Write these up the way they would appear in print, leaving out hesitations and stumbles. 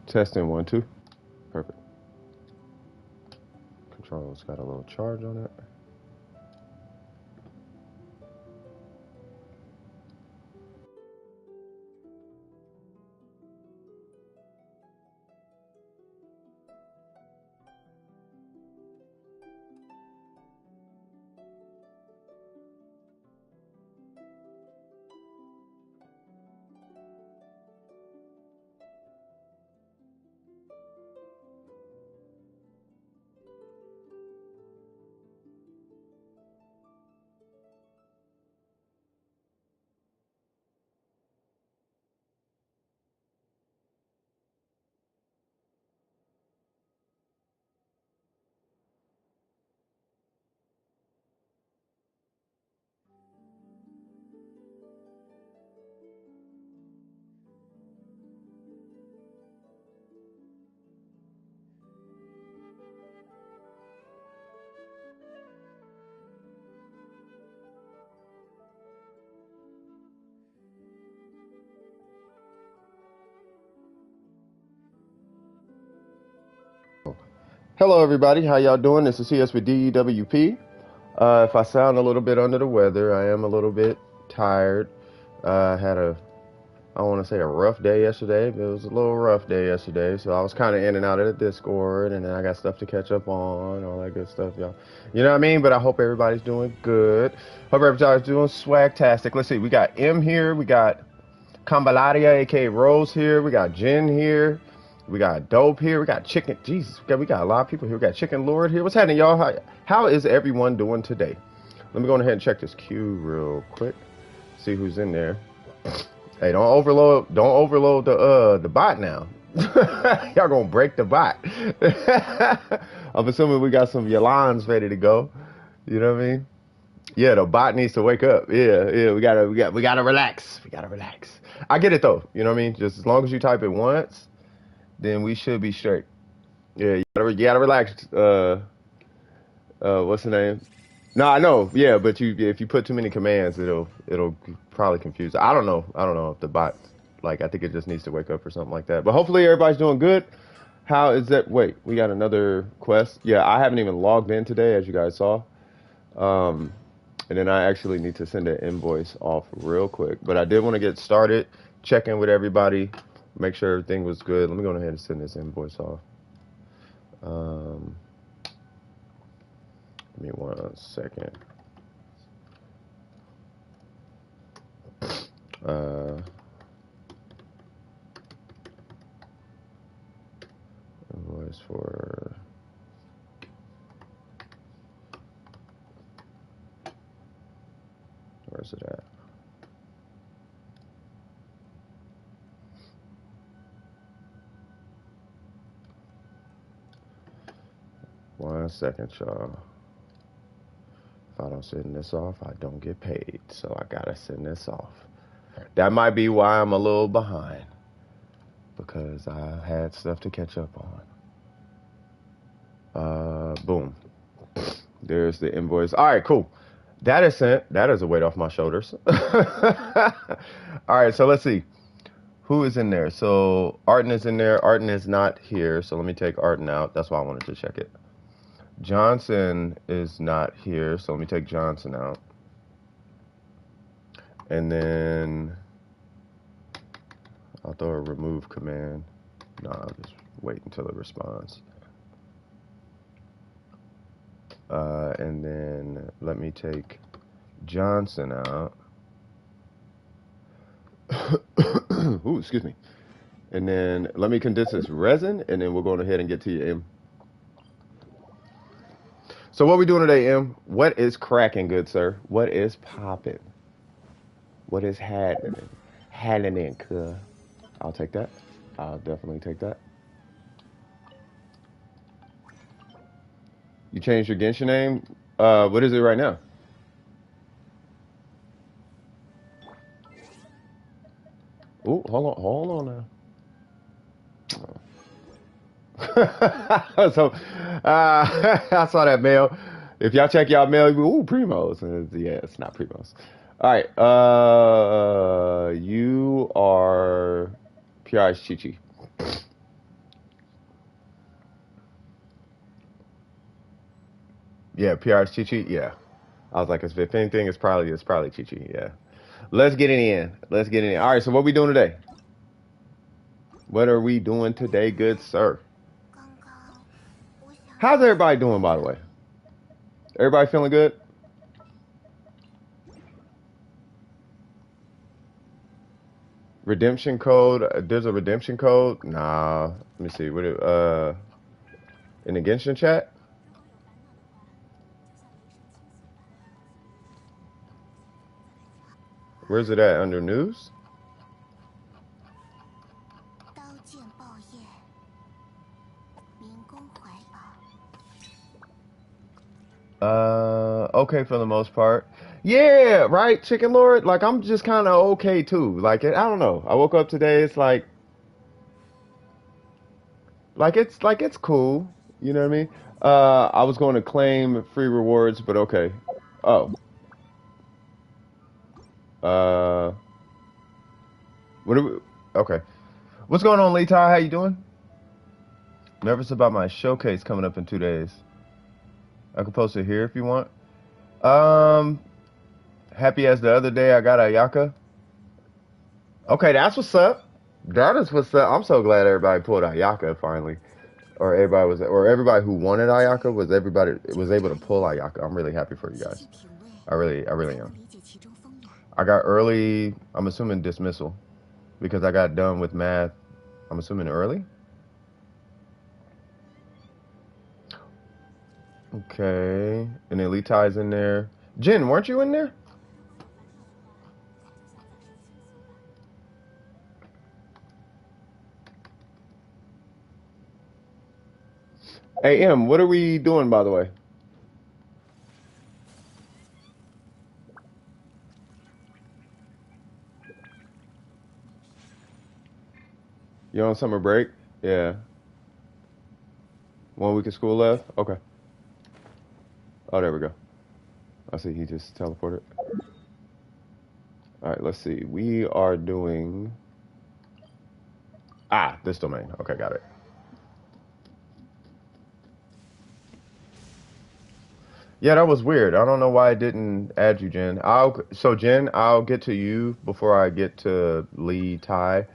Testing 1, 2. Perfect. Control's got a little charge on it. Hello, everybody. How y'all doing? This is CS with DEWP. If I sound a little bit under the weather, I am a little bit tired. I had I don't want to say a rough day yesterday, but it was a little rough day yesterday. So I was kind of in and out of the Discord, and then I got stuff to catch up on, all that good stuff, y'all. You know what I mean? But I hope everybody's doing good. Hope everybody's doing swagtastic. Let's see. We got M here. We got Cambalaria, aka Rose here. We got Jen here. We got Dope here. We got Chicken. Jesus, we got a lot of people here. We got Chicken Lord here. What's happening, y'all? How is everyone doing today? Let me go ahead and check this queue real quick. See who's in there. Hey, don't overload the bot now. Y'all gonna break the bot. I'm assuming we got some Yolans ready to go. You know what I mean? Yeah, the bot needs to wake up. Yeah, we gotta relax. We gotta relax. I get it though. You know what I mean? Just as long as you type it once, then we should be straight. Yeah, you gotta relax. What's the name? No, I know. Yeah, but if you put too many commands, it'll probably confuse. I don't know. I don't know if the bot, like, I think it just needs to wake up or something like that. But hopefully everybody's doing good. How is that? Wait, we got another quest. Yeah, I haven't even logged in today, as you guys saw. Um, and then I actually need to send an invoice off real quick. But I did want to get started, check in with everybody, make sure everything was good. Let me go ahead and send this invoice off. Give me 1 second. Invoice for where's it at? One second, y'all. If I don't send this off, I don't get paid. So I gotta send this off. That might be why I'm a little behind, because I had stuff to catch up on. Boom. There's the invoice. All right, cool. That is sent. That is a weight off my shoulders. All right, so let's see. Who is in there? So Arden is in there. Arden is not here. So let me take Arden out. That's why I wanted to check it. Johnson is not here. So let me take Johnson out. And then I'll throw a remove command. No, I'll just wait until it responds. And then let me take Johnson out. Ooh, excuse me. And then let me condense this resin, and then we'll go ahead and get to you, M. So what we doing today, M? What is cracking, good sir? What is popping? What is happening? Happening, cuh. I'll take that. I'll definitely take that. You changed your Genshin name? What is it right now? Ooh, hold on now. So, I saw that mail. If y'all check y'all mail, ooh, Primos. Yeah, it's not Primos. All right. You are Chichi. Yeah, PR is Chi Chi. Yeah. I was like, if anything, it's probably Chi Chi. Yeah. Let's get it in. Let's get it in. All right. So what we doing today? What are we doing today, good sir? How's everybody doing, by the way? Everybody feeling good? Redemption code. There's a redemption code. Nah. Let me see. In the Genshin chat? Where's it at? Under news? Okay for the most part. Yeah, right, Chicken Lord. Like I'm just kind of okay too. I don't know. I woke up today. It's like it's cool. You know what I mean? I was going to claim free rewards, but okay. Oh, uh, what are we? Okay. What's going on, Lee Ty? How you doing? Nervous about my showcase coming up in 2 days. I can post it here if you want. Um, happy as the other day I got Ayaka. Okay, that's what's up. That is what's up. I'm so glad everybody pulled Ayaka finally, or everybody who wanted Ayaka was able to pull Ayaka. I'm really happy for you guys. I really am. I got early. I'm assuming dismissal because I got done with math. I'm assuming early. Okay, and then Lee Ty's in there. Jen, weren't you in there? Hey, M, what are we doing, by the way? You on summer break? Yeah. 1 week of school left? Okay. Oh, there we go. I see he just teleported. All right, let's see. We are doing... this domain. Okay, got it. Yeah, that was weird. I don't know why I didn't add you, Jen. Jen, I'll get to you before I get to Lee Ty.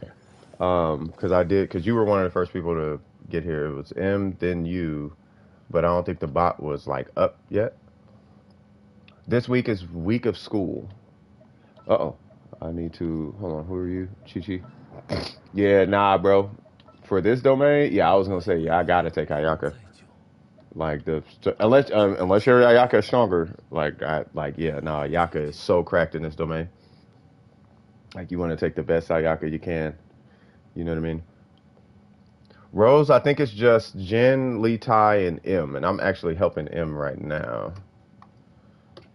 Because you were one of the first people to get here. It was M, then you, but I don't think the bot was like up yet. This week is week of school. Uh-oh. I need to hold on. Who are you? Chi Chi? Yeah, nah, bro. For this domain, yeah, I was gonna say, yeah, I gotta take Ayaka. Unless your Ayaka is stronger, yeah, nah, Ayaka is so cracked in this domain. Like you want to take the best Ayaka you can. You know what I mean? Rose, I think it's just Jen, Lee Tai, and M, and I'm actually helping M right now.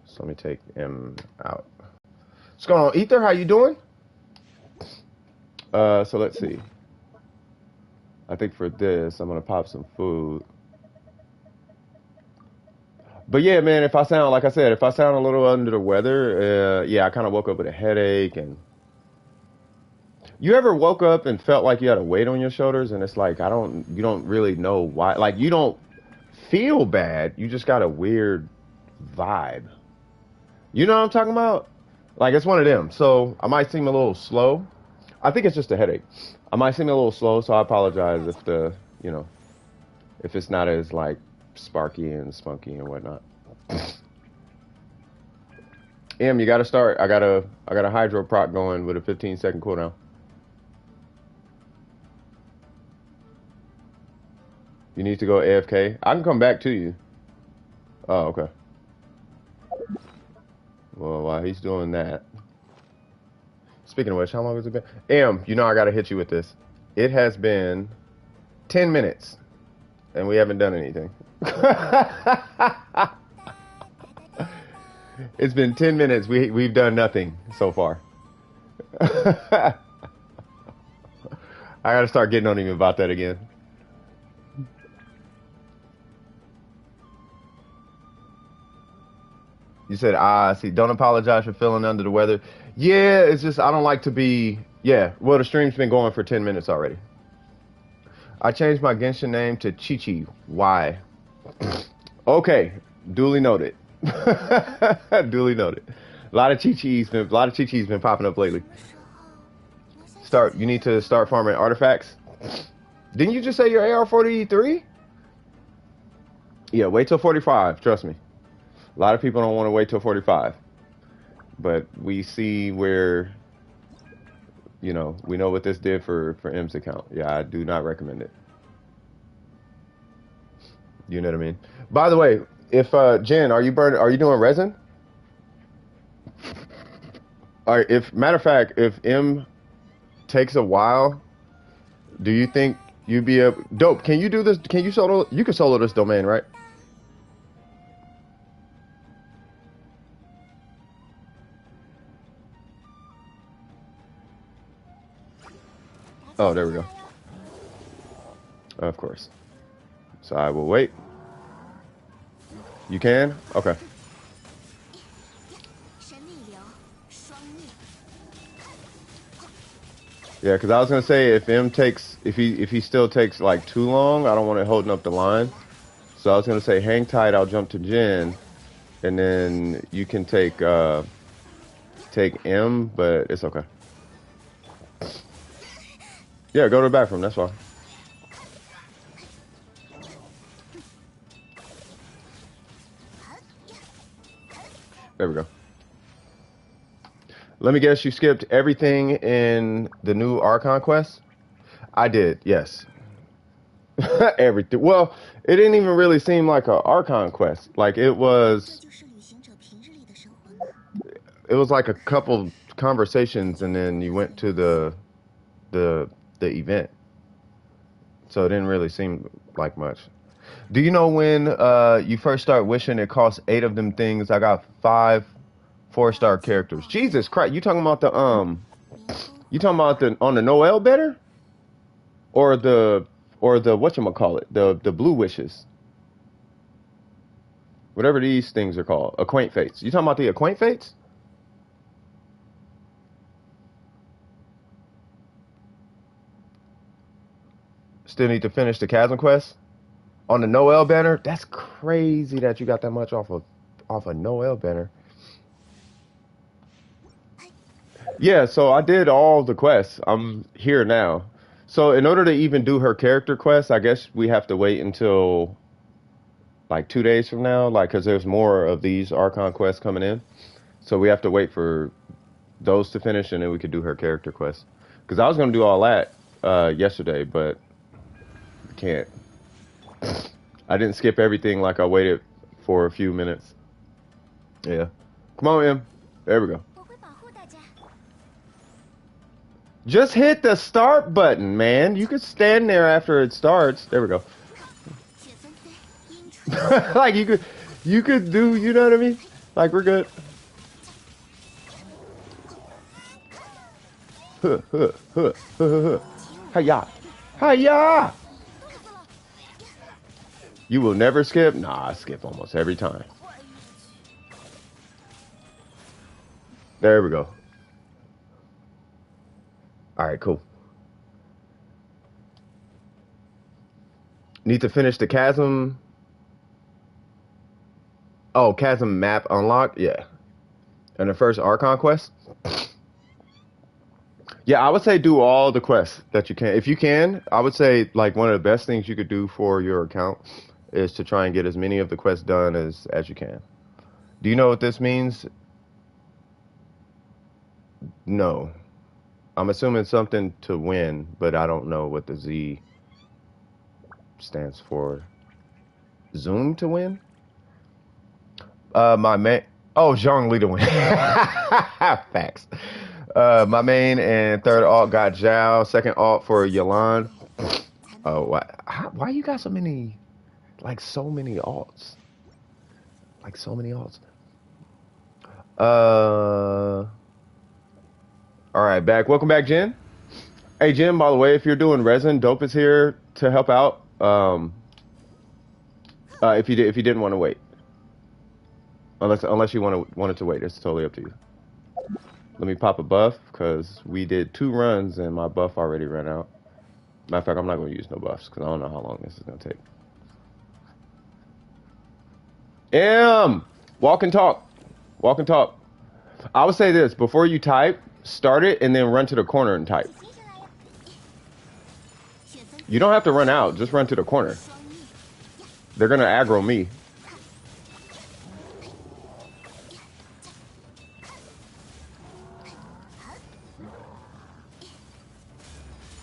So let me take M out. What's going on, Ether? How you doing? So let's see. I think for this, I'm gonna pop some food. But yeah, man, if I sound like I said, if I sound a little under the weather, yeah, I kind of woke up with a headache. And you ever woke up and felt like you had a weight on your shoulders, and it's like you don't really know why. Like you don't feel bad, you just got a weird vibe. You know what I'm talking about? Like it's one of them. So I might seem a little slow. I think it's just a headache. I might seem a little slow, so I apologize if it's not as like sparky and spunky and whatnot. M, you gotta start. I got a hydro proc going with a 15-second cooldown. You need to go AFK. I can come back to you. Oh, okay. Well, while he's doing that. Speaking of which, how long has it been? M, I gotta hit you with this. It has been 10 minutes, and we haven't done anything. It's been 10 minutes. We've done nothing so far. I gotta start getting on him about that again. You said, see, don't apologize for feeling under the weather. Yeah, it's just, I don't like to be, yeah, well, the stream's been going for 10 minutes already. I changed my Genshin name to Chi Chi. Why? Okay. Duly noted. Duly noted. A lot of Chi-Chi's been popping up lately. You need to start farming artifacts. Didn't you just say your AR-43? Yeah, wait till 45. Trust me. A lot of people don't want to wait till 45. But we see where, you know, we know what this did for M's account. Yeah, I do not recommend it. You know what I mean? By the way, if Jen, are you doing resin? All right, if matter of fact, if M takes a while, do you think you'd be able? Dope. Can you do this? Can you solo? You can solo this domain, right? Oh, there we go. Of course. So I will wait. You can? Okay. Yeah, because I was gonna say if he still takes like too long, I don't want it holding up the line. So I was gonna say hang tight. I'll jump to Jen, and then you can take M, but it's okay. Yeah, go to the bathroom. That's fine. There we go. Let me guess, you skipped everything in the new Archon quest? I did, yes. Everything. Well, it didn't even really seem like a Archon quest. Like it was like a couple conversations and then you went to the the event. So it didn't really seem like much. Do you know when you first start wishing it costs 8 of them things? I got 5 4-star characters. Jesus Christ, you talking about the on the Noel better? Or the whatchamacallit, the blue wishes. Whatever these things are called. Acquaint fates. You talking about the acquaint fates? Still need to finish the chasm quest? On the Noel banner? That's crazy that you got that much off a Noel banner. Yeah, so I did all the quests. I'm here now. So in order to even do her character quest, I guess we have to wait until like 2 days from now, like because there's more of these Archon quests coming in. So we have to wait for those to finish, and then we could do her character quest. Because I was gonna do all that yesterday, but can't. I didn't skip everything. Like I waited for a few minutes. Yeah. Come on, Em. There we go. Just hit the start button, man. You could stand there after it starts. There we go. Like you could do, you know what I mean? Like we're good. Huh, huh, huh, huh, huh. Hiya. Hiya. You will never skip? Nah, I skip almost every time. There we go. All right, cool. Need to finish the chasm. Oh, chasm map unlocked? Yeah. And the first Archon quest? Yeah, I would say do all the quests that you can. If you can, I would say like one of the best things you could do for your account is to try and get as many of the quests done as you can. Do you know what this means? No. I'm assuming something to win, but I don't know what the Z stands for. Zoom to win? My main. Oh, Zhongli to win. Facts. My main and third alt got Zhao. Second alt for Yalan. Oh, why you got so many, like so many alts? Like so many alts. All right, back. Welcome back, Jen. Hey, Jen. By the way, if you're doing resin, Dope is here to help out. If you didn't want to wait, unless you wanted to wait, it's totally up to you. Let me pop a buff because we did 2 runs and my buff already ran out. Matter of fact, I'm not going to use no buffs because I don't know how long this is going to take. Walk and talk. Walk and talk. I would say this before you type, start it and then run to the corner and type. You don't have to run out, just run to the corner. They're gonna aggro me.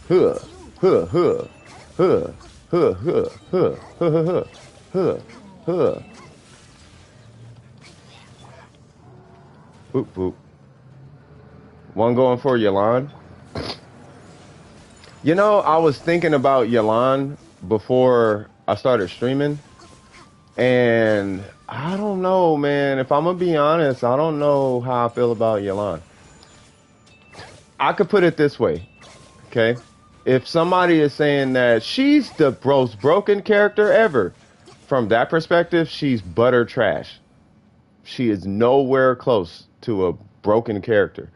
Huh, huh, huh, huh, huh, huh, huh, huh, huh, huh. Boop, boop. One going for Yalan. You know, I was thinking about Yalan before I started streaming, and I don't know, man. If I'm gonna be honest, I don't know how I feel about Yalan. I could put it this way, okay? If somebody is saying that she's the most broken character ever, from that perspective, she's butter trash. She is nowhere close to a broken character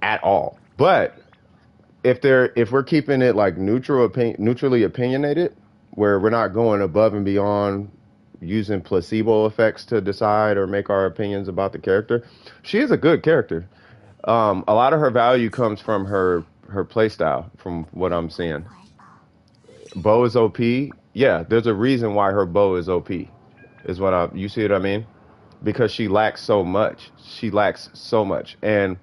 at all. But if we're keeping it like neutrally opinionated, where we're not going above and beyond using placebo effects to decide or make our opinions about the character, she is a good character. A lot of her value comes from her playstyle, from what I'm seeing. Bow is OP. Yeah, there's a reason why her bow is OP. Is what you see what I mean? Because she lacks so much. She lacks so much. And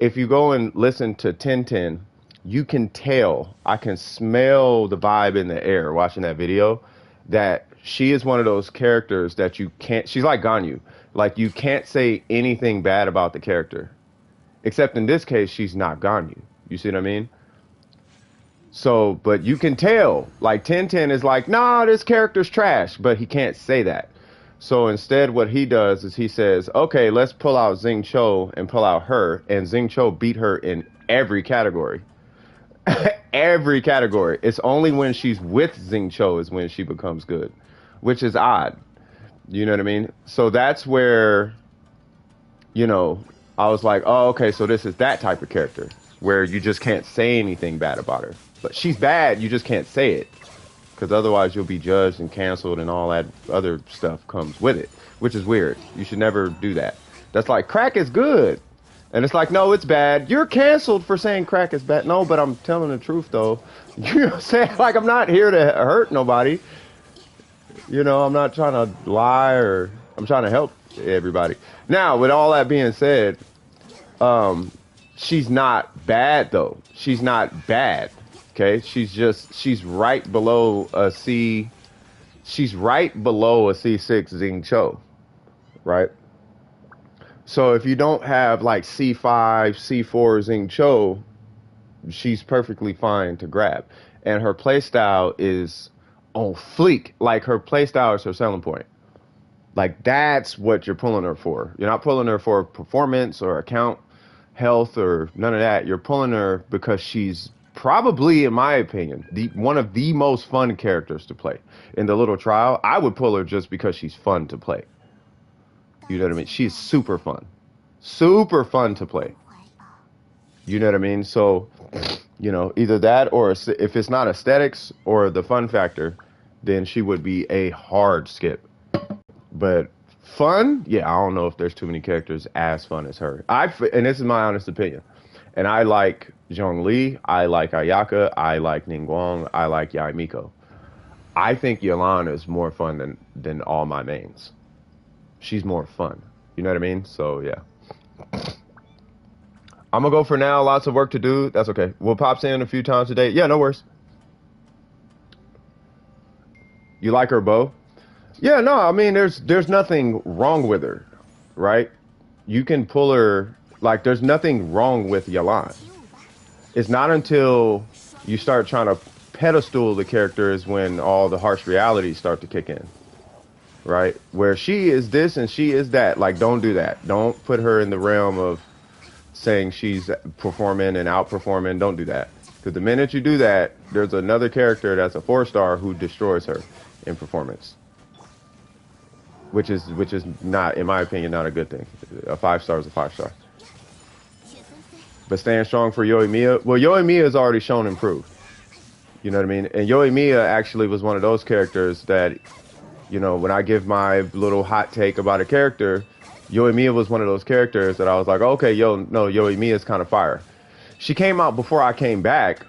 if you go and listen to 1010, you can tell, I can smell the vibe in the air watching that video, that she is one of those characters that you can't, she's like Ganyu. Like, you can't say anything bad about the character. Except in this case, she's not Ganyu. You see what I mean? So, but you can tell, like 1010 is like, nah, this character's trash, but he can't say that. So instead, what he does is he says, okay, let's pull out Xing Cho and pull out her, and Xing Cho beat her in every category. Every category. It's only when she's with Xing Cho is when she becomes good, which is odd. You know what I mean? So that's where, you know, I was like, oh, okay, so this is that type of character where you just can't say anything bad about her. But she's bad, you just can't say it, because otherwise you'll be judged and canceled and all that other stuff comes with it, which is weird. You should never do that. That's like, crack is good. And it's like, no, it's bad. You're canceled for saying crack is bad. No, but I'm telling the truth, though. You know what I'm saying? Like, I'm not here to hurt nobody. You know, I'm not trying to lie, or I'm trying to help everybody. Now, with all that being said, she's not bad, though. She's not bad. Okay? She's right below a C. She's right below a C6 Xing Cho. Right? So if you don't have like C5, C4 Xing Cho, she's perfectly fine to grab. And her playstyle is on fleek. Like, her playstyle is her selling point. Like, that's what you're pulling her for. You're not pulling her for performance or account health or none of that. You're pulling her because she's probably, in my opinion, one of the most fun characters to play. In the little trial, I would pull her just because she's fun to play. You know what I mean? She's super fun. Super fun to play. You know what I mean? So, you know, either that, or if it's not aesthetics or the fun factor, then she would be a hard skip. But fun? Yeah, I don't know if there's too many characters as fun as her. And this is my honest opinion. And I like Zhongli, I like Ayaka, I like Ningguang, I like Yai Miko. I think Yolanda is more fun than all my mains. She's more fun. You know what I mean? So, yeah. I'm going to go for now. Lots of work to do. That's okay. We'll pop in a few times a day. Yeah, no worries. You like her bow? Yeah, no, I mean, there's nothing wrong with her, right? You can pull her, like, there's nothing wrong with Yalan. It's not until you start trying to pedestal the characters when all the harsh realities start to kick in. Right? Where she is this and she is that. Like, don't do that. Don't put her in the realm of saying she's performing and outperforming. Don't do that. Because the minute you do that, there's another character that's a 4-star who destroys her in performance. Which is not, in my opinion, not a good thing. A 5-star is a 5-star. But staying strong for Yoimiya. Well, Yoimiya has already shown improved. You know what I mean? And Yoimiya actually was one of those characters that You know, when I give my little hot take about a character, Yoimiya was one of those characters that I was like, okay, no, Yoimiya is kind of fire. She came out before I came back,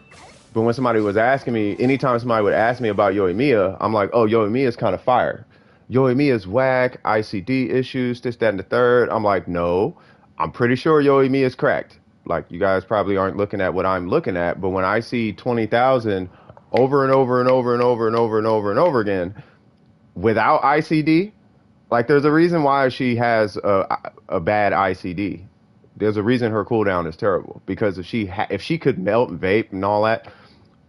but when somebody was asking me, anytime somebody would ask me about Yoimiya, I'm like, oh, Yoimiya is kind of fire. Yoimiya is whack, ICD issues, this, that, and the third. I'm like, no, I'm pretty sure Yoimiya is cracked. Like, you guys probably aren't looking at what I'm looking at, but when I see 20,000 over and over and over and over and over and over and over again without ICD, like, there's a reason why she has a bad ICD. There's a reason her cooldown is terrible, because if she could melt vape and all that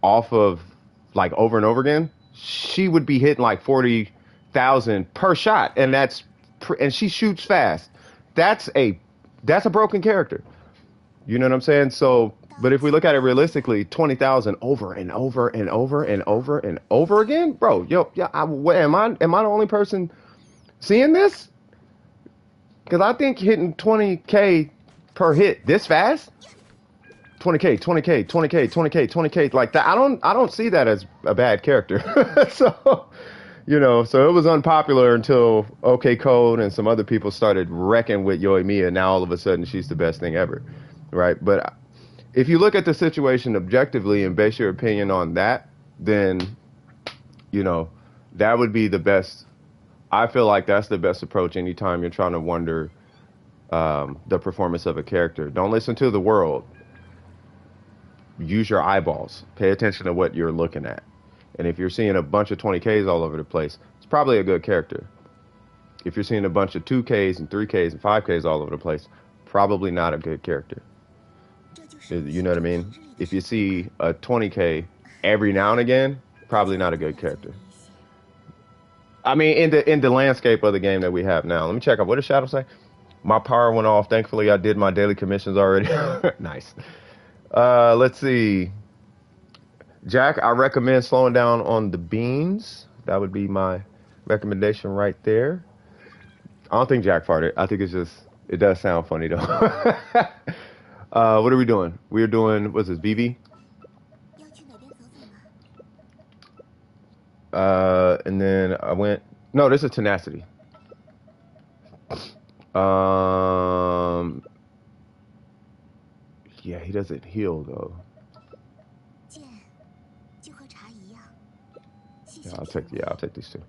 off of like over and over again, she would be hitting like 40,000 per shot, and and she shoots fast. That's a that's a broken character. You know what I'm saying? So, but if we look at it realistically, 20,000 over and over and over and over and over again, bro. Yo, yeah, am I the only person seeing this? Because I think hitting 20K per hit this fast, 20K, 20K, 20K, 20K, 20K, like that. I don't see that as a bad character. So, so it was unpopular until OK Code and some other people started wrecking with Yoimiya, and now all of a sudden she's the best thing ever, right? But if you look at the situation objectively and base your opinion on that, then, that would be the best. I feel like that's the best approach anytime you're trying to wonder the performance of a character. Don't listen to the world. Use your eyeballs. Pay attention to what you're looking at. And if you're seeing a bunch of 20Ks all over the place, it's probably a good character. If you're seeing a bunch of 2Ks and 3Ks and 5Ks all over the place, probably not a good character. You know what I mean? If you see a 20K every now and again, probably not a good character. I mean, in the landscape of the game that we have now. Let me check out. What does Shadow say? My power went off. Thankfully, I did my daily commissions already. Nice. Let's see. Jack, I recommend slowing down on the beans. That would be my recommendation right there. I don't think Jack farted. I think it does sound funny, though. What are we doing? We're doing, what's this, BV? And then no, this is tenacity. Yeah, he doesn't heal though. Yeah, I'll take these two.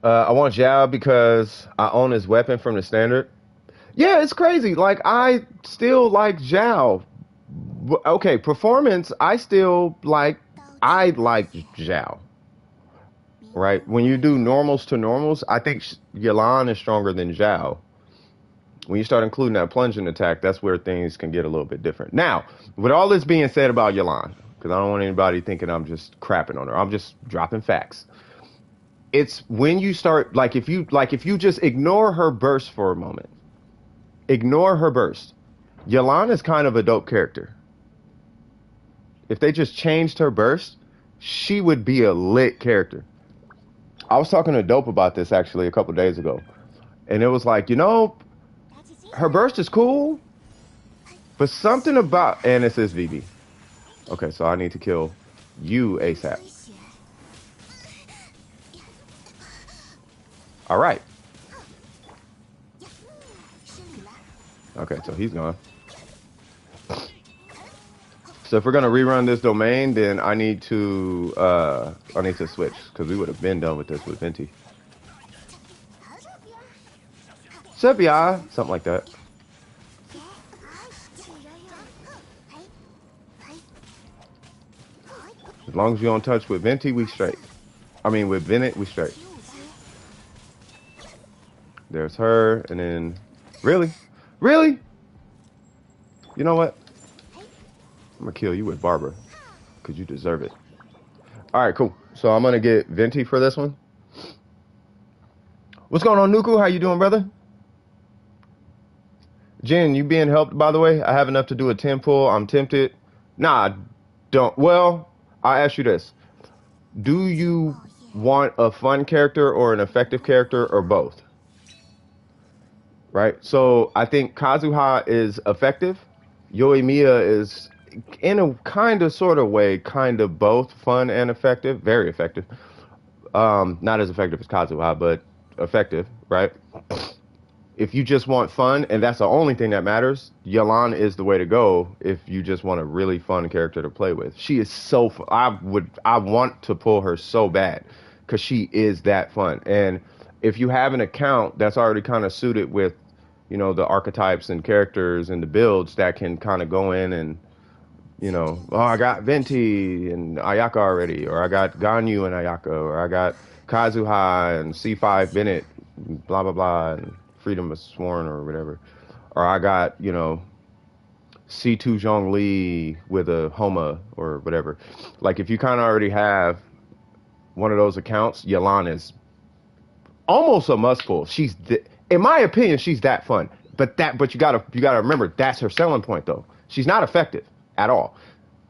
I want Zhao because I own his weapon from the standard. Yeah, it's crazy. Like, I still like Zhao. Okay, performance, I like Zhao. Right? When you do normals to normals, I think Yelan is stronger than Zhao. When you start including that plunging attack, that's where things can get a little bit different. Now, with all this being said about Yelan, because I don't want anybody thinking I'm just crapping on her, I'm just dropping facts. It's when you start, if you just ignore her burst for a moment, ignore her burst. Yelan is kind of a dope character. If they just changed her burst, she would be a lit character. I was talking to Dope about this actually a couple days ago, and it was like, her burst is cool, but something about, and it says VB. Okay, so I need to kill you ASAP. All right. Okay, so he's gone. So if we're gonna rerun this domain, then I need to switch, because we would have been done with this with Venti. Sepia, something like that. As long as we don't touch with Venti, we straight. I mean, with Bennett, we straight. There's her, and then really. You know what? I'm gonna kill you with Barbara, because you deserve it. All right, cool. So I'm gonna get Venti for this one. What's going on, Nuku? How you doing, brother? Jen, you being helped, by the way? I have enough to do a 10 pull. I'm tempted. Nah, don't. Well, I ask you this. Do you want a fun character or an effective character or both? Right? So I think Kazuha is effective. Yoimiya is, in a kind of sort of way, kind of both fun and effective. Very effective. Not as effective as Kazuha, but effective, right? If you just want fun, and that's the only thing that matters, Yelan is the way to go. If you just want a really fun character to play with, she is so. I want to pull her so bad because she is that fun. And if you have an account that's already kind of suited with, the archetypes and characters and the builds that can kind of go in and, oh, I got Venti and Ayaka already, or I got Ganyu and Ayaka, or I got Kazuha and C5 Bennett, blah blah blah, and Freedom of Sworn or whatever, or I got C2 Zhongli with a Homa or whatever. Like if you kind of already have one of those accounts, Yelan is almost a must pull. In my opinion, she's that fun. But you gotta remember that's her selling point though. She's not effective at all.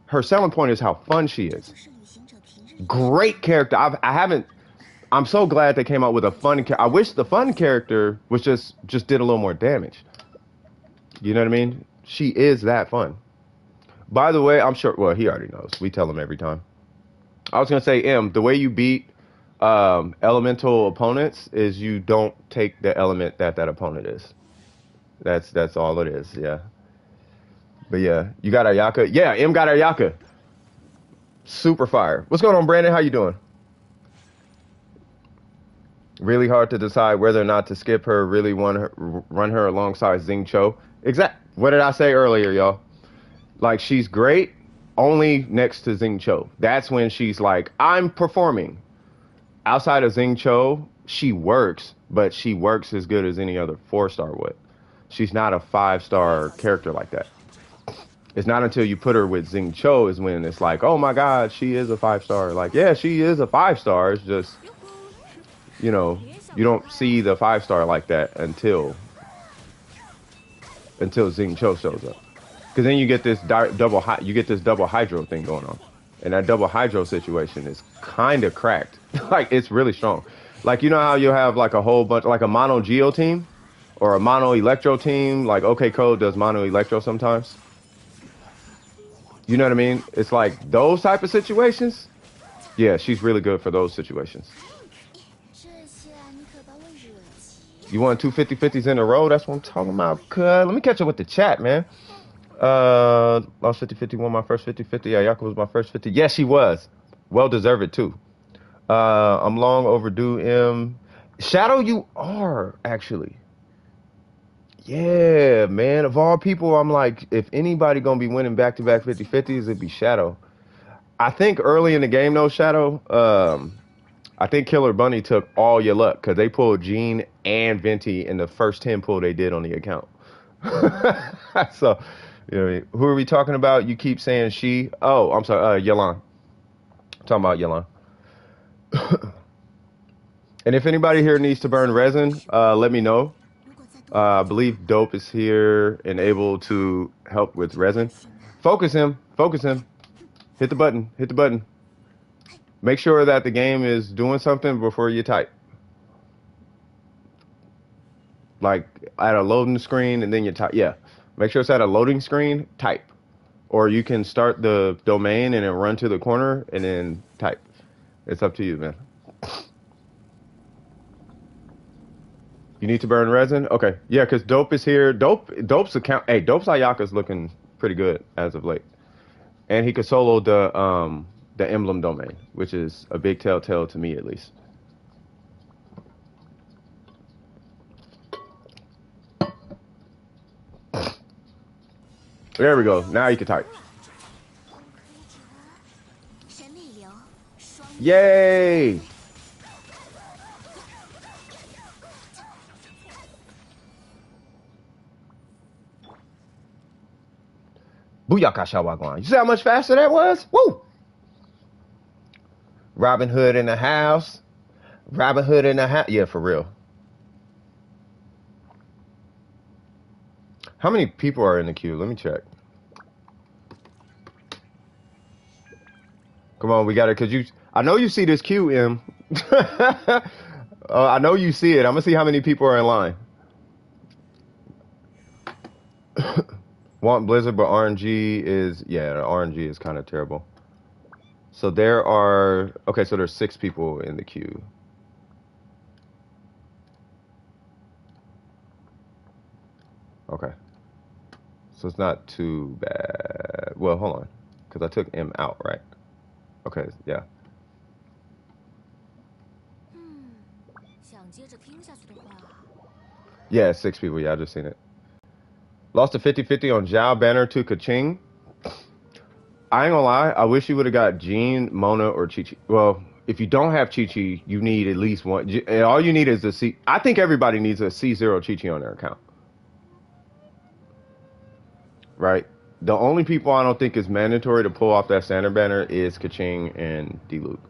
Her selling point is how fun she is. Great character. I'm so glad they came out with a fun character. I wish the fun character was just did a little more damage. You know what I mean? She is that fun. By the way, I'm sure. Well, he already knows. We tell him every time. I was gonna say, the way you beat elemental opponents is you don't take the element that opponent is. That's all it is. Yeah. But yeah, you got Ayaka. Yeah, M got Ayaka. Super fire. What's going on, Brandon? How you doing? Really hard to decide whether or not to skip her. Really run her alongside Xing Cho. What did I say earlier, y'all? Like she's great only next to Xing Cho. That's when she's like, I'm performing. Outside of Xing Cho, she works, but she works as good as any other 4-star would. She's not a 5-star character like that. It's not until you put her with Xing Cho is when it's like, oh my God, she is a 5-star. Like, yeah, she is a 5-star. It's just, you don't see the 5-star like that until Xing Cho shows up. Because then you get this double hydro thing going on, and that double hydro situation is kind of cracked. Like it's really strong. Like how you have like a whole bunch, like a mono Geo team or a mono Electro team. Like OK Code does mono Electro sometimes. You know what I mean? It's like those type of situations. Yeah, she's really good for those situations. You want 2 50-50s in a row? That's what I'm talking about. Let me catch up with the chat, man. Lost 50-50, won my first 50-50. Ayaka was my first 50. Yes, she was. Well deserved too. I'm long overdue, M. Shadow, you are, actually. Yeah, man. Of all people, I'm like, if anybody gonna be winning back-to-back 50-50s, it'd be Shadow. I think early in the game, though, Shadow, I think Killer Bunny took all your luck because they pulled Jean and Venti in the first 10 pull they did on the account. So, who are we talking about? You keep saying she. Oh, I'm sorry, Yelan. I'm talking about Yelan. And if anybody here needs to burn resin, let me know. I believe Dope is here and able to help with resin. Focus him. Hit the button. Make sure that the game is doing something before you type. Like at a loading screen and then you type. Yeah. Make sure it's at a loading screen, type. Or you can start the domain and then run to the corner and then type. It's up to you, man. You need to burn resin? Okay. Yeah, because Dope is here. Dope's account. Hey, Dope's Ayaka's looking pretty good as of late. And he could solo the emblem domain, which is a big telltale to me at least. There we go. Now you can type. Yay! Booyaka Shawagwan. You see how much faster that was? Woo! Robin Hood in the house. Yeah, for real. How many people are in the queue? Let me check. Come on, we got it. I know you see this queue, M. I know you see it. I'm gonna see how many people are in line. Want Blizzard, but RNG is, the RNG is kind of terrible. So there are, okay, so there's 6 people in the queue. Okay. So it's not too bad. Well, hold on. Because I took M out, right? Okay, yeah. Yeah, 6 people. Yeah, I just seen it. Lost a 50-50 on Zhao Banner to Kaching. I ain't gonna lie. I wish you would have got Jean, Mona, or Chi Chi. Well, if you don't have Chi Chi, you need at least one. All you need is a C. I think everybody needs a C0 Chi Chi on their account. Right? The only people I don't think is mandatory to pull off that standard banner is Kaching and D-Luke.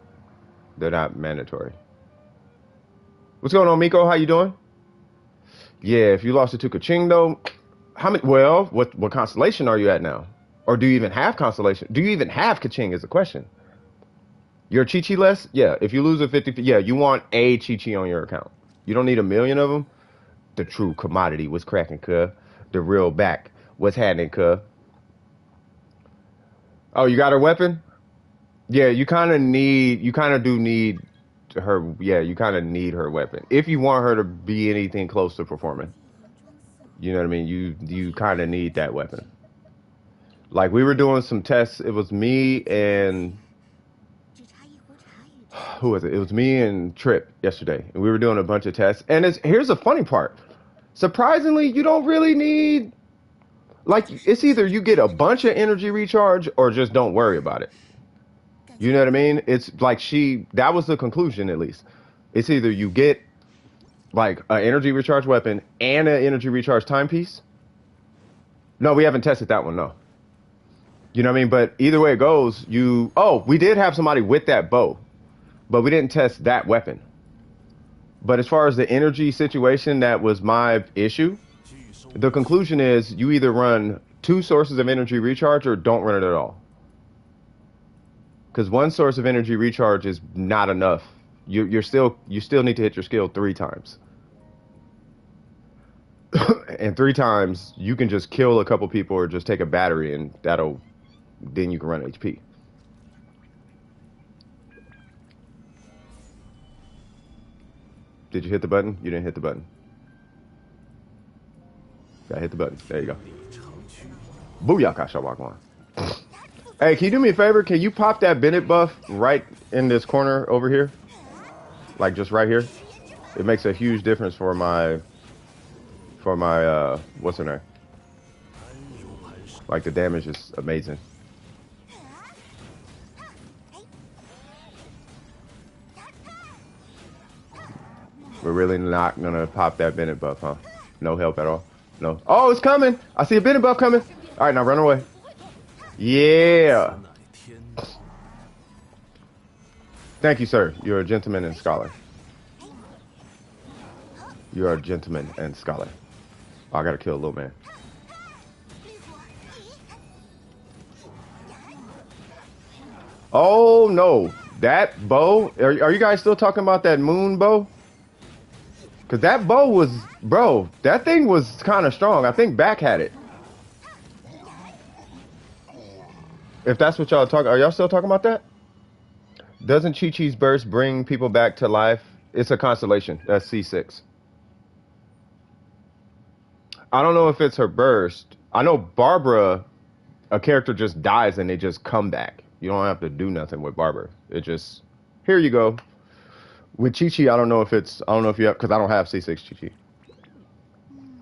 They're not mandatory. What's going on, Miko? How you doing? Yeah, if you lost it to Kaching though, how many? Well, what constellation are you at now? Or do you even have constellation? Do you even have Kaching? Is the question. Your Chi Chi less? Yeah. If you lose a 50, yeah, you want a Chi Chi on your account. You don't need a million of them. The true commodity was cracking, cuh. The real back. What's happening, cuh? Oh, you got her weapon? Yeah, you kind of do need her. Yeah, you kind of need her weapon if you want her to be anything close to performing. You know what I mean? You kind of need that weapon. Like we were doing some tests. It was me and who was it? It was me and Trip yesterday, and we were doing a bunch of tests. And here's the funny part. Surprisingly, you don't really need like it's either you get a bunch of energy recharge or just don't worry about it. You know what I mean? It's like that was the conclusion at least. It's either you get like an energy recharge weapon and an energy recharge timepiece. No, we haven't tested that one, no. You know what I mean? But either way it goes, we did have somebody with that bow, but we didn't test that weapon. But as far as the energy situation, that was my issue. The conclusion is you either run 2 sources of energy recharge or don't run it at all. Because one source of energy recharge is not enough. You still need to hit your skill 3 times. And 3 times you can just kill a couple people or just take a battery and then you can run HP. Did you hit the button? You didn't hit the button. Gotta hit the button. There you go. Booyaka Shawagwan. Hey, can you do me a favor? Can you pop that Bennett buff right in this corner over here? Like just right here? It makes a huge difference for my what's her name? Like the damage is amazing. We're really not gonna pop that Bennett buff, huh? No help at all? No. Oh, it's coming! I see a Bennett buff coming! Alright, now run away. Yeah! Thank you, sir. You're a gentleman and scholar. You are a gentleman and scholar. Oh, I gotta kill a little man. Oh no, that bow. Are you guys still talking about that moon bow? Cause that bow was, bro. That thing was kind of strong. I think Back had it. If that's what y'all talking, are y'all still talking about that? Doesn't Chi Chi's burst bring people back to life? It's a constellation. That's C6. I don't know if it's her burst. I know Barbara, a character just dies and they just come back. You don't have to do nothing with Barbara. It just, here you go. With Chi Chi, I don't know if you have, because I don't have C6 Chi Chi.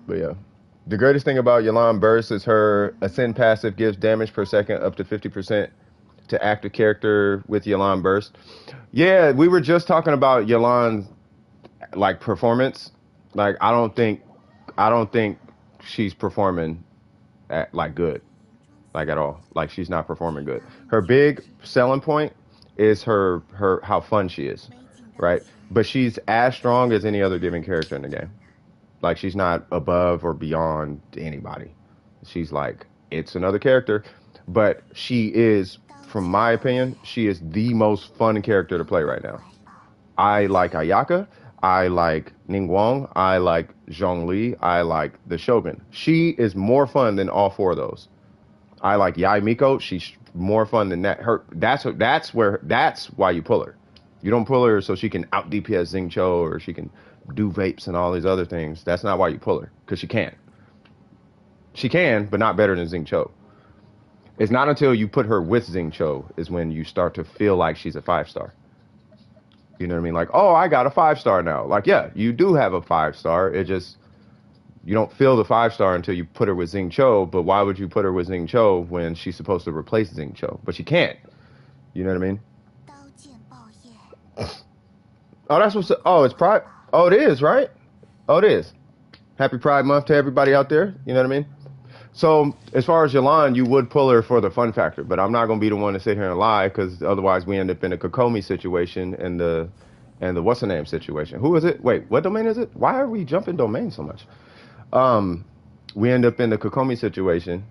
But yeah. The greatest thing about Yelan Burst is her Ascend passive gives damage per second up to 50% to active character with Yelan Burst. Yeah, we were just talking about Yelan's like performance. Like I don't think she's performing at like good. Like at all. Like she's not performing good. Her big selling point is her how fun she is. Right? But she's as strong as any other given character in the game. Like she's not above or beyond anybody. She's like, it's another character, but she is, from my opinion, she is the most fun character to play right now. I like Ayaka, I like Ningguang, I like Zhongli, I like the Shogun. She is more fun than all 4 of those. I like Yai Miko. She's more fun than that. That's why you pull her. You don't pull her so she can out DPS Zing Cho or she can do vapes and all these other things. That's not why you pull her, because she can't. She can, but not better than Zing Cho. It's not until you put her with Zing Cho is when you start to feel like she's a 5-star. You know what I mean? Like, oh, I got a 5-star now. Like, yeah, you do have a 5-star. It just, you don't feel the 5-star until you put her with Zing Cho. But why would you put her with Zing Cho when she's supposed to replace Zing Cho? But she can't. You know what I mean? Oh, that's what's. Oh, it's Pride. Oh, it is, right? Oh, it is. Happy Pride Month to everybody out there. You know what I mean? So, as far as Yalan, you would pull her for the fun factor, but I'm not going to be the one to sit here and lie, because otherwise we end up in a Kokomi situation and the what's the name situation. Who is it? Wait, what domain is it? Why are we jumping domain so much? We end up in the Kokomi situation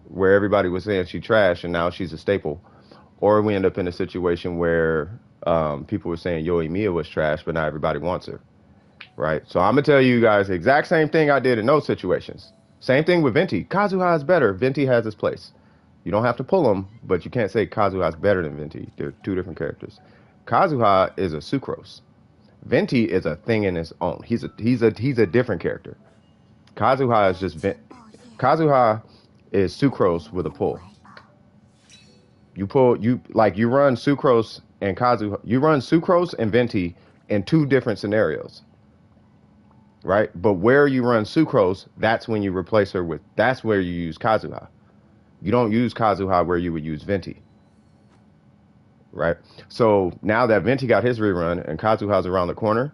where everybody was saying she trash and now she's a staple, or we end up in a situation where people were saying Yoimiya was trash, but now everybody wants her, right? So I'm gonna tell you guys the exact same thing I did in those situations. Same thing with Venti. Kazuha is better. Venti has its place. You don't have to pull them, but you can't say Kazuha is better than Venti. They're two different characters. Kazuha is a Sucrose. Venti is a thing in its own. He's a different character. Kazuha is just Kazuha is Sucrose with a pull. You run Sucrose and Kazuha. You run Sucrose and Venti in two different scenarios. Right? But where you run Sucrose, that's when you replace her with, that's where you use Kazuha. You don't use Kazuha where you would use Venti. Right? So now that Venti got his rerun and Kazuha's around the corner,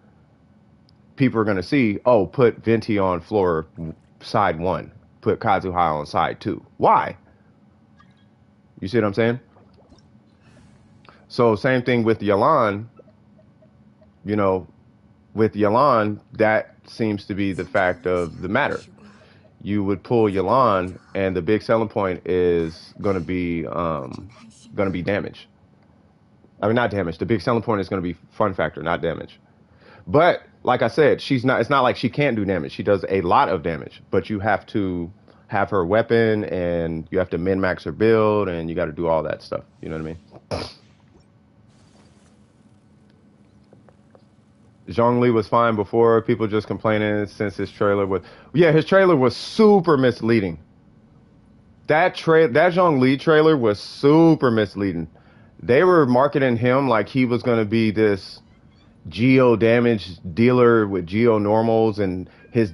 people are going to see, oh, put Venti on floor side 1. Put Kazuha on side 2. Why? You see what I'm saying? So same thing with Yalan. You know, with Yalan, that seems to be the fact of the matter. You would pull Yalan, and the big selling point is going to be damage. I mean, not damage. The big selling point is going to be fun factor, not damage. But like I said, she's not. It's not like she can't do damage. She does a lot of damage, but you have to have her weapon, and you have to min max her build, and you got to do all that stuff. You know what I mean? Zhongli was fine before. People just complaining since his trailer was... Yeah, his trailer was super misleading. That Zhongli trailer was super misleading. They were marketing him like he was going to be this geo damage dealer with geo normals, and his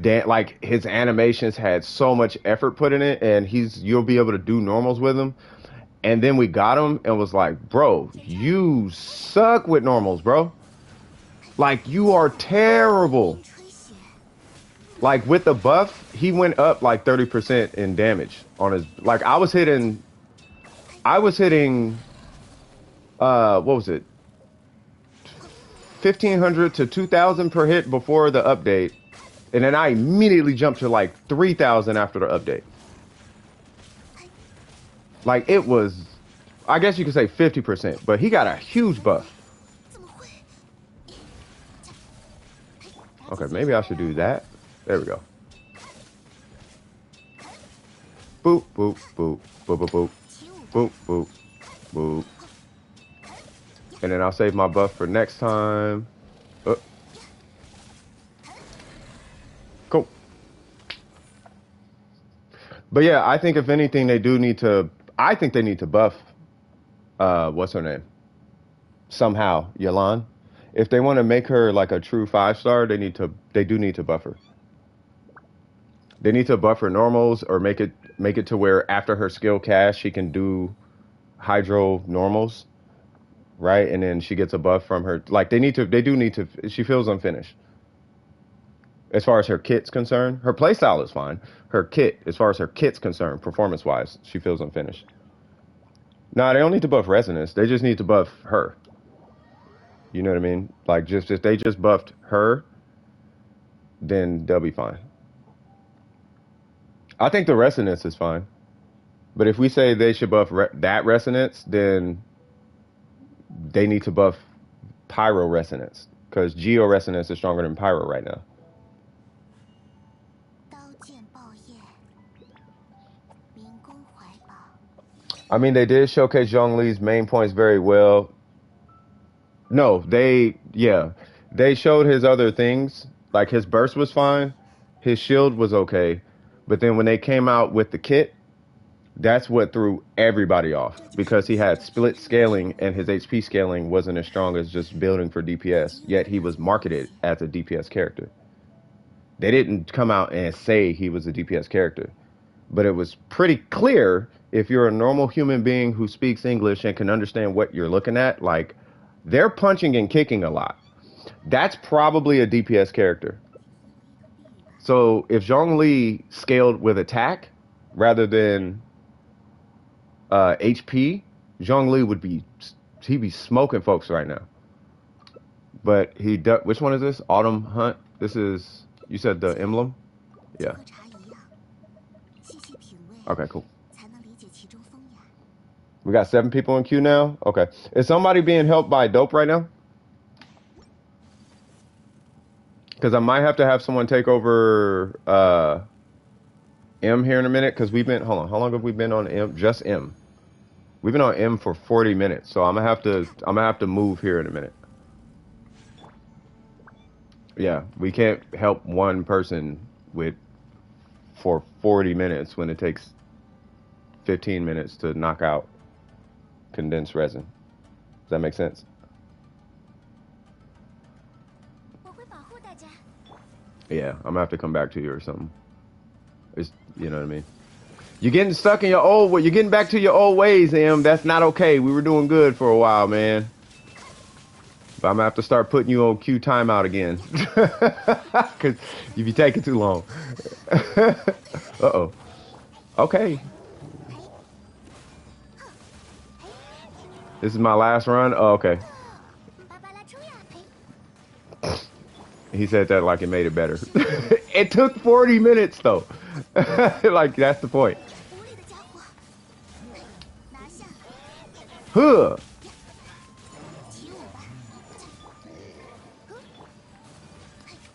animations had so much effort put in it, and you'll be able to do normals with him. And then we got him and was like, bro, you suck with normals, bro. Like, you are terrible. Like, with the buff, he went up like 30% in damage on his... Like, I was hitting... what was it? 1,500 to 2,000 per hit before the update. And then I immediately jumped to like 3,000 after the update. Like, it was... I guess you could say 50%, but he got a huge buff. Okay, maybe I should do that. There we go. Boop, boop, boop, boop, boop, boop, boop, boop, boop. And then I'll save my buff for next time. Cool. But yeah, I think if anything, they do need to... I think they need to buff... what's her name? Somehow, Yalan. If they want to make her like a true 5-star, they do need to buff her. They need to buff her normals, or make it to where after her skill cast, she can do hydro normals, right? And then she gets a buff from her. Like, they do need to. She feels unfinished. As far as her kit's concerned, her playstyle is fine. Her kit, as far as her kit's concerned, performance-wise, she feels unfinished. Nah, they don't need to buff Resonance. They just need to buff her. You know what I mean? Like, just if they just buffed her, then they'll be fine. I think the Resonance is fine. But if we say they should buff that Resonance, then they need to buff Pyro Resonance. Because Geo Resonance is stronger than Pyro right now. I mean, they did showcase Zhongli's main points very well. No, they showed his other things. Like his burst was fine, his shield was okay, but then when they came out with the kit, that's what threw everybody off because he had split scaling and his HP scaling wasn't as strong as just building for DPS. Yet he was marketed as a DPS character. They didn't come out and say he was a DPS character, but it was pretty clear if you're a normal human being who speaks English and can understand what you're looking at, like they're punching and kicking a lot. That's probably a DPS character. So if Zhongli scaled with attack rather than HP, Zhongli would be he'd be smoking folks right now. But which one is this? Autumn Hunt. This is you said the emblem. Yeah. Okay, cool. We got 7 people in queue now. Okay. Is somebody being helped by dope right now? Because I might have to have someone take over M here in a minute. Because we've been hold on. How long have we been on M? Just M. We've been on M for 40 minutes. So I'm gonna have to move here in a minute. Yeah, we can't help one person for 40 minutes when it takes 15 minutes to knock out condensed resin. Does that make sense? Yeah, I'm gonna have to come back to you or something. It's, you know what I mean? You're getting stuck in your old way. You're getting back to your old ways, Em. That's not okay. We were doing good for a while, man. But I'm gonna have to start putting you on queue timeout again. Cause you be taking too long. Uh-oh. Okay. This is my last run? Oh, okay. He said that like it made it better. It took 40 minutes though. Like that's the point. Huh.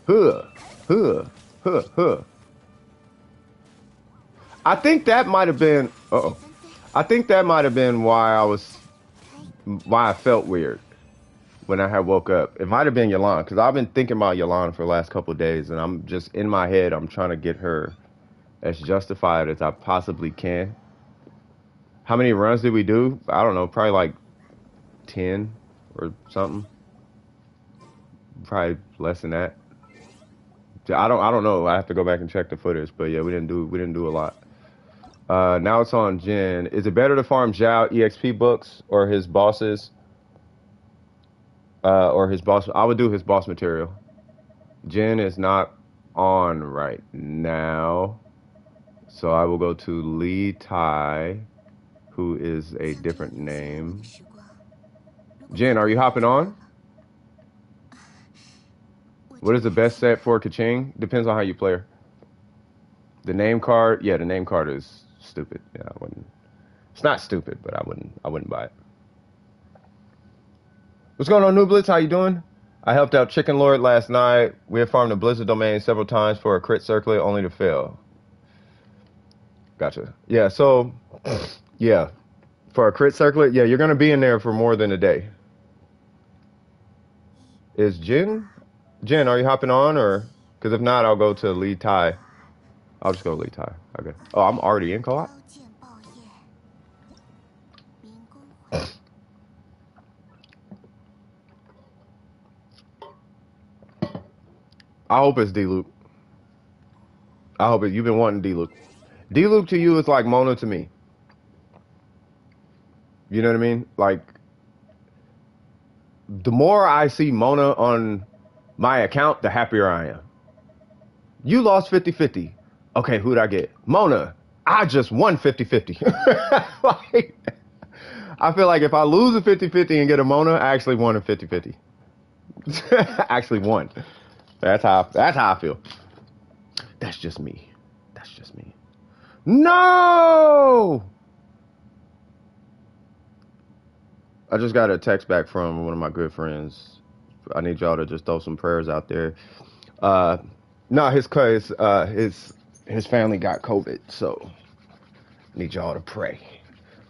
Huh. Huh. Huh. Huh. I think that might have been uh-oh. I think that might have been why I felt weird when I had woke up. It might have been Yolan, because I've been thinking about Yolan for the last couple of days, and I'm just in my head, I'm trying to get her as justified as I possibly can. How many runs did we do? I don't know, probably like 10 or something. Probably less than that. I don't know. I have to go back and check the footage, but yeah, we didn't do a lot. Now it's on Jin. Is it better to farm Zhao EXP books or his bosses? Or his boss? I would do his boss material. Jin is not on right now, so I will go to Li Tai, who is a different name. Jin, are you hopping on? What is the best set for Kaching? Depends on how you play her. The name card, yeah, the name card is stupid. Yeah, I wouldn't. It's not stupid, but I wouldn't buy it. What's going on, New Blitz? How you doing? I helped out Chicken Lord last night. We have farmed the Blizzard domain several times for a crit circlet, only to fail. Gotcha. Yeah, so, yeah, for a crit circlet, yeah, you're gonna be in there for more than a day. Is Jin, are you hopping on, or? Because if not, I'll go to Li Tai. I'll just go Li Tai. Okay. Oh, I'm already in co-op? I hope it's D-Loop. I hope it. You've been wanting D-Loop. D-Loop to you is like Mona to me. You know what I mean? Like, the more I see Mona on my account, the happier I am. You lost 50-50. Okay, who'd I get? Mona. I just won 50-50. Like, I feel like if I lose a 50-50 and get a Mona, I actually won a 50-50. Actually won. That's how I feel. That's just me. That's just me. No! I just got a text back from one of my good friends. I need y'all to just throw some prayers out there. No, his family got COVID, so I need y'all to pray.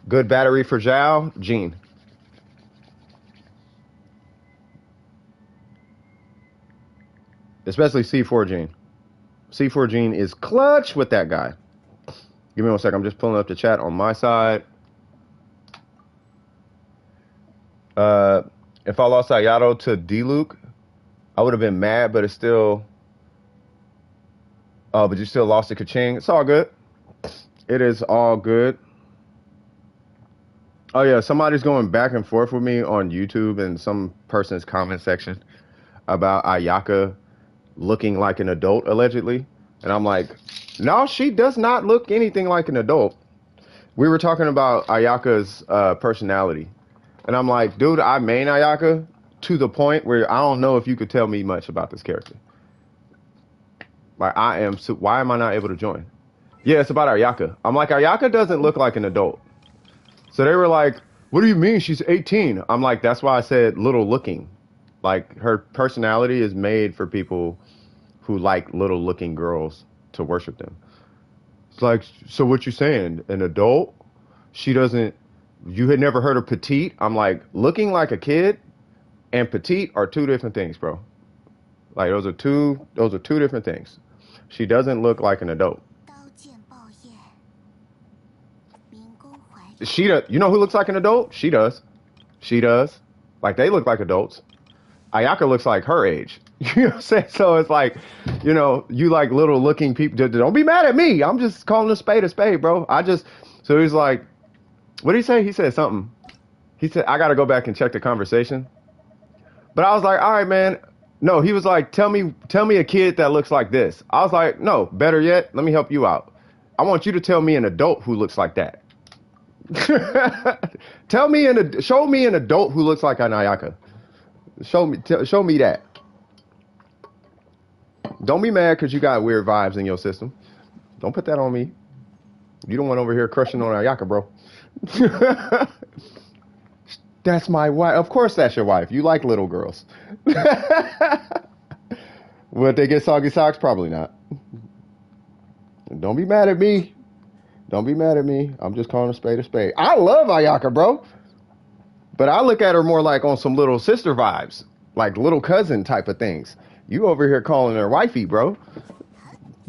Good battery for Zhao, Jean. Especially C4 Jean. C4 Jean is clutch with that guy. Give me 1 second. I'm just pulling up the chat on my side. If I lost Ayato to D-Luke, I would have been mad, but it's still... Oh, but you still lost to Kaching. It's all good. It is all good. Oh, yeah. Somebody's going back and forth with me on YouTube in some person's comment section about Ayaka looking like an adult, allegedly. And I'm like, no, she does not look anything like an adult. We were talking about Ayaka's personality. And I'm like, dude, I main Ayaka to the point where I don't know if you could tell me much about this character. Like, why am I not able to join? Yeah, it's about Ayaka. I'm like, Ayaka doesn't look like an adult. So they were like, what do you mean? She's 18. I'm like, that's why I said little looking. Like, her personality is made for people who like little looking girls to worship them. It's like, so what you saying? An adult? She doesn't, you had never heard of petite? I'm like, looking like a kid and petite are two different things, bro. Like, those are two different things. She doesn't look like an adult. You know who looks like an adult? She does. She does. Like, they look like adults. Ayaka looks like her age. You know what I'm saying? So it's like, you know, you like little looking people. Don't be mad at me. I'm just calling a spade, bro. So he's like, what did he say? He said something. He said, I got to go back and check the conversation. But I was like, all right, man. No, he was like, tell me a kid that looks like this. I was like, no, better yet, let me help you out. I want you to tell me an adult who looks like that. Show me an adult who looks like an Ayaka. Show me that. Don't be mad because you got weird vibes in your system. Don't put that on me. You don't want over here crushing on Ayaka, bro. That's my wife. Of course that's your wife. You like little girls. Would they get soggy socks? Probably not. Don't be mad at me. Don't be mad at me. I'm just calling a spade a spade. I love Ayaka, bro. But I look at her more like on some little sister vibes. Like little cousin type of things. You over here calling her wifey, bro.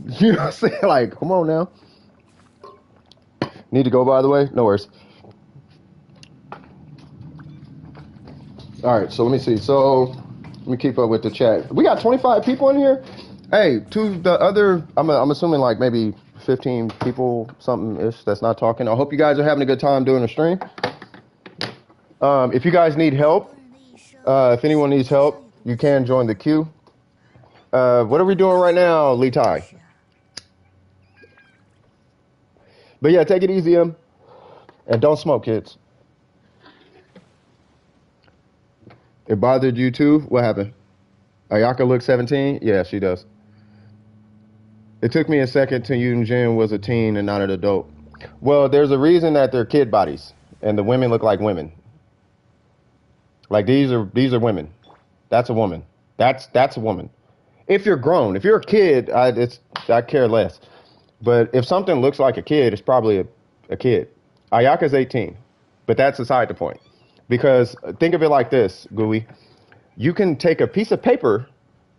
You know what I'm saying? Like, come on now. Need to go, by the way? No worries. All right, so let me see. So let me keep up with the chat. We got 25 people in here. Hey, to the other, I'm assuming like maybe 15 people, something-ish, that's not talking. I hope you guys are having a good time doing the stream. If you guys need help, if anyone needs help, you can join the queue. What are we doing right now, Lee Tai? But yeah, take it easy, and don't smoke, kids. It bothered you too? What happened? Ayaka looks 17? Yeah, she does. It took me a second to Yun Jin was a teen and not an adult. Well, there's a reason that they're kid bodies, and the women look like women. Like these are women. That's a woman. That's a woman. If you're grown, if you're a kid, I care less. But if something looks like a kid, it's probably a kid. Ayaka's 18, but that's beside the point. Because think of it like this, Gooey. You can take a piece of paper,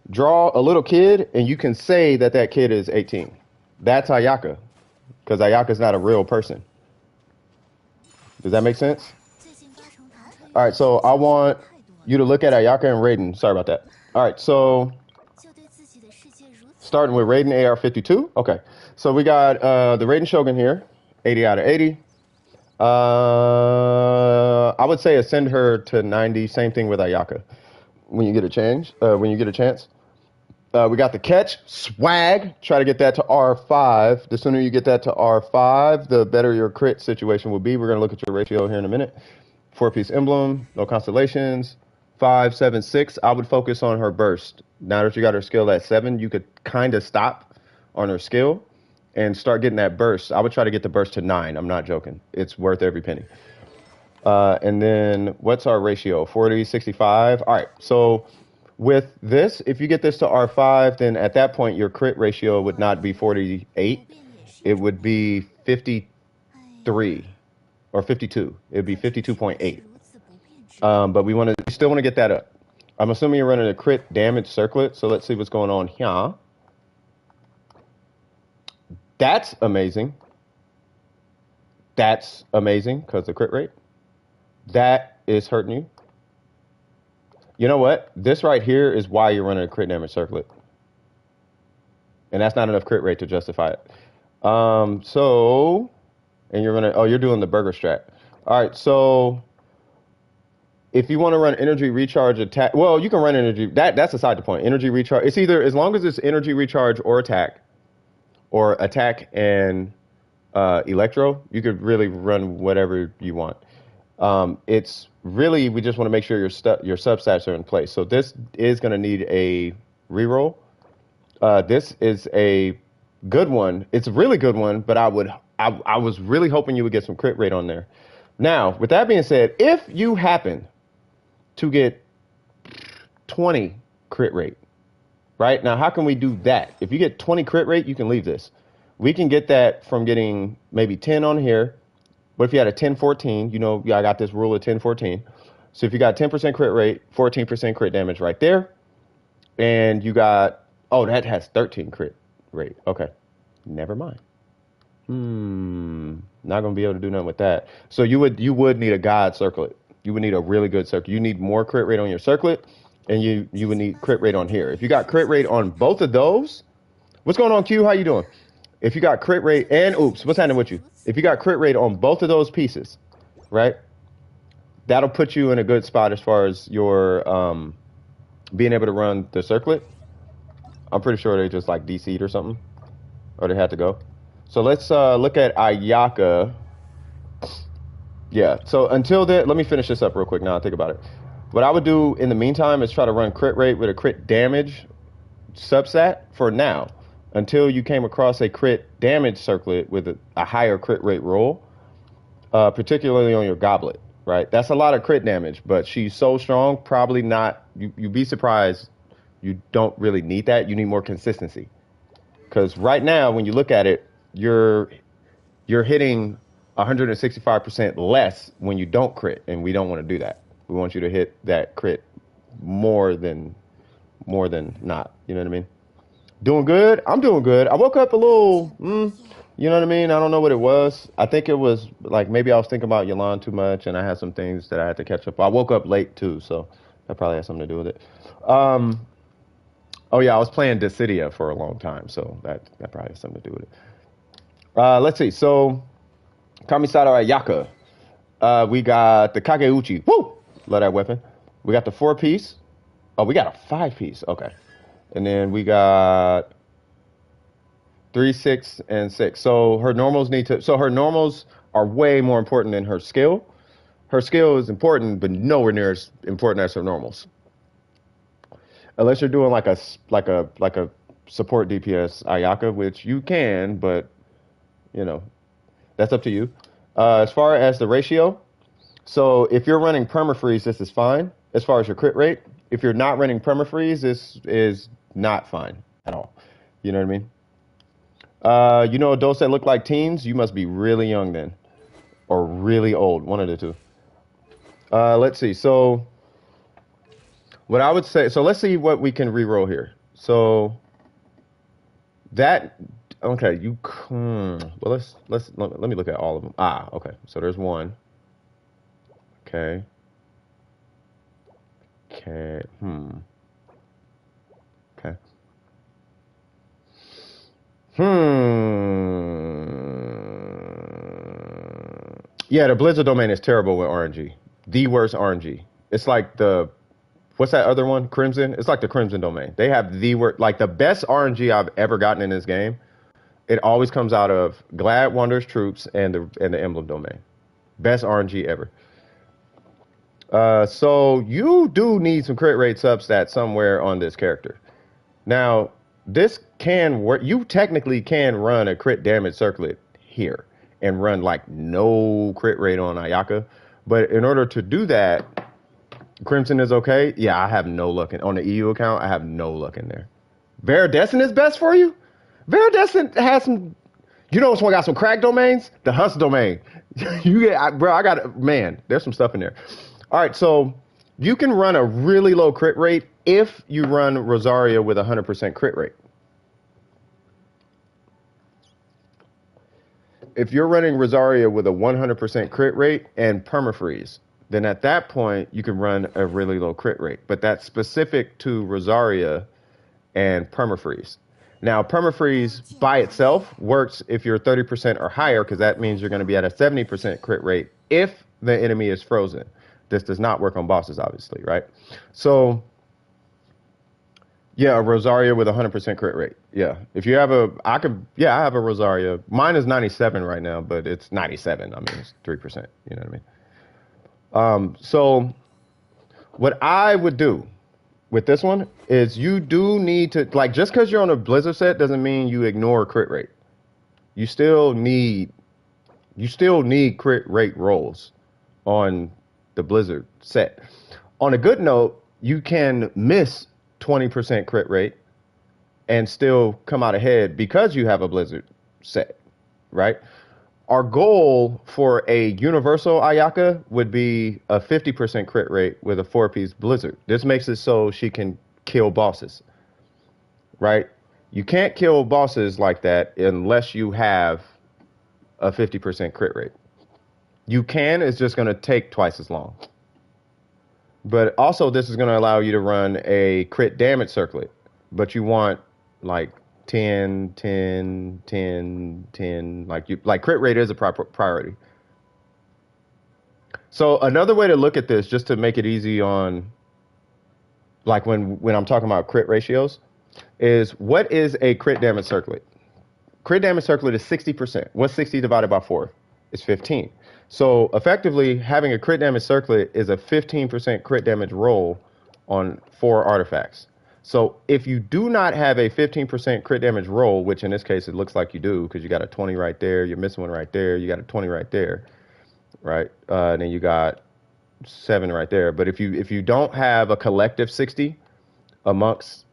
draw a little kid, and you can say that kid is 18. That's Ayaka, because Ayaka's not a real person. Does that make sense? All right, so I want you to look at Ayaka and Raiden. Sorry about that. All right, so starting with Raiden AR52. Okay, so we got the Raiden Shogun here, 80 out of 80. I would say ascend her to 90. Same thing with Ayaka. When you get a chance. We got the catch, swag. Try to get that to R5. The sooner you get that to R5, the better your crit situation will be. We're going to look at your ratio here in a minute. 4-piece emblem, no constellations. 5, 7, 6. I would focus on her burst. Now that you got her skill at 7, you could kind of stop on her skill and start getting that burst. I would try to get the burst to 9. I'm not joking. It's worth every penny. And then what's our ratio? 40, 65. All right. So with this, if you get this to R5, then at that point, your crit ratio would not be 48. It would be 53. or 52. It'd be 52.8. But we still want to get that up. I'm assuming you're running a crit damage circlet, so let's see what's going on here. That's amazing. That's amazing because the crit rate. That is hurting you. You know what? This right here is why you're running a crit damage circlet. And that's not enough crit rate to justify it. And you're doing the burger strat. All right, so if you want to run energy recharge attack, well, you can run energy. That's aside the point. Energy recharge. It's either, as long as it's energy recharge or attack and electro, you could really run whatever you want. It's really, we just want to make sure your substats are in place. So this is going to need a reroll. This is a good one. It's a really good one, but I was really hoping you would get some crit rate on there. Now, with that being said, if you happen to get 20 crit rate, right? Now, how can we do that? If you get 20 crit rate, you can leave this. We can get that from getting maybe 10 on here. But if you had a 10-14, I got this rule of 10-14. So if you got 10% crit rate, 14% crit damage right there. And you got, that has 13 crit rate. Okay. Never mind. Not going to be able to do nothing with that. So you would need a god circlet. You would need a really good circlet. You need more crit rate on your circlet, and you would need crit rate on here. If you got crit rate on both of those, what's going on, Q? How you doing? If you got crit rate and what's happening with you? If you got crit rate on both of those pieces, right? That'll put you in a good spot as far as your being able to run the circlet. I'm pretty sure they just like DC'd or something, or they had to go. So let's look at Ayaka. Yeah, so until then, let me finish this up real quick now. Think about it. What I would do in the meantime is try to run crit rate with a crit damage substat for now, until you came across a crit damage circlet with a higher crit rate roll, particularly on your goblet, right? That's a lot of crit damage, but she's so strong, probably not, you'd be surprised, you don't really need that. You need more consistency. Because right now, when you look at it, you're hitting 165% less when you don't crit, and we don't want to do that. We want you to hit that crit more than not. You know what I mean? Doing good. I'm doing good. I woke up a little, you know what I mean? I don't know what it was. I think it was like maybe I was thinking about Yolan too much, and I had some things that I had to catch up. I woke up late too, so that probably has something to do with it. Oh yeah, I was playing Dissidia for a long time, so that probably has something to do with it. Let's see. So Kamisada Ayaka. We got the Kageuchi. Woo! Love that weapon. We got the 4-piece. Oh, we got a 5-piece. Okay. And then we got 3, 6, and 6. So her normals her normals are way more important than her skill. Her skill is important, but nowhere near as important as her normals. Unless you're doing like a support DPS Ayaka, which you can, but that's up to you. As far as the ratio, so if you're running permafreeze, this is fine. As far as your crit rate, if you're not running permafreeze, this is not fine at all. You know what I mean? Adults that look like teens, you must be really young then, or really old, one of the two. Let's see. So what I would say, so let's see what we can reroll here. So that, okay, well, let me look at all of them. Okay. So there's one. Okay. Okay. Okay. Yeah, the Blizzard domain is terrible with RNG. The worst RNG. It's like what's that other one? Crimson? It's like the Crimson domain. They have the worst, like the best RNG I've ever gotten in this game. It always comes out of Glad Wander's troops and the Emblem domain. Best RNG ever. So you do need some crit rate substat somewhere on this character. Now, this can work. You technically can run a crit damage circlet here and run like no crit rate on Ayaka. But in order to do that, Crimson is okay. Yeah, I have no luck on the EU account. I have no luck in there. Viridescent is best for you? Viridescent has some, You know which one got some crack domains? The Hus domain. Bro, I got, man, there's some stuff in there. All right, so you can run a really low crit rate if you run Rosaria with 100% crit rate. If you're running Rosaria with a 100% crit rate and permafreeze, then at that point you can run a really low crit rate. But that's specific to Rosaria and permafreeze. Now, permafreeze by itself works if you're 30% or higher, because that means you're going to be at a 70% crit rate if the enemy is frozen. This does not work on bosses, obviously, right? So, yeah, a Rosaria with 100% crit rate. Yeah. If you have I have a Rosaria. Mine is 97 right now, but it's 97. I mean, it's 3%. You know what I mean? So, what I would do with this one is you do need to, like, just because you're on a Blizzard set doesn't mean you ignore crit rate. You still need crit rate rolls on the Blizzard set. On a good note, you can miss 20% crit rate and still come out ahead because you have a Blizzard set, right? Our goal for a universal Ayaka would be a 50% crit rate with a 4-piece Blizzard. This makes it so she can kill bosses, right? You can't kill bosses like that unless you have a 50% crit rate. You can, it's just going to take twice as long. But also, this is going to allow you to run a crit damage circlet. But you want like 10, 10, 10, 10. Like crit rate is a priority. So another way to look at this, just to make it easy on, like when I'm talking about crit ratios, is what is a crit damage circlet? Crit damage circlet is 60%. What's 60 divided by 4? It's 15. So effectively, having a crit damage circlet is a 15% crit damage roll on 4 artifacts. So if you do not have a 15% crit damage roll, which in this case it looks like you do, because you got a 20 right there, you're missing one right there, you got a 20 right there, right? And then you got 7 right there. But if you don't have a collective 60 amongst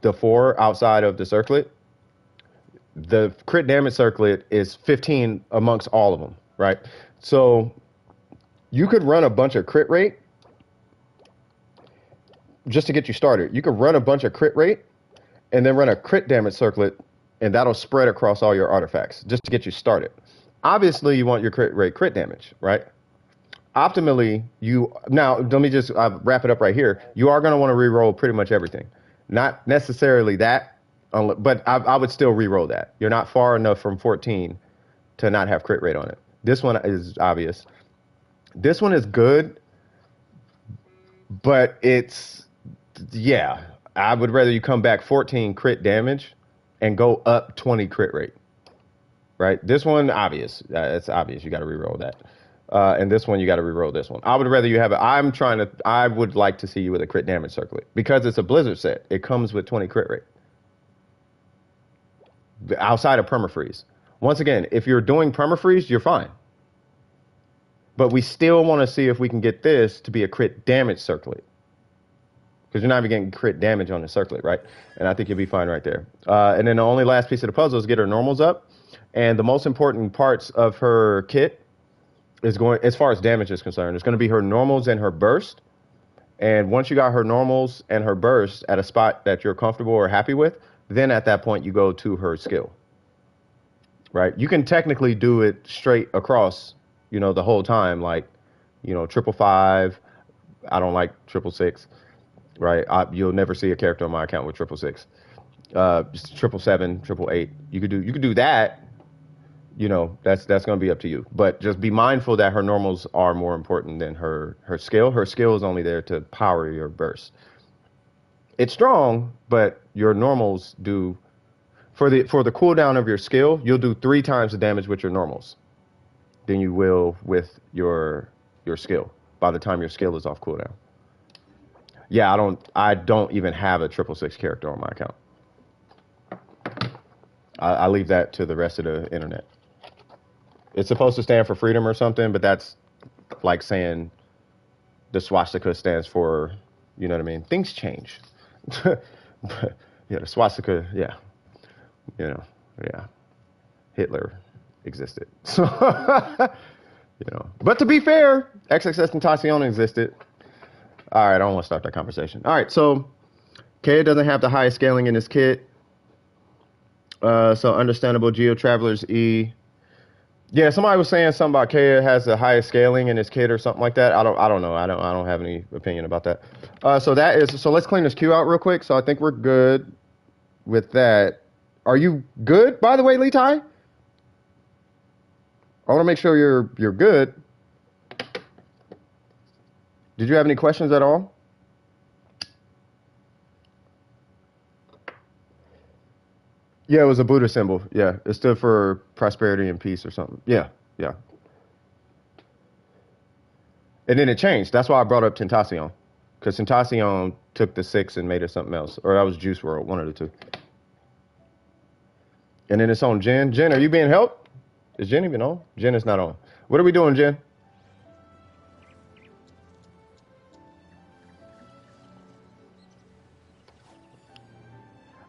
the 4 outside of the circlet, the crit damage circlet is 15 amongst all of them, right? So you could run a bunch of crit rate just to get you started. You could run a bunch of crit rate and then run a crit damage circlet, and that'll spread across all your artifacts just to get you started. Obviously, you want your crit rate crit damage, right? Optimally, now let me just wrap it up right here. You are going to want to reroll pretty much everything. Not necessarily that, but I would still re-roll that. You're not far enough from 14 to not have crit rate on it. This one is obvious. This one is good, but yeah, I would rather you come back 14 crit damage and go up 20 crit rate, right? This one, obvious. It's obvious. You got to re-roll that. And this one, you got to re-roll this one. I would rather you have it. I would like to see you with a crit damage circlet because it's a Blizzard set. It comes with 20 crit rate. Outside of permafreeze. Once again, if you're doing permafreeze, you're fine. But we still want to see if we can get this to be a crit damage circlet. Because you're not even getting crit damage on the circlet, right? And I think you'll be fine right there. And then the only last piece of the puzzle is get her normals up. And the most important parts of her kit is going, as far as damage is concerned, it's going to be her normals and her burst. And once you got her normals and her burst at a spot that you're comfortable or happy with, then at that point you go to her skill, right? You can technically do it straight across, the whole time, like, 555. I don't like 666, right? You'll never see a character on my account with 666. Just 777, 888. You could do that. That's going to be up to you. But just be mindful that her normals are more important than her skill. Her skill is only there to power your burst. It's strong, but your normals do, for the cooldown of your skill, you'll do 3 times the damage with your normals than you will with your skill by the time your skill is off cooldown. Yeah, I don't even have a 666 character on my account. I leave that to the rest of the internet. It's supposed to stand for freedom or something, but that's like saying the swastika stands for, you know what I mean? Things change. But, yeah, the swastika, yeah. Yeah. Hitler existed. So, you know. But to be fair, XXS Tentacion existed. All right, I don't want to start that conversation. All right, so Kaya doesn't have the highest scaling in his kit. So understandable. Geo Travelers E. Yeah, somebody was saying something about Kaya has the highest scaling in his kit or something like that. I don't know. I don't have any opinion about that. So let's clean this queue out real quick. So I think we're good with that. Are you good, by the way, Lee Tai? I want to make sure you're good. Did you have any questions at all? Yeah, it was a Buddha symbol. Yeah, it stood for prosperity and peace or something. Yeah, yeah. And then it changed. That's why I brought up Tentacion. Because Tentacion took the 6 and made it something else. Or that was Juice World, one of the two. And then it's on Jen. Jen, are you being helped? Is Jen even on? Jen is not on. What are we doing, Jen?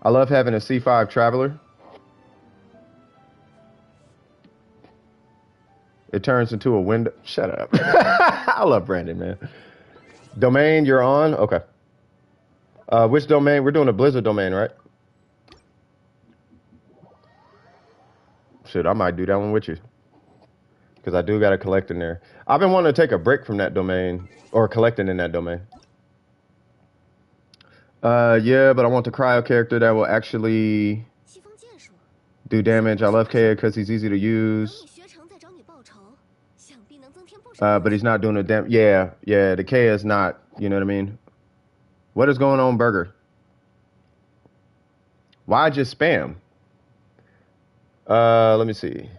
I love having a C5 Traveler. It turns into a window. Shut up. I love Brandon, man. Domain, you're on? Okay. Which domain? We're doing a Blizzard domain, right? Shit, I might do that one with you. Because I do got to collect in there. I've been wanting to take a break from that domain. Or collecting in that domain. Yeah, but I want the cryo character that will actually do damage. I love Kaya because he's easy to use. But he's not doing the damage. Yeah, the Kaya is not, you know what I mean? What is going on, Burger? Why just spam? Let me see.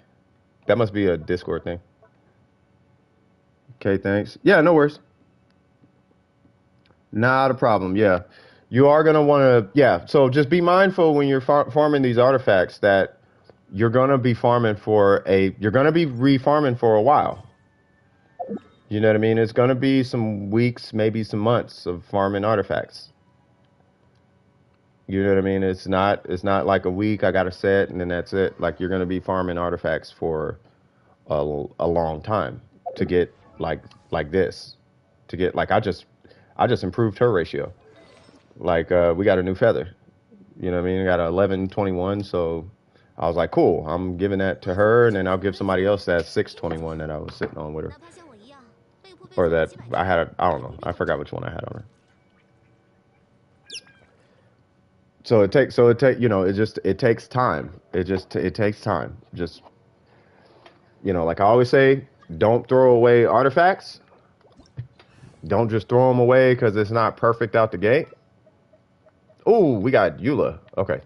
That must be a Discord thing. Okay, thanks. Yeah, no worries. Not a problem, yeah. You are going to want to, yeah, so just be mindful when you're farming these artifacts that you're going to be farming you're going to be re-farming for a while. You know what I mean? It's going to be some weeks, maybe some months of farming artifacts. You know what I mean? It's not like a week, I got a set, and then that's it. Like, you're going to be farming artifacts for a long time to get like this. To get, like, I just improved her ratio. Like, we got a new feather. You know what I mean? We got an 1121, so I was like, cool. I'm giving that to her, and then I'll give somebody else that 621 that I was sitting on with her. Or that I had, I don't know. I forgot which one I had on her. So it takes, you know, it takes time. It takes time. Just, you know, like I always say, don't throw away artifacts. Don't just throw them away because it's not perfect out the gate. Oh, we got Eula. Okay.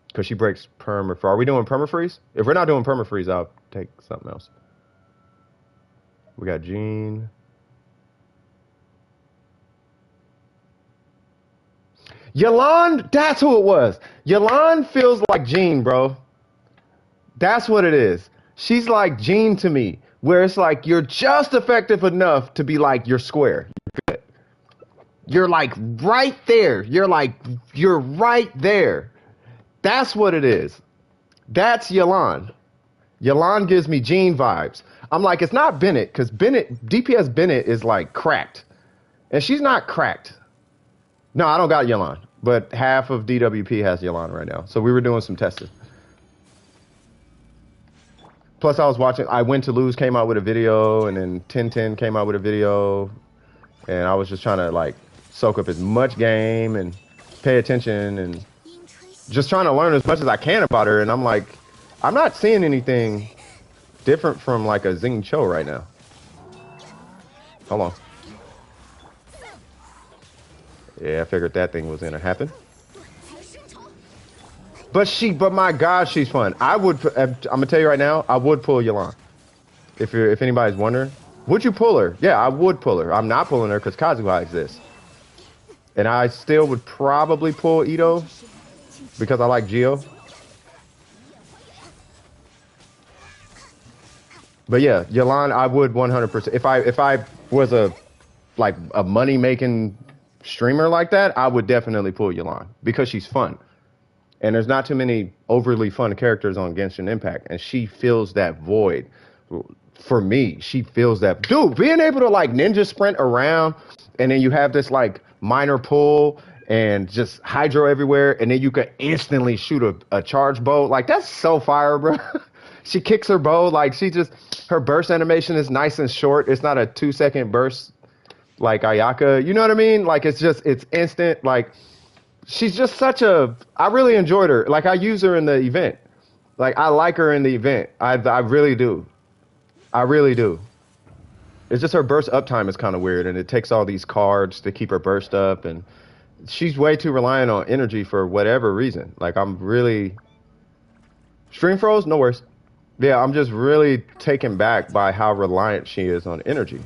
Because she breaks perma. Are we doing permafreeze? If we're not doing permafreeze, I'll take something else. We got Jean. Yolande, that's who it was. Yolande feels like Jean, bro. That's what it is. She's like Jean to me, where it's like you're just effective enough to be like you're square. You're like right there. You're right there. That's what it is. That's Yolande. Yolande gives me Jean vibes. I'm like, it's not Bennett, because DPS Bennett is like cracked. And she's not cracked. No, I don't got Yolande, but half of DWP has Yolande right now. So we were doing some testing. Plus I was watching, I Win to Lose came out with a video, and then 1010 came out with a video. And I was just trying to like soak up as much game and pay attention and just trying to learn as much as I can about her. And I'm like, I'm not seeing anything different from like a Xing Cho right now. Hold on. Yeah, I figured that thing was gonna happen. But my God, she's fun. I'm gonna tell you right now, I would pull Yolande. If anybody's wondering, would you pull her? Yeah, I would pull her. I'm not pulling her because Kazuha exists. And I still would probably pull Ito because I like Geo. But yeah, Yolande, I would 100%. If I was a money making streamer like that, I would definitely pull Yolande because she's fun. And there's not too many overly fun characters on Genshin Impact, and she fills that void. For me, she feels that. Dude, being able to like ninja sprint around, and then you have this like minor pull and just hydro everywhere, and then you can instantly shoot a charge bow. Like that's so fire, bro. She kicks her bow like her burst animation is nice and short. It's not a 2 second burst like Ayaka. You know what I mean? Like it's instant. Like she's just I really enjoyed her. Like I use her in the event. Like I like her in the event. I really do. I really do. It's just her burst uptime is kind of weird, and it takes all these cards to keep her burst up, and she's way too reliant on energy for whatever reason. Like I'm really stream froze, no worries. Yeah, I'm just really taken back by how reliant she is on energy.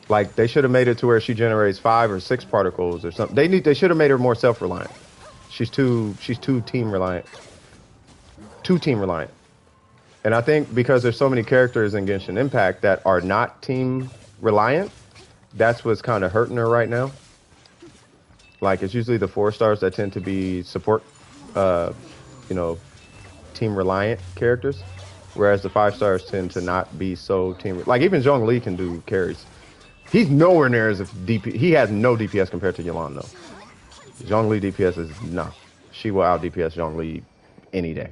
Like they should have made it to where she generates 5 or 6 particles or something. They should have made her more self-reliant. She's too team reliant. Too team reliant. And I think because there's so many characters in Genshin Impact that are not team reliant, that's what's kind of hurting her right now. Like it's usually the 4-stars that tend to be support, you know, team reliant characters, whereas the 5-stars tend to not be so team. Like even Zhongli can do carries. He's nowhere near as DP. He has no DPS compared to Yelan though. Zhongli DPS is no. She will out DPS Zhongli any day.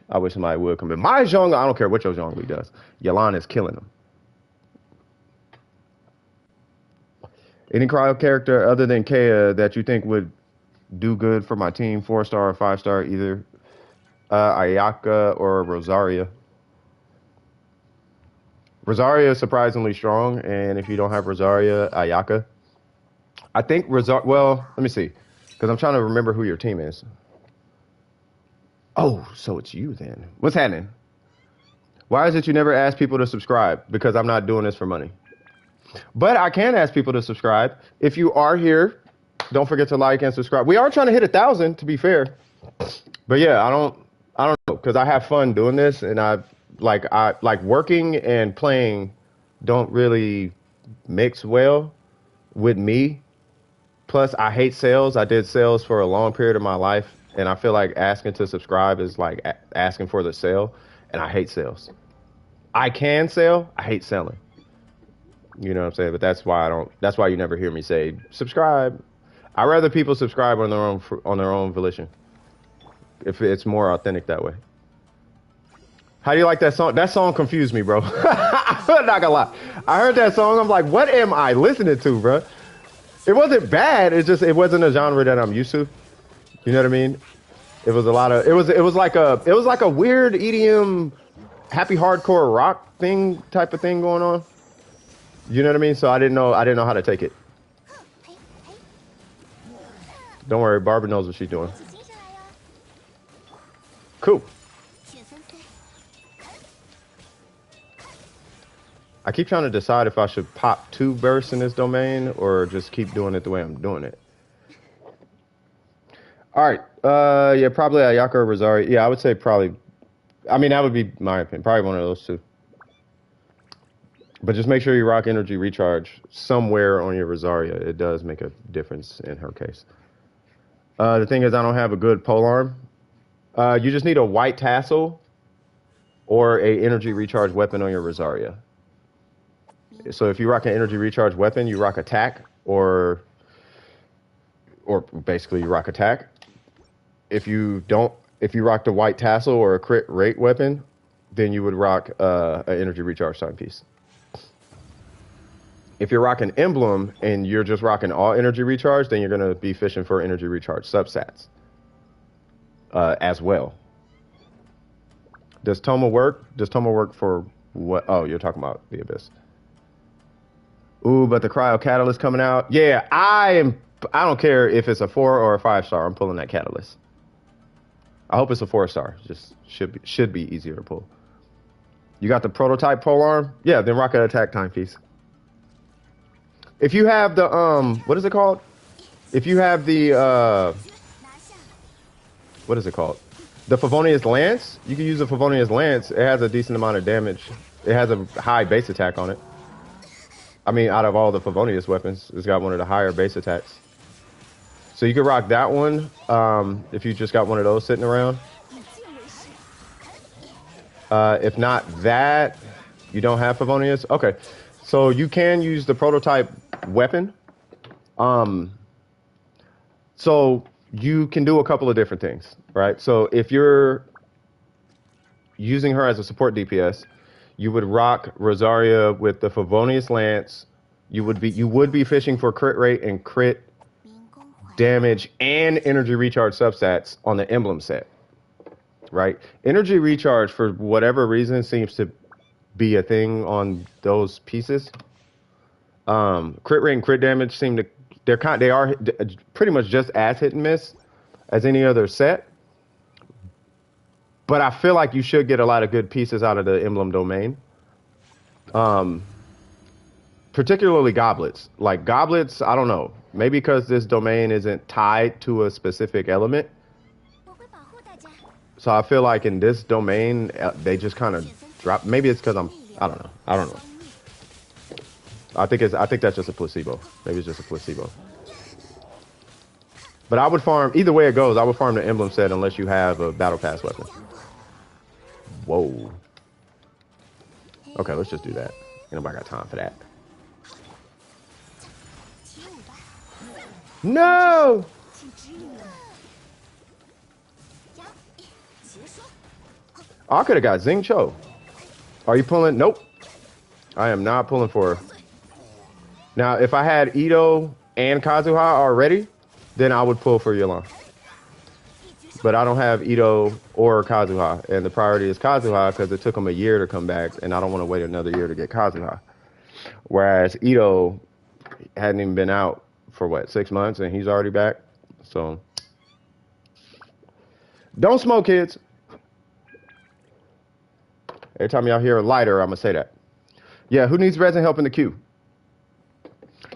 I wish somebody would come in. My Zhongli, I don't care what your Zhongli does. Yelan is killing him. Any cryo character other than Kea that you think would do good for my team, 4-star or 5-star, either Ayaka or Rosaria. Rosaria is surprisingly strong, and if you don't have Rosaria, Ayaka. I think well, let me see, because I'm trying to remember who your team is. Oh, so it's you then. What's happening? Why is it you never ask people to subscribe? Because I'm not doing this for money. But I can ask people to subscribe. If you are here, don't forget to like and subscribe. We are trying to hit 1,000, to be fair. But yeah, I don't know, because I have fun doing this, and I like working and playing don't really mix well with me. Plus, I hate sales. I did sales for a long period of my life, and I feel like asking to subscribe is like asking for the sale, and I hate sales. I can sell. I hate selling. You know what I'm saying? But that's why you never hear me say subscribe. I'd rather people subscribe on their own volition. If it's more authentic that way. How do you like that song? That song confused me, bro. I'm not gonna lie. I heard that song. I'm like, what am I listening to, bro? It wasn't bad. It's just it wasn't a genre that I'm used to. You know what I mean? It was a lot of it was like a weird EDM, happy hardcore rock type of thing going on. You know what I mean? So I didn't know how to take it. Don't worry, Barbara knows what she's doing. Cool. I keep trying to decide if I should pop 2 bursts in this domain or just keep doing it the way I'm doing it. All right. Yeah, probably Ayaka or Rosaria. Yeah, I would say probably. I mean, that would be my opinion. Probably one of those 2. But just make sure you rock energy recharge somewhere on your Rosaria. It does make a difference in her case. The thing is, I don't have a good polearm. You just need a white tassel or a energy recharge weapon on your Rosaria. So if you rock an energy recharge weapon, you rock attack or basically you rock attack. If you rock the white tassel or a crit rate weapon, then you would rock an energy recharge timepiece. If you're rocking emblem and you're just rocking all energy recharge, then you're gonna be fishing for energy recharge substats as well. Does Toma work? Does Toma work for what? Oh, you're talking about the Abyss. Ooh, but the Cryo Catalyst coming out. Yeah, I don't care if it's a 4 or a 5-star. I'm pulling that Catalyst. I hope it's a 4-star. Just should be easier to pull. You got the prototype polearm? Yeah, then rock an attack timepiece. If you have the what is it called? If you have the what is it called? The Favonius Lance, you can use the Favonius Lance. It has a decent amount of damage. It has a high base attack on it. I mean, out of all the Favonius weapons, it's got one of the higher base attacks. So you could rock that one if you just got one of those sitting around. If not that, you don't have Favonius? Okay. So you can use the prototype weapon. So you can do a couple of different things, right? So if you're using her as a support DPS, you would rock Rosaria with the Favonius Lance. You would be fishing for crit rate and crit damage and energy recharge substats on the emblem set, right? Energy recharge, for whatever reason, seems to be a thing on those pieces. Crit rate and crit damage seem to they are pretty much just as hit and miss as any other set. But I feel like you should get a lot of good pieces out of the emblem domain. Particularly goblets. Like goblets, I don't know. Maybe because this domain isn't tied to a specific element. So I feel like in this domain, they just kind of drop. Maybe it's because I don't know. I don't know. I think that's just a placebo. Maybe it's just a placebo. But I would farm, either way it goes, I would farm the emblem set unless you have a battle pass weapon. Whoa. Okay, let's just do that. Ain't nobody got time for that. No! Oh, I could have got Xing Cho. Are you pulling? Nope. I am not pulling for her. Now, if I had Ito and Kazuha already, then I would pull for Yelan. But I don't have Ito or Kazuha, and the priority is Kazuha because it took him a year to come back, and I don't want to wait another year to get Kazuha. Whereas Ito hadn't even been out for, what, 6 months, and he's already back. So, don't smoke, kids. Every time y'all hear a lighter, I'm going to say that. Yeah, who needs resin help in the queue?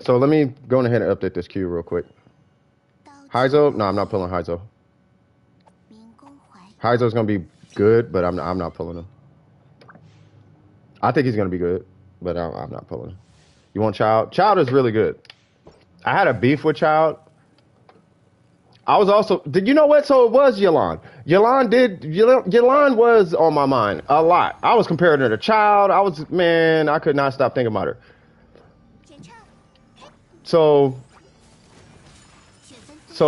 So let me go ahead and update this queue real quick. Heizo? No, I'm not pulling Heizo. Heizo's going to be good, but I'm not pulling him. I think he's going to be good, but I'm not pulling him. You want Child? Child is really good. I had a beef with Child. I was also, did you know what? So it was Yelan. Yelan was on my mind a lot. I was comparing her to Child. I could not stop thinking about her. So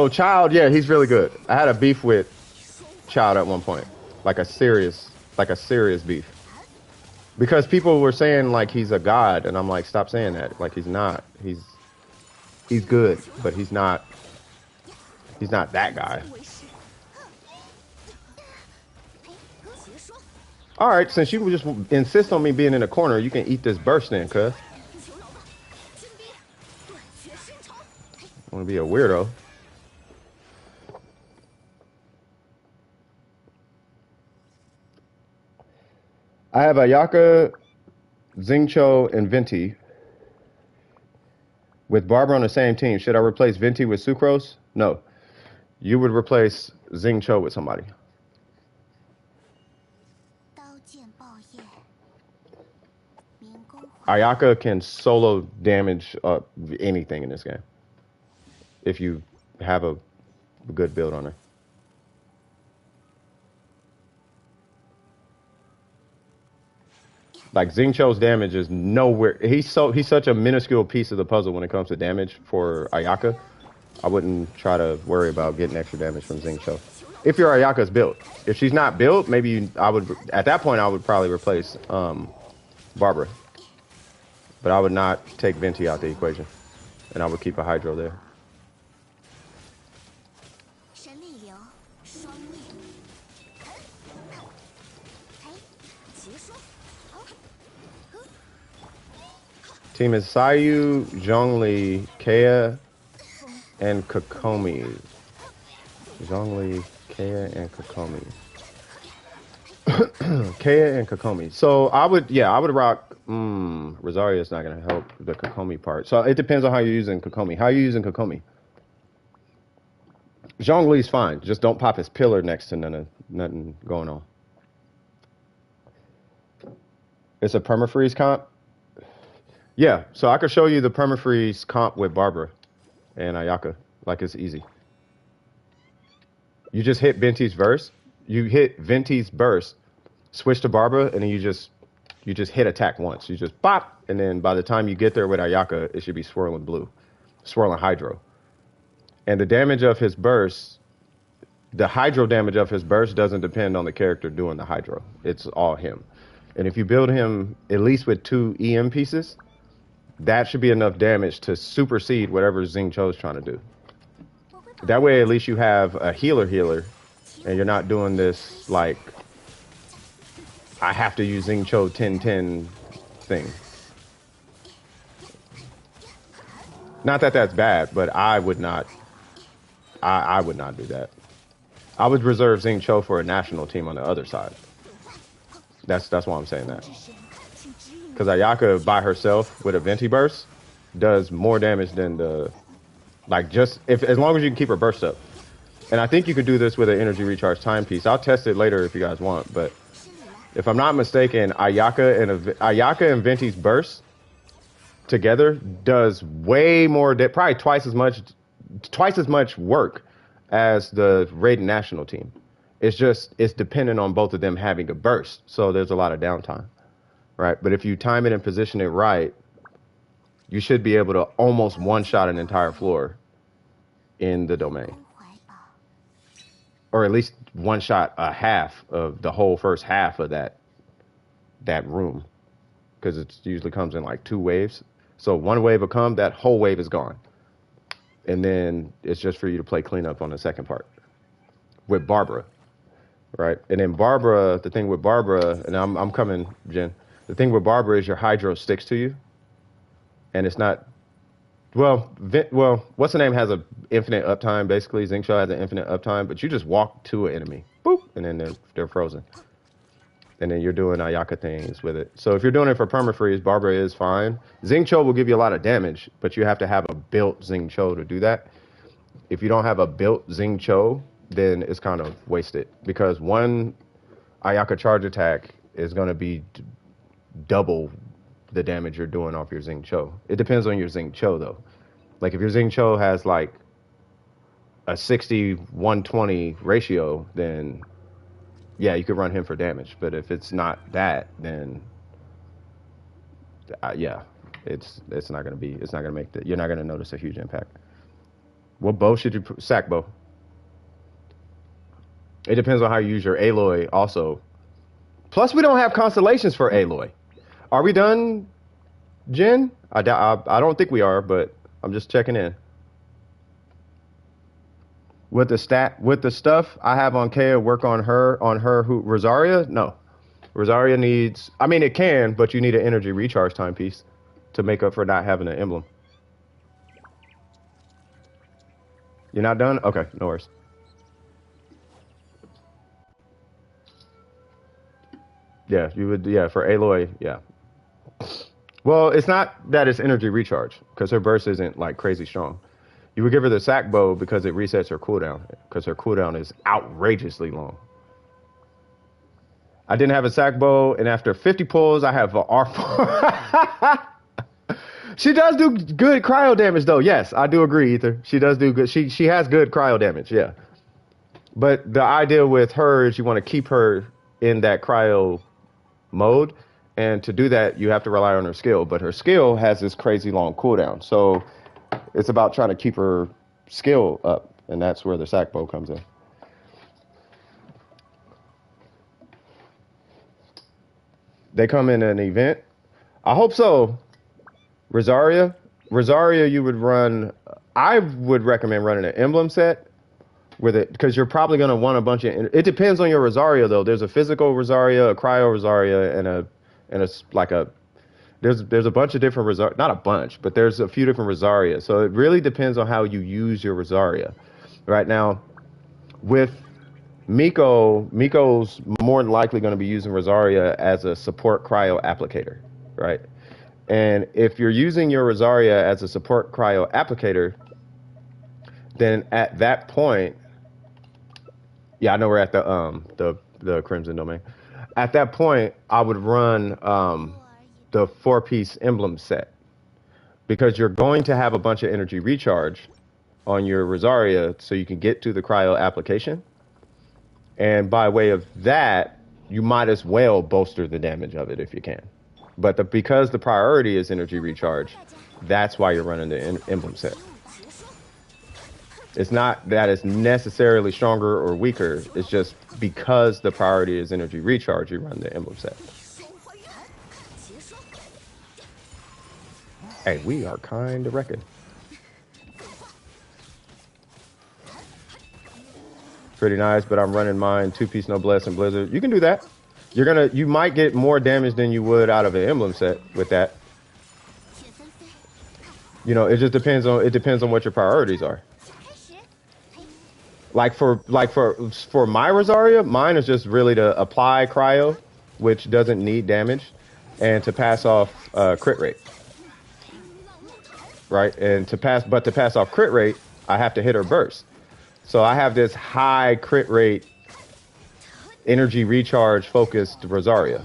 Child, yeah, he's really good. I had a beef with Child at one point, like a serious beef, because people were saying like he's a god, and I'm like, stop saying that. Like he's not. He's good, but he's not that guy. All right, since you just insist on me being in the corner, you can eat this burst then, cuz. Want to be a weirdo. I have Ayaka, Xing Cho, and Venti with Barbara on the same team. Should I replace Venti with Sucrose? No. You would replace Xing Cho with somebody. Ayaka can solo damage anything in this game if you have a good build on her. Like Xing Cho's damage is nowhere. He's such a minuscule piece of the puzzle when it comes to damage for Ayaka. I wouldn't try to worry about getting extra damage from Xing Cho. If your Ayaka's built. If she's not built, maybe at that point I would probably replace Barbara. But I would not take Venti out the equation. And I would keep a Hydro there. Team is Sayu, Zhongli, Kea, and Kokomi. Zhongli, Kea, and Kokomi. Kea and Kokomi. So I would rock. Rosaria is not going to help the Kokomi part. So it depends on how you're using Kokomi. How are you using Kokomi? Zhongli's fine. Just don't pop his pillar next to nothing going on. It's a permafreeze comp. Yeah, so I could show you the permafreeze comp with Barbara and Ayaka. Like, it's easy. You just hit Venti's verse. You hit Venti's burst, switch to Barbara, and then you just hit attack once. You just bop, and then by the time you get there with Ayaka, it should be swirling blue, swirling hydro. And the damage of his burst, the hydro damage of his burst doesn't depend on the character doing the hydro. It's all him. And if you build him at least with 2 EM pieces, that should be enough damage to supersede whatever Xing Cho's trying to do. That way, at least you have a healer, and you're not doing this, like, I have to use Xing Cho 10-10 thing. Not that that's bad, but I would not. I would not do that. I would reserve Xing Cho for a national team on the other side. That's why I'm saying that. Because Ayaka by herself with a Venti burst does more damage than the, like, just as long as you can keep her burst up. And I think you could do this with an energy recharge timepiece. I'll test it later if you guys want, but if I'm not mistaken, Ayaka and Venti's burst together does way more, probably twice as much work as the Raiden national team. It's dependent on both of them having a burst, so there's a lot of downtime, right? But if you time it and position it right, you should be able to almost one-shot an entire floor in the domain. Or at least one-shot a half of the whole first half of that room. Because it usually comes in like 2 waves. So 1 wave will come, that whole wave is gone. And then it's just for you to play cleanup on the second part. With Barbara. Right? And then Barbara, the thing with Barbara, and I'm coming, Jen. The thing with Barbara is your hydro sticks to you. And it's not, well, what's the name has an infinite uptime, basically. Xing Cho has an infinite uptime, but you just walk to an enemy, boop, and then they're frozen. And then you're doing Ayaka things with it. So if you're doing it for permafreeze, Barbara is fine. Xing Cho will give you a lot of damage, but you have to have a built Xing Cho to do that. If you don't have a built Xing Cho, then it's kind of wasted. Because one Ayaka charge attack is going to be double the damage you're doing off your Xing Cho. It depends on your Xing Cho, though. Like, if your Xing Cho has, like, a 60-120 ratio, then, yeah, you could run him for damage. But if it's not that, then, yeah, it's not going to be, it's not going to make the, you're not going to notice a huge impact. What bow should you, sack bow? It depends on how you use your Aloy, also. Plus, we don't have constellations for Aloy. Are we done, Jen? I don't think we are, but I'm just checking in. With the stuff I have on Kea, work on her who Rosaria? No. Rosaria needs, I mean, it can, but you need an energy recharge timepiece to make up for not having an emblem. You're not done? Okay, no worries. Yeah, you would, yeah, for Aloy, yeah. Well, it's not that it's energy recharge, because her burst isn't, like, crazy strong. You would give her the sack bow because it resets her cooldown, because her cooldown is outrageously long. I didn't have a sack bow, and after 50 pulls, I have a R4. She does do good cryo damage, though. Yes, I do agree, Ether. She does do good. She has good cryo damage, yeah. But the idea with her is you want to keep her in that cryo mode, and to do that you have to rely on her skill, but her skill has this crazy long cooldown, so it's about trying to keep her skill up, and that's where the sack bow comes in. They come in an event. I hope so. Rosaria, you would run, I would recommend running an emblem set with it, because you're probably going to want a bunch of, it depends on your Rosaria, though. There's a physical Rosaria, a cryo Rosaria, and a like a, there's a bunch of different Rosaria, not a bunch, but there's a few different Rosaria. So it really depends on how you use your Rosaria. Right now, with Miko's more than likely going to be using Rosaria as a support cryo applicator, right? And if you're using your Rosaria as a support cryo applicator, then at that point, yeah, I know we're at the Crimson Domain. At that point, I would run the 4-piece emblem set, because you're going to have a bunch of energy recharge on your Rosaria so you can get to the cryo application. And by way of that, you might as well bolster the damage of it if you can. But because the priority is energy recharge, that's why you're running the emblem set. It's not that it's necessarily stronger or weaker. It's just because the priority is energy recharge, you run the emblem set. Hey, we are kind of wrecking. Pretty nice, but I'm running mine 2-piece noblesse and blizzard. You can do that. You might get more damage than you would out of an emblem set with that. You know, it depends on what your priorities are. Like for my Rosaria, mine is just really to apply cryo, which doesn't need damage, and to pass off crit rate. Right, and to pass off crit rate, I have to hit her burst. So I have this high crit rate, energy recharge focused Rosaria.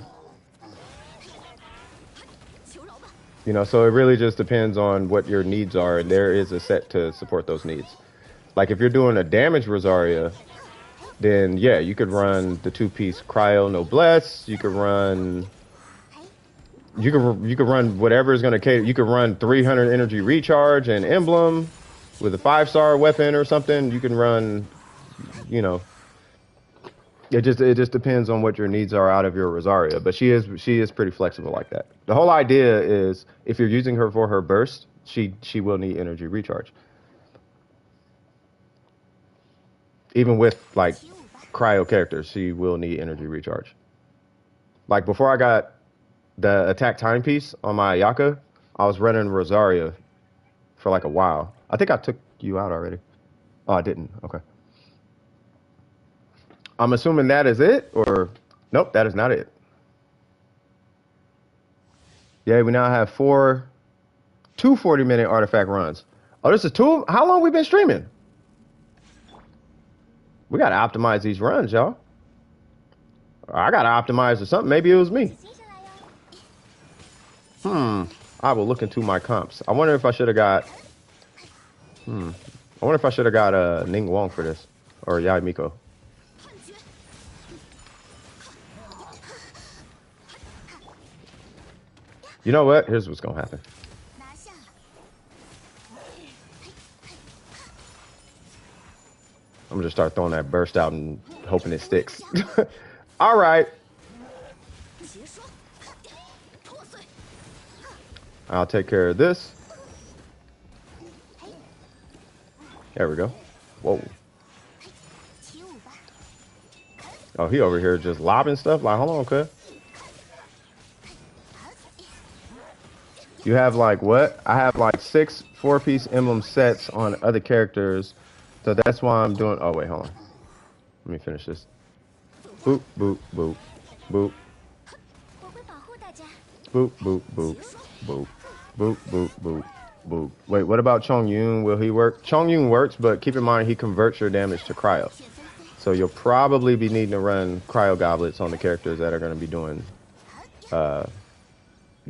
You know, so it really just depends on what your needs are, and there is a set to support those needs. Like if you're doing a damage Rosaria, then yeah, you could run the 2-piece cryo noblesse. You could run whatever is going to cater. You could run 300 energy recharge and emblem with a 5-star weapon or something. You can run, you know, it just depends on what your needs are out of your Rosaria. But she is pretty flexible like that. The whole idea is if you're using her for her burst, she will need energy recharge. Even with like cryo characters, she will need energy recharge. Like before I got the attack timepiece on my Ayaka, I was running Rosaria for like a while. I think I took you out already. Oh, I didn't. Okay. I'm assuming that is it, or nope, that is not it. Yeah, we now have 2 40-minute artifact runs. Oh, this is 2. How long we been streaming? We gotta optimize these runs, y'all. I gotta optimize or something. Maybe it was me. I will look into my comps. I wonder if I should have got. I wonder if I should have got Ning Wong for this, or Yai Miko. You know what? Here's what's gonna happen. I'm gonna just start throwing that burst out and hoping it sticks. All right. I'll take care of this. There we go. Whoa. Oh, he over here just lobbing stuff. Like, hold on, cuz. You have like what? I have like 6 4-piece emblem sets on other characters. So that's why I'm doing. Oh, wait, hold on. Let me finish this. Boop, boop, boop, boop. Boop, boop, boop, boop. Boop, boop, boop, boop. Wait, what about Chong Yun? Will he work? Chong Yun works, but keep in mind he converts your damage to cryo. So you'll probably be needing to run cryo goblets on the characters that are going to be doing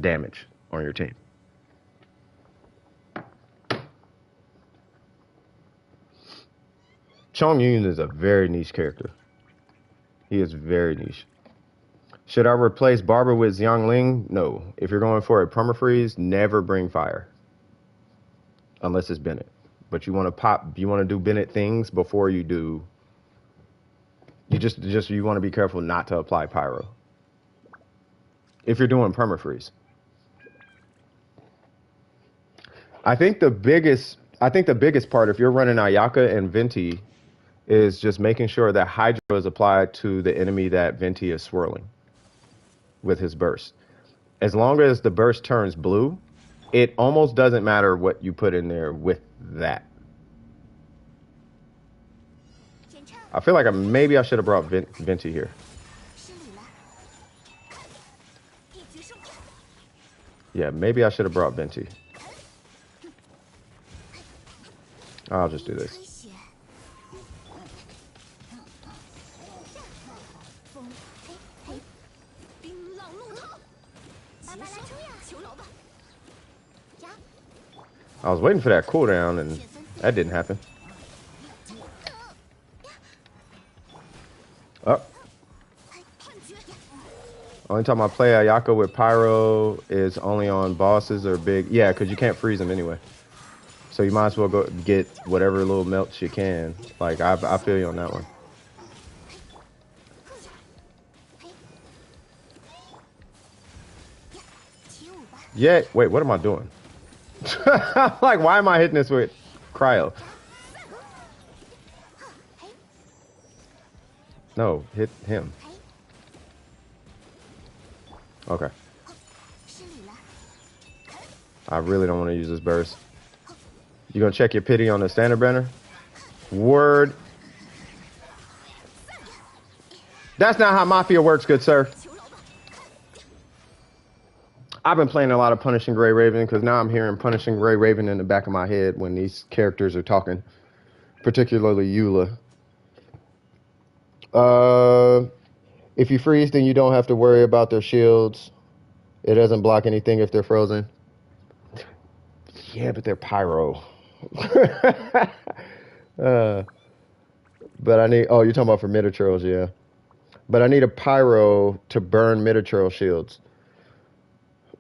damage on your team. Chong Yun is a very niche character. He is very niche. Should I replace Barber with Xiangling? No. If you're going for a permafreeze, never bring fire. Unless it's Bennett. But you want to do Bennett things before you do. You want to be careful not to apply pyro. If you're doing permafreeze. I think the biggest part, if you're running Ayaka and Venti, is just making sure that Hydro is applied to the enemy that Venti is swirling with his burst. As long as the burst turns blue, it almost doesn't matter what you put in there with that. I feel like maybe I should have brought Venti here. Yeah, maybe I should have brought Venti. I'll just do this. I was waiting for that cooldown, and that didn't happen. Only time I play Ayaka with Pyro is only on bosses or big. Yeah, because you can't freeze them anyway. So you might as well go get whatever little melts you can. Like, I feel you on that one. Yeah, wait, what am I doing? Like, why am I hitting this with cryo? No, hit him. Okay. I really don't want to use this burst. You gonna check your pity on the standard banner? Word. That's not how Mafia works, good sir. I've been playing a lot of Punishing Gray Raven because now I'm hearing Punishing Gray Raven in the back of my head when these characters are talking, particularly Eula. If you freeze, then you don't have to worry about their shields. It doesn't block anything if they're frozen. Yeah, but they're pyro. But I need. Oh, you're talking about for Mid-Trails, yeah. But I need a pyro to burn Mid-Trail shields.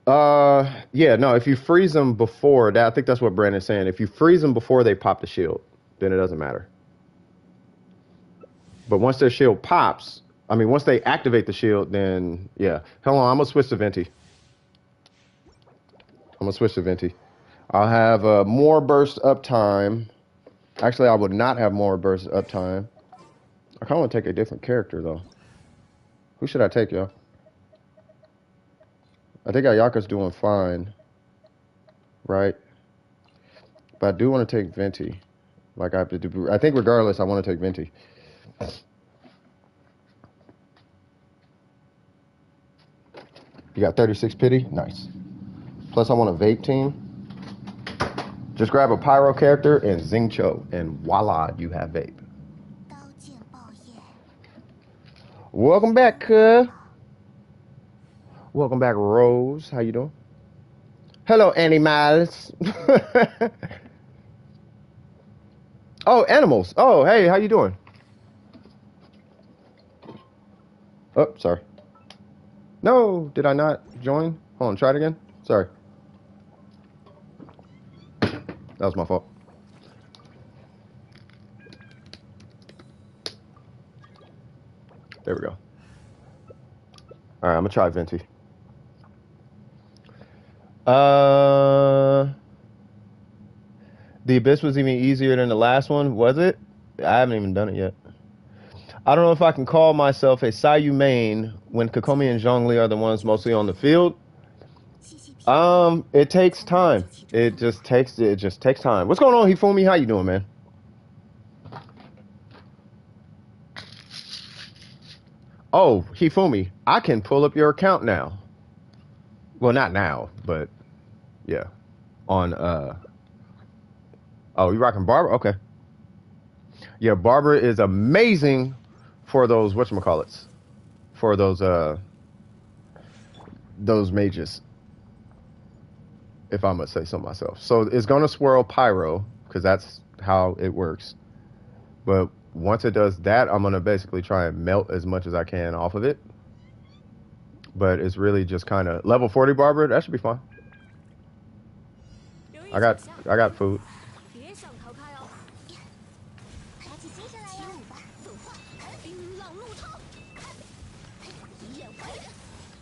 Yeah, no. If you freeze them before that, I think that's what Brandon's saying. If you freeze them before they pop the shield, then it doesn't matter. But once their shield pops, I mean, once they activate the shield, then yeah. Hold on, I'm gonna switch to Venti. I'll have more burst uptime. Actually, I would not have more burst uptime. I kind of want to take a different character though. Who should I take, y'all? I think Ayaka's doing fine, right? But I do want to take Venti. Like I have to do. I think regardless, I want to take Venti. You got 36 pity? Nice. Plus, I want a vape team. Just grab a pyro character and Xingqiu, and voila, you have vape. Welcome back, cuz. Welcome back, Rose. How you doing? Hello, animals. Oh, animals. Oh, hey, how you doing? Oh, sorry. No, did I not join? Hold on, try it again. Sorry. That was my fault. There we go. All right, I'm gonna try Venti. The Abyss was even easier than the last one, was it? I haven't even done it yet. I don't know if I can call myself a Sayu main when Kokomi and Zhongli are the ones mostly on the field. It takes time. It just takes time. What's going on, Hifumi? How you doing, man? Oh, Hifumi, I can pull up your account now. Well, not now, but yeah. On oh, you rocking Barbara? Okay. Yeah, Barbara is amazing for those whatchamacallits. For those mages. If I must say so myself. So it's gonna swirl pyro, because that's how it works. But once it does that, I'm gonna basically try and melt as much as I can off of it. But it's really just kind of level 40 Barbara. That should be fine. I got food.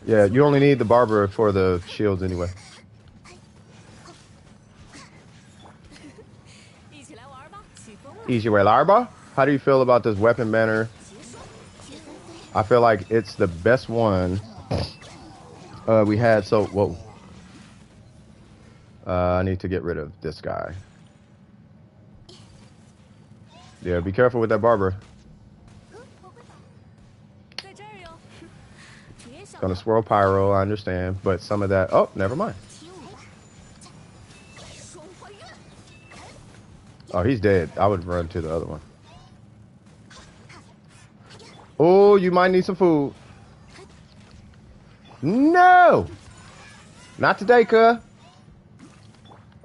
Yeah, you only need the Barbara for the shields anyway. Easy way, Larba. How do you feel about this weapon banner? I feel like it's the best one we had. So, whoa. I need to get rid of this guy. Yeah, be careful with that Barbara. Gonna swirl pyro, I understand, but some of that. Oh, never mind. Oh, he's dead. I would run to the other one. Oh, you might need some food. No! Not today, cuh.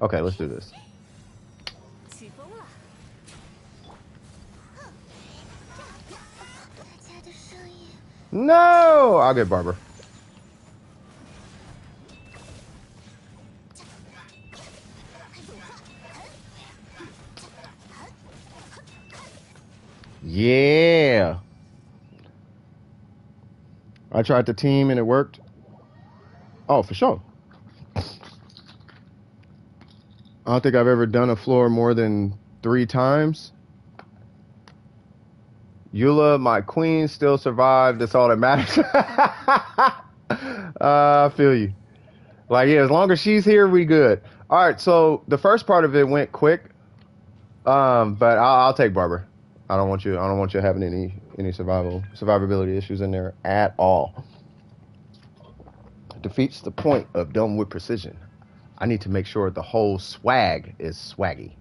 Okay, let's do this. No! I'll get Barbara. Yeah. I tried the team and it worked. Oh, for sure. I don't think I've ever done a floor more than 3 times. Eula, my queen, still survived. That's all that matters. I feel you. Like, yeah, as long as she's here, we good. All right, so the first part of it went quick, but I'll take Barber. I don't want you having any survivability issues in there at all. Defeats the point of done with precision. I need to make sure the whole swag is swaggy.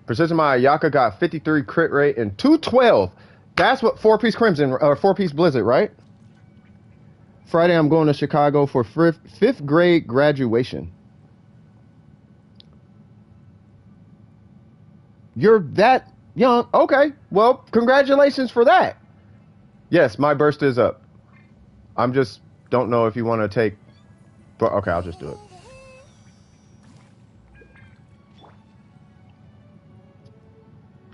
Precision my Ayaka got 53 crit rate and 212. That's what 4-piece Crimson or 4-piece Blizzard, right? Friday I'm going to Chicago for 5th grade graduation. You're that young? Okay. Well, congratulations for that. Yes, my burst is up. I'm just don't know if you want to take. But okay, I'll just do it.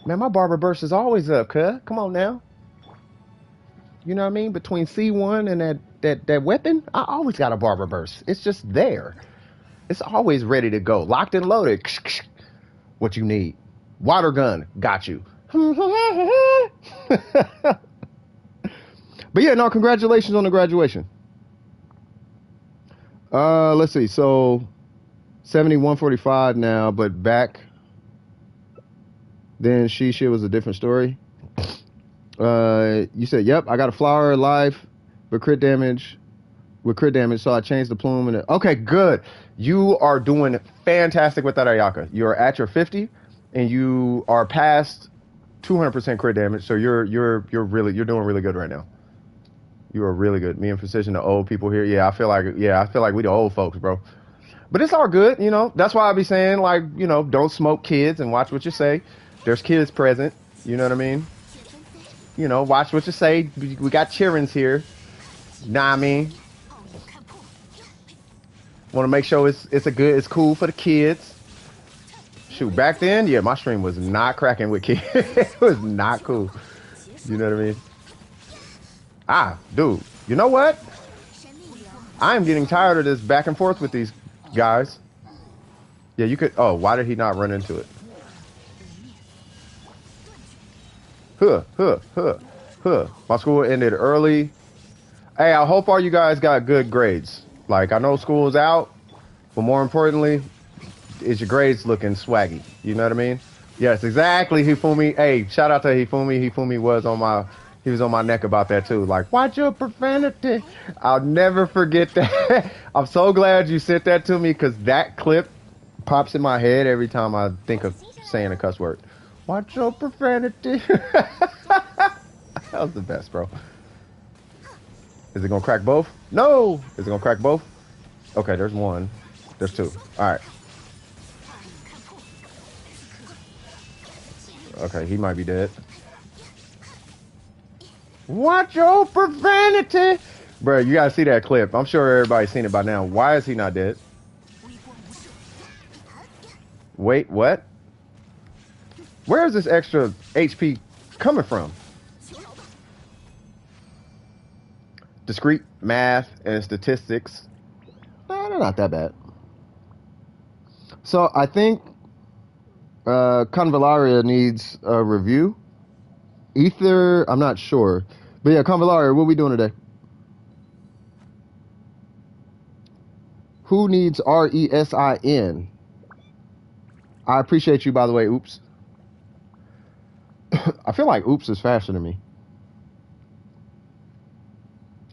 Man, my barber burst is always up, cuz. Come on now. You know what I mean? Between C1 and that weapon, I always got a barber burst. It's just there. It's always ready to go. Locked and loaded. What you need. Water gun. Got you. But yeah, no, congratulations on the graduation. Let's see. So 7145 now, but back then she was a different story. You said, yep, I got a flower life with crit damage, so I changed the plume. Okay, good. You are doing fantastic with that Ayaka. You're at your 50, and you are past 200% crit damage, so you're doing really good right now. You are really good. Me and Precision, the old people here. I feel like we the old folks, bro. But it's all good, you know. That's why I be saying, like, you know, don't smoke kids and watch what you say. There's kids present. You know what I mean? You know, watch what you say. We got cheerings here. Nah, I mean, want to make sure it's cool for the kids. Shoot, back then, yeah, my stream was not cracking with kids. It was not cool. You know what I mean? Ah, dude, you know what? I am getting tired of this back and forth with these guys. Yeah, you could. Oh, why did he not run into it? My school ended early. Hey, I hope all you guys got good grades. Like, I know school's out, but more importantly, is your grades looking swaggy? You know what I mean? Yes, exactly, Hifumi. Hey, shout out to Hifumi. Hifumi was on my neck about that too. Like, watch your profanity. I'll never forget that. I'm so glad you sent that to me, because that clip pops in my head every time I think of saying a cuss word. Watch your profanity. That was the best, bro. Is it gonna crack both? No! Is it gonna crack both? Okay, there's one. There's two. Alright. Okay, he might be dead. Watch your profanity! Bro, you gotta see that clip. I'm sure everybody's seen it by now. Why is he not dead? Wait, what? Where is this extra HP coming from? Discrete math and statistics. They're not that bad. So I think Convallaria needs a review. Ether, I'm not sure. But yeah, Convallaria, what are we doing today? Who needs RESIN? I appreciate you, by the way, Oops. I feel like Oops is faster than me.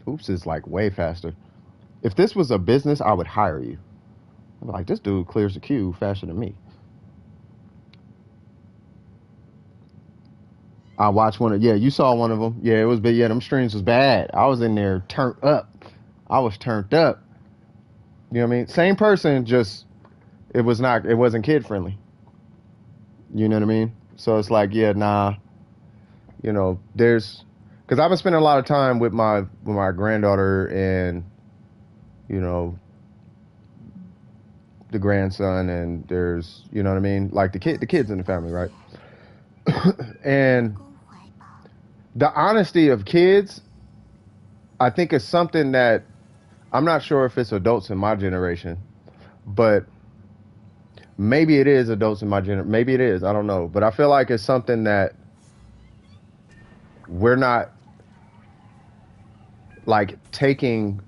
Oops is like way faster. If this was a business, I would hire you. I'm like, this dude clears the queue faster than me. I watched one of, yeah, you saw one of them. Yeah, it was bad. Yeah, them streams was bad. I was in there turned up. I was turned up. You know what I mean? Same person, just, it wasn't kid friendly. You know what I mean? So it's like, yeah, nah, you know, because I've been spending a lot of time with my granddaughter and, you know, the grandson, and there's, you know what I mean? Like the kids in the family, right? And the honesty of kids, I think, is something that I'm not sure if it's adults in my generation, but maybe it is adults in my generation. Maybe it is. I don't know. But I feel like it's something that we're not like taking,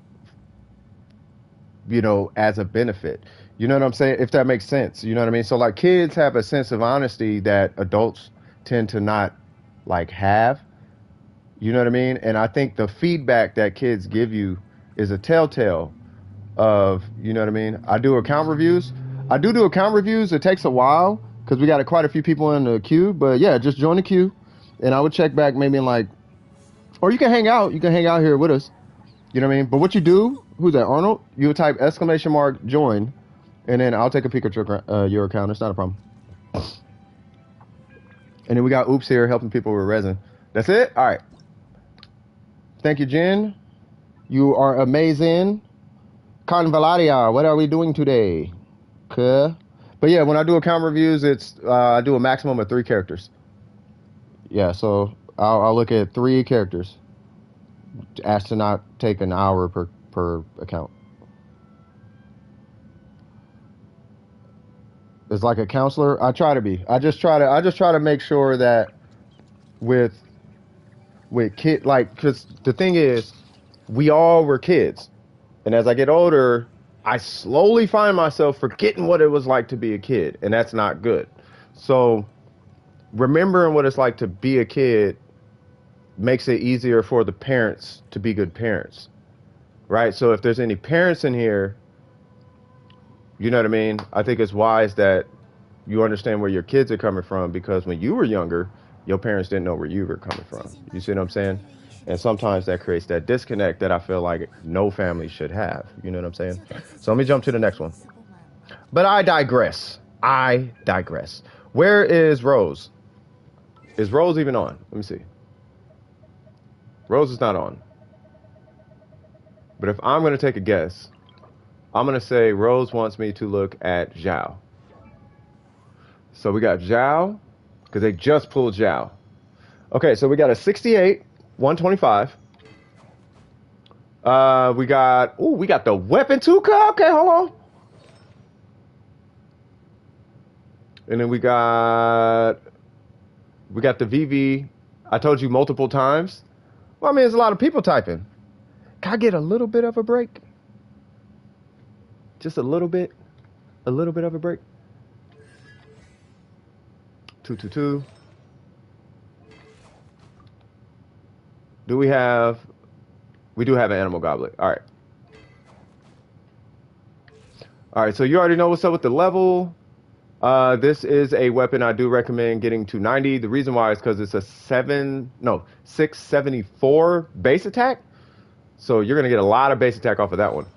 as a benefit. You know what I'm saying? If that makes sense. You know what I mean? So like kids have a sense of honesty that adults tend to not like have. You know what I mean? And I think the feedback that kids give you is a telltale of, you know what I mean? I do account reviews. I do account reviews. It takes a while because we got quite a few people in the queue. But yeah, just join the queue, and I would check back maybe in like, or you can hang out. You can hang out here with us. You know what I mean? But what you do, who's that, Arnold? You would type !join, and then I'll take a peek at your account. It's not a problem. And then we got Oops here helping people with resin. That's it? All right. Thank you, Jen. You are amazing. Convalaria, what are we doing today? But yeah, when I do account reviews, I do a maximum of 3 characters. Yeah, so I'll look at 3 characters. Ask to not take an hour per account. It's like a counselor. I try to be. I just try to make sure that with kid, like, because the thing is, we all were kids, and as I get older, I slowly find myself forgetting what it was like to be a kid, and that's not good. So remembering what it's like to be a kid makes it easier for the parents to be good parents, right? So if there's any parents in here, you know what I mean? I think it's wise that you understand where your kids are coming from, because when you were younger, your parents didn't know where you were coming from. You see what I'm saying? And sometimes that creates that disconnect that I feel like no family should have. You know what I'm saying? So let me jump to the next one. But I digress. Where is Rose? Is Rose even on? Let me see. Rose is not on. But if I'm going to take a guess, I'm going to say Rose wants me to look at Zhao. So we got Zhao, because they just pulled Zhao. Okay, so we got a 68, 125. We got the weapon too. Okay, hold on. And then we got the VV. I told you multiple times. Well, I mean, there's a lot of people typing. Can I get a little bit of a break? Just a little bit of a break. 222. We do have an animal goblet. All right, so you already know what's up with the level. This is a weapon I do recommend getting to 90. The reason why is because it's a 674 base attack. So you're going to get a lot of base attack off of that one.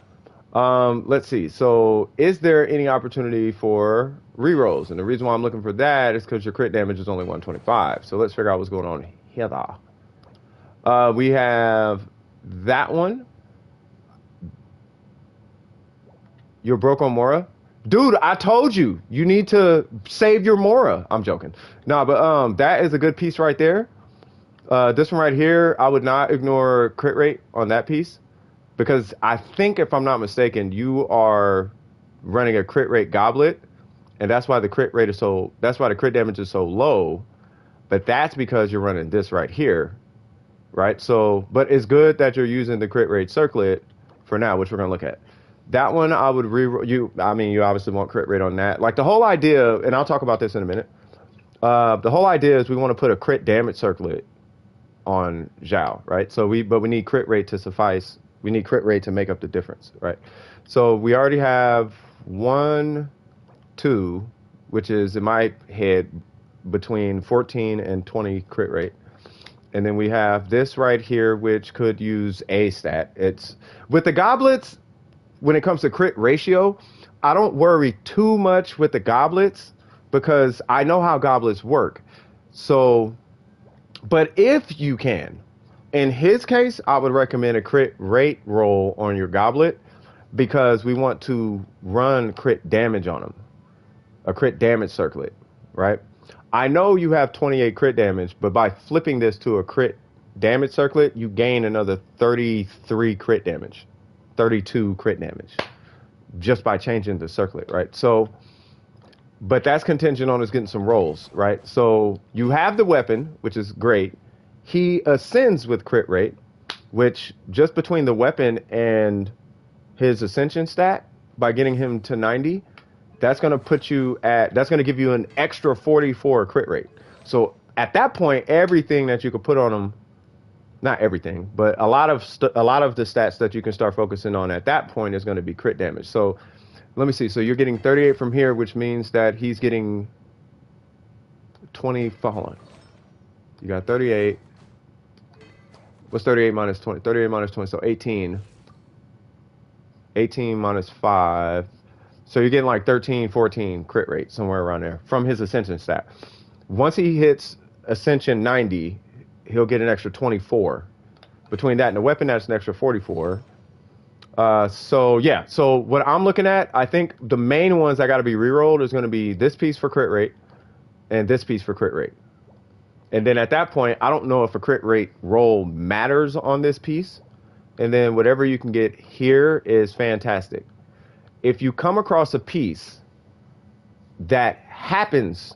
Let's see. So is there any opportunity for rerolls? And the reason why I'm looking for that is because your crit damage is only 125. So let's figure out what's going on here. We have that one. You're broke on Mora. Dude, I told you, you need to save your Mora. I'm joking. No, but that is a good piece right there. This one right here, I would not ignore crit rate on that piece, because I think, if I'm not mistaken, you are running a crit rate goblet, and that's why the crit damage is so low. But that's because you're running this right here, right? So, but it's good that you're using the crit rate circlet for now, which we're gonna look at. That one I would you obviously want crit rate on that. Like the whole idea, and I'll talk about this in a minute. The whole idea is we want to put a crit damage circlet on Zhao, right? So we need crit rate to suffice. We need crit rate to make up the difference, right? So we already have 1, 2, which is in my head between 14 and 20 crit rate. And then we have this right here, which could use a stat. It's with the goblets. When it comes to crit ratio, I don't worry too much with the goblets because I know how goblets work. So, but if you can, in his case, I would recommend a crit rate roll on your goblet, because we want to run crit damage on him, a crit damage circlet, right? I know you have 28 crit damage, but by flipping this to a crit damage circlet, you gain another 33 crit damage, 32 crit damage, just by changing the circlet, right? So, but that's contingent on us getting some rolls, right? So you have the weapon, which is great. He ascends with crit rate, which just between the weapon and his ascension stat, by getting him to 90, that's going to put you at, that's going to give you an extra 44 crit rate. So at that point, everything that you could put on him, not everything, but a lot of the stats that you can start focusing on at that point is going to be crit damage. So let me see. So you're getting 38 from here, which means that he's getting 20. Hold on. You got 38. What's 38 minus 20? 38 minus 20, so 18. 18 minus 5. So you're getting like 13, 14 crit rate, somewhere around there, from his Ascension stat. Once he hits Ascension 90, he'll get an extra 24. Between that and the weapon, that's an extra 44. So yeah, so what I'm looking at, I think the main ones I got to be rerolled is going to be this piece for crit rate and this piece for crit rate. And then at that point, I don't know if a crit rate roll matters on this piece. And then whatever you can get here is fantastic. If you come across a piece that happens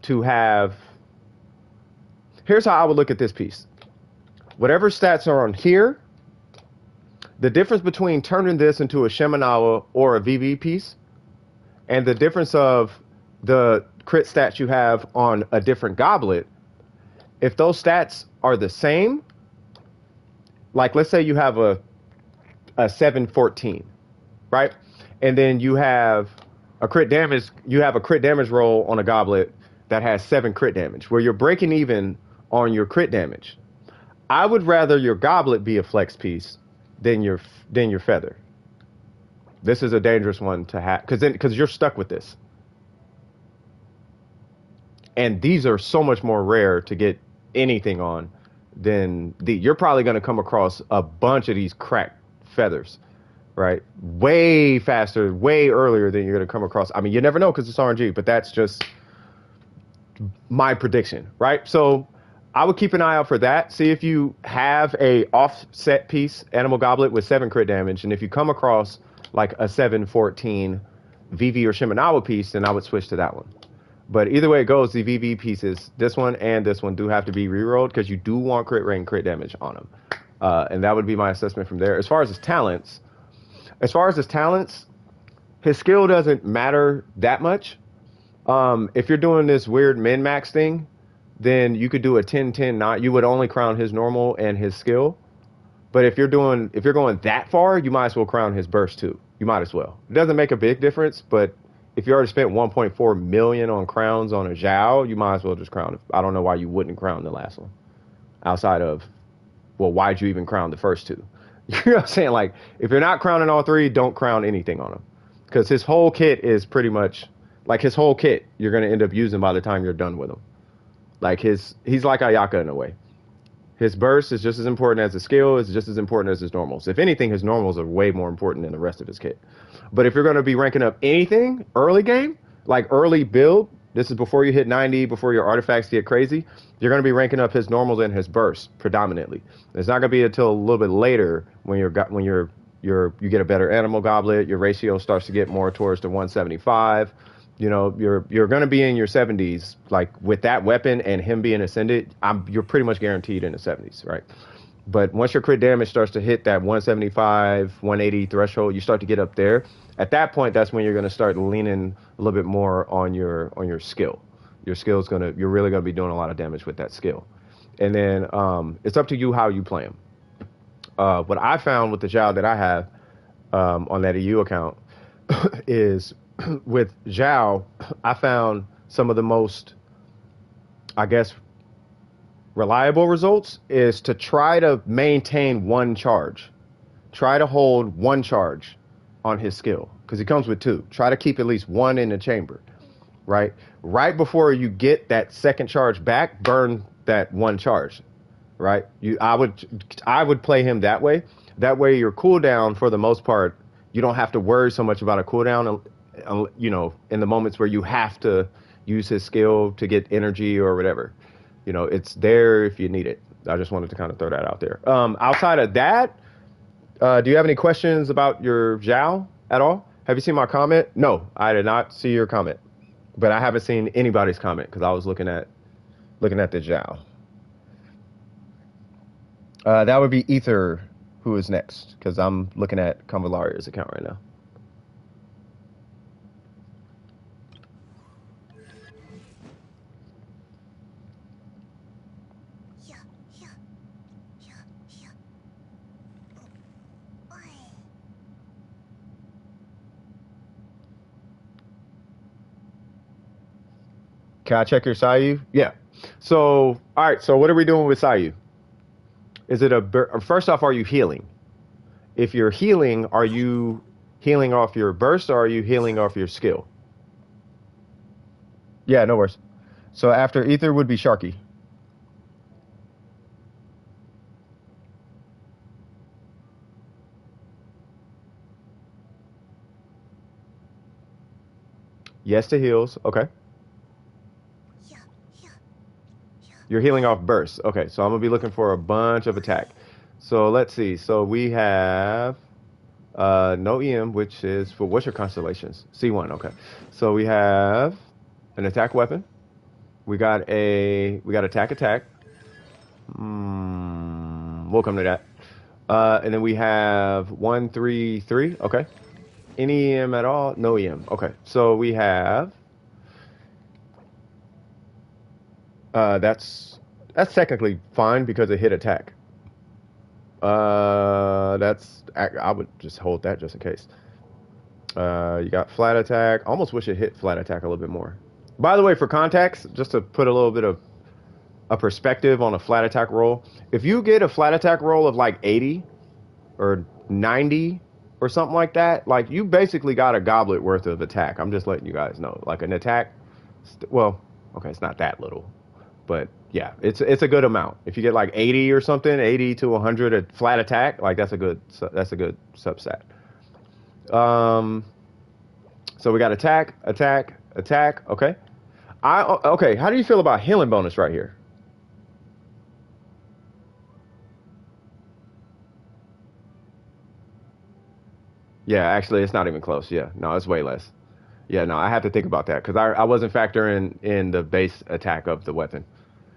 to have, here's how I would look at this piece. Whatever stats are on here, the difference between turning this into a Shimenawa or a VV piece, and the difference of the crit stats you have on a different goblet, if those stats are the same, like let's say you have a 714, right? And then you have a crit damage, roll on a goblet that has 7 crit damage, where you're breaking even on your crit damage. I would rather your goblet be a flex piece than your feather. This is a dangerous one to have, because you're stuck with this. And these are so much more rare to get anything on than you're probably going to come across a bunch of these cracked feathers, right? Way faster, way earlier than you're going to come across. I mean, you never know because it's RNG, but that's just my prediction, right? So I would keep an eye out for that. See if you have a offset piece, Animal Goblet, with 7 crit damage. And if you come across like a 714 VV or Shimenawa piece, then I would switch to that one. But either way it goes, the VV pieces, this one and this one, do have to be rerolled because you do want crit rate and crit damage on them. And that would be my assessment from there. As far as his talents, his skill doesn't matter that much. If you're doing this weird min-max thing, then you could do a 10-10-9. You would only crown his normal and his skill. But if you're going that far, you might as well crown his burst too. You might as well. It doesn't make a big difference, but if you already spent 1.4 million on crowns on a Zhao, you might as well just crown it. I don't know why you wouldn't crown the last one. Outside of, well, why'd you even crown the first two? You know what I'm saying? Like, if you're not crowning all three, don't crown anything on him. Because his whole kit is pretty much, like his whole kit, you're going to end up using by the time you're done with him. Like he's like Ayaka in a way. His burst is just as important as his skill, is just as important as his normals. If anything, his normals are way more important than the rest of his kit. But if you're going to be ranking up anything early game, like early build, this is before you hit 90, before your artifacts get crazy, you're going to be ranking up his normals and his burst predominantly. It's not going to be until a little bit later when you get a better Animal Goblet, your ratio starts to get more towards the 175. You know, you're going to be in your 70s, like with that weapon and him being ascended, you're pretty much guaranteed in the 70s, right? But once your crit damage starts to hit that 175, 180 threshold, you start to get up there. At that point, that's when you're going to start leaning a little bit more on your skill. Your skill's you're really going to be doing a lot of damage with that skill. And then it's up to you how you play him. What I found with the Zhao that I have on that EU account is with Zhao, I found some of the most, I guess, reliable results is to try to maintain one charge. Try to hold one charge on his skill because he comes with 2. Try to keep at least 1 in the chamber, right? Right before you get that second charge back, burn that 1 charge, right? I would play him that way. That way your cooldown, for the most part, you don't have to worry so much about a cooldown, you know, in the moments where you have to use his skill to get energy or whatever. You know, it's there if you need it. I just wanted to kind of throw that out there. Outside of that, do you have any questions about your Zhao at all? Have you seen my comment? No, I did not see your comment, but I haven't seen anybody's comment because I was looking at the Zhao. That would be Ether, who is next, because I'm looking at Convalaria's account right now. Can I check your Sayu? Yeah. So, all right. So, what are we doing with Sayu? Is it first off, are you healing? If you're healing, are you healing off your burst or are you healing off your skill? Yeah, no worries. So after Ether would be Sharky. Yes to heals. Okay. You're healing off burst. Okay, so I'm gonna be looking for a bunch of attack. So let's see. So we have no EM, which is for what's your constellations? C1. Okay. So we have an attack weapon. We got attack. We'll come to that. And then we have 1, 3, 3. Okay. Any EM at all? No EM. Okay. So we have that's technically fine because it hit attack. I would just hold that just in case. You got flat attack. Almost wish it hit flat attack a little bit more. By the way, for context, just to put a little bit of a perspective on a flat attack roll, if you get a flat attack roll of like 80 or 90 or something like that, like you basically got a goblet worth of attack. I'm just letting you guys know. Like an attack, well, okay, it's not that little, but yeah, it's a good amount. If you get like 80 or something, 80 to 100 a flat attack, like that's a good subset. So we got attack. Okay. Okay. How do you feel about healing bonus right here? Yeah, actually, it's not even close. Yeah, no, it's way less. Yeah, no, I have to think about that because I wasn't factoring in the base attack of the weapon.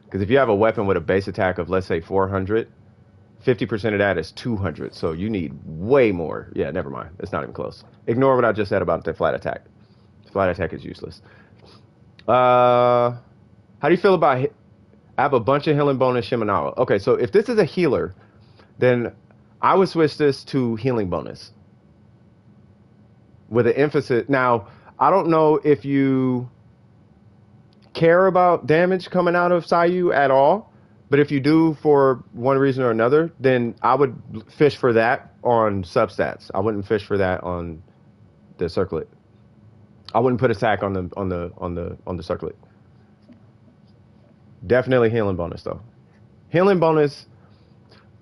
Because if you have a weapon with a base attack of, let's say, 400, 50% of that is 200. So you need way more. Yeah, never mind. It's not even close. Ignore what I just said about the flat attack. Flat attack is useless. How do you feel about... I have a bunch of healing bonus Shimenawa. Okay, so if this is a healer, then I would switch this to healing bonus. With an emphasis... Now, I don't know if you care about damage coming out of Sayu at all, but if you do for one reason or another, then I would fish for that on substats. I wouldn't fish for that on the circlet. I wouldn't put attack on the circlet. Definitely healing bonus though. Healing bonus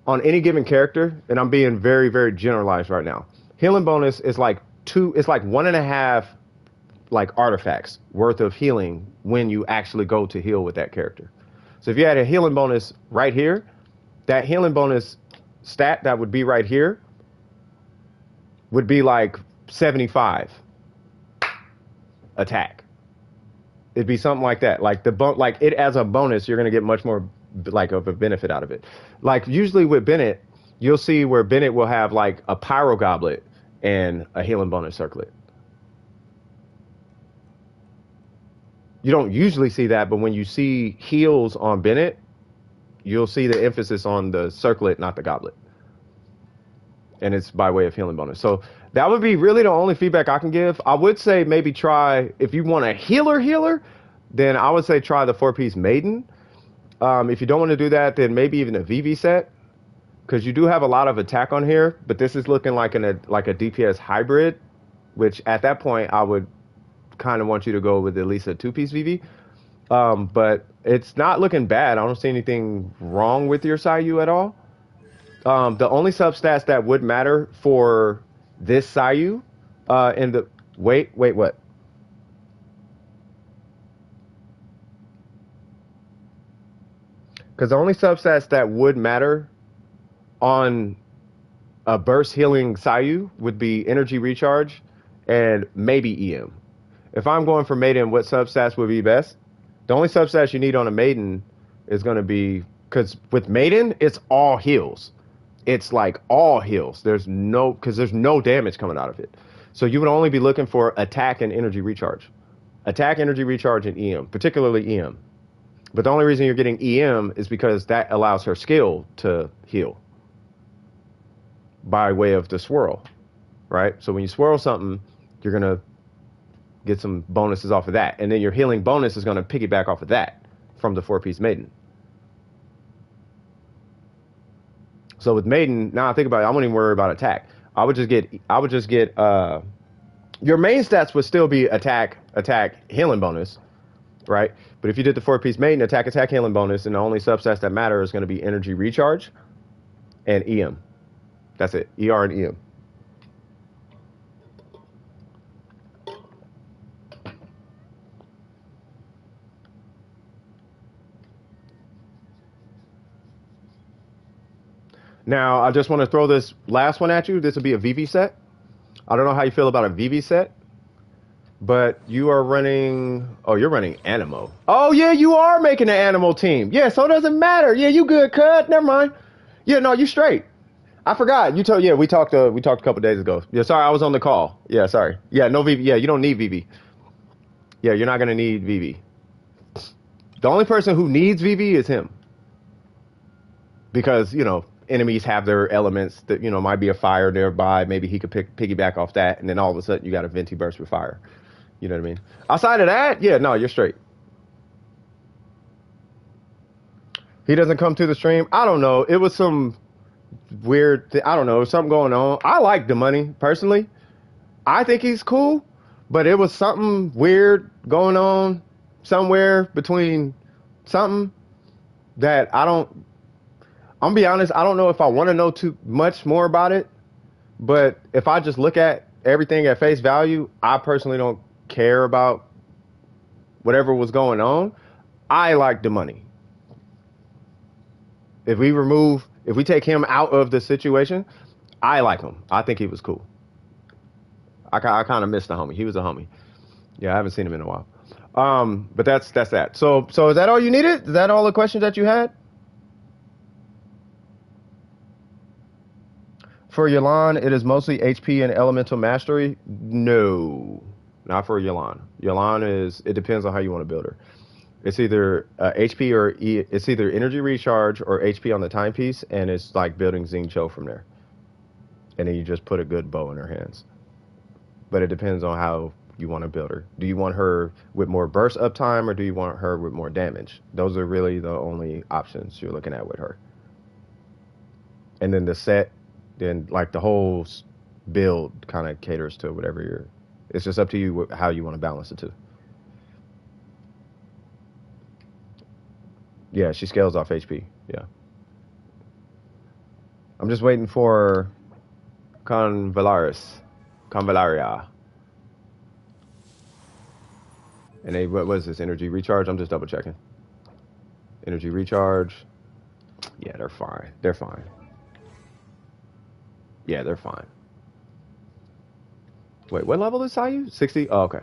on any given character, and I'm being very, very generalized right now. Healing bonus is like it's like 1.5 like artifacts worth of healing when you actually go to heal with that character. So if you had a healing bonus right here, that healing bonus stat that would be right here would be like 75 attack. It'd be something like that. Like like it as a bonus, you're gonna get much more like of a benefit out of it. Like usually with Bennett, you'll see where Bennett will have like a pyro goblet and a healing bonus circlet. You don't usually see that, but when you see heals on Bennett, you'll see the emphasis on the circlet, not the goblet. And it's by way of healing bonus. So that would be really the only feedback I can give. I would say maybe try, if you want a healer, then I would say try the 4-piece Maiden. If you don't want to do that, then maybe even a VV set. Because you do have a lot of attack on here, but this is looking like a DPS hybrid, which at that point I would kind of want you to go with at least a 2-piece VV. But it's not looking bad. I don't see anything wrong with your Sayu at all. The only substats that would matter for this Sayu, wait, what? Because the only substats that would matter on a burst healing Sayu would be energy recharge and maybe EM. If I'm going for maiden, what substats would be best? The only substats you need on a maiden is going to be, because with maiden, it's all heals. It's like all heals. There's no damage coming out of it. So you would only be looking for attack and energy recharge. Attack, energy recharge, and EM, particularly EM. But the only reason you're getting EM is because that allows her skill to heal by way of the swirl, right? So when you swirl something, you're going to get some bonuses off of that. And then your healing bonus is going to piggyback off of that from the 4-piece maiden. So with maiden, now I think about it, I wouldn't even worry about attack. I would just get your main stats would still be attack, healing bonus, right? But if you did the 4-piece maiden, attack, healing bonus, and the only substats that matter is going to be energy recharge and EM. That's it. ER and EM. Now, I just want to throw this last one at you. This will be a VV set. I don't know how you feel about a VV set, but you are running... Oh, you're running Animo. Oh, yeah, you are making an Animo team. Yeah, so it doesn't matter. Yeah, you good, cut. Never mind. Yeah, no, you straight. I forgot. Yeah, we talked a couple days ago. Yeah, sorry, I was on the call. Yeah, sorry. Yeah, no VV. Yeah, you don't need VV. Yeah, you're not going to need VV. The only person who needs VV is him. Because, enemies have their elements that, might be a fire nearby. Maybe he could piggyback off that. And then all of a sudden you got a Venti burst with fire. You know what I mean? Outside of that, yeah, no, you're straight. He doesn't come to the stream. I don't know. It was some weird I don't know. Something going on. I like the money personally. I think he's cool. But it was something weird going on somewhere between something that I'm gonna be honest, I don't know if I want to know too much more about it, but if I just look at everything at face value, I personally don't care about whatever was going on. I like the money. If we take him out of the situation, I like him. I think he was cool. I kind of miss the homie. He was a homie. Yeah, I haven't seen him in a while. But that's that. So is that all you needed? Is that all the questions that you had? For Yelan, it is mostly HP and elemental mastery. No, not for Yelan. It depends on how you want to build her. It's either HP or it's either energy recharge or HP on the timepiece, and it's like building Xing Cho from there. And then you just put a good bow in her hands. But it depends on how you want to build her. Do you want her with more burst uptime, or do you want her with more damage? Those are really the only options you're looking at with her. And then the set, then like the whole build kind of caters to whatever it's just up to you how you want to balance the two. Yeah, she scales off HP. Yeah. I'm just waiting for Convallaria. And what is this? Energy recharge? I'm just double checking. Energy recharge. Yeah, they're fine. They're fine. Yeah, they're fine. Wait, what level is Sayu? 60? Oh, okay.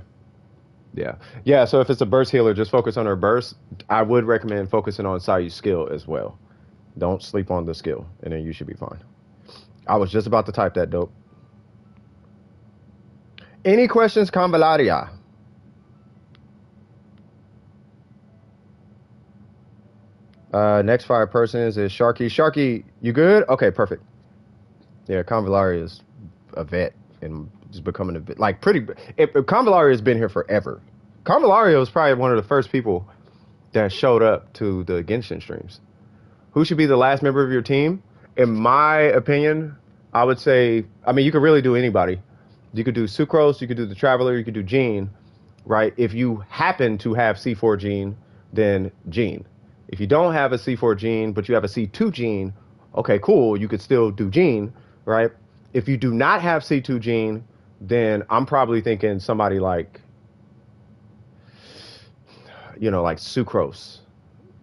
Yeah. Yeah, so if it's a burst healer, just focus on her burst. I would recommend focusing on Sayu's skill as well. Don't sleep on the skill, and then you should be fine. I was just about to type that, dope. Any questions, Convallaria? Next 5 persons is Sharky. Sharky, you good? Okay, perfect. Yeah, Convallaria is a vet and just becoming a bit like pretty. Convallaria has been here forever. Convallaria was probably one of the first people that showed up to the Genshin streams. Who should be the last member of your team? In my opinion, I would say, I mean, you could really do anybody. You could do Sucrose, you could do the Traveler, you could do Jean, right? If you happen to have C4 Jean, then Jean. If you don't have a C4 Jean, but you have a C2 Jean, okay, cool, you could still do Jean, right? If you do not have C2 Jean, then I'm probably thinking somebody like, like Sucrose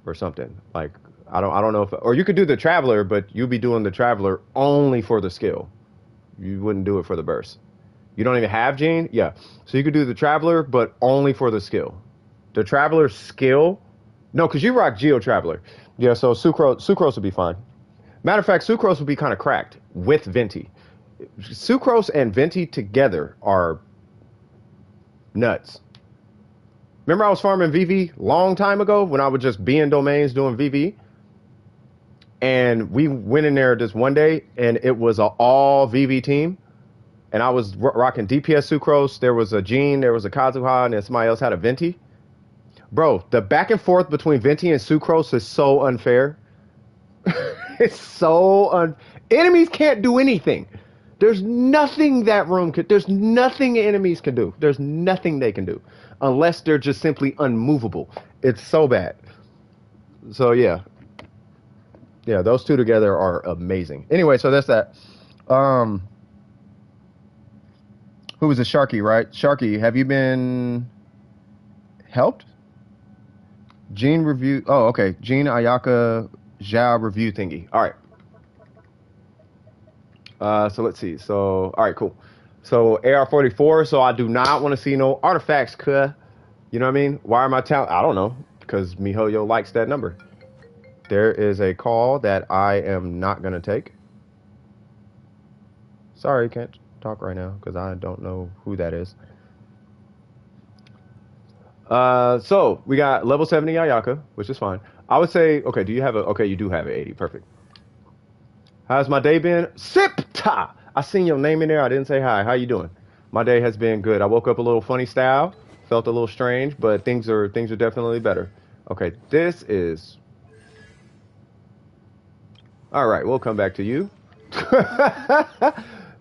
or something. Like, I don't know if, or you could do the Traveler, but you'll be doing the Traveler only for the skill. You wouldn't do it for the burst. You don't even have Gene? Yeah. So you could do the Traveler, but only for the skill. The Traveler skill, no, because you rock Geo Traveler. Yeah, so Sucrose would be fine. Matter of fact, Sucrose would be kind of cracked with Venti. Sucrose and Venti together are nuts. Remember I was farming VV long time ago when I would just be in domains doing VV? And we went in there this one day and it was an all VV team. And I was rocking DPS Sucrose. There was a Gene, there was a Kazuha, and then somebody else had a Venti. Bro, the back and forth between Venti and Sucrose is so unfair. It's so enemies can't do anything. There's nothing that room could. There's nothing enemies can do. There's nothing they can do unless they're just simply unmovable. It's so bad. So yeah, those two together are amazing. Anyway, so that's that. Who was it? Sharky, right? Sharky, have you been helped? Gene review. Oh, okay. Gene Ayaka Zhao review thingy. All right. So let's see. So, all right, cool. So AR44. So I do not want to see no artifacts, cuh. You know what I mean? Why am I telling? I don't know. Because MiHoYo likes that number. There is a call that I am not going to take. Sorry, can't talk right now because I don't know who that is. So we got level 70 Ayaka, which is fine. I would say, okay, do you have a, okay, you do have an 80. Perfect. How's my day been? Sipta! I seen your name in there. I didn't say hi. How you doing? My day has been good. I woke up a little funny style. Felt a little strange, but things are definitely better. Okay, this is... All right, we'll come back to you.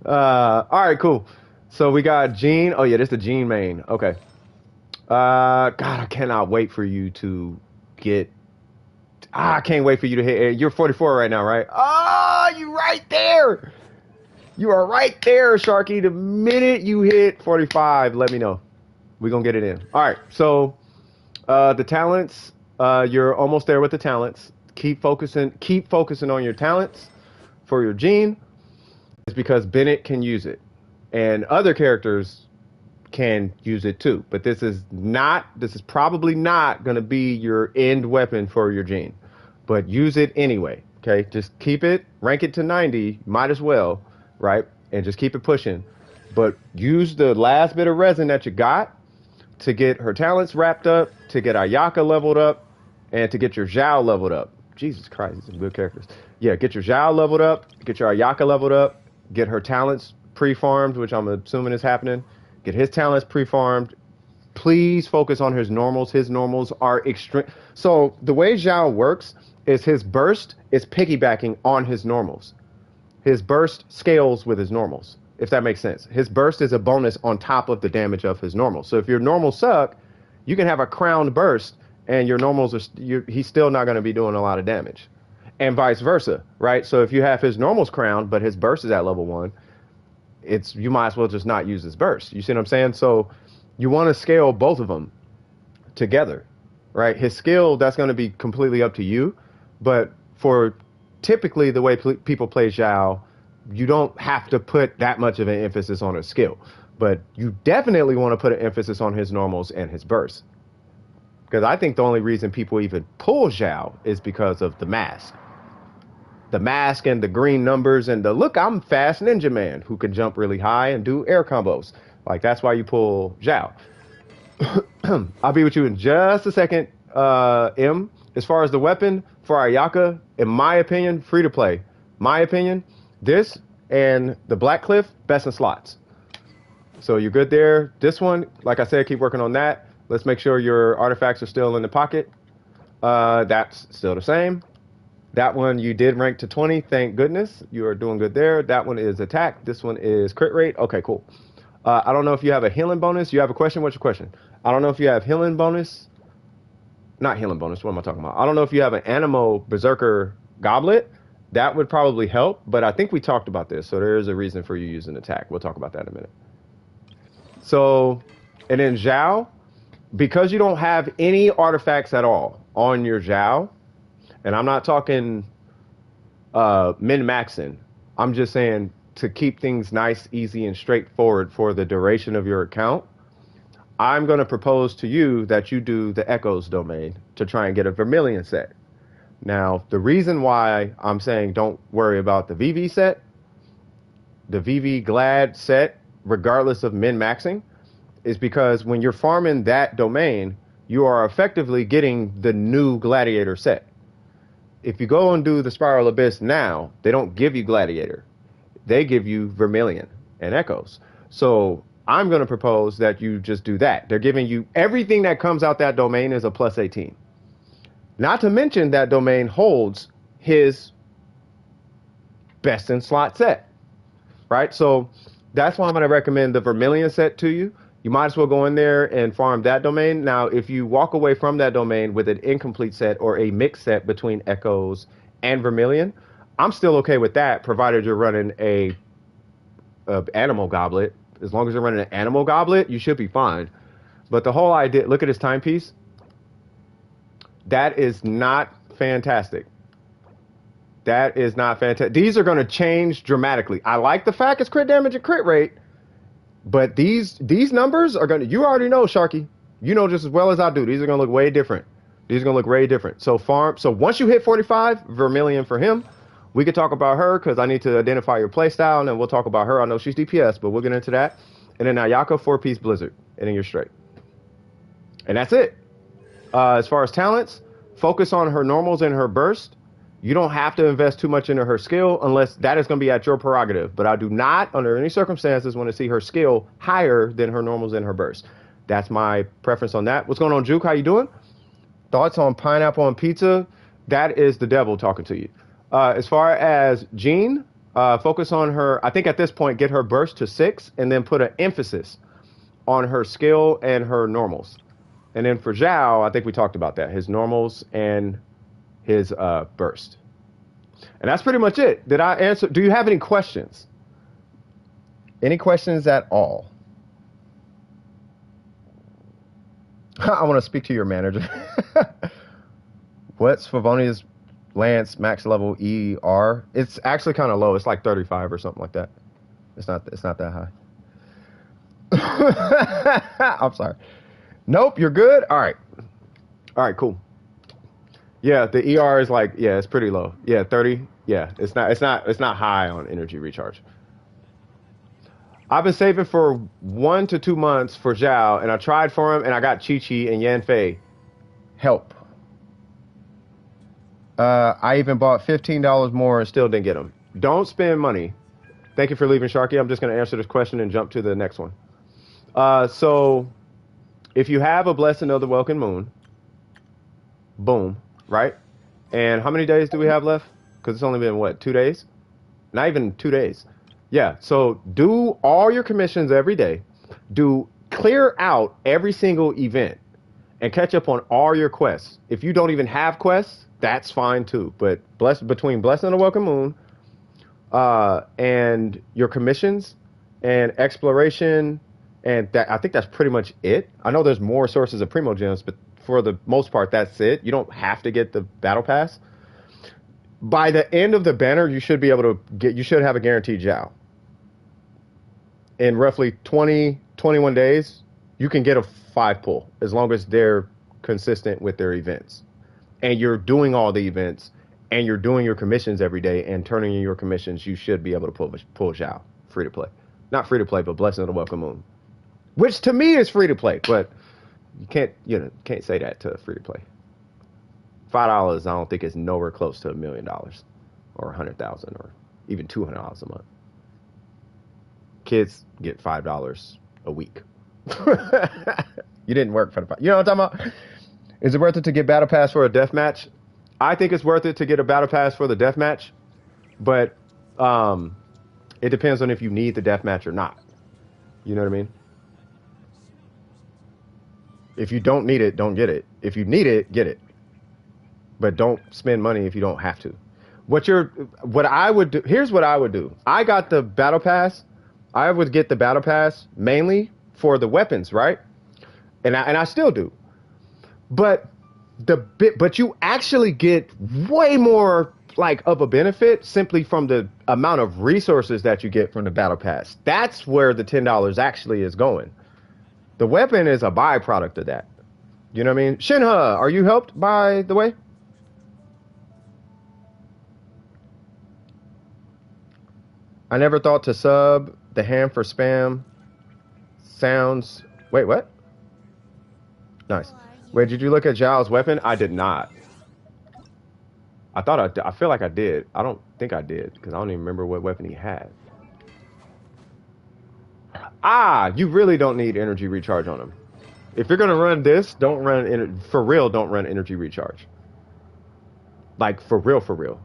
All right, cool. So we got Gene. Oh, yeah, this is the Gene main. Okay. God, I cannot wait for you to get... I can't wait for you to hit... You're 44 right now, right? Oh, you right there. You are right there, Sharky. The minute you hit 45, let me know. We're going to get it in. All right, so the talents, you're almost there with the talents. Keep focusing on your talents for your Gene. It's because Bennett can use it. And other characters can use it too. But this is probably not going to be your end weapon for your Gene. But use it anyway, okay? Just keep it, rank it to 90, might as well, right? And just keep it pushing. But use the last bit of resin that you got to get her talents wrapped up, to get Ayaka leveled up, and to get your Zhao leveled up. Jesus Christ, these are good characters. Yeah, get your Zhao leveled up, get your Ayaka leveled up, get her talents pre-farmed, which I'm assuming is happening. Get his talents pre-farmed. Please focus on his normals. His normals are extreme. So the way Zhao works is his burst is piggybacking on his normals. His burst scales with his normals, if that makes sense. His burst is a bonus on top of the damage of his normals. So if your normals suck, you can have a crowned burst and your normals are he's still not going to be doing a lot of damage. And vice versa, right? So if you have his normals crowned, but his burst is at level 1, you might as well just not use his burst. You see what I'm saying? So you want to scale both of them together, right? His skill, that's going to be completely up to you. But for typically the way people play Zhao, you don't have to put that much of an emphasis on his skill. But you definitely want to put an emphasis on his normals and his burst. Because I think the only reason people even pull Zhao is because of the mask. The mask and the green numbers and the, look, I'm fast ninja man who can jump really high and do air combos. Like, that's why you pull Zhao. I'll be with you in just a second, M. As far as the weapon for Ayaka, in my opinion, free to play. My opinion, this and the Black Cliff, best in slots. So you're good there. This one, like I said, keep working on that. Let's make sure your artifacts are still in the pocket. That's still the same. That one you did rank to 20. Thank goodness. You are doing good there. That one is attack. This one is crit rate. Okay, cool. I don't know if you have a healing bonus. You have a question? What's your question? I don't know if you have healing bonus. Not healing bonus. What am I talking about? I don't know if you have an Animo Berserker Goblet. That would probably help, but I think we talked about this, so there is a reason for you using attack. We'll talk about that in a minute. So, and then Zhao, because you don't have any artifacts at all on your Zhao, And I'm not talking min-maxing. I'm just saying to keep things nice, easy, and straightforward for the duration of your account. I'm going to propose to you that you do the Echoes domain to try and get a Vermilion set. Now, the reason why I'm saying don't worry about the VV set, the VV Glad set, regardless of min-maxing, is because when you're farming that domain, you are effectively getting the new Gladiator set. If you go and do the Spiral Abyss now, they don't give you Gladiator. They give you Vermilion and Echoes. So I'm going to propose that you just do that. They're giving you everything that comes out that domain is a plus 18. Not to mention that domain holds his best in slot set, right? So that's why I'm going to recommend the Vermilion set to you. You might as well go in there and farm that domain. Now, if you walk away from that domain with an incomplete set or a mixed set between Echoes and Vermilion, I'm still okay with that, provided you're running a animal goblet. As long as you're running an animal goblet, you should be fine. But the whole idea, look at his timepiece. That is not fantastic. That is not fantastic. These are going to change dramatically. I like the fact it's crit damage and crit rate, but these numbers are going to, you already know, Sharky. You know just as well as I do. These are going to look way different. These are going to look way different. So once you hit 45, Vermilion for him. We could talk about her because I need to identify your playstyle, and then we'll talk about her. I know she's DPS, but we'll get into that. And then Ayaka, 4-piece Blizzard, and then you're straight. And that's it. As far as talents, focus on her normals and her burst. You don't have to invest too much into her skill unless that is going to be at your prerogative. But I do not, under any circumstances, want to see her skill higher than her normals and her burst. That's my preference on that. What's going on, Juke? How you doing? Thoughts on pineapple on pizza? That is the devil talking to you. As far as Jean, focus on her. I think at this point, get her burst to 6 and then put an emphasis on her skill and her normals. And then for Zhao, I think we talked about that, his normals and his burst. And that's pretty much it. Did I answer? Do you have any questions? Any questions at all? I want to speak to your manager. What's Favonia's Lance max level ER? It's actually kind of low. It's like 35 or something like that. It's not that high. I'm sorry. Nope, you're good. All right, cool. Yeah, the ER is like, yeah, it's pretty low. Yeah, 30. Yeah, it's not high on energy recharge. I've been saving for 1 to 2 months for Zhao, and I tried for him, and I got Chi-Chi and Yanfei. Help. I even bought $15 more and still didn't get them. Don't spend money. Thank you for leaving, Sharky. I'm just going to answer this question and jump to the next one. So if you have a Blessed of the Welcome Moon, boom, right? And how many days do we have left? Because it's only been, what, 2 days? Not even 2 days. Yeah, so do all your commissions every day. Clear out every single event and catch up on all your quests. If you don't even have quests, that's fine too. But between Blessing of the Welcome Moon and your commissions and exploration, and that, I think that's pretty much it. I know there's more sources of Primo Gems, but for the most part, that's it. You don't have to get the Battle Pass. By the end of the banner, you should be able to you should have a guaranteed Zhao. In roughly 21 days, you can get a 5 pull as long as they're consistent with their events. And you're doing all the events, and you're doing your commissions every day, and turning in your commissions, you should be able to pull Zhao. Free to play. Not free to play, but Blessing of the Welcome Moon. Which to me is free to play, but you can't say that to free to play. $5, I don't think is nowhere close to $1 million or 100,000 or even $200 a month. Kids get $5 a week. You didn't work for the $5. You know what I'm talking about? Is it worth it to get Battle Pass for a death match? I think it's worth it to get a Battle Pass for the death match, but it depends on if you need the death match or not. You know what I mean? If you don't need it, don't get it. If you need it, get it. But don't spend money if you don't have to. What I would do, here's what I would do. I got the Battle Pass. I would get the Battle Pass mainly for the weapons, right? And I still do. But but you actually get way more like of a benefit simply from the amount of resources that you get from the battle pass. That's where the $10 actually is going. The weapon is a byproduct of that. You know what I mean? Shinha, are you helped by the way? I never thought to sub the ham for spam sounds. Wait, what? Nice. Wait, did you look at Zhao's weapon? I did not. I thought I feel like I did. I don't think I did because I don't even remember what weapon he had. Ah, you really don't need energy recharge on him. If you're gonna run this, don't run for real. Don't run energy recharge. Like for real, for real.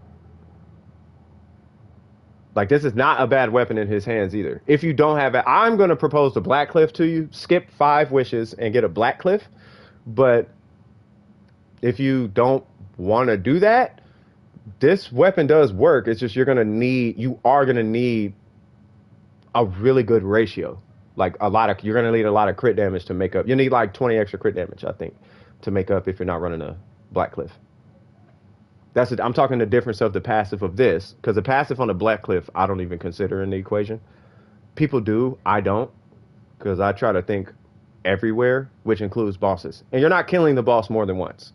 Like this is not a bad weapon in his hands either. If you don't have it, I'm gonna propose the Black Cliff to you. Skip 5 wishes and get a Black Cliff. But if you don't want to do that, this weapon does work. It's just you are gonna need a really good ratio. Like you're gonna need a lot of crit damage to make up. You need like 20 extra crit damage, I think, to make up if you're not running a Black Cliff. I'm talking the difference of the passive of this, because the passive on the Black Cliff I don't even consider in the equation. People do, I don't, because I try to think everywhere, which includes bosses. And you're not killing the boss more than once.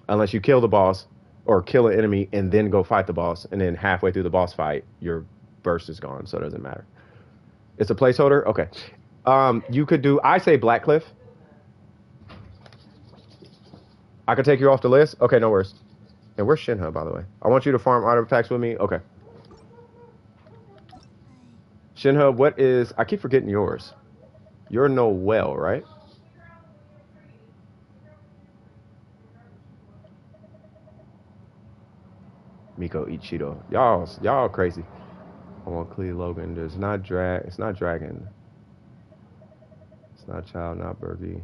Unless you kill the boss or kill an enemy and then go fight the boss, and then halfway through the boss fight, your burst is gone, so it doesn't matter. It's a placeholder? Okay. You could do, I say Black Cliff. I could take you off the list? Okay, no worries. And where's Shinha, by the way? I want you to farm artifacts with me? Okay. Shinha, what is, I keep forgetting yours. You're Noel, right? Miko Ichido. Y'all crazy. I want Clee Logan. It's not Dragon. It's not Child, not Bergie.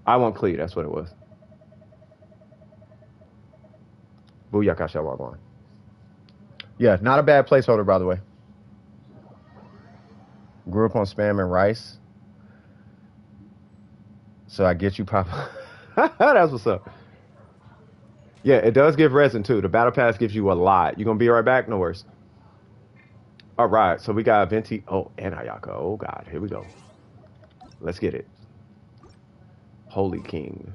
I want Clee, that's what it was. Booyaka Shawagwan. Yeah, not a bad placeholder, by the way. Grew up on spam and rice. So I get you, Papa. That's what's up. Yeah, it does give resin too. The battle pass gives you a lot. You gonna be right back? No worries. All right, so we got Venti. Oh, and Ayaka. Oh God, here we go. Let's get it. Holy King.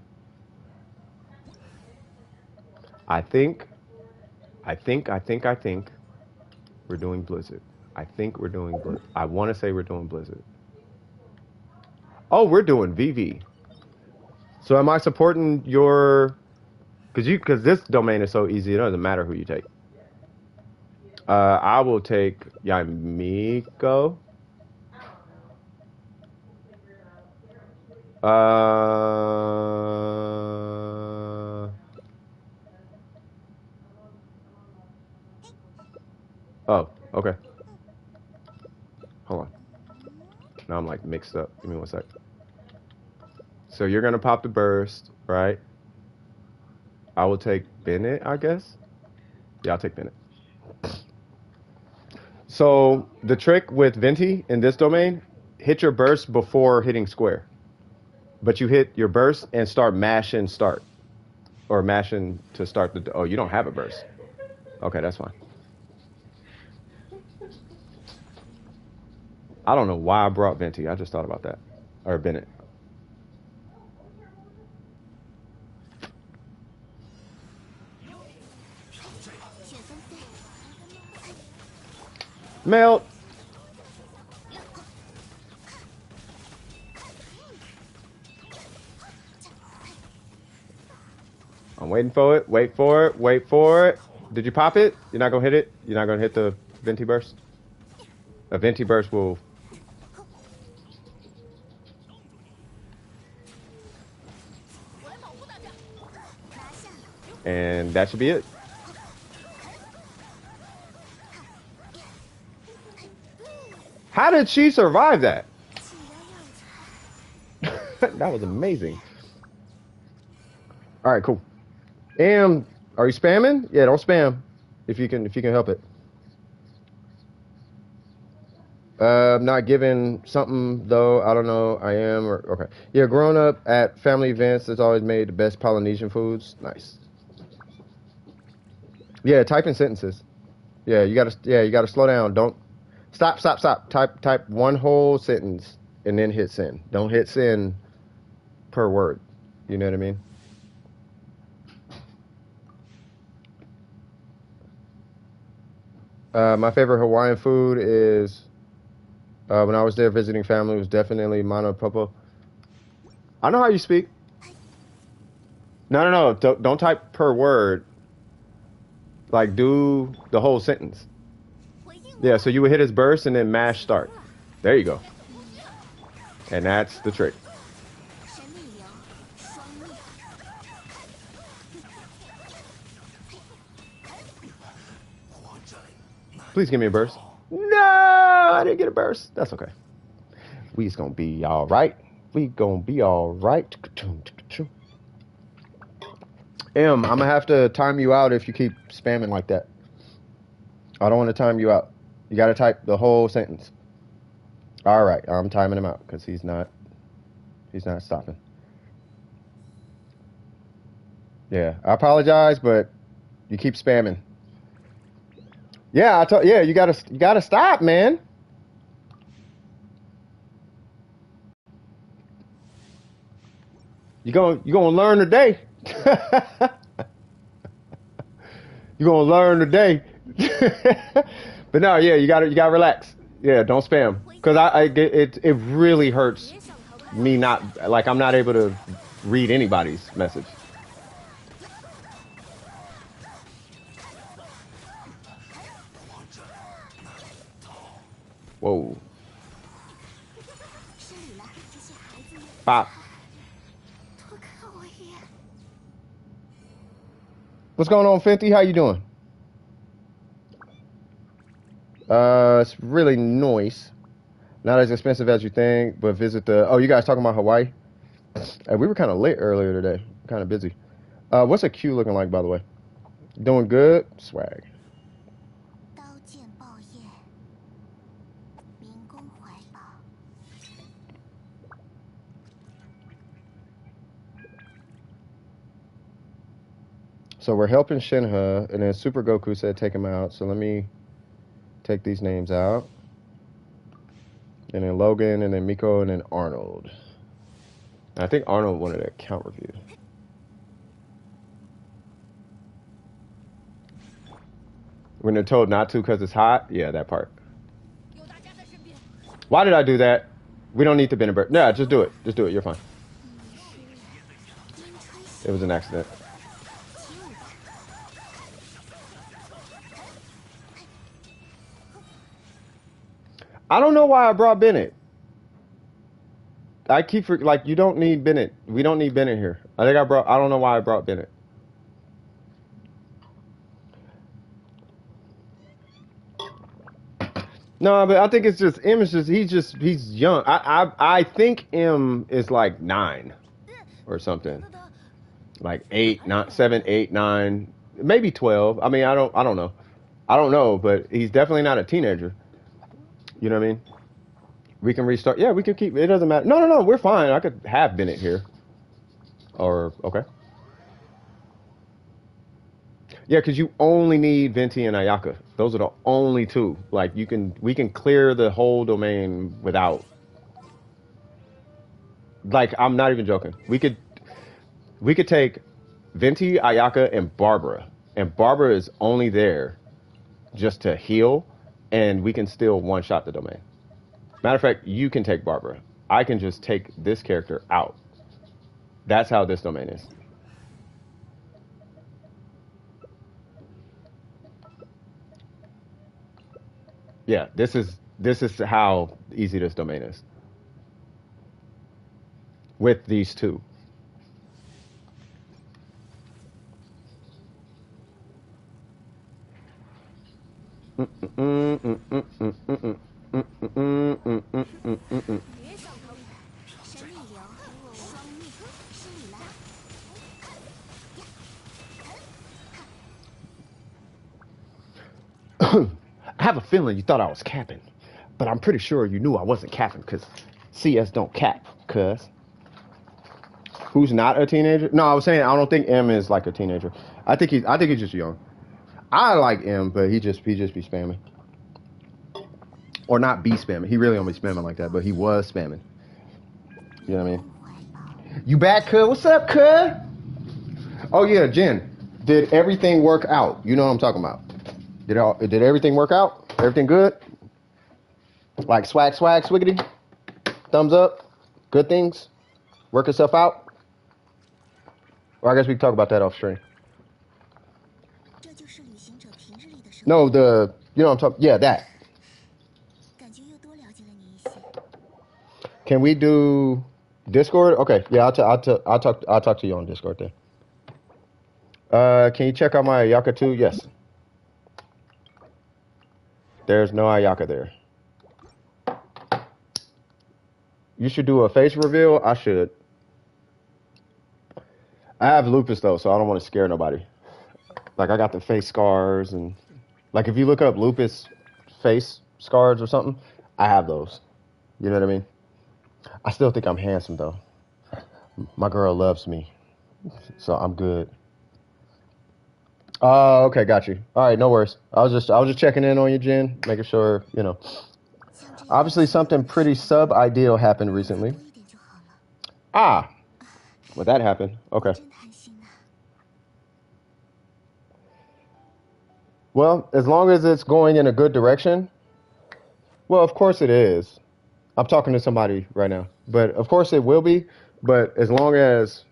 I think we're doing Blizzard. I think we're doing Blizzard. I want to say we're doing Blizzard. Oh, we're doing VV. So am I supporting your? Because this domain is so easy, it doesn't matter who you take. I will take Yamiko. Oh, okay. Hold on. Now I'm like mixed up. Give me one sec. So you're gonna pop the burst, right? I will take Bennett, I guess. Yeah, I'll take Bennett. So the trick with Venti in this domain, hit your burst before hitting square. But you hit your burst and start mashing start. Or mashing to start the... Oh, you don't have a burst. Okay, that's fine. I don't know why I brought Venti. I just thought about that. Or Bennett. Melt. I'm waiting for it. Wait for it. Wait for it. Did you pop it? You're not gonna hit it? You're not gonna hit the Venti burst? A Venti burst will... And that should be it. How did she survive that? That was amazing. All right, cool. And are you spamming? Yeah, don't spam if you can help it. Not giving something though. I don't know. I am or okay. Yeah, growing up at family events, it's always made the best Polynesian foods. Nice. Yeah, type in sentences. Yeah, you gotta. Yeah, you gotta slow down. Don't stop. Stop. Stop. Type one whole sentence and then hit send. Don't hit send per word. You know what I mean? My favorite Hawaiian food is when I was there visiting family was definitely mano popo. I know how you speak. No, no, no. Don't type per word. Like do the whole sentence. Yeah, so you would hit his burst and then mash start. There you go. And that's the trick. Please give me a burst. No, I didn't get a burst. That's okay. We's gonna be all right. We gonna be all right. I'm gonna have to time you out if you keep spamming like that. I don't want to time you out. You gotta type the whole sentence. All right, I'm timing him out because he's not stopping. Yeah, I apologize, but you keep spamming. Yeah, yeah, you gotta stop, man. You gonna learn today. You gonna learn today. But no, yeah, you gotta relax. Yeah, don't spam because it really hurts me not like I'm not able to read anybody's message. Whoa. Pop. What's going on, Fenty? How you doing? It's really nice. Not as expensive as you think, but visit the. Oh, you guys talking about Hawaii? We were kind of late earlier today. Kind of busy. What's a queue looking like, by the way? Doing good? Swag. So we're helping Shinha, and then Super Goku said take him out. So let me take these names out. And then Logan, and then Miko, and then Arnold. I think Arnold wanted a count review. When they're told not to because it's hot? Yeah, that part. Why did I do that? We don't need to bend a bird. No, just do it. Just do it. You're fine. It was an accident. I don't know why I brought Bennett. I keep like you don't need Bennett. We don't need Bennett here. I don't know why I brought Bennett. No, but I think it's just M is just he's young. I think M is like 9 or something. Like 8, not 7, 8, 9, maybe 12. I mean, I don't know. I don't know, but he's definitely not a teenager. You know what I mean? We can restart. Yeah, we can keep. It doesn't matter. No, no, no. We're fine. I could have Bennett here. Or okay. Yeah, because you only need Venti and Ayaka. Those are the only two. Like we can clear the whole domain without. Like I'm not even joking. We could take Venti, Ayaka, and Barbara is only there just to heal, and we can still one-shot the domain. Matter of fact, you can take Barbara. I can just take this character out. That's how this domain is. Yeah, this is how easy this domain is. With these two. I have a feeling you thought I was capping. But I'm pretty sure you knew I wasn't capping because CS don't cap, cuz. Who's not a teenager? No, I was saying I don't think M is like a teenager. I think he's just young. I like M, but he just be spamming. Or not be spamming. He really don't be spamming like that, but he was spamming. You know what I mean? You back, cuz? What's up, cuz? Oh yeah, Jen. Did everything work out? You know what I'm talking about. Did everything work out? Everything good? Like swag, swiggity? Thumbs up? Good things? Work itself out? Or I guess we can talk about that off stream. No, you know what I'm talking, yeah, that. Can we do Discord? Okay, yeah, I'll talk to you on Discord then. Can you check out my Ayaka too? Yes. There's no Ayaka there. You should do a face reveal. I should. I have lupus though, so I don't want to scare nobody. Like I got the face scars and like if you look up lupus face scars or something, I have those. You know what I mean? I still think I'm handsome though. My girl loves me, so I'm good. Oh, okay, got you. All right, no worries. I was just checking in on you, Jen, making sure, you know. Obviously, something pretty sub-ideal happened recently. Ah, well, that happened. Okay. Well, as long as it's going in a good direction, well, of course it is. I'm talking to somebody right now, but of course it will be. But as long as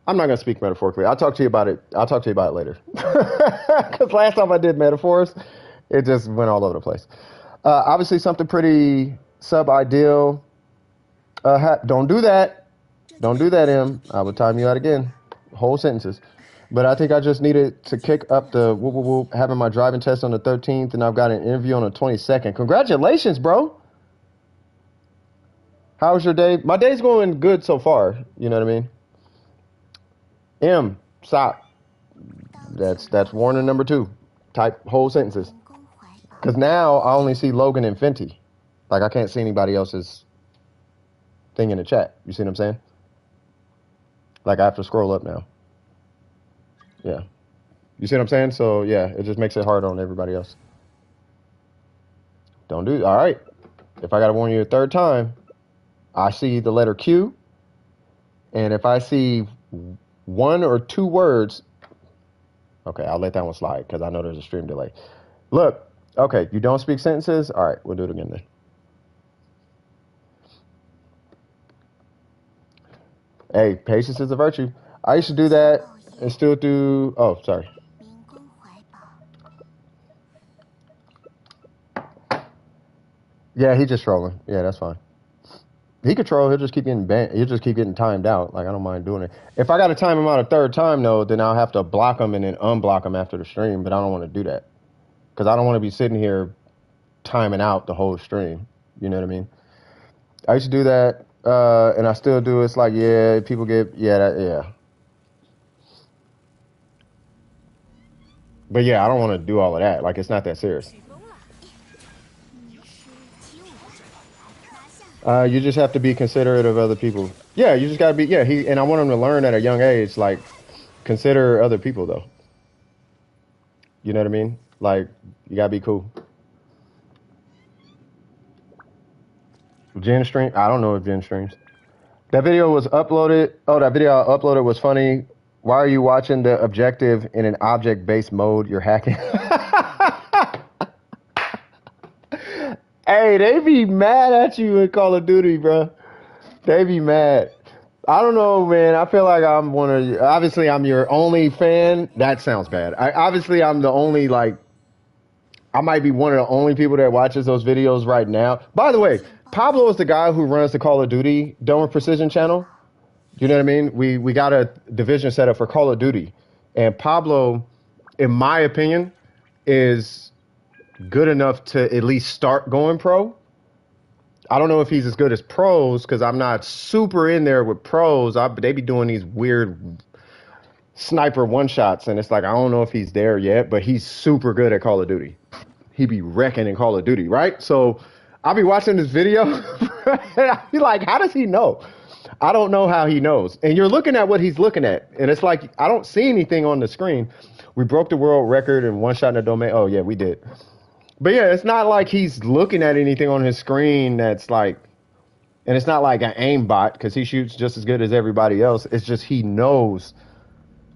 I'm not gonna speak metaphorically. I'll talk to you about it. I'll talk to you about it later. Because last time I did metaphors, it just went all over the place. Obviously, something pretty sub-ideal. Don't do that. Don't do that, M. I will time you out again. Whole sentences. But I think I just needed to kick up the whoop, whoop, whoop, having my driving test on the 13th, and I've got an interview on the 22nd. Congratulations, bro. How's your day? My day's going good so far. You know what I mean? M, stop. That's warning number 2. Type whole sentences. Because now I only see Logan and Fenty. Like I can't see anybody else's thing in the chat. You see what I'm saying? Like I have to scroll up now. Yeah. You see what I'm saying? So yeah, it just makes it hard on everybody else. Don't do. All right. If I got to warn you a third time, I see the letter Q. And if I see 1 or 2 words, okay, I'll let that one slide because I know there's a stream delay. Look, okay, you don't speak sentences? All right, we'll do it again then. Hey, patience is a virtue. I used to do that and still do, oh, sorry. Yeah, he's just trolling. Yeah, that's fine. He could troll. He'll just keep getting banned. He'll just keep getting timed out. Like, I don't mind doing it. If I got to time him out a third time, though, then I'll have to block him and then unblock him after the stream. But I don't want to do that. Because I don't want to be sitting here timing out the whole stream. You know what I mean? I used to do that, and I still do. It's like, yeah, people get, yeah. But yeah, I don't want to do all of that. Like, it's not that serious. You just have to be considerate of other people. Yeah, you just gotta be. Yeah, and I want him to learn at a young age. Like, consider other people though. You know what I mean? Like, you gotta be cool. Jen stream. I don't know if Jen streams. That video was uploaded. Oh, that video I uploaded was funny. Why are you watching the objective in an object-based mode? You're hacking. Hey, they be mad at you in Call of Duty, bro. They be mad. I don't know, man. I feel like I'm one of you. Obviously, I'm your only fan. That sounds bad. Obviously, I'm the only, like, I might be one of the only people that watches those videos right now. By the way, Pablo is the guy who runs the Call of Duty Dome of Precision channel. You know what I mean? We got a division set up for Call of Duty. And Pablo, in my opinion, is good enough to at least start going pro. I don't know if he's as good as pros because I'm not super in there with pros. They be doing these weird sniper one shots, and it's like I don't know if he's there yet, but he's super good at Call of Duty. He be wrecking in Call of Duty, right? So I'll be watching this video, and I'll be like, how does he know? I don't know how he knows. And you're looking at what he's looking at, and it's like I don't see anything on the screen. We broke the world record in one shot in the domain. Oh yeah, we did. But yeah, it's not like he's looking at anything on his screen that's like, and it's not like an aimbot because he shoots just as good as everybody else. It's just he knows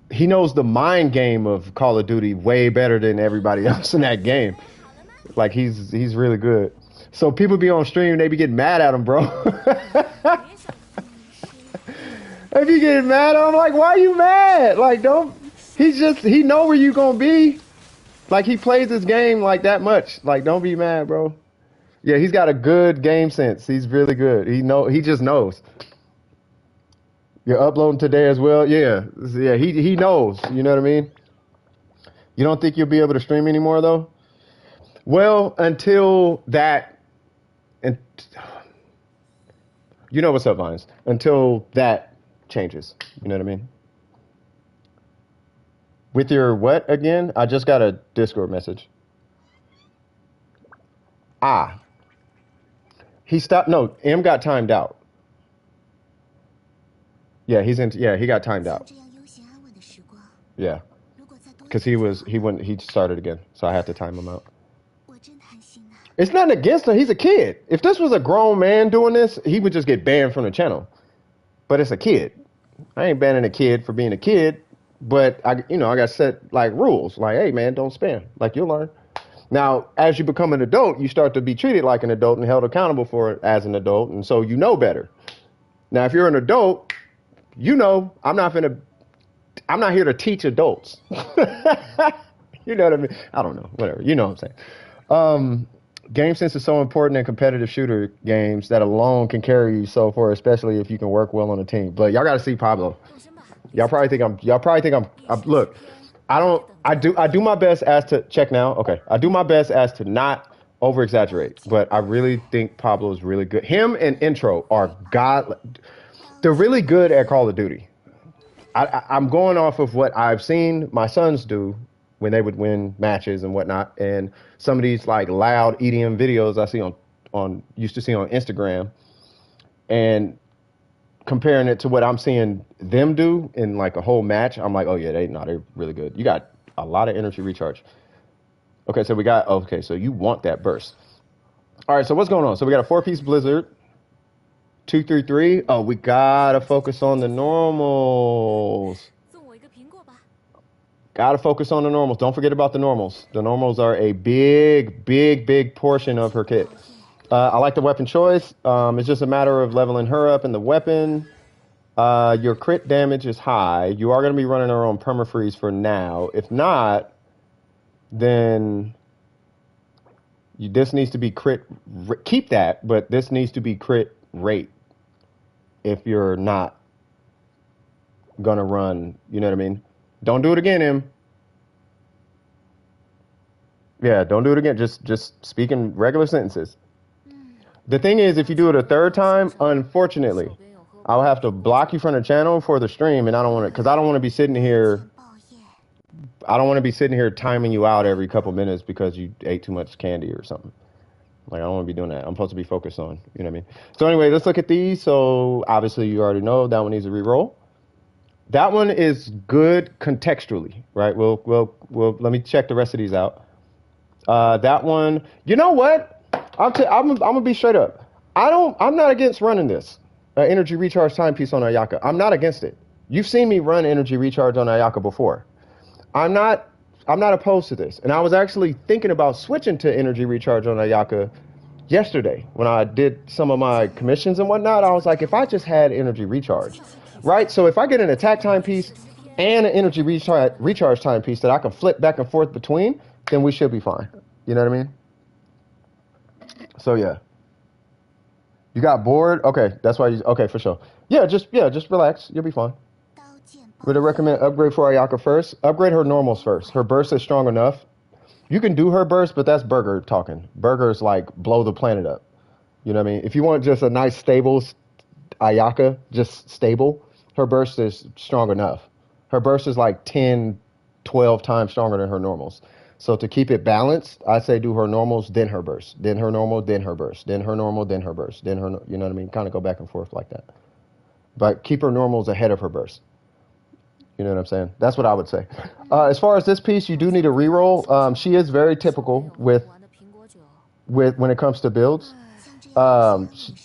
the mind game of Call of Duty way better than everybody else in that game. Like he's really good. So people be on stream, they be getting mad at him, bro. If you get mad, I'm like, why are you mad? Like, don't. He know where you gonna be. Like he plays this game like that much. Like, don't be mad, bro. Yeah, he's got a good game sense. He's really good. He just knows. You're uploading today as well. Yeah, yeah. He knows. You know what I mean? You don't think you'll be able to stream anymore though? Well, until that, and you know what's up, Vines. Until that changes. You know what I mean? With your what again? I just got a Discord message. Ah, he stopped. No, M got timed out. Yeah, he got timed out. Yeah, because he started again, so I had to time him out. It's nothing against him. He's a kid. If this was a grown man doing this, he would just get banned from the channel. But it's a kid. I ain't banning a kid for being a kid, but I got set like rules. Like, hey man, don't spam. Like you'll learn. Now, as you become an adult, you start to be treated like an adult and held accountable for it as an adult, and so you know better. Now, if you're an adult, you know I'm not here to teach adults. You know what I mean? I don't know. Whatever. You know what I'm saying. Game sense is so important in competitive shooter games that alone can carry you so far, especially if you can work well on a team. But y'all got to see Pablo. Y'all probably think I'm look, I do my best as to check now. Okay. I do my best as to not over exaggerate, but I really think Pablo is really good. Him and Intro are they're really good at Call of Duty. I'm going off of what I've seen my sons do when they would win matches and whatnot, and some of these like loud EDM videos I see used to see on Instagram, and comparing it to what I'm seeing them do in like a whole match, I'm like, oh yeah, they're really good. You got a lot of energy recharge. Okay, so you want that burst. All right, so what's going on? So we got a 4-piece blizzard. 233. Oh, we gotta focus on the normals. Gotta focus on the normals. Don't forget about the normals. The normals are a big portion of her kit. I like the weapon choice. It's just a matter of leveling her up in the weapon. Your crit damage is high. You are going to be running her on permafreeze for now. If not, then this needs to be crit. Keep that, but this needs to be crit rate if you're not going to run. You know what I mean? Don't do it again, Em. Yeah, don't do it again. Just speak in regular sentences. The thing is, if you do it a third time, unfortunately, I'll have to block you from the channel for the stream, and I don't want to, because I don't want to be sitting here. I don't want to be sitting here timing you out every couple minutes because you ate too much candy or something. Like, I don't want to be doing that. I'm supposed to be focused on, you know what I mean? So anyway, let's look at these. So obviously you already know that one needs a reroll. That one is good contextually, right? We'll let me check the rest of these out. That one, you know what? I'm gonna be straight up. I'm not against running this energy recharge timepiece on Ayaka. I'm not against it. You've seen me run energy recharge on Ayaka before. I'm not opposed to this. And I was actually thinking about switching to energy recharge on Ayaka yesterday when I did some of my commissions and whatnot. I was like, if I just had energy recharge, right? So if I get an attack timepiece and an energy recharge timepiece that I can flip back and forth between, then we should be fine. You know what I mean? So yeah. You got bored? Okay, that's why okay, for sure. Yeah, just relax. You'll be fine. Would I recommend upgrade for Ayaka first? Upgrade her normals first. Her burst is strong enough. You can do her burst, but that's Burger talking. Burger's like blow the planet up. You know what I mean? If you want just a nice stable Ayaka, just stable, her burst is strong enough. Her burst is like 10, 12 times stronger than her normals. So to keep it balanced, I say do her normals, then her burst, then her normal, then her burst, then her normal, then her burst, then her, you know what I mean? Kind of go back and forth like that. But keep her normals ahead of her burst. You know what I'm saying? That's what I would say. As far as this piece, you do need a reroll. She is very typical with when it comes to builds.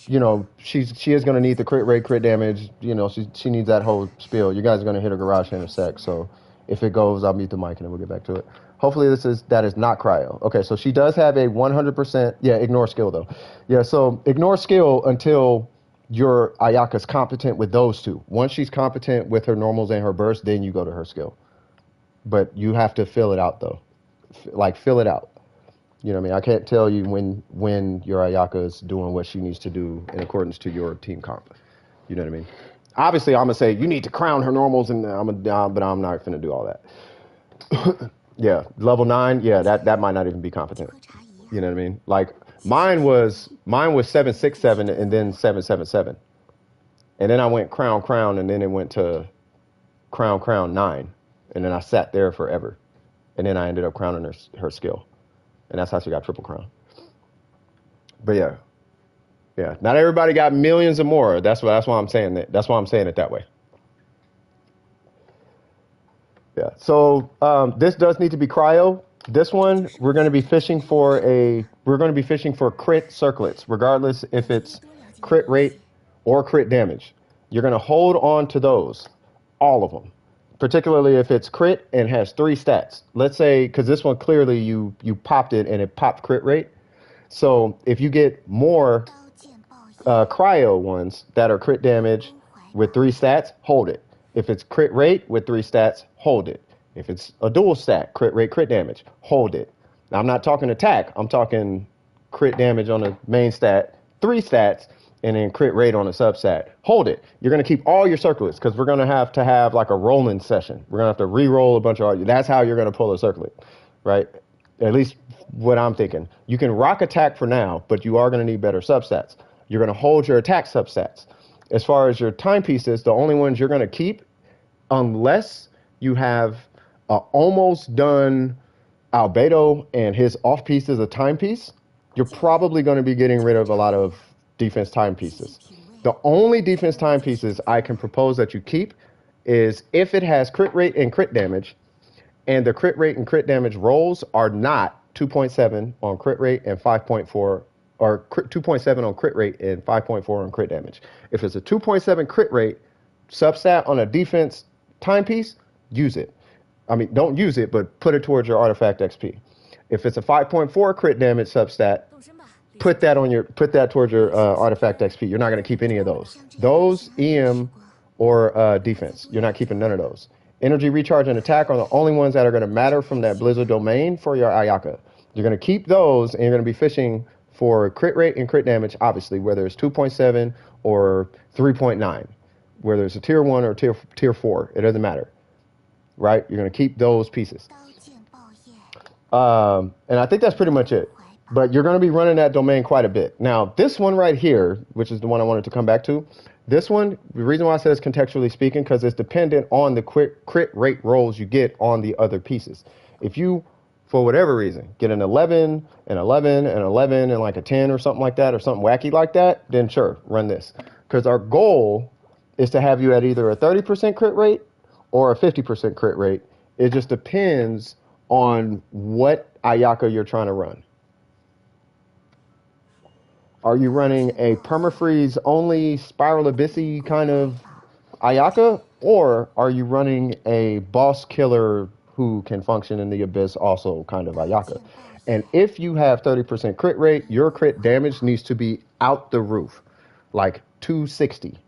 She is going to need the crit rate, crit damage. She needs that whole spiel. You guys are going to hit her garage in a sec. So if it goes, I'll mute the mic and then we'll get back to it. Hopefully that is not cryo. Okay, so she does have a 100%. Yeah, ignore skill though. Yeah, so ignore skill until your Ayaka's competent with those two. Once she's competent with her normals and her burst, then you go to her skill. But you have to fill it out though. Fill it out. You know what I mean? I can't tell you when your Ayaka is doing what she needs to do in accordance to your team comp. You know what I mean? Obviously, I'm gonna say you need to crown her normals, but I'm not gonna do all that. Yeah, level 9. Yeah, that might not even be competent. You know what I mean? Like mine was 767 and then 777, and then I went crown, and then it went to crown 9, and then I sat there forever, and then I ended up crowning her skill. And that's how she got triple crown. But yeah. Not everybody got millions or more. That's why I'm saying that. That's why I'm saying it that way. Yeah. So this does need to be cryo. This one we're going to be fishing for crit circlets, regardless if it's crit rate or crit damage. You're going to hold on to those, all of them. Particularly if it's crit and has 3 stats. Let's say, because this one clearly you popped it and it popped crit rate. So if you get more cryo ones that are crit damage with 3 stats, hold it. If it's crit rate with 3 stats, hold it. If it's a dual stat, crit rate, crit damage, hold it. Now I'm not talking attack. I'm talking crit damage on the main stat, 3 stats, and then crit rate on a substat. Hold it. You're going to keep all your circlets because we're going to have like a rolling session. We're going to have to re-roll a bunch of. That's how you're going to pull a circlet, right? At least what I'm thinking. You can rock attack for now, but you are going to need better substats. You're going to hold your attack substats. As far as your timepieces, the only ones you're going to keep, unless you have almost done Albedo and his off piece is a timepiece, you're probably going to be getting rid of a lot of defense timepieces. The only defense timepieces I can propose that you keep is if it has crit rate and crit damage, and the crit rate and crit damage rolls are not 2.7 on crit rate and 5.4, or 2.7 on crit rate and 5.4 on crit damage. If it's a 2.7 crit rate substat on a defense timepiece, use it. I mean, don't use it, but put it towards your artifact XP. If it's a 5.4 crit damage substat, put that towards your artifact XP. You're not going to keep any of those. Those, EM, or defense. You're not keeping none of those. Energy, recharge, and attack are the only ones that are going to matter from that Blizzard domain for your Ayaka. You're going to keep those, and you're going to be fishing for crit rate and crit damage, obviously, whether it's 2.7 or 3.9, whether it's a tier 1 or tier 4. It doesn't matter, right? You're going to keep those pieces. And I think that's pretty much it. But you're going to be running that domain quite a bit. Now, this one right here, which is the one I wanted to come back to, this one, the reason why I said it's contextually speaking, because it's dependent on the crit rate rolls you get on the other pieces. If you, for whatever reason, get an 11, an 11, an 11, and like a 10 or something like that, or something wacky like that, then sure, run this. Because our goal is to have you at either a 30% crit rate or a 50% crit rate. It just depends on what Ayaka you're trying to run. Are you running a permafreeze only spiral abyssy kind of Ayaka, or are you running a boss killer who can function in the abyss also kind of Ayaka? And if you have 30% crit rate, your crit damage needs to be out the roof, like 260,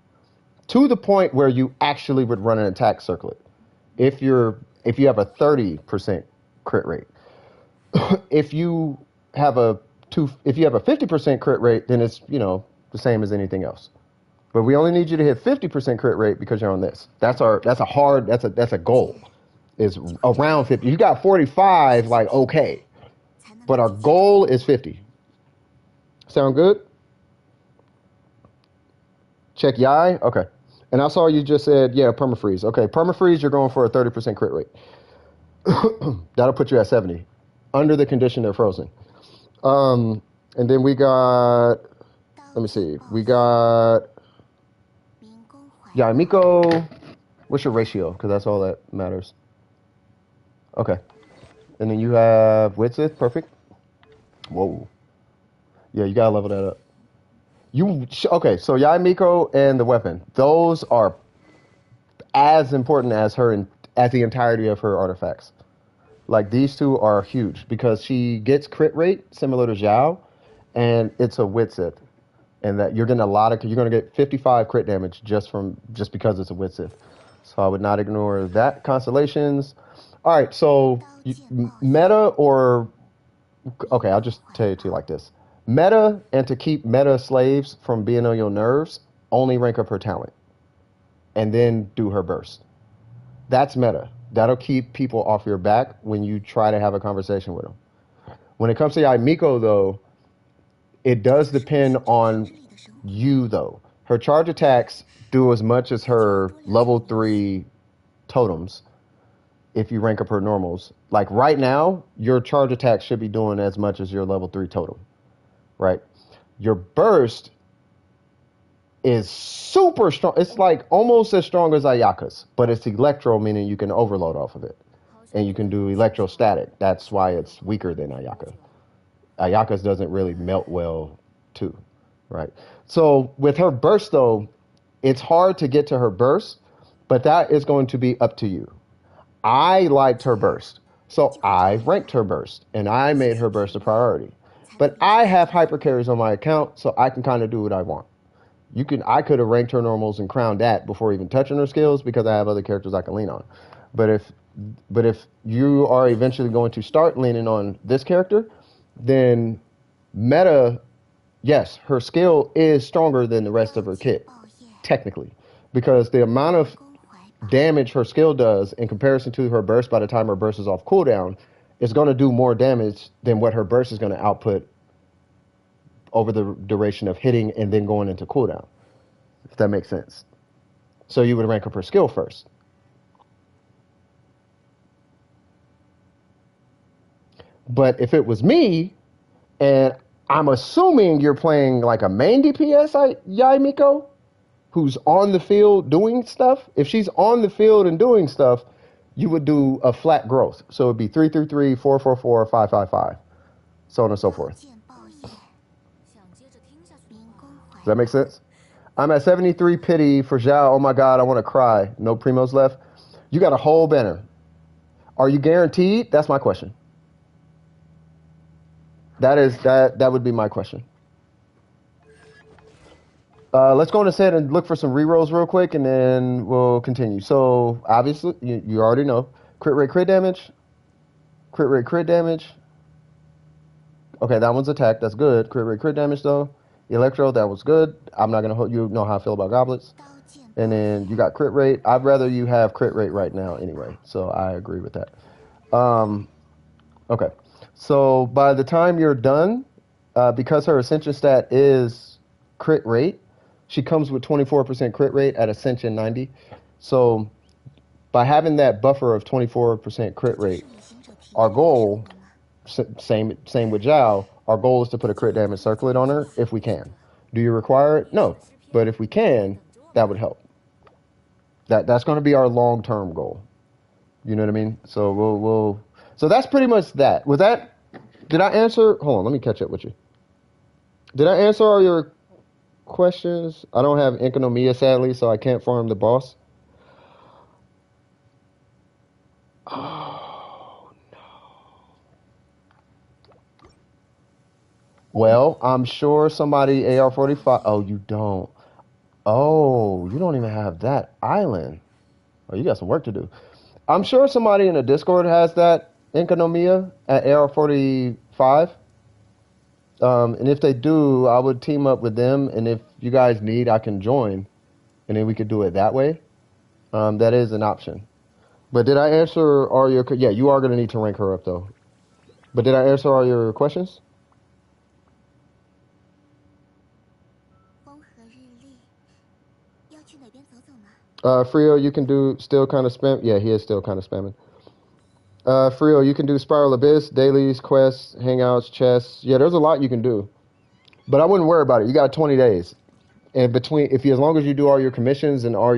to the point where you actually would run an attack circlet. If you have a 30% crit rate, if you have a 50% crit rate, then it's, the same as anything else. But we only need you to hit 50% crit rate because you're on this. That's a goal. Is around 50. You got 45, like okay. But our goal is 50. Sound good? Check Yai? Okay. And I saw you just said, yeah, permafreeze. Okay, permafreeze, you're going for a 30% crit rate. That'll put you at 70, under the condition they're frozen. And then we got, let me see, we got Yaimiko. What's your ratio? Because that's all that matters. Okay. And then you have Widsith. Perfect. Whoa. Yeah, you gotta level that up. Okay? So Yaimiko and the weapon. Those are as important as as the entirety of her artifacts. Like these two are huge because she gets crit rate similar to Zhao, and it's a Widsith, and that you're getting you're gonna get 55 crit damage just because it's a Widsith. So I would not ignore that. Constellations. All right, so meta or okay, I'll just tell it to you like this: meta, and to keep meta slaves from being on your nerves, only rank up her talent, and then do her burst. That's meta. That'll keep people off your back when you try to have a conversation with them. When it comes to Yaimiko, though, it does depend on you, though. Her charge attacks do as much as her level 3 totems if you rank up her normals. Like right now, your charge attack should be doing as much as your level 3 totem, right? Your burst is super strong. It's like almost as strong as Ayaka's, but it's electro, meaning you can overload off of it. And you can do electrostatic. That's why it's weaker than Ayaka. Ayaka's doesn't really melt well, too, right? So with her burst, though, it's hard to get to her burst, but that is going to be up to you. I liked her burst, so I ranked her burst, and I made her burst a priority. But I have hyper carries on my account, so I can kind of do what I want. I could have ranked her normals and crowned that before even touching her skills because I have other characters I can lean on. But if you are eventually going to start leaning on this character, then meta, yes, her skill is stronger than the rest of her kit, technically, because the amount of damage her skill does in comparison to her burst by the time her burst is off cooldown is going to do more damage than what her burst is going to output over the duration of hitting and then going into cooldown, if that makes sense. So you would rank up her skill first. But if it was me, and I'm assuming you're playing like a main DPS, Yaimiko, who's on the field doing stuff. If she's on the field and doing stuff, you would do a flat growth. So it'd be 333, 444, 555, so on and so forth. Does that make sense? I'm at 73 pity for Zhao. Oh my God, I want to cry. No primos left. You got a whole banner. Are you guaranteed? That's my question. That would be my question. Let's go on ahead and look for some rerolls real quick, and then we'll continue. So obviously, you already know crit rate, crit damage, crit rate, crit damage. Okay, that one's attack. That's good. Crit rate, crit damage though. Electro, that was good. I'm not gonna you know how I feel about goblets. And then you got crit rate. I'd rather you have crit rate right now anyway. So I agree with that. Okay. So by the time you're done, because her ascension stat is crit rate, she comes with 24% crit rate at Ascension 90. So by having that buffer of 24% crit rate, our goal, same with Zhao, our goal is to put a crit damage circlet on her if we can. Do you require it? No. But if we can, that would help. That's going to be our long-term goal. You know what I mean? So so that's pretty much that. With that, did I answer? Hold on, let me catch up with you. Did I answer all your questions? I don't have Economia, sadly, so I can't farm the boss. Oh, no. Well, I'm sure somebody AR45. Oh, you don't. Oh, you don't even have that island. Oh, you got some work to do. I'm sure somebody in the Discord has that Economia at AR45. And if they do, I would team up with them. And if you guys need, I can join. And then we could do it that way. That is an option. But did I answer all your... Yeah, you are going to need to rank her up, though. But did I answer all your questions? Frio, you can do still kind of spam. Yeah, he is still kind of spamming. Frio, you can do Spiral Abyss, dailies, quests, hangouts, chests. Yeah, there's a lot you can do. But I wouldn't worry about it. You got 20 days. And between, if you, as long as you do all your commissions and all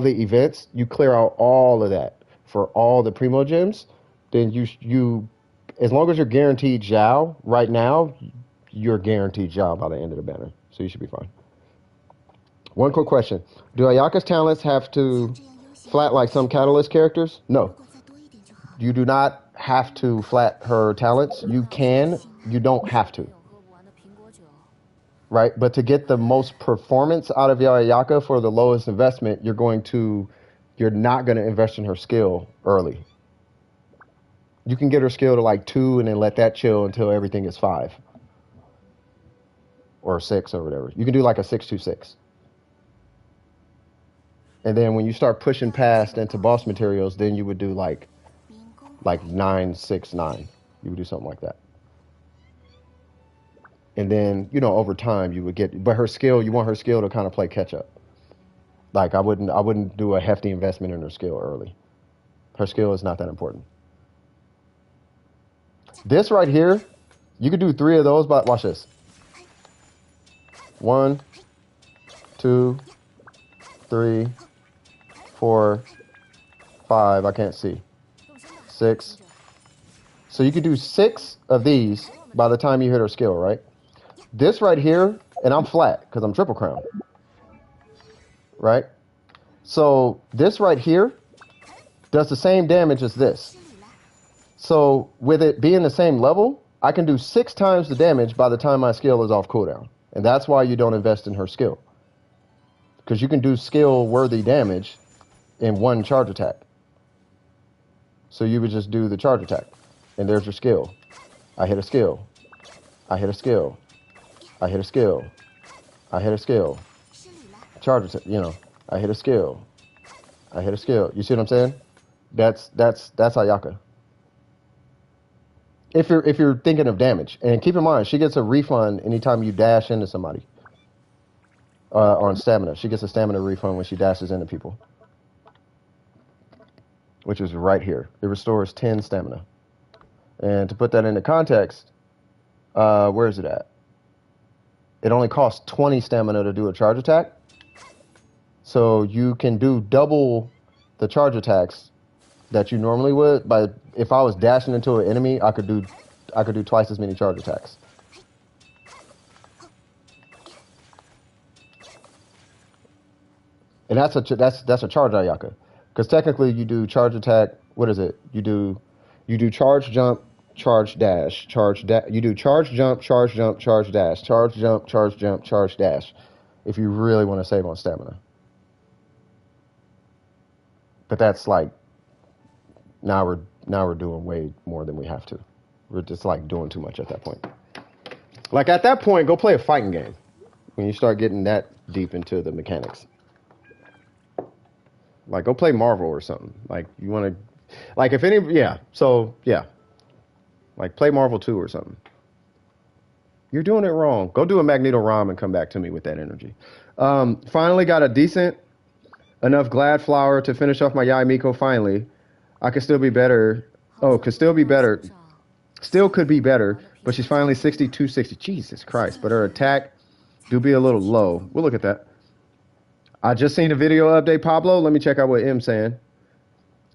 the events, you clear out all of that for all the primo gems, then you, as long as you're guaranteed Zhao right now, you're guaranteed Zhao by the end of the banner. So you should be fine. One quick question. Do Ayaka's talents have to flat like some Catalyst characters? No. You do not have to flat her talents. You can. You don't have to. Right? But to get the most performance out of your Ayaka for the lowest investment, you're not going to invest in her skill early. You can get her skill to like 2 and then let that chill until everything is 5. Or 6 or whatever. You can do like a 6-2-6. And then when you start pushing past into boss materials, then you would do like 9-6-9. You would do something like that. And then, over time you would get, but her skill, you want her skill to kind of play catch up. Like I wouldn't do a hefty investment in her skill early. Her skill is not that important. This right here, you could do 3 of those, but watch this. 1, 2, 3, 4, 5, I can't see. 6. So you could do 6 of these by the time you hit her skill, right? This right here, and I'm flat because I'm triple crown. Right? So this right here does the same damage as this. So with it being the same level, I can do 6 times the damage by the time my skill is off cooldown. And that's why you don't invest in her skill. Because you can do skill-worthy damage in 1 charge attack. So you would just do the charge attack. And there's your skill. I hit a skill. I hit a skill. I hit a skill. I hit a skill. Charge attack, I hit a skill. I hit a skill. You see what I'm saying? That's Ayaka. If you're thinking of damage. And keep in mind, she gets a refund anytime you dash into somebody. On stamina. She gets a stamina refund when she dashes into people. Which is right here. It restores 10 stamina. And to put that into context, where is it at? It only costs 20 stamina to do a charge attack. So you can do double the charge attacks that you normally would. But if I was dashing into an enemy, I could do twice as many charge attacks. And that's a charge Ayaka. Because technically you do charge attack, what is it? You do charge jump, charge dash, you do charge jump, charge dash, charge jump, charge dash. If you really want to save on stamina. But that's like, now we're doing way more than we have to. We're just like doing too much at that point. Like at that point, go play a fighting game. When you start getting that deep into the mechanics. Like go play Marvel or something. Like you want to, like if any, yeah. So yeah, like play Marvel 2 or something. You're doing it wrong. Go do a Magneto ROM and come back to me with that energy. Finally got a decent enough Glad Flower to finish off my Yai Miko finally. I could still be better. Oh, could still be better. Still could be better, but she's finally 62-60. Jesus Christ. But her attack do be a little low. We'll look at that. I just seen a video update, Pablo. Let me check out what M's saying.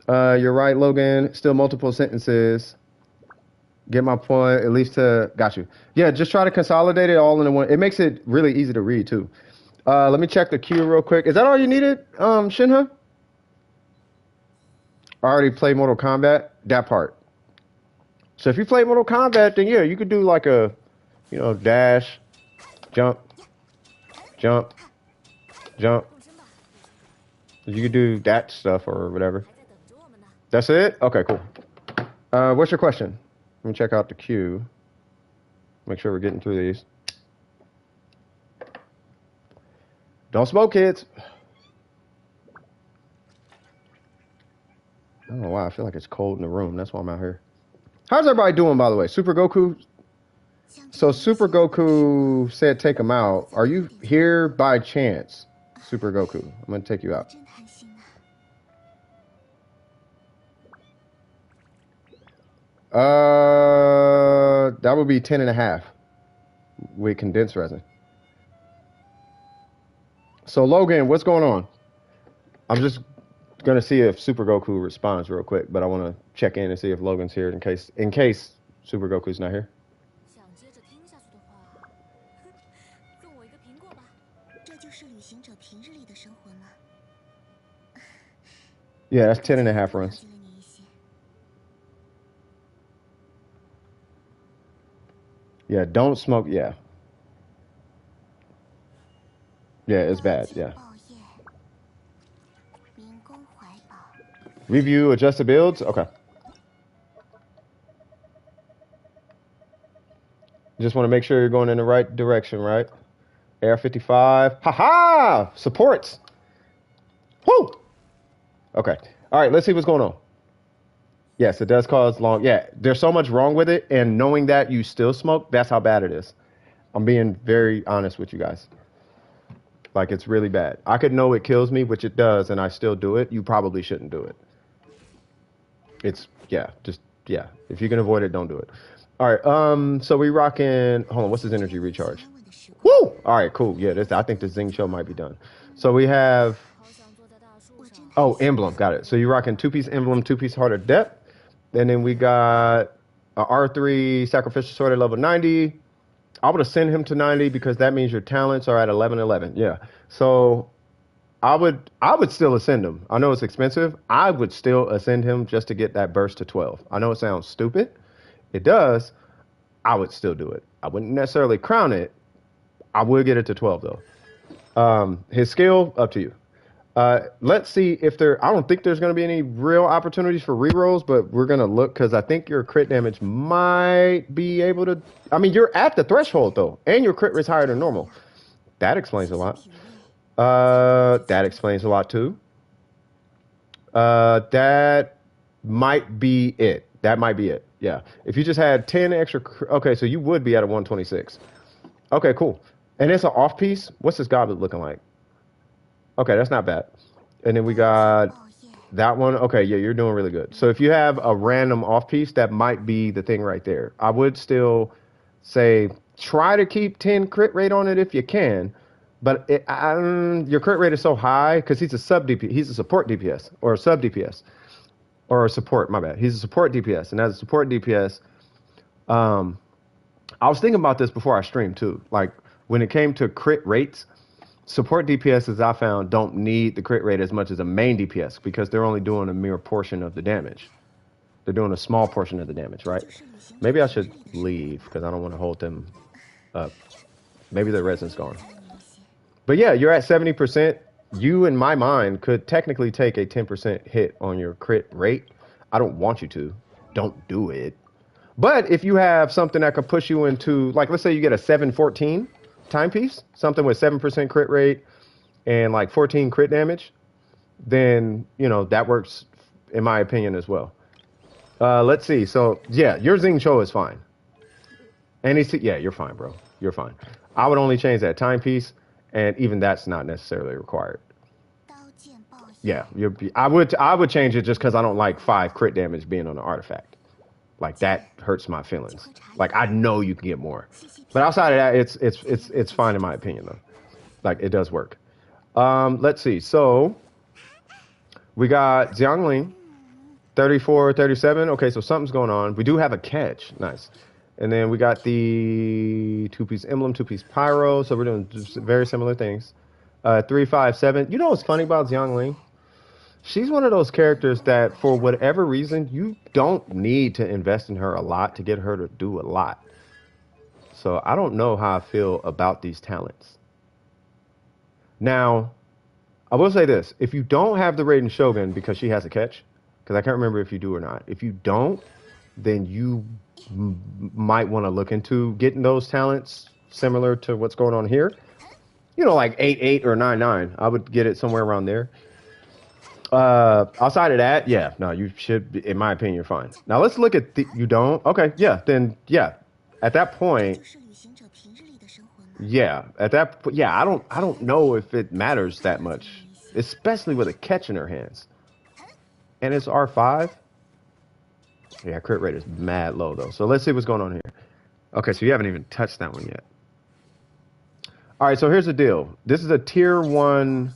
You're right, Logan. Still multiple sentences. Get my point, at least to... Got you. Yeah, just try to consolidate it all into one. It makes it really easy to read, too. Let me check the queue real quick. Is that all you needed, Shinha? I already played Mortal Kombat. That part. So if you play Mortal Kombat, then yeah, you could do like a, dash, jump, jump, jump. You could do that stuff or whatever. That's it? Okay, cool. What's your question? Let me check out the queue. Make sure we're getting through these. Don't smoke, kids. I don't know why. I feel like it's cold in the room. That's why I'm out here. How's everybody doing, by the way? Super Goku? So Super Goku said take him out. Are you here by chance? Super Goku. I'm gonna take you out. That would be 10.5 with condensed resin. So Logan, what's going on? I'm just gonna see if Super Goku responds real quick, but I want to check in and see if Logan's here in case Super Goku's not here. Yeah, that's 10.5 runs. Yeah, don't smoke. Yeah. Yeah, it's bad. Yeah. Review adjusted builds. Okay. Just want to make sure you're going in the right direction, right? AR55. Haha! Supports. Woo! Okay. All right, let's see what's going on. Yes, it does cause long. Yeah, there's so much wrong with it, and knowing that you still smoke, that's how bad it is. I'm being very honest with you guys. Like, it's really bad. I could know it kills me, which it does, and I still do it. You probably shouldn't do it. It's, yeah, just, yeah. If you can avoid it, don't do it. All right, so we rocking, hold on, what's his energy recharge? Woo! All right, cool. Yeah, I think the Zing Show might be done. So we have, oh, emblem, got it. So you're rocking 2-piece emblem, 2-piece heart of depth. And then we got a R3 sacrificial sword at level 90. I would ascend him to 90 because that means your talents are at 11. Yeah. So I would still ascend him. I know it's expensive. I would still ascend him just to get that burst to 12. I know it sounds stupid. It does. I would still do it. I wouldn't necessarily crown it. I would get it to 12 though. His skill, up to you. Let's see if I don't think there's going to be any real opportunities for rerolls, but we're going to look because I think your crit damage might be able to. I mean, you're at the threshold though, and your crit is higher than normal. That explains a lot. That explains a lot too. That might be it. That might be it. Yeah. If you just had 10 extra. Okay, so you would be at a 126. Okay, cool. And it's an off piece. What's this goblet looking like? Okay, that's not bad. And then we got that one. Okay, yeah, you're doing really good. So if you have a random off piece, that might be the thing right there. I would still say try to keep 10 crit rate on it if you can. But your crit rate is so high because he's a sub DPS. He's a support DPS or a sub DPS or a support. My bad. He's a support DPS, and as a support DPS, I was thinking about this before I streamed too. Like when it came to crit rates. Support DPS, as I found, don't need the crit rate as much as a main DPS because they're only doing a mere portion of the damage. They're doing a small portion of the damage, right? Maybe I should leave because I don't want to hold them up. Maybe the resin's gone. But yeah, you're at 70%. You, in my mind, could technically take a 10% hit on your crit rate. I don't want you to. Don't do it. But if you have something that could push you into, like, let's say you get a 714 timepiece, something with 7% crit rate and like 14 crit damage, then, you know, that works in my opinion as well. Let's see. So yeah, your Zing Cho is fine. And yeah, you're fine, bro. You're fine. I would only change that timepiece, and even that's not necessarily required. Yeah, I would change it just because I don't like 5 crit damage being on an artifact. Like that hurts my feelings. Like I know you can get more, but outside of that, it's fine in my opinion though. Like it does work. Let's see. So we got Xiangling, 34, 37. Okay, so something's going on. We do have a catch. Nice. And then we got the 2-piece emblem, 2-piece pyro. So we're doing just very similar things. 357. You know what's funny about Xiangling? She's one of those characters that, for whatever reason, you don't need to invest in her a lot to get her to do a lot. So I don't know how I feel about these talents. Now, I will say this. If you don't have the Raiden Shogun because she has a catch, because I can't remember if you do or not. If you don't, then you might want to look into getting those talents similar to what's going on here. You know, like 8-8 or 9-9. I would get it somewhere around there. Outside of that, yeah, no, you should, in my opinion, you're fine. Now let's look at you don't? Okay, yeah, then, yeah. At that point, Yeah, at that point, yeah, I don't know if it matters that much, especially with a catch in her hands. And it's R5. Yeah, crit rate is mad low though. So let's see what's going on here. Okay, so you haven't even touched that one yet. All right, so here's the deal. This is a tier 1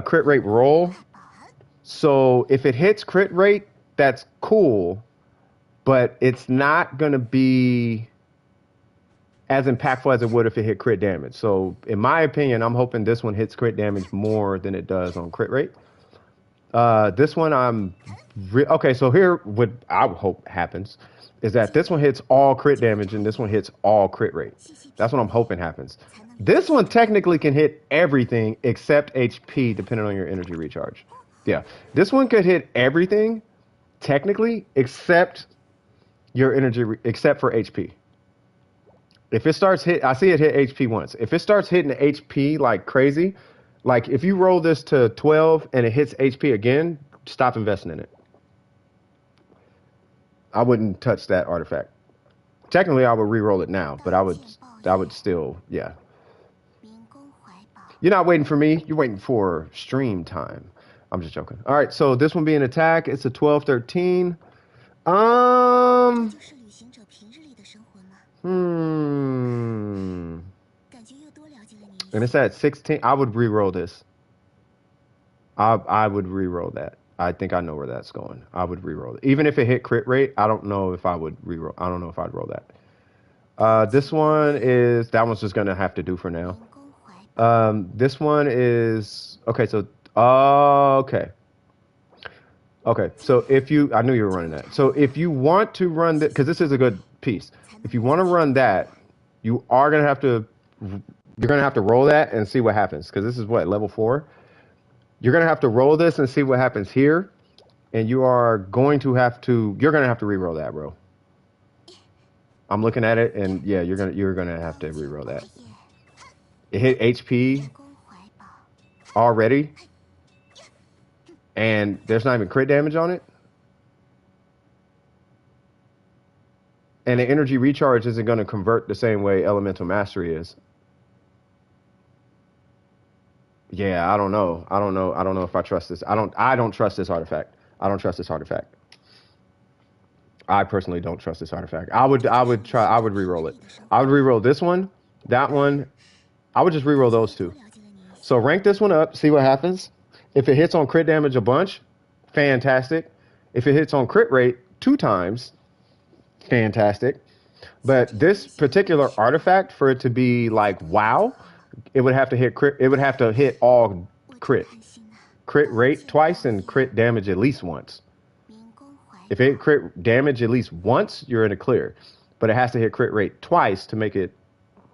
crit rate roll. So if it hits crit rate, that's cool, but it's not going to be as impactful as it would if it hit crit damage. So in my opinion, I'm hoping this one hits crit damage more than it does on crit rate. This one okay. So here, what I would hope happens is that this one hits all crit damage and this one hits all crit rate. That's what I'm hoping happens. This one technically can hit everything except HP, depending on your energy recharge. Yeah, this one could hit everything technically except your except for HP. If it starts I see it hit HP once. If it starts hitting HP like crazy, like if you roll this to 12 and it hits HP again, stop investing in it. I wouldn't touch that artifact. Technically, I would re-roll it now, but I would still, yeah. You're not waiting for me. You're waiting for stream time. I'm just joking. All right, so this one being attack, it's a 12-13. Hmm. And it's at 16. I would re-roll this. I would re-roll that. I think I know where that's going. I would re-roll it. Even if it hit crit rate, I don't know if I would re-roll. I don't know if I'd roll that. This one is, that one's just gonna have to do for now. This one is, okay, so, okay. Okay, so if you, I knew you were running that. So if you want to run that, because this is a good piece. If you want to run that, you are gonna have to, you're gonna have to roll that and see what happens. Because this is what, level 4? You're gonna have to roll this and see what happens here, and you're gonna have to re-roll that, bro. I'm looking at it, and yeah, you're gonna have to re-roll that. It hit HP already, and there's not even crit damage on it, and the energy recharge isn't gonna convert the same way Elemental Mastery is. Yeah, I don't know. I don't know. I don't know if I trust this. I don't trust this artifact. I don't trust this artifact. I personally don't trust this artifact. I would re-roll it. I would re-roll this one, that one. I would just re-roll those two. So rank this one up, see what happens. If it hits on crit damage a bunch, fantastic. If it hits on crit rate 2 times, fantastic. But this particular artifact, for it to be like wow, it would have to hit crit. It would have to hit all crit rate twice and crit damage at least once. If it crit damage at least once, you're in a clear. But it has to hit crit rate twice to make it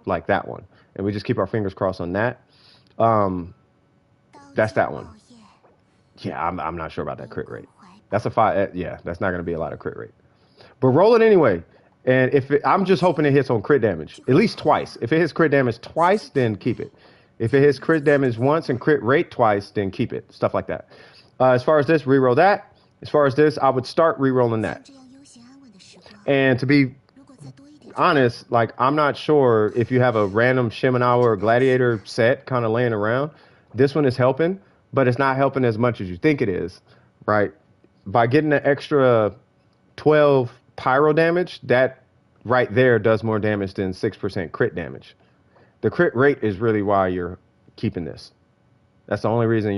like that one. And we just keep our fingers crossed on that. That's that one. Yeah, I'm not sure about that crit rate. That's a 5. Yeah, that's not going to be a lot of crit rate. But roll it anyway. And I'm just hoping it hits on crit damage at least twice. If it hits crit damage twice, then keep it. If it hits crit damage once and crit rate twice, then keep it. Stuff like that. As far as this, reroll that. As far as this, I would start re-rolling that. And to be honest, like, I'm not sure if you have a random Shimenawa or Gladiator set kind of laying around. This one is helping, but it's not helping as much as you think it is, right? By getting an extra 12 pyro damage, that right there does more damage than 6% crit damage. The crit rate is really why you're keeping this. That's the only reason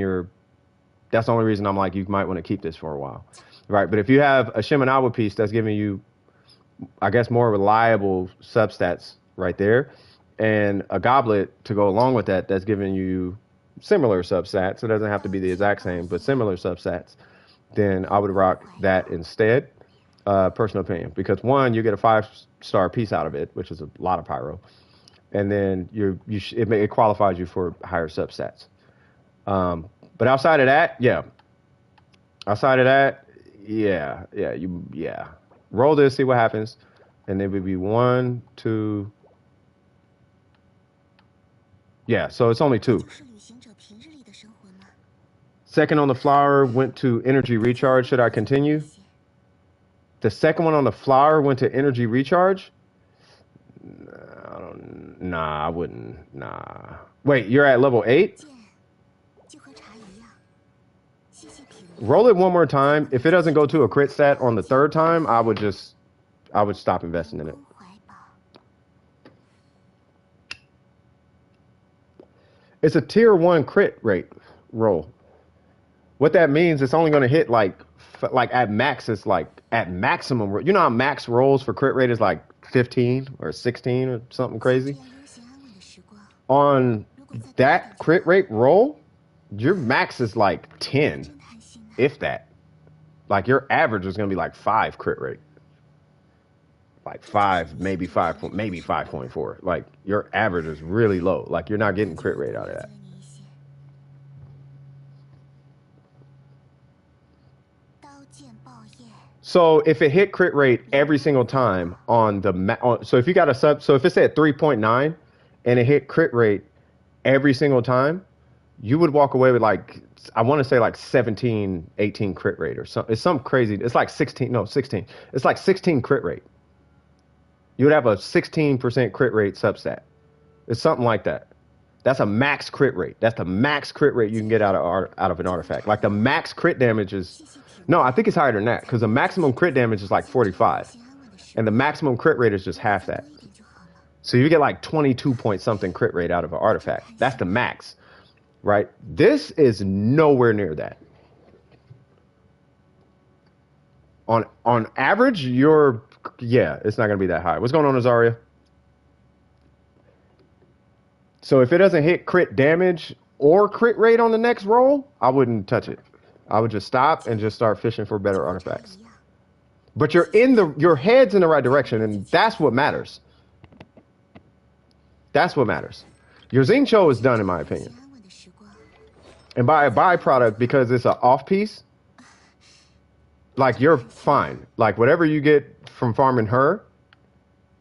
I'm like, you might want to keep this for a while, right? But if you have a Shimenawa piece that's giving you, I guess, more reliable substats right there, and a goblet to go along with that that's giving you similar substats, it doesn't have to be the exact same, but similar substats, then I would rock that instead. Personal opinion, because one, you get a 5-star piece out of it, which is a lot of pyro, and then it qualifies you for higher substats. But outside of that, yeah. Roll this, see what happens, and then would be 1, 2. Yeah, so it's only 2. Second on the flower went to energy recharge. Should I continue? The second one on the flower went to energy recharge. I don't. Nah, I wouldn't. Nah. Wait, you're at level 8? Roll it one more time. If it doesn't go to a crit stat on the third time, I would stop investing in it. It's a tier 1 crit rate roll. What that means, it's only going to hit like at max. It's like at maximum. You know how max rolls for crit rate is like 15 or 16 or something crazy. On that crit rate roll, your max is like 10, if that. Like your average is going to be like 5 crit rate. Like 5, maybe 5, maybe 5.4. Like your average is really low. Like you're not getting crit rate out of that. So if it hit crit rate every single time on the so if you got a sub, so if it's at 3.9 and it hit crit rate every single time, you would walk away with like, I want to say like 17, 18 crit rate or something. It's something crazy. It's like 16. It's like 16 crit rate. You would have a 16% crit rate substat. It's something like that. That's a max crit rate. That's the max crit rate you can get out of an artifact. Like the max crit damage is, no, I think it's higher than that because the maximum crit damage is like 45, and the maximum crit rate is just half that. So you get like 22 point something crit rate out of an artifact. That's the max, right? This is nowhere near that. On average, it's not going to be that high. What's going on, Azaria? So if it doesn't hit crit damage or crit rate on the next roll, I wouldn't touch it. I would just stop and just start fishing for better artifacts. But your head's in the right direction, and that's what matters. That's what matters. Your Xingqiu is done, in my opinion. And by a byproduct, because it's an off piece, like you're fine. Like whatever you get from farming her,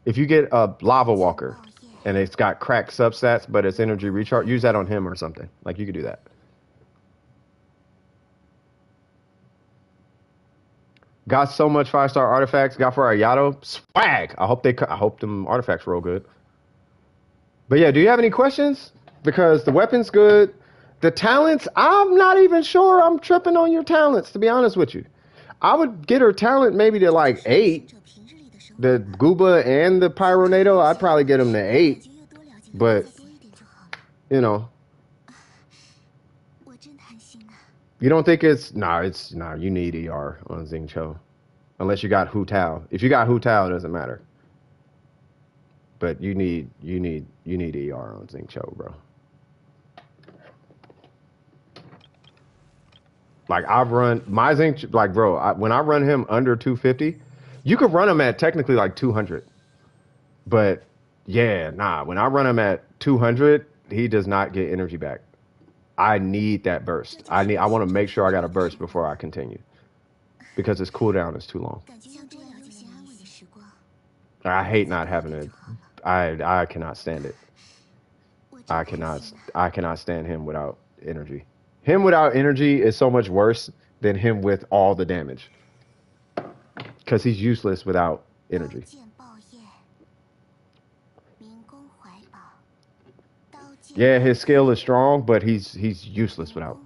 if you get a lava walker and it's got cracked substats, but it's energy recharge, use that on him or something. Like you could do that. Got so much 5-star artifacts. Got for Ayato swag. I hope them artifacts roll good. But yeah, do you have any questions? Because the weapon's good. The talents, I'm not even sure I'm tripping on your talents, to be honest with you. I would get her talent maybe to like 8. The Gooba and the Pyronado, I'd probably get them to 8. But, you know. You don't think it's... Nah, you need ER on Xingqiu. Unless you got Hu Tao. If you got Hu Tao, it doesn't matter. But you need ER on Xingqiu, bro. Like I've run my Xingqiu, like bro, when I run him under 250, you could run him at technically like 200. But yeah, nah, when I run him at 200, he does not get energy back. I need that burst. I want to make sure I got a burst before I continue. Because his cooldown is too long. I hate not having it. I cannot stand it. I cannot stand him without energy. Him without energy is so much worse than him with all the damage. Because he's useless without energy. Yeah, his skill is strong, but he's useless without.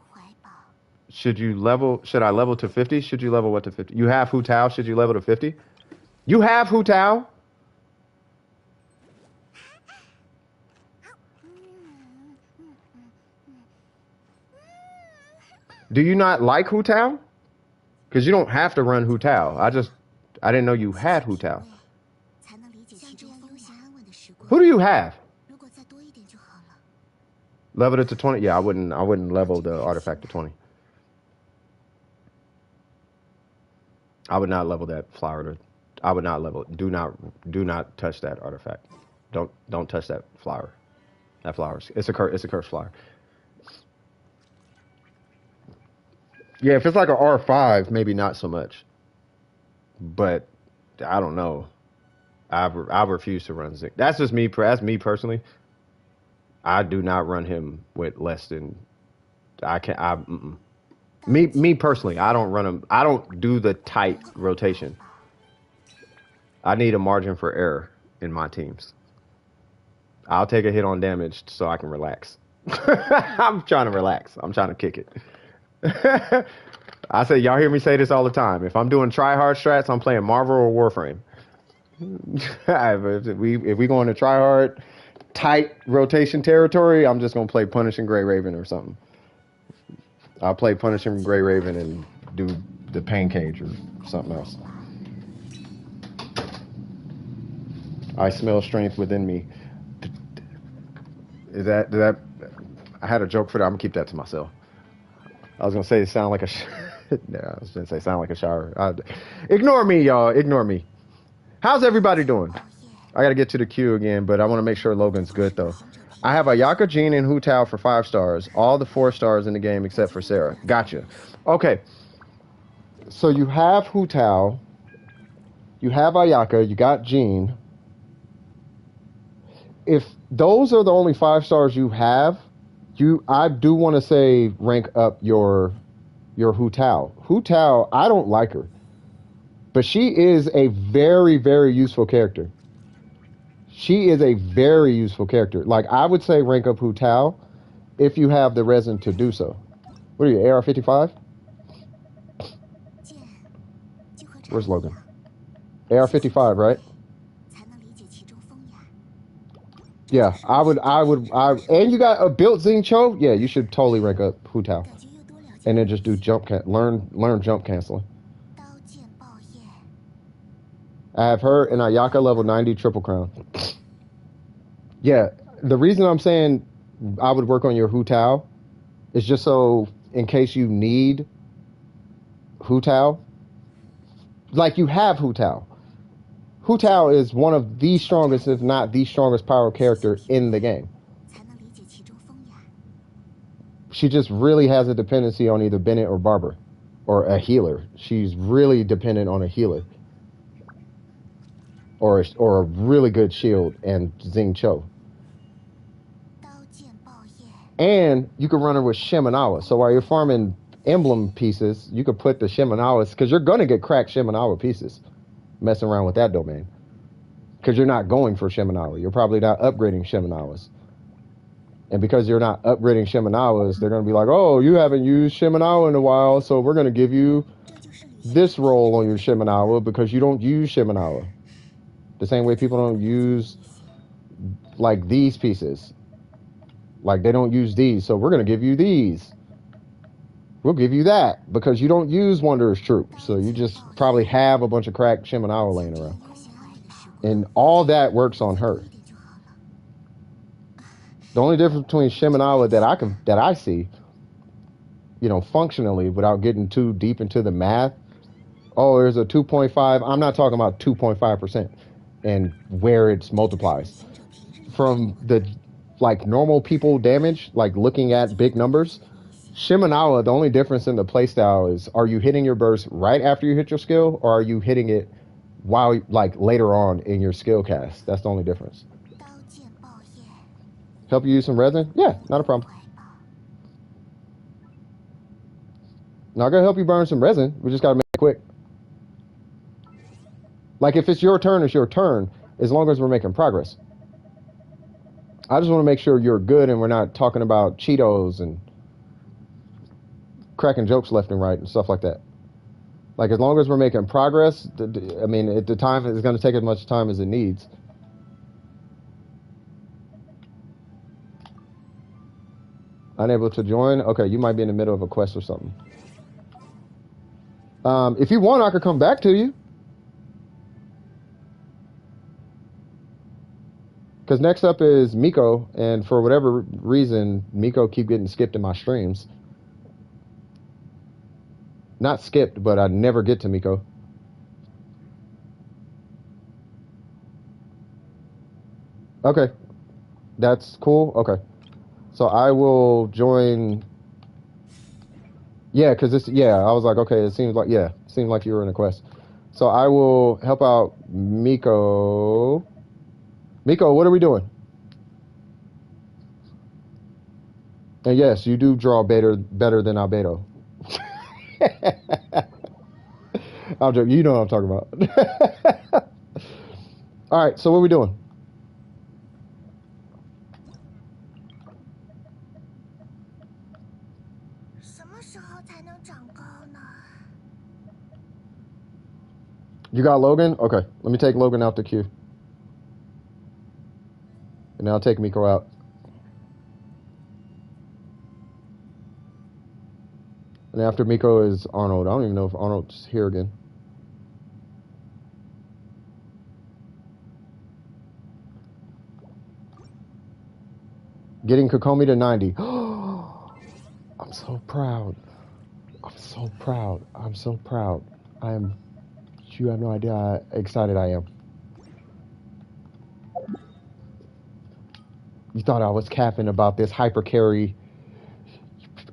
Should I level to 50? Should you level what to 50? You have Hu Tao, should you level to 50? You have Hu Tao? Do you not like Hu Tao? Because you don't have to run Hu Tao. I didn't know you had Hu Tao. Who do you have? Level it to 20? Yeah, I wouldn't level the artifact to 20. I would not level that flower to... I would not level it. Do not touch that artifact. Don't touch that flower. That flower. It's a cursed flower. Yeah, if it's like an R5, maybe not so much. But I don't know. I refuse to run Zinc. That's just me. That's me personally. I do not run him with less than. Me personally, I don't run him. I don't do the tight rotation. I need a margin for error in my teams. I'll take a hit on damage so I can relax. I'm trying to relax. I'm trying to kick it. I say, y'all hear me say this all the time. If I'm doing try hard strats, I'm playing Marvel or Warframe. If we go into try hard, tight rotation territory, I'm just gonna play Punishing Grey Raven or something. I'll play Punishing Grey Raven and do the Pain Cage or something else. I smell strength within me. Is that? I had a joke for that. I'm gonna keep that to myself. I was gonna say it sound like a. No, I was gonna say sound like a shower. Ignore me, y'all. Ignore me. How's everybody doing? I gotta get to the queue again, but I want to make sure Logan's good though. I have Ayaka, Jean, and Hu Tao for 5 stars. All the 4 stars in the game except for Sarah. Gotcha. Okay. So you have Hu Tao. You have Ayaka. You got Jean. If those are the only 5 stars you have, I do want to say rank up your Hu Tao. Hu Tao, I don't like her, but she is a very, very useful character. She is a very useful character. Like, I would say rank up Hu Tao if you have the resin to do so. What are you, AR55? Where's Logan? AR55, right? Yeah, and you got a built Xing Cho? Yeah, you should totally rank up Hu Tao. And then just do learn jump canceling. I have her and Ayaka level 90 triple crown. Yeah, the reason I'm saying I would work on your Hu Tao is just so in case you need Hu Tao, like you have Hu Tao. Hu Tao is one of the strongest, if not the strongest power character in the game. She just really has a dependency on either Bennett or Barber, or a healer. She's really dependent on a healer, or a really good shield and Xing Cho. And you can run her with Shimenawa. So while you're farming emblem pieces, you could put the Shimenawas, because you're going to get cracked Shimenawa pieces messing around with that domain. Because you're not going for Shimenawa. You're probably not upgrading Shimenawas. And because you're not upgrading Shimenawas, they're going to be like, oh, you haven't used Shimenawa in a while, so we're going to give you this roll on your Shimenawa because you don't use Shimenawa. The same way people don't use, like, these pieces. Like, they don't use these, so we're going to give you these. We'll give you that because you don't use Wanderer's Troop. So you just probably have a bunch of cracked Shimenawa laying around. And all that works on her. The only difference between Shimenawa that I see, you know, functionally, without getting too deep into the math, oh, there's a 2.5. I'm not talking about 2.5% and where it multiplies. From the, like, normal people damage, like looking at big numbers, Shimenawa, the only difference in the playstyle is, are you hitting your burst right after you hit your skill, or are you hitting it while, like, later on in your skill cast? That's the only difference. Help you use some resin? Yeah, not a problem. Not gonna help you burn some resin. We just gotta make it quick. Like, if it's your turn, it's your turn, as long as we're making progress. I just want to make sure you're good and we're not talking about Cheetos and cracking jokes left and right and stuff like that. Like, as long as we're making progress, I mean, the time is going to take as much time as it needs. Unable to join? Okay, you might be in the middle of a quest or something. If you want, I could come back to you. Because next up is Miko, and for whatever reason, Miko keep getting skipped in my streams. Not skipped, but I never get to Miko. Okay. That's cool? Okay. So I will join. Yeah, because this, yeah, I was like, okay, it seems like you were in a quest. So I will help out Miko. Miko, what are we doing? And yes, you do draw better than Albedo. I'm joking. You know what I'm talking about. All right, so what are we doing? You got Logan? Okay, let me take Logan out the queue. And I'll take Miko out. And after Miko is Arnold. I don't even know if Arnold's here again. Getting Kokomi to 90. I'm so proud. I'm so proud. I'm so proud. I am. You have no idea how excited I am. You thought I was capping about this hyper carry.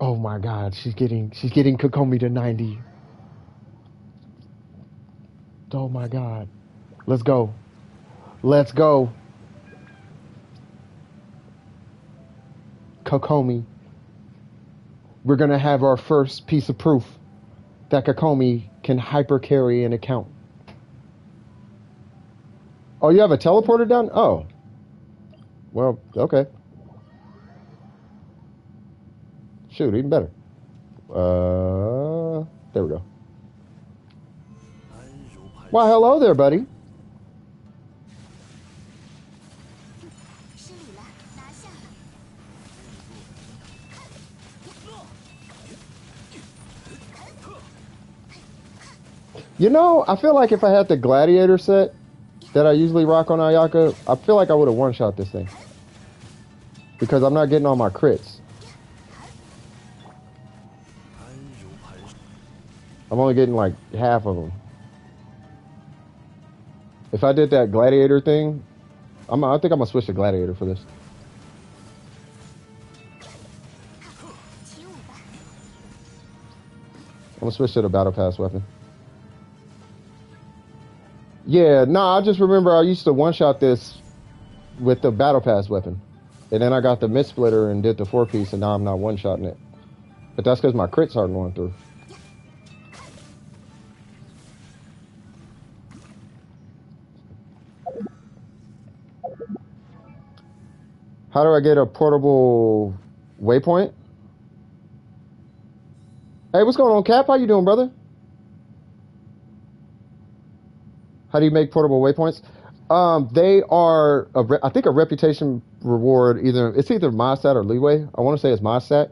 Oh my God, she's getting Kokomi to 90. Oh my God. Let's go. Let's go. Kokomi. We're gonna have our first piece of proof that Kokomi can hyper carry an account. Oh, you have a teleporter down? Oh. Well, okay. Shoot, even better. There we go. Why, hello there, buddy. You know, I feel like if I had the gladiator set that I usually rock on Ayaka, I feel like I would have one-shot this thing. Because I'm not getting all my crits. I'm only getting like half of them. If I did that gladiator thing, I think I'm gonna switch to gladiator for this. I'm gonna switch to the battle pass weapon. Yeah, I just remember I used to one-shot this with the battle pass weapon. And then I got the mid splitter and did the 4-piece, and now I'm not one-shotting it. But that's because my crits aren't going through. How do I get a portable waypoint? Hey, what's going on, Cap? How you doing, brother? How do you make portable waypoints? They are, I think, a reputation reward. It's either MyStat or Leeway. I want to say it's MyStat.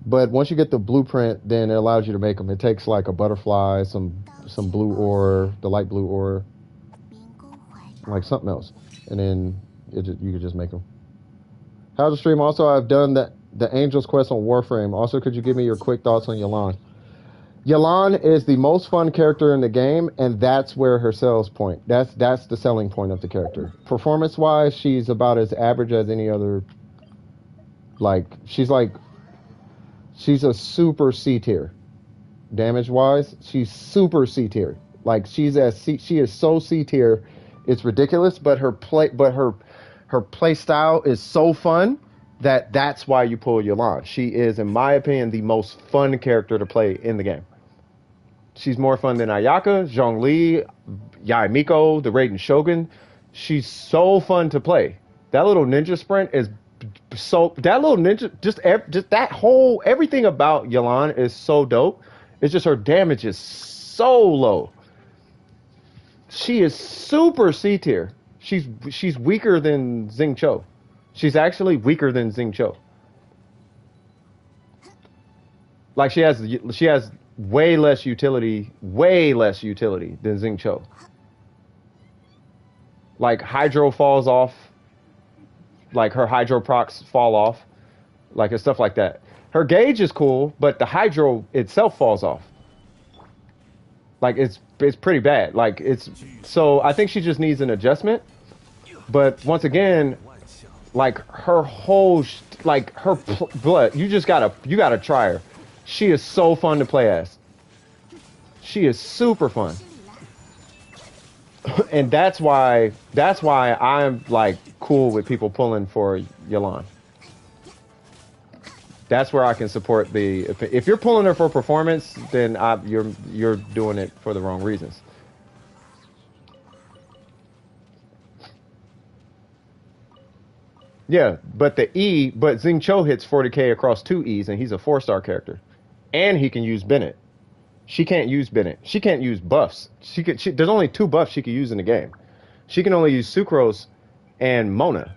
But once you get the blueprint, then it allows you to make them. It takes like a butterfly, some blue ore, the light blue ore, like something else, and then you could just make them. How's the stream? Also, I've done the Angel's Quest on Warframe. Also, could you give me your quick thoughts on Yelan? Yelan is the most fun character in the game, and that's where her sales point. That's the selling point of the character. Performance-wise, she's about as average as any other. Like she's a super C tier. Damage-wise, she's super C tier. Like she is so C tier, it's ridiculous. But her play style is so fun that's why you pull Yelan. She is, in my opinion, the most fun character to play in the game. She's more fun than Ayaka, Zhongli, Yae Miko, the Raiden Shogun. She's so fun to play. That little ninja sprint is so. That little ninja, just that whole everything about Yelan is so dope. It's just her damage is so low. She is super C tier. She's weaker than Xing Cho. She's actually weaker than Xing Cho. Like she has way less utility than Xing Cho. Like Hydro falls off. Like her Hydro procs fall off. Like and stuff like that. Her gauge is cool, but the Hydro itself falls off. Like it's pretty bad. Like so I think she just needs an adjustment. But once again, like her whole blood, you gotta try her. She is so fun to play as. She is super fun. And that's why I'm like cool with people pulling for Yelan. That's where I can support if you're pulling her for performance, then you're doing it for the wrong reasons. Yeah, but but Xing Cho hits 40k across 2 E's, and he's a 4-star character. And he can use Bennett. She can't use Bennett. She can't use buffs. There's only 2 buffs she can use in the game. She can only use Sucrose and Mona.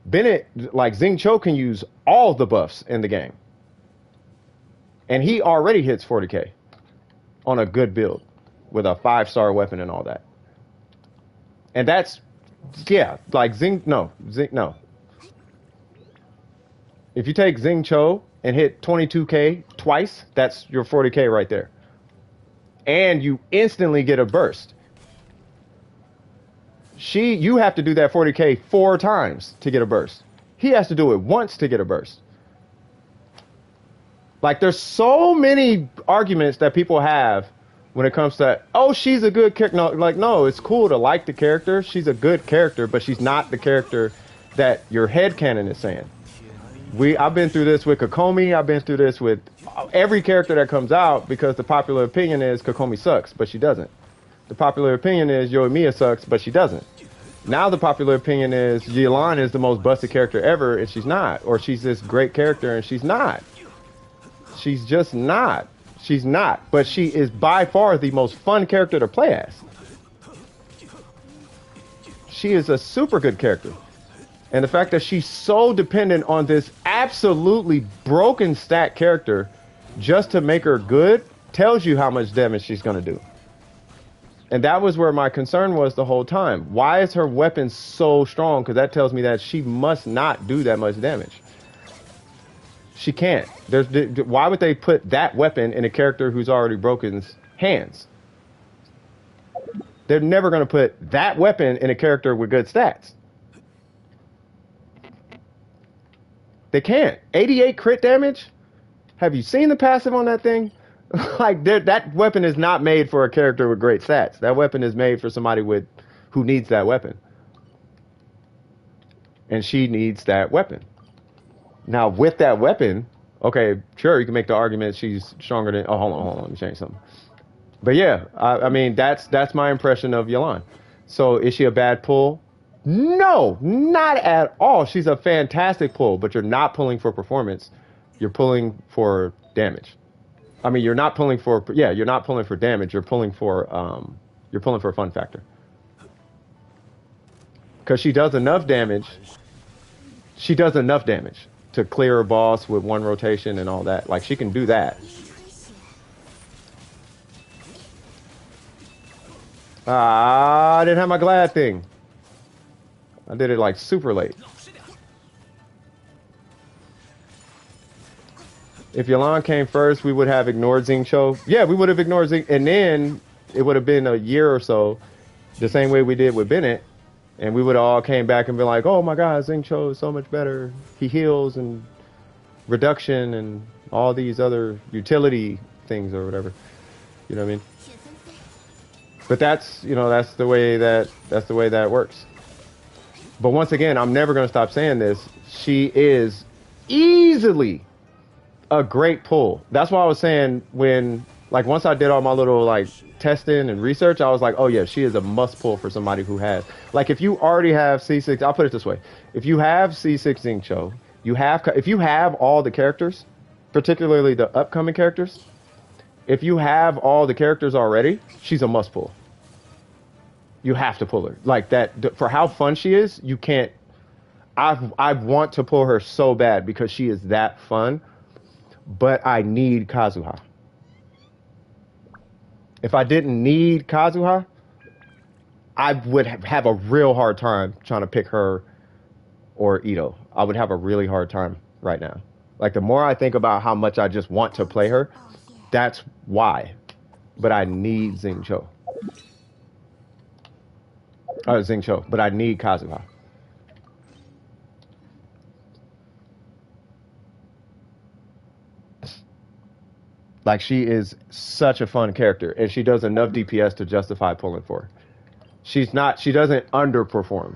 Bennett, like Xing Cho, can use all the buffs in the game. And he already hits 40k on a good build with a 5-star weapon and all that. And that's, yeah, like no. If you take Xing Cho and hit 22k twice, that's your 40k right there. And you instantly get a burst. You have to do that 40k 4 times to get a burst. He has to do it once to get a burst. Like, there's so many arguments that people have when it comes to, oh, she's a good character. No, like, no, it's cool to like the character. She's a good character, but she's not the character that your headcanon is saying. I've been through this with Kokomi. I've been through this with every character that comes out, because the popular opinion is Kokomi sucks, but she doesn't. The popular opinion is Yoimiya sucks, but she doesn't. Now the popular opinion is Yelan is the most busted character ever, and she's not. Or she's this great character, and she's not. She's just not. She's not. But she is by far the most fun character to play as. She is a super good character. And the fact that she's so dependent on this absolutely broken stat character just to make her good tells you how much damage she's going to do. And that was where my concern was the whole time. Why is her weapon so strong? Because that tells me that she must not do that much damage. She can't. Why would they put that weapon in a character who's already broken hands? They're never going to put that weapon in a character with good stats. They can't. 88 crit damage? Have you seen the passive on that thing? Like, that weapon is not made for a character with great stats. That weapon is made for somebody who needs that weapon. And she needs that weapon. Now, with that weapon, okay, sure, you can make the argument she's stronger than... Oh, hold on, let me change something. But yeah, I mean, that's my impression of Yelan. So, is she a bad pull? No, not at all. She's a fantastic pull, but you're not pulling for performance. You're pulling for damage. I mean, you're not pulling for damage. You're pulling for a fun factor. Because she does enough damage. She does enough damage to clear a boss with 1 rotation and all that. Like, she can do that. I didn't have my glad thing. I did it like super late. If Yelan came first, we would have ignored Xing Cho. Yeah, we would have ignored Xing, and then it would have been a year or so, the same way we did with Bennett, and we would have all came back and been like, oh my God, Xing Cho is so much better. He heals and reduction and all these other utility things or whatever. You know what I mean? But that's the way that works. But once again, I'm never going to stop saying this. She is easily a great pull. That's why I was saying once I did all my little testing and research, I was like, oh yeah, she is a must pull for somebody who has, if you already have C6, I'll put it this way. If you have C6 Xing Cho, if you have all the characters, particularly the upcoming characters, if you have all the characters already, she's a must pull. You have to pull her. Like that, for how fun she is, you can't. I want to pull her so bad because she is that fun, but I need Kazuha. If I didn't need Kazuha, I would have a real hard time trying to pick her or Ito. I would have a really hard time right now. Like, the more I think about how much I just want to play her, that's why. But I need Xing Cho. Xing Cho, but I need Kazuha. Like, she is such a fun character, and she does enough DPS to justify pulling for her. She doesn't underperform.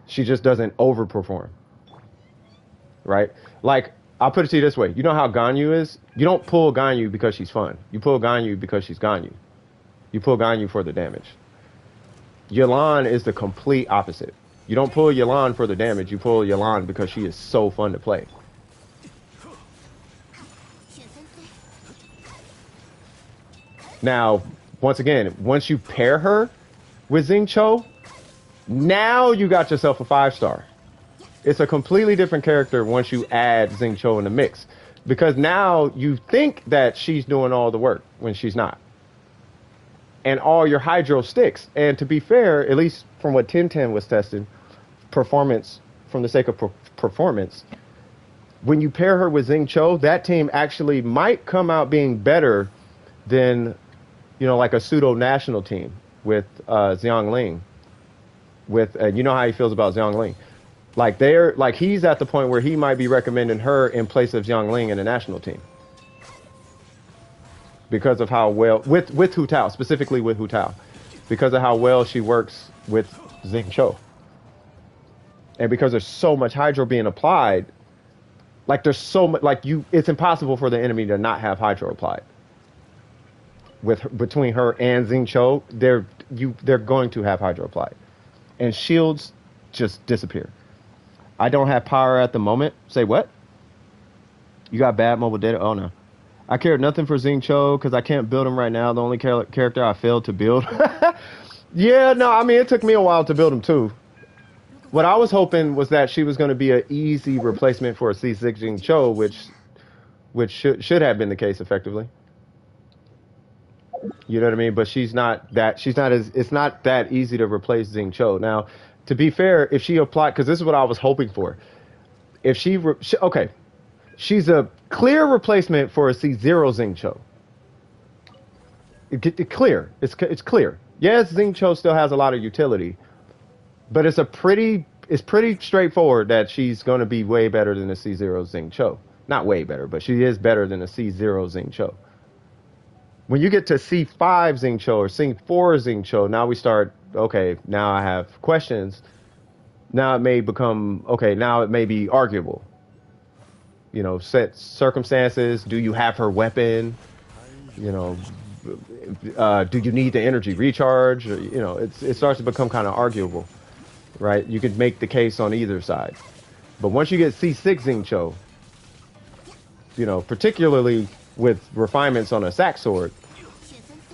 She just doesn't overperform. Right? Like, I'll put it to you this way. You know how Ganyu is? You don't pull Ganyu because she's fun. You pull Ganyu because she's Ganyu. You pull Ganyu for the damage. Yelan is the complete opposite. You don't pull Yelan for the damage. You pull Yelan because she is so fun to play. Now, once again, once you pair her with Xingqiu, now you got yourself a 5-star. It's a completely different character once you add Xingqiu in the mix. Because now you think that she's doing all the work when she's not. And all your hydro sticks. And to be fair, at least from what 1010 was testing, performance, from the sake of performance, when you pair her with Xingqiu, that team actually might come out being better than, you know, like a pseudo national team with Xiangling. With you know how he feels about Xiangling. Like he's at the point where he might be recommending her in place of Xiangling in the national team. Because of how well with Hu Tao, specifically with Hu Tao. Because of how well she works with Xingqiu. And because there's so much hydro being applied, like there's so much, like it's impossible for the enemy to not have hydro applied. Between her and Xingqiu, they're going to have hydro applied. And shields just disappear. I don't have power at the moment. Say what? You got bad mobile data? Oh no. I cared nothing for Xingqiu because I can't build him right now. The only character I failed to build. Yeah, no, I mean, it took me a while to build him too. What I was hoping was that she was going to be an easy replacement for a C6 Xingqiu, which should have been the case effectively. You know what I mean? But it's not that easy to replace Xingqiu. Now, to be fair, if she applied, because this is what I was hoping for. If okay, she's a clear replacement for a C0 Xingqiu. It's clear. Yes, Xingqiu still has a lot of utility, but it's pretty straightforward that she's going to be way better than a C0 Xingqiu. Not way better, but she is better than a C0 Xingqiu. When you get to C5 Xingqiu or C4 Xingqiu, now we start, okay, now I have questions. Now it may become, okay, now it may be arguable. You know, set circumstances. Do you have her weapon? You know, do you need the energy recharge? You know, it starts to become kind of arguable, right? You could make the case on either side. But once you get C6 Xingqiu, you know, particularly with refinements on a sack sword,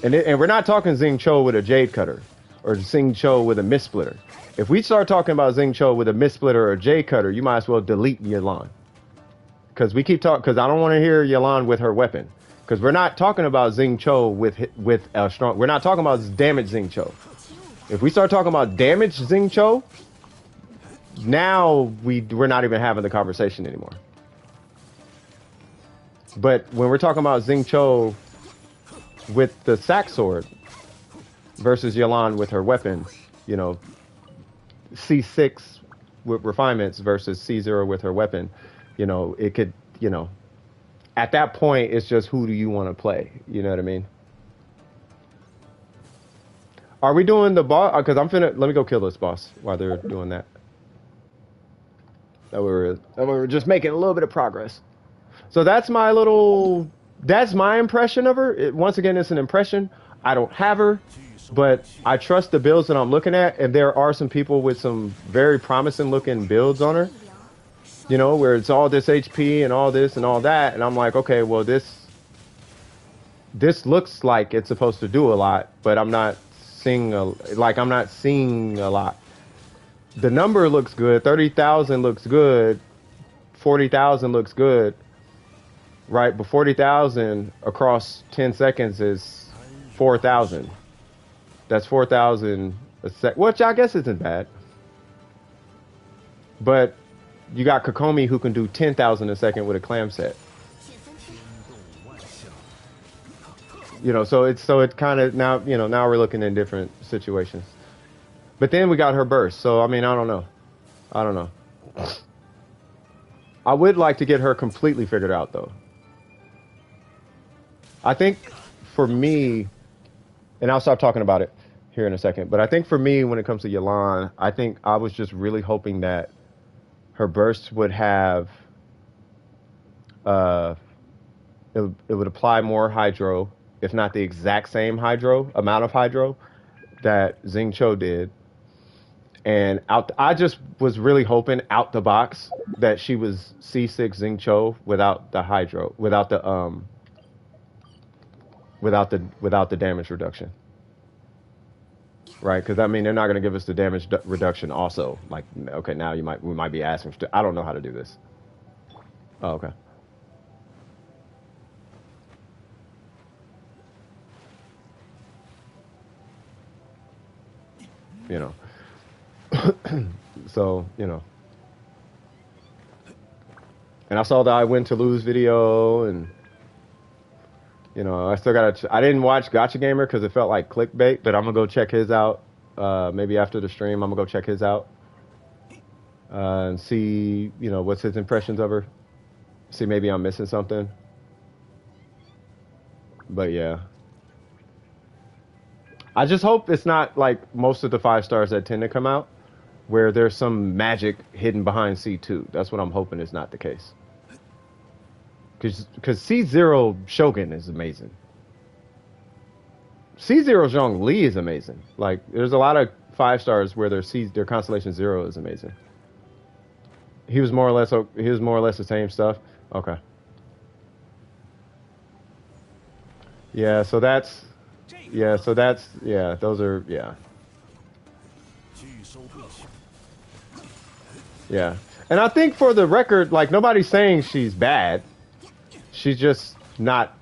and we're not talking Xingqiu with a jade cutter or Xingqiu with a mist splitter. If we start talking about Xingqiu with a mist splitter or a jade cutter, you might as well delete Yelan. Because we keep talking, because I don't want to hear Yelan with her weapon. Because we're not talking about Xingqiu with a strong. We're not talking about damage Xingqiu. If we start talking about damage Xingqiu, now we're not even having the conversation anymore. But when we're talking about Xingqiu with the sack sword versus Yelan with her weapon, you know, C6 with refinements versus C0 with her weapon, you know, it could, you know, at that point, it's just who do you want to play? You know what I mean? Are we doing the boss? Because let me go kill this boss while they're doing that. That we were just making a little bit of progress. So that's my impression of her. Once again, it's an impression. I don't have her, but I trust the builds that I'm looking at. And there are some people with some very promising looking builds on her. You know, where it's all this HP and all this and all that. And I'm like, okay, well, this looks like it's supposed to do a lot, but I'm not seeing a lot. The number looks good. 30,000 looks good. 40,000 looks good. Right? But 40,000 across 10 seconds is 4,000. That's 4,000 a sec, which I guess isn't bad. But you got Kokomi who can do 10,000 a second with a clam set. You know, so it kind of now we're looking in different situations. But then we got her burst. So I mean, I don't know. I would like to get her completely figured out though. I think for me, and I'll stop talking about it here in a second, but I think for me when it comes to Yelan, I think I was just really hoping that her burst would have, it would apply more hydro, if not the exact same amount of hydro that Xingqiu did. And I just was really hoping out the box that she was C6 Xingqiu without the hydro, without the damage reduction, right? Because I mean, they're not going to give us the damage reduction also. Like, okay, now we might be asking for. I don't know how to do this. Oh, okay. You know. So, you know. And I saw the I Win to Lose video, and you know, I still I didn't watch Gotcha Gamer because it felt like clickbait, but I'm gonna go check his out. Maybe after the stream, I'm gonna go check his out and see, you know, what's his impressions of her. See, maybe I'm missing something. But yeah, I just hope it's not like most of the 5 stars that tend to come out, where there's some magic hidden behind C2. That's what I'm hoping is not the case. Because C0 Shogun is amazing. C0 Zhongli is amazing. Like, there's a lot of 5 stars where their Constellation 0 is amazing. He was more or less the same stuff. Okay. Yeah, so that's those are Yeah. And I think for the record, like, nobody's saying she's bad. She's just not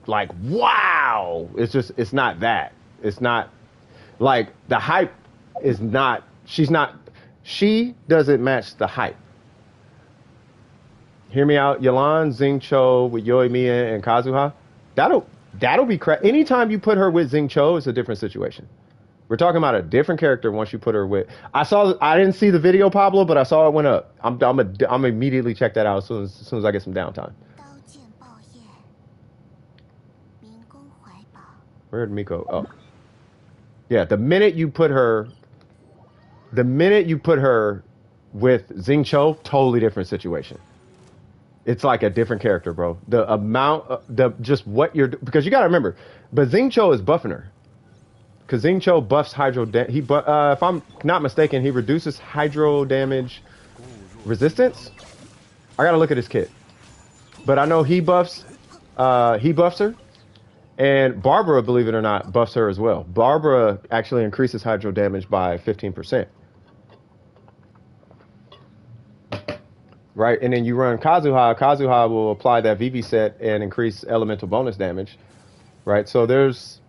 like, wow. It's not that. It's not like the hype is not, she doesn't match the hype. Hear me out. Yelan, Xingqiu with Yoimiya and Kazuha. That'll be crap. Anytime you put her with Xingqiu, it's a different situation. We're talking about a different character once you put her with. I didn't see the video, Pablo, but I saw it went up. I'm immediately check that out as soon as I get some downtime. Where did Miko? Oh, yeah. The minute you put her with Xingqiu, totally different situation. It's like a different character, bro. The amount, because you got to remember, but Xingqiu is buffing her. Because Xingqiu buffs hydro damage. If I'm not mistaken, he reduces hydro damage resistance. I gotta look at his kit, but I know he buffs her, and Barbara, believe it or not, buffs her as well. Barbara actually increases hydro damage by 15%. Right, and then you run Kazuha. Kazuha will apply that VV set and increase elemental bonus damage. Right, so there's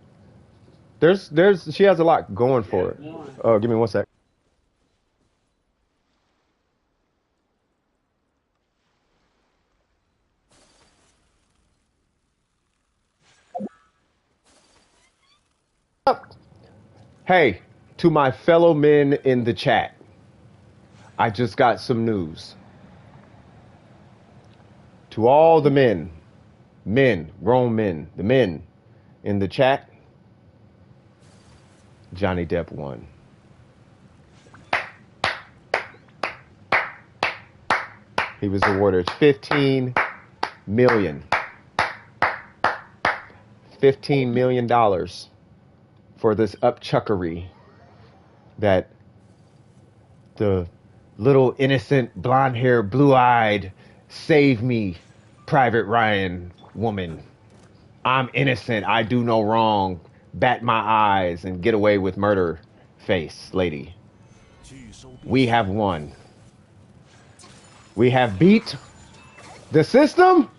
she has a lot going for it. Oh, give me one sec. Hey, to my fellow men in the chat, I just got some news. To all the men, grown men, the men in the chat, Johnny Depp won. He was awarded $15 million for this upchuckery that the little innocent blonde-haired, blue-eyed, save me, Private Ryan woman. I'm innocent. I do no wrong. Bat my eyes and get away with murder face lady. We have won. We have beat the system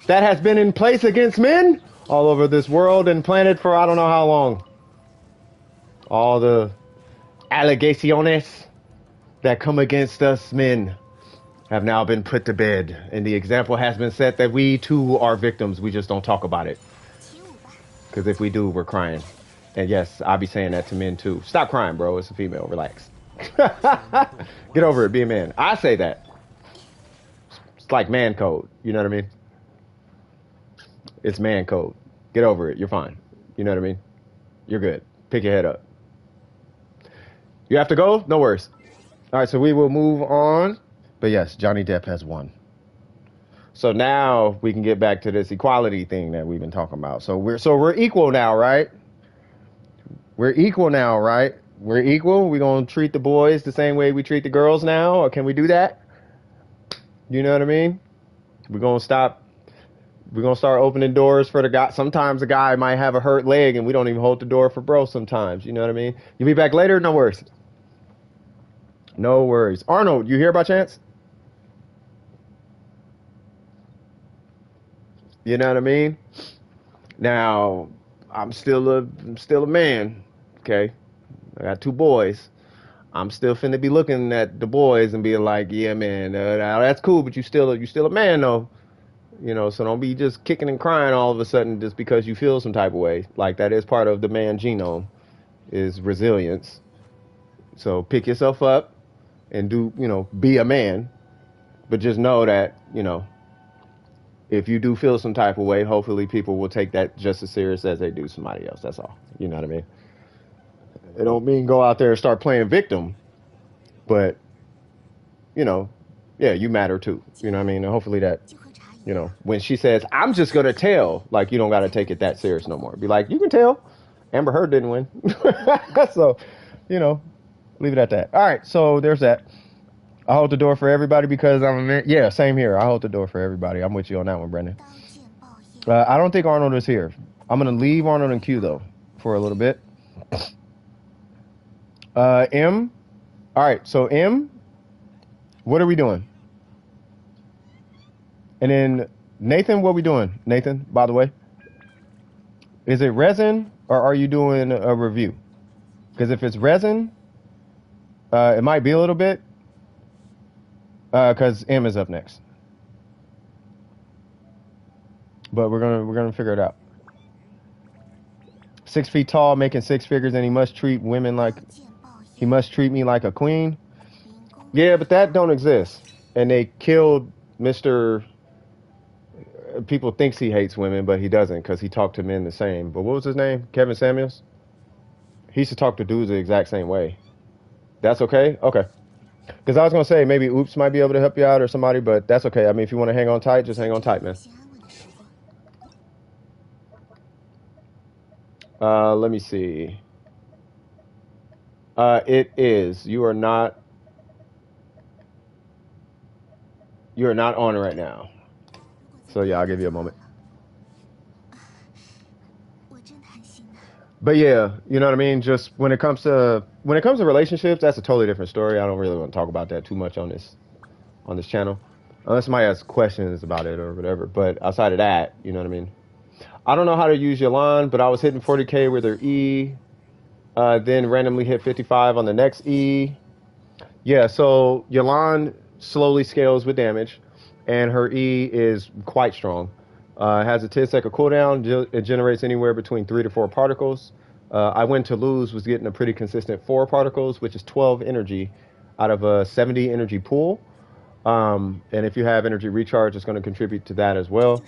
that has been in place against men all over this world and planet for I don't know how long. All the allegaciones that come against us men have now been put to bed, and the example has been set that we too are victims. We just don't talk about it. Because if we do, we're crying. And yes, I'll be saying that to men too. Stop crying, bro. It's a female. Relax. Get over it. Be a man. I say that. It's like man code. You know what I mean? It's man code. Get over it. You're fine. You know what I mean? You're good. Pick your head up. You have to go? No worries. All right, so we will move on. But yes, Johnny Depp has won. So now we can get back to this equality thing that we've been talking about. So we're equal now, right? We're equal now, right? we're equal. We're gonna treat the boys the same way we treat the girls now, or can we do that? You know what I mean? We're gonna stop. We're gonna start opening doors for the guy. Sometimes a guy might have a hurt leg, and we don't even hold the door for bro. Sometimes, you know what I mean? You'll be back later. No worries. No worries. Arnold, you here by chance? You know what I mean? Now, I'm still a man. Okay, I got two boys. I'm still finna be looking at the boys and being like, yeah, man, that's cool, but you still a man though. You know, so don't be just kicking and crying all of a sudden just because you feel some type of way. Like that is part of the man genome is resilience. So pick yourself up and be a man, but just know that, if you do feel some type of way, hopefully people will take that just as serious as they do somebody else. That's all. You know what I mean? It don't mean go out there and start playing victim, but you know, yeah, you matter too. You know what I mean? And hopefully that, when she says, I'm just gonna tell, like you don't gotta take it that serious no more. Be like, you can tell. Amber Heard didn't win. So, you know, leave it at that. All right, so there's that. I hold the door for everybody because I'm a man. Yeah, same here. I hold the door for everybody. I'm with you on that one, Brendan. I don't think Arnold is here. I'm gonna leave Arnold in queue though for a little bit. M. All right, so M, what are we doing? And then Nathan, what are we doing? Nathan, by the way, is it resin or are you doing a review? Because if it's resin, it might be a little bit. Because M is up next, but we're gonna figure it out. 6 feet tall, making six figures, and he must treat me like a queen. Yeah, but that don't exist. And they killed Mr. People thinks he hates women, but he doesn't because he talked to men the same. But what was his name? Kevin Samuels? He used to talk to dudes the exact same way. That's okay? Okay. Because I was going to say maybe Oops might be able to help you out or somebody, but that's okay. I mean, if you want to hang on tight, just hang on tight, man. Let me see. It is. You are not on right now. So yeah, I'll give you a moment. But yeah, you know what I mean? Just when it comes to relationships, that's a totally different story. I don't really want to talk about that too much on this channel. Unless somebody has questions about it or whatever. But outside of that, you know what I mean? I don't know how to use Yalan, but I was hitting 40k with her E, then randomly hit 55 on the next E. Yeah, so Yalan slowly scales with damage, and her E is quite strong. It has a 10-second cooldown. It generates anywhere between 3 to 4 particles. I went to lose, was getting a pretty consistent 4 particles, which is 12 energy out of a 70 energy pool. And if you have energy recharge, it's going to contribute to that as well.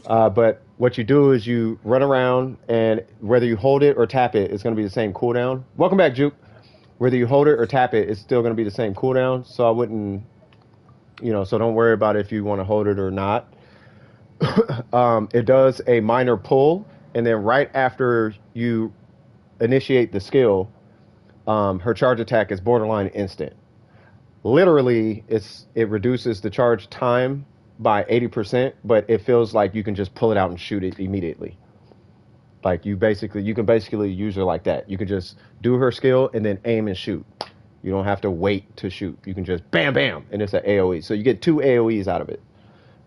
But what you do is you run around, and whether you hold it or tap it, it's going to be the same cooldown. Welcome back, Juke. Whether you hold it or tap it, it's still going to be the same cooldown. So I wouldn't, so don't worry about if you want to hold it or not. It does a minor pull, and then right after you initiate the skill, her charge attack is borderline instant. Literally, it reduces the charge time by 80%, but it feels like you can just pull it out and shoot it immediately. Like you can basically use her like that. You can just do her skill and then aim and shoot. You don't have to wait to shoot. You can just bam, bam, and it's an AOE. So you get 2 AOEs out of it,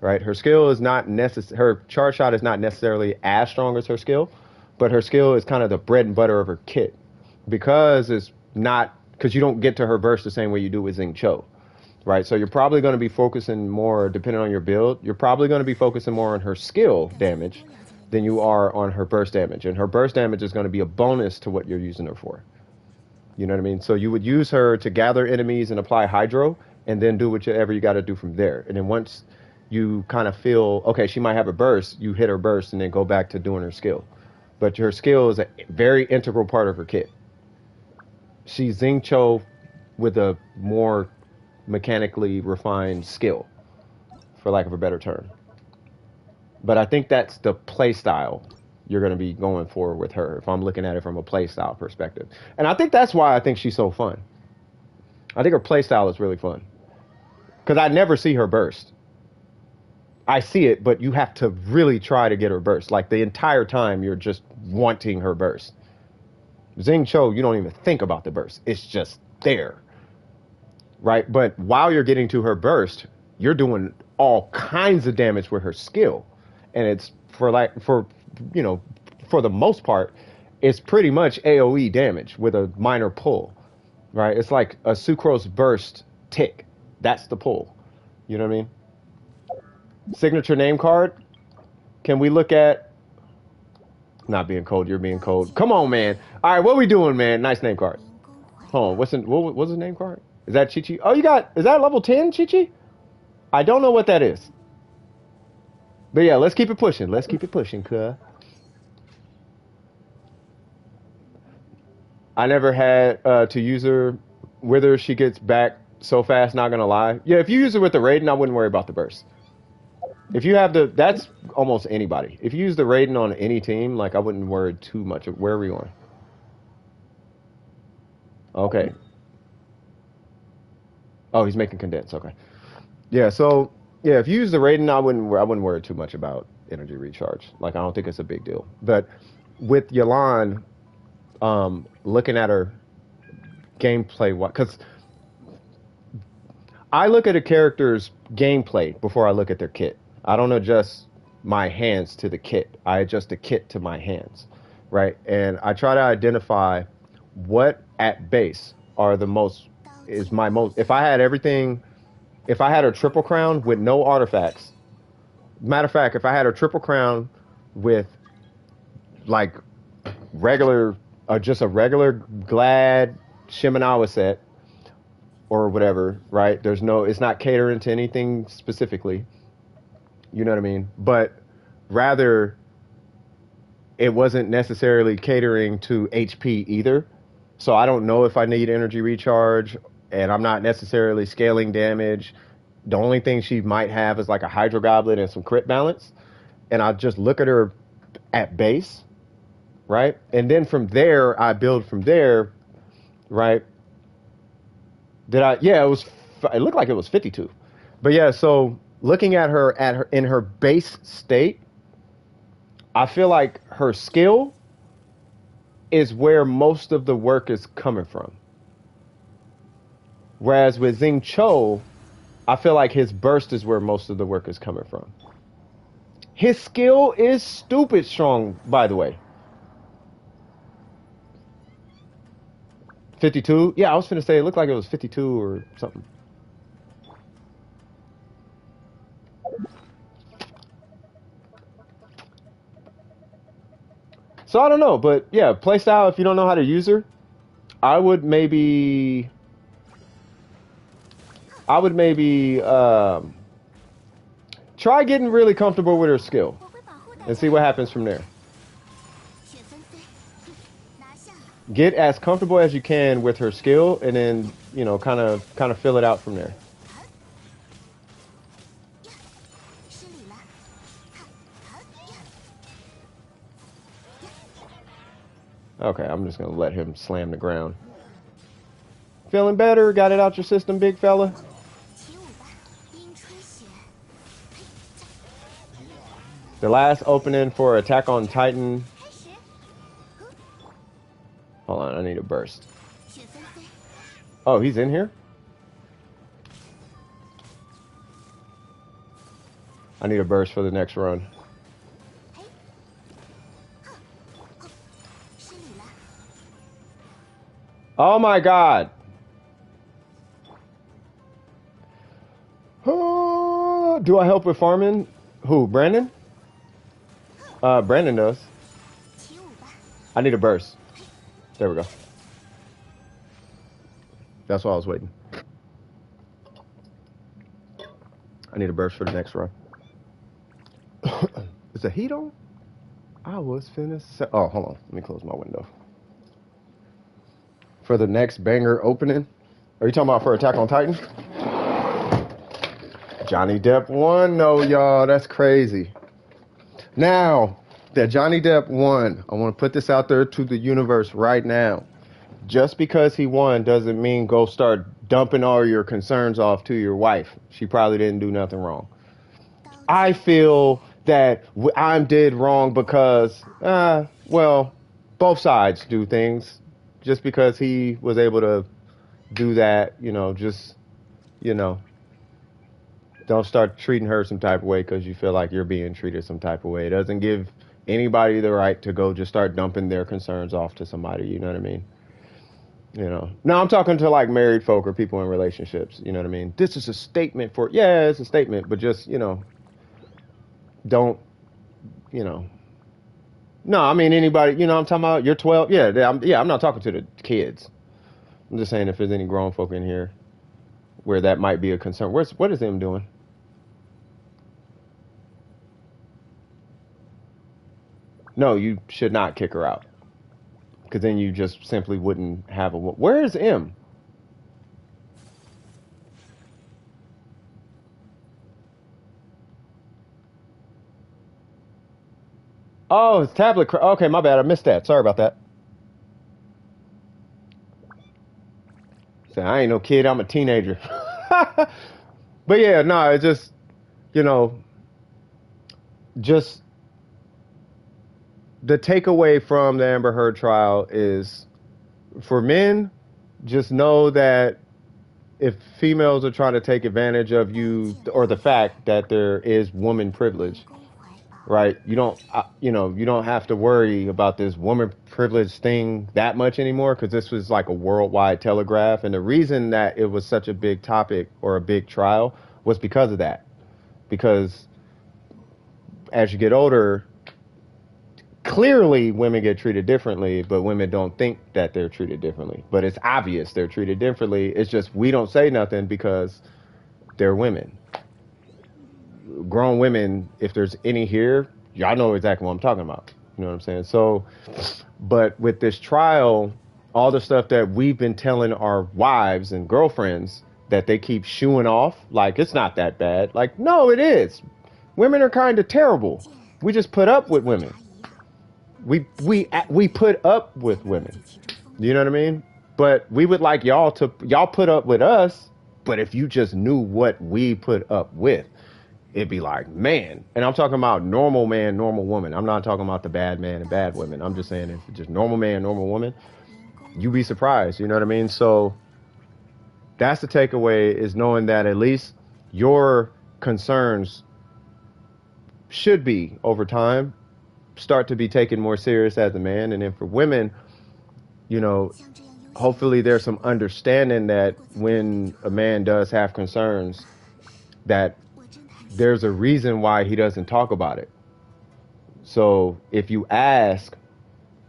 right? Her skill is not her charge shot is not necessarily as strong as her skill, but her skill is kind of the bread and butter of her kit because you don't get to her burst the same way you do with Xing Cho, right? So you're probably going to be focusing more, depending on your build, you're probably going to be focusing more on her skill damage than you are on her burst damage. And her burst damage is going to be a bonus to what you're using her for. You know what I mean? So you would use her to gather enemies and apply hydro, and then do whatever you got to do from there. And then once you kind of feel, okay, she might have a burst, you hit her burst and then go back to doing her skill. But her skill is a very integral part of her kit. She's Xing Cho with a more mechanically refined skill, for lack of a better term. But I think that's the play style. you're going to be going for with her if I'm looking at it from a play style perspective. And I think that's why I think she's so fun. I think her play style is really fun because I never see her burst. I see it, but you have to really try to get her burst. Like the entire time, you're just wanting her burst. Xing Cho, you don't even think about the burst. It's just there, right? But while you're getting to her burst, you're doing all kinds of damage with her skill. And it's for for the most part, it's pretty much AoE damage with a minor pull, right? It's like a Sucrose burst tick. That's the pull. You know what I mean? Signature name card. Can we look at not being cold? You're being cold. Come on, man. All right, what we doing, man? Nice name card. Hold on. What's his name card? Is that Chi-Chi? Oh, is that level 10, Chi-Chi? I don't know what that is. But yeah, let's keep it pushing. Let's keep it pushing, cuh. I never had to use her with her. She gets back so fast, not gonna lie. Yeah, if you use her with the Raiden, I wouldn't worry about the burst. If you have that's almost anybody. If you use the Raiden on any team, like I wouldn't worry too much. Where are we going? Okay. Oh, he's making condense. Okay. Yeah. So yeah, if you use the Raiden, I wouldn't worry too much about energy recharge. Like I don't think it's a big deal. But with Yelan, looking at her gameplay, because I look at a character's gameplay before I look at their kit. I don't adjust my hands to the kit. I adjust the kit to my hands, right? And I try to identify what at base are my most. If I had everything, if I had a triple crown with no artifacts, matter of fact, if I had a triple crown with like just a regular Glad Shimenawa set or whatever, right? It's not catering to anything specifically. You know what I mean? But rather, it wasn't necessarily catering to HP either. So I don't know if I need energy recharge, and I'm not necessarily scaling damage. The only thing she might have is like a Hydro Goblet and some crit balance. And I just look at her at base, right? And then from there, I build from there, right? It looked like it was 52. But yeah, so looking at her in her base state, I feel like her skill is where most of the work is coming from. Whereas with Xing Cho, I feel like his burst is where most of the work is coming from. His skill is stupid strong, by the way. 52? Yeah, I was finna say it looked like it was 52 or something. So I don't know, but yeah, playstyle, if you don't know how to use her, I would maybe try getting really comfortable with her skill and see what happens from there. Get as comfortable as you can with her skill and then, kind of fill it out from there. Okay, I'm just going to let him slam the ground. Feeling better? Got it out your system, big fella? The last opening for Attack on Titan. Hold on, I need a burst. Oh, he's in here? I need a burst for the next run. Oh my god. Do I help with farming? Who, Brandon? Brandon does. I need a burst. There we go. That's why I was waiting. I need a burst for the next run. Is the heat on? I was finna say. Oh, hold on. Let me close my window. For the next banger opening. Are you talking about for Attack on Titan? Johnny Depp won. No, y'all. That's crazy. Now, that Johnny Depp won. I want to put this out there to the universe right now. Just because he won doesn't mean go start dumping all your concerns off to your wife. She probably didn't do nothing wrong. I feel that I'm dead wrong because, well, both sides do things. Just because he was able to do that, just, you know, don't start treating her some type of way because you feel like you're being treated some type of way. It doesn't give anybody the right to go just start dumping their concerns off to somebody. You know what I mean? No, I'm talking to like married folk or people in relationships. You know what I mean? This is a statement for, yeah, it's a statement, but just, don't, you know, no, I mean, anybody, I'm talking about, you're 12. Yeah, I'm not talking to the kids. I'm just saying if there's any grown folk in here where that might be a concern. What is them doing? No, you should not kick her out because then you just simply wouldn't have a. Where is M? Oh, it's tablet. Okay, my bad. I missed that. Sorry about that. Say, I ain't no kid. I'm a teenager. But yeah, no, it's just, you know, just the takeaway from the Amber Heard trial is for men, just know that if females are trying to take advantage of you or the fact that there is woman privilege, right? You don't have to worry about this woman privilege thing that much anymore because this was like a worldwide telegraph. And the reason that it was such a big topic or a big trial was because of that. Because as you get older, clearly women get treated differently, but women don't think that they're treated differently. But it's obvious they're treated differently. It's just we don't say nothing because they're women. Grown women, if there's any here, y'all know exactly what I'm talking about. You know what I'm saying? So, but with this trial, all the stuff that we've been telling our wives and girlfriends that they keep shooing off, like it's not that bad. Like, no, it is. Women are kind of terrible. We just put up with women. We put up with women. You know what I mean? But we would like y'all put up with us. But if you just knew what we put up with, it'd be like, man. And I'm talking about normal man, normal woman. I'm not talking about the bad man and bad women. I'm just saying if just normal man, normal woman, you'd be surprised. You know what I mean? So that's the takeaway is knowing that at least your concerns should be over time start to be taken more serious as a man. And then for women, you know, hopefully there's some understanding that when a man does have concerns, that there's a reason why he doesn't talk about it. So if you ask,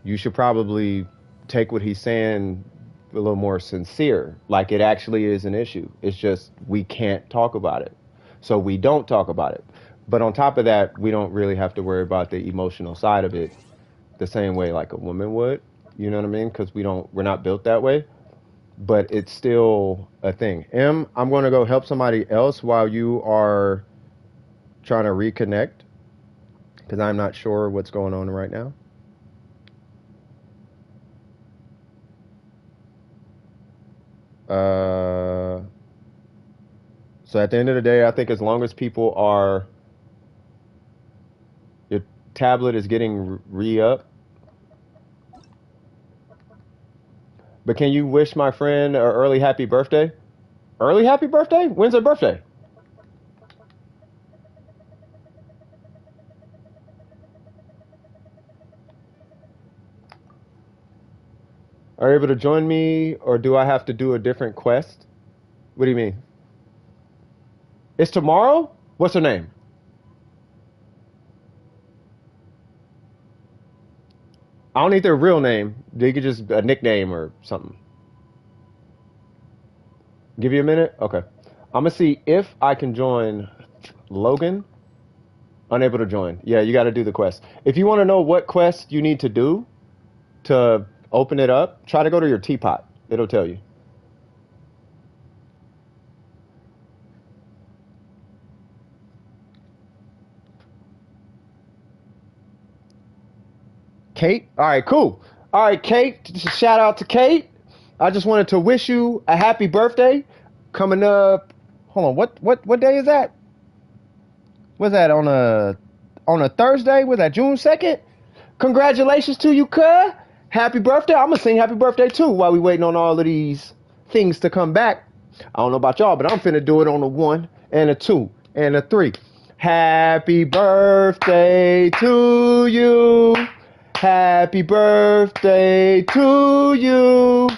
you should probably take what he's saying a little more sincere. Like it actually is an issue. It's just we can't talk about it. So we don't talk about it. But on top of that, we don't really have to worry about the emotional side of it the same way like a woman would. You know what I mean? Because we're not built that way. But it's still a thing. I'm going to go help somebody else while you are trying to reconnect because I'm not sure what's going on right now. Uh, so at the end of the day, I think as long as people are, your tablet is getting re-up. But can you wish my friend an early happy birthday? Early happy birthday? When's her birthday? Are you able to join me or do I have to do a different quest? What do you mean? It's tomorrow? What's her name? I don't need their real name. They could just a nickname or something. Give you a minute? Okay. I'm gonna see if I can join Logan. Unable to join. Yeah, you got to do the quest. If you want to know what quest you need to do to open it up, try to go to your teapot. It'll tell you. Kate? All right, cool. All right, Kate. Just a shout out to Kate. I just wanted to wish you a happy birthday. Coming up. Hold on. What day is that? Was that on a Thursday? Was that June 2nd? Congratulations to you, cuz. Happy birthday. I'm gonna sing happy birthday too while we waiting on all of these things to come back. I don't know about y'all, but I'm finna do it on a 1 and a 2 and a 3. Happy birthday to you. Happy birthday to you.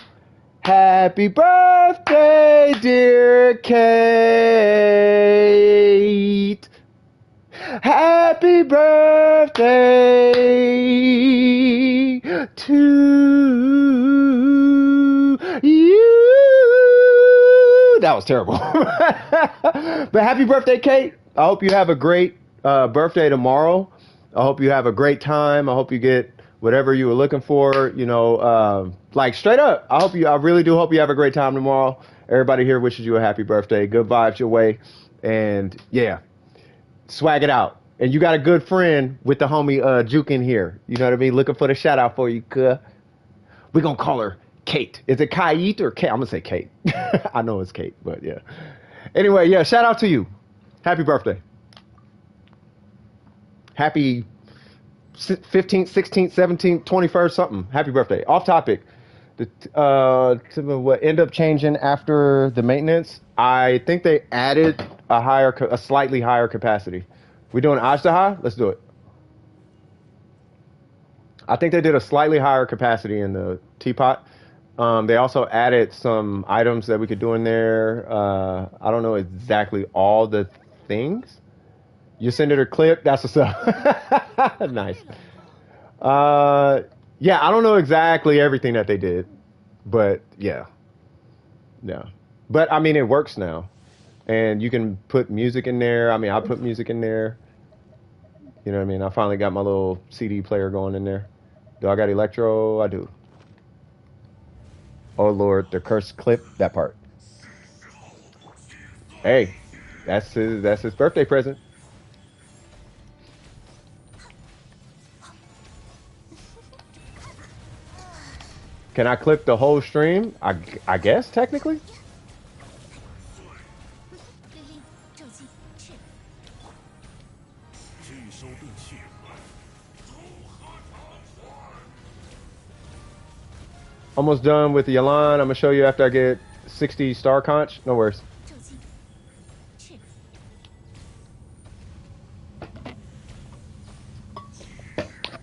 Happy birthday, dear Kate. Happy birthday to you. That was terrible. But happy birthday, Kate. I hope you have a great birthday tomorrow. I hope you have a great time. I hope you get whatever you were looking for. You know, like straight up. I really do hope you have a great time tomorrow. Everybody here wishes you a happy birthday. Good vibes your way. And yeah, swag it out. And you got a good friend with the homie Juke in here. You know what I mean? Looking for the shout out for you, cuh. We're going to call her Kate. Is it Kate or Kate? I'm going to say Kate. I know it's Kate, but yeah. Anyway, yeah, shout out to you. Happy birthday. Happy 15th, 16th, 17th, 21st, something. Happy birthday. Off topic. What end up changing after the maintenance? I think they added a slightly higher capacity. We doing Ajdaha? Let's do it. I think they did a slightly higher capacity in the teapot. They also added some items that we could do in there. I don't know exactly all the things. You send it a clip. That's what's up. Nice. Yeah, I don't know exactly everything that they did, but yeah. But I mean, it works now. And you can put music in there. I mean, I put music in there. You know what I mean? I finally got my little CD player going in there. Do I got electro? I do. Oh, Lord, the cursed clip. That part. Hey, that's his birthday present. Can I clip the whole stream? I guess, technically. Almost done with the Yalan. I'm going to show you after I get 60 star conch. No worries.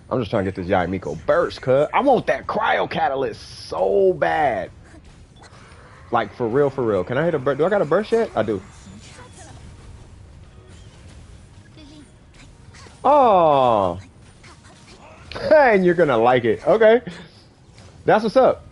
I'm just trying to get this Yaimiko burst, cuz. I want that cryo catalyst so bad. Like, for real, for real. Can I hit a burst? Do I got a burst yet? I do. Oh. And you're going to like it. Okay. That's what's up.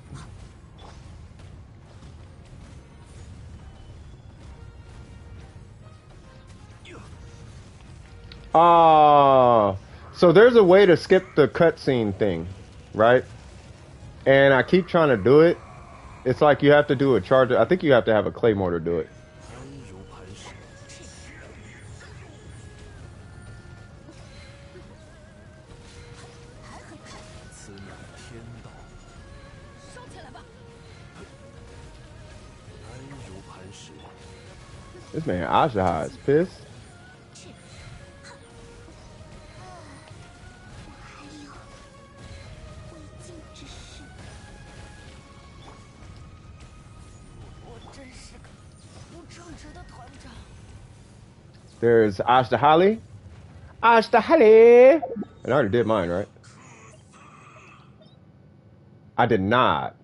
So there's a way to skip the cutscene thing, right? And I keep trying to do it. It's like you have to do a charger. I think you have to have a claymore to do it. This man Ajaha is pissed. There's Ashdahali. Ashdahali! And I already did mine, right? I did not.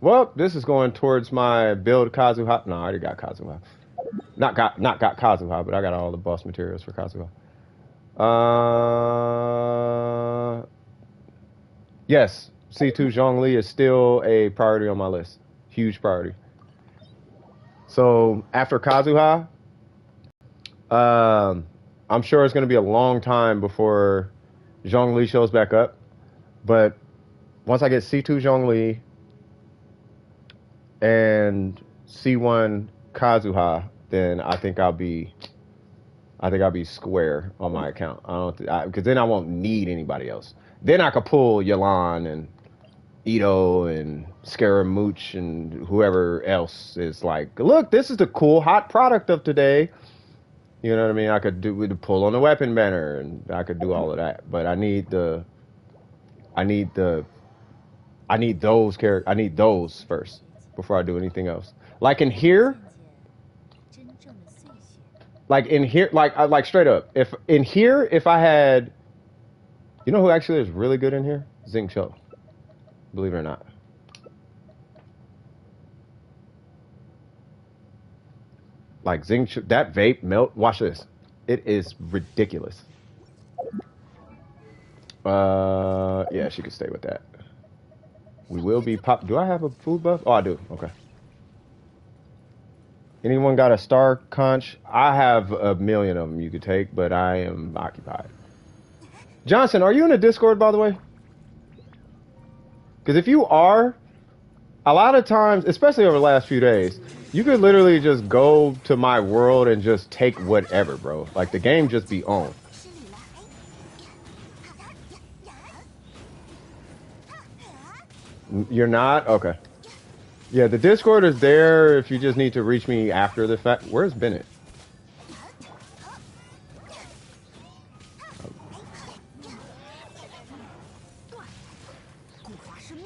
Well, this is going towards my build Kazuha. No, I already got Kazuha. Not got Kazuha, but I got all the boss materials for Kazuha. Yes, C2 Zhongli is still a priority on my list. Huge priority. So after Kazuha, I'm sure it's going to be a long time before Zhongli shows back up. But once I get C2 Zhongli and C1 Kazuha, then I think I'll be I think I'll be square on my account. I don't because then I won't need anybody else. Then I could pull Yalan and Ito and Scaramouche and whoever else is like, look, this is the cool hot product of today. You know what I mean? I could do with the pull on the weapon banner and I could do all of that. But I need I need the I need those first before I do anything else. Like in here, like straight up. If in here, if I had, you know who actually is really good in here? Zing Cho. Believe it or not. Like Zing Cho, that vape melt. Watch this. It is ridiculous. Yeah, she could stay with that. We will be pop. Do I have a food buff? Oh, I do. Okay. Anyone got a star conch? I have a million of them you could take, but I am occupied. Johnson, are you in the Discord, by the way? Because if you are, a lot of times, especially over the last few days, you could literally just go to my world and just take whatever, bro. Like, the game just be on. You're not? Okay. Yeah, the Discord is there if you just need to reach me after the fact. Where's Bennett?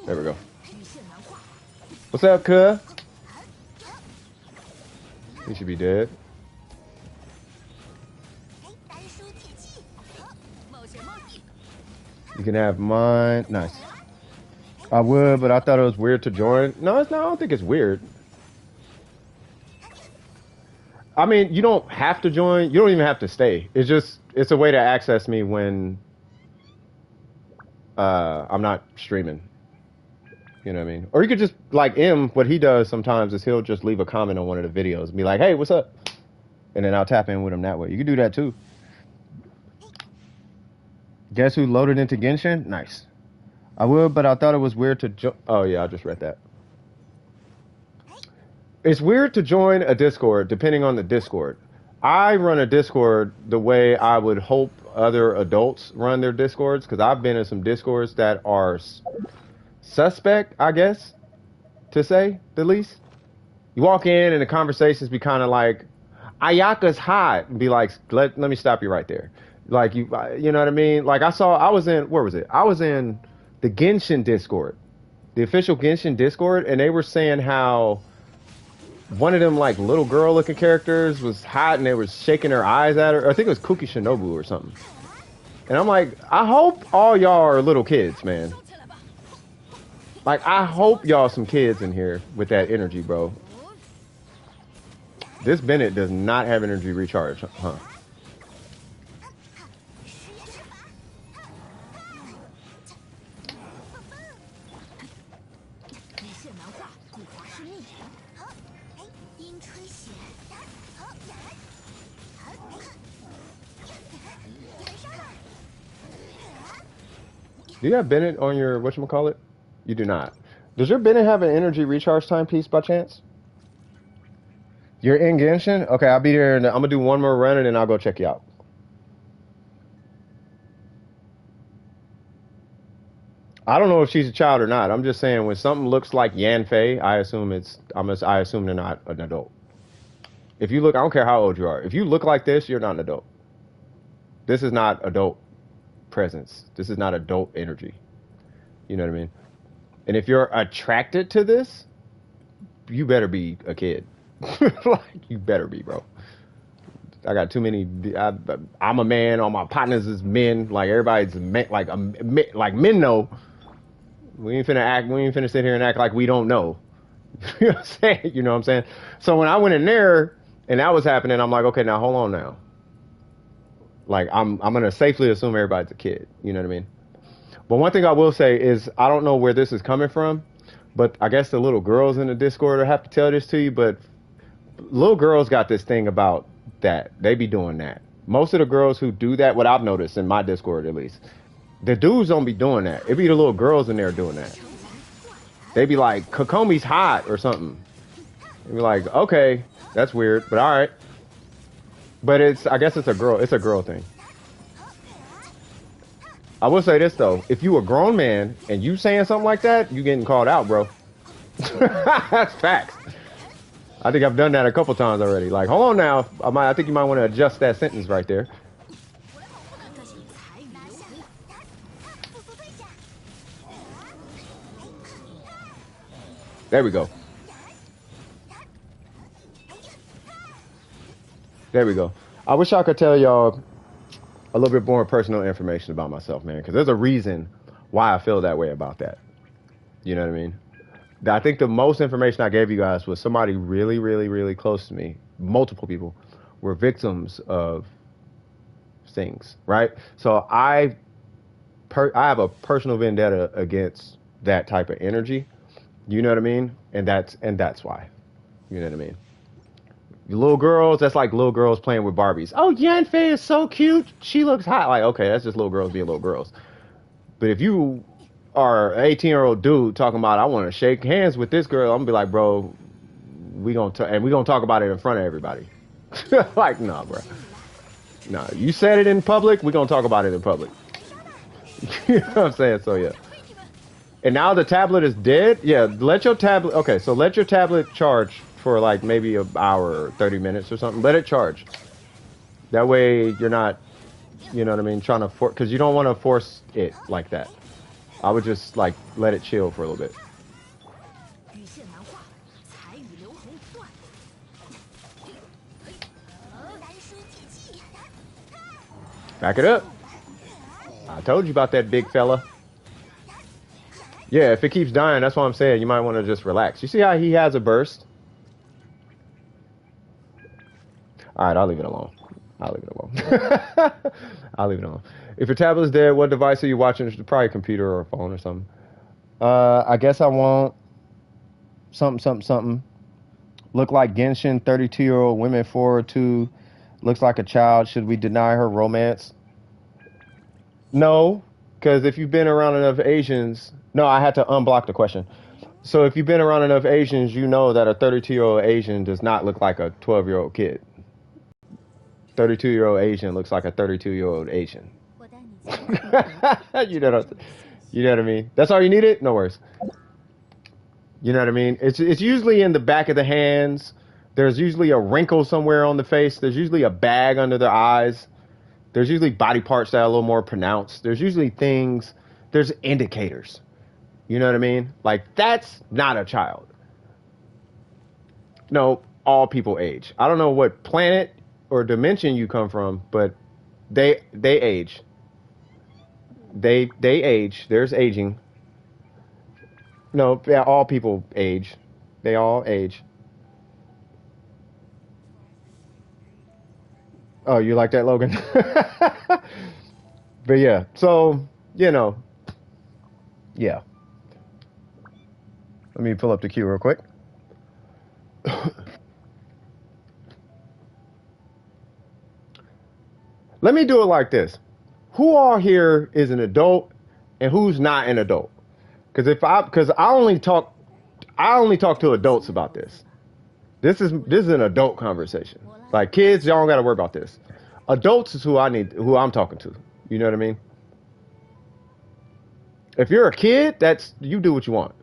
There we go. What's up, cuh? He should be dead. You can have mine. Nice. I would, but I thought it was weird to join. No, it's not. I don't think it's weird. I mean, you don't have to join. You don't even have to stay. It's a way to access me when I'm not streaming. You know what I mean? Or you could just, like what he does sometimes is he'll just leave a comment on one of the videos and be like, hey, what's up? And then I'll tap in with him that way. You can do that too. Guess who loaded into Genshin? Nice. I would, but I thought it was weird to oh yeah, I just read that. It's weird to join a Discord depending on the Discord. I run a Discord the way I would hope other adults run their Discords, because I've been in some Discords that are suspect, I guess, to say the least. You walk in and the conversations be kind of like, Ayaka's hot, and be like, let me stop you right there. Like, you know what I mean? Like, I was in, where was it? I was in the Genshin Discord, the official Genshin Discord, and they were saying how one of them, like, little girl looking characters was hot and they were shaking their eyes at her. I think it was Kuki Shinobu or something. And I'm like, I hope all y'all are little kids, man. Like, I hope y'all some kids in here with that energy, bro. This Bennett does not have energy recharge, huh? Do you have Bennett on your whatchamacallit? You do not. Does your Bennett have an energy recharge timepiece by chance? You're in Genshin? Okay, I'll be there. I'm going to do one more run and then I'll go check you out. I don't know if she's a child or not. I'm just saying when something looks like Yanfei, I assume they're not an adult. If you look, I don't care how old you are. If you look like this, you're not an adult. This is not adult presence. This is not adult energy. You know what I mean? And if you're attracted to this, you better be a kid. Like, you better be, bro. I got too many. I'm a man. All my partners is men. Like, everybody's men, like men know. We ain't finna sit here and act like we don't know. You know what I'm saying? You know what I'm saying? So when I went in there and that was happening, I'm like, okay, now hold on now. Like, I'm gonna safely assume everybody's a kid. You know what I mean? But one thing I will say is I don't know where this is coming from, but I guess the little girls in the Discord will have to tell this to you. But little girls got this thing about that. They be doing that. Most of the girls who do that, what I've noticed in my Discord at least, the dudes don't be doing that. It be the little girls in there doing that. They be like, Kokomi's hot or something. They be like, okay, that's weird, but all right. But I guess it's a girl. It's a girl thing. I will say this though: if you a grown man and you saying something like that, you getting called out, bro. That's facts. I think I've done that a couple times already. Like, hold on now. I think you might want to adjust that sentence right there. There we go. There we go. I wish I could tell y'all a little bit more personal information about myself, man, because there's a reason why I feel that way about that. You know what I mean? I think the most information I gave you guys was somebody really, really, really close to me. Multiple people were victims of things, right? So I have a personal vendetta against that type of energy. You know what I mean? And that's why. You know what I mean? Little girls, that's like little girls playing with Barbies. Oh, Yanfei is so cute. She looks hot. Like, okay, that's just little girls being little girls. But if you are an 18-year-old dude talking about I want to shake hands with this girl, I'm gonna be like, bro, we gonna talk about it in front of everybody. Like, nah, bro. Nah, you said it in public, we gonna talk about it in public. You know what I'm saying? So yeah. And now the tablet is dead. Yeah, let your tablet. Okay, so let your tablet charge for like maybe an hour or 30 minutes or something. Let it charge. That way you're not, you know what I mean, trying to force, because you don't want to force it like that. I would just like let it chill for a little bit. Back it up. I told you about that big fella. Yeah, if it keeps dying, that's what I'm saying. You might want to just relax. You see how he has a burst? All right, I'll leave it alone. I'll leave it alone. I'll leave it alone. If your tablet is dead, what device are you watching? Probably a computer or a phone or something. I guess I want something. Look like Genshin, 32-year-old women forward to. Looks like a child. Should we deny her romance? No, because if you've been around enough Asians, no, I had to unblock the question. So if you've been around enough Asians, you know that a 32-year-old Asian does not look like a 12-year-old kid. 32-year-old Asian looks like a 32-year-old Asian. you know what, you know what I mean? That's all you needed? No worries. You know what I mean? It's usually in the back of the hands. There's usually a wrinkle somewhere on the face. There's usually a bag under their eyes. There's usually body parts that are a little more pronounced. There's usually things, there's indicators. You know what I mean? Like, that's not a child. No, all people age. I don't know what planet or dimension you come from, but they age. They age. There's aging. No, yeah, all people age. They all age. Oh, you like that, Logan? But yeah, so, you know, yeah. Let me pull up the queue real quick. Let me do it like this. Who all here is an adult and who's not an adult? Because I only talk to adults about this. This is an adult conversation. Like, kids, y'all don't got to worry about this. Adults is who I'm talking to. You know what I mean? If you're a kid, you do what you want.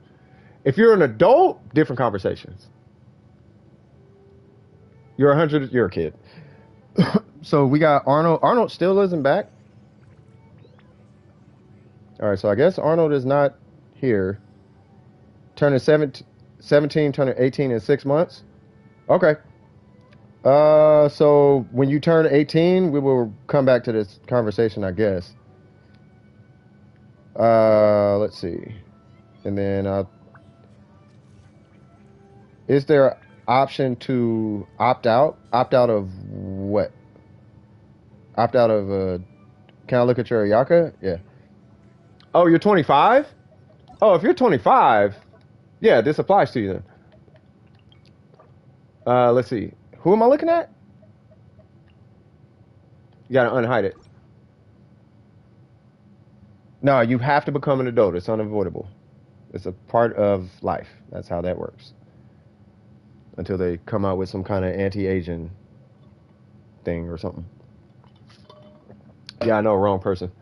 If you're an adult, different conversations. You're 100, you're a kid. So we got Arnold. Arnold still isn't back. All right, so I guess Arnold is not here. Turning 17, turning 18 in 6 months. Okay. So when you turn 18, we will come back to this conversation, I guess. Let's see. And then, is there an option to opt out? Opt out of what? Opt out of, can I look at your Ayaka? Yeah. Oh, you're 25? Oh, if you're 25, yeah, this applies to you then. Let's see. Who am I looking at? You gotta unhide it. No, you have to become an adult. It's unavoidable. It's a part of life. That's how that works. Until they come out with some kind of anti-aging thing or something. Yeah, I know, wrong person.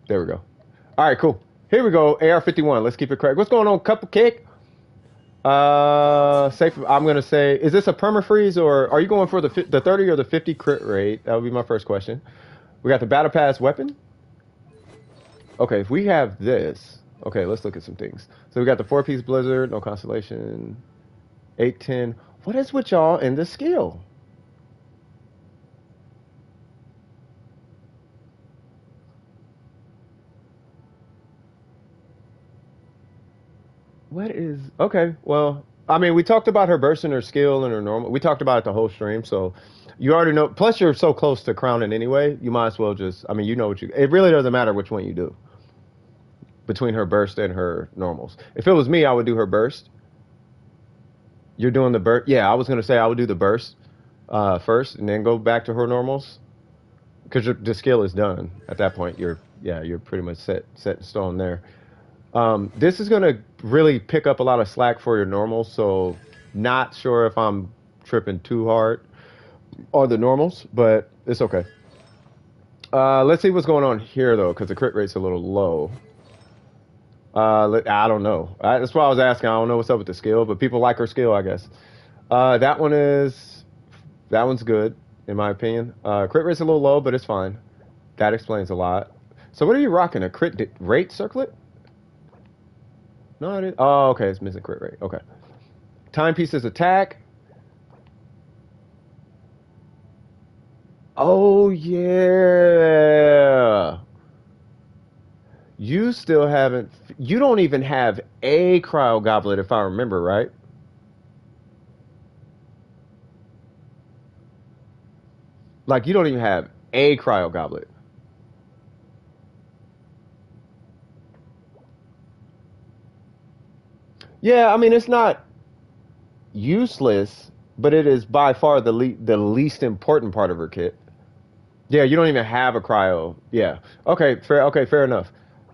There we go. All right, cool. Here we go. AR51. Let's keep it correct. What's going on, Cupcake? Safe. I'm gonna say, is this a perma freeze or are you going for the 30 or the 50 crit rate? That would be my first question. We got the battle pass weapon. Okay, if we have this, okay, let's look at some things. So we got the 4-piece blizzard, no constellation, 810. What is with y'all in the skill? What is okay? Well, I mean, we talked about her burst and her skill and her normal. We talked about it the whole stream, so you already know. Plus, you're so close to crowning anyway. You might as well just. I mean, you know what you. It really doesn't matter which one you do between her burst and her normals. If it was me, I would do her burst. You're doing the burst. Yeah, I was gonna say I would do the burst first, and then go back to her normals because the skill is done at that point. You're pretty much set in stone there. This is going to really pick up a lot of slack for your normals, so not sure if I'm tripping too hard on the normals, but it's okay. Let's see what's going on here, though, because the crit rate's a little low. I don't know. That's why I was asking. I don't know what's up with the skill, but people like her skill, I guess. That one's good, in my opinion. Crit rate's a little low, but it's fine. That explains a lot. So what are you rocking? A crit rate circlet? No, I didn't. Oh, okay. It's missing crit rate. Okay. Timepieces attack. Oh, yeah. You still haven't. You don't even have a cryo goblet, if I remember right. Like, you don't even have a cryo goblet. Yeah, I mean, it's not useless, but it is by far the least important part of her kit. Yeah, you don't even have a cryo. Yeah. Okay, fair. Okay, fair enough.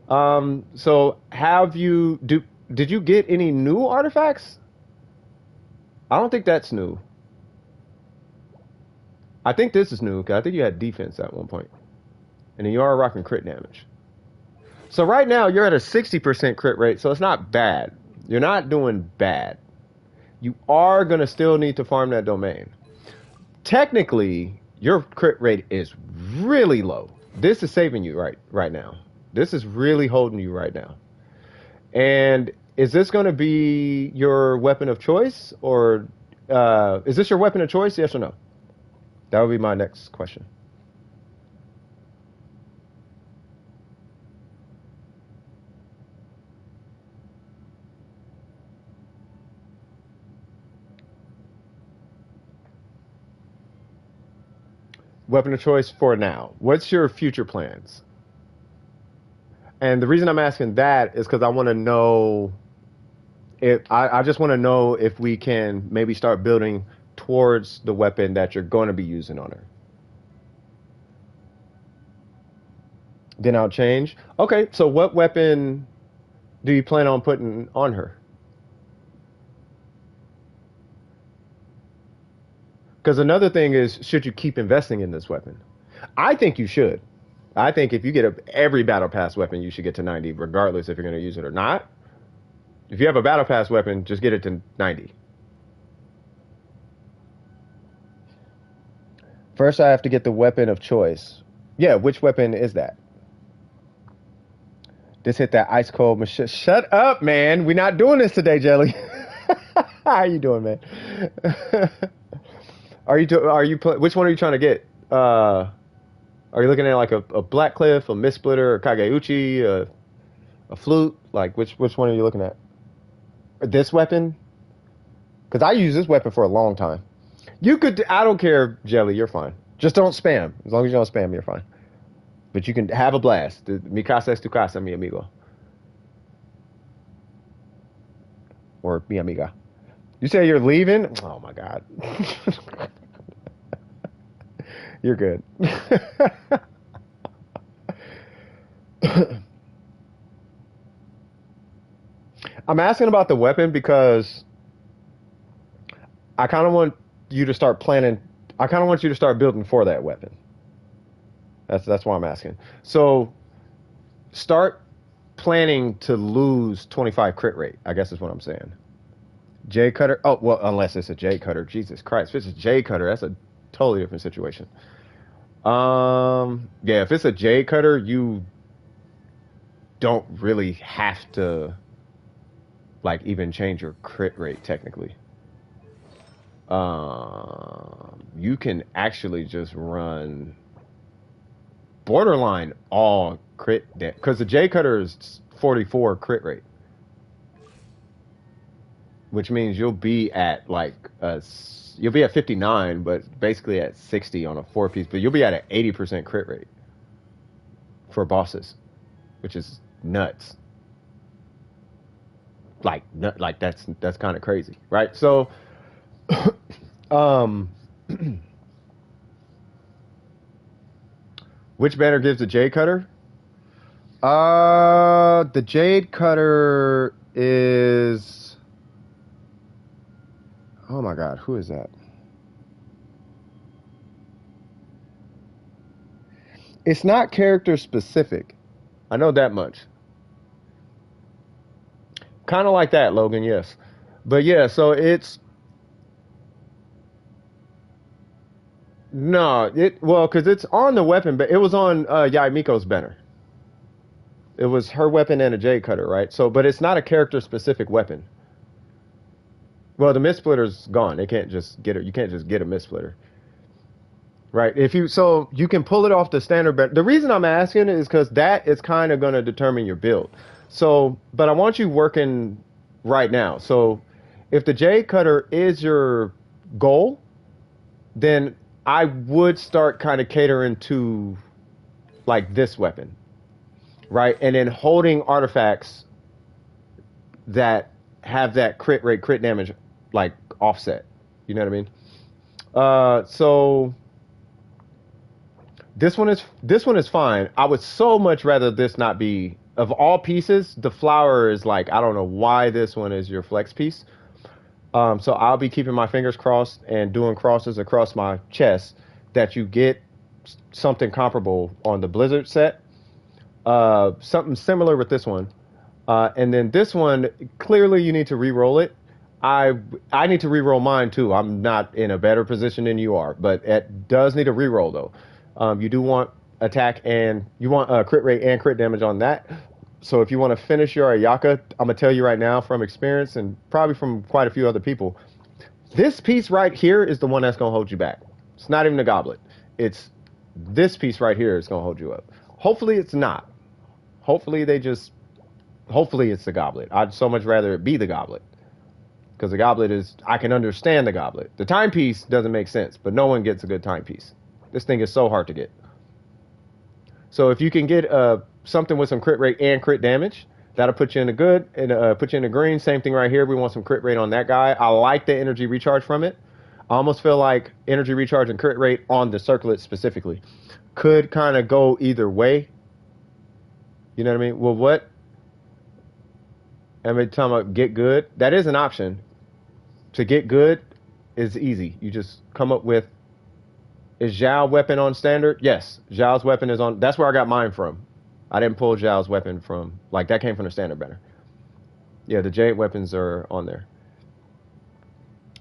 So have you did you get any new artifacts? I don't think that's new. I think this is new, 'cause I think you had defense at one point, and then you are rocking crit damage. So right now you're at a 60% crit rate, so it's not bad. You're not doing bad. You are gonna still need to farm that domain. Technically, your crit rate is really low. This is saving you right now. This is really holding you right now. And is this going to be your weapon of choice, or is this your weapon of choice? Yes or no? That would be my next question. Weapon of choice for now. What's your future plans? And the reason I'm asking that is because I want to know if I just want to know if we can maybe start building towards the weapon that you're going to be using on her. Then I'll change. Okay, so what weapon do you plan on putting on her? Because another thing is, should you keep investing in this weapon? I think you should. I think if you get every battle pass weapon, you should get to 90, regardless if you're going to use it or not. If you have a battle pass weapon, just get it to 90. First, I have to get the weapon of choice. Yeah, which weapon is that? Just hit that ice cold machine. Shut up, man. We're not doing this today, Jelly. How you doing, man? Which one are you trying to get? Are you looking at like a Black Cliff, a Mist Splitter, a Kageuchi, a flute? Like which one are you looking at? This weapon? Because I use this weapon for a long time. You could. I don't care, Jelly. You're fine. Just don't spam. As long as you don't spam, you're fine. But you can have a blast. Mi casa es tu casa, mi amigo. Or mi amiga. You say you're leaving? Oh my God. You're good. I'm asking about the weapon because I kind of want you to start planning. I kind of want you to start building for that weapon. That's why I'm asking. So start planning to lose 25 crit rate. I guess is what I'm saying. J cutter. Oh well, unless it's a J cutter. Jesus Christ, if it's a J cutter, that's a totally different situation. Yeah, if it's a J cutter, you don't really have to like even change your crit rate technically. You can actually just run borderline all crit because the J cutter is 44 crit rate, which means you'll be at like you'll be at 59, but basically at 60 on a 4-piece. But you'll be at an 80% crit rate for bosses, which is nuts. Like that's kind of crazy, right? So, um, which banner gives the Jade Cutter? The Jade Cutter is. Oh my God, who is that? It's not character specific. I know that much. Kind of like that, Logan, yes. But yeah, so it's no, because it's on the weapon, but it was on Yaimiko's banner. It was her weapon and a Jade Cutter, right? So, but it's not a character specific weapon. Well, the mist splitter's gone. They can't just get it. You can't just get a mist splitter, right? So you can pull it off the standard banner. The reason I'm asking is because that is kind of going to determine your build. So, but I want you working right now. So, if the Jade Cutter is your goal, then I would start kind of catering to like this weapon, right? And then holding artifacts that have that crit rate, crit damage, like offset. You know what I mean? So this one is fine. I would so much rather this not be of all pieces. The flower is like I don't know why this one is your flex piece. So I'll be keeping my fingers crossed and doing crosses across my chest that you get something comparable on the Blizzard set. Something similar with this one. And then this one, clearly you need to re-roll it. I need to re-roll mine too. I'm not in a better position than you are, but it does need a re-roll though. You do want attack and you want crit rate and crit damage on that. So if you want to finish your Ayaka, I'm gonna tell you right now from experience and probably from quite a few other people, this piece right here is the one that's gonna hold you back. It's not even the goblet. It's this piece right here is gonna hold you up. Hopefully it's not. Hopefully hopefully it's the goblet. I'd so much rather it be the goblet. Because the goblet is, I can understand the goblet. The timepiece doesn't make sense, but no one gets a good timepiece. This thing is so hard to get. So if you can get something with some crit rate and crit damage, that'll put you in the good and put you in the green. Same thing right here. We want some crit rate on that guy. I like the energy recharge from it. I almost feel like energy recharge and crit rate on the circlet specifically could kind of go either way. You know what I mean? Well, what? Every time I get good, that is an option. To get good is easy. You just come up with, is Zhao weapon on standard? Yes, Zhao's weapon is on. That's where I got mine from. I didn't pull Zhao's weapon from, like that came from the standard banner. Yeah, the Jade weapons are on there.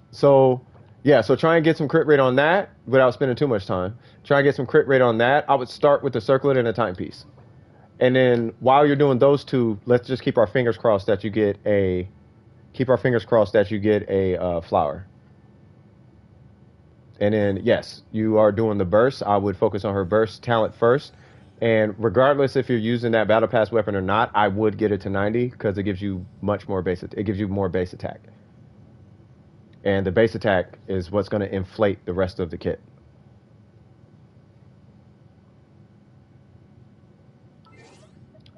So, yeah, so try and get some crit rate on that without spending too much time. Try and get some crit rate on that. I would start with the circlet and a timepiece. And then while you're doing those two, let's just keep our fingers crossed that you get a flower. And then yes, you are doing the burst. I would focus on her burst talent first. And regardless if you're using that battle pass weapon or not, I would get it to 90 because it gives you much more base. It gives you more base attack. And the base attack is what's going to inflate the rest of the kit.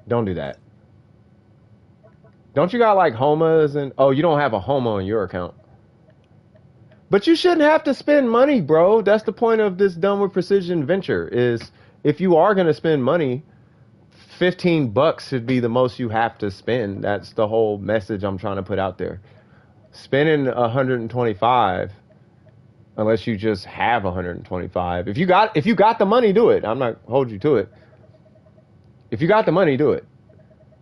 Don't do that. Don't you got like Homas and oh, you don't have a Homa on your account. But you shouldn't have to spend money, bro. That's the point of this Done with Precision venture is if you are going to spend money, $15 should be the most you have to spend. That's the whole message I'm trying to put out there. Spending 125 unless you just have 125. If you got the money, do it. I'm not holding you to it. If you got the money, do it.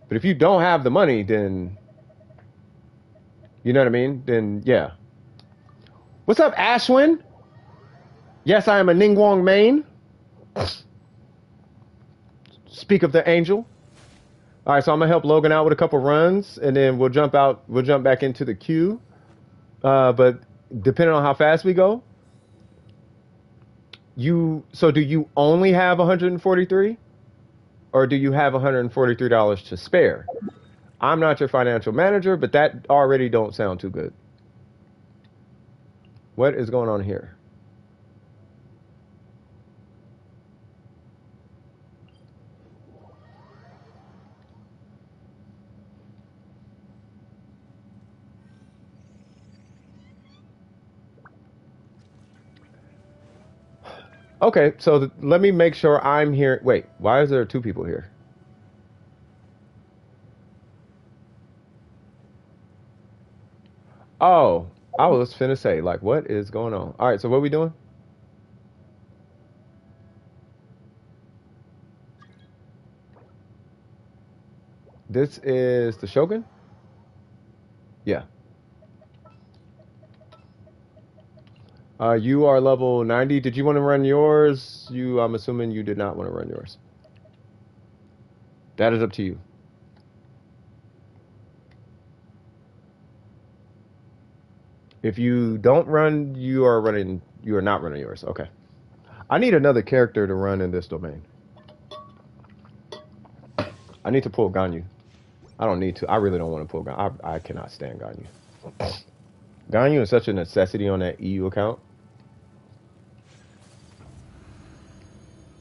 But if you don't have the money, then you know what I mean? Then yeah. What's up, Ashwin? Yes, I am a Ningguang main. Speak of the angel. All right, so I'm gonna help Logan out with a couple runs, and then we'll jump out. We'll jump back into the queue. But depending on how fast we go, so do you only have 143, or do you have $143 to spare? I'm not your financial manager, but that already don't sound too good. What is going on here? Okay, so let me make sure I'm here. Wait, why is there two people here? Oh, I was finna say, like, what is going on? All right, so what are we doing? This is the Shogun? Yeah. You are level 90. Did you want to run yours? I'm assuming you did not want to run yours. That is up to you. If you don't run, you are not running yours. Okay. I need another character to run in this domain. I need to pull Ganyu. I don't need to. I really don't want to pull Ganyu. I cannot stand Ganyu. Ganyu is such a necessity on that EU account.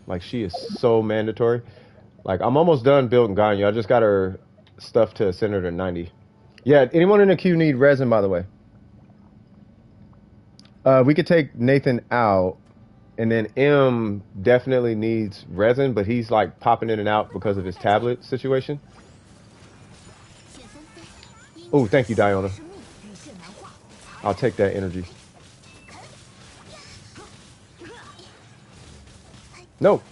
Like, she is so mandatory. Like, I'm almost done building Ganyu. I just got her stuff to send her to 90. Yeah, anyone in the queue need resin, by the way. We could take Nathan out, and then M definitely needs resin, but he's like popping in and out because of his tablet situation. Oh, thank you, Diona. I'll take that energy. No.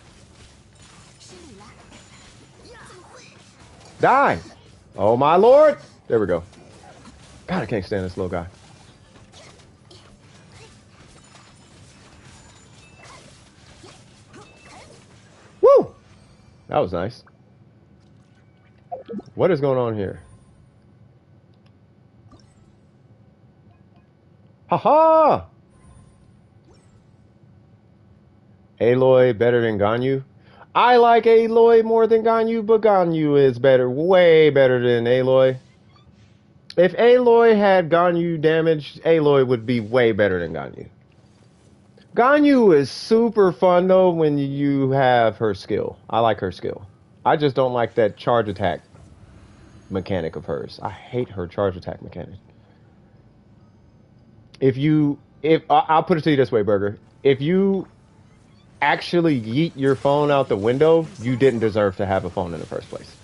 Die. Oh, my Lord. There we go. God, I can't stand this little guy. Woo! That was nice. What is going on here? Haha! Aloy better than Ganyu? I like Aloy more than Ganyu, but Ganyu is better, way better than Aloy. If Aloy had Ganyu damage, Aloy would be way better than Ganyu. Ganyu is super fun though when you have her skill. I like her skill. I just don't like that charge attack mechanic of hers. I hate her charge attack mechanic. If I'll put it to you this way, Burger. If you actually yeet your phone out the window, you didn't deserve to have a phone in the first place.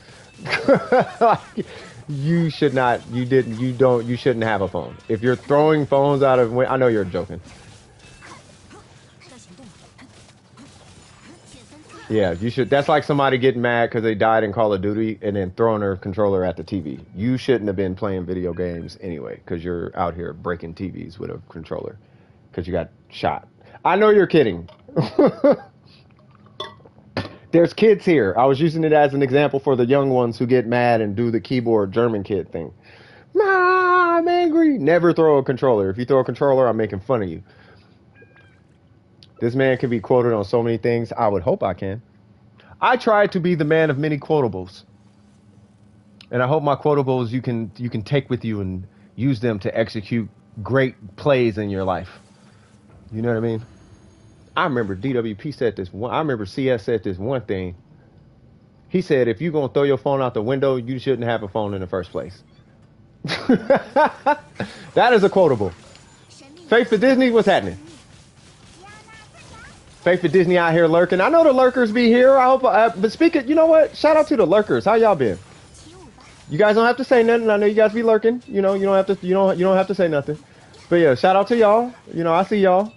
Like, you should not. You didn't. You don't. You shouldn't have a phone. If you're throwing phones out of, I know you're joking. Yeah, you should. That's like somebody getting mad because they died in Call of Duty and then throwing their controller at the TV. You shouldn't have been playing video games anyway because you're out here breaking TVs with a controller because you got shot. I know you're kidding. There's kids here. I was using it as an example for the young ones who get mad and do the keyboard German kid thing. Ma, I'm angry. Never throw a controller. If you throw a controller, I'm making fun of you. This man can be quoted on so many things. I would hope I can. I try to be the man of many quotables. And I hope my quotables you can take with you and use them to execute great plays in your life. You know what I mean? I remember DWP said this one. I remember CS said this one thing. He said, if you're going to throw your phone out the window, you shouldn't have a phone in the first place. That is a quotable. Faith for Disney, what's happening? Faith for Disney out here lurking. I know the lurkers be here. I hope. But speaking, you know what? Shout out to the lurkers. How y'all been? You guys don't have to say nothing. I know you guys be lurking. You know, you don't have to. You don't have to say nothing. But yeah, shout out to y'all. You know, I see y'all.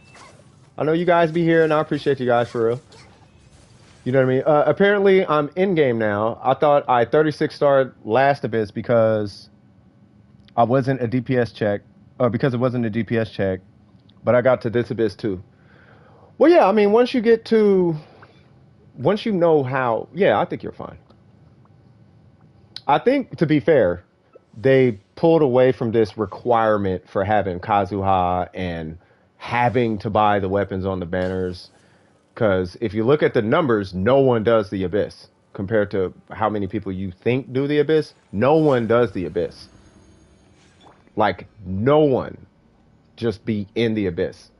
I know you guys be here, and I appreciate you guys for real. You know what I mean? Apparently, I'm in game now. I thought I 36 starred last Abyss because I wasn't a DPS check, or because it wasn't a DPS check, but I got to this Abyss too. Well, yeah, I mean, once you know how, yeah, I think you're fine. I think, to be fair, they pulled away from this requirement for having Kazuha and having to buy the weapons on the banners. Because if you look at the numbers, no one does the Abyss. Compared to how many people you think do the Abyss, no one does the Abyss. Like, no one just be in the Abyss.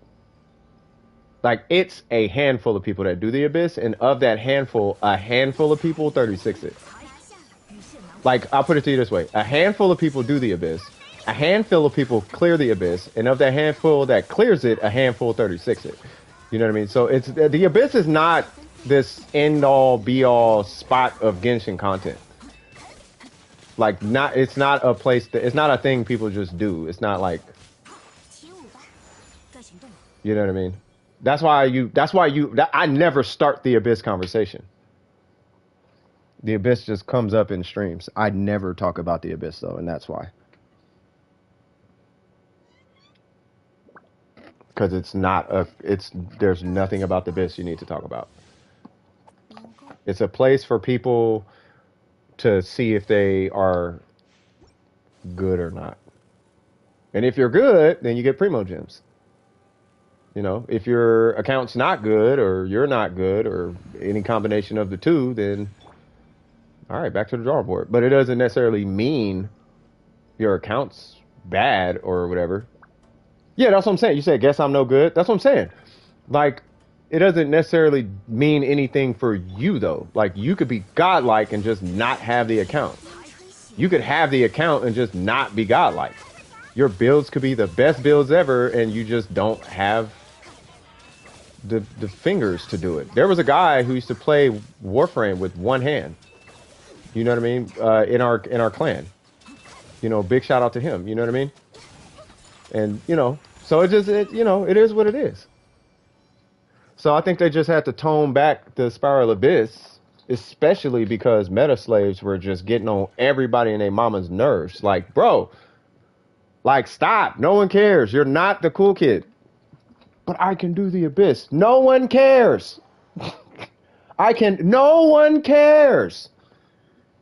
Like, it's a handful of people that do the Abyss, and of that handful, a handful of people 36 it. Like, I'll put it to you this way. A handful of people do the Abyss. A handful of people clear the Abyss. And of that handful that clears it, a handful 36 it. You know what I mean? So it's the Abyss is not this end-all, be-all spot of Genshin content. Like, it's not a place that... It's not a thing people just do. It's not like... You know what I mean? That's why I never start the Abyss conversation. The Abyss just comes up in streams. I never talk about the Abyss, though, and that's why. Because there's nothing about the Abyss you need to talk about. It's a place for people to see if they are good or not. And if you're good, then you get Primo Gems. You know, if your account's not good, or you're not good, or any combination of the two, then... All right, back to the drawing board. But it doesn't necessarily mean your account's bad or whatever. Yeah, that's what I'm saying. You said, guess I'm no good. That's what I'm saying. Like, it doesn't necessarily mean anything for you, though. Like, you could be godlike and just not have the account. You could have the account and just not be godlike. Your builds could be the best builds ever, and you just don't have the fingers to do it. There was a guy who used to play Warframe with one hand. You know what I mean? In our clan. You know, big shout out to him. You know what I mean? And, you know, so it is what it is. So I think they just had to tone back the Spiral Abyss, especially because meta slaves were just getting on everybody and their mama's nerves. Like, bro, like, stop. No one cares. You're not the cool kid. But I can do the Abyss. No one cares. No one cares.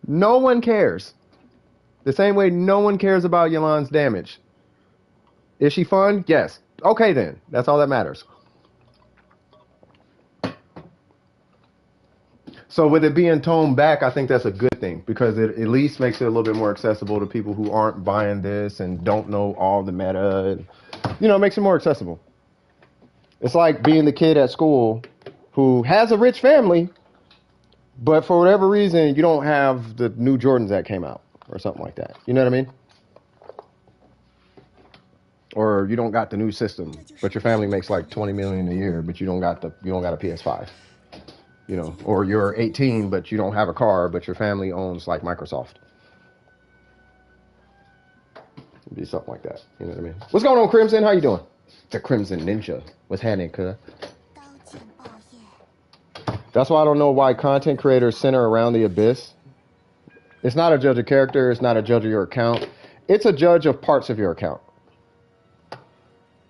No one cares. The same way no one cares about Yolan's damage. Is she fun? Yes. Okay then. That's all that matters. So with it being toned back, I think that's a good thing, because it at least makes it a little bit more accessible to people who aren't buying this and don't know all the meta. And, you know, it makes it more accessible. It's like being the kid at school who has a rich family, but for whatever reason, you don't have the new Jordans that came out or something like that. You know what I mean? Or you don't got the new system, but your family makes like 20 million a year, but you don't got a PS5. You know, or you're 18, but you don't have a car, but your family owns like Microsoft. It'd be something like that. You know what I mean? What's going on, Crimson? How you doing? The Crimson Ninja. What's happening, cuz? That's why I don't know why content creators center around the Abyss. It's not a judge of character. It's not a judge of your account. It's a judge of parts of your account.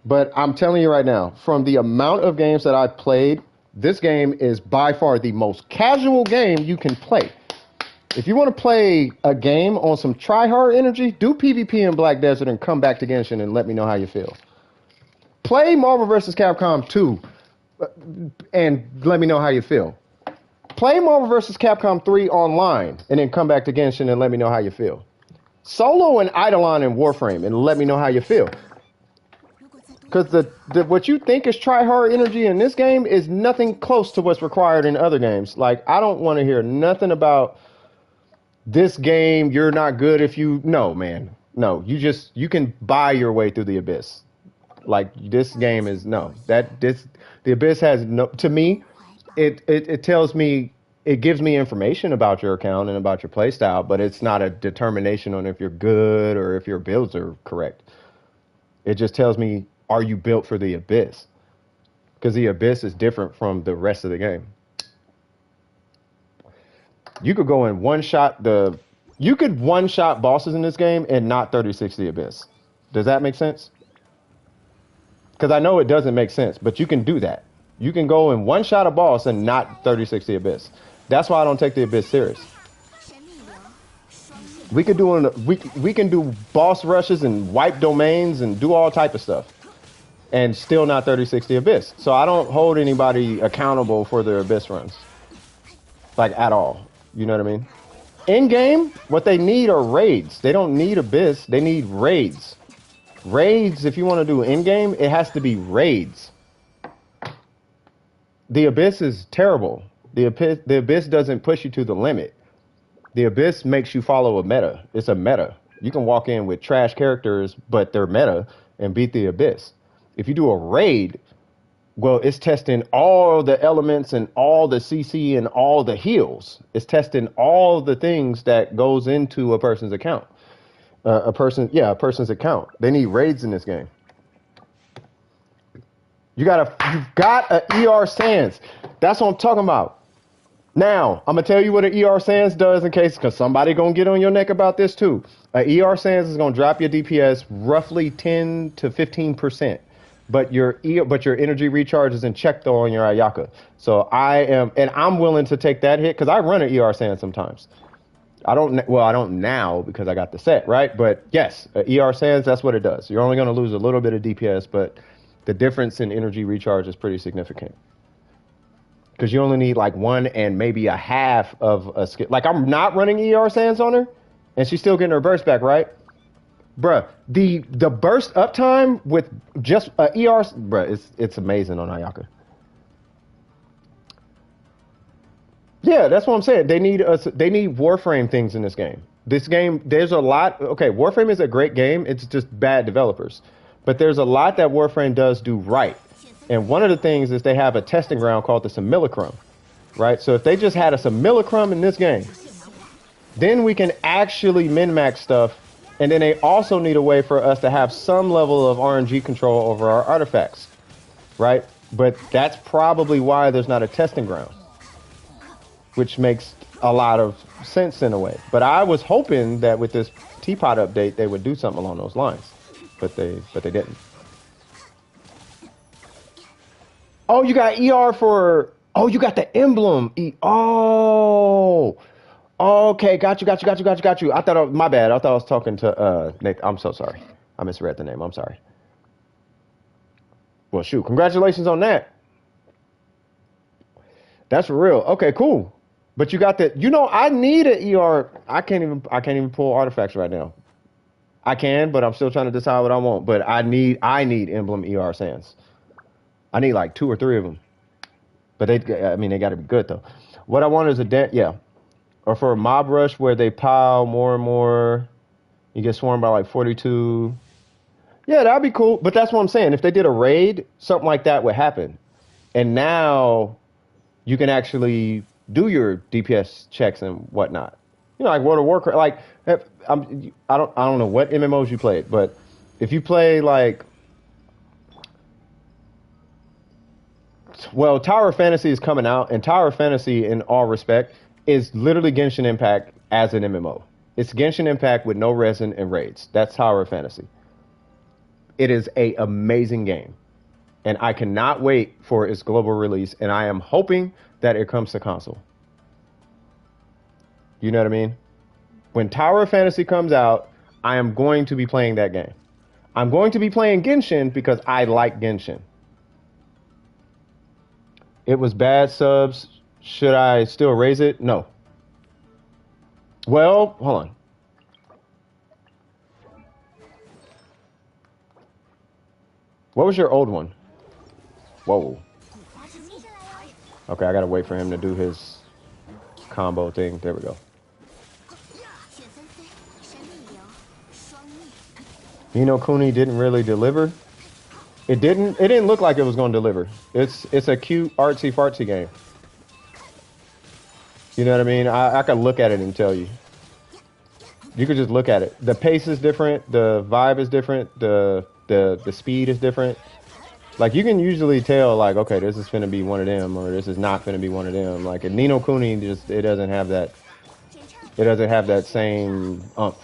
But I'm telling you right now, from the amount of games that I've played, this game is by far the most casual game you can play. If you want to play a game on some try-hard energy, do PvP in Black Desert and come back to Genshin and let me know how you feel. Play Marvel vs. Capcom 2 and let me know how you feel. Play Marvel vs. Capcom 3 online and then come back to Genshin and let me know how you feel. Solo and Eidolon and Warframe and let me know how you feel. Because what you think is try-hard energy in this game is nothing close to what's required in other games. Like, I don't want to hear nothing about this game, you're not good if you... No, man. No, you can buy your way through the Abyss. Like, this game is... No. The Abyss has no... To me, it tells me... It gives me information about your account and about your playstyle, but it's not a determination on if you're good or if your builds are correct. It just tells me... Are you built for the Abyss? because the Abyss is different from the rest of the game. You could go and you could one-shot bosses in this game and not 36 the Abyss. Does that make sense? Because I know it doesn't make sense, but you can do that. You can go and one-shot a boss and not 36 the Abyss. That's why I don't take the Abyss serious. We could do we can do boss rushes and wipe domains and do all type of stuff, and still not 36 the Abyss. So I don't hold anybody accountable for their Abyss runs, like at all. You know what I mean? In game, what they need are raids. They don't need Abyss. They need raids. Raids. If you want to do in game, it has to be raids. The Abyss is terrible. The Abyss doesn't push you to the limit. The Abyss makes you follow a meta. It's a meta. You can walk in with trash characters, but they're meta, and beat the Abyss. If you do a raid, well, it's testing all the elements and all the CC and all the heals. It's testing all the things that goes into a person's account. A person's account. They need raids in this game. You've got a ER Sans. That's what I'm talking about. Now, I'm going to tell you what an ER Sans does in case, because somebody going to get on your neck about this too. A ER Sans is going to drop your DPS roughly 10 to 15%. But your energy recharge is in check though on your Ayaka. So I'm willing to take that hit because I run an ER Sans sometimes. I don't now because I got the set, right? But yes, a ER Sans, that's what it does. You're only going to lose a little bit of DPS, but the difference in energy recharge is pretty significant. Because you only need like 1 and maybe a half of a skill. Like I'm not running ER Sans on her, and she's still getting her burst back, right? Bruh, the burst uptime with just a ER, bruh, it's amazing on Ayaka. Yeah, that's what I'm saying. They need Warframe things in this game. This game, there's a lot. Okay, Warframe is a great game. It's just bad developers. But there's a lot that Warframe does do right. And one of the things is they have a testing ground called the Simulacrum, right? So if they just had a Simulacrum in this game, then we can actually min-max stuff. And then they also need a way for us to have some level of RNG control over our artifacts, right? But that's probably why there's not a testing ground, which makes a lot of sense in a way. But I was hoping that with this Teapot update, they would do something along those lines, but they didn't. Oh, you got ER for, oh, you got the emblem. Oh, okay, got you. I thought, my bad. I thought I was talking to Nathan. I'm so sorry. I misread the name. I'm sorry. Well, shoot, congratulations on that. That's real. Okay, cool. But you got that. You know, I need an ER. I can't even pull artifacts right now. I can, but I'm still trying to decide what I want. But I need emblem ER Sans. I need like 2 or 3 of them. But they got to be good though. What I want is or for a mob rush where they pile more and more. You get swarmed by like 42. Yeah, that'd be cool. But that's what I'm saying. If they did a raid, something like that would happen. And now you can actually do your DPS checks and whatnot. You know, like World of Warcraft. Like, I don't know what MMOs you played, but if you play like, well, Tower of Fantasy is coming out, and Tower of Fantasy, in all respect, is literally Genshin Impact as an MMO. It's Genshin Impact with no resin and raids. That's Tower of Fantasy. It is an amazing game, and I cannot wait for its global release, and I am hoping that it comes to console. You know what I mean? When Tower of Fantasy comes out, I am going to be playing that game. I'm going to be playing Genshin because I like Genshin. It was bad subs. Should I still raise it? No. Well, hold on. What was your old one? Whoa. Okay, I gotta wait for him to do his combo thing. There we go. You know, Kuni didn't really deliver. It didn't look like it was going to deliver. It's a cute artsy fartsy game. You know what I mean? I could look at it and tell you. You could just look at it. The pace is different. The vibe is different. The speed is different. Like you can usually tell, like, okay, this is finna be one of them, or this is not finna be one of them. Like a Nino Kuni, just it doesn't have that. It doesn't have that same umph.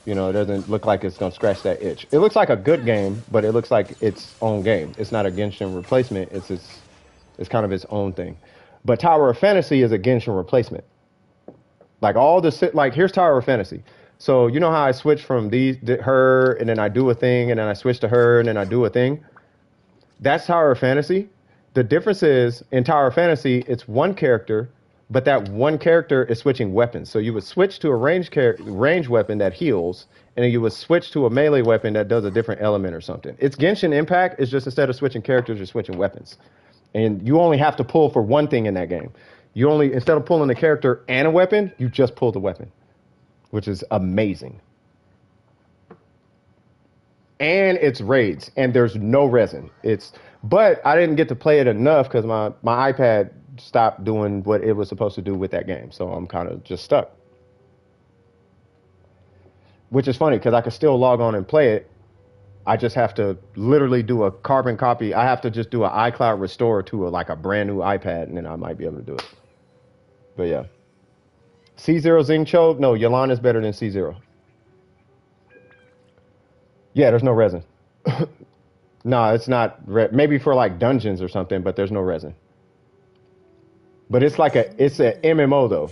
You know, it doesn't look like it's gonna scratch that itch. It looks like a good game, but it looks like its own game. It's not a Genshin replacement. It's kind of its own thing. But Tower of Fantasy is a Genshin replacement. Like all the like here's Tower of Fantasy. So you know how I switch from her and then I do a thing and then I switch to her and then I do a thing. That's Tower of Fantasy. The difference is in Tower of Fantasy, it's one character, but that one character is switching weapons. So you would switch to a range weapon that heals, and then you would switch to a melee weapon that does a different element or something. It's Genshin Impact. It's just instead of switching characters, you're switching weapons, and you only have to pull for one thing in that game. You only instead of pulling the character and a weapon, you just pull the weapon, which is amazing. And it's raids, and there's no resin. But I didn't get to play it enough because my iPad stopped doing what it was supposed to do with that game, so I'm kind of just stuck. Which is funny because I could still log on and play it. I just have to literally do a carbon copy. I have to just do an iCloud restore to like a brand new iPad, and then I might be able to do it. But yeah, C0 Xingqiu. No, Yelan is better than C0. Yeah, there's no resin. No, it's not. Maybe for like dungeons or something, but there's no resin. But it's like it's an MMO though.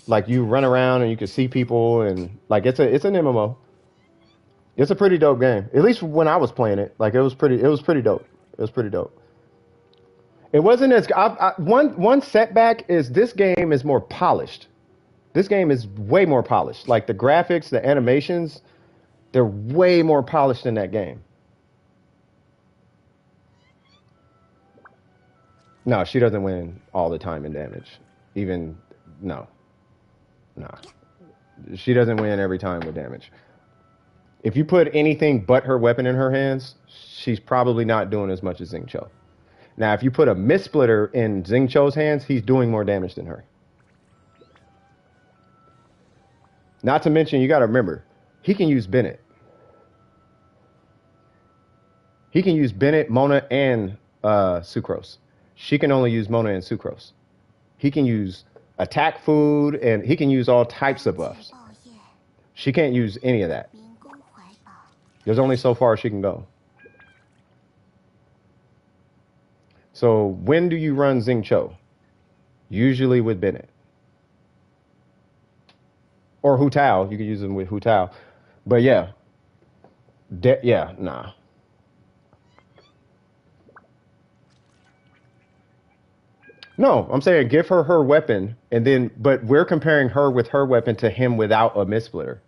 Like you run around and you can see people and like it's an MMO. It's a pretty dope game. At least when I was playing it, like it was pretty dope. It was pretty dope. It wasn't as one setback is this game is more polished. This game is way more polished. Like the graphics, the animations, they're way more polished in that game. No, she doesn't win all the time in damage. Even no, nah, she doesn't win every time with damage. If you put anything but her weapon in her hands, she's probably not doing as much as Xingqiu. Now, if you put a Mist Splitter in Xingqiu's hands, he's doing more damage than her. Not to mention, you got to remember, he can use Bennett. He can use Bennett, Mona, and Sucrose. She can only use Mona and Sucrose. He can use attack food, and he can use all types of buffs. She can't use any of that. There's only so far she can go. So when do you run Xingqiu? Usually with Bennett. Or Hu Tao. You can use them with Hu Tao. But yeah. Yeah, nah. No, I'm saying give her her weapon, and then, but we're comparing her with her weapon to him without a Mist Splitter.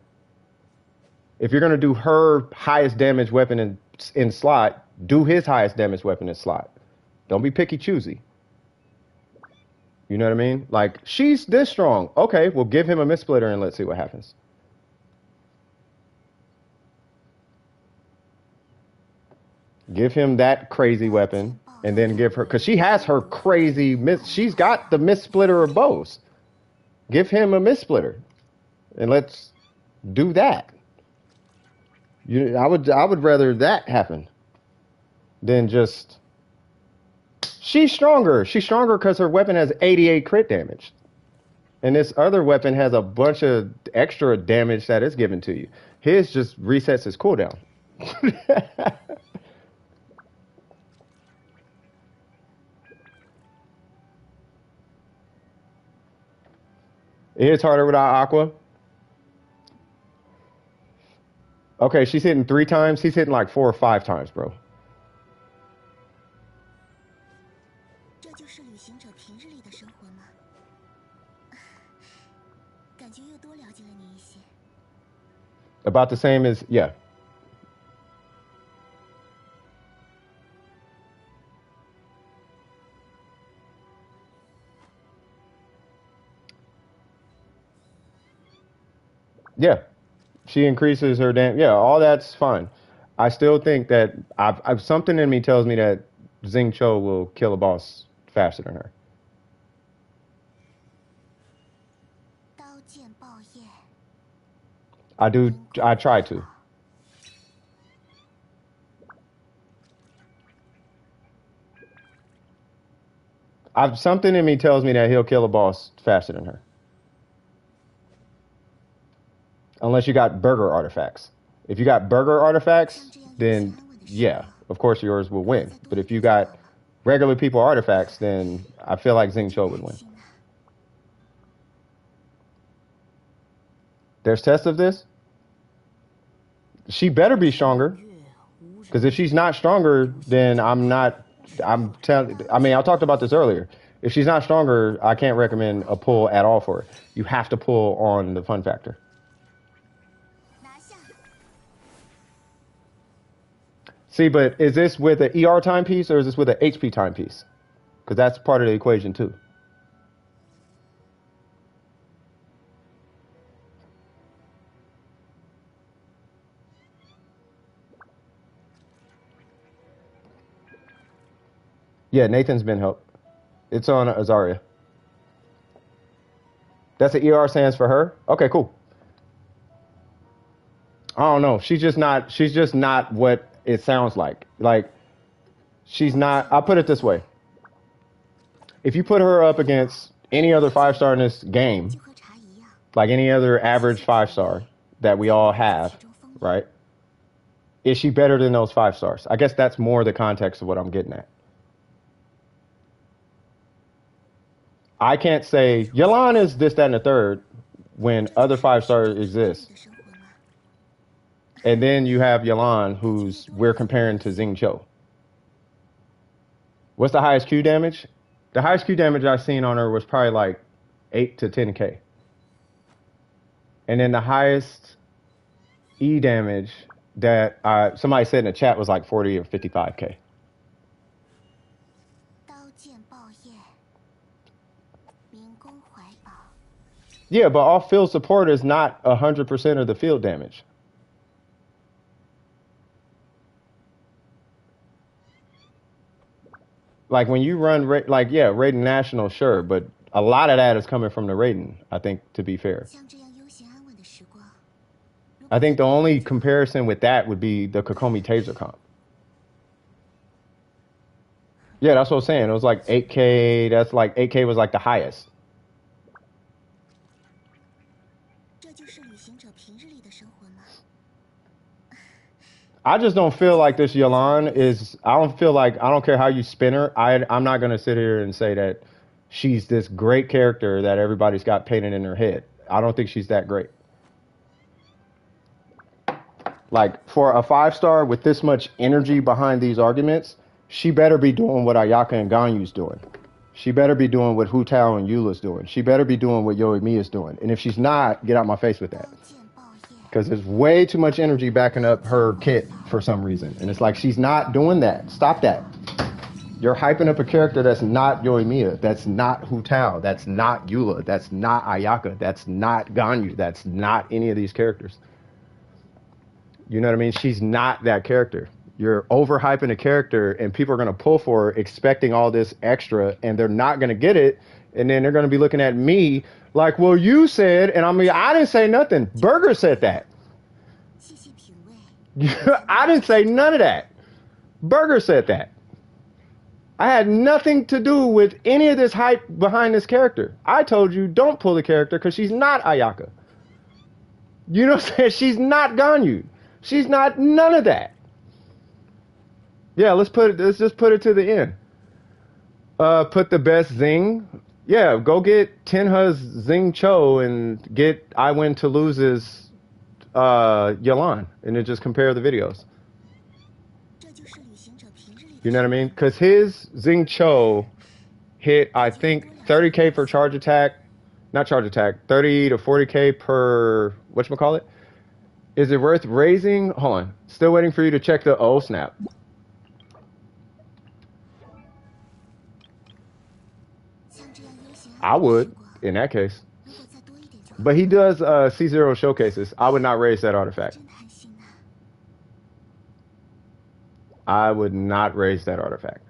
If you're gonna do her highest damage weapon in slot, do his highest damage weapon in slot. Don't be picky choosy. You know what I mean? Like she's this strong. Okay, well give him a Mist Splitter and let's see what happens. Give him that crazy weapon. And then give her, because she has her crazy she's got the Mist Splitter of bows. Give him a Mist Splitter, and let's do that. I would rather that happen than just. She's stronger. She's stronger because her weapon has 88 crit damage, and this other weapon has a bunch of extra damage that is given to you. His just resets his cooldown. It hits harder without Aqua. Okay, she's hitting 3 times. He's hitting like 4 or 5 times, bro. About the same as, yeah. Yeah. She increases her damage. Yeah, all that's fine. I still think that I've something in me tells me that Xingqiu will kill a boss faster than her. I try to. Something in me tells me that he'll kill a boss faster than her. Unless you got burger artifacts. If you got burger artifacts, then yeah, of course yours will win. But if you got regular people artifacts, then I feel like Xing Cho would win. There's tests of this. She better be stronger. Because if she's not stronger, then I'm not. I'm telling. I mean, I talked about this earlier. If she's not stronger, I can't recommend a pull at all for her. You have to pull on the fun factor. See, but is this with an ER timepiece or is this with an HP timepiece? Because that's part of the equation too. Yeah, Nathan's been helped. It's on Azaria. That's what ER stands for her? Okay, cool. I don't know. She's just not what it sounds like. Like, she's not. I'll put it this way. If you put her up against any other 5-star in this game, like any other average 5-star that we all have, right? Is she better than those 5 stars? I guess that's more the context of what I'm getting at. I can't say Yalan is this, that, and the third when other 5-stars exist. And then you have Yalan, who's we're comparing to Xing Cho. What's the highest Q damage? The highest Q damage I've seen on her was probably like 8 to 10k. And then the highest E damage that somebody said in the chat was like 40 or 55k. Yeah, but off field support is not 100% of the field damage. Like when you run, like, yeah, Raiden National, sure, but a lot of that is coming from the Raiden, I think, to be fair. I think the only comparison with that would be the Kokomi Taser comp. Yeah, that's what I was saying. It was like 8k, that's like 8k was like the highest. I just don't feel like this Yalan is. I don't feel like. I don't care how you spin her. I'm not gonna sit here and say that she's this great character that everybody's got painted in their head. I don't think she's that great. Like for a 5-star with this much energy behind these arguments, she better be doing what Ayaka and Ganyu's doing. She better be doing what Hu Tao and Eula's doing. She better be doing what Yoimiya's doing. And if she's not, get out my face with that. Because there's way too much energy backing up her kit for some reason. And it's like, she's not doing that. Stop that. You're hyping up a character that's not Yoimiya. That's not Hu Tao. That's not Eula. That's not Ayaka. That's not Ganyu. That's not any of these characters. You know what I mean? She's not that character. You're overhyping a character and people are going to pull for her expecting all this extra and they're not going to get it. And then they're going to be looking at me like, well, you said, and I mean, I didn't say nothing. Burger said that. I didn't say none of that. Burger said that. I had nothing to do with any of this hype behind this character. I told you don't pull the character because she's not Ayaka. You know what I'm saying? She's not Ganyu. She's not none of that. Yeah, let's just put it to the end. Put the best Xing. Yeah, go get Tenha's Xing Cho and get I Win to Lose's Yalan, and then just compare the videos. You know what I mean? Because his Xing Cho hit, I think, 30k for charge attack. Not charge attack, 30 to 40k per, whatchamacallit? Is it worth raising? Hold on. Still waiting for you to check the, oh, snap. I would, in that case. But he does C0 showcases. I would not raise that artifact. I would not raise that artifact.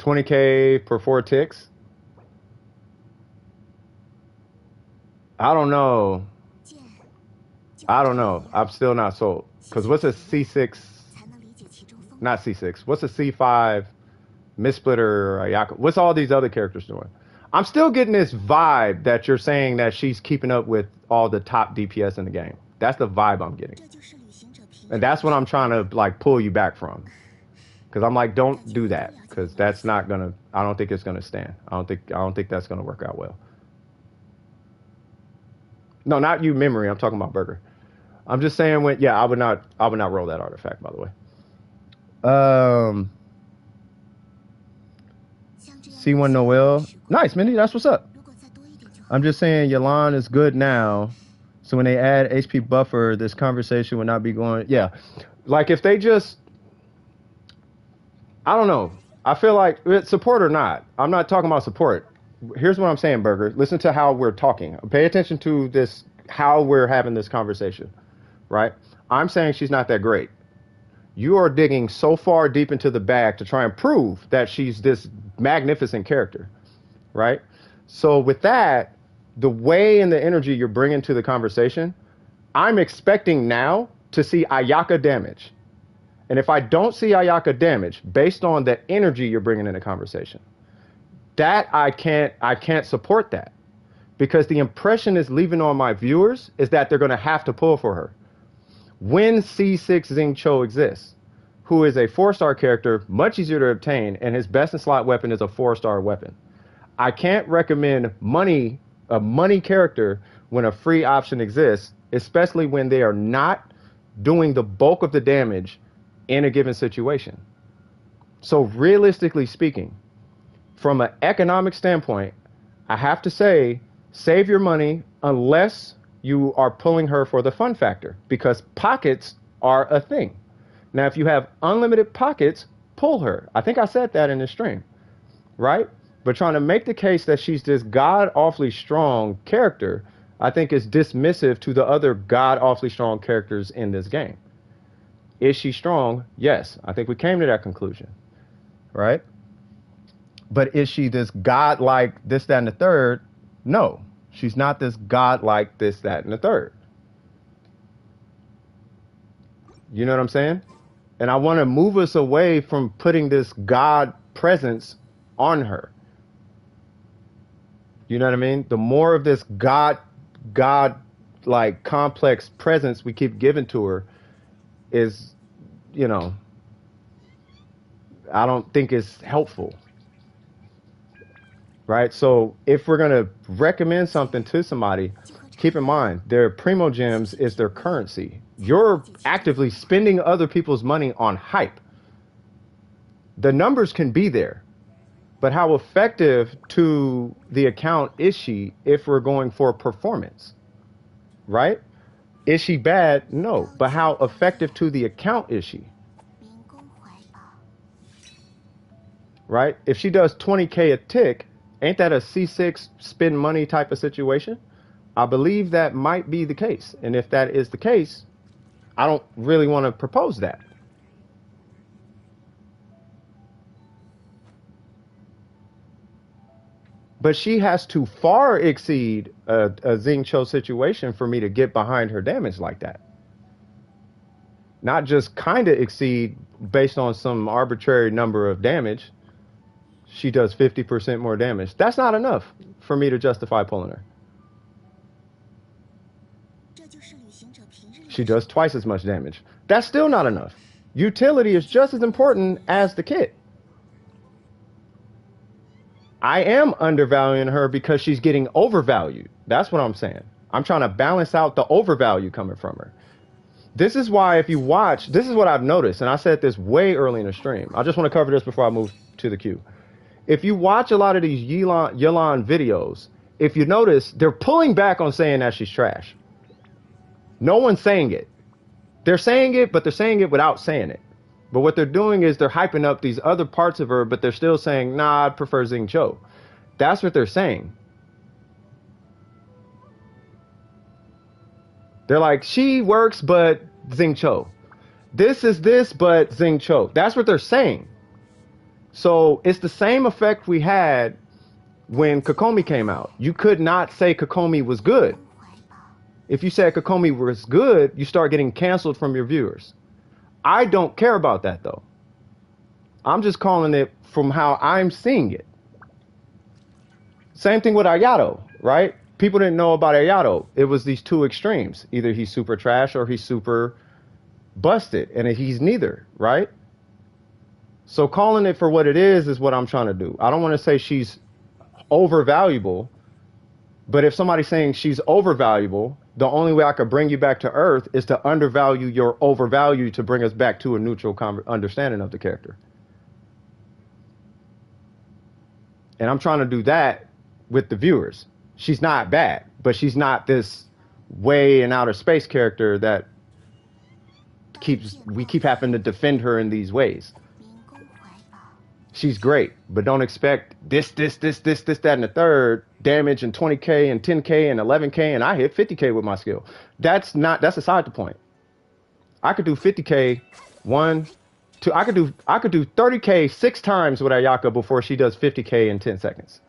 20K for 4 ticks. I don't know. I'm still not sold. Because what's a C6? Not C6. What's a C5? Mistsplitter, Ayaka? What's all these other characters doing? I'm still getting this vibe that you're saying that she's keeping up with all the top DPS in the game. That's the vibe I'm getting. And that's what I'm trying to like pull you back from. Because I'm like, don't do that. Because that's not gonna. I don't think it's gonna stand. I don't think that's gonna work out well. No, not you, memory. I'm talking about Burger. I'm just saying when. Yeah, I would not roll that artifact. By the way. C1 Noel. Nice, Mindy. That's what's up. I'm just saying Yelan is good now. So when they add HP buffer, this conversation would not be going. Yeah. Like if they just. I don't know. I feel like support or not. I'm not talking about support. Here's what I'm saying, Burger. Listen to how we're talking. Pay attention to this, how we're having this conversation, right? I'm saying she's not that great. You are digging so far deep into the bag to try and prove that she's this magnificent character, right? So with that, the way and the energy you're bringing to the conversation, I'm expecting now to see Ayaka damage. And if I don't see Ayaka damage based on the energy you're bringing in the conversation, that I can't support that, because the impression is leaving on my viewers is that they're going to have to pull for her. When C6 Xingqiu exists, who is a 4-star character, much easier to obtain, and his best in slot weapon is a 4-star weapon. I can't recommend a money character when a free option exists, especially when they are not doing the bulk of the damage in a given situation. So realistically speaking, from an economic standpoint, I have to say, save your money unless you are pulling her for the fun factor, because pockets are a thing. Now, if you have unlimited pockets, pull her. I think I said that in the stream, right? But trying to make the case that she's this god-awfully strong character, I think is dismissive to the other god-awfully strong characters in this game. Is she strong? Yes. I think we came to that conclusion, right? But is she this god-like this, that, and the third? No. She's not this god-like this, that, and the third. You know what I'm saying? And I want to move us away from putting this god presence on her. You know what I mean? The more of this god like complex presence we keep giving to her is, you know, I don't think it's helpful. Right? So if we're going to recommend something to somebody, keep in mind their primo gems is their currency. You're actively spending other people's money on hype. The numbers can be there, but how effective to the account is she if we're going for performance? Right? Is she bad? No. But how effective to the account is she? Right? If she does 20K a tick, ain't that a C6 spend money type of situation? I believe that might be the case. And if that is the case, I don't really want to propose that. But she has to far exceed a Xingqiu situation for me to get behind her damage like that. Not just kind of exceed based on some arbitrary number of damage. She does 50% more damage. That's not enough for me to justify pulling her. She does twice as much damage. That's still not enough. Utility is just as important as the kit. I am undervaluing her because she's getting overvalued. That's what I'm saying. I'm trying to balance out the overvalue coming from her. This is why if you watch, this is what I've noticed, and I said this way early in the stream. I just want to cover this before I move to the queue. If you watch a lot of these Yelan videos, if you notice, they're pulling back on saying that she's trash. No one's saying it. They're saying it, but they're saying it without saying it. But what they're doing is they're hyping up these other parts of her, but they're still saying, nah, I prefer Xingqiu. That's what they're saying. They're like, she works, but Xingqiu. This is this, but Xingqiu. That's what they're saying. So it's the same effect we had when Kokomi came out. You could not say Kokomi was good. If you said Kokomi was good, you start getting canceled from your viewers. I don't care about that though. I'm just calling it from how I'm seeing it. Same thing with Ayato, right? People didn't know about Ayato. It was these two extremes. Either he's super trash or he's super busted, and he's neither, right? So calling it for what it is what I'm trying to do. I don't want to say she's overvaluable, but if somebody's saying she's overvaluable, the only way I could bring you back to earth is to undervalue your overvalue to bring us back to a neutral understanding of the character. And I'm trying to do that with the viewers. She's not bad, but she's not this way in outer space character that we keep having to defend her in these ways. She's great, but don't expect this, that, and the third damage and 20k and 10k and 11k, and I hit 50k with my skill. That's aside the point. I could do 50k, I could do 30k 6 times with Ayaka before she does 50k in 10 seconds.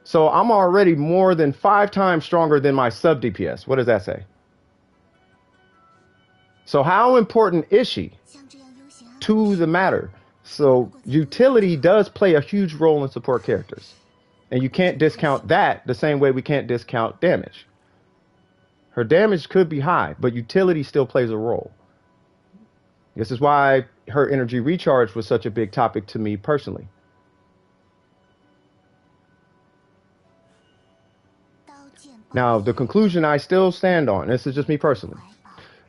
So I'm already more than 5 times stronger than my sub DPS. What does that say? So how important is she to the matter? So utility does play a huge role in support characters. And you can't discount that the same way we can't discount damage. Her damage could be high, but utility still plays a role. This is why her energy recharge was such a big topic to me personally. Now, the conclusion I still stand on, this is just me personally,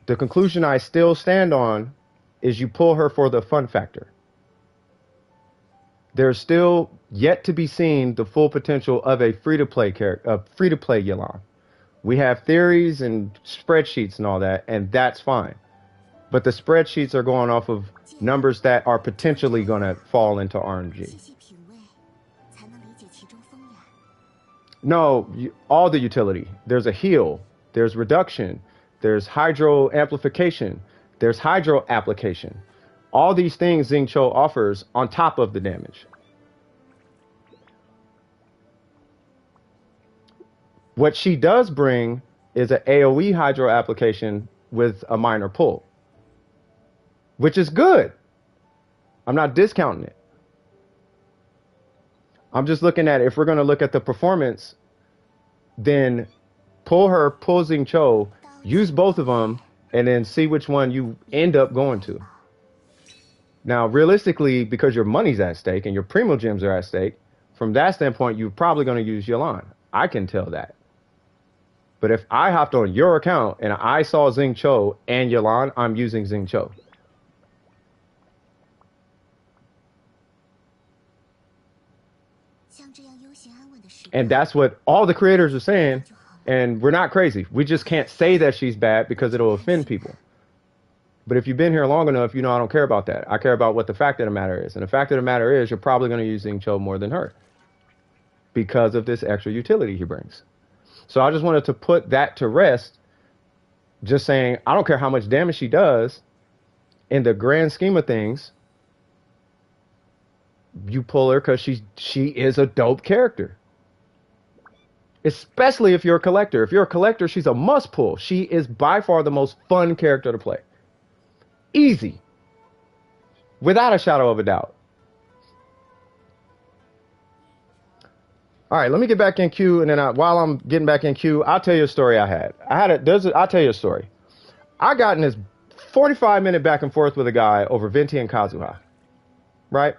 the conclusion I still stand on is you pull her for the fun factor. There's still yet to be seen the full potential of a free-to-play character, free-to-play Yelan. We have theories and spreadsheets and all that, and that's fine. But the spreadsheets are going off of numbers that are potentially going to fall into RNG. No, all the utility. There's a heal, there's reduction, there's hydro amplification, there's hydro application. All these things Xingqiu offers on top of the damage. What she does bring is an AoE hydro application with a minor pull, which is good. I'm not discounting it. I'm just looking at, if we're going to look at the performance, then pull Xingqiu, use both of them, and then see which one you end up going to. Now, realistically, because your money's at stake and your primo gems are at stake, from that standpoint, you're probably going to use Yelan. I can tell that. But if I hopped on your account and I saw Xingqiu and Yelan, I'm using Xingqiu. And that's what all the creators are saying. And we're not crazy. We just can't say that she's bad because it'll offend people. But if you've been here long enough, you know I don't care about that. I care about what the fact of the matter is. And the fact of the matter is you're probably going to use Xingqiu more than her because of this extra utility he brings. So I just wanted to put that to rest, just saying I don't care how much damage she does. In the grand scheme of things, you pull her because she is a dope character. Especially if you're a collector. If you're a collector, she's a must pull. She is by far the most fun character to play. Easy. Without a shadow of a doubt. All right, let me get back in queue, and then while I'm getting back in queue, I'll tell you a story I had. I'll tell you a story. I got in this 45-minute back and forth with a guy over Venti and Kazuha. Right?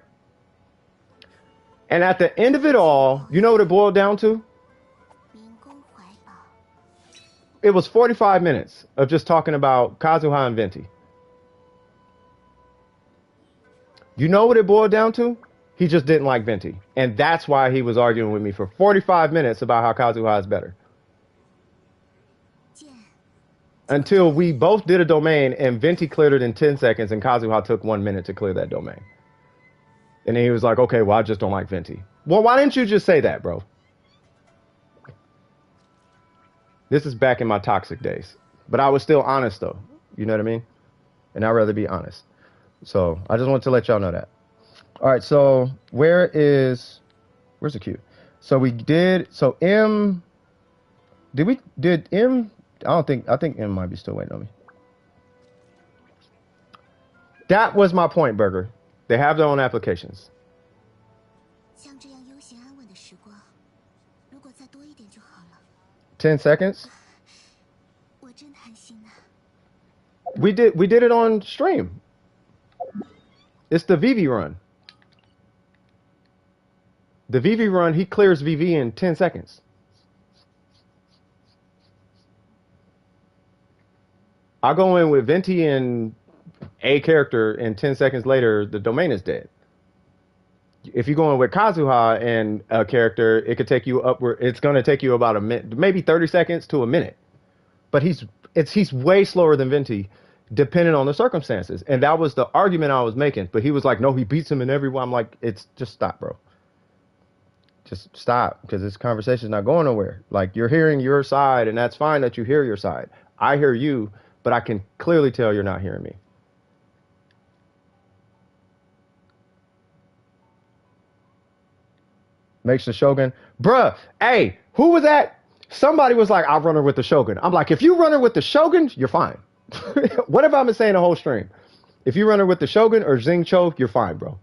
And at the end of it all, you know what it boiled down to? It was 45 minutes of just talking about Kazuha and Venti. You know what it boiled down to? He just didn't like Venti. And that's why he was arguing with me for 45 minutes about how Kazuha is better. Until we both did a domain and Venti cleared it in 10 seconds and Kazuha took 1 minute to clear that domain. And then he was like, okay, well, I just don't like Venti. Well, why didn't you just say that, bro? This is back in my toxic days. But I was still honest, though. You know what I mean? And I'd rather be honest. So I just wanted to let y'all know that. All right, so where's the queue? So we did. So M. Did M? I think M might be still waiting on me. That was my point, Burger. They have their own applications. 像这样悠闲安稳的时光，如果再多一点就好了。 10 seconds. 我真贪心啊。We did it on stream. It's the VV run. The VV run, he clears VV in 10 seconds. I go in with Venti and a character, and 10 seconds later, the domain is dead. If you go in with Kazuha and a character, it could take you upward. It's going to take you about a minute, maybe 30 seconds to a minute. But he's way slower than Venti, depending on the circumstances. And that was the argument I was making. But he was like, no, he beats him in every one. I'm like, it's just stop, bro. Just stop, because this conversation is not going nowhere. Like, you're hearing your side, and that's fine that you hear your side. I hear you, but I can clearly tell you're not hearing me. Makes the Shogun. Bruh, hey, who was that? Somebody was like, I'll run her with the Shogun. I'm like, if you run her with the Shogun, you're fine. What have I been saying the whole stream? If you run her with the Shogun or Xing Cho, you're fine, bro.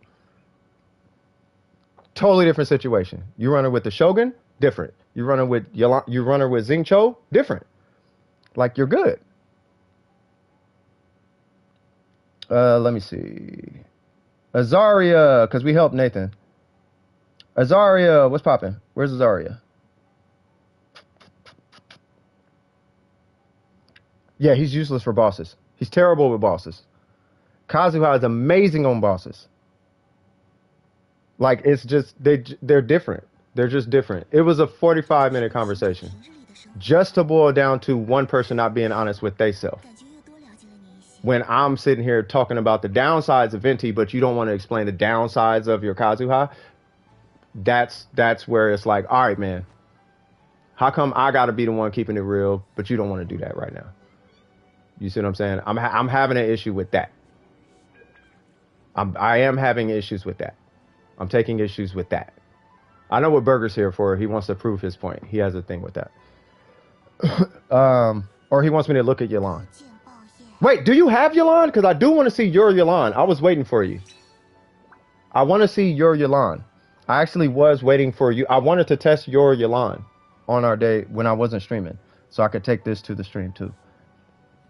Totally different situation. You run her with the Shogun, different. You run her with Xing Cho, different. Like, you're good. Let me see. Azaria, because we helped Nathan. Azaria, what's popping? Where's Azaria? Yeah, he's useless for bosses. He's terrible with bosses. Kazuha is amazing on bosses. Like, it's just, they're different. They're just different. It was a 45-minute conversation. Just to boil down to one person not being honest with theyself. When I'm sitting here talking about the downsides of Venti, but you don't want to explain the downsides of your Kazuha, that's where it's like, all right, man, how come I got to be the one keeping it real, but you don't want to do that right now? You see what I'm saying? I'm having an issue with that. I am having issues with that. I'm taking issues with that. I know what Burger's here for. He wants to prove his point. He has a thing with that. Or he wants me to look at Yelan. Wait, do you have Yelan? Because I do want to see your Yelan. I was waiting for you. I want to see your Yelan. I actually was waiting for you. I wanted to test your Yelan on our day when I wasn't streaming, so I could take this to the stream too.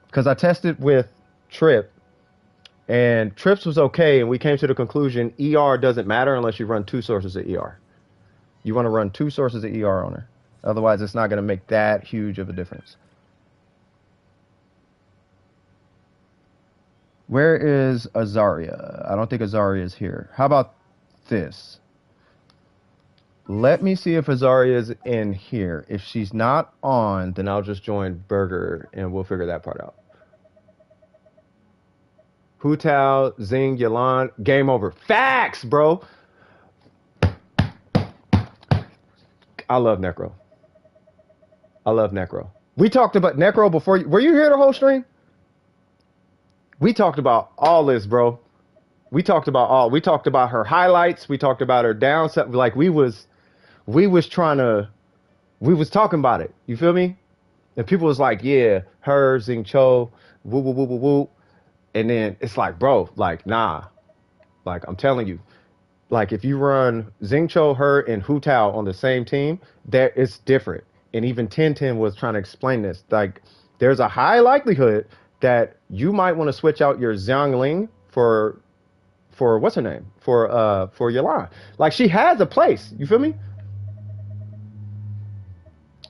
Because I tested with Trip, and Trips was okay, and we came to the conclusion ER doesn't matter unless you run 2 sources of ER. You want to run 2 sources of ER on her. Otherwise, it's not going to make that huge of a difference. Where is Azaria? I don't think Azaria is here. How about this? Let me see if Azaria is in here. If she's not on, then I'll just join Burger and we'll figure that part out. Hu Tao, Xing, Yelan, game over. Facts, bro. I love Necro. I love Necro. We talked about Necro before. Were you here the whole stream? We talked about all this, bro. We talked about her highlights. We talked about her downside. Like we was talking about it. You feel me? And people was like, yeah, her, Xing Cho, woo, woo, woo, woo, woo. And then it's like, bro, like, nah. Like, I'm telling you. Like, if you run Xing Cho, her, and Hu Tao on the same team, it's different. And even 1010 was trying to explain this. Like, there's a high likelihood that you might want to switch out your Xiangling for what's her name? For Yelan. Like, she has a place. You feel me?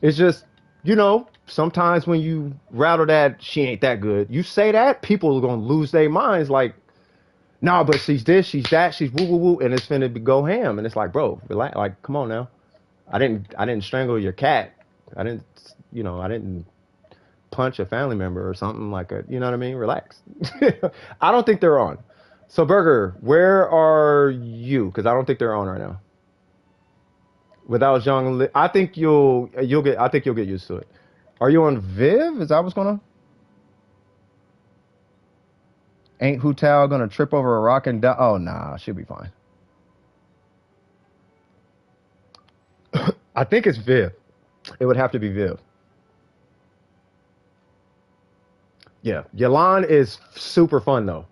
It's just, you know, sometimes when you rattle that she ain't that good, you say that, people are going to lose their minds. Like, nah, but she's this, she's that, she's woo, woo, woo, and it's finna go ham. And it's like, bro, relax. Like, come on now. I didn't strangle your cat. I didn't punch a family member or something like a, you know what I mean? Relax. I don't think they're on. So Burger, where are you? Because I don't think they're on right now. Without Zhang, I think you'll get used to it. Are you on Viv? Is that what's going on? Ain't Hu Tao gonna trip over a rock and die? Oh, nah, she'll be fine. I think it's Viv. It would have to be Viv. Yeah, Yalan is super fun though.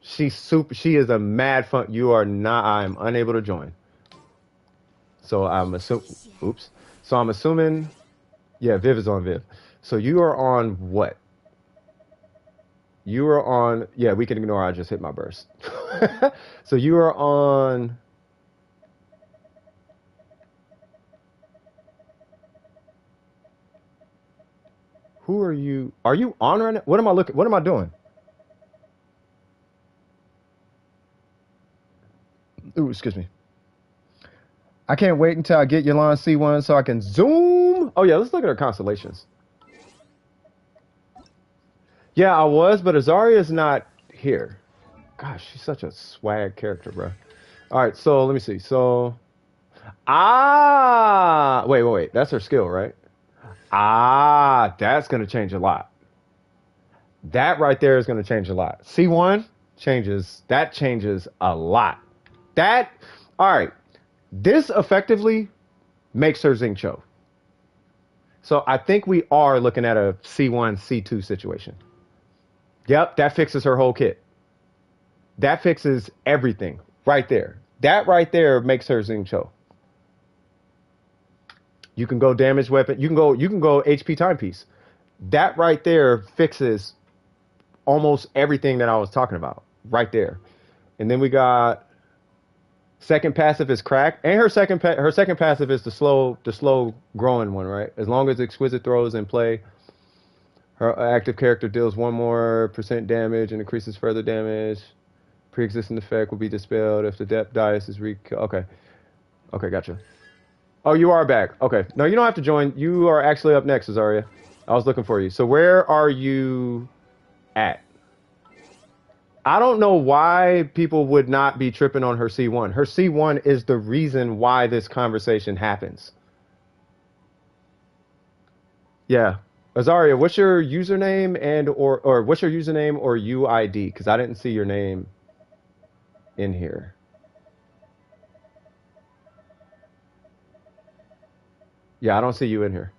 She's super. She is a mad fun. You are not. I'm unable to join. So I'm assuming. Oops. So I'm assuming. Yeah, Viv is on Viv. So you are on what? You are on. Yeah, we can ignore. I just hit my burst. So you are on. Who are you? Are you on right now? What am I looking? What am I doing? Ooh, excuse me. I can't wait until I get Yalan C1 so I can zoom. Oh yeah, let's look at her constellations. Yeah, I was, but Azaria's not here. Gosh, she's such a swag character, bro. All right, so let me see. So, wait. That's her skill, right? That's gonna change a lot. That right there is gonna change a lot. C1 changes. That changes a lot. That. All right. This effectively makes her Xingqiu. So I think we are looking at a C1, C2 situation. Yep, that fixes her whole kit. That fixes everything right there. That right there makes her Xingqiu. You can go damage weapon. You can go HP timepiece. That right there fixes almost everything that I was talking about right there. And then we got second passive is crack, and her second passive is the slow growing one, right? As long as exquisite throws in play, her active character deals 1 more % damage and increases further damage. Pre-existing effect will be dispelled if the depth dice is Okay, gotcha. Oh, you are back. Okay, no, you don't have to join. You are actually up next, Azaria. I was looking for you. So where are you at? I don't know why people would not be tripping on her C1. Her C1 is the reason why this conversation happens. Yeah. Azaria, what's your username and or what's your username or UID? Because I didn't see your name in here. Yeah, I don't see you in here.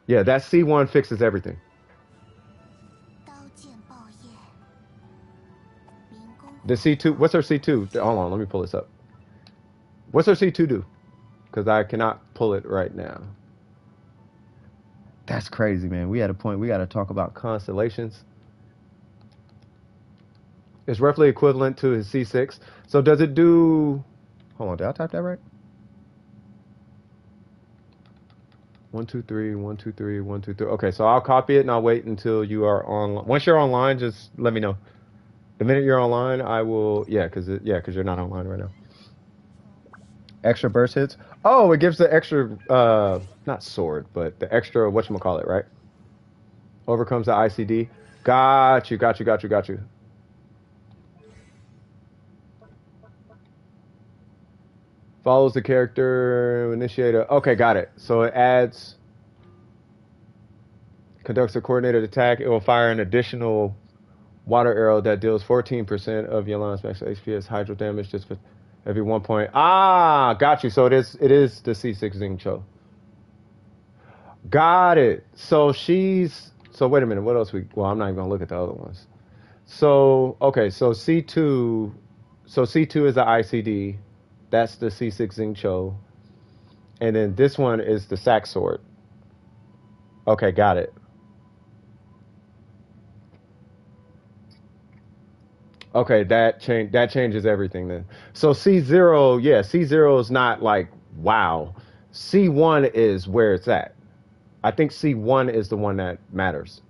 Yeah, that C1 fixes everything. The C2, what's her C2? Hold on, let me pull this up. What's her C2 do? Because I cannot pull it right now. That's crazy, man. We had a point. We got to talk about constellations. It's roughly equivalent to his C6. So does it do... Hold on, did I type that right? 1, 2, 3, 1, 2, 3, 1, 2, 3. Okay, so I'll copy it and I'll wait until you are on. Once you're online, just let me know. The minute you're online, I will. Yeah, because you're not online right now. Extra burst hits. Oh, it gives the extra, not sword, but the extra whatchamacallit, right? Overcomes the ICD. Got you. Follows the character initiator. Okay, got it. So it adds, conducts a coordinated attack. It will fire an additional water arrow that deals 14% of Yalan's max HP as hydro damage just for every 1 point. Got you. So it is the C6 Xingqiu. Got it. So wait a minute. What else well, I'm not even gonna look at the other ones. So okay, so C2 is the ICD. That's the C6 Xingqiu. And then this one is the sack sword. Okay, got it. Okay, that changes everything then. So C0 is not like wow. C1 is where it's at. I think C1 is the one that matters.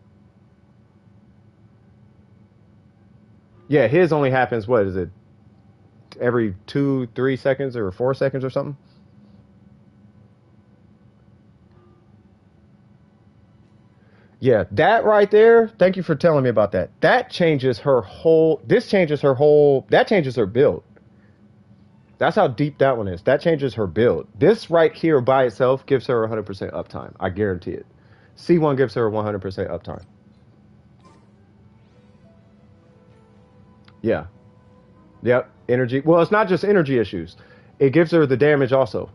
Yeah, his only happens, what is it? Every 2-3 seconds or 4 seconds or something? Yeah, that right there, thank you for telling me about that. That changes her build. That's how deep that one is. That changes her build. This right here by itself gives her 100% uptime. I guarantee it. C1 gives her 100% uptime. Yeah. Yep. Energy. Well, it's not just energy issues. It gives her the damage also.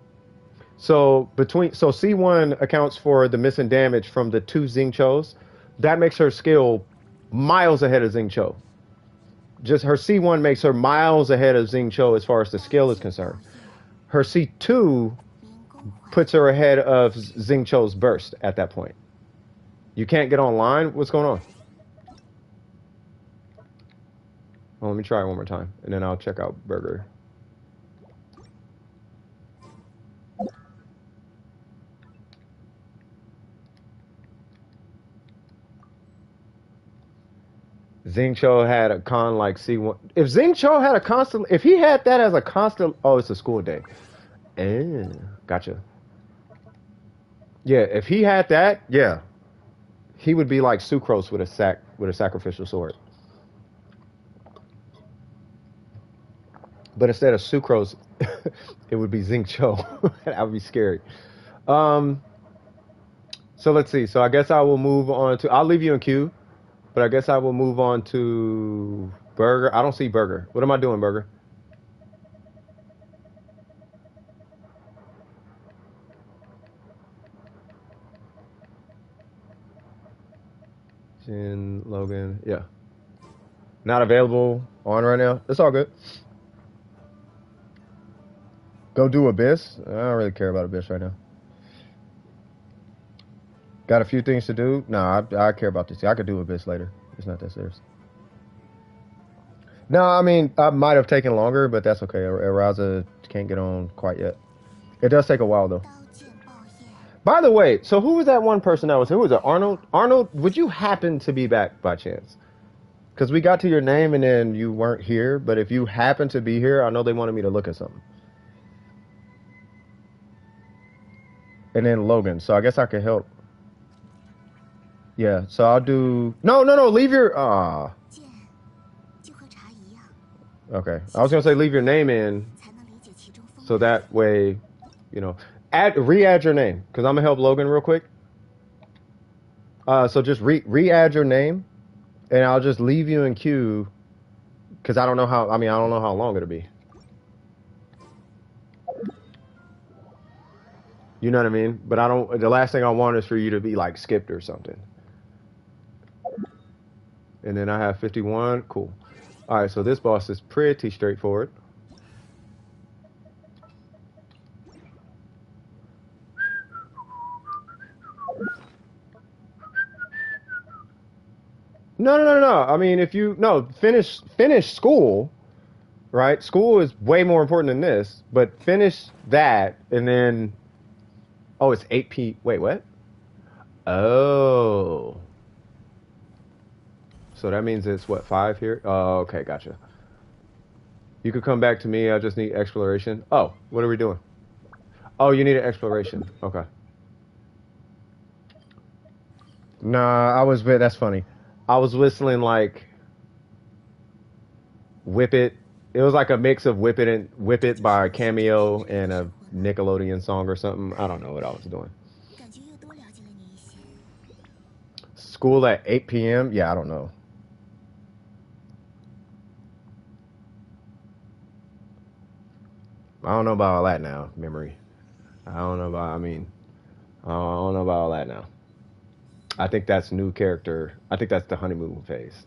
So C1 accounts for the missing damage from the 2 Xingqius. That makes her skill miles ahead of Xingqiu. Just her C1 makes her miles ahead of Xingqiu as far as the skill is concerned. Her C2 puts her ahead of Xingqiu's burst at that point. You can't get online? What's going on? Well, let me try it one more time, and then I'll check out Burger. Xingqiu had a con like C1. If Xingqiu had a constant, if he had that as a constant, oh, it's a school day. Gotcha. Yeah, if he had that, yeah, he would be like Sucrose with a sacrificial sword. But instead of Sucrose, it would be Xingqiu. That would be scary. So let's see. So I guess I will move on to. I'll leave you in queue, but I guess I will move on to Burger. I don't see Burger. What am I doing, Burger? Jin, Logan, yeah. Not available on right now. It's all good. Go do Abyss. I don't really care about Abyss right now. Got a few things to do. Nah, I care about this. I could do Abyss later. It's not that serious. No, I mean, I might have taken longer, but that's okay. Eraza can't get on quite yet. It does take a while, though. By the way, so who was that one person that was? Who was it? Arnold? Arnold, would you happen to be back by chance? Because we got to your name and then you weren't here. But if you happen to be here, I know they wanted me to look at something. And then Logan. So I guess I could help. Yeah, so I'll do... No, leave your... Okay. I was going to say leave your name in so that way, you know... Re-add your name, because I'm going to help Logan real quick. So just re-add your name, and I'll just leave you in queue, because I don't know how... I don't know how long it'll be. You know what I mean? But I don't... The last thing I want is for you to be, like, skipped or something. And then I have 51. Cool. All right, so this boss is pretty straightforward. No. I mean, if you finish school, right? School is way more important than this, but finish that and then it's 8 p. Wait, what? Oh. So that means it's what, 5 here? Oh, okay, gotcha. You could come back to me. I just need exploration. Oh, what are we doing? Oh, you need an exploration. Okay. Nah, that's funny. I was whistling like Whip It. It was like a mix of Whip It and Whip It by Cameo and a Nickelodeon song or something. I don't know what I was doing. School at 8 p.m.? Yeah, I don't know. I don't know about all that now, memory. I don't know about all that now. I think that's new character. I think that's the honeymoon phase.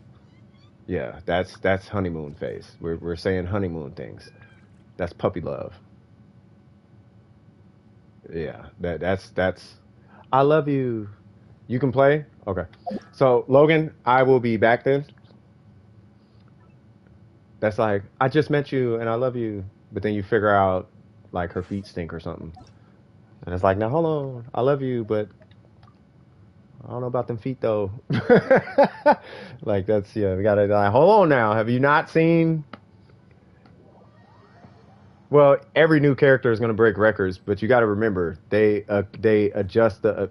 Yeah, that's honeymoon phase. We're saying honeymoon things. That's puppy love. Yeah, that's I love you. You can play? Okay. So Logan, I will be back then. That's like, I just met you and I love you. But then you figure out like her feet stink or something. And it's like, now hold on, I love you, but I don't know about them feet though. Like that's, yeah, we gotta like, hold on now. Have you not seen? Well, every new character is gonna break records, but you gotta remember they adjust the.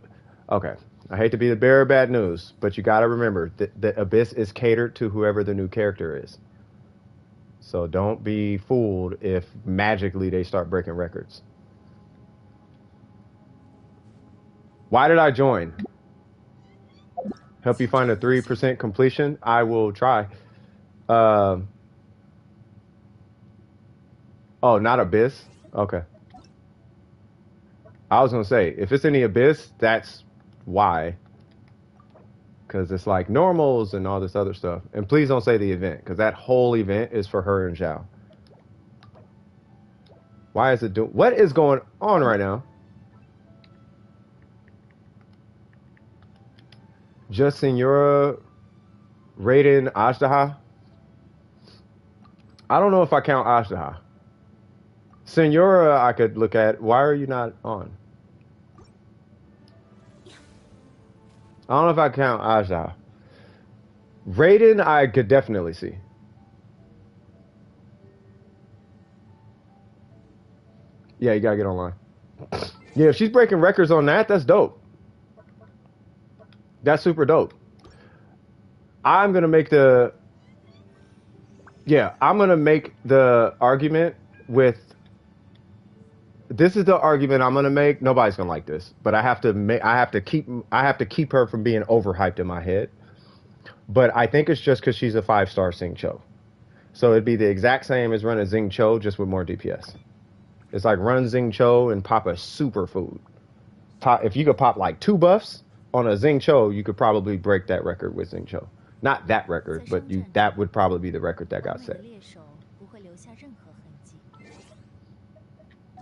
Okay, I hate to be the bearer of bad news, but you gotta remember that the Abyss is catered to whoever the new character is. So don't be fooled if magically they start breaking records. Why did I join? Help you find a 3% completion? I will try. Oh, not Abyss? Okay. I was gonna say, if it's in the Abyss, that's why. Because it's like normals and all this other stuff. And please don't say the event, because that whole event is for her and Zhao. Why is it doing? What is going on right now? Just Senora Raiden Ashtaha? I don't know if I count Ashtaha. Senora, I could look at. Why are you not on? I don't know if I count Ashtaha. Raiden, I could definitely see. Yeah, you gotta get online. Yeah, if she's breaking records on that, that's dope. That's super dope. I'm gonna make the I'm gonna make the argument with this is the argument I'm gonna make. Nobody's gonna like this, but I have to keep her from being overhyped in my head. But I think it's just because she's a 5-star Sing Cho. So it'd be the exact same as running Zing Cho, just with more DPS. It's like run Zing Cho and pop a superfood. If you could pop like 2 buffs on a Zing Cho, you could probably break that record with Zing Cho. Not that record, but that would probably be the record that got set.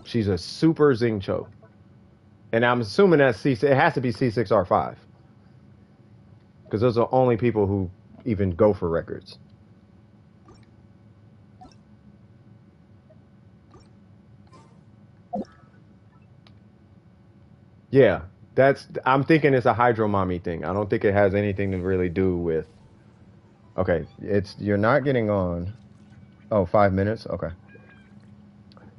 She's a super Zing Cho. And I'm assuming that it has to be C6R5. Because those are the only people who even go for records. Yeah, I'm thinking it's a Hydro Mommy thing. I don't think it has anything to really do with. Okay, you're not getting on. Oh, 5 minutes? Okay.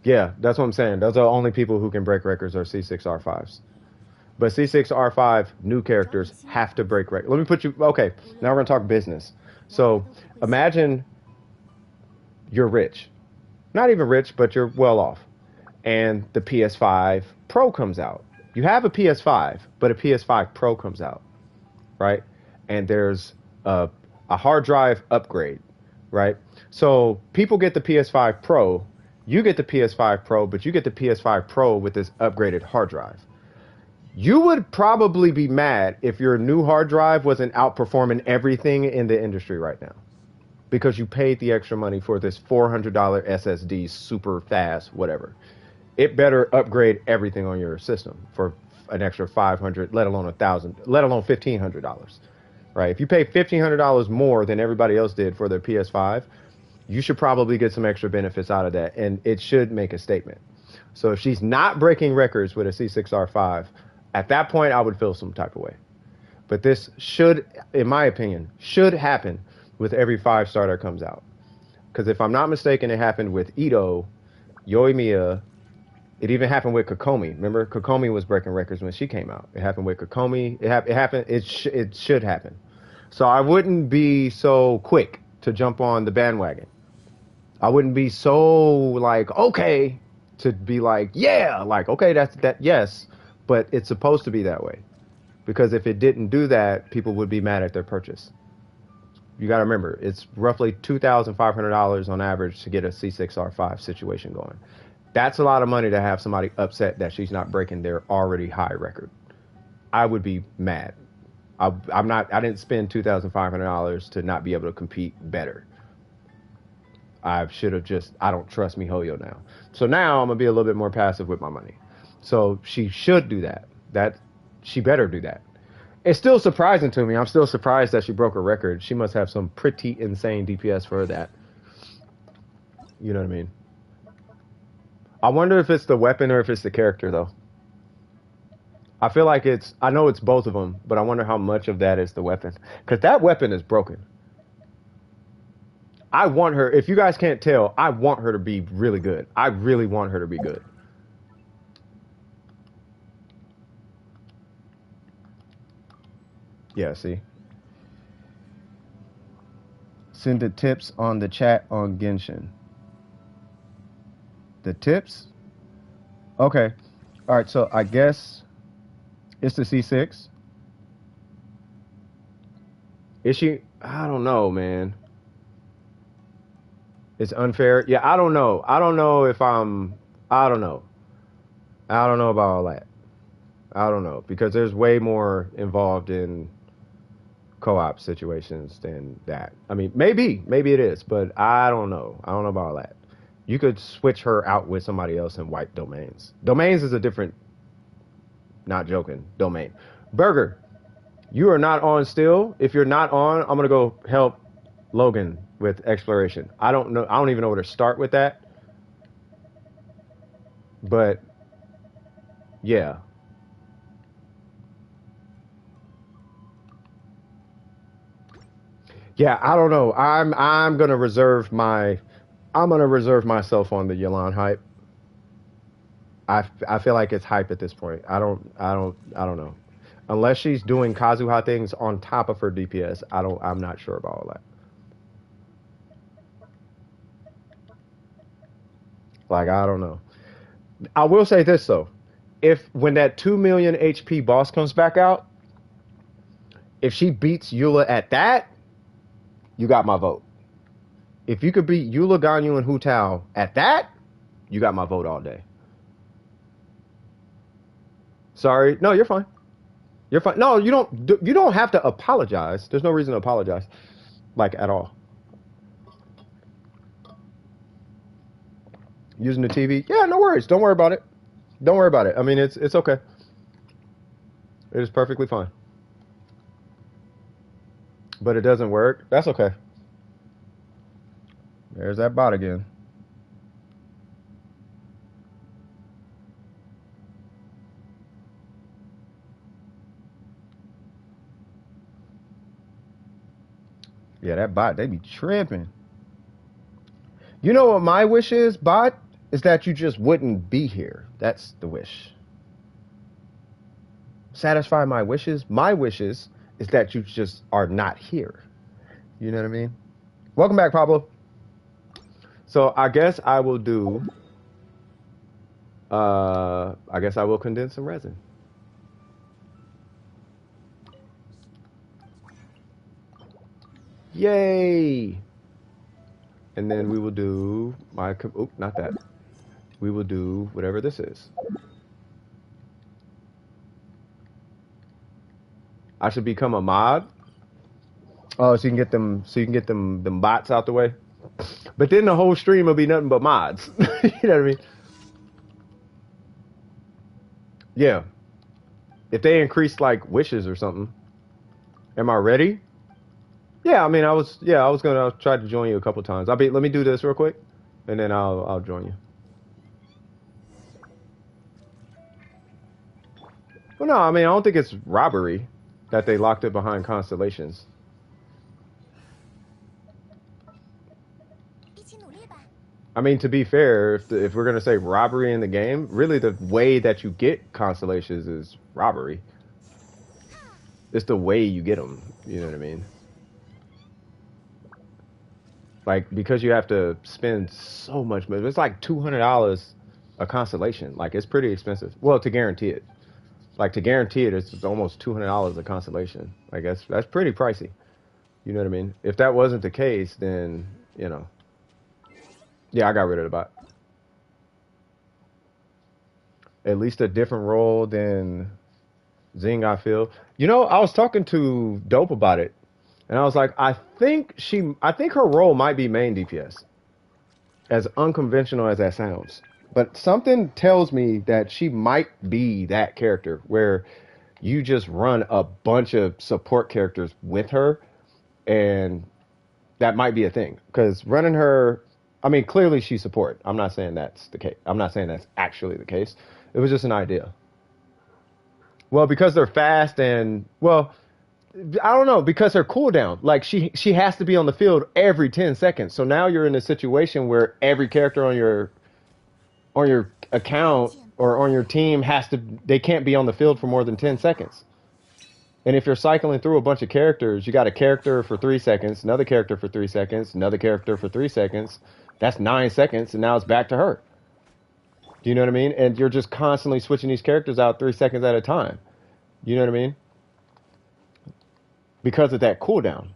Yeah, that's what I'm saying. Those are the only people who can break records are C6R5s. But C6R5 new characters have to break records. Let me put you. Okay, now we're going to talk business. So imagine you're rich. Not even rich, but you're well off. And the PS5 Pro comes out. You have a PS5, but a PS5 Pro comes out, right? And there's a hard drive upgrade, right? So people get the PS5 Pro, you get the PS5 Pro, but you get the PS5 Pro with this upgraded hard drive. You would probably be mad if your new hard drive wasn't outperforming everything in the industry right now, because you paid the extra money for this $400 SSD, super fast, whatever. It better upgrade everything on your system for an extra $500, let alone $1,000, let alone $1,500, right? If you pay $1,500 more than everybody else did for their PS5, you should probably get some extra benefits out of that, and it should make a statement. So if she's not breaking records with a C6R5, at that point I would feel some type of way. But this should, in my opinion, should happen with every 5-star that comes out. Because if I'm not mistaken, it happened with Ito, Yoimiya. It even happened with Kokomi. Remember, Kokomi was breaking records when she came out. It happened with Kokomi. It happened. It should happen. So I wouldn't be so quick to jump on the bandwagon. I wouldn't be so like, okay, to be like, yeah, like, okay, yes, but it's supposed to be that way. Because if it didn't do that, people would be mad at their purchase. You got to remember, it's roughly $2,500 on average to get a C6R5 situation going. That's a lot of money to have somebody upset that she's not breaking their already high record. I would be mad. I didn't spend $2,500 to not be able to compete better. I should have I don't trust MiHoYo now. So now I'm going to be a little bit more passive with my money. So she should do that. She better do that. It's still surprising to me. I'm still surprised that she broke a record. She must have some pretty insane DPS for that. You know what I mean? I wonder if it's the weapon or if it's the character, though. I feel like I know it's both of them, but I wonder how much of that is the weapon. Because that weapon is broken. I want her, if you guys can't tell, I want her to be really good. I really want her to be good. Yeah, see? Send the tips on the chat on Genshin. The tips? Okay. All right, so I guess it's the C6. Is she? I don't know, man. It's unfair. Yeah, I don't know. I don't know if I'm. I don't know. I don't know about all that. I don't know because there's way more involved in co-op situations than that. I mean, maybe it is, but I don't know. I don't know about all that. You could switch her out with somebody else and wipe domains. Domains is a different. Not joking. Domain. Burger. You are not on still. If you're not on, I'm gonna go help Logan with exploration. I don't know. I don't even know where to start with that. But yeah. Yeah, I don't know. I'm gonna reserve my I'm gonna reserve myself on the Yelan hype. I feel like it's hype at this point. I don't know. Unless she's doing Kazuha things on top of her DPS, I'm not sure about all that. Like I don't know. I will say this though. If when that 2 million HP boss comes back out, if she beats Eula at that, you got my vote. If you could beat Eula, Ganyu, and Hu Tao at that, you got my vote all day. Sorry. No, you're fine. You're fine. No, you don't have to apologize. There's no reason to apologize. Like at all. Using the TV? Yeah, no worries. Don't worry about it. Don't worry about it. I mean, it's okay. It is perfectly fine. But it doesn't work. That's okay. There's that bot again. Yeah, that bot, they be tripping. You know what my wish is, bot? Is that you just wouldn't be here. That's the wish. Satisfy my wishes. My wishes is that you just are not here. You know what I mean? Welcome back, Pablo. So I guess I will do. I guess I will condense some resin. Yay! And then we will do my. Oh, not that. We will do whatever this is. I should become a mod. Oh, so you can get them. So you can get them bots out the way. But then the whole stream will be nothing but mods. You know what I mean? Yeah. If they increase like wishes or something. Am I ready? Yeah, I mean I was gonna try to join you a couple times. Let me do this real quick and then I'll join you. Well no, I mean I don't think it's robbery that they locked it behind constellations. I mean, to be fair, if we're gonna say robbery in the game, really the way that you get constellations is robbery. It's the way you get them. You know what I mean? Like because you have to spend so much money. It's like $200 a constellation. Like it's pretty expensive. Well, to guarantee it. Like to guarantee it, it's almost $200 a constellation. I guess that's pretty pricey. You know what I mean? If that wasn't the case, then you know. Yeah, I got rid of the bot. At least a different role than Zing, I feel. You know, I was talking to Dope about it, and I was like, I think her role might be main DPS, as unconventional as that sounds. But something tells me that she might be that character where you just run a bunch of support characters with her, and that might be a thing. Because running her, I mean, clearly she's support. I'm not saying that's the case. I'm not saying that's actually the case. It was just an idea. Well, because they're fast and well, I don't know because her cooldown. Like she has to be on the field every 10 seconds. So now you're in a situation where every character on your account or on your team they can't be on the field for more than 10 seconds. And if you're cycling through a bunch of characters, you got a character for 3 seconds, another character for 3 seconds, another character for 3 seconds. That's 9 seconds, and now it's back to her. Do you know what I mean? And you're just constantly switching these characters out 3 seconds at a time. You know what I mean? Because of that cooldown.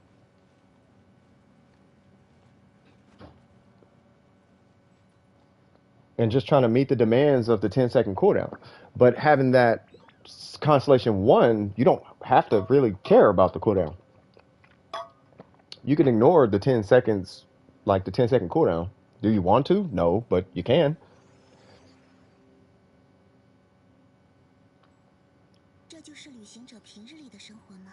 and just trying to meet the demands of the 10-second cooldown. But having that Constellation 1, you don't have to really care about the cooldown. You can ignore the 10 seconds, like the 10-second cooldown. Do you want to? No, but you can. 这就是旅行者平日里的生活吗？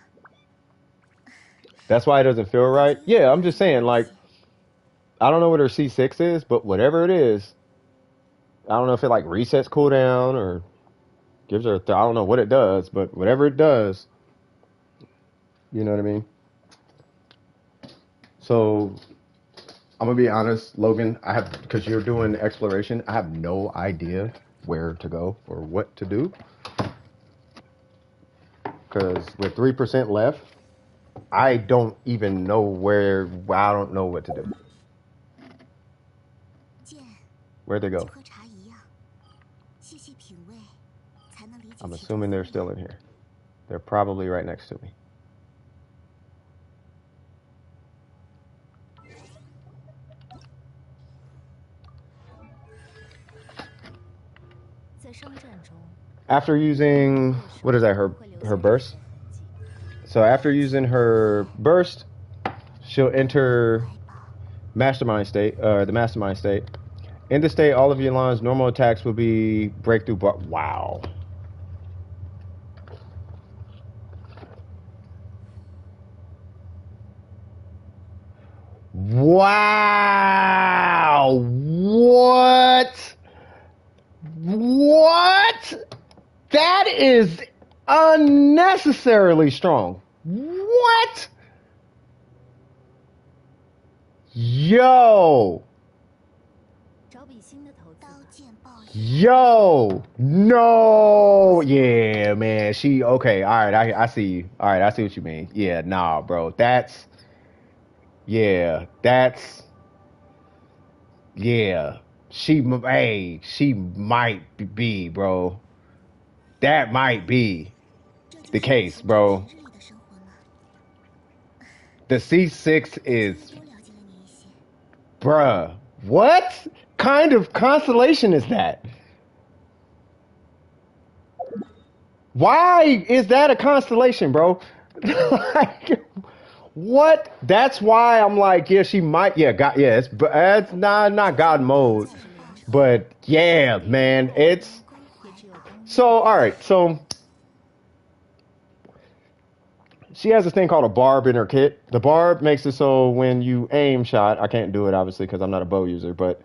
That's why it doesn't feel right. Yeah, I'm just saying, like, I don't know what her C6 is, but whatever it is, I don't know if it like resets cooldown or gives her. I don't know what it does, but whatever it does, you know what I mean. So I'm gonna be honest, Logan. I have because you're doing exploration. I have no idea where to go or what to do. Because with 3% left, I don't even know where. I don't know what to do. 剑 Where'd they 就 go? 和茶一样，细细品味，才能理解 I'm 其中 assuming 的 they're 魅力 still in here. They're probably right next to me. 在商战中， After using what is that? Her burst. So after using her burst, she'll enter mastermind state, the mastermind state. In this state, all of Yulan's normal attacks will be breakthrough bar. Wow. Wow. What? What? That is unnecessarily strong. What? Yo. 找笔新的投资刀剑爆影， Yo. No. Yeah, man. She okay. All right. I see you. All right. I see what you mean. Yeah. Nah, bro. That's. Yeah. That's. Yeah. She. Hey. She might be, bro. That might be 这就是 the 旅 case, 行者 bro. 平日里的生活吗？ The C6 多 is. 了解了你一些， Bruh. What kind of constellation is that? Why is that a constellation, bro? Like, what? That's why I'm like, yeah, she might. Yeah, God, yeah, it's not God mode, but yeah, man, it's 也只有当 so. All right, so she has this thing called a barb in her kit. The barb makes it so when you aim shot, I can't do it obviously because I'm not a bow user, but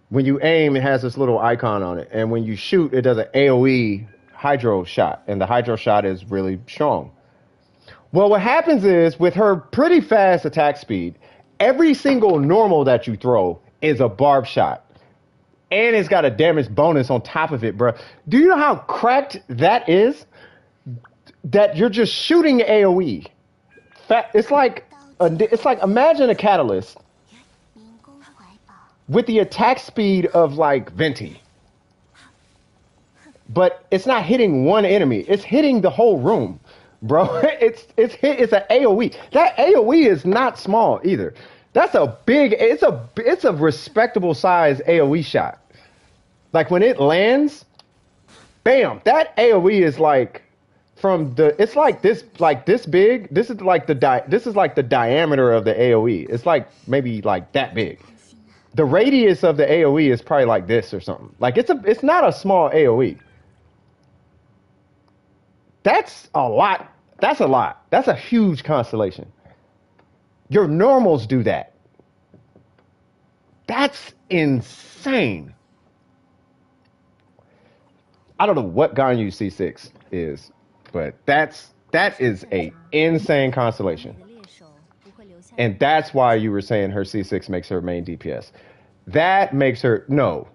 when you aim, it has this little icon on it, and when you shoot, it does an AOE hydro shot, and the hydro shot is really strong. Well, what happens is with her pretty fast attack speed, every single normal that you throw is a barb shot. And it's got a damage bonus on top of it, bro. Do you know how cracked that is? That you're just shooting AOE. It's like imagine a catalyst 民工怀抱， with the attack speed of like Venti. But it's not hitting one enemy. It's hitting the whole room. Bro, it's an AOE. That AOE is not small either. That's a big it's a respectable size AOE shot. Like when it lands, bam, that AOE is like from the it's like this big. This is like the diameter of the AOE. It's like maybe like that big. 安心啊！ The radius of the AOE is probably like this or something. Like it's not a small AOE. That's a lot. That's a lot. That's a huge constellation. Your normals do that. That's insane. I don't know what Ganyu C6 is, but that is a insane constellation. 你的猎手不会留下 And that's why you were saying her C6 makes her main DPS. That makes her no.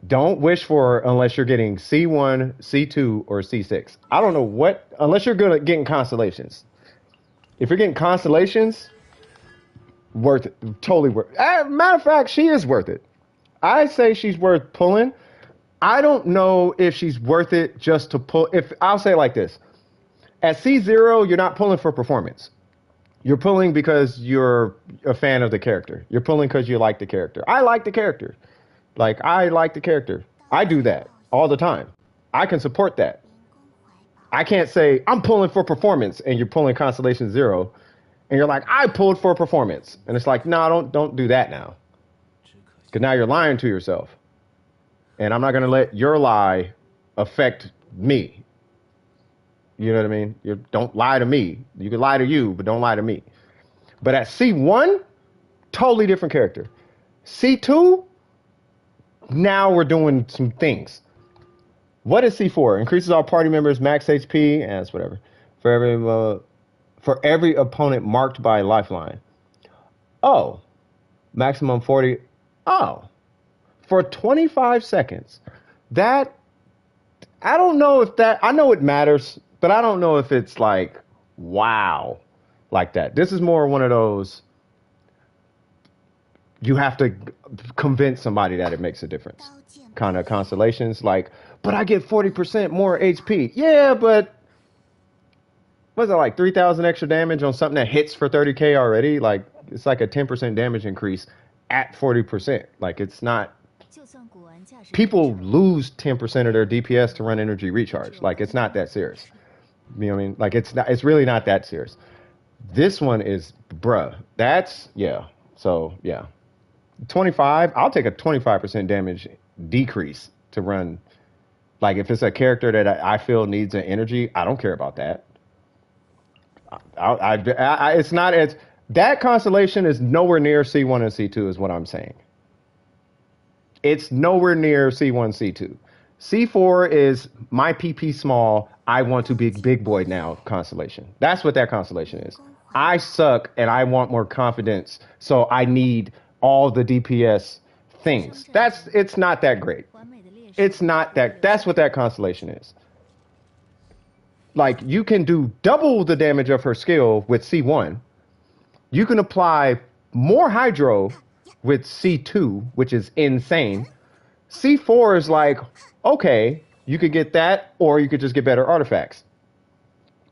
Don't wish for her unless you're getting C1, C2, or C6. I don't know what unless you're good at getting constellations. If you're getting constellations, worth it. Totally worth it. Matter of fact, she is worth it. I say she's worth pulling. I don't know if she's worth it just to pull. If I'll say it like this. At C0, you're not pulling for performance. You're pulling because you're a fan of the character. You're pulling because you like the character. I like the character. Like, I like the character. I do that all the time. I can support that. 灵宫怀抱， I can't say I'm pulling for performance and you're pulling Constellation Zero, and you're like I pulled for performance, and it's like no, don't do that now, because now you're lying to yourself, and I'm not gonna let your lie affect me. You know what I mean? You don't lie to me. You can lie to you, but don't lie to me. But at C1, totally different character. C2, now we're doing some things. What is C4? Increases all party members' max HP, and it's whatever. For every opponent marked by lifeline. Oh, maximum 40. Oh, for 25 seconds. That, I don't know if that, I know it matters, but I don't know if it's like, wow, like that. This is more one of those, you have to convince somebody that it makes a difference 刀剑 kind of constellations. Like, but I get 40% more HP. Yeah, but what's it like 3,000 extra damage on something that hits for 30k already? Like, it's like a 10% damage increase at 40%. Like, it's not. 就算古玩价值 People lose 10% of their DPS to run energy recharge. Like, it's not that serious. You know what I mean? Like, it's not. It's really not that serious. This one is, bruh. That's yeah. So yeah, 25. I'll take a 25% damage decrease to run. Like, if it's a character that I feel needs an energy, I don't care about that. It's not as that constellation is nowhere near C1 and C2 is what I'm saying. It's nowhere near C1, C2. C4 is my PP small, I want to be big boy now constellation. That's what that constellation is. I suck and I want more confidence, so I need all the DPS things. It's not that great. 完美的劣势 It's not that. That's what that constellation is. Like, you can do double the damage of her skill with C1. You can apply more Hydro with C2, which is insane. C4 is like, okay, you could get that, or you could just get better artifacts.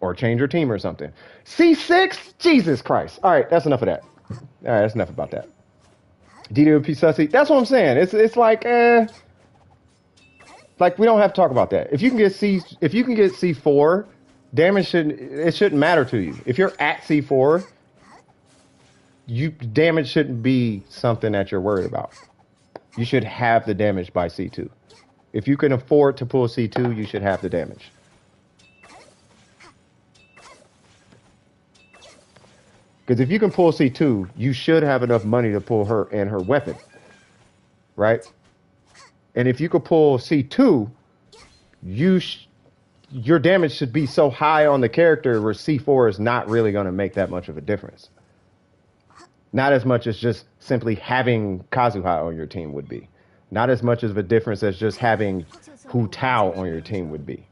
Or change your team or something. C6? Jesus Christ. All right, that's enough of that. All right, that's enough about that. DWP Sussy, that's what I'm saying. It's like, like, we don't have to talk about that. If you can get C4, damage shouldn't matter to you. If you're at C4, damage shouldn't be something that you're worried about. You should have the damage by C2. If you can afford to pull C2, you should have the damage. Because if you can pull C2, you should have enough money to pull her and her weapon. Right? And if you could pull C2, your damage should be so high on the character where C4 is not really going to make that much of a difference. Not as much as just simply having Kazuha on your team would be. Not as much of a difference as just having Hu Tao on your team would be.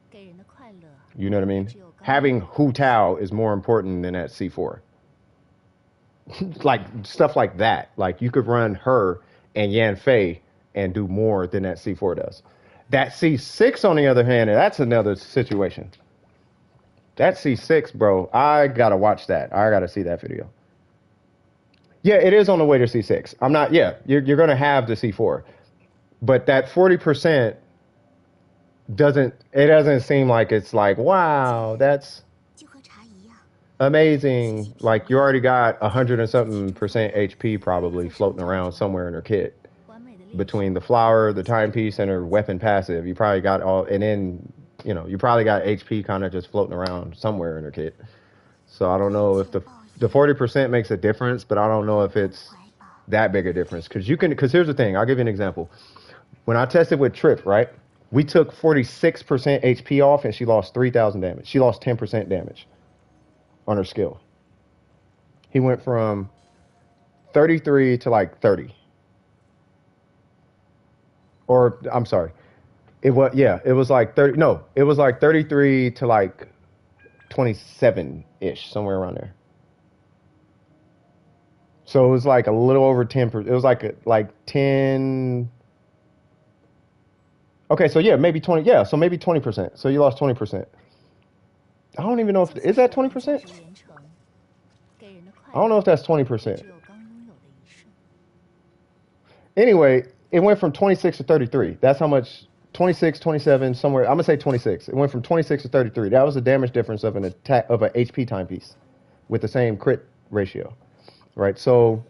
给人的快乐 You know what I mean? Having Hu Tao is more important than that C4. Like, stuff like that. Like, you could run her and Yan Fei and do more than that C4 does. That C6, on the other hand, that's another situation. That C6, bro, I gotta watch that. I gotta see that video. Yeah, it is on the way to C6. I'm not, yeah, you're gonna have the C4. But that 40% doesn't seem like it's like, wow, that's 就和茶一样， amazing. Like, you already got 100 and something percent HP probably floating around somewhere in her kit. 完美的劣势 Between the flower, the timepiece, and her weapon passive, you probably got all, and then, you probably got HP kind of just floating around somewhere in her kit. So I don't know if the 40% makes a difference, but I don't know if it's 怀抱， that big a difference. Because here's the thing, I'll give you an example. When I tested with Trip, right, we took 46% HP off and she lost 3,000 damage. She lost 10% damage on her skill. He went from 33 to like 30. Or, I'm sorry. It was like 30. No, it was like 33 to like 27-ish, somewhere around there. So it was like a little over 10%. It was like 10. Okay, so yeah, maybe 20. Yeah, so maybe 20%. So you lost 20%. I don't even know if, is that 20%? 值连城给人的快 I don't know if that's 20%. 只有刚拥有的一瞬 Anyway, it went from 26 to 33. That's how much. 26, 27, somewhere. I'm gonna say 26. It went from 26 to 33. That was the damage difference of an attack of an HP timepiece with the same crit ratio, right? So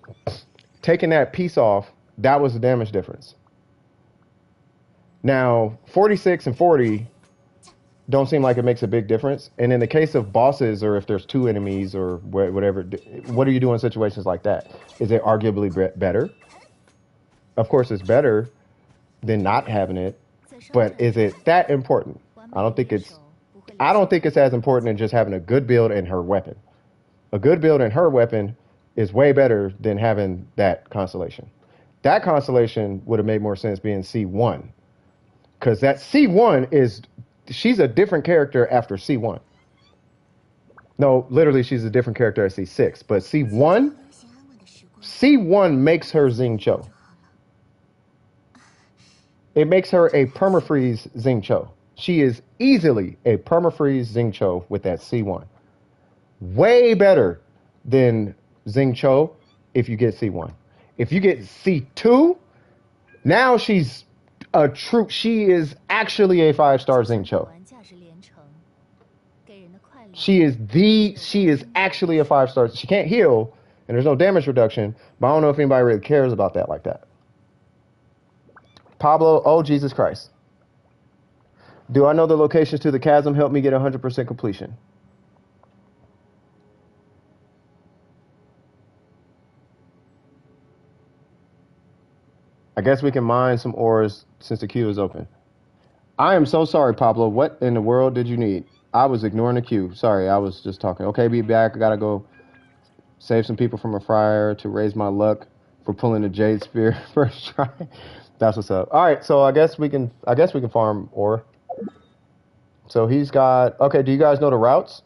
taking that piece off, that was the damage difference. Now 46 and 40 don't seem like it makes a big difference. And in the case of bosses, or if there's two enemies or whatever, what do you do in situations like that? Is it arguably better? Of course, it's better than not having it. But is it that important? I don't think it's as important as just having a good build and her weapon. A good build and her weapon is way better than having that constellation. That constellation would have made more sense being C1. Because that C1 she's a different character after C1. No, literally she's a different character at C6. But C1 makes her Xingqiu. It makes her a permafreeze Xingqiu. She is easily a permafreeze Xingqiu with that C1. Way better than Xingqiu if you get C1. If you get C2, now she is actually a 5-star Xingqiu. She is actually a 5-star. She can't heal, and there's no damage reduction, but I don't know if anybody really cares about that like that. Pablo, oh Jesus Christ. Do I know the locations to the chasm? Help me get 100% completion. I guess we can mine some ores since the queue is open. I am so sorry, Pablo. What in the world did you need? I was ignoring the queue. Sorry, I was just talking. Okay, be back. I gotta go save some people from a fire to raise my luck for pulling the Jade Spear first try. That's what's up. All right, so I guess we can farm ore. So he's got. Okay, do you guys know the routes?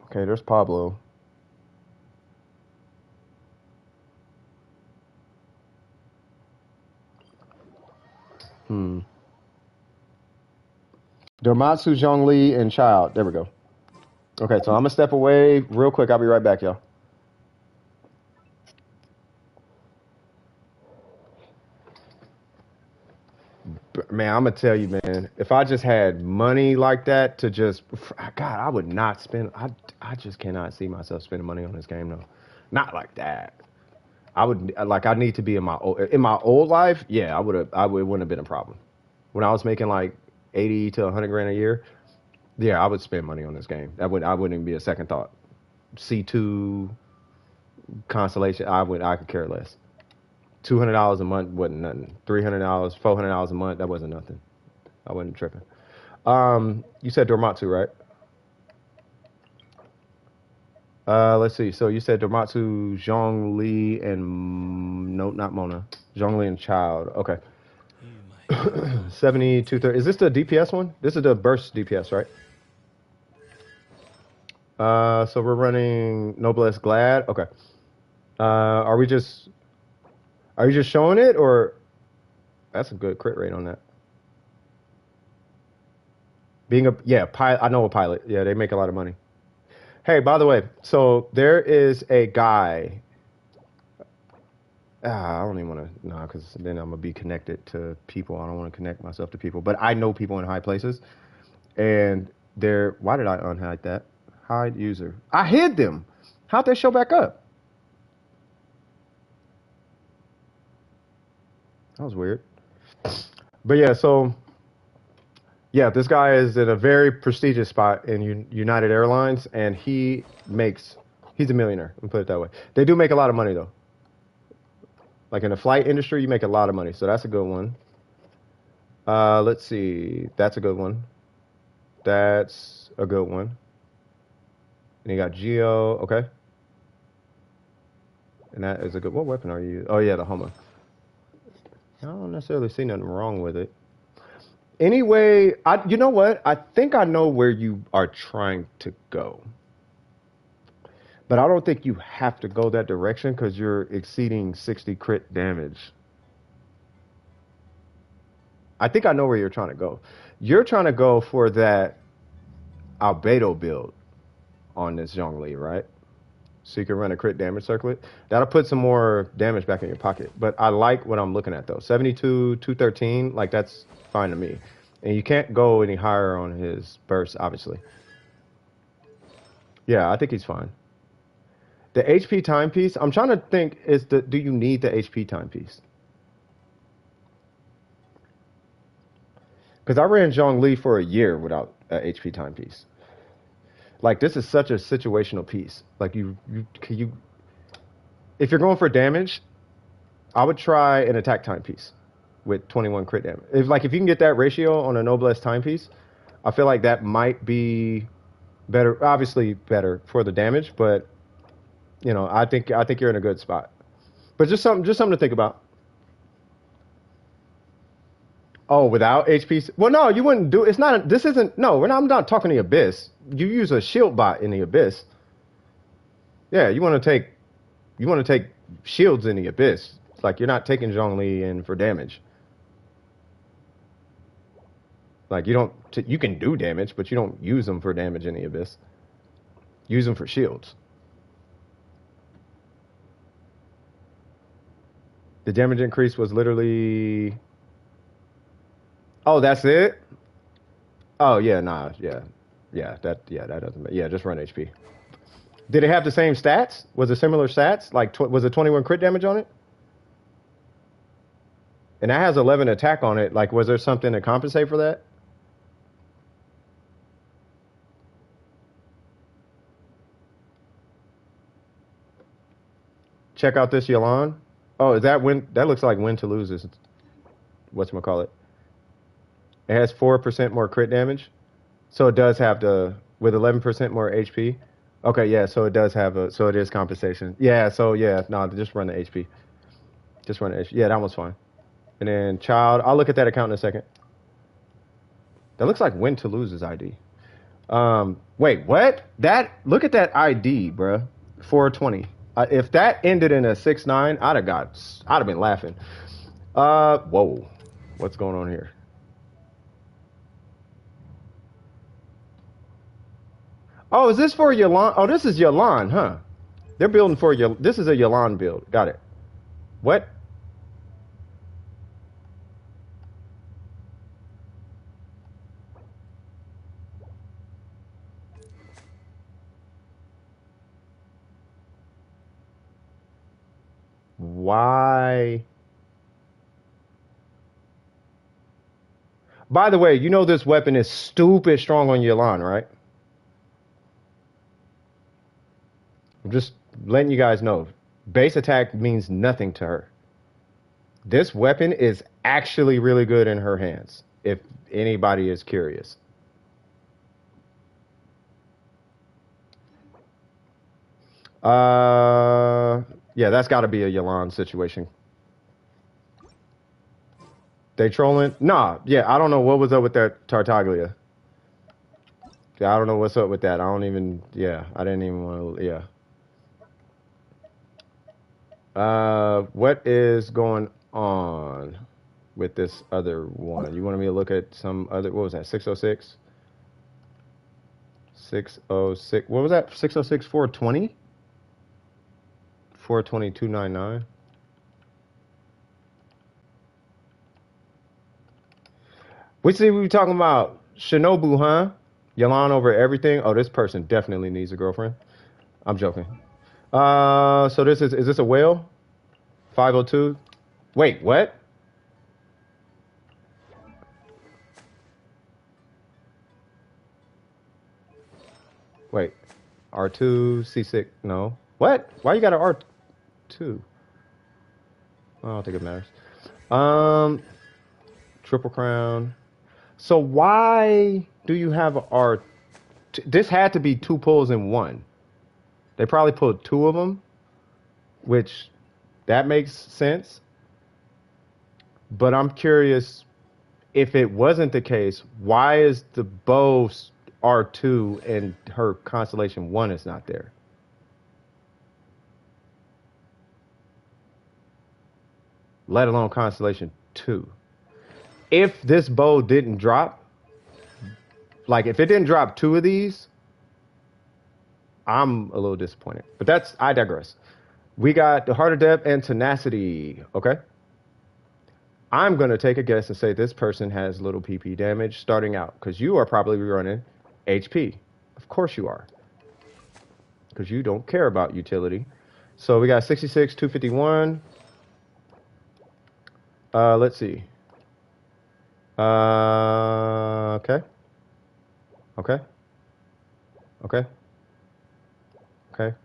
Okay, there's Pablo. Domatsu, Zhongli, and Child. There we go. Okay, so I'm gonna step away real quick. I'll be right back, y'all. Man, I'm gonna tell you, man. If I just had money like that to just, God, I would not spend. I just cannot see myself spending money on this game, though. Not like that. I would like. I need to be in my old life. Yeah, it wouldn't have been a problem. When I was making like 80 to 100 grand a year, yeah, I would spend money on this game. I wouldn't even be a second thought. C2 constellation, I could care less. $200 a month wasn't nothing. $300, $400 a month, that wasn't nothing. I wasn't tripping. You said Dormatsu, right? Let's see. So you said Dormatsu, Zhongli, and no, not Mona. Zhongli and Child. Okay. 7230. Is this the DPS one? This is the burst DPS, right? So we're running Noblesse Glad. Okay. Are you just showing it, or that's a good crit rate on that? Pilot. I know a pilot. Yeah, they make a lot of money. Hey, by the way, so there is a guy. I don't even want to, because then I'm gonna be connected to people. I don't want to connect myself to people, but I know people in high places, and they're. Why did I unhide that? Hide user. I hid them. How'd they show back up? That was weird. But yeah, so yeah, this guy is in a very prestigious spot in United Airlines, and he's a millionaire. Let me put it that way. They do make a lot of money though. Like in the flight industry, you make a lot of money, so that's a good one. Let's see, that's a good one. That's a good one. And you got Geo, okay. And that is a good. What weapon are you? Oh yeah, the Hummer. I don't necessarily see nothing wrong with it. Anyway, you know what? I think I know where you are trying to go. But I don't think you have to go that direction because you're exceeding 60 crit damage. I think I know where you're trying to go. You're trying to go for that albedo build on this Zhongli, right? So you can run a crit damage circlet. That'll put some more damage back in your pocket. But I like what I'm looking at though. 72, 213, like that's fine to me. And you can't go any higher on his burst, obviously. Yeah, I think he's fine. The HP timepiece, I'm trying to think, do you need the HP timepiece? Because I ran Zhongli for a year without a HP timepiece. Like this is such a situational piece. Like you, if you're going for damage, I would try an attack timepiece with 21 crit damage. If you can get that ratio on a noblesse timepiece, I feel like that might be better. Obviously better for the damage, but you know, I think you're in a good spot. But just something to think about. Oh, without HP? Well, no, you wouldn't do. It's not. This isn't. No, I'm not talking the Abyss. You use a shield bot in the Abyss. Yeah, you want to take shields in the Abyss. Like you're not taking Zhongli in for damage. Like you don't. You can do damage, but you don't use them for damage in the Abyss. Use them for shields. The damage increase was literally. Oh, that's it? Oh yeah, nah, yeah. That doesn't matter. Yeah, just run HP. Did it have the same stats? Was it similar stats? Like was it 21 crit damage on it? And that has 11 attack on it. Like was there something to compensate for that? Check out this Yelan. Oh, is that win? That looks like win to lose is whatchamacallit. It has 4% more crit damage. So it does have with 11% more HP. Okay, yeah, so it does have so it is compensation. Yeah, so yeah, no, just run the HP. Just run the HP. Yeah, that one's fine. And then child, I'll look at that account in a second. That looks like win to lose's ID. Wait, what? Look at that ID, bruh. 420. If that ended in a 6-9, I'd have been laughing. Whoa. What's going on here? Oh, is this for Yelan? Oh, this is Yelan, huh? They're building for you. This is a Yelan build. Got it. What? Why? By the way, you know this weapon is stupid strong on Yelan, right? I'm just letting you guys know. Base attack means nothing to her. This weapon is actually really good in her hands, if anybody is curious. Yeah, that's got to be a Yelan situation. They trolling? Nah, yeah, I don't know what was up with that Tartaglia. Yeah, I don't know what's up with that. I don't even, yeah, I didn't even want to, yeah. What is going on with this other one? You wanted me to look at some other, what was that, 606? 606, what was that, 606, 420? 420, 299. We were talking about Shinobu, huh? Yelan over everything. Oh, this person definitely needs a girlfriend. I'm joking. So is this a whale? 502. Wait, what? Wait, R2, C6, no. What? Why you got an R2? I don't think it matters. Triple crown. So why do you have a R2? This had to be 2 pulls in one. They probably pulled 2 of them, which that makes sense. But I'm curious, if it wasn't the case, why is the bow R2 and her Constellation 1 is not there? Let alone Constellation 2. If this bow didn't drop, Like, if it didn't drop 2 of these, I'm a little disappointed. But I digress. We got the Heart of Depth and Tenacity. Okay. I'm going to take a guess and say this person has little PP damage starting out because you are probably running HP. Of course you are. Because you don't care about utility. So we got 66, 251. Let's see. Okay. Okay. Okay. Okay.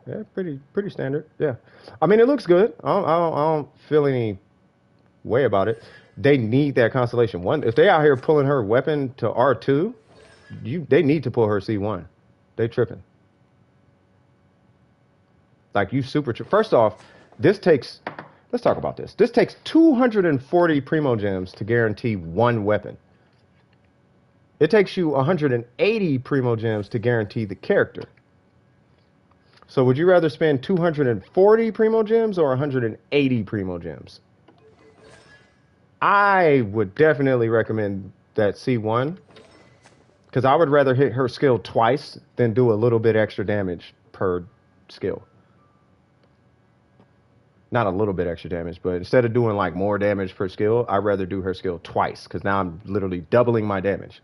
Yeah, pretty standard. Yeah. I mean, it looks good. I don't feel any way about it. They need that Constellation 1. If they out here pulling her weapon to R2, they need to pull her C1. They tripping. Like, you super first off, let's talk about this. This takes 240 Primo Gems to guarantee 1 weapon. It takes you 180 Primo Gems to guarantee the character. So would you rather spend 240 Primo Gems or 180 Primo Gems? I would definitely recommend that C1 because I would rather hit her skill twice than do a little bit extra damage per skill. Not a little bit extra damage, but instead of doing like more damage per skill, I'd rather do her skill twice because now I'm literally doubling my damage.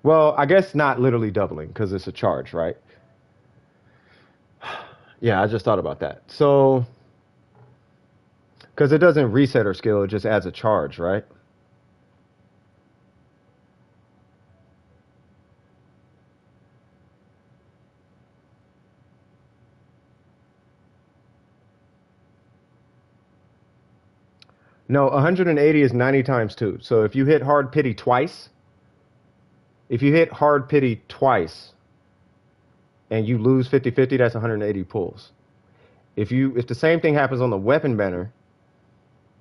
Well, I guess not literally doubling because it's a charge, right? Yeah, I just thought about that. So, because it doesn't reset her skill, it just adds a charge, right? No, 180 is 90 times 2. So if you hit hard pity twice, and you lose 50-50, that's 180 pulls. If the same thing happens on the weapon banner,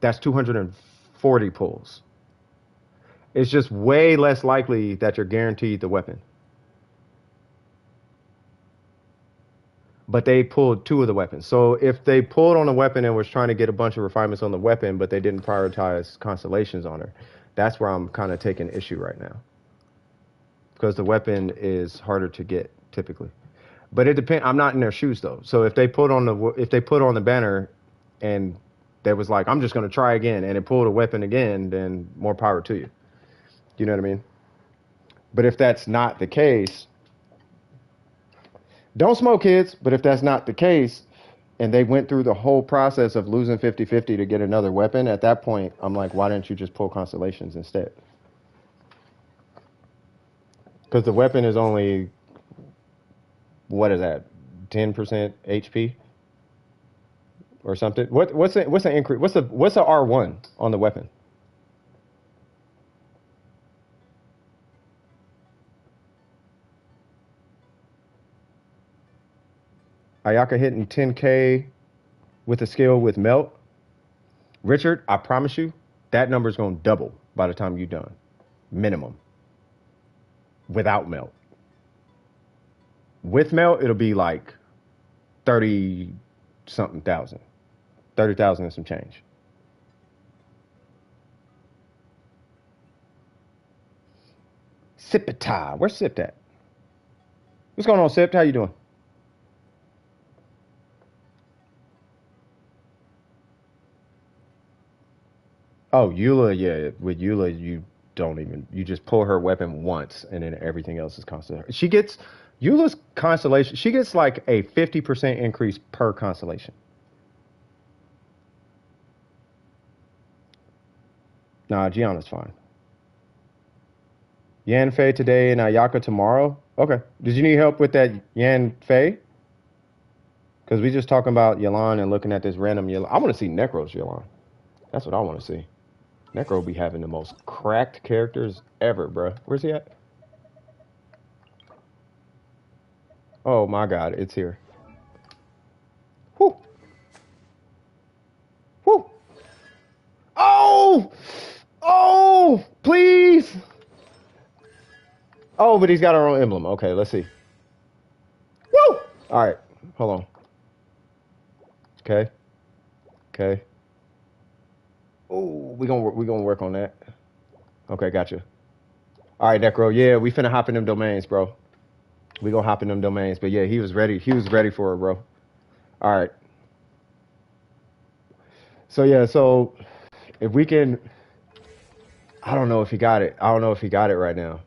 that's 240 pulls. It's just way less likely that you're guaranteed the weapon. But they pulled 2 of the weapons. So if they pulled on a weapon and was trying to get a bunch of refinements on the weapon, but they didn't prioritize constellations on her, that's where I'm kind of taking issue right now. Because the weapon is harder to get typically. But it depends. I'm not in their shoes though. So if they put on the banner and they was like, I'm just going to try again, and it pulled a weapon again, then more power to you. You know what I mean? But if that's not the case, don't smoke, kids. But if that's not the case, and they went through the whole process of losing 50-50 to get another weapon, at that point, I'm like, why didn't you just pull constellations instead? Because the weapon is only, what is that, 10% HP or something? What's the increase? What's the R1 on the weapon? Ayaka hitting 10K with a skill with melt. Richard, I promise you, that number's gonna double by the time you're done. Minimum. Without melt. With melt, it'll be like 30-something thousand. 30,000 and some change. Sipita. Where's Sipped at? What's going on, Sipped? How you doing? Oh, Eula, yeah. With Eula, you just pull her weapon once and then everything else is constant. Eula's constellation, she gets like a 50% increase per constellation. Nah, Gianna's fine. Yan Fei today and Ayaka tomorrow. Okay. Did you need help with that Yan Fei? Because we just talking about Yelan and looking at this random Yelan. I want to see Necro's Yelan. That's what I want to see. Necro be having the most cracked characters ever, bruh. Where's he at? Oh my God, it's here. Whoo! Whoo! Oh! Oh! Please! Oh, but he's got our own emblem. Okay, let's see. Woo! All right, hold on. Okay. Okay. Oh, we gonna work on that. Okay, gotcha. All right, Necro. Yeah, we finna hop in them domains, bro. We gonna hop in them domains. But yeah, he was ready. He was ready for it, bro. All right. So yeah, so if we can, I don't know if he got it. I don't know if he got it right now.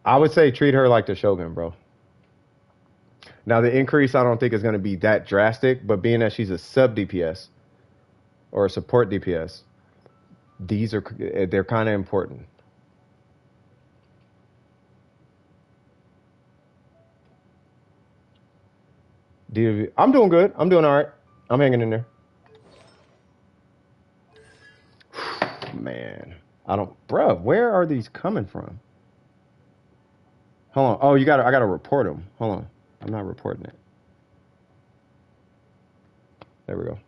I would say treat her like the Shogun, bro. Now the increase I don't think is gonna be that drastic, but being that she's a sub DPS or a support DPS, they're kind of important. I'm doing good. I'm doing all right. I'm hanging in there. Man, I don't, bruh, where are these coming from? Hold on. Oh, I gotta report them. Hold on. I'm not reporting it. There we go.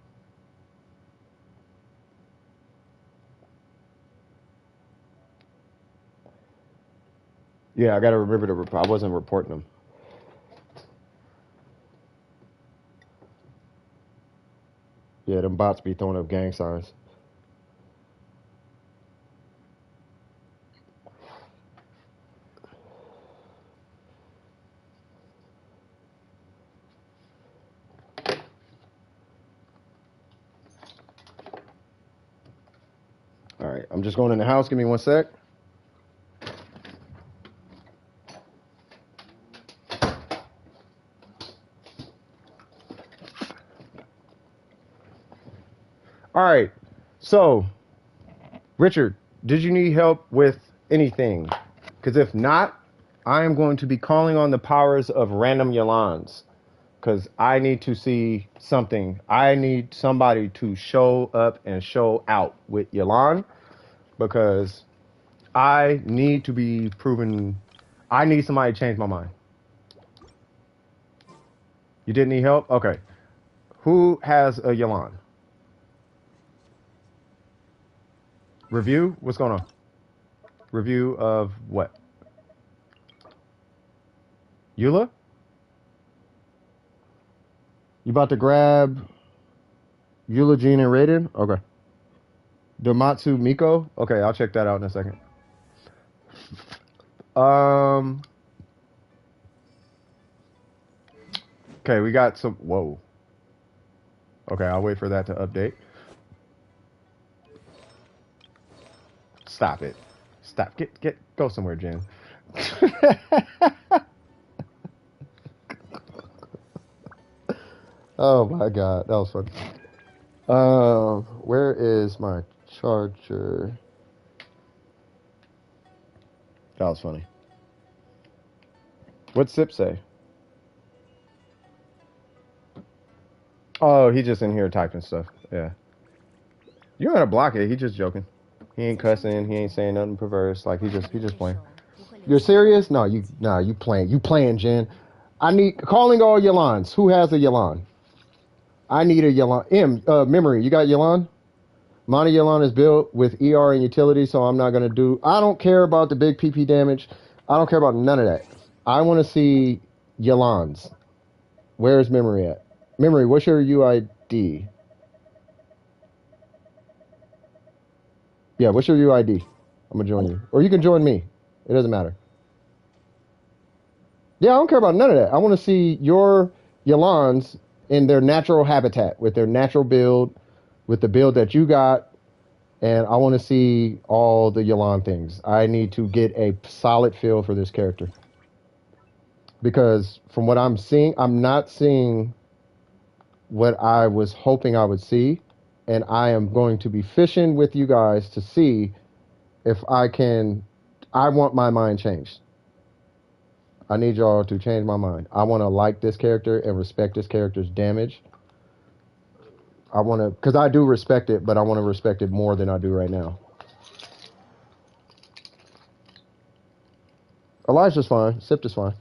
Yeah, I gotta remember to report. I wasn't reporting them. Yeah, them bots be throwing up gang signs. All right, I'm just going in the house. Give me one sec. All right, so Richard, did you need help with anything? Because if not, I am going to be calling on the powers of random Yolans. Because I need to see something. I need somebody to show up and show out with Yolan. Because I need to be proven. I need somebody to change my mind. You didn't need help? Okay. Who has a Yolan? Review? What's going on? Review of what? Eula? You about to grab Eula, Jean, and Raiden? Okay. Domatsu Miko? Okay, I'll check that out in a second. Okay, we got some. Whoa. Okay, I'll wait for that to update. Stop it. Stop. Go somewhere, Jen. Oh my god, that was funny. Where is my charger? That was funny. What's Sip say? Oh, he just in here typing stuff. Yeah. You don't gotta block it. He just joking. He ain't cussing. He ain't saying nothing perverse. Like he just playing. You're serious? No, you playing. You playing, Jen. I need calling all Yolans. Who has a Yolan? I need a Yolan. Memory. You got Yolan? Monty Yolan is built with ER and utility, so I'm not gonna do. I don't care about the big PP damage. I don't care about none of that. I want to see Yolans. Where's Memory at? Memory, what's your UID? Yeah, what's your UID? I'm gonna join you, or you can join me. It doesn't matter. Yeah, I don't care about none of that. I want to see your Yolans in their natural habitat, with their natural build, with the build that you got, and I want to see all the Yolan things. I need to get a solid feel for this character. Because from what I'm seeing, I'm not seeing what I was hoping I would see. And I am going to be fishing with you guys to see if I can. I want my mind changed. I need y'all to change my mind. I want to like this character and respect this character's damage. I want to, because I do respect it, but I want to respect it more than I do right now. Elijah's fine. Sipped is fine.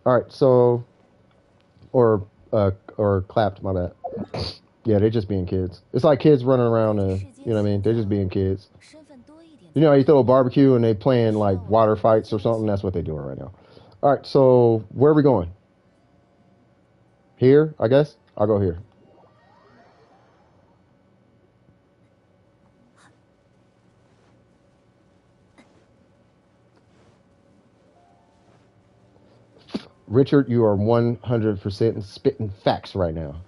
All right, so, or clapped, my bad. Yeah, they're just being kids. It's like kids running around and, you know what I mean? They're just being kids. You know how you throw a barbecue and they playing like water fights or something? That's what they're doing right now. All right, so where are we going? Here, I guess. I'll go here. Richard, you are 100% spitting facts right now.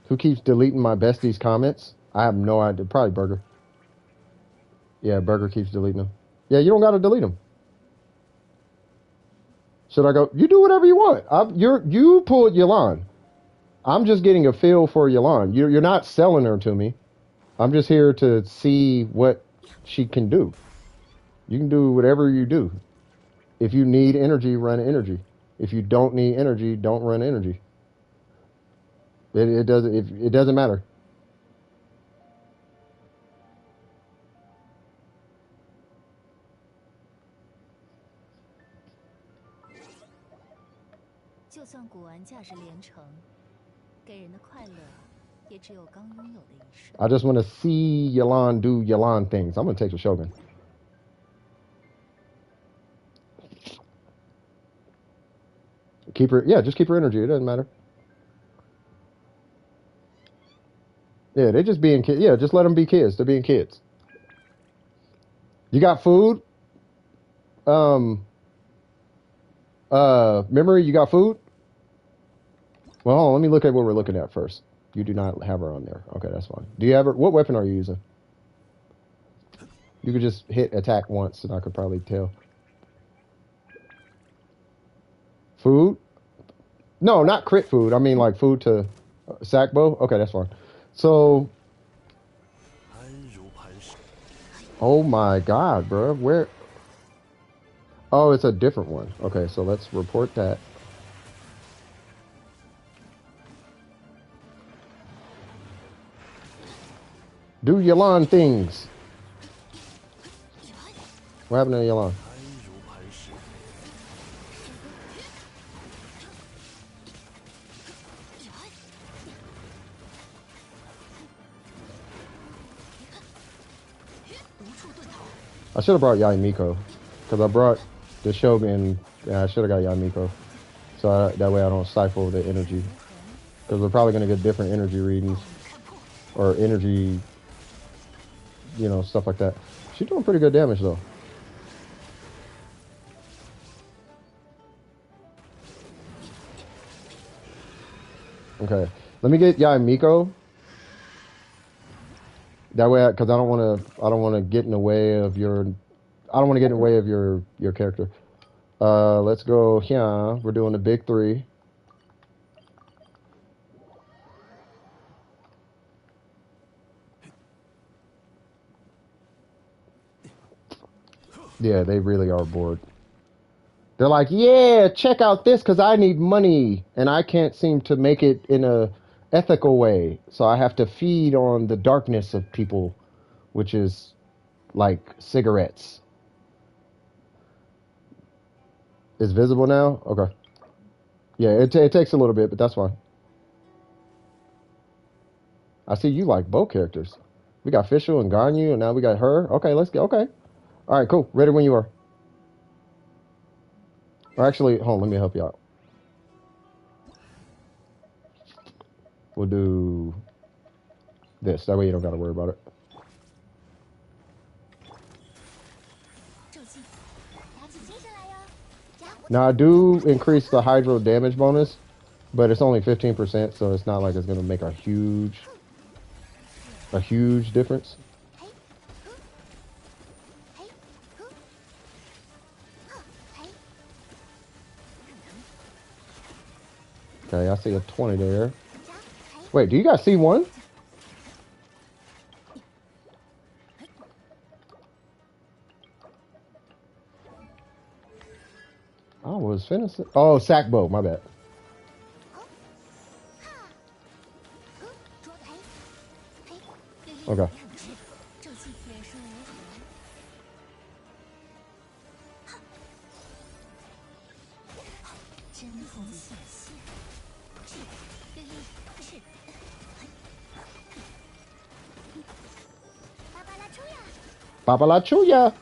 Who keeps deleting my bestie's comments? I have no idea. Probably Burger. Yeah, Burger keeps deleting them. Yeah, you don't got to delete them. Should I go? You do whatever you want. You pulled Yalan. I'm just getting a feel for Yalan. You're not selling her to me. I'm just here to see what she can do. You can do whatever you do. If you need energy, run energy. If you don't need energy, don't run energy. It doesn't matter. 就算古玩价值连城，给人的快乐也只有刚拥有的一瞬。 I just want to see Yalan do Yalan things. I'm gonna take the Shogun. Keep her, yeah, just keep her energy. It doesn't matter. Yeah, they're just being kids. Yeah, just let them be kids. They're being kids. You got food? Memory, you got food? Well, hold on, let me look at what we're looking at first. You do not have her on there. Okay, that's fine. Do you have her? What weapon are you using? You could just hit attack once and I could probably tell. Food? No, not crit food. I mean like food to sack bow. Okay, that's fine. So, oh my god, bro. Where? Oh, it's a different one. Okay, so let's report that. Do Yalan things. What happened to Yalan? I should have brought Yaimiko, because I brought the Shogun. Yeah, I should have got Yaimiko, so that way I don't stifle the energy. Because we're probably going to get different energy readings, or energy, you know, stuff like that. She's doing pretty good damage though. Okay, let me get Yaimiko. That way, because I don't want to get in the way of your, I don't want to get in the way of your character. Let's go here. We're doing the big three. Yeah, they really are bored. They're like, yeah, check out this because I need money and I can't seem to make it in a ethical way. So I have to feed on the darkness of people, which is like cigarettes. It's visible now? Okay. Yeah, it takes a little bit, but that's fine. I see you like both characters. We got Fischl and Ganyu, and now we got her. Okay, let's go. Okay. All right, cool. Ready when you are. Or actually, hold on, let me help you out. We'll do this. That way you don't got to worry about it. Now, I do increase the hydro damage bonus, but it's only 15%, so it's not like it's going to make a huge difference. Okay, I see a 20 there. Wait, do you guys see one? I was finishing. Oh, sack bow, my bad. Okay. Papa la chuya.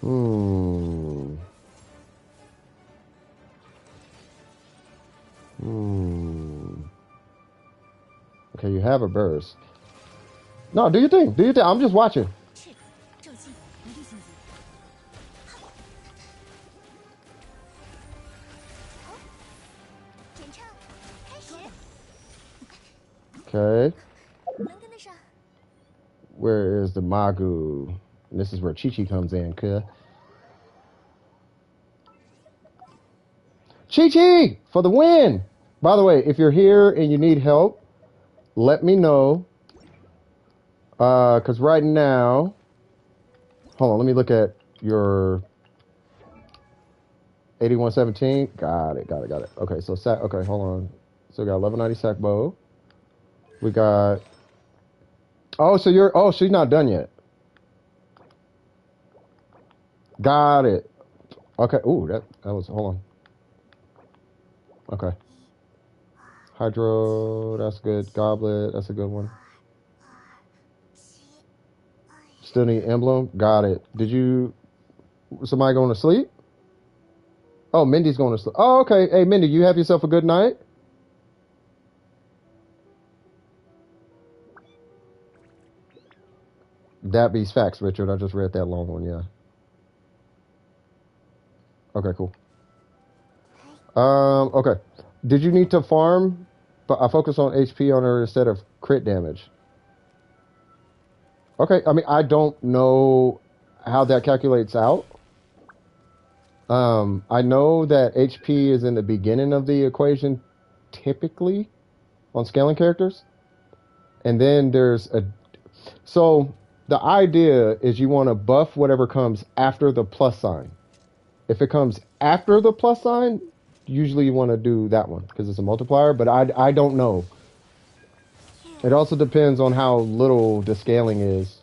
Hmm. Hmm. Okay, you have a burst. No, do your thing. Do your thing. I'm just watching. 是骤击，一律性级。演唱开始。 Okay. 能跟得上。 Where is the Magu? And this is where Chi-Chi comes in, cuh. Chi-Chi! For the win! By the way, if you're here and you need help, let me know. Because right now... Hold on, let me look at your... 8117. Got it. Okay, so okay, hold on. So we got 1190 sack bow. We got... Oh, so she's not done yet. Got it. Okay. Ooh, that was... Hold on. Okay. Hydro, that's good. Goblet, that's a good one. Still need emblem. Got it. Did you... Somebody going to sleep? Oh, Mindy's going to sleep. Oh, okay. Hey, Mindy, you have yourself a good night? That beats facts, Richard. I just read that long one, yeah. Okay, cool. Okay. Did you need to farm? But I focus on HP on her instead of crit damage. Okay, I mean, I don't know how that calculates out. I know that HP is in the beginning of the equation, typically, on scaling characters. And then there's a... So, the idea is you want to buff whatever comes after the plus sign. If it comes after the plus sign, usually you want to do that one, because it's a multiplier, but I don't know. It also depends on how little the scaling is,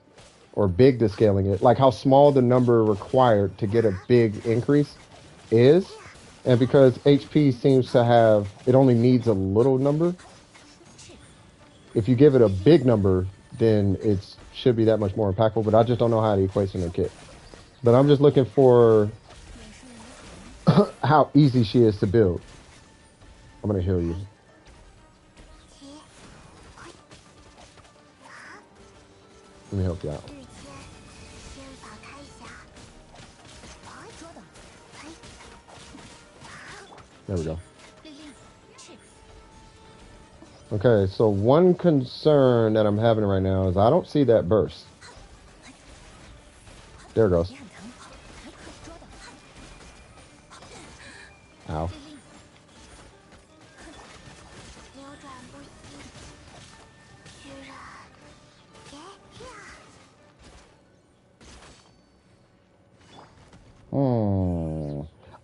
or big the scaling is, like how small the number required to get a big increase is. And because HP seems to have, it only needs a little number. If you give it a big number, then it should be that much more impactful, but I just don't know how it equates in a kit. But I'm just looking for how easy she is to build. I'm going to heal you. Let me help you out. There we go. Okay, so one concern that I'm having right now is I don't see that burst. There it goes. Ow.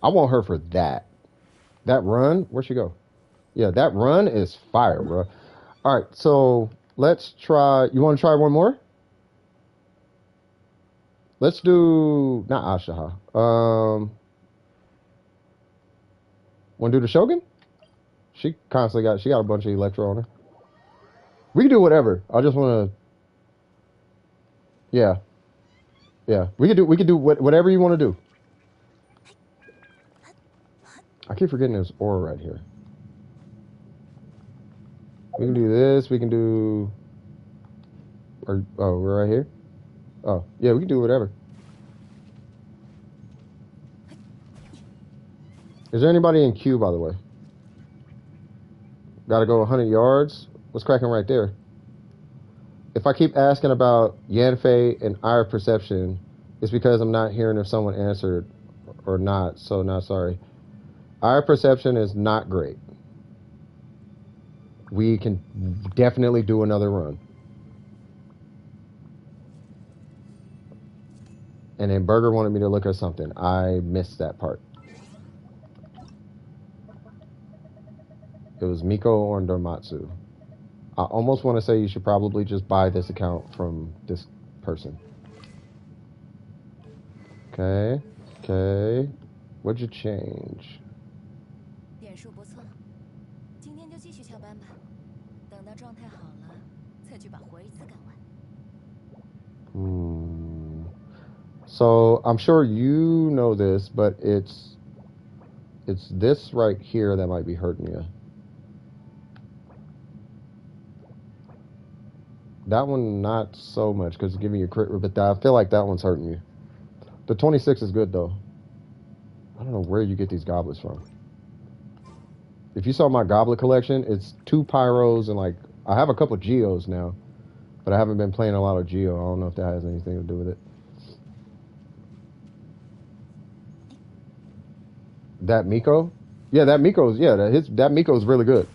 I want her for that. That run, where'd she go? Yeah, that run is fire, bro. All right, so let's try. You want to try one more? Let's do not Ashaha. Want to do the Shogun? She constantly got a bunch of Electro on her. We can do whatever. I just want to. Yeah, yeah. We could do whatever you want to do. I keep forgetting there's aura right here. We can do this. We can do. Oh, we're right here. Oh, yeah. We can do whatever. Is there anybody in queue, by the way? Gotta go 100 yards. What's cracking right there? If I keep asking about Yanfei and Eye Perception, it's because I'm not hearing if someone answered or not, so not sorry. Eye Perception is not great. We can definitely do another run. And then Burger wanted me to look at something. I missed that part. It was Miko or Dormatsu. I almost want to say you should probably just buy this account from this person. Okay. Okay. What'd you change? 点数不错，今天就继续翘班吧，等到状态好了，再去把活一次干完。So I'm sure you know this, but it's this right here that might be hurting you. That one not so much because it's giving you a crit, but I feel like that one's hurting you. The 26 is good though. I don't know where you get these goblets from. If you saw my goblet collection, it's 2 pyros and like I have a couple geos now, but I haven't been playing a lot of geo. I don't know if that has anything to do with it. That Miko? Yeah, that Miko's that Miko's really good.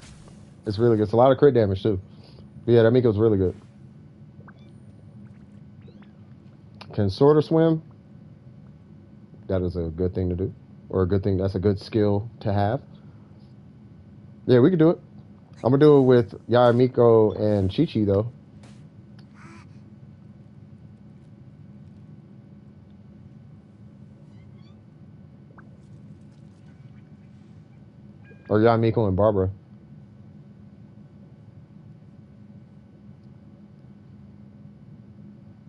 It's really good. It's a lot of crit damage too. But yeah, that Miko's really good. Can sort of swim. That is a good thing to do. Or a good thing, that's a good skill to have. Yeah, we can do it. I'm gonna do it with Yaya Miko and Chi-Chi though. Or Yaya Miko and Barbara.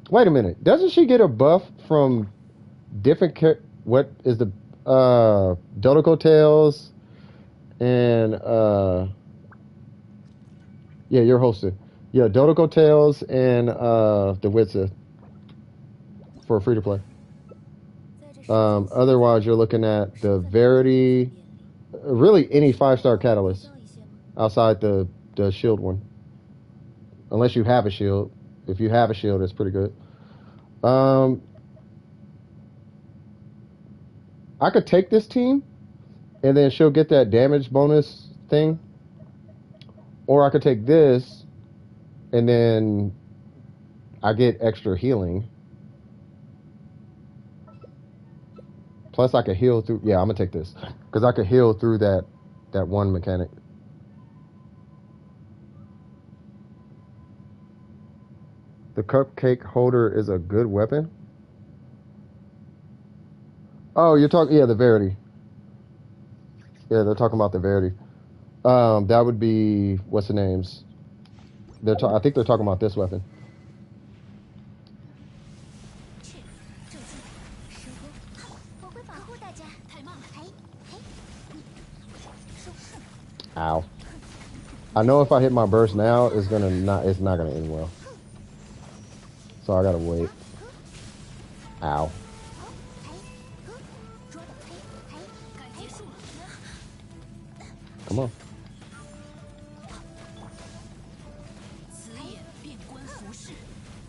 Wait a minute. Doesn't she get a buff from different what is the Dodoko Tales and yeah, you're hosted. Yeah, Dodoko Tales and the Witsa for free to play. Otherwise you're looking at the Verity, really any 5-star catalyst outside the shield one. Unless you have a shield. If you have a shield, it's pretty good. I could take this team, and then she'll get that damage bonus thing. Or I could take this, and then I get extra healing. Plus, I could heal through. Yeah, I'm gonna take this because I could heal through that one mechanic. The cupcake holder is a good weapon. Oh, you're talking, yeah, the Verity. Yeah, they're talking about the Verity. That would be, what's the names? I think they're talking about this weapon. Ow. I know if I hit my burst now, it's not gonna end well. So I gotta wait. Ow. Come on.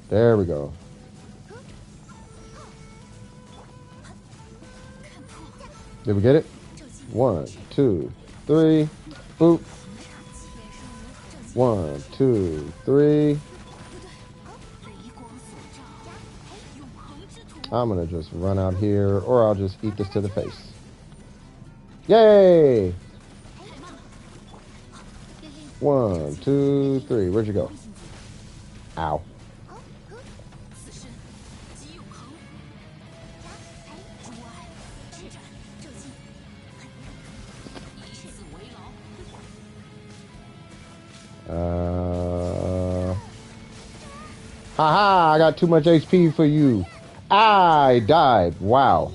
There we go. Did we get it? 1, 2, 3. Boop. 1, 2, 3. I'm gonna just run out here, or I'll just eat this to the face. Yay! 1, 2, 3. Where'd you go? Ow. Haha, I got too much HP for you. I died. Wow.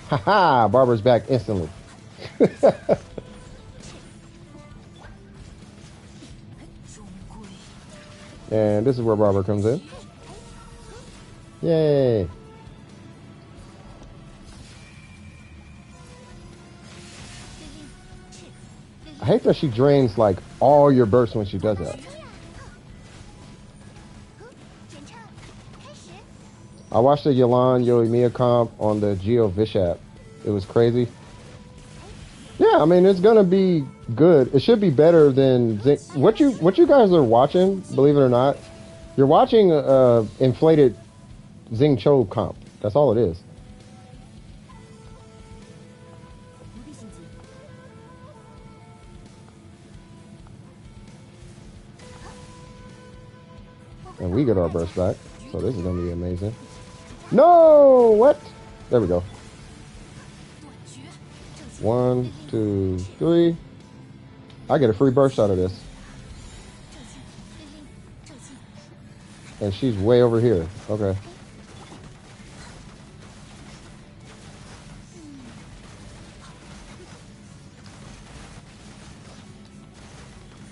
Haha, Barbara's back instantly. And this is where Barbara comes in. Yay. I hate that she drains like all your bursts when she does that. I watched the Yolan Yoimiya comp on the Geo Vish app. It was crazy. Yeah, I mean, it's gonna be good. It should be better than what you guys are watching. Believe it or not, you're watching inflated Xing Cho comp. That's all it is. And we get our burst back, so this is gonna be amazing. No, what? There we go. 1, 2, 3. I get a free burst out of this. And she's way over here. Okay.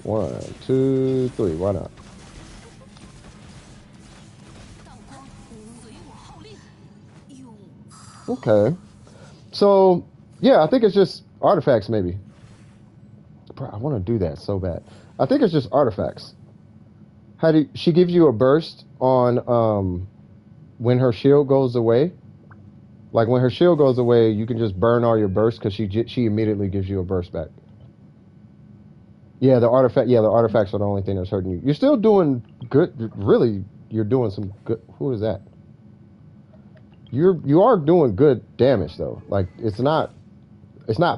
One, two, three. Why not? Okay. So, yeah, I think it's just artifacts, maybe. Bro, I want to do that so bad. I think it's just artifacts. How do she gives you a burst on when her shield goes away? Like when her shield goes away, you can just burn all your bursts because she immediately gives you a burst back. Yeah, the artifacts are the only thing that's hurting you. You're still doing good. Really, you're doing some good. Who is that? You are doing good damage though. Like it's not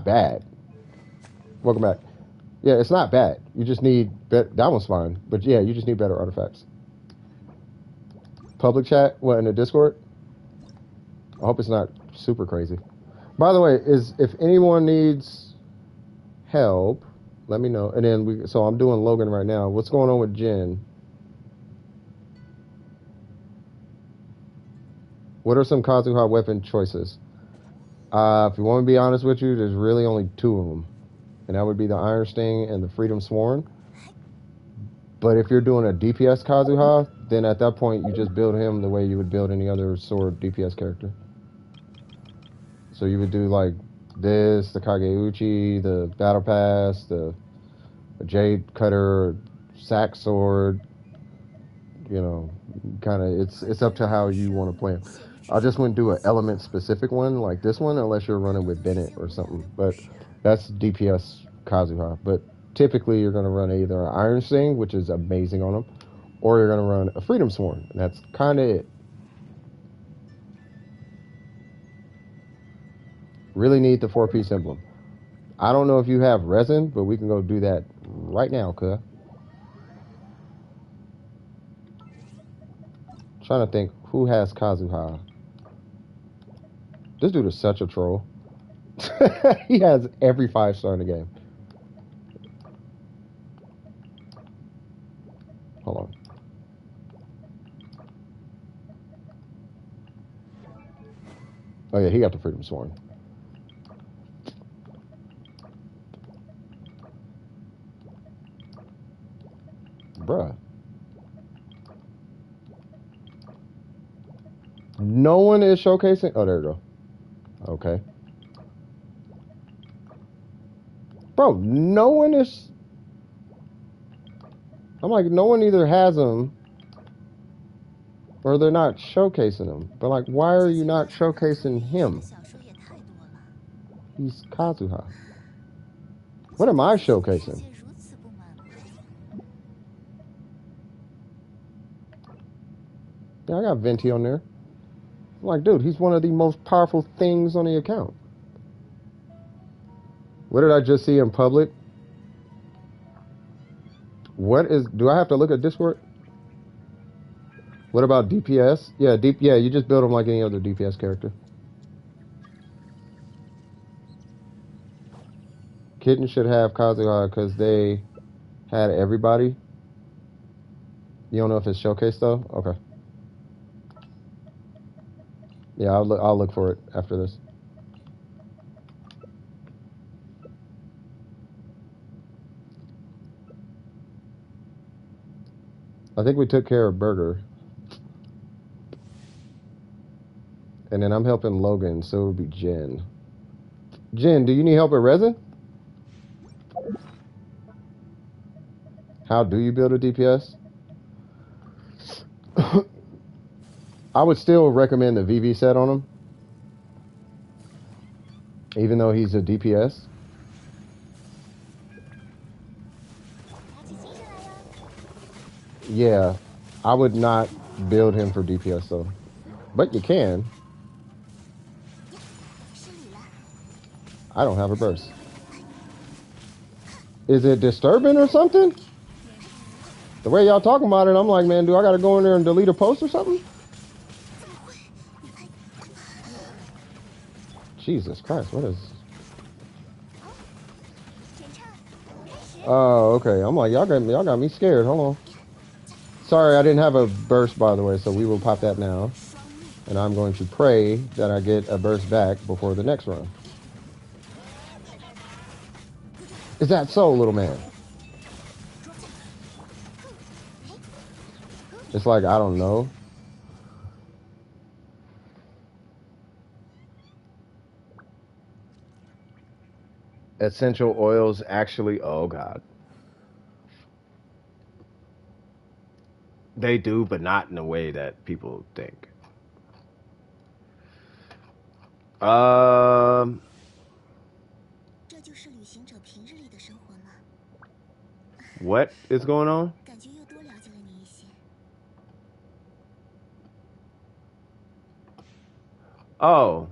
bad. Welcome back. Yeah, it's not bad. You just need that one's fine. But yeah, you just need better artifacts. Public chat, what in the Discord? I hope it's not super crazy. By the way, if anyone needs help, let me know. And then so I'm doing Logan right now. What's going on with Jen? What are some Kazuha weapon choices? If you want to be honest with you, there's really only two of them. And that would be the Iron Sting and the Freedom Sworn. But if you're doing a DPS Kazuha, then at that point you just build him the way you would build any other sword DPS character. So you would do like this, the Kageuchi, the Battle Pass, the Jade Cutter, Sack Sword. You know, kind of it's up to how you want to play him. I just wouldn't do an element specific one like this one unless you're running with Bennett or something. But that's DPS Kazuha. But typically you're going to run either an Iron Sting, which is amazing on him, or you're going to run a Freedom Sworn. And that's kind of it. Really need the 4-piece emblem. I don't know if you have resin, but we can go do that right now, cuh. Trying to think who has Kazuha. This dude is such a troll. He has every 5-star in the game. Hold on. Oh yeah, he got the Freedom Sworn. Bruh. No one is showcasing. Oh, there we go. Okay. Bro, no one is. I'm like, no one either has them or they're not showcasing them. But like, why are you not showcasing him? He's Kazuha. What am I showcasing? Yeah, I got Venti on there. I'm like, dude, he's one of the most powerful things on the account. What did I just see in public? What is... Do I have to look at Discord? What about DPS? Yeah, yeah, you just build him like any other DPS character. Kitten should have Kazuha because they had everybody. You don't know if it's showcased though? Okay. Yeah, I'll look for it after this. I think we took care of Burger. And then I'm helping Logan, so it would be Jen. Jen, do you need help with resin? How do you build a DPS? I would still recommend the VV set on him. Even though he's a DPS. Yeah, I would not build him for DPS though. But you can. I don't have a burst. Is it disturbing or something? The way y'all talking about it, I'm like, man, do I gotta go in there and delete a post or something? Jesus Christ, what is... Oh, okay. I'm like, y'all got me scared. Hold on. Sorry, I didn't have a burst, by the way, so we will pop that now. And I'm going to pray that I get a burst back before the next run. Is that so, little man? It's like, I don't know. Essential oils actually, oh God. They do, but not in a way that people think. Um, 这就是旅行者平日里的生活吗？ what is going on? 感觉又多了解了你一些。 Oh.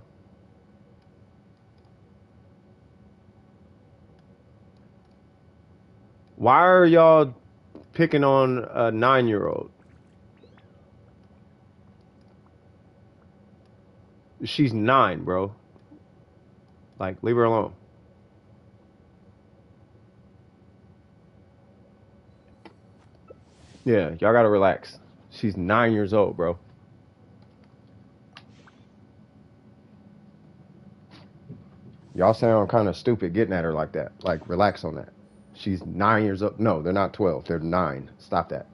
Why are y'all picking on a 9-year-old? She's 9, bro. Like, leave her alone. Yeah, y'all gotta relax. She's 9 years old, bro. Y'all sound kind of stupid getting at her like that. Like, relax on that. She's 9 years old. No, they're not 12. They're 9. Stop that.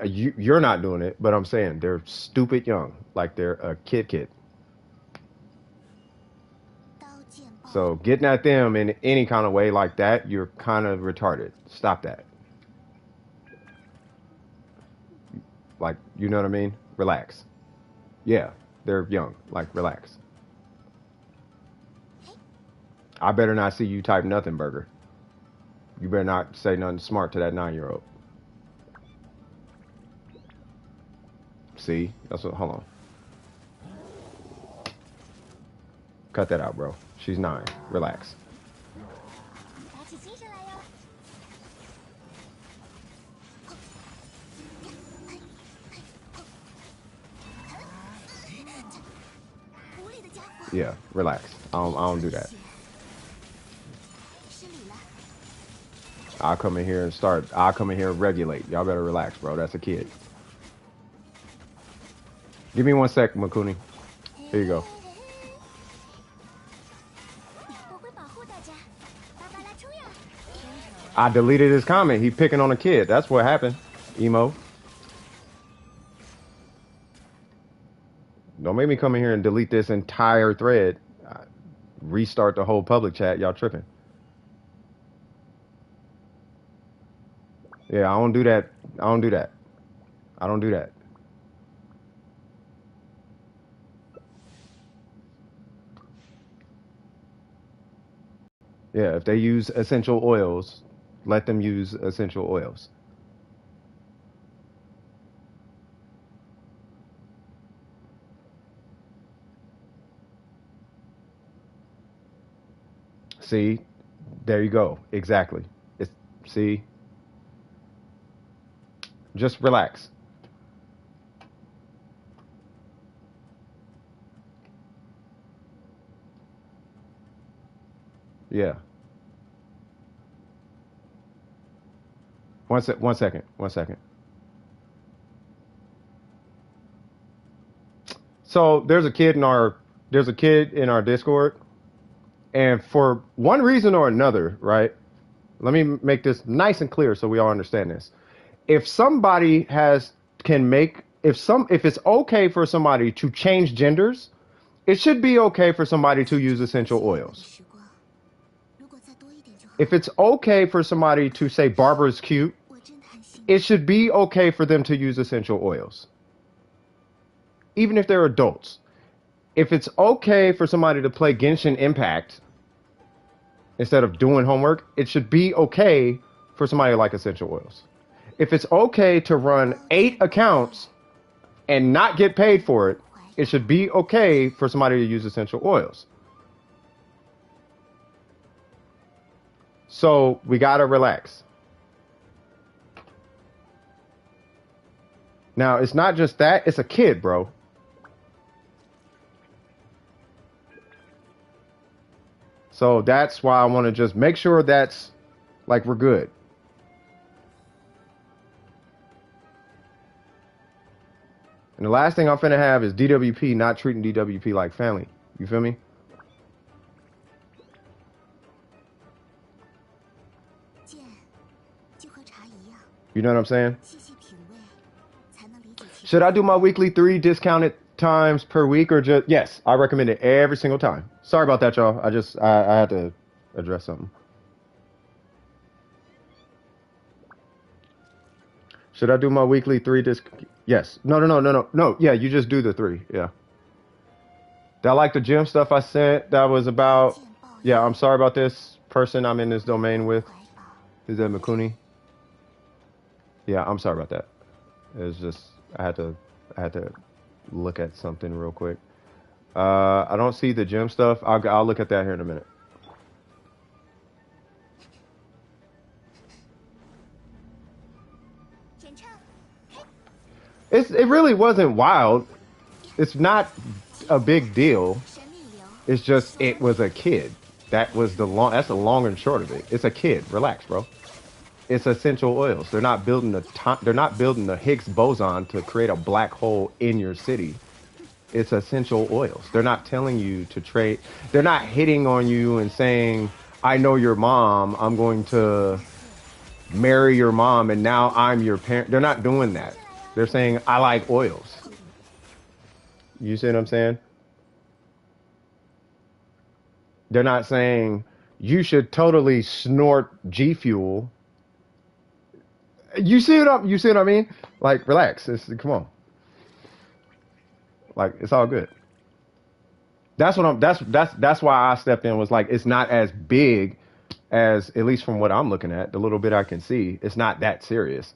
You're not doing it, but I'm saying they're stupid young. Like, they're a kid. 刀剑爆 So getting at them in any kind of way like that, you're kind of retarded. Stop that. Like, you know what I mean? Relax. Yeah, they're young. Like, relax. I better not see you type nothing, Burger. You better not say nothing smart to that 9-year-old. See? That's what, hold on. Cut that out, bro. She's 9. Relax. 打起精神来呀！ 无力的家伙， Yeah, relax. I don't do that. 失礼了。 I'll come in here and regulate. Y'all better relax, bro. That's a kid. Give me 1 sec, Makuni. Here you go. 我会保护大家。芭芭拉出呀！ I deleted his comment. He picking on a kid. That's what happened. Emo. Don't make me come in here and delete this entire thread. Restart the whole public chat. Y'all tripping. Yeah, I don't do that. I don't do that. I don't do that. Yeah, if they use essential oils, let them use essential oils. See? There you go. Exactly. See? Just relax. Yeah. One second. 1 second. So there's a kid in our Discord, and for one reason or another, right? Let me make this nice and clear so we all understand this. If somebody if it's okay for somebody to change genders, it should be okay for somebody to use essential oils. 时光，如果再多一点就好。 If it's okay for somebody to say Barbara's cute, 我真贪心。 it should be okay for them to use essential oils. Even if they're adults. If it's okay for somebody to play Genshin Impact instead of doing homework, it should be okay for somebody to like essential oils. If it's okay to run 8 accounts and not get paid for it, it should be okay for somebody to use essential oils. So we gotta relax. Now, it's not just that, it's a kid, bro. So that's why I want to just make sure that's, like, we're good. And the last thing I'm finna have is DWP not treating DWP like family. You feel me? 剑就和茶一样， You know what I'm saying? 细细品味，才能理解其。 Should I do my weekly 3 discounted times per week or just yes? I recommend it every single time. Sorry about that, y'all. I had to address something. Should I do my weekly 3 disc? Yes. No. Yeah, you just do the 3. Yeah. Did I like the gym stuff I sent? That was about. Yeah, I'm sorry about this person I'm in this domain with. 怀抱， Is that Makuni? Yeah, I'm sorry about that. It's just I had to look at something real quick. I don't see the gym stuff. I'll look at that here in a minute. 演唱， It really wasn't wild. It's not a big deal. 神秘流， It's just it was a kid. That's the long and short of it. It's a kid. Relax, bro. It's essential oils. They're not building the Higgs boson to create a black hole in your city. It's essential oils. They're not telling you to trade. They're not hitting on you and saying, "I know your mom. I'm going to marry your mom and now I'm your parent." They're not doing that. They're saying, "I like oils." You see what I'm saying? They're not saying you should totally snort G Fuel. You see what I mean? Like, relax. Come on. Like, it's all good. That's why I stepped in, was like, it's not as big as, at least from what I'm looking at, the little bit I can see, it's not that serious.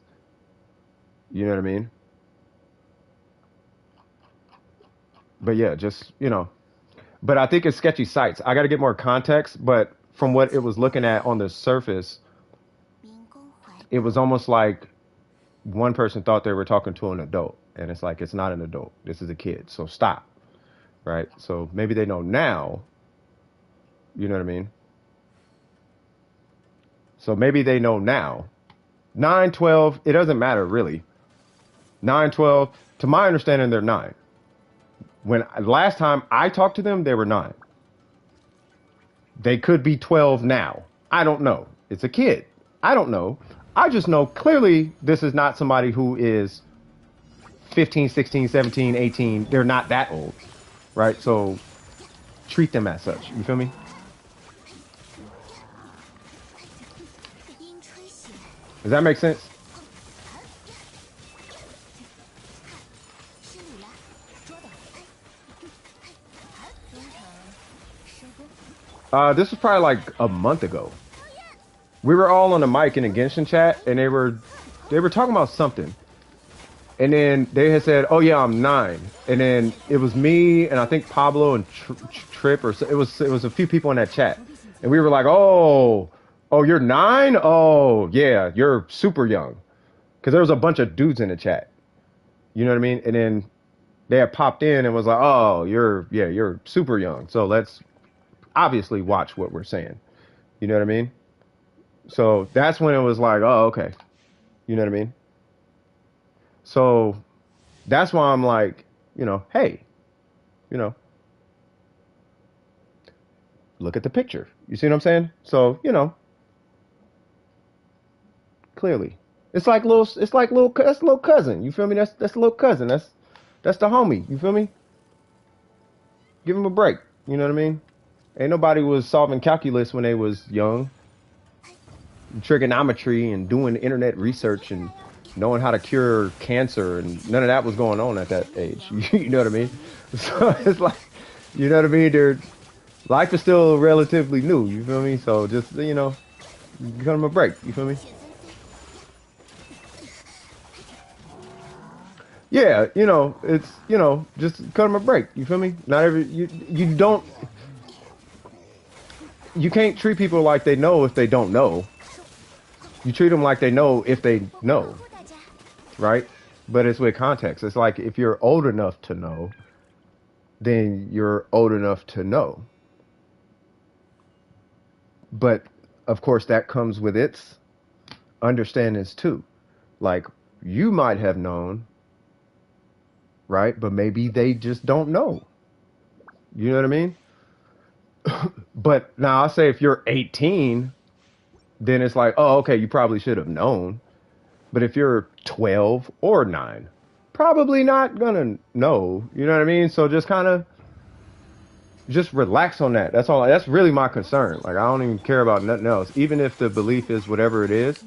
You know what I mean? But yeah, just, but I think it's sketchy sites. I got to get more context, but from what it was looking at on the surface, 民工怀 it was almost like one person thought they were talking to an adult, and it's like, it's not an adult. This is a kid. So stop. Right? So maybe they know now. You know what I mean? So maybe they know now. 9, 12, it doesn't matter really. 9, 12, to my understanding, they're 9. When last time I talked to them, they were 9. They could be 12 now. I don't know. It's a kid. I don't know. I just know clearly this is not somebody who is 15, 16, 17, 18. They're not that old. Right? So treat them as such. You feel me? 音吹雪， Does that make sense? 失礼了，捉到，中场收工。 This was probably like a month ago. We were all on the mic in a Genshin chat, and they were talking about something. And then they had said, "Oh yeah, I'm 9." And then it was me and I think Pablo and Trip, or so, it was a few people in that chat, and we were like, "Oh, you're 9? Oh yeah, you're super young," because there was a bunch of dudes in the chat. You know what I mean? And then they had popped in and was like, "Oh, you're super young. So let's obviously watch what we're saying." You know what I mean? So that's when it was like, "Oh, okay." You know what I mean? So that's why I'm like, hey, look at the picture. You see what I'm saying? So, clearly. That's little cousin. You feel me? That's little cousin. That's the homie. You feel me? Give him a break. You know what I mean? Ain't nobody was solving calculus when they was young. Trigonometry and doing internet research and knowing how to cure cancer, and none of that was going on at that age. You know what I mean? So it's like, you know what I mean? Life is still relatively new. You feel me? So just, give them a break. You feel me? Yeah, it's, just cut them a break. You feel me? Not every, you can't treat people like they know if they don't know. You treat them like they know if they know. 大家， Right? But it's with context. It's like, if you're old enough to know, then you're old enough to know. But of course, that comes with its understandings too. Like, you might have known right? But maybe they just don't know. You know what I mean? But now I say if you're 18, then it's like, oh, okay, you probably should have known. But if you're 12 or 9, probably not gonna know. You know what I mean? So just kind of just relax on that. That's all. That's really my concern. Like I don't even care about nothing else. Even if the belief is whatever it is,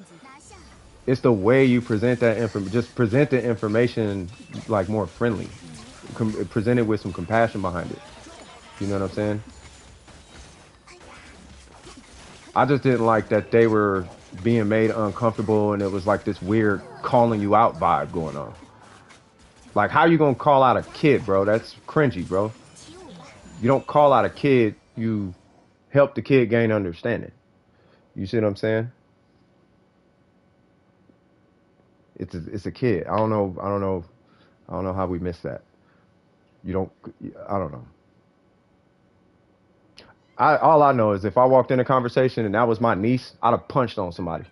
it's the way you present that information. Just present the information like more friendly. Present it with some compassion behind it. You know what I'm saying? I just didn't like that they were being made uncomfortable and it was like this weird calling you out vibe going on. Like, how you gonna call out a kid, bro? That's cringy, bro. You don't call out a kid, you help the kid gain understanding. You see what I'm saying? It's a kid. I don't know how we missed that. You don't. I don't know. All I know is if I walked in a conversation and that was my niece, I'd have punched on somebody.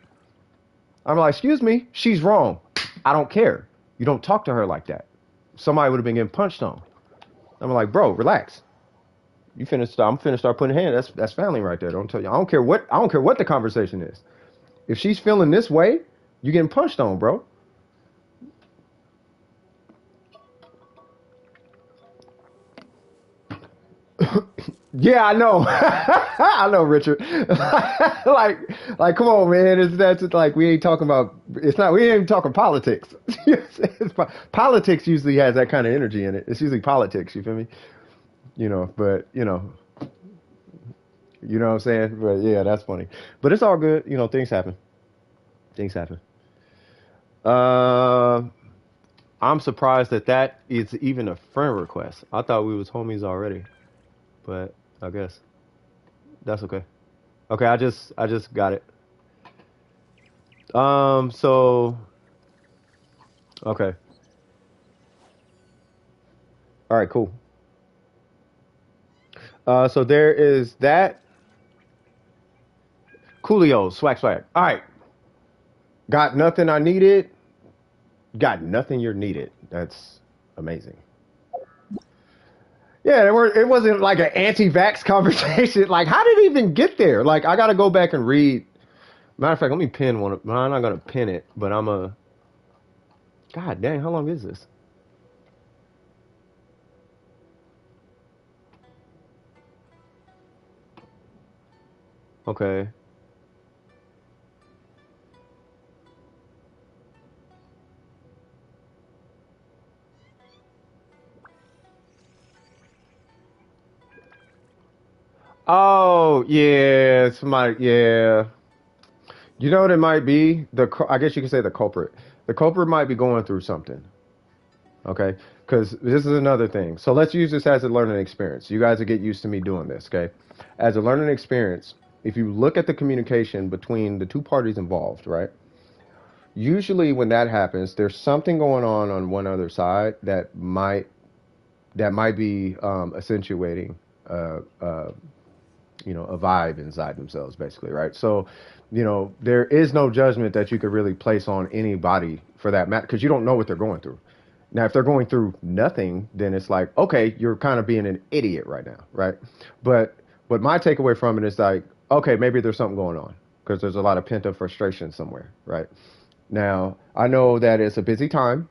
I'm like, excuse me, she's wrong. I don't care. You don't talk to her like that. Somebody would have been getting punched on. I'm like, bro, relax. You finished. I'm finished. Start putting hands. That's family right there. Don't tell you. I don't care what the conversation is. If she's feeling this way, you getting punched on, bro. Yeah, I know. I know, Richard. Come on, man. That's like we ain't talking about. It's not. We ain't even talking politics. Politics usually has that kind of energy in it. It's usually politics. You feel me? But you know what I'm saying. But yeah, that's funny. But it's all good. Things happen. Things happen. Uh, I'm surprised that is even a friend request. I thought we was homies already, but I guess that's okay. Okay, I just got it. So okay. All right, cool. So there is that Coolio swag swag. All right, got nothing I needed. Got nothing you're needed. That's amazing. Yeah, it wasn't like an anti-vax conversation. Like, how did it even get there? Like, I got to go back and read. Matter of fact, let me pin one. No, I'm not gonna pin it, but I'm a. God dang, how long is this? Okay. Oh yeah, somebody. Yeah, you know what it might be. I guess you could say the culprit. The culprit might be going through something. Okay, because this is another thing. So let's use this as a learning experience. You guys will get used to me doing this. Okay, as a learning experience, if you look at the communication between the two parties involved, right? Usually when that happens, there's something going on one other side that might be accentuating a vibe inside themselves, basically, right? So, there is no judgment that you could really place on anybody for that matter, because you don't know what they're going through. Now, if they're going through nothing, then it's like, okay, you're kind of being an idiot right now, right? But my takeaway from it is like, okay, maybe there's something going on because there's a lot of pent up frustration somewhere, right? Now, I know that it's a busy time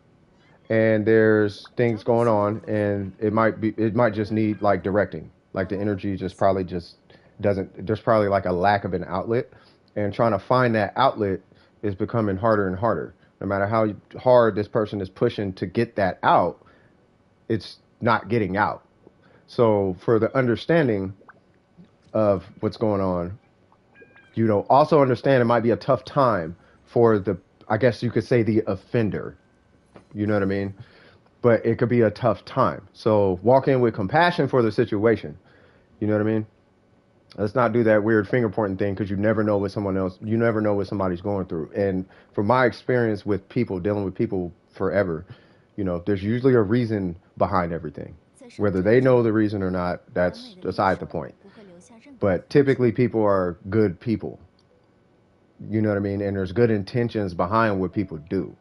and there's things going on and it might just need like directing. Like the energy just probably just doesn't there's probably like a lack of an outlet and trying to find that outlet is becoming harder and harder. No matter how hard this person is pushing to get that out, it's not getting out. So for the understanding of what's going on, also understand it might be a tough time for I guess you could say the offender. You know what I mean? But it could be a tough time. So walk in with compassion for the situation. You know what I mean? Let's not do that weird finger pointing thing because you never know what somebody's going through. And from my experience with people, dealing with people forever, there's usually a reason behind everything. Whether they know the reason or not, that's aside the point. But typically people are good people. You know what I mean? And there's good intentions behind what people do.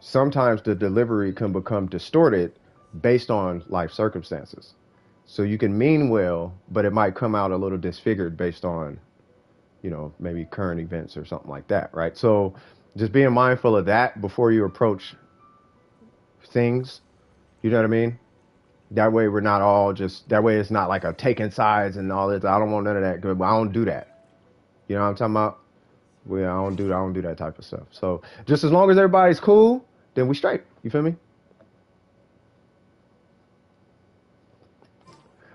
Sometimes the delivery can become distorted based on life circumstances. So you can mean well, but it might come out a little disfigured based on, you know, maybe current events or something like that, right? So just being mindful of that before you approach things, you know what I mean? That way we're not all just, that way it's not like a taking sides and all this. I don't want none of that. But I don't do that. You know what I'm talking about? Well, I don't do that type of stuff. So just as long as everybody's cool, then we straight. You feel me?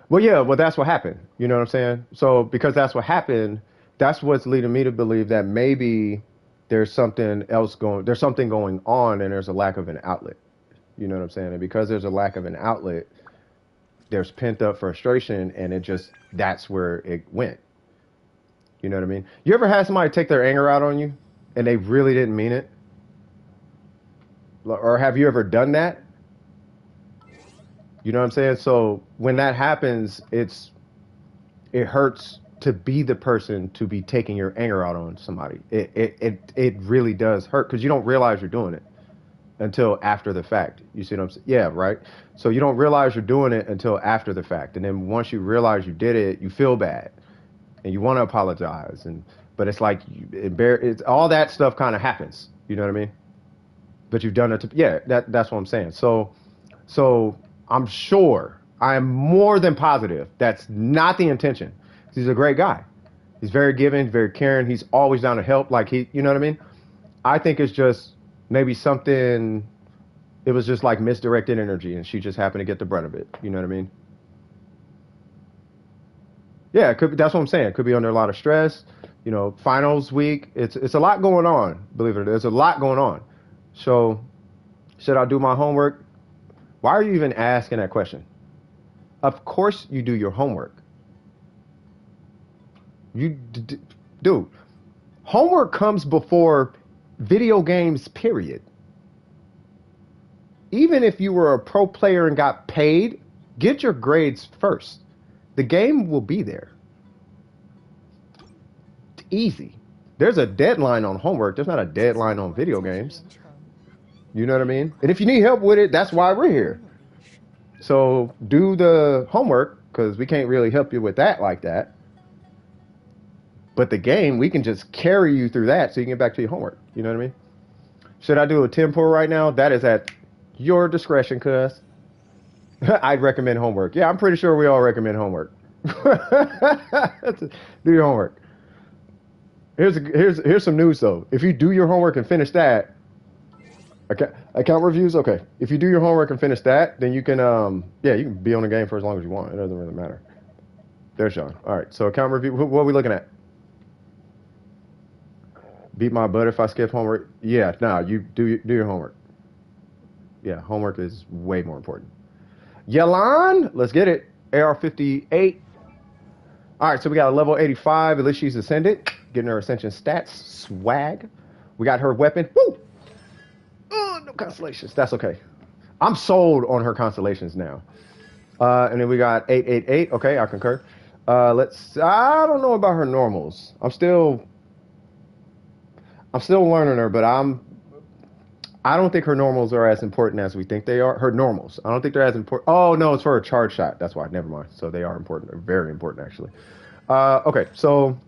Well, yeah, well, that's what happened. You know what I'm saying? So because that's what happened, that's what's leading me to believe that maybe there's something going on and there's a lack of an outlet. You know what I'm saying? And because there's a lack of an outlet, there's pent up frustration and that's where it went. You know what I mean? You ever had somebody take their anger out on you and they really didn't mean it? Or have you ever done that? You know what I'm saying? So when that happens, it hurts to be the person to be taking your anger out on somebody. It really does hurt because you don't realize you're doing it until after the fact. You see what I'm saying? Yeah, right. So you don't realize you're doing it until after the fact, and then once you realize you did it, you feel bad and you want to apologize, but it's like it's all that stuff kind of happens. You know what I mean? But you've done it to that's what I'm saying. So I'm sure, I am more than positive that's not the intention. He's a great guy. He's very giving, very caring. He's always down to help. Like you know what I mean? I think it's just maybe something, it was just like misdirected energy and she just happened to get the brunt of it. You know what I mean? Yeah, it could be, that's what I'm saying. It could be under a lot of stress, you know, finals week. It's a lot going on, believe it or not. There's a lot going on. So should I do my homework? Why are you even asking that question? Of course you do your homework. Dude, homework comes before video games, period. Even if you were a pro player and got paid, get your grades first. The game will be there. It's easy. There's a deadline on homework. There's not a deadline on video games. You know what I mean? And if you need help with it, that's why we're here. So do the homework, because we can't really help you with that like that. But the game, we can just carry you through that so you can get back to your homework. You know what I mean? Should I do a 10 pull right now? That is at your discretion, cuz. I'd recommend homework. Yeah, I'm pretty sure we all recommend homework. Do your homework. Here's some news though. If you do your homework and finish that, account reviews, okay. If you do your homework and finish that, then you can you can be on the game for as long as you want. It doesn't really matter. There's Sean. All right, so account review. What are we looking at? Beat my butt if I skip homework. Yeah, no, you do your homework. Yeah, homework is way more important. Yelan, let's get it. AR58. All right, so we got a level 85. At least she's ascended. Getting her ascension stats. Swag. We got her weapon. Woo! Oh, no constellations. That's okay. I'm sold on her constellations now. And then we got 888. Okay, I concur. I don't know about her normals. I'm still learning her, but I don't think her normals are as important as we think they are. Her normals. I don't think they're as important. Oh, no, it's for a charge shot. That's why. Never mind. So they are important. They're very important, actually. Okay, so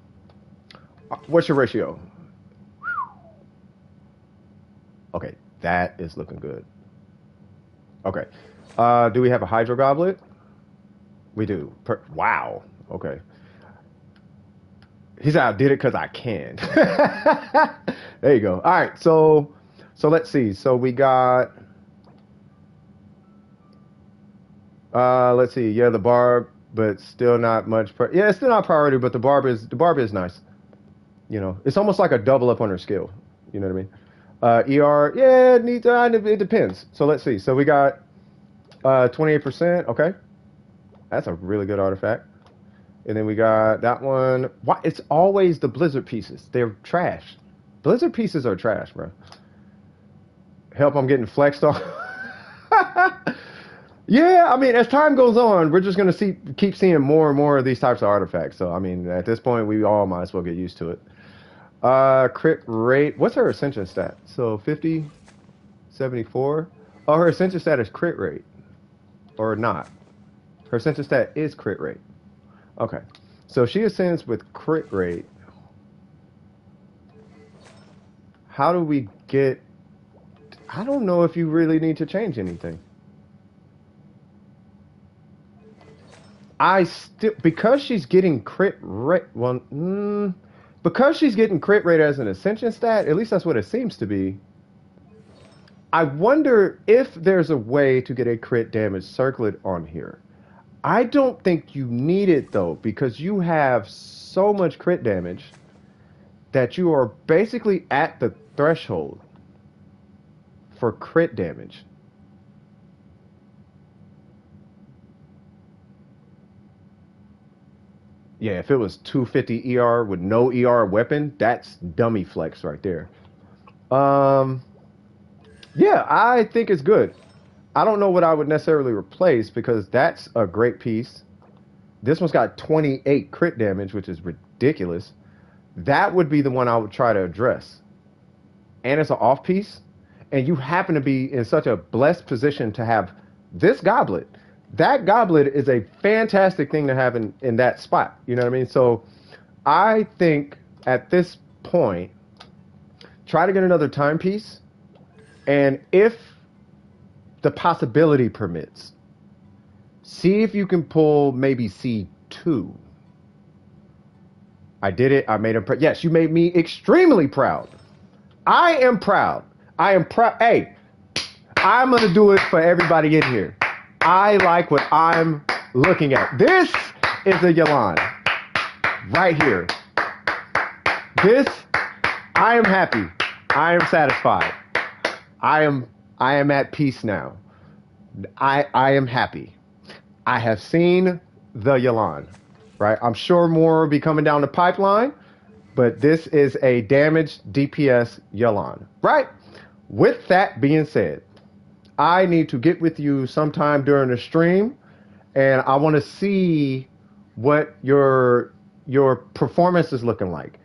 what's your ratio? Okay, that is looking good. Okay. Do we have a Hydro Goblet? We do. Wow. Okay. He said I did it because I can. There you go. All right, so let's see. So we got, let's see. Yeah, the barb, but still not much. Yeah, it's still not priority, but the barb is nice. You know, it's almost like a double up on her skill. You know what I mean? ER, yeah, it depends. So let's see. So we got 28%. Okay, that's a really good artifact. And then we got that one. Why? It's always the Blizzard pieces. They're trash. Blizzard pieces are trash, bro. Help, I'm getting flexed on. Yeah, I mean, as time goes on, we're just going to keep seeing more and more of these types of artifacts. So, I mean, at this point, we all might as well get used to it. Crit rate. What's her ascension stat? So, 50, 74. Oh, her ascension stat is crit rate. or not? Her ascension stat is crit rate. Okay. So she ascends with crit rate. How do we get... I don't know if you really need to change anything. I still... Because she's getting crit rate... Well, because she's getting crit rate as an ascension stat, at least that's what it seems to be. I wonder if there's a way to get a crit damage circlet on here. I don't think you need it though, because you have so much crit damage that you are basically at the threshold for crit damage. Yeah, if it was 250 ER with no ER weapon, that's dummy flex right there. Yeah, I think it's good. I don't know what I would necessarily replace because that's a great piece. This one's got 28 crit damage, which is ridiculous. That would be the one I would try to address. And it's an off piece. And you happen to be in such a blessed position to have this goblet. That goblet is a fantastic thing to have in that spot. You know what I mean? So I think at this point, try to get another timepiece. And if the possibility permits, see if you can pull maybe C2. I did it. I made him proud. Yes, you made me extremely proud. I am proud. I am proud. Hey, I'm going to do it for everybody in here. I like what I'm looking at. This is a Yelan right here. This, I am happy. I am satisfied. I am at peace now. I am happy. I have seen the Yelan, right? I'm sure more will be coming down the pipeline, but this is a damaged DPS Yelan, right? With that being said, I need to get with you sometime during the stream, and I want to see what your performance is looking like.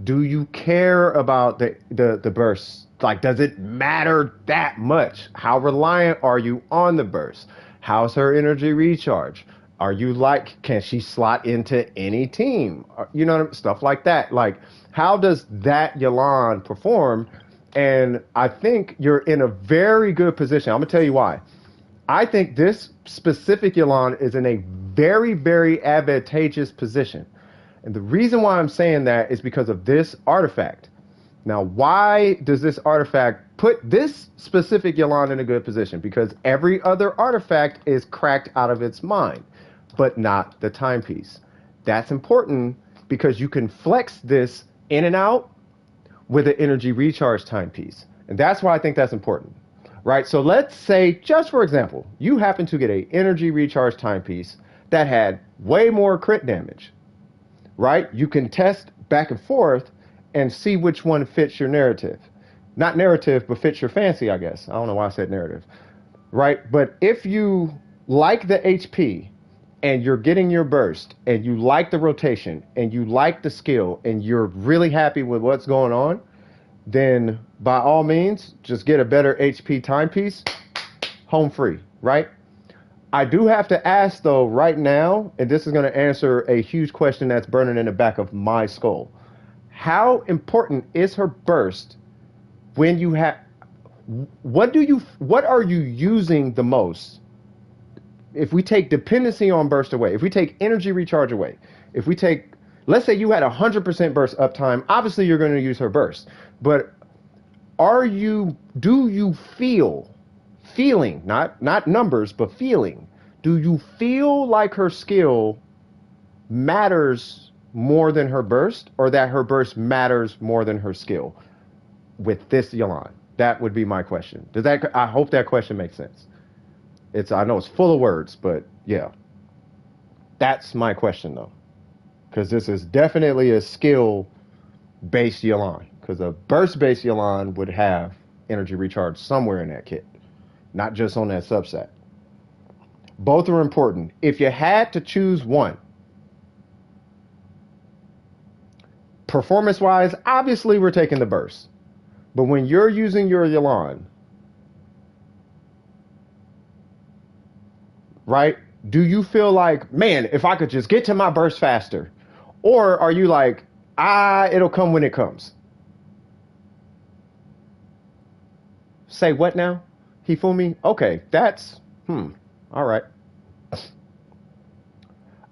Do you care about the bursts? Like, does it matter that much? How reliant are you on the burst? How's her energy recharge? Are you like, can she slot into any team? You know, stuff like that. Like, how does that Yelan perform? And I think you're in a very good position. I'm going to tell you why. I think this specific Yelan is in a very, very advantageous position. And the reason why I'm saying that is because of this artifact. Now, why does this artifact put this specific Yelan in a good position? Because every other artifact is cracked out of its mind, but not the timepiece. That's important because you can flex this in and out with an energy recharge timepiece. And that's why I think that's important, right? So let's say, just for example, you happen to get an energy recharge timepiece that had way more crit damage, right? You can test back and forth and see which one fits your narrative. Not narrative, but fits your fancy, I guess. I don't know why I said narrative, right? But if you like the HP and you're getting your burst and you like the rotation and you like the skill and you're really happy with what's going on, then by all means, just get a better HP timepiece, home free, right? I do have to ask though right now, and this is going to answer a huge question that's burning in the back of my skull. How important is her burst when you have, what are you using the most? If we take dependency on burst away, if we take energy recharge away, if we take, let's say you had 100% burst uptime, obviously you're going to use her burst, but do you feeling, not numbers, but feeling, do you feel like her skill matters more than her burst, or that her burst matters more than her skill with this Yelan? That would be my question. I hope that question makes sense. I know it's full of words, but yeah. That's my question though. Because this is definitely a skill-based Yelan. Because a burst-based Yelan would have energy recharge somewhere in that kit. Not just on that subset. Both are important. If you had to choose one, performance-wise, obviously we're taking the burst. But when you're using your Yelan, right? Do you feel like, man, if I could just get to my burst faster? Or are you like, it'll come when it comes? Say what now? Hifumi? Okay, that's, all right.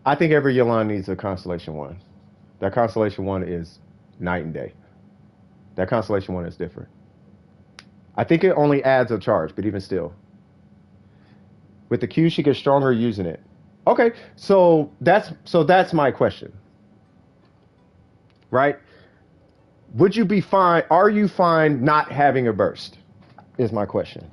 I think every Yelan needs a Constellation 1. That Constellation 1 is night and day. That Constellation 1 is different. I think it only adds a charge, but even still. With the Q, she gets stronger using it. Okay, so that's my question. Right? Would you be fine? Are you fine not having a burst? Is my question.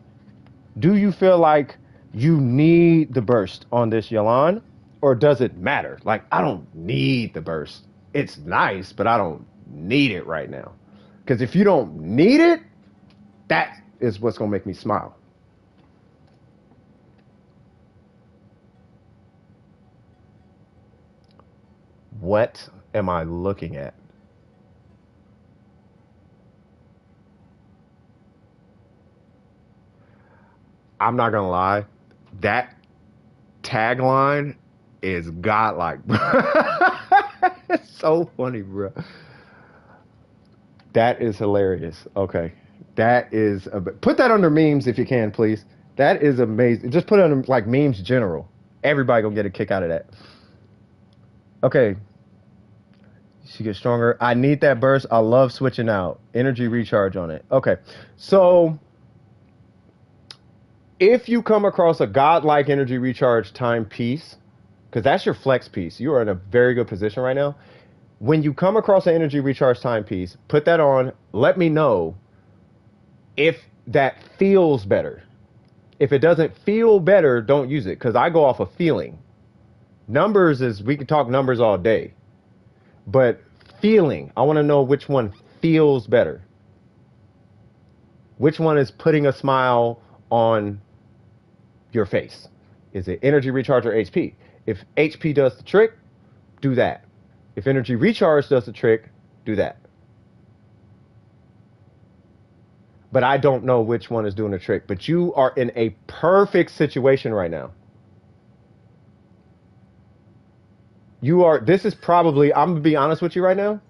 Do you feel like you need the burst on this Yelan? Or does it matter? Like, I don't need the burst. It's nice, but I don't need it right now. Because if you don't need it, that is what's going to make me smile. What am I looking at? I'm not going to lie. That tagline is godlike. It's so funny, bro. That is hilarious. Okay. That is put that under memes if you can, please. That is amazing. Just put it under like memes general. Everybody gonna get a kick out of that. Okay. She gets stronger. I need that burst. I love switching out. Energy recharge on it. Okay. So if you come across a godlike energy recharge timepiece, because that's your flex piece, you are in a very good position right now. When you come across an energy recharge timepiece, put that on. Let me know if that feels better. If it doesn't feel better, don't use it, because I go off of feeling. Numbers is, we can talk numbers all day. But feeling, I want to know which one feels better. Which one is putting a smile on your face? Is it energy recharge or HP? If HP does the trick, do that. If energy recharge does the trick, do that. But I don't know which one is doing the trick. But you are in a perfect situation right now. You are, this is probably, I'm going to be honest with you right now.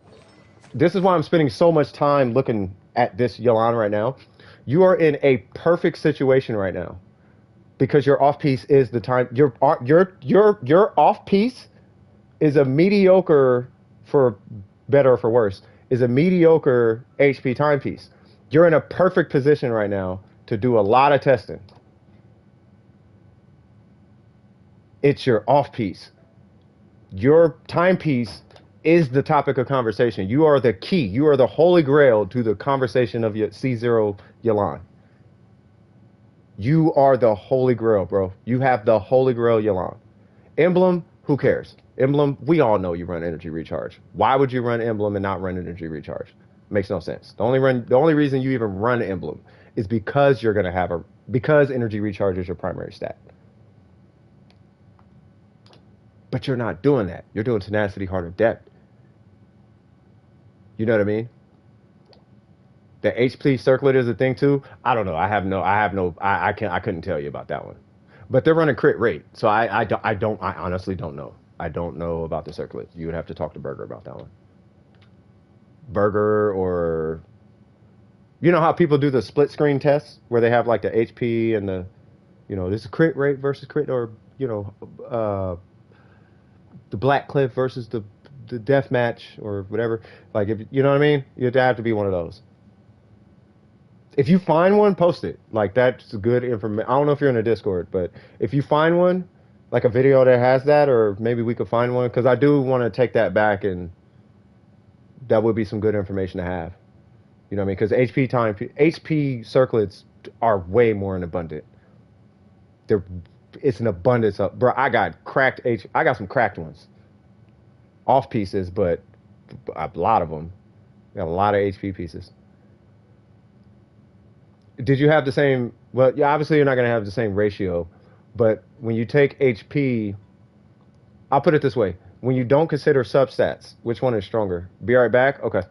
This is why I'm spending so much time looking at this Yelan right now. You are in a perfect situation right now. Because your off piece is the time, your off piece is a mediocre, for better or for worse, is a mediocre HP timepiece. You're in a perfect position right now to do a lot of testing. It's your off piece. Your timepiece is the topic of conversation. You are the key. You are the holy grail to the conversation of your C0 Yelan. You are the holy grail, bro. You have the holy grail Yelan. Emblem, who cares? Emblem, we all know you run energy recharge. Why would you run Emblem and not run energy recharge? Makes no sense. The only reason you even run Emblem is because you're gonna have because energy recharge is your primary stat. But you're not doing that. You're doing tenacity, heart, or depth. You know what I mean? The HP circlet is a thing too. I don't know. I couldn't tell you about that one. But they're running crit rate, so I honestly don't know. I don't know about the circlet. You would have to talk to Burger about that one. Burger, or you know how people do the split screen tests where they have like the HP and the, this is crit rate versus crit, or the Black Cliff versus the death match or whatever. Like, if you know what I mean, you'd have to be one of those. If you find one, post it. Like, that's good information. I don't know if you're in a Discord, but if you find one, like a video that has that, or maybe we could find one, because I do want to take that back, and that would be some good information to have. You know what I mean? Because HP circlets are way more in abundant. It's an abundance of, bro. I got some cracked ones, off pieces, but a lot of them. Got a lot of HP pieces. Did you have the same? Well, yeah, obviously you're not going to have the same ratio, but when you take HP, I'll put it this way: when you don't consider substats, which one is stronger? Be right back. Okay.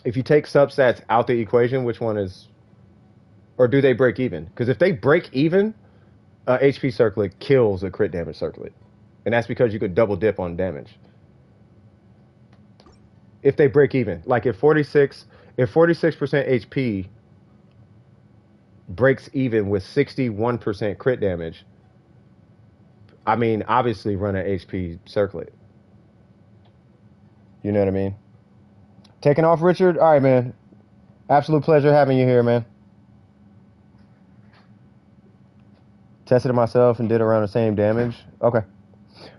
If you take substats out the equation, which one is, or do they break even? Because if they break even, HP circlet kills a crit damage circlet, and that's because you could double dip on damage. If they break even, like if 46% HP breaks even with 61% crit damage, I mean, obviously run an HP circlet. You know what I mean? Taking off, Richard? All right, man. Absolute pleasure having you here, man. Tested it myself and did around the same damage. Okay.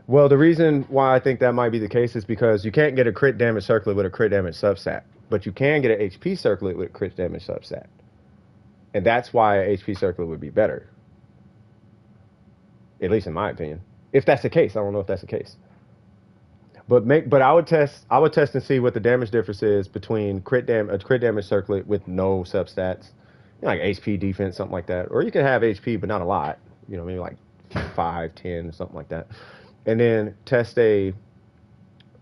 Well, the reason why I think that might be the case is because you can't get a crit damage circlet with a crit damage substat, but you can get an HP circlet with a crit damage substat. And that's why an HP circlet would be better. At least in my opinion. If that's the case, I don't know if that's the case. But I would test and see what the damage difference is between a crit damage circlet with no substats, like HP defense, something like that. Or you can have HP but not a lot, maybe like 5, 10, something like that. And then test a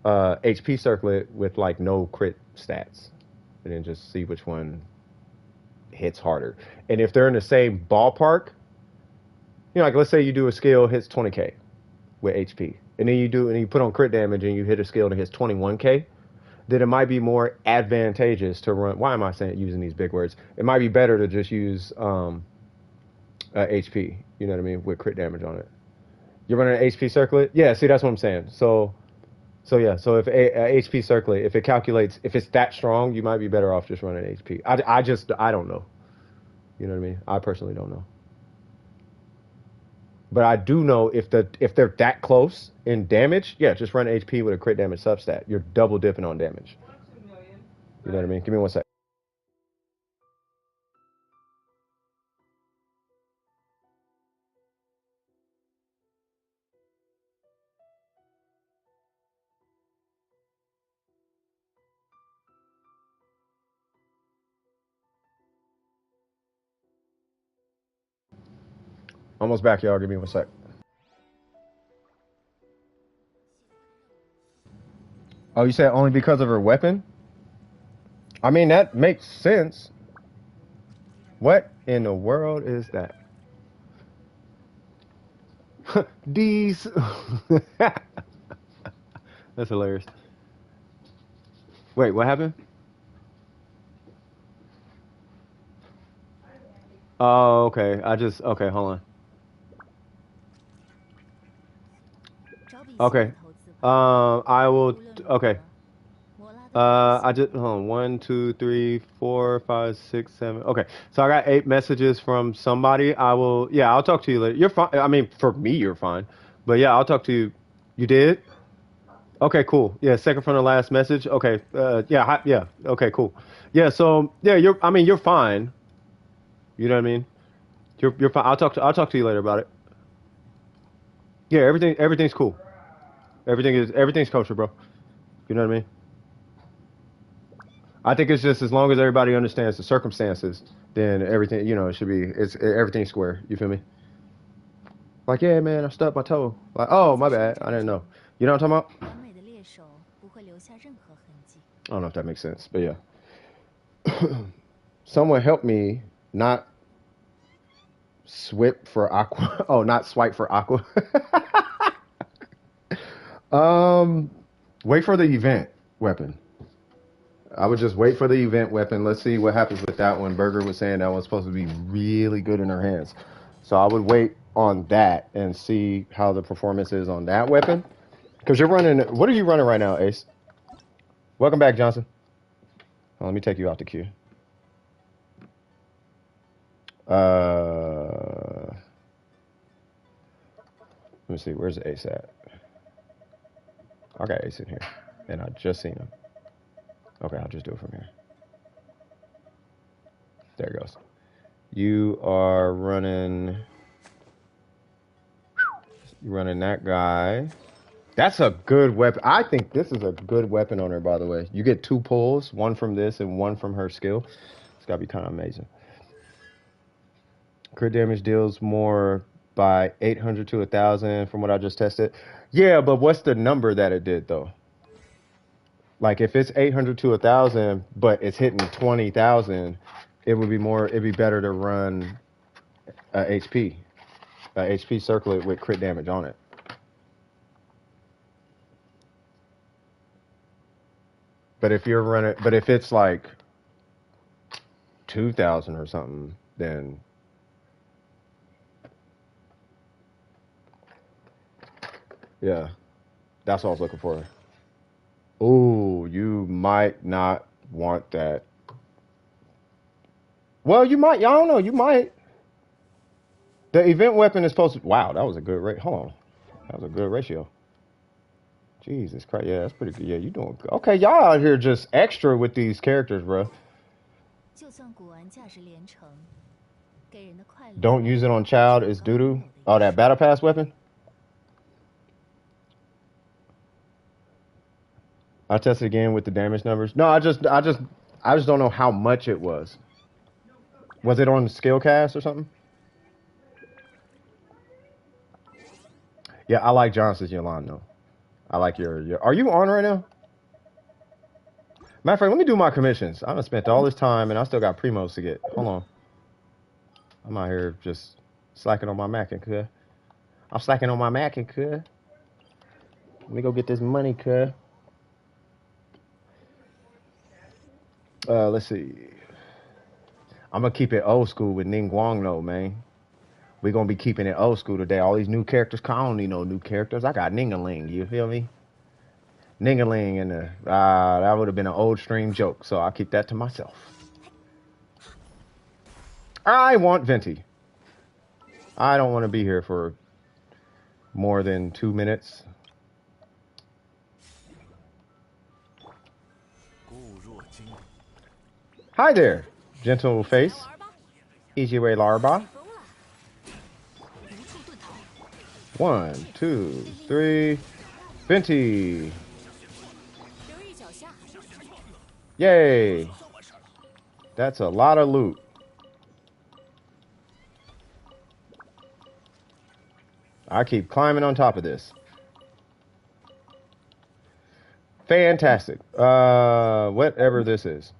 HP circlet with like no crit stats, and then just see which one hits harder. And if they're in the same ballpark, like let's say you do a skill hits 20k with HP, and then you put on crit damage and you hit a skill that hits 21k, then it might be more advantageous to run. Why am I using these big words? It might be better to just use HP. You know what I mean, with crit damage on it. You're running an HP circlet? Yeah, see, that's what I'm saying. So if a HP circlet, if it calculates, if it's that strong, you might be better off just running HP. I don't know. You know what I mean? I personally don't know. But I do know if they're that close in damage, yeah, just run HP with a crit damage substat. You're double dipping on damage. You know what I mean? Give me 1 sec. Almost back, y'all. Give me 1 sec. Oh, you said only because of her weapon? I mean, that makes sense. What in the world is that? These. That's hilarious. Wait, what happened? Oh, okay. Okay, hold on. Okay. I will, okay. I just, hold on. 1, 2, 3, 4, 5, 6, 7. Okay. So I got 8 messages from somebody. I'll talk to you later. You're fine. I mean, for me, you're fine. But yeah, I'll talk to you. You did? Okay, cool. Yeah, second from the last message. Okay. Yeah. Okay, cool. Yeah, so yeah, you're fine. You know what I mean? You're fine. I'll talk to you later about it. Yeah, everything's cool. Everything's kosher, bro. You know what I mean? I think it's just as long as everybody understands the circumstances, then everything, it should be everything's square. You feel me? Like, yeah, man, I stubbed my toe. Like, oh, my bad. I didn't know. You know what I'm talking about? I don't know if that makes sense, but yeah. Someone help me not swipe for aqua. Oh, not swipe for aqua. Wait for the event weapon. I would just wait for the event weapon. Let's see what happens with that one. Burger was saying that one's supposed to be really good in her hands. So I would wait on that and see how the performance is on that weapon. Because you're running... What are you running right now, Ace? Welcome back, Johnson. Oh, let me take you out the queue. Let me see. Where's Ace at? I got Ace in here. And I just seen him. Okay, I'll just do it from here. There it goes. You are running... You're running that guy. That's a good weapon. I think this is a good weapon on her, by the way. You get 2 pulls, one from this and one from her skill. It's got to be kind of amazing. Crit damage deals more by 800 to 1,000 from what I just tested. Yeah, but what's the number that it did, though? Like, if it's 800 to 1,000, but it's hitting 20,000, it'd be better to run HP. HP circlet with crit damage on it. But if you're running, but if it's like 2,000 or something, then yeah, that's what I was looking for. Ooh, you might not want that. Well, you might. I don't know. You might. The event weapon is supposed to. Wow, that was a good rate. Hold on, that was a good ratio. Jesus Christ, yeah, that's pretty good. Yeah, you doing good. Okay, y'all out here just extra with these characters, bro. 就算古玩价值连城，给人的快乐 Don't use it on child is doo doo. Oh, that battle pass weapon. I tested again with the damage numbers. No, I just don't know how much it was. Was it on the skill cast or something? Yeah, I like Johnson's Yolanda though. I like your. Are you on right now? Matter of fact, let me do my commissions. I done spent all this time and I still got primos to get. Hold on. I'm out here just slacking on my Mac and cuh. I'm slacking on my Mac and cuh. Let me go get this money, cuh. Let's see. I'm gonna keep it old school with Ning Guang though, man. We're gonna be keeping it old school today. All these new characters, I don't need no new characters. I got Ningaling, you feel me? Ningaling and that would have been an old stream joke, so I'll keep that to myself. I want Venti. I don't want to be here for more than 2 minutes. Hi there, gentle face. Easy way Larba. 1, 2, 3. Venti. Yay. That's a lot of loot. I keep climbing on top of this. Fantastic. Whatever this is.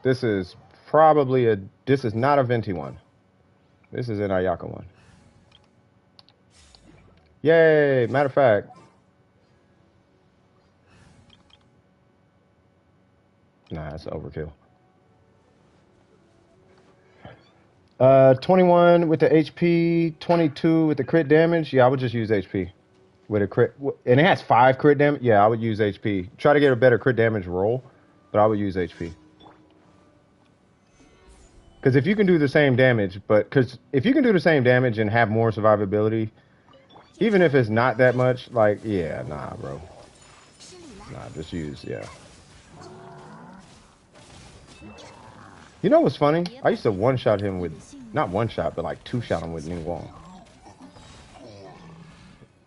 This is probably this is not a Venti one. This is an Ayaka one. Yay! Matter of fact. Nah, that's overkill. 21 with the HP, 22 with the crit damage. Yeah, I would just use HP. With a crit. And it has 5 crit damage. Yeah, I would use HP. Try to get a better crit damage roll, but I would use HP. Because if you can do the same damage, if you can do the same damage and have more survivability, even if it's not that much, like, yeah, nah, bro. Nah, just use, yeah. You know what's funny? I used to one-shot him with, not one-shot, but like 2-shot him with Ning Guang.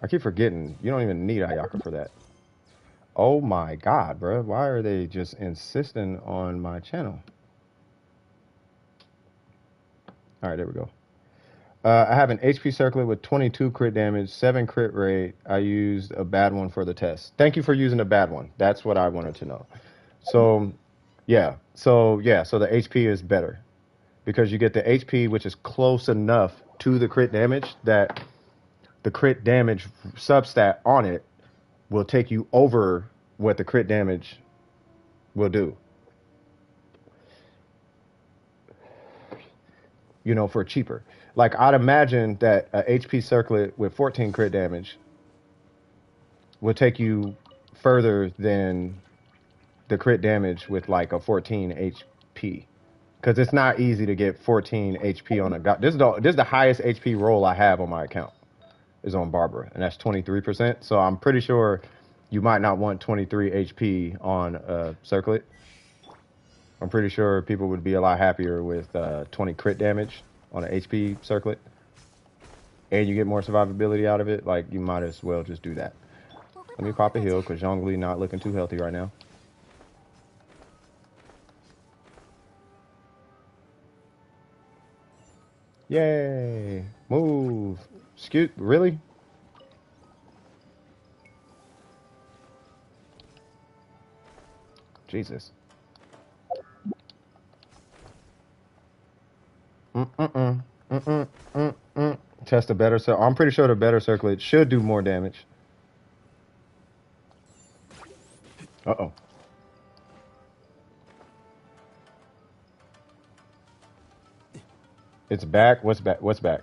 I keep forgetting, you don't even need Ayaka for that. Oh my god, bro. Why are they just insisting on my channel? Alright, there we go. I have an HP circlet with 22 crit damage, 7 crit rate. I used a bad one for the test. Thank you for using a bad one. That's what I wanted to know. So, yeah. So the HP is better. Because you get the HP, which is close enough to the crit damage that the crit damage substat on it will take you over what the crit damage will do. You know, for cheaper. Like, I'd imagine that a HP circlet with 14 crit damage will take you further than the crit damage with like a 14 HP. Because it's not easy to get 14 HP on a guy. This is the highest HP roll I have on my account. Is on Barbara, and that's 23%. So I'm pretty sure you might not want 23 HP on a circlet. I'm pretty sure people would be a lot happier with 20 crit damage on an HP circlet. And you get more survivability out of it. Like, you might as well just do that. Let me pop a heal, because Zhongli not looking too healthy right now. Yay! Move! Excuse, really? Jesus. Test a better circle. I'm pretty sure the better circlet should do more damage. Uh-oh. It's back. What's back? What's back?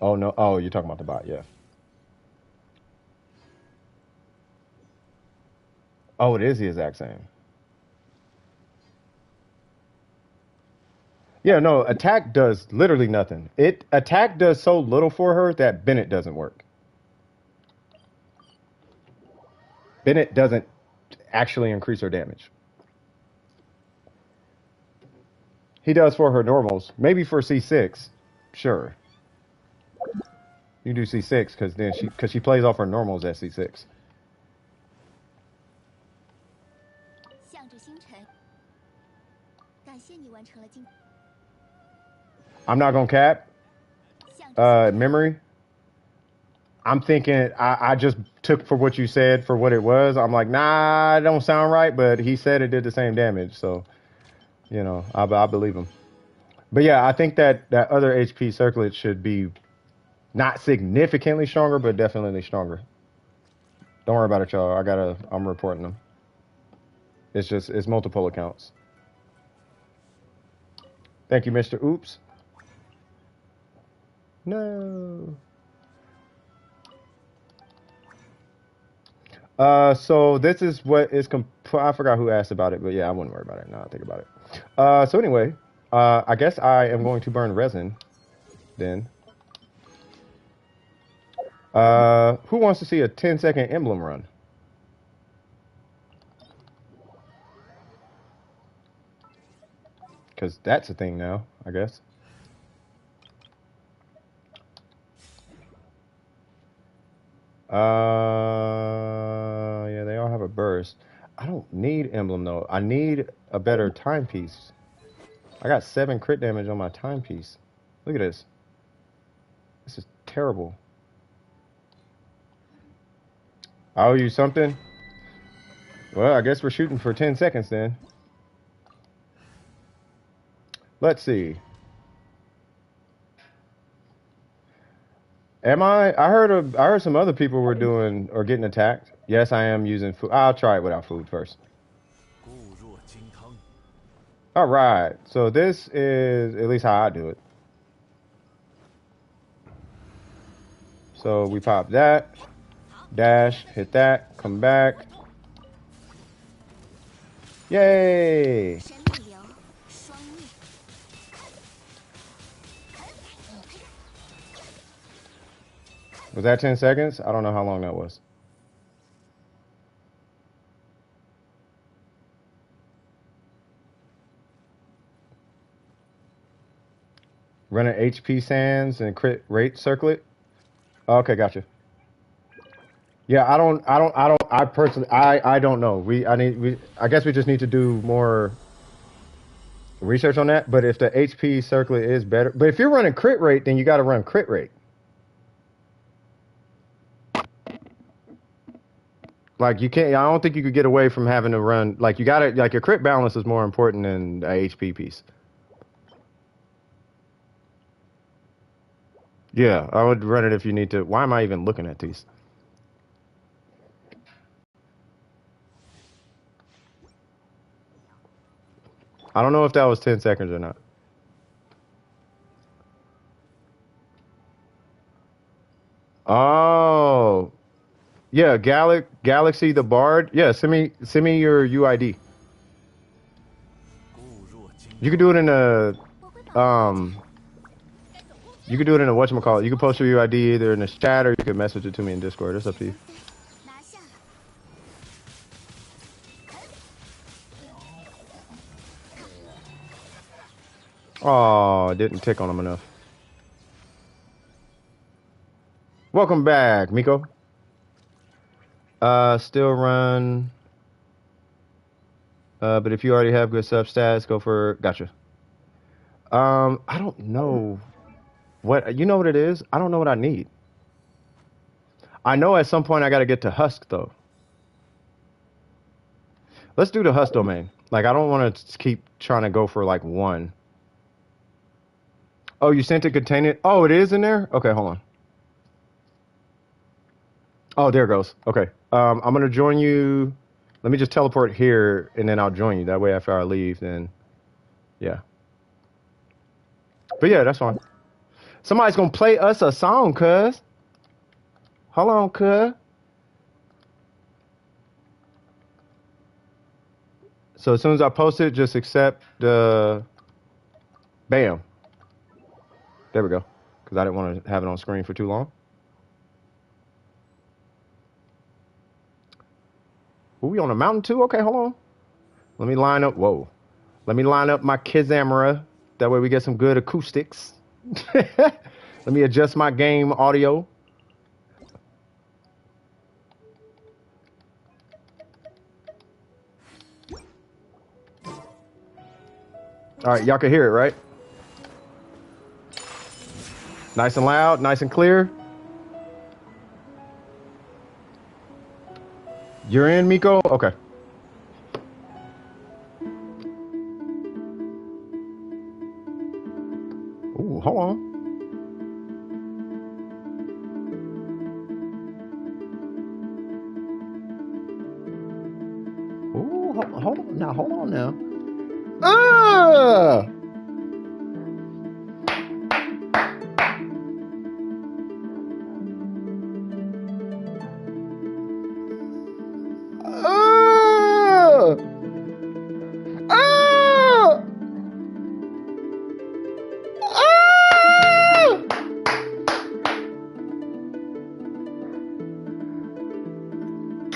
Oh, no. Oh, you're talking about the bot. Yeah. Oh, it is the exact same. Yeah, no, attack does literally nothing. Attack does so little for her that Bennett doesn't work. Bennett doesn't actually increase her damage. He does for her normals. Maybe for C6. Sure. You do C6 because she plays off her normals at C6. I'm not gonna cap. Memory. I'm thinking I just took for what you said for what it was. I'm like, nah, it don't sound right, but he said it did the same damage, so you know, I believe him. But yeah, I think that other HP circlet should be not significantly stronger, but definitely stronger. Don't worry about it, y'all. I'm reporting them. It's multiple accounts. Thank you, Mr. Oops. No. So this is what is I forgot who asked about it, but yeah, I wouldn't worry about it now I think about it. So anyway, I guess I am going to burn resin then. Who wants to see a 10-second emblem run? Because that's a thing now, I guess. Yeah, they all have a burst. I don't need emblem though. I need a better timepiece. I got 7 crit damage on my timepiece. Look at this. This is terrible. I owe you something? Well, I guess we're shooting for 10 seconds then. Let's see. I heard some other people were doing or getting attacked. Yes, I am using food. I'll try it without food first. All right. So this is at least how I do it. So we pop that, dash, hit that, come back. Yay! Was that 10 seconds? I don't know how long that was. Run an HP sands and crit rate circlet. Okay, gotcha. Yeah, I personally I don't know. I guess we just need to do more research on that. But if the HP circlet is better, but if you're running crit rate, then you got to run crit rate. Like you can't. I don't think you could get away from having to run. Like you got to. Like your crit balance is more important than a HP piece. Yeah, I would run it if you need to. Why am I even looking at these? I don't know if that was 10 seconds or not. Oh, yeah, Galaxy the Bard. Yeah, send me your UID. You can do it in a you can do it in a whatchamacallit. You can post your UID either in the chat or you can message it to me in Discord. It's up to you. Oh, didn't tick on him enough. Welcome back, Miko. Still run. But if you already have good sub stats, go for gotcha. I don't know what you know what it is. I don't know what I need. I know at some point I got to get to Husk though. Let's do the Husk domain. Like I don't want to keep trying to go for like one. Oh, you sent it, contain it. Oh, it is in there. Okay, hold on. Oh, there it goes. Okay. I'm gonna join you. Let me just teleport here, and then I'll join you. That way, after I leave, then yeah. But yeah, that's fine. Somebody's gonna play us a song, cuz. Hold on, cuz. So as soon as I post it, just accept the. Bam. There we go. Because I didn't want to have it on screen for too long. Are we on a mountain too? Okay, hold on. Let me line up. Whoa. Let me line up my Kizamera. That way we get some good acoustics. Let me adjust my game audio. All right, y'all can hear it, right? Nice and loud, nice and clear. You're in, Miko? Okay. Ooh, hold on. Ooh, hold on now, hold on now. Ah! Ah! Ah! Ah!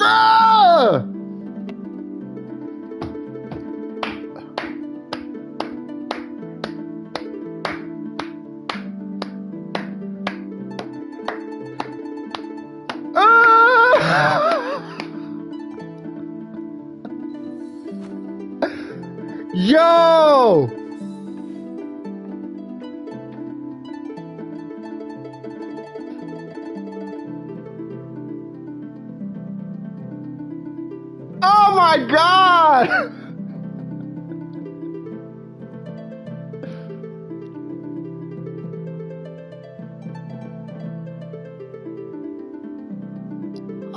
Ah! Ah! Yo! Oh my God!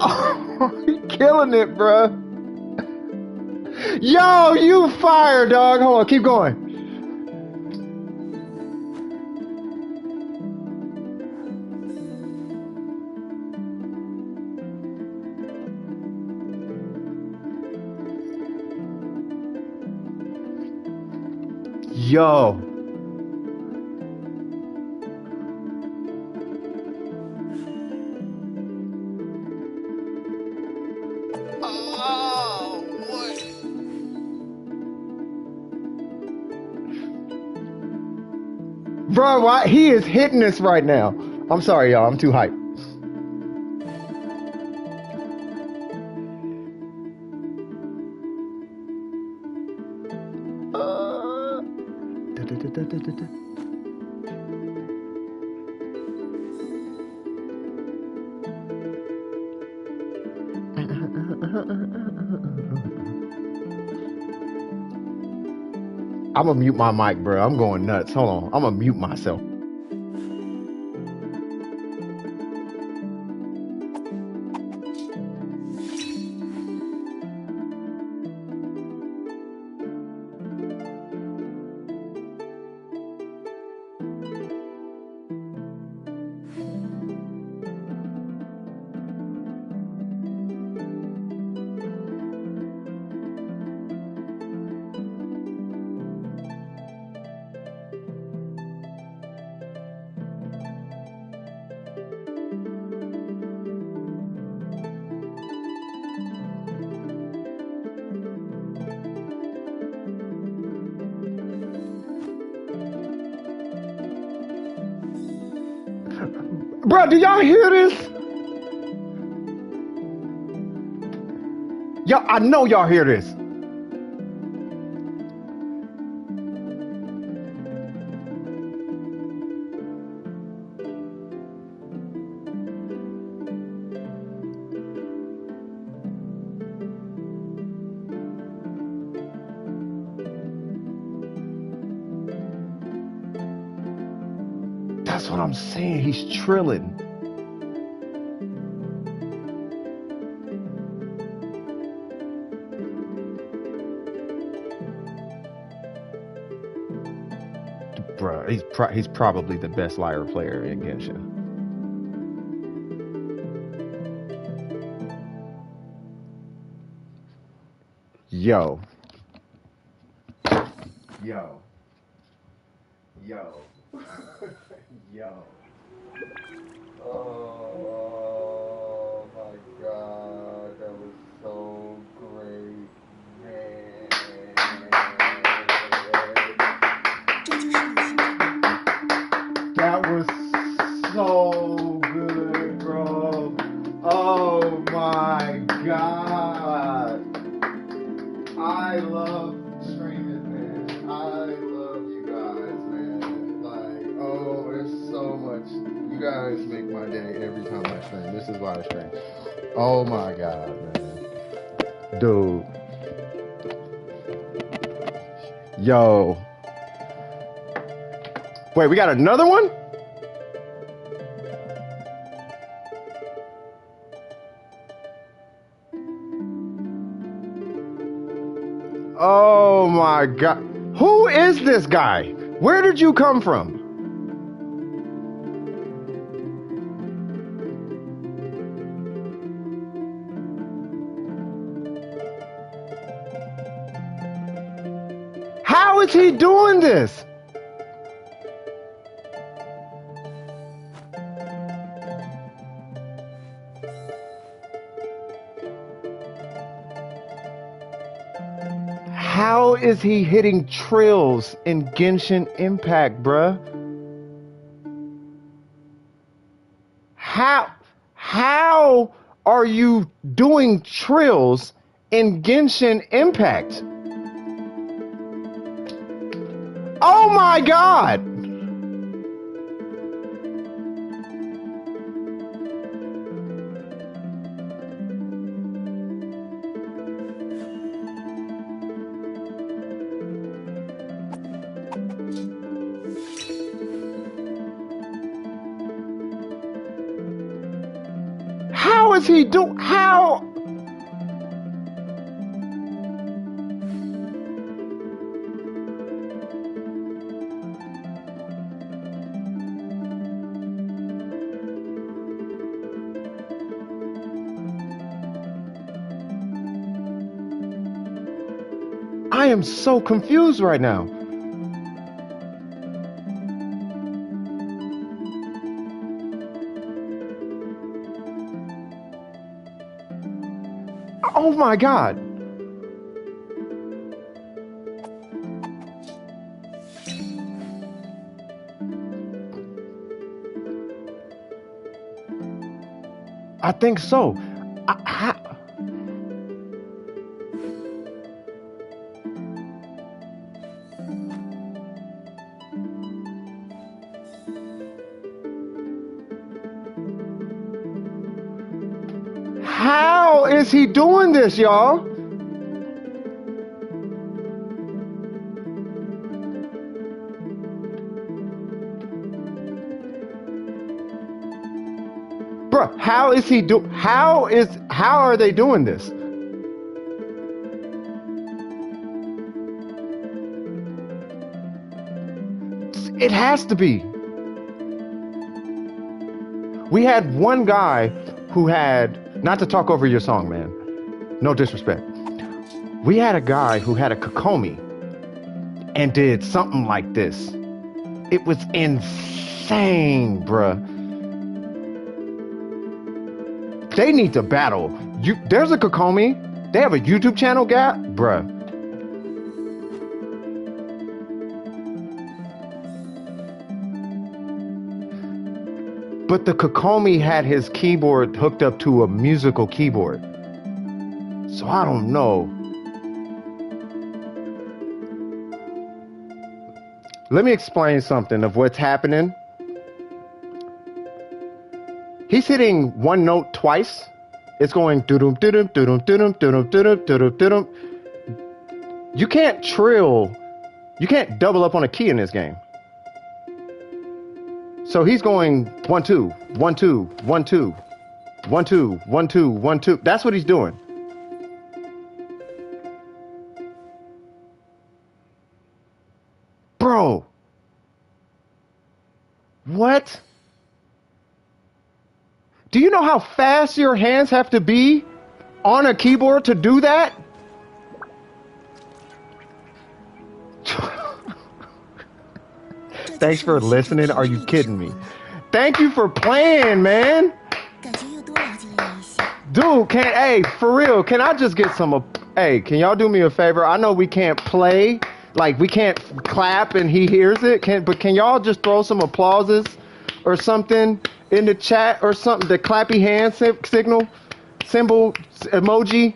Oh, you killing it, bruh. Yo, you fire, dog. Hold on, keep going. Yo. Oh, boy. Bro, why? He is hitting us right now. I'm sorry, y'all. I'm too hyped. I'm gonna mute my mic, bro. I'm going nuts. Hold on. I'm gonna mute myself. Bro, do y'all hear this? Y'all, I know y'all hear this. That's what I'm saying. He's trilling. Bruh, he's probably the best lyre player in Genshin. Yo. Yo. Yo. Yo. Oh my god, that was so great, man. 这就是你心中的 That was so good, bro. Oh my god. I love streaming, man. I love you guys, man. Like, oh, there's so much. You guys make my day every time I stream. This is why I stream. Oh my god, man. Dude. Yo. Wait, we got another one? Oh my god. Who is this guy? Where did you come from? How is he doing this? How is he hitting trills in Genshin Impact, bruh? How are you doing trills in Genshin Impact? Oh my god! How is he do? How? I am so confused right now. Oh my god. I think so. How is he doing this, y'all? Bruh, how is he how are they doing this? It has to be. We had one guy who had, not to talk over your song, man, no disrespect. We had a guy who had a Kokomi and did something like this. It was insane, bruh. They need to battle. There's a Kokomi. They have a YouTube channel, bruh. But the Kokomi had his keyboard hooked up to a musical keyboard. So I don't know. Let me explain something of what's happening. He's hitting one note twice. It's going doo-dum, doo-dum, doo-dum, doo-dum, doo-dum, doo-dum, doo-dum, doo-dum. You can't trill. You can't double up on a key in this game. So he's going 1 2 1 2 1 2 1 2 1 2 1 2. That's what he's doing. Bro. What? Do you know how fast your hands have to be on a keyboard to do that? Thanks for listening. Are you kidding me? Thank you for playing, man. Dude, hey, for real, can I just get some, hey, can y'all do me a favor? I know we can't play, like we can't clap and he hears it, but can y'all just throw some applauses or something in the chat or something, the clappy hand signal, symbol, emoji?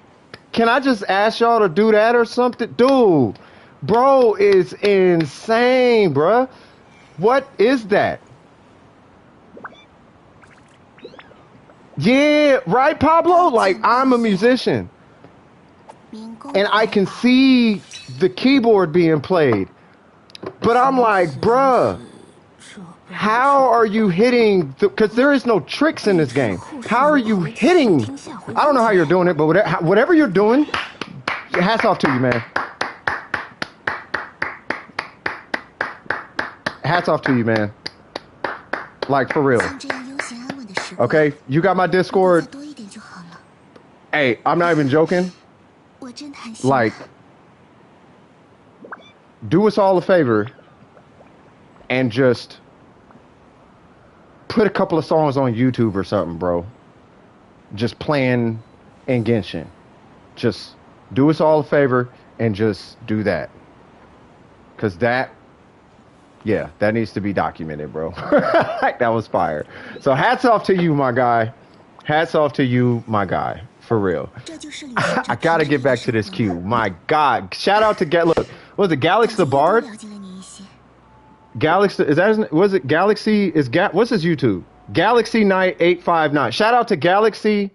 Can I just ask y'all to do that or something? Dude, bro is insane, bruh. What is that? Yeah, right, Pablo? Like, I'm a musician. And I can see the keyboard being played. But I'm like, bruh, how are you hitting? Because there is no tricks in this game. How are you hitting? I don't know how you're doing it, but whatever you're doing, hats off to you, man. Hats off to you, man. Like, for real. Okay, you got my Discord. Hey, I'm not even joking. Like, do us all a favor and just put a couple of songs on YouTube or something, bro. Just playing in Genshin. Just do us all a favor and just do that. Because that, yeah, that needs to be documented, bro. That was fire. So hats off to you, my guy. Hats off to you, my guy. For real. I gotta get back to this queue. My God. Shout out to look, was it Galaxy the Bard? Galaxy, is that his, was it Galaxy? What's his YouTube? Galaxy Knight 859. Shout out to Galaxy.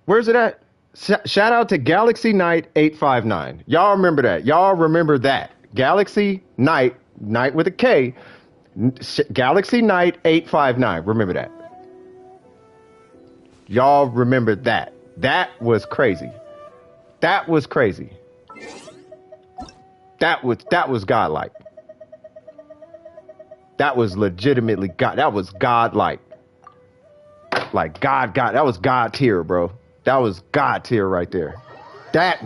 Where's it at? Shout out to Galaxy Knight 859. Y'all remember that. Y'all remember that. Galaxy Knight with a K. Galaxy Knight 859. Remember that. Y'all remember that. That was crazy. That was crazy. That was godlike. That was legitimately God. That was godlike. Like God. That was God tier, bro. That was God tier right there. That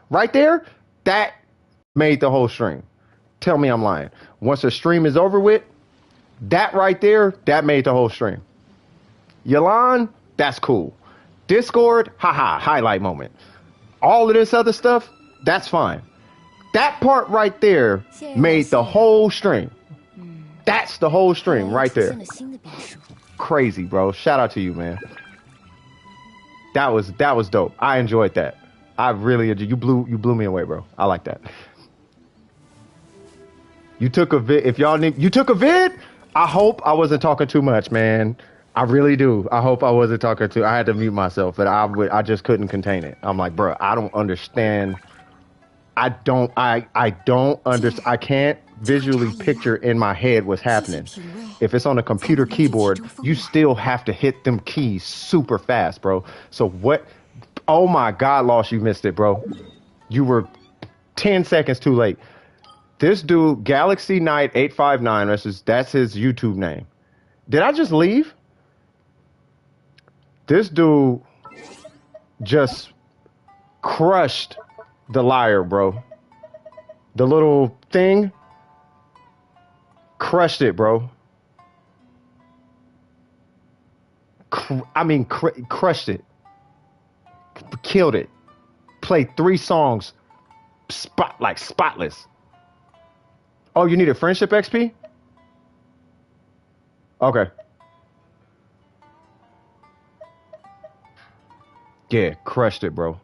right there. That made the whole stream. Tell me I'm lying. Once the stream is over with, that right there, that made the whole stream. Yalan, that's cool. Discord, haha, highlight moment. All of this other stuff, that's fine. That part right there made the whole stream. That's the whole stream right there. Crazy, bro. Shout out to you, man. That was dope. I enjoyed that. I really enjoyed. You blew me away, bro. I like that. You took a vid. If y'all need, you took a vid. I hope I wasn't talking too much, man. I really do. I hope I wasn't talking too. I had to mute myself, but I just couldn't contain it. I'm like, bro, I don't understand. I don't understand. I can't visually picture in my head what's happening. If it's on a computer keyboard, you still have to hit them keys super fast, bro. So what? Oh my God, Lost, you missed it, bro. You were 10 seconds too late. This dude, Galaxy Knight 859, that's his YouTube name. Did I just leave? This dude just crushed the liar, bro. The little thing, crushed it, bro. Crushed it. Killed it. Played 3 songs, spotless. Oh, you need a friendship XP? Okay. Yeah, crushed it, bro.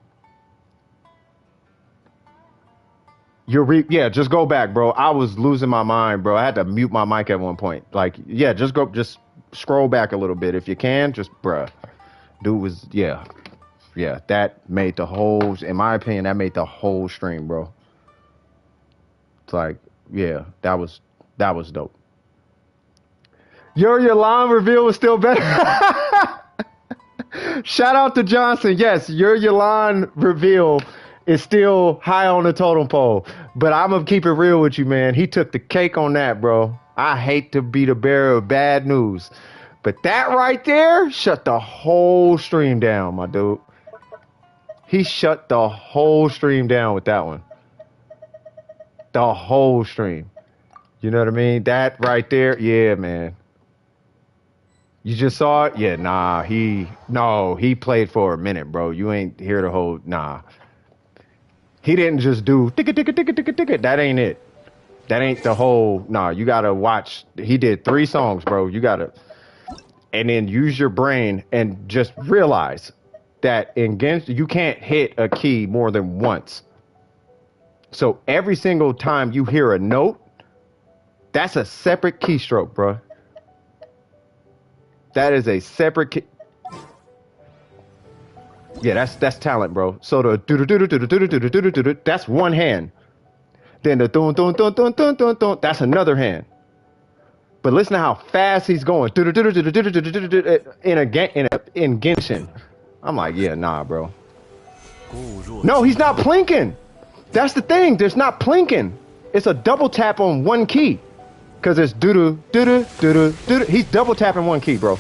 Yeah, just go back, bro. I was losing my mind, bro. I had to mute my mic at one point. Like, yeah, just scroll back a little bit if you can. Just, bruh. Dude was, yeah, that made the whole, in my opinion, that made the whole stream, bro. It's like, yeah, that was dope. Your line reveal was still better. Shout out to Johnson. Yes, your line reveal is still high on the totem pole. But I'm gonna keep it real with you, man. He took the cake on that, bro. I hate to be the bearer of bad news, but that right there shut the whole stream down, my dude. He shut the whole stream down with that one. The whole stream. You know what I mean? That right there, yeah, man. You just saw it? Yeah, nah, he played for a minute, bro. You ain't hear the whole, nah. He didn't just do ticka ticka ticka ticka ticka. That ain't it. That ain't the whole, nah, you gotta watch. He did 3 songs, bro. You gotta, and then use your brain and just realize that in Genshin, you can't hit a key more than once. So every single time you hear a note, that's a separate keystroke, bro. That is a separate key. Yeah, that's talent, bro. So the that's one hand. Then the dun dun dun dun dun dun dun, that's another hand. But listen to how fast he's going. In Genshin. I'm like, yeah, nah, bro. No, he's not plinking. That's the thing. There's not plinking. It's a double tap on one key. Cause it's doo doo. He's double tapping one key, bro.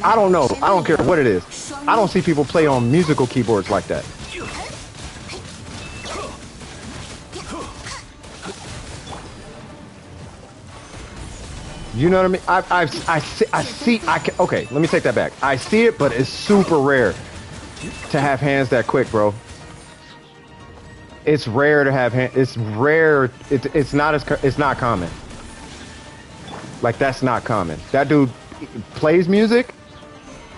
I don't know. I don't care what it is. I don't see people play on musical keyboards like that. You know what I mean? Okay, let me take that back. I see it, but it's super rare to have hands that quick, bro. It's rare to have hands. It's rare. It's not common. Like, that's not common. That dude plays music,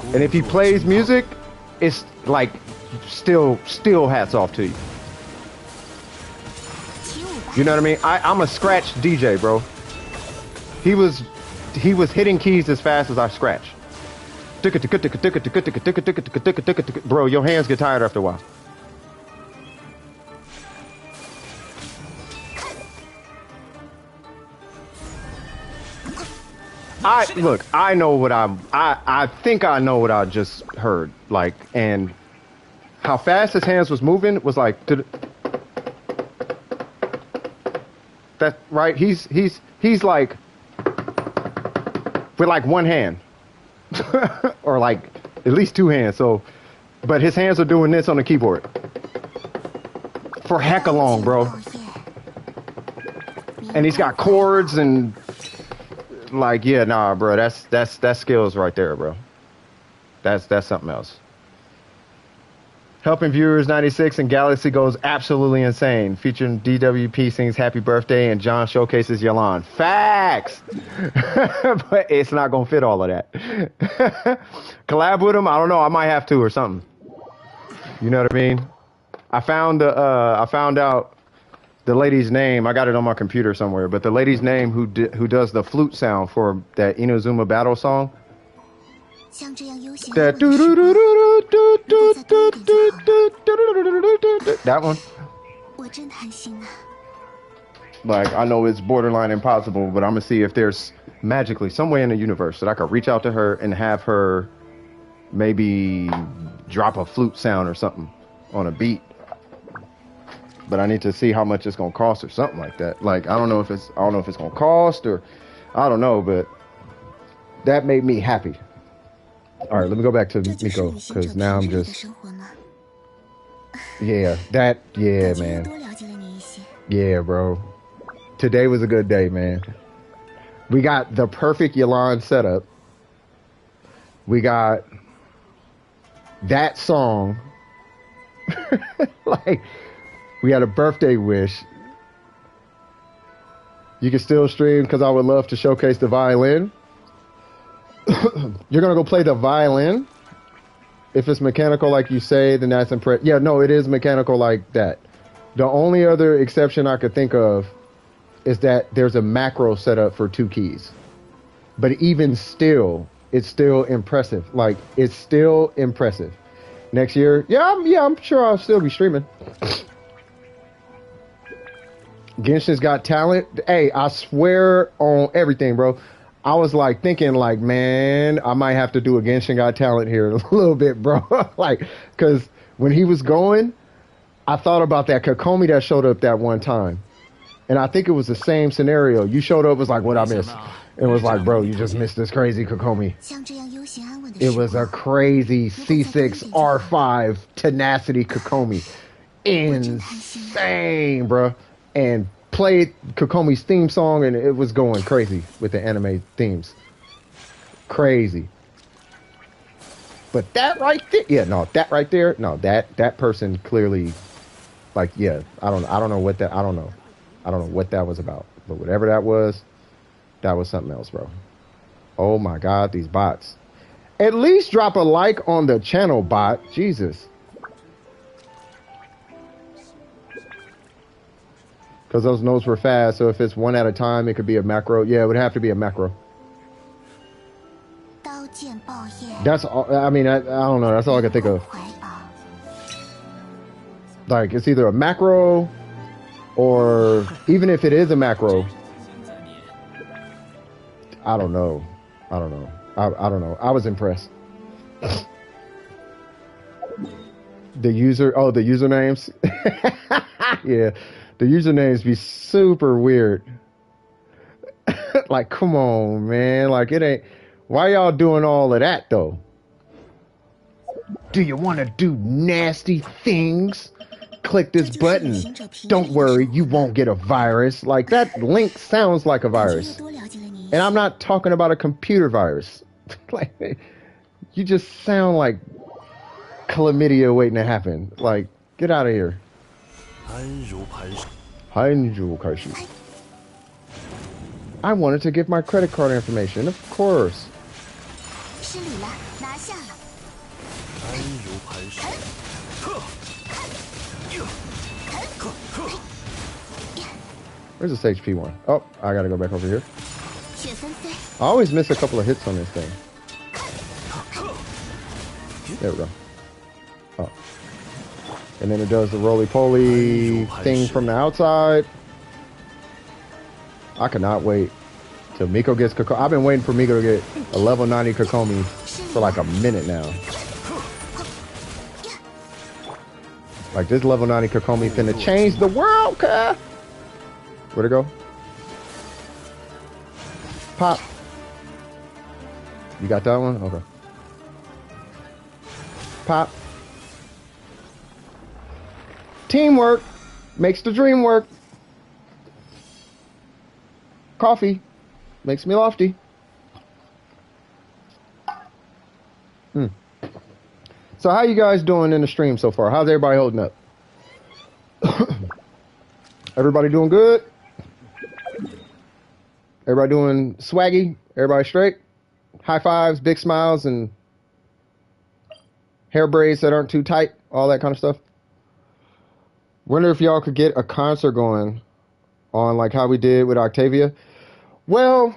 and if he plays music, it's like still hats off to you. You know what I mean? I'm a scratch DJ, bro. He was hitting keys as fast as I scratch. Bro, your hands get tired after a while. I know what I think I know what I just heard. Like, and how fast his hands was moving was like, that right? He's like, with like one hand or like at least 2 hands. So, but his hands are doing this on the keyboard for hecka long, bro. And he's got chords and like, yeah, nah, bro, that's skills right there, bro. That's something else. Helping Viewers 96 and Galaxy goes absolutely insane. Featuring DWP sings Happy Birthday and John showcases Yalan. Facts! But it's not going to fit all of that. Collab with him? I don't know. I might have to or something. You know what I mean? I found out the lady's name. I got it on my computer somewhere. But the lady's name who does the flute sound for that Inazuma Battle song. That one. Like, I know it's borderline impossible, but I'm gonna see if there's magically some way in the universe that I could reach out to her and have her maybe drop a flute sound or something on a beat. But I need to see how much it's gonna cost or something like that. Like, I don't know if it's gonna cost or I don't know, but that made me happy. All right, let me go back to Miko, because now I'm just... Yeah, man. Yeah, bro. Today was a good day, man. We got the perfect Yalan setup. We got that song. Like, we had a birthday wish. You can still stream because I would love to showcase the violin. You're gonna go play the violin? If it's mechanical like you say, then that's impressive. Yeah, no, it is mechanical like that. The only other exception I could think of is that there's a macro setup for 2 keys. But even still, it's still impressive. Like, it's still impressive. Next year, I'm sure I'll still be streaming. Genshin's got talent. Hey, I swear on everything, bro. I was like thinking like, man, I might have to do a Genshin Got Talent here a little bit, bro. Like, cause when he was going, I thought about that Kokomi that showed up that one time. And I think it was the same scenario. You showed up, was like, what I missed? And it was like, bro, you just missed this crazy Kokomi. 像这样悠闲安稳的 It 时 was a 光， crazy C6 R5 tenacity Kokomi. Insane, bro. And played Kokomi's theme song, and it was going crazy with the anime themes. Crazy. But that right there, yeah, no, that right there, no, that person clearly, like, yeah, I don't know what that, I don't know what that was about. But whatever that was something else, bro. Oh my God, these bots. At least drop a like on the channel, bot. Jesus. Because those notes were fast, so if it's one at a time, it could be a macro. Yeah, it would have to be a macro. 刀剑爆叶， That's all, I mean, I don't know. That's all I can think of. 怀抱。 Like, it's either a macro, or even if it is a macro, I don't know. I don't know. I don't know. I was impressed. The usernames. Yeah, the usernames be super weird. Like, come on, man. Like, it ain't. Why y'all doing all of that though? Do you want to do nasty things? Click this button. Don't worry, you won't get a virus. Like, that link sounds like a 感觉又 virus. 多了解了你一 And 些。 I'm not talking about a computer virus. Like, you just sound like chlamydia waiting to happen. Like, get out of here. 韩如开始. I wanted to give my credit card information, of course. 失礼了，拿下了。 Where's this HP one? Oh, I gotta go back over here. 雪纷飞， I always miss a couple of hits on this thing. There we go. Oh. And then it does the roly-poly thing from the outside. I cannot wait till Miko gets Kokomi. I've been waiting for Miko to get a level 90 Kokomi for like a minute now. Like, this level 90 Kokomi finna change the world, cuz. Where'd it go? Pop. You got that one? Okay. Pop. Teamwork makes the dream work. Coffee makes me lofty. So how you guys doing in the stream so far? How's everybody holding up? Everybody doing good? Everybody doing swaggy? Everybody straight? High fives, big smiles, and hair braids that aren't too tight, all that kind of stuff. Wonder if y'all could get a concert going on like how we did with Octavia. Well,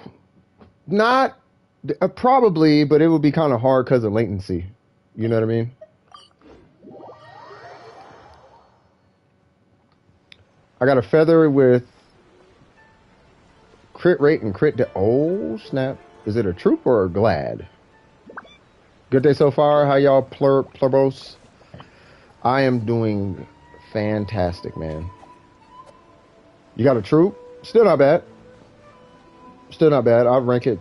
not probably, but it would be kind of hard because of latency. You know what I mean? I got a feather with crit rate and crit. Oh, snap. Is it a troop or a glad? Good day so far. How y'all plurbos? I am doing fantastic, man. You got a troop? Still not bad. Still not bad. I'd rank it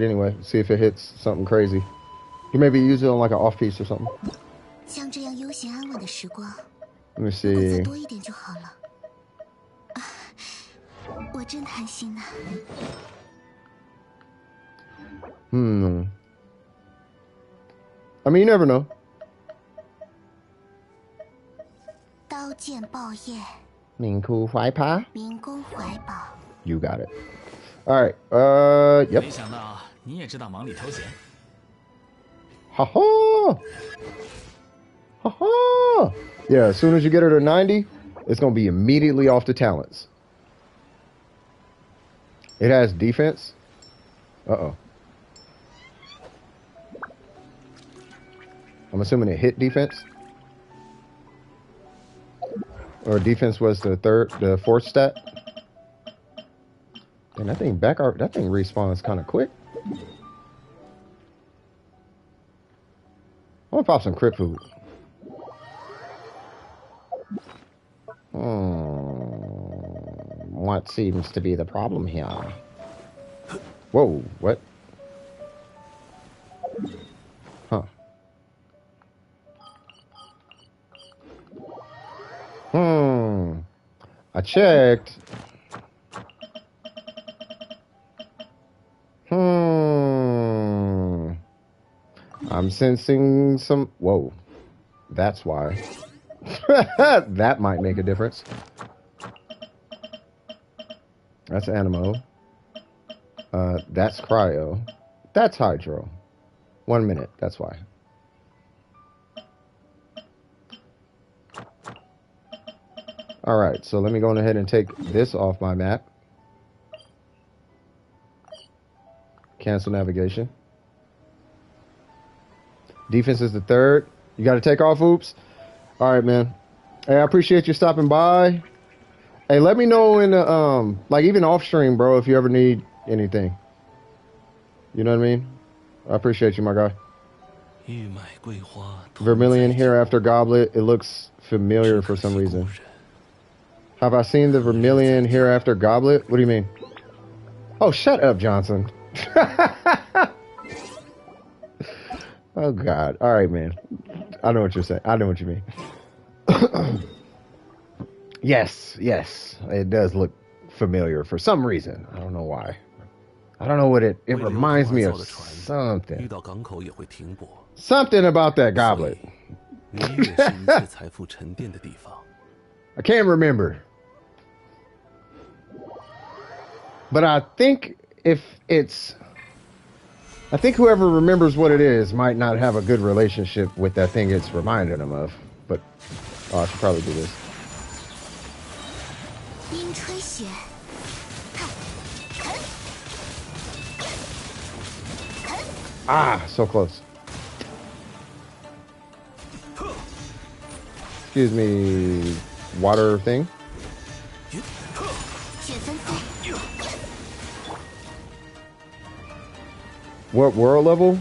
anyway. See if it hits something crazy. You maybe use it on like an off piece or something. 像这样悠闲安稳的时光， Let me 如果 see. 再多一点就好了。啊，我真贪心呐、 I mean, you never know. 刀剑爆叶， Ming Ku Fai Pa. 民工怀抱。 You got it. All right. Yep. 没想到你也知道忙里偷闲。 Ha ha. Ha ha. Yeah, as soon as you get her to 90, it's going to be immediately off the talents. It has defense. Uh-oh. I'm assuming it hit defense. Or defense was the fourth stat. And that thing that thing respawns kind of quick. I'm gonna pop some crit food. What seems to be the problem here? Whoa, what? Huh. I checked. I'm sensing some... Whoa. That's why. That might make a difference. That's Animo. That's Cryo. That's Hydro. 1 minute. That's why. Alright, so let me go ahead and take this off my map. Cancel navigation. Defense is the third. You got to take off, oops. Alright, man. Hey, I appreciate you stopping by. Hey, let me know in the, like, even off stream, bro, if you ever need anything. You know what I mean? I appreciate you, my guy. Vermilion Hereafter Goblet. It looks familiar for some reason. Have I seen the Vermilion Hereafter Goblet? What do you mean? Oh, shut up, Johnson. Oh, God. All right, man. I know what you're saying. I know what you mean. Yes. It does look familiar for some reason. I don't know why. I don't know what it reminds me of something. Something about that goblet. I can't remember. But I think whoever remembers what it is might not have a good relationship with that thing it's reminding them of. But, I should probably do this. Ah, so close. Excuse me, water thing. What world level?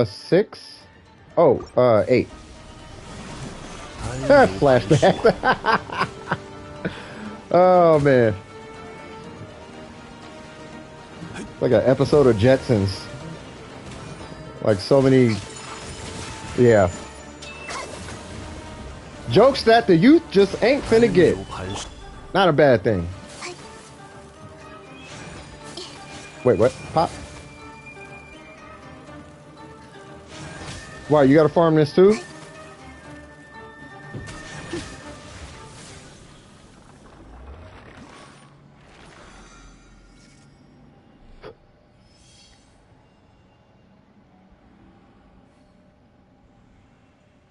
6? Oh, 8. Flashback. Oh, man. Like an episode of Jetsons. Like so many... Yeah. Jokes that the youth just ain't finna get. Not a bad thing. Wait, what? Pop? Why, you gotta farm this too?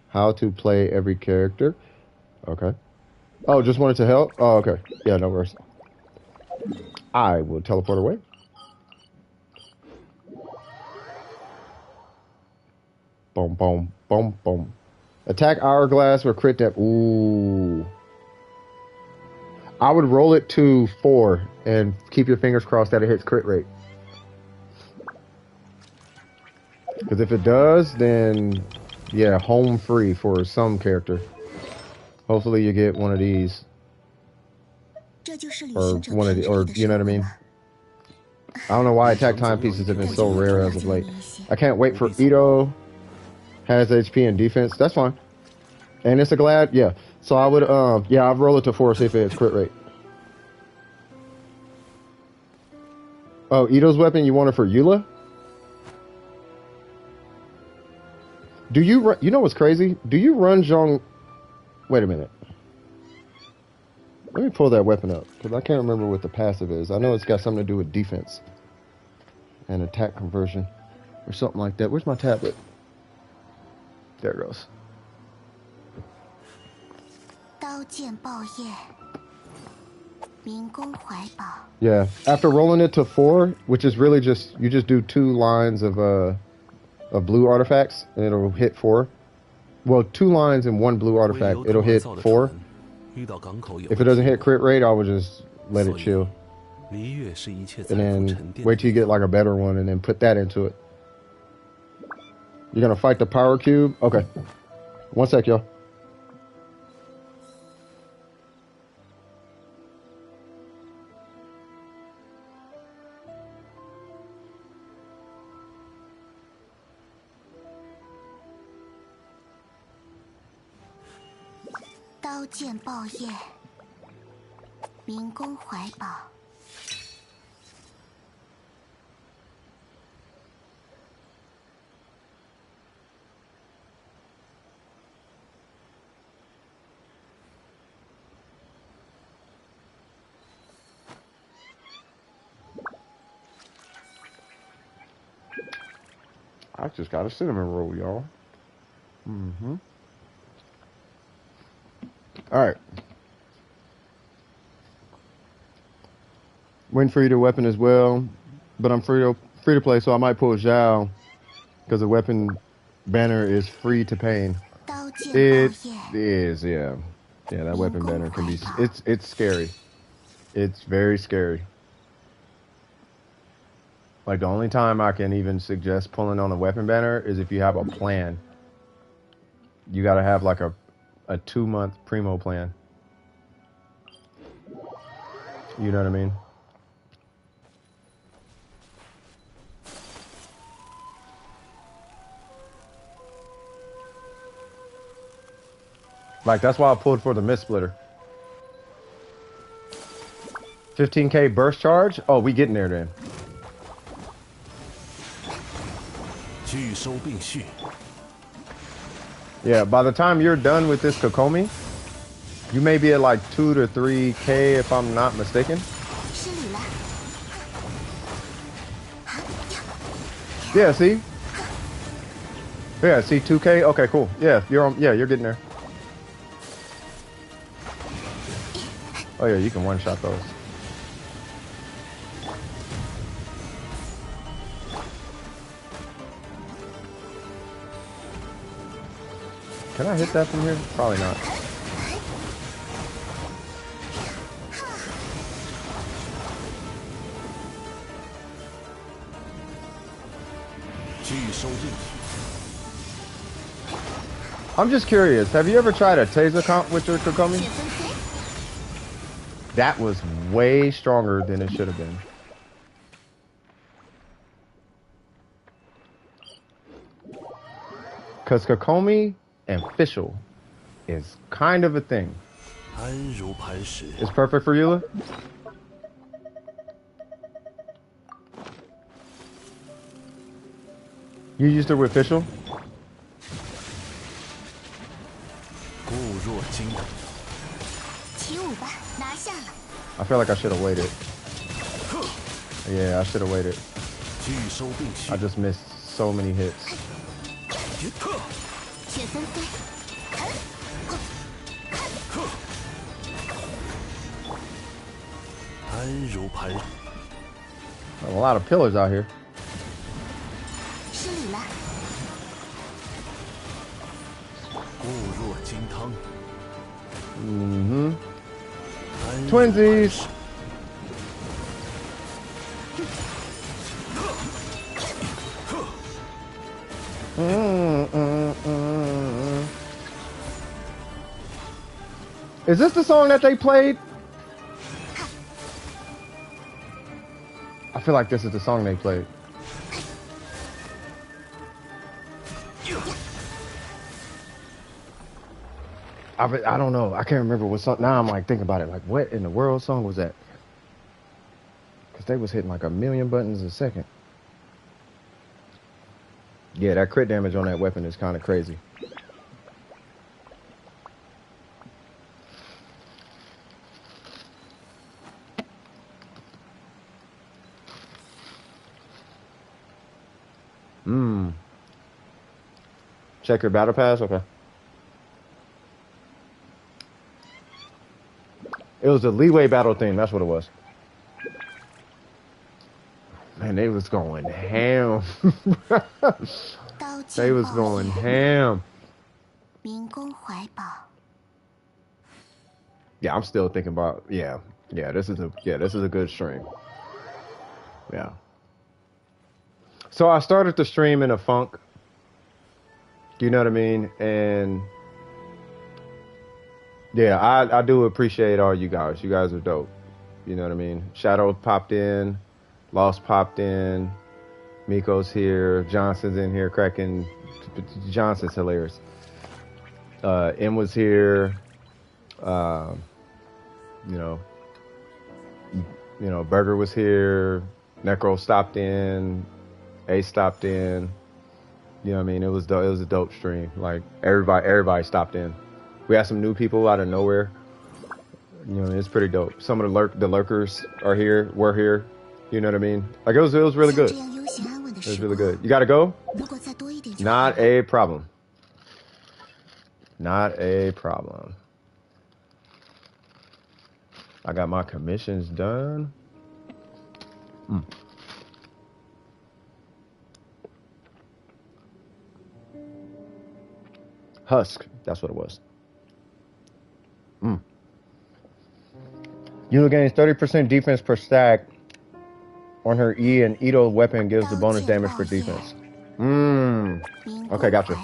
How to play every character. Okay. Oh, just wanted to help? Oh, okay. Yeah, no worries. I will teleport away. Boom, boom, boom, boom. Attack Hourglass or crit that. Ooh. I would roll it to 4 and keep your fingers crossed that it hits crit rate. Because if it does, then yeah, home free for some character. Hopefully you get one of these. Or one of the, or you know what I mean? I don't know why attack timepieces have been so rare as of late. I can't wait for Ito. Has HP and defense. That's fine. And it's a glad, yeah. So I would, yeah, I'll roll it to 4, see if it's crit rate. Oh, Ito's weapon, you want it for Eula? Do you, you know what's crazy? Do you run Zhong... Wait a minute. Let me pull that weapon up, because I can't remember what the passive is. I know it's got something to do with defense. And attack conversion. Or something like that. Where's my tablet? There it goes. Yeah. After rolling it to 4, which is really just, you just do 2 lines of blue artifacts, and it'll hit 4. Well, 2 lines and 1 blue artifact, it'll hit 4. If it doesn't hit crit rate, I would just let it chill. And then wait till you get like a better one and then put that into it. You're gonna fight the power cube? Okay. One sec, y'all. 刀剑爆焰，民工怀抱。I just got a cinnamon roll, y'all. All right. Waiting for either weapon as well, but I'm free to play, so I might pull Zhao because the weapon banner is free to pain. It is, yeah. Yeah, that weapon banner can be. It's scary. It's very scary. Like the only time I can even suggest pulling on a weapon banner is if you have a plan. You got to have like a 2-month primo plan. You know what I mean? Like that's why I pulled for the mist splitter. 15k burst charge? Oh, we getting there then. Yeah, by the time you're done with this Kokomi, you may be at like 2 to 3k if I'm not mistaken. Yeah, see? Yeah, see 2k? Okay, cool. Yeah, you're getting there. Oh yeah, you can one-shot those. Can I hit that from here? Probably not. I'm just curious. Have you ever tried a taser comp with your Kokomi? That was way stronger than it should have been. Because Kokomi and Fischl is kind of a thing. It's perfect for Eula? You used it with Fischl? I feel like I should have waited. Yeah, I should have waited. I just missed so many hits. A lot of pillars out here. Twinsies. Is this the song that they played? I feel like this is the song they played. I don't know. I can't remember what song. Now I'm like thinking about it. Like, what in the world song was that? Because they was hitting like a million buttons a second. Yeah, that crit damage on that weapon is kind of crazy. Check your battle pass? Okay. It was a leeway battle thing. That's what it was. Man, they was going ham. They was going ham. Yeah, I'm still thinking about, yeah. Yeah, this is a good stream. Yeah. So I started the stream in a funk. You know what I mean? And yeah, I do appreciate all you guys. You guys are dope. You know what I mean? Shadow popped in, Lost popped in, Miko's here, Johnson's in here cracking. Johnson's hilarious. M was here. You know, Burger was here. Necro stopped in. Ace stopped in. You know what I mean? It was a dope stream. Like everybody stopped in. We had some new people out of nowhere. You know, it's pretty dope. Some of the lurkers were here. You know what I mean? Like it was really good. It was really good. You gotta go? Not a problem. Not a problem. I got my commissions done. Husk, that's what it was. Yuna gains 30% defense per stack on her E, and Ito weapon gives the bonus damage for defense. Okay, gotcha.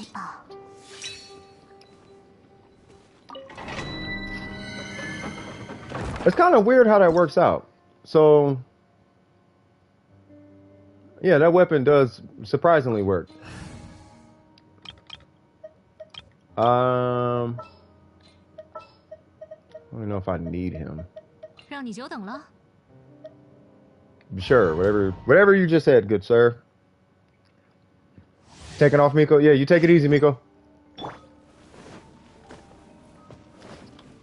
It's kind of weird how that works out. So, yeah, that weapon does surprisingly work. I don't know if I need him. 让你久等了。 Sure, whatever you just said, good sir. Taking off, Miko? Yeah, you take it easy, Miko.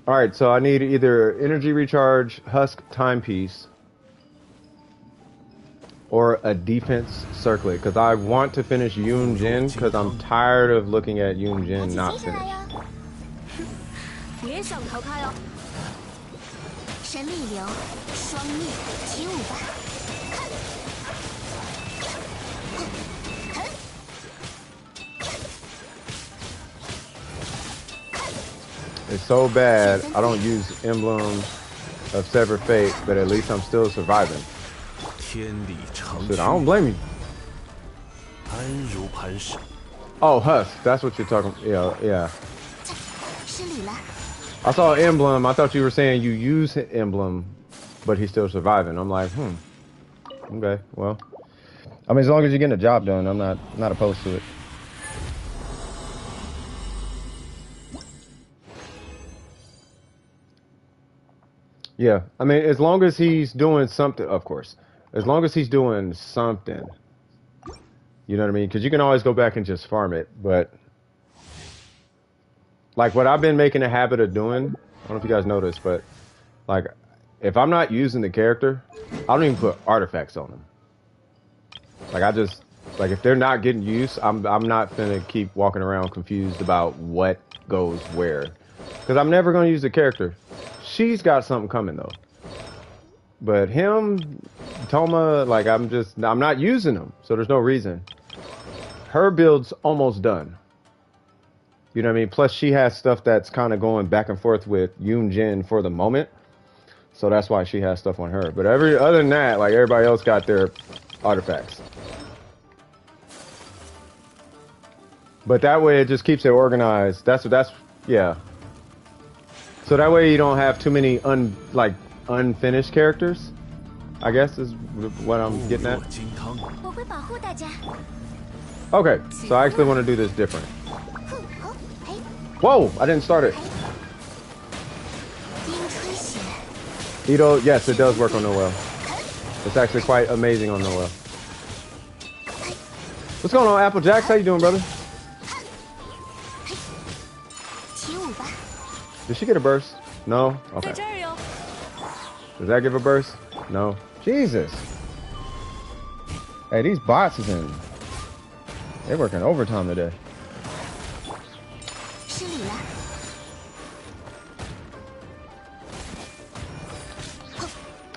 Alright, so I need either energy recharge, husk timepiece, or a defense circlet, because I want to finish Yoon Jin, because I'm tired of looking at Yoon Jin not finished. 别想逃开哦！神力流，双逆，起舞吧！ It's so bad I don't use Emblem of Severed Fate, but at least I'm still surviving. Dude, I don't blame you. Oh, Husk, that's what you're talking about. Yeah. I saw Emblem. I thought you were saying you use Emblem, but he's still surviving. I'm like, okay, well. I mean, as long as you're getting the job done, I'm not opposed to it. Yeah, I mean, as long as he's doing something, of course. As long as he's doing something. You know what I mean? Because you can always go back and just farm it, but... Like, what I've been making a habit of doing, I don't know if you guys noticed, but... Like, if I'm not using the character, I don't even put artifacts on them. Like, I just... Like, if they're not getting used, I'm not gonna keep walking around confused about what goes where. Because I'm never gonna use the character. She's got something coming though. But him, Toma, like I'm not using them, so there's no reason. Her build's almost done. You know what I mean? Plus she has stuff that's kind of going back and forth with Yoon Jin for the moment. So that's why she has stuff on her. But other than that, like everybody else got their artifacts. But that way it just keeps it organized. That's yeah. So that way you don't have too many unfinished characters, I guess is what I'm getting at. Okay, so I actually want to do this different. Whoa, I didn't start it. Ito, yes, it does work on Noel. It's actually quite amazing on Noel. What's going on, Applejacks? How you doing, brother? Did she get a burst? No? Okay. Does that give a burst? No. Jesus. Hey, these bots is in. They're working overtime today.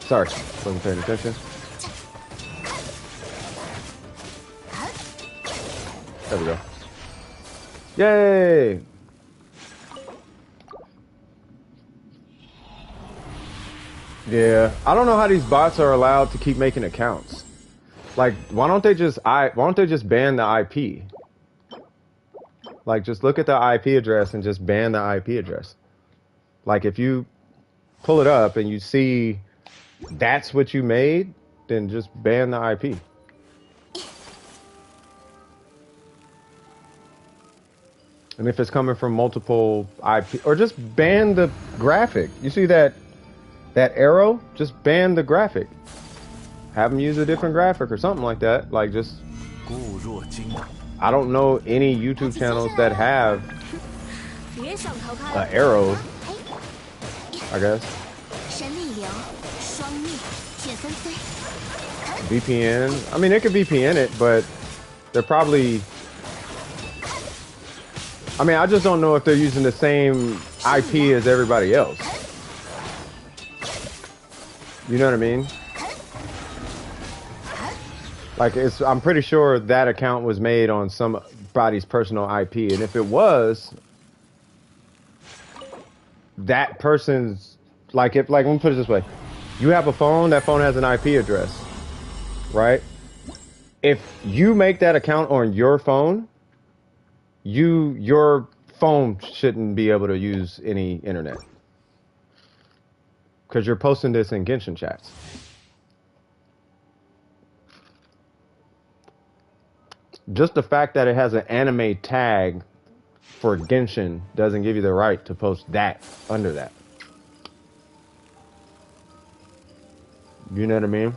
Sorry, wasn't paying attention. There we go. Yay! Yeah, I don't know how these bots are allowed to keep making accounts. Like, why don't they just ban the IP? Like, just look at the IP address and just ban the IP address. Like, if you pull it up and you see that's what you made, then just ban the IP. And if it's coming from multiple IP, or just ban the graphic. You see that arrow? Just ban the graphic. Have them use a different graphic or something like that. Like, just, I don't know any YouTube channels that have an arrow, I guess. VPN. I mean, it could VPN it, but they're probably, I mean, I just don't know if they're using the same IP as everybody else. You know what I mean? Like, I'm pretty sure that account was made on somebody's personal IP, and if it was, that person's, like, if, like, let me put it this way. You have a phone, that phone has an IP address, right? If you make that account on your phone, your phone shouldn't be able to use any internet. Because you're posting this in Genshin chats. Just the fact that it has an anime tag for Genshin doesn't give you the right to post that under that. You know what I mean?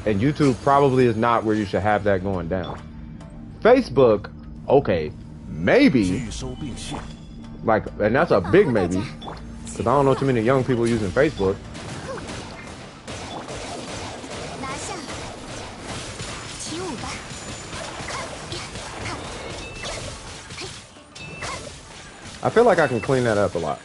And YouTube probably is not where you should have that going down. Facebook, okay, maybe. Like, and that's a big maybe. Because I don't know too many young people using Facebook. I feel like I can clean that up a lot.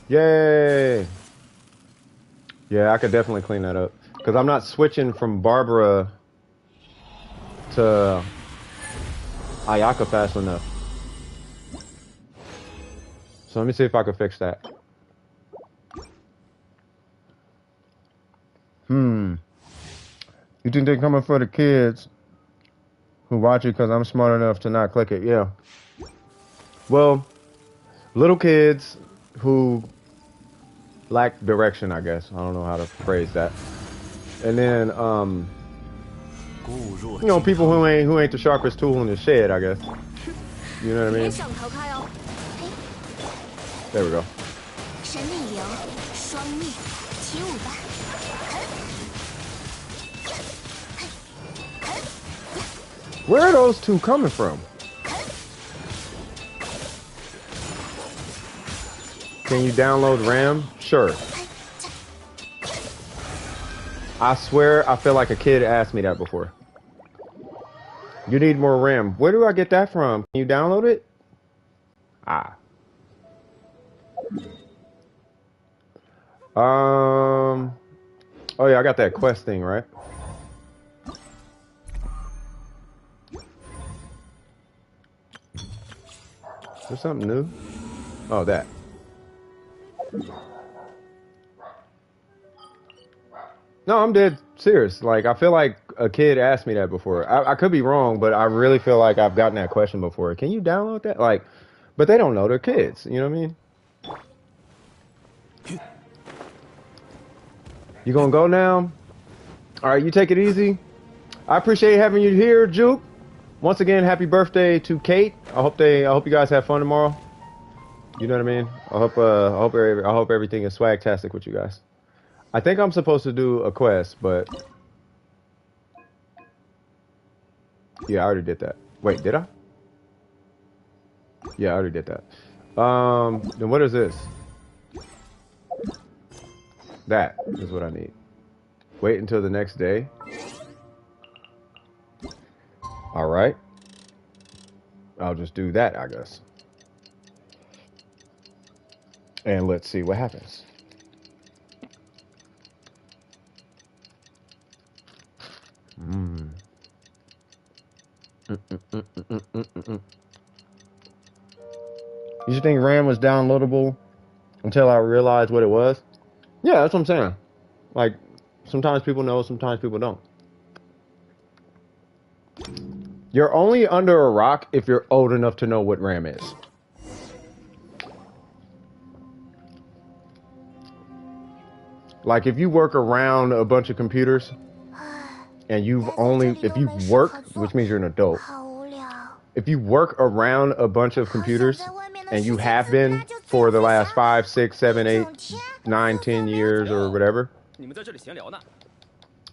Yay! Yeah, I could definitely clean that up. Because I'm not switching from Barbara to Ayaka fast enough. So let me see if I can fix that. You think they're coming for the kids who watch it because I'm smart enough to not click it? Yeah. Well, little kids who lack direction, I guess. I don't know how to phrase that. And then, you know, people who ain't the sharpest tool in the shed, I guess. You know what I mean? There we go. Where are those two coming from? Can you download RAM? Sure. I swear I feel like a kid asked me that before. You need more RAM. Where do I get that from? Can you download it? Ah. Oh yeah, I got that quest thing, right? Is there something new? Oh, that. No, I'm dead serious. Like, I feel like a kid asked me that before. I could be wrong, but I really feel like I've gotten that question before. Can you download that? Like, but they don't know. They're kids. You know what I mean? You gonna go now? All right, you take it easy. I appreciate having you here, Juke. Once again, happy birthday to Kate. I hope you guys have fun tomorrow. You know what I mean? I hope everything is swagtastic with you guys. I think I'm supposed to do a quest, but yeah, I already did that. Wait, did I? Yeah, I already did that. Then what is this? That is what I need. Wait until the next day. All right. I'll just do that, I guess. And let's see what happens. You think RAM was downloadable until I realized what it was? Yeah, that's what I'm saying. Like, sometimes people know, sometimes people don't. You're only under a rock if you're old enough to know what RAM is. Like, if you work around a bunch of computers and if you work, which means you're an adult, if you work around a bunch of computers and you have been for the last 5, 6, 7, 8, 9, 10 years or whatever,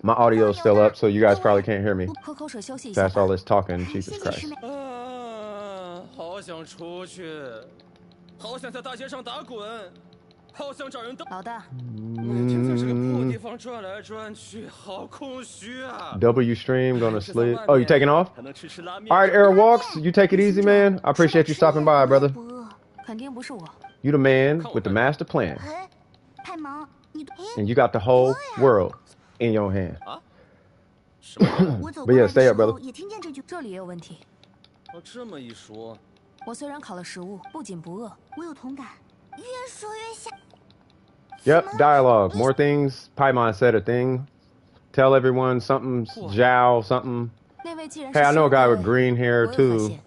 my audio is still up, so you guys probably can't hear me. That's all this talking, Jesus Christ. 好想出去，好想在大街上打滚，好想找人当。老大，我就在这个破地方转来转去，好空虚啊。W stream, gonna sleep. Oh, you taking off? All right, Air Walks, you take it easy, man. I appreciate you stopping by, brother. You the man with the master plan. And you got the whole world in your hand. But yeah, stay up, brother. 这里也有问题。这么一说，我虽然考了食物，不仅不饿，我有同感，越说越像。 Yep, dialogue. More things. Paimon said a thing. Tell everyone something, Zhao, something. Hey, I know a guy with green hair, too.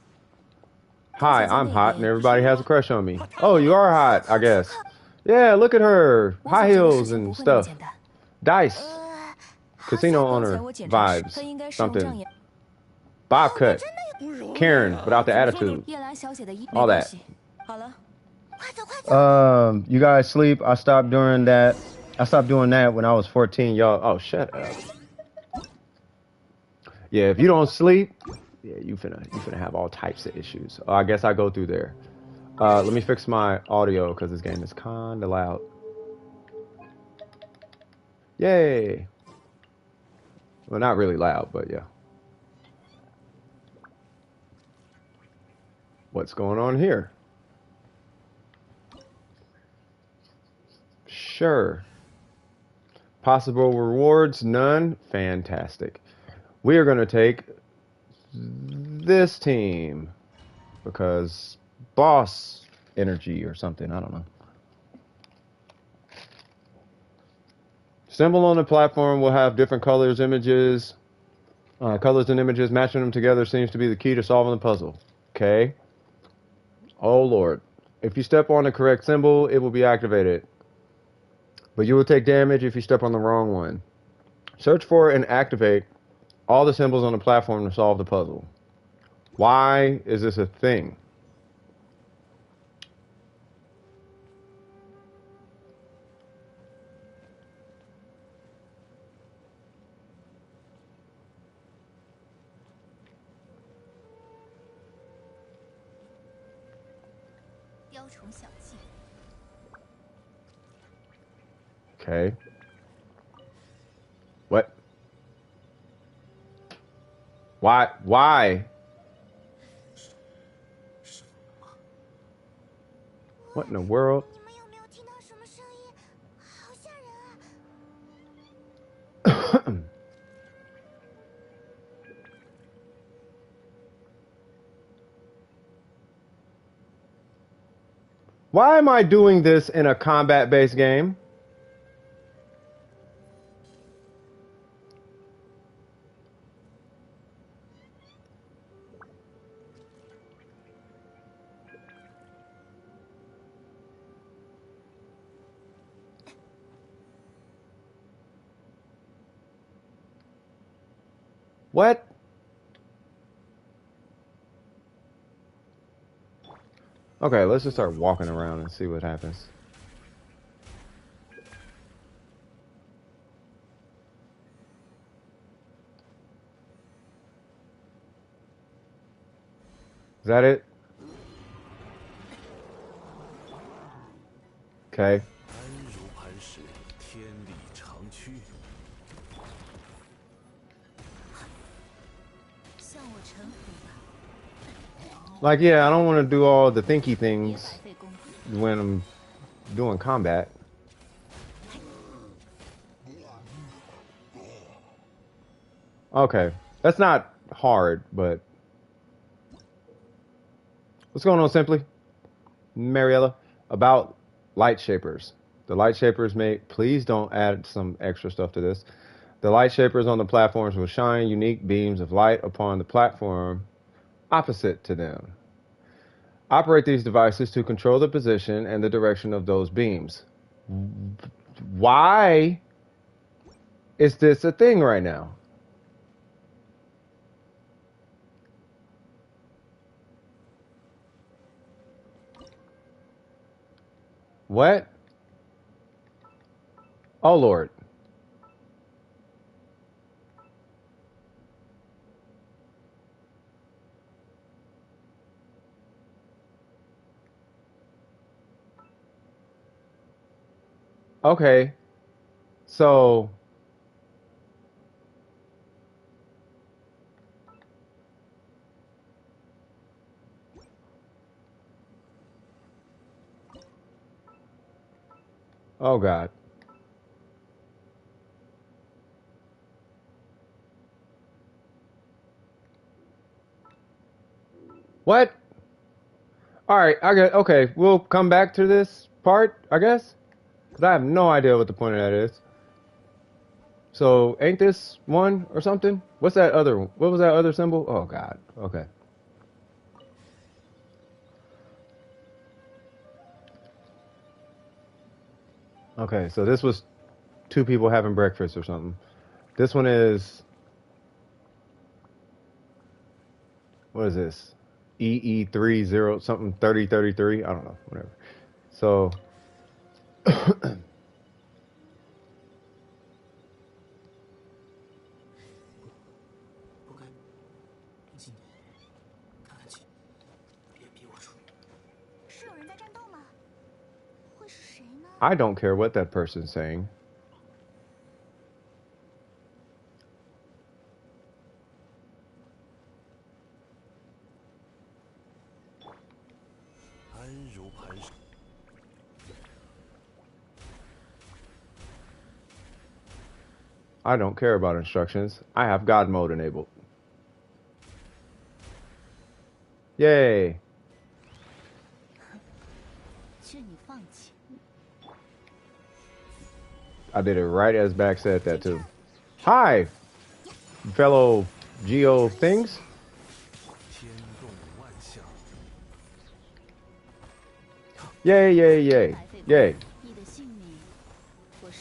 Hi, I'm hot, and everybody has a crush on me. Oh, you are hot, I guess. Yeah, look at her. High heels and stuff. Dice. Casino owner vibes. Something. Bob cut. Karen, without the attitude. All that. You guys sleep. I stopped doing that. I stopped doing that when I was 14. Y'all, oh, shut up. Yeah, if you don't sleep, yeah, you finna have all types of issues. Oh, I guess I go through there. Let me fix my audio because this game is kinda loud. Yay. Well, not really loud, but yeah. What's going on here? Sure. Possible rewards, none. Fantastic. We are going to take this team because boss energy or something. I don't know. Symbol on the platform will have different colors, images. Colors and images, matching them together seems to be the key to solving the puzzle. Okay. Oh, Lord. If you step on the correct symbol, it will be activated. But you will take damage if you step on the wrong one. Search for and activate all the symbols on the platform to solve the puzzle. Why is this a thing? Okay. What? Why? Why? What in the world? Why am I doing this in a combat-based game? What? Okay, let's just start walking around and see what happens. Is that it? Okay. Like, yeah, I don't want to do all the thinky things when I'm doing combat. Okay, that's not hard, but What's going on, Simply? Mariella? About light shapers. The light shapers please don't add some extra stuff to this. The light shapers on the platforms will shine unique beams of light upon the platform opposite to them. Operate these devices to control the position and the direction of those beams. Why is this a thing right now? What? Oh, Lord. Okay. So, oh, God. What? All right, okay, we'll come back to this part, I guess. Because I have no idea what the point of that is. So, ain't this one or something? What's that other one? What was that other symbol? Oh, God. Okay. Okay, so this was two people having breakfast or something. This one is... What is this? EE30 something 3033. I don't know. Whatever. So... I don't care what that person's saying. I don't care about instructions. I have God mode enabled. Yay. I did it right as Back said that too. Hi, fellow Geo things. Yay, yay, yay. Yay.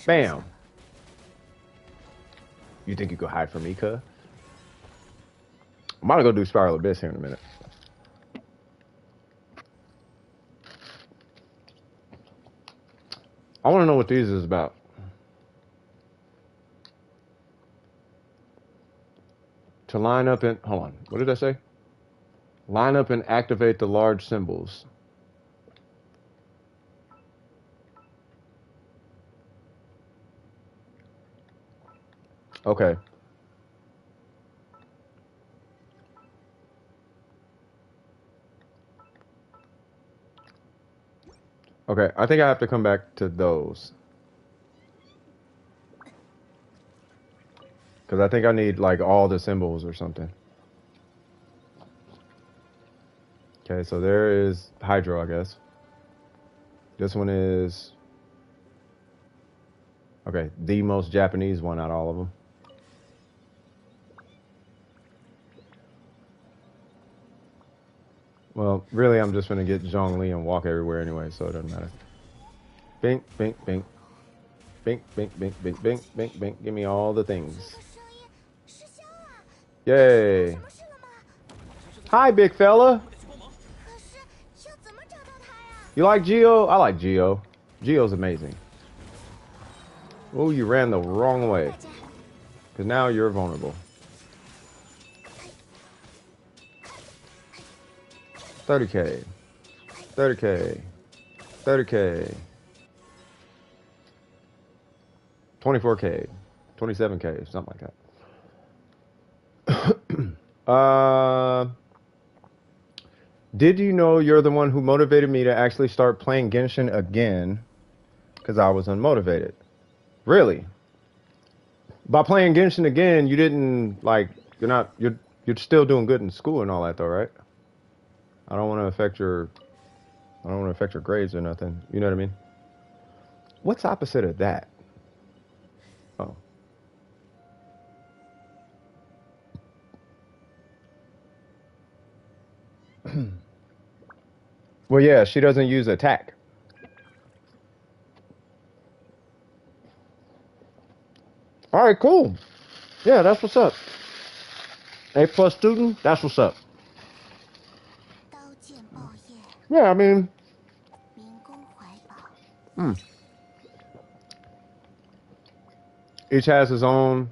Bam. You think you could hide from me, cuh? I'm gonna go do Spiral Abyss here in a minute. I want to know what these is about. To line up and... Hold on. What did I say? Line up and activate the large symbols. Okay. Okay, I think I have to come back to those. Because I think I need, like, all the symbols or something. Okay, so there is Hydro, I guess. This one is... Okay, the most Japanese one out of all of them. Well, really, I'm just going to get Zhongli and walk everywhere anyway, so it doesn't matter. Bink, bink, bink. Bink, bink, bink, bink, bink, bink, bink. Give me all the things. Yay. Hi, big fella. You like Geo? I like Geo. Geo's amazing. Oh, you ran the wrong way. Because now you're vulnerable. 30K. 30K. 30K. 24K. 27K. Something like that. Did you know you're the one who motivated me to actually start playing Genshin again? Because I was unmotivated. Really? By playing Genshin again, you didn't, like, you're still doing good in school and all that though, right? I don't want to affect your grades or nothing. You know what I mean? What's opposite of that? Oh. Well, yeah, she doesn't use attack. All right, cool. Yeah, that's what's up. A+ student, that's what's up. Yeah, I mean, each has his own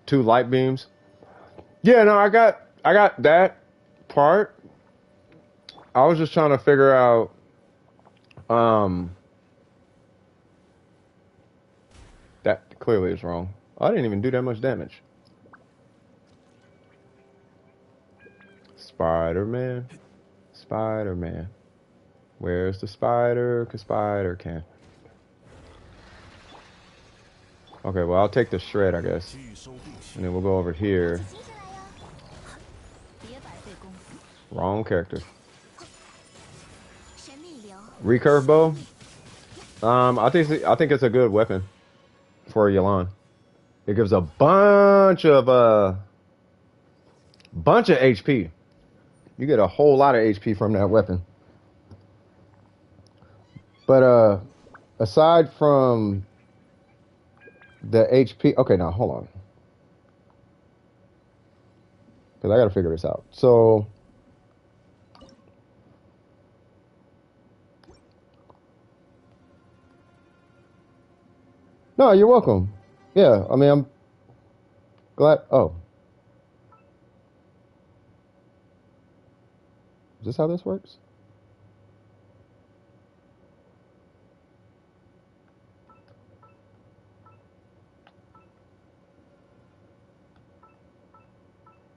2 light beams. Yeah, no, I got that part. I was just trying to figure out that clearly is wrong. I didn't even do that much damage. Spider-Man. Spider-Man. Where's the spider? 'Cause spider can. Okay, well, I'll take the shred, I guess. And then we'll go over here. Wrong character. Recurve bow. I think it's a good weapon for Yelan. It gives a bunch of HP. You get a whole lot of HP from that weapon. But aside from the HP, okay, now hold on, because I gotta figure this out. So no, you're welcome. Yeah, I mean, I'm glad. Oh, is this how this works?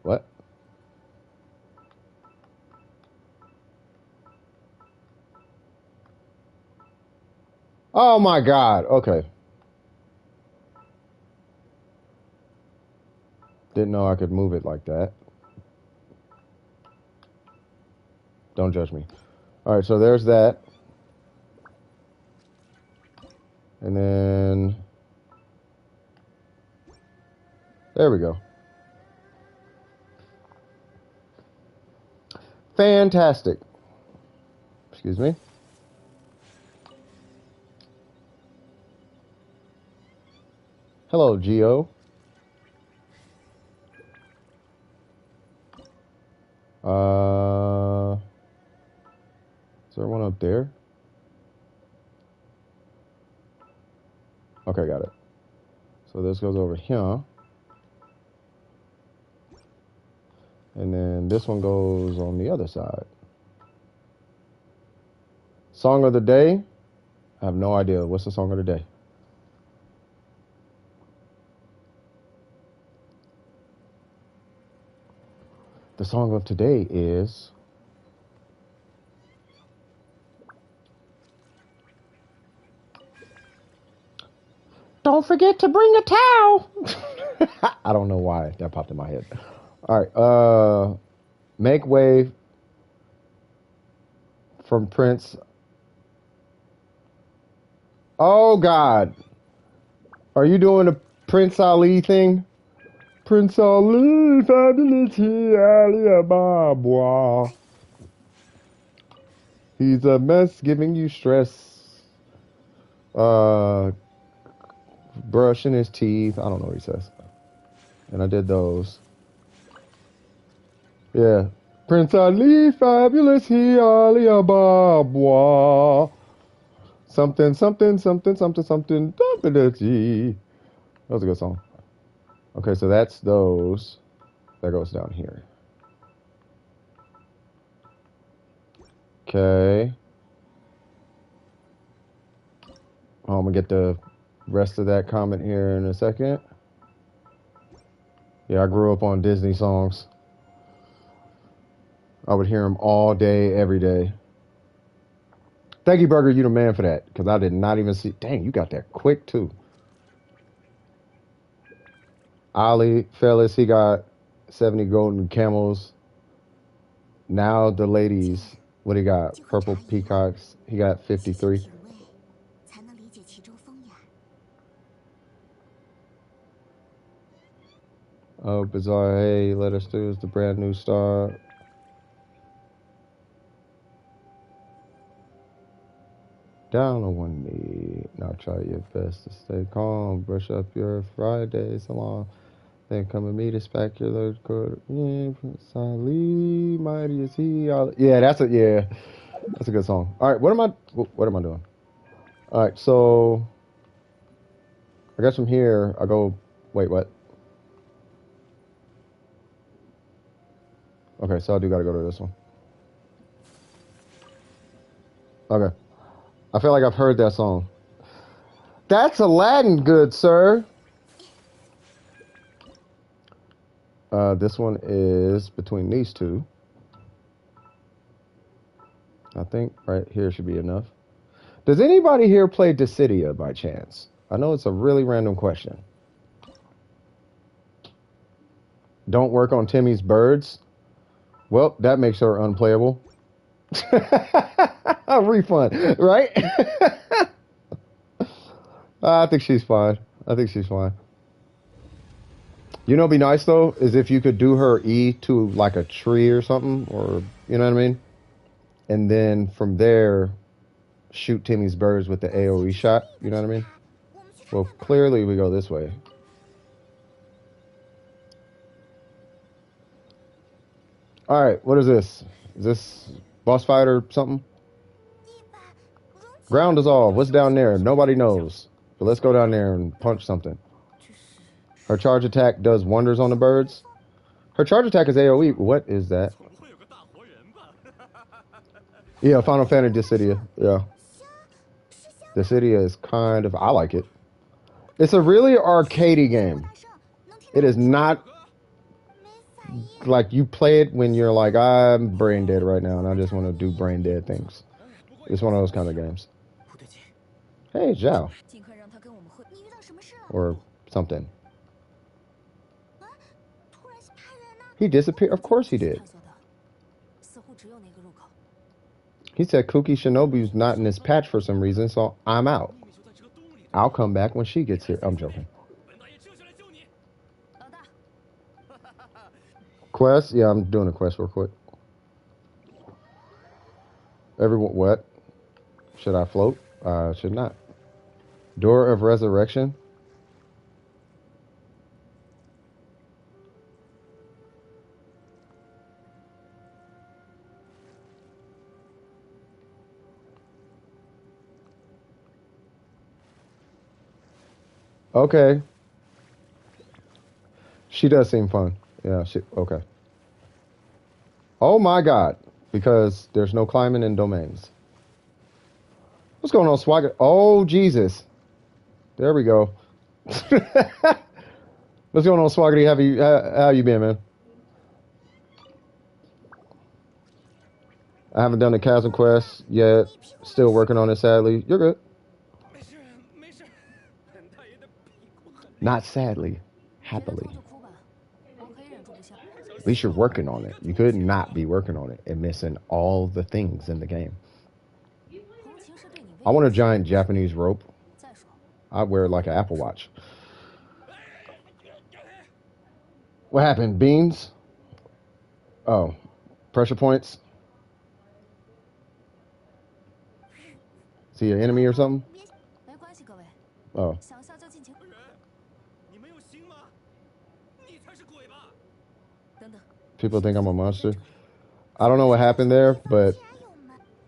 What? Oh my God. Okay. Didn't know I could move it like that. Don't judge me. All right, so there's that. And then there we go. Fantastic. Excuse me. Hello, Geo. Is there one up there? Okay, got it. So this goes over here. And then this one goes on the other side. Song of the day? I have no idea. What's the song of the day? The song of today is... Don't forget to bring a towel. I don't know why that popped in my head. All right. Make Way from Prince. Oh, God. Are you doing the Prince Ali thing? Prince Ali, fabulity, Alibaba. He's a mess giving you stress. Brushing his teeth. I don't know what he says. And I did those. Yeah. Prince Ali, fabulous, he Alibaba. Something, something, something, something, something. That was a good song. Okay, so that's those. That goes down here. Okay. I'm gonna get the rest of that comment here in a second. Yeah, I grew up on Disney songs. I would hear them all day, every day. Thank you, Burger. You the man for that. Because I did not even see. Dang, you got that quick, too. Ali, fellas, he got 70 golden camels. Now the ladies What he got? 就会 Purple 察言观 peacocks. He got 细细 53. 品味，才能理解其中风雅。 Oh, bizarre. Hey, let us do is the brand new star. Down on one knee. Now try your best to stay calm. Brush up your Fridays along. Then come and meet us back your third quarter. Yeah, Ali, mighty is he. Yeah, that's a good song. All right, what am I doing? All right, so I guess from here I go. Wait, what? Okay, so I do gotta go to this one. Okay, I feel like I've heard that song. That's Aladdin, good sir. This one is between these two. I think right here should be enough. Does anybody here play Dissidia by chance? I know it's a really random question. Don't work on Timmy's birds? Well, that makes her unplayable. A refund, right? I think she's fine. I think she's fine. You know, what'd be nice though is if you could do her E to like a tree or something, or you know what I mean, and then from there shoot Timmy's birds with the AOE shot. You know what I mean? Well, clearly we go this way. All right, what is this? Is this boss fight or something? Ground dissolve. What's down there? Nobody knows. But let's go down there and punch something. Her charge attack does wonders on the birds. Her charge attack is AoE. What is that? Yeah, Final Fantasy Dissidia. Yeah. Dissidia is kind of... I like it. It's a really arcadey game. It is not... like you play it when you're like, I'm brain dead right now and I just want to do brain dead things. It's one of those kind of games. Hey, Zhao. Or something. He disappeared. Of course he did. He said Kuki Shinobu's not in this patch for some reason, so I'm out. I'll come back when she gets here. I'm joking. Quest? Yeah, I'm doing a quest real quick. Everyone, what? Should I float? Should not. Door of Resurrection? Okay. She does seem fun. Yeah, okay. Oh my god. Because there's no climbing in domains. What's going on, Swagger? Oh, Jesus. There we go. What's going on, Swaggerty? How you been, man? I haven't done the Chasm Quest yet. Still working on it, sadly. You're good. Not sadly. Happily. At least you're working on it. You could not be working on it and missing all the things in the game. I want a giant Japanese rope. I wear like an Apple Watch. What happened? Beans? Oh. Pressure points? Is he an enemy or something? Oh. People think I'm a monster. I don't know what happened there, but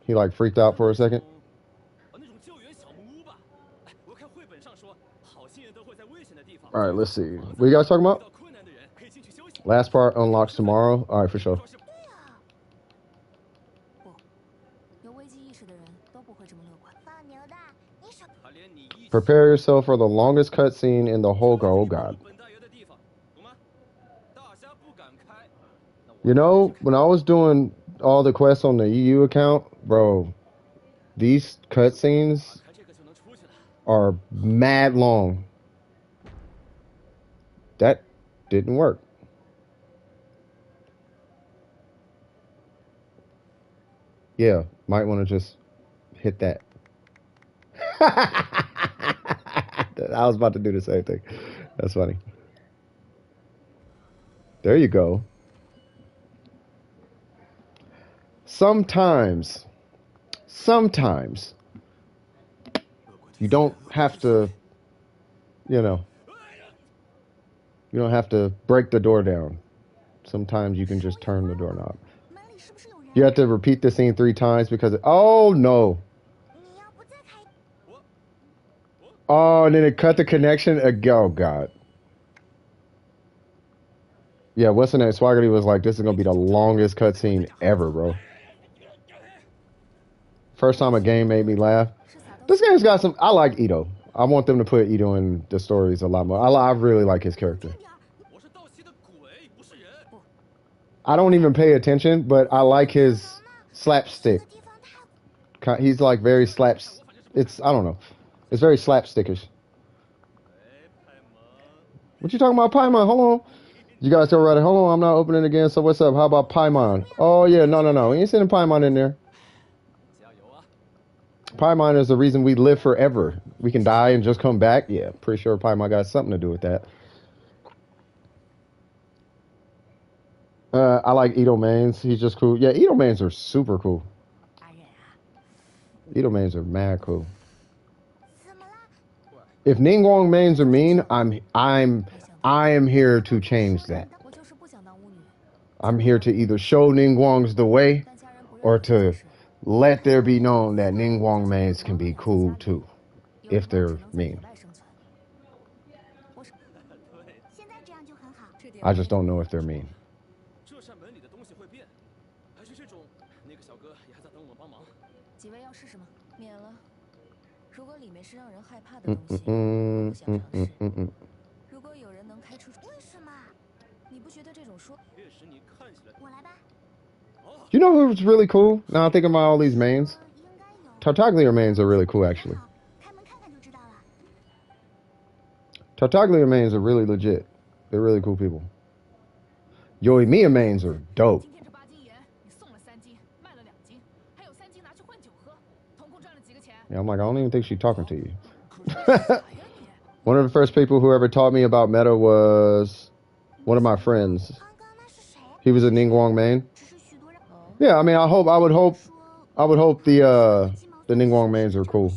he like freaked out for a second. All right, let's see. What you guys talking about? Last part unlocks tomorrow. All right, for sure. Prepare yourself for the longest cutscene in the whole game. Oh god. You know, when I was doing all the quests on the EU account, bro, these cutscenes are mad long. That didn't work. Yeah, might want to just hit that. I was about to do the same thing. That's funny. There you go. Sometimes you don't have to, you know, you don't have to break the door down. Sometimes you can just turn the doorknob. You have to repeat the scene 3 times because oh no. Oh, and then it cut the connection. Oh god. Yeah, what's the name? Swaggerty was like, this is gonna be the longest cutscene ever, bro. First time a game made me laugh. This game's got some. I like Ito. I want them to put Ito in the stories a lot more. I really like his character. I don't even pay attention, but I like his slapstick. He's like very slaps. I don't know. It's very slapstickish. What you talking about, Paimon? Hold on. You guys still ready? Hold on, I'm not opening again. So what's up? How about Paimon? Oh yeah, no. We ain't sending Paimon in there. Paimon is the reason we live forever. We can die and just come back. Yeah, pretty sure Paimon got something to do with that. I like Ito mains. He's just cool. Yeah, Ito mains are super cool. Ito mains are mad cool. If Ningguang mains are mean, I am here to change that. I'm here to either show Ningguang's the way or to let there be known that Ningguang mains can be cool too, if they're mean. I just don't know if they're mean. You know who's really cool? Now I'm thinking about all these mains. Tartaglia mains are really cool, actually. Tartaglia mains are really legit. They're really cool people. Yoimiya mains are dope. Yeah, I'm like, I don't even think she's talking to you. One of the first people who ever taught me about meta was one of my friends. He was a Ningguang main. Yeah, I mean, I would hope the Ningguang mains are cool.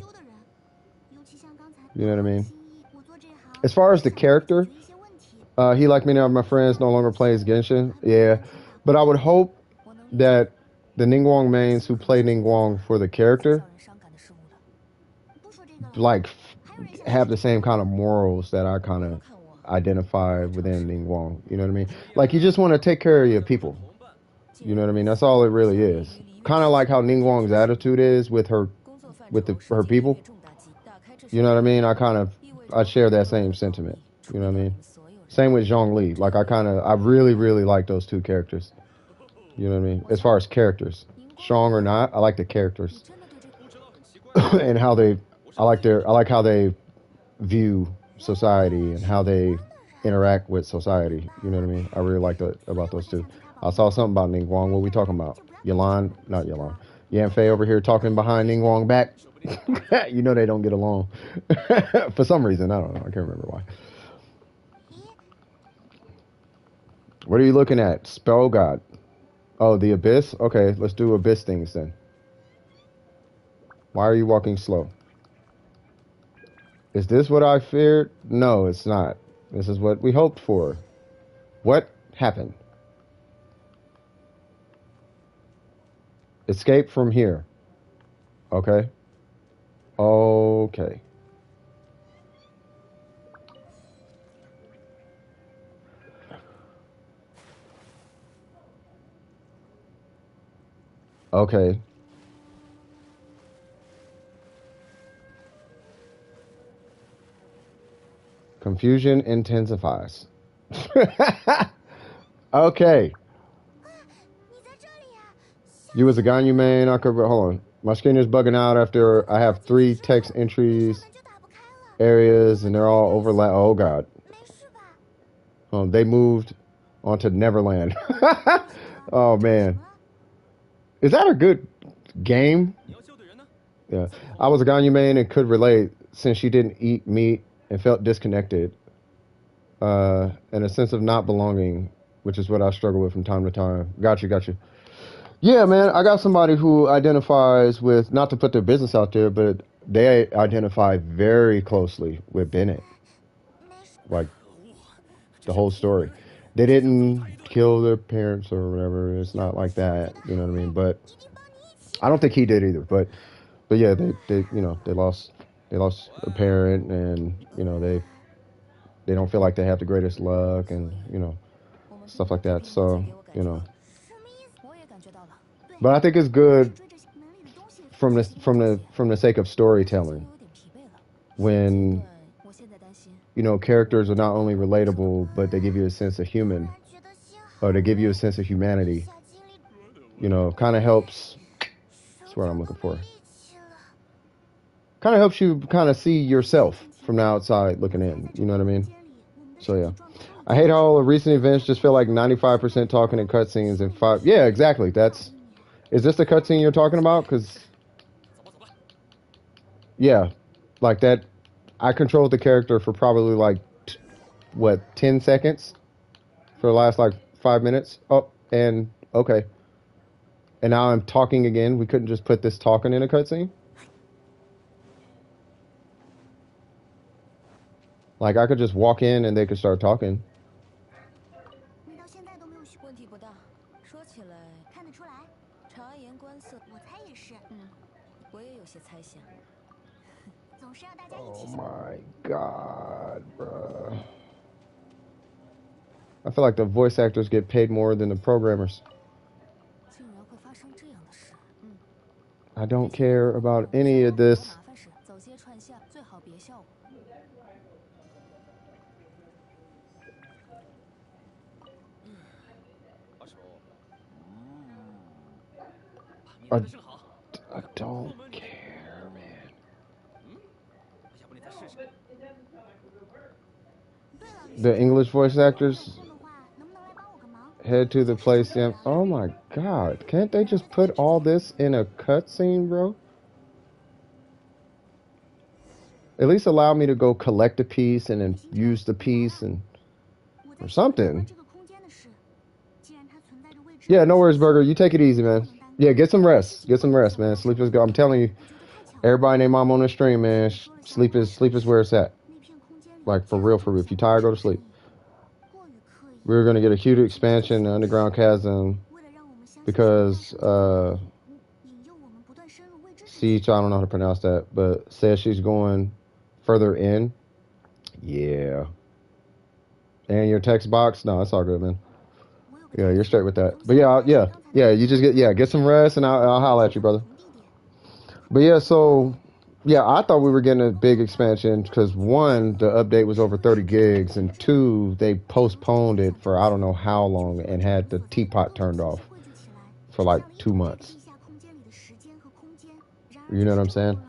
You know what I mean? As far as the character, he, like many of my friends, no longer plays Genshin. Yeah, but I would hope that the Ningguang mains who play Ningguang for the character, like, have the same kind of morals that I kind of identify within Ningguang. You know what I mean? Like, you just want to take care of your people. You know what I mean? That's all it really is. Kind of like how Ningguang's attitude is with her people. You know what I mean? I share that same sentiment. You know what I mean? Same with Zhongli. Like, I really, really like those two characters. You know what I mean? As far as characters, strong or not, I like the characters and how they. I like how they view society and how they interact with society. You know what I mean? I really like that about those two. I saw something about Ningguang. What are we talking about? Not Yelan. Yanfei over here talking behind Ningguang back. You know they don't get along. For some reason. I don't know. I can't remember why. What are you looking at? Spell God. Oh, the Abyss? Okay, let's do Abyss things then. Why are you walking slow? Is this what I feared? No, it's not. This is what we hoped for. What happened? Escape from here. Okay. Okay. Okay. Confusion intensifies. Okay. You was a Ganyu main. Hold on. My screen is bugging out after I have 3 text entries, areas, and they're all overlap. Oh, God. They moved onto Neverland. Oh, man. Is that a good game. Yeah, I was a Ganyu main and could relate since she didn't eat meat and felt disconnected, and a sense of not belonging, which is what I struggle with from time to time. Got you, got you. Yeah, man, I got somebody who identifies with, not to put their business out there, but they identify very closely with Bennett. Like, the whole story. They didn't kill their parents or whatever. It's not like that, you know what I mean? But I don't think he did either. But yeah, they they lost a parent, and they don't feel like they have the greatest luck, and stuff like that. So but I think it's good from the sake of storytelling when characters are not only relatable, but they give you a sense of human, or they give you a sense of humanity. Kind of helps. That's what I'm looking for. Kind of helps you kind of see yourself from the outside looking in. You know what I mean? So yeah, I hate how all the recent events just feel like 95% talking in cutscenes and five. Yeah, exactly. Is this the cutscene you're talking about? Because yeah, like that. I controlled the character for probably like 10 seconds for the last like 5 minutes. Oh, and okay. And now I'm talking again. We couldn't just put this talking in a cutscene. Like I could just walk in and they could start talking. Oh my god, bruh. I feel like the voice actors get paid more than the programmers. I don't care about any of this. I don't care, man. The English voice actors head to the place. Yeah. Oh my god. Can't they just put all this in a cutscene, bro? At least allow me to go collect a piece and then use the piece or something. Yeah, no worries, Burger. You take it easy, man. Yeah, get some rest. Get some rest, man. Sleep is good. I'm telling you, everybody and their mom on the stream, man. Sleep is where it's at. Like for real, for real. If you're tired, go to sleep. We're gonna get a huge expansion in the underground chasm because Siege, I don't know how to pronounce that, but says she's going further in. Yeah. And your text box? No, it's all good, man. Yeah, you're straight with that. But yeah. You just get some rest, and I'll holler at you, brother. But yeah, so yeah, I thought we were getting a big expansion because one, the update was over 30 gigs, and two, they postponed it for I don't know how long and had the teapot turned off for like 2 months. You know what I'm saying?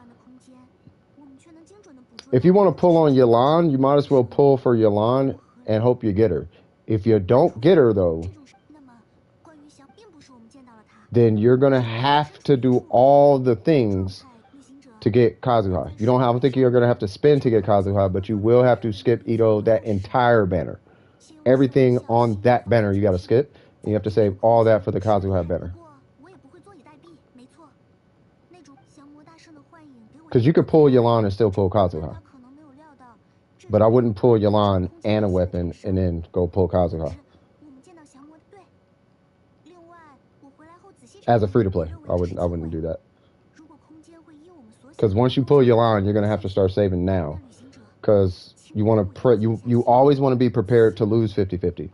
If you want to pull on Yelan, you might as well pull for Yelan and hope you get her. If you don't get her though, then you're gonna have to do all the things to get Kazuha. I don't think you're gonna have to spend to get Kazuha, but you will have to skip Ito that entire banner. Everything on that banner you gotta skip, and you have to save all that for the Kazuha banner. Because you could pull Yelan and still pull Kazuha. But I wouldn't pull Yelan and a weapon and then go pull Kazuha. As a free-to-play, I wouldn't do that. Because once you pull Yelan, you're gonna have to start saving now. Because you you always want to be prepared to lose 50-50.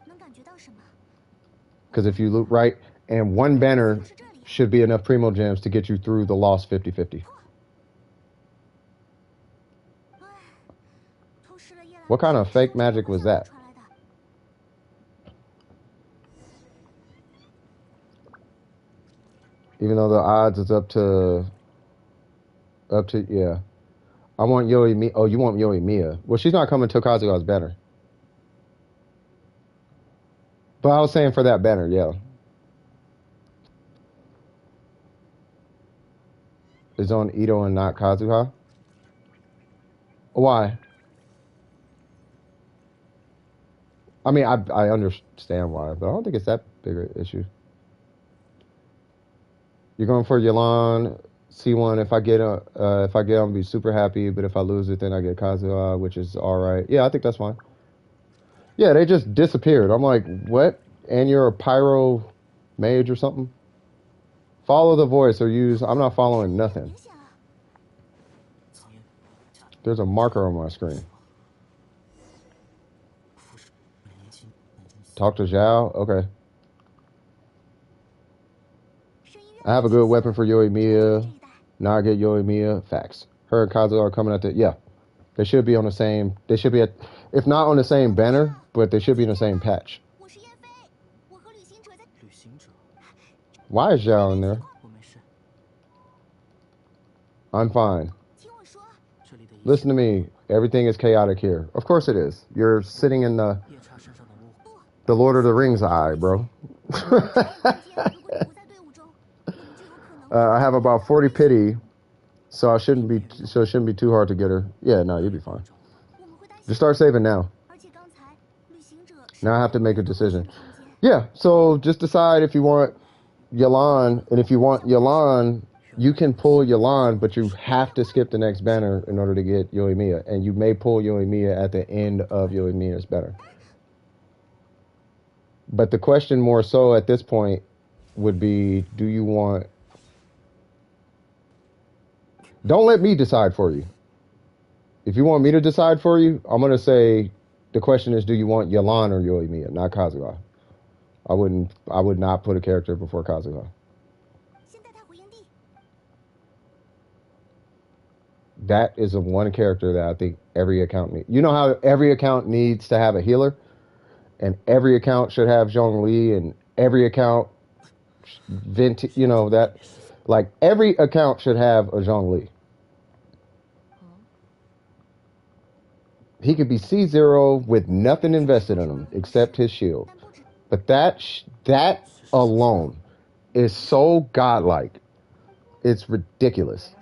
Because if you loot right, and one banner should be enough Primo Gems to get you through the lost 50-50. What kind of fake magic was that? Even though the odds is up to yeah. I want Yoi Mia. Oh, you want Yoi Mia? Well, she's not coming to Kazuha's banner. But I was saying for that banner, yeah. is on Ito and not Kazuha. Why? I mean, I understand why, but I don't think it's that big an issue. You're going for Yelan, C1. If I get I'm gonna be super happy. But if I lose it, then I get Kazuha, which is all right. Yeah, I think that's fine. Yeah, they just disappeared. I'm like, what? And you're a pyro mage or something? Follow the voice or use. I'm not following nothing. There's a marker on my screen. Talk to Zhao? Okay. I have a good weapon for Yoimiya. Now I get Yoimiya. Facts. Her and Kazuha are coming at the... Yeah. They should be on the same... They should be at... If not on the same banner, but they should be in the same patch. Why is Zhao in there? I'm fine. Listen to me. Everything is chaotic here. Of course it is. You're sitting in the Lord of the Rings eye, bro. I have about 40 pity, so it shouldn't be too hard to get her. Yeah, no, you'll be fine. Just start saving now. Now I have to make a decision. Yeah, so just decide if you want Yelan, and if you want Yelan, you can pull Yelan, but you have to skip the next banner in order to get Yoimiya, and you may pull Yoimiya at the end of Yoimiya's banner. But the question more so at this point would be, do you want... Don't let me decide for you. If you want me to decide for you, I'm going to say the question is, do you want Yelan or Yoimiya, not Kazuha. I would not put a character before Kazuha. That is the one character that I think every account needs. You know how every account needs to have a healer? And every account should have Zhongli, and every account, you know, that, like, every account should have a Zhongli. He could be C0 with nothing invested in him except his shield. But that alone is so godlike. It's ridiculous.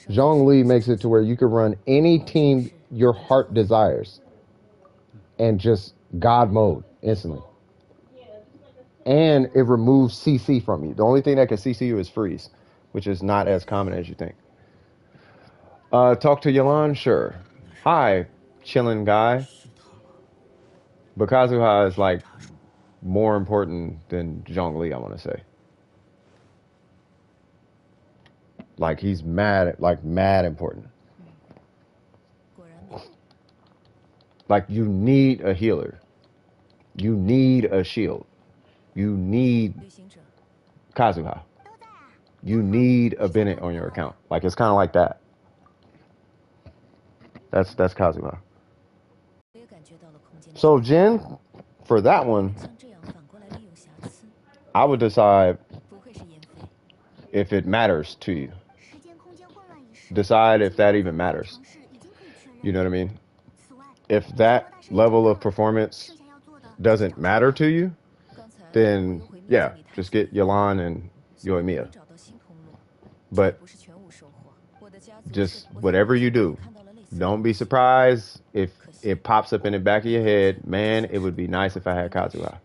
Zhongli makes it to where you can run any team your heart desires and just God mode instantly. And it removes CC from you. The only thing that can CC you is freeze, which is not as common as you think. Talk to Yelan? Sure. Hi, chillin' guy. But Kazuha is like more important than Zhongli, I want to say. Like he's mad important. Like you need a healer. You need a shield. You need Kazuha. You need a Bennett on your account. Like it's kind of like that. That's Kazuha. So Jin, for that one, I would decide if it matters to you. Decide if that even matters. You know what I mean? If that level of performance doesn't matter to you, then yeah, just get Yelan and Yoimiya. But just whatever you do, don't be surprised if it pops up in the back of your head, man, it would be nice if I had Kazuha.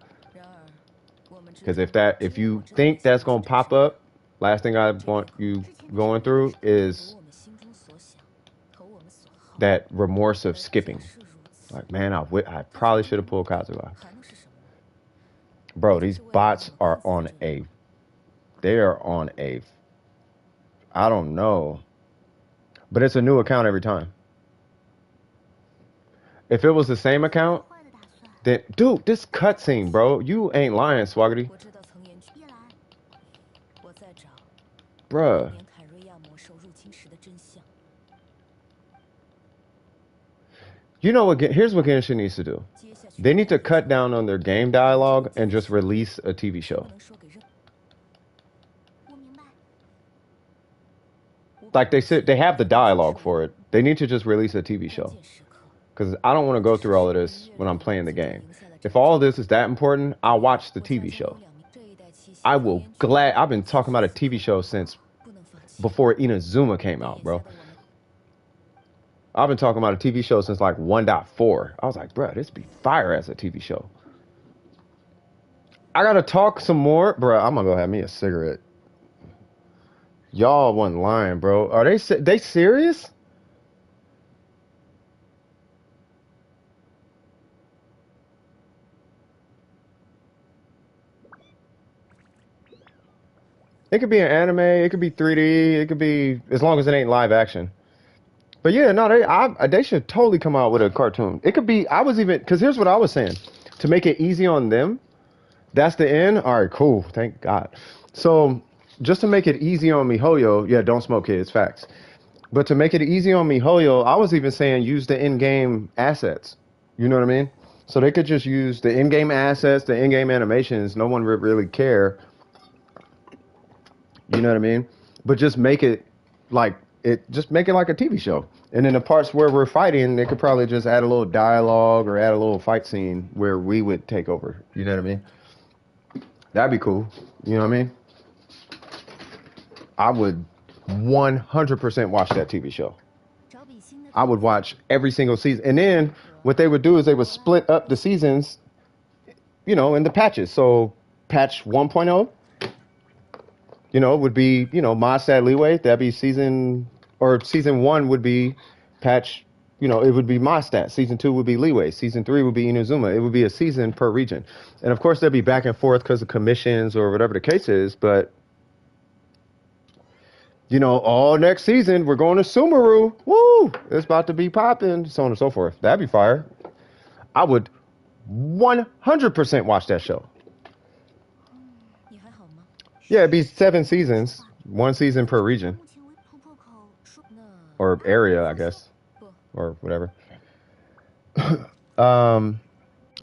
Because if you think that's going to pop up, last thing I want you going through is that remorse of skipping. Like, man, I probably should have pulled Kazuha. Bro, these bots are on a, I don't know. But it's a new account every time. If it was the same account, then, dude, this cutscene, bro, you ain't lying, Swaggerty. Bruh. You know what? Here's what Genshin needs to do. They need to cut down on their game dialogue and just release a TV show. Like they have the dialogue for it. They need to just release a TV show. Because I don't want to go through all of this when I'm playing the game. If all of this is that important, I'll watch the TV show. I've been talking about a TV show since before Inazuma came out, bro. I've been talking about a TV show since like 1.4. I was like, bro, this be fire as a TV show. I gotta talk some more, bro. I'm gonna go have me a cigarette. Y'all wasn't lying, bro. Are they serious? It could be an anime, it could be 3D, it could be, as long as it ain't live action. But yeah, no, they should totally come out with a cartoon. It could be, because here's what I was saying. To make it easy on them, that's the end? All right, cool, thank God. So, just to make it easy on MiHoYo, yeah, don't smoke, kids, facts. But to make it easy on MiHoYo, I was even saying use the in-game assets. You know what I mean? So they could just use the in-game assets, the in-game animations. No one would really care. You know what I mean? But just make it like a TV show. And in the parts where we're fighting, they could probably just add a little dialogue or add a little fight scene where we would take over. You know what I mean? That'd be cool. You know what I mean? I would 100% watch that TV show. I would watch every single season. And then what they would do is they would split up the seasons, in the patches. So patch 1.0, would be, Mondstadt Leeway. That'd be season 1 would be patch, it would be Mondstadt. Season 2 would be Leeway. Season 3 would be Inazuma. It would be a season per region. And of course, there'd be back and forth because of commissions or whatever the case is. But, all next season, we're going to Sumeru. Woo! It's about to be popping, so on and so forth. That'd be fire. I would 100% watch that show. Yeah, it'd be 7 seasons, 1 season per region. Or area, I guess. Or whatever. I'm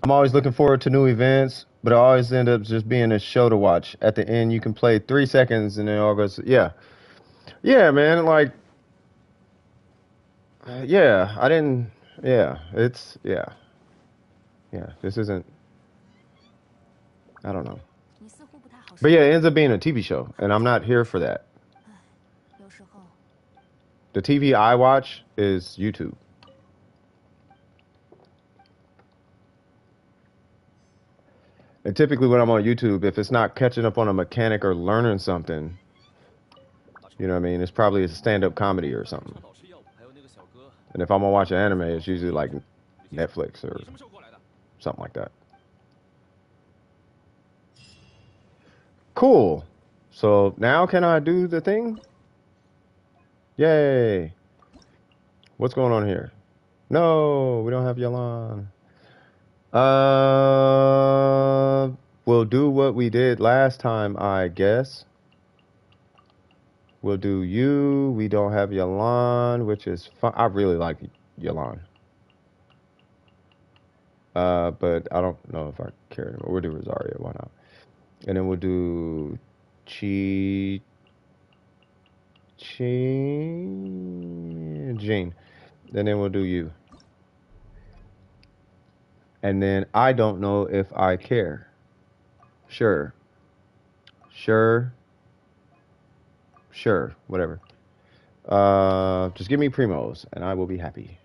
always looking forward to new events, but I always end up just being a show to watch. At the end, you can play 3 seconds and then it all goes, yeah. Yeah, man, like, yeah, I didn't, yeah, it's, yeah. Yeah, this isn't, I don't know. But yeah, it ends up being a TV show, and I'm not here for that. The TV I watch is YouTube. And typically when I'm on YouTube, if it's not catching up on a mechanic or learning something, you know what I mean? It's probably a stand-up comedy or something. And if I'm gonna watch an anime, it's usually like Netflix or something like that. Cool. So now can I do the thing? Yay. What's going on here? No, we don't have Yalan. We'll do what we did last time, I guess. We'll do you. We don't have Yalan, which is fun. I really like Yalan. But I don't know if I care anymore. We'll do Rosario. Why not? And then we'll do Jean. And then we'll do you. And then I don't know if I care. Sure. Whatever. Just give me primos and I will be happy.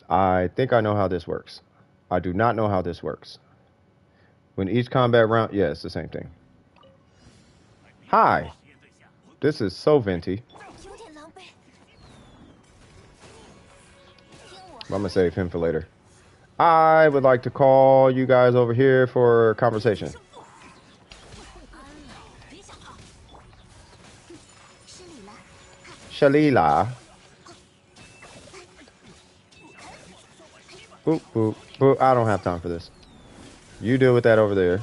I think I know how this works. I do not know how this works. When each combat round, yeah, it's the same thing. Hi. This is so venti. I'm gonna save him for later. I would like to call you guys over here for conversation. Shalila. Boop, boop, boop. I don't have time for this. You deal with that over there.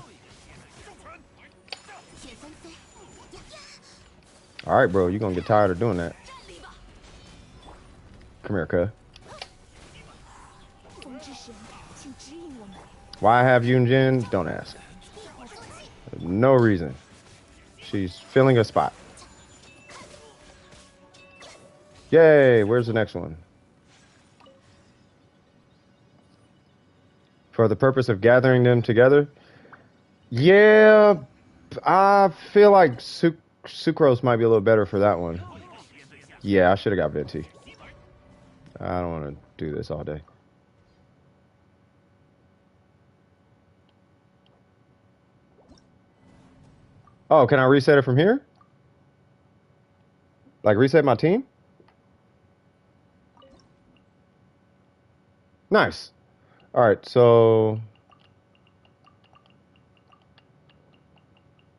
Alright, bro. You're gonna get tired of doing that. Come here, cuz. Why I have Yunjin? Don't ask. No reason. She's filling a spot. Yay! Where's the next one? For the purpose of gathering them together. Yeah, I feel like Sucrose might be a little better for that one. Yeah, I should have got Venti. I don't want to do this all day. Oh, can I reset it from here? Like reset my team? Nice. All right, so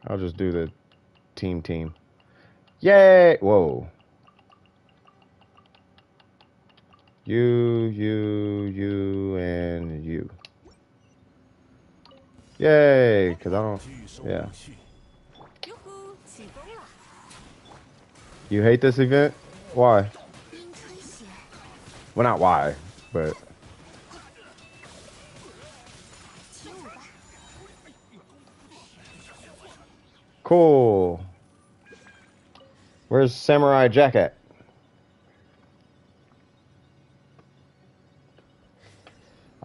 I'll just do the team. Yay! Whoa. You, and you. Yay! Because I don't... Yeah. You hate this event? Why? Well, not why, but... Cool. Where's Samurai Jack at?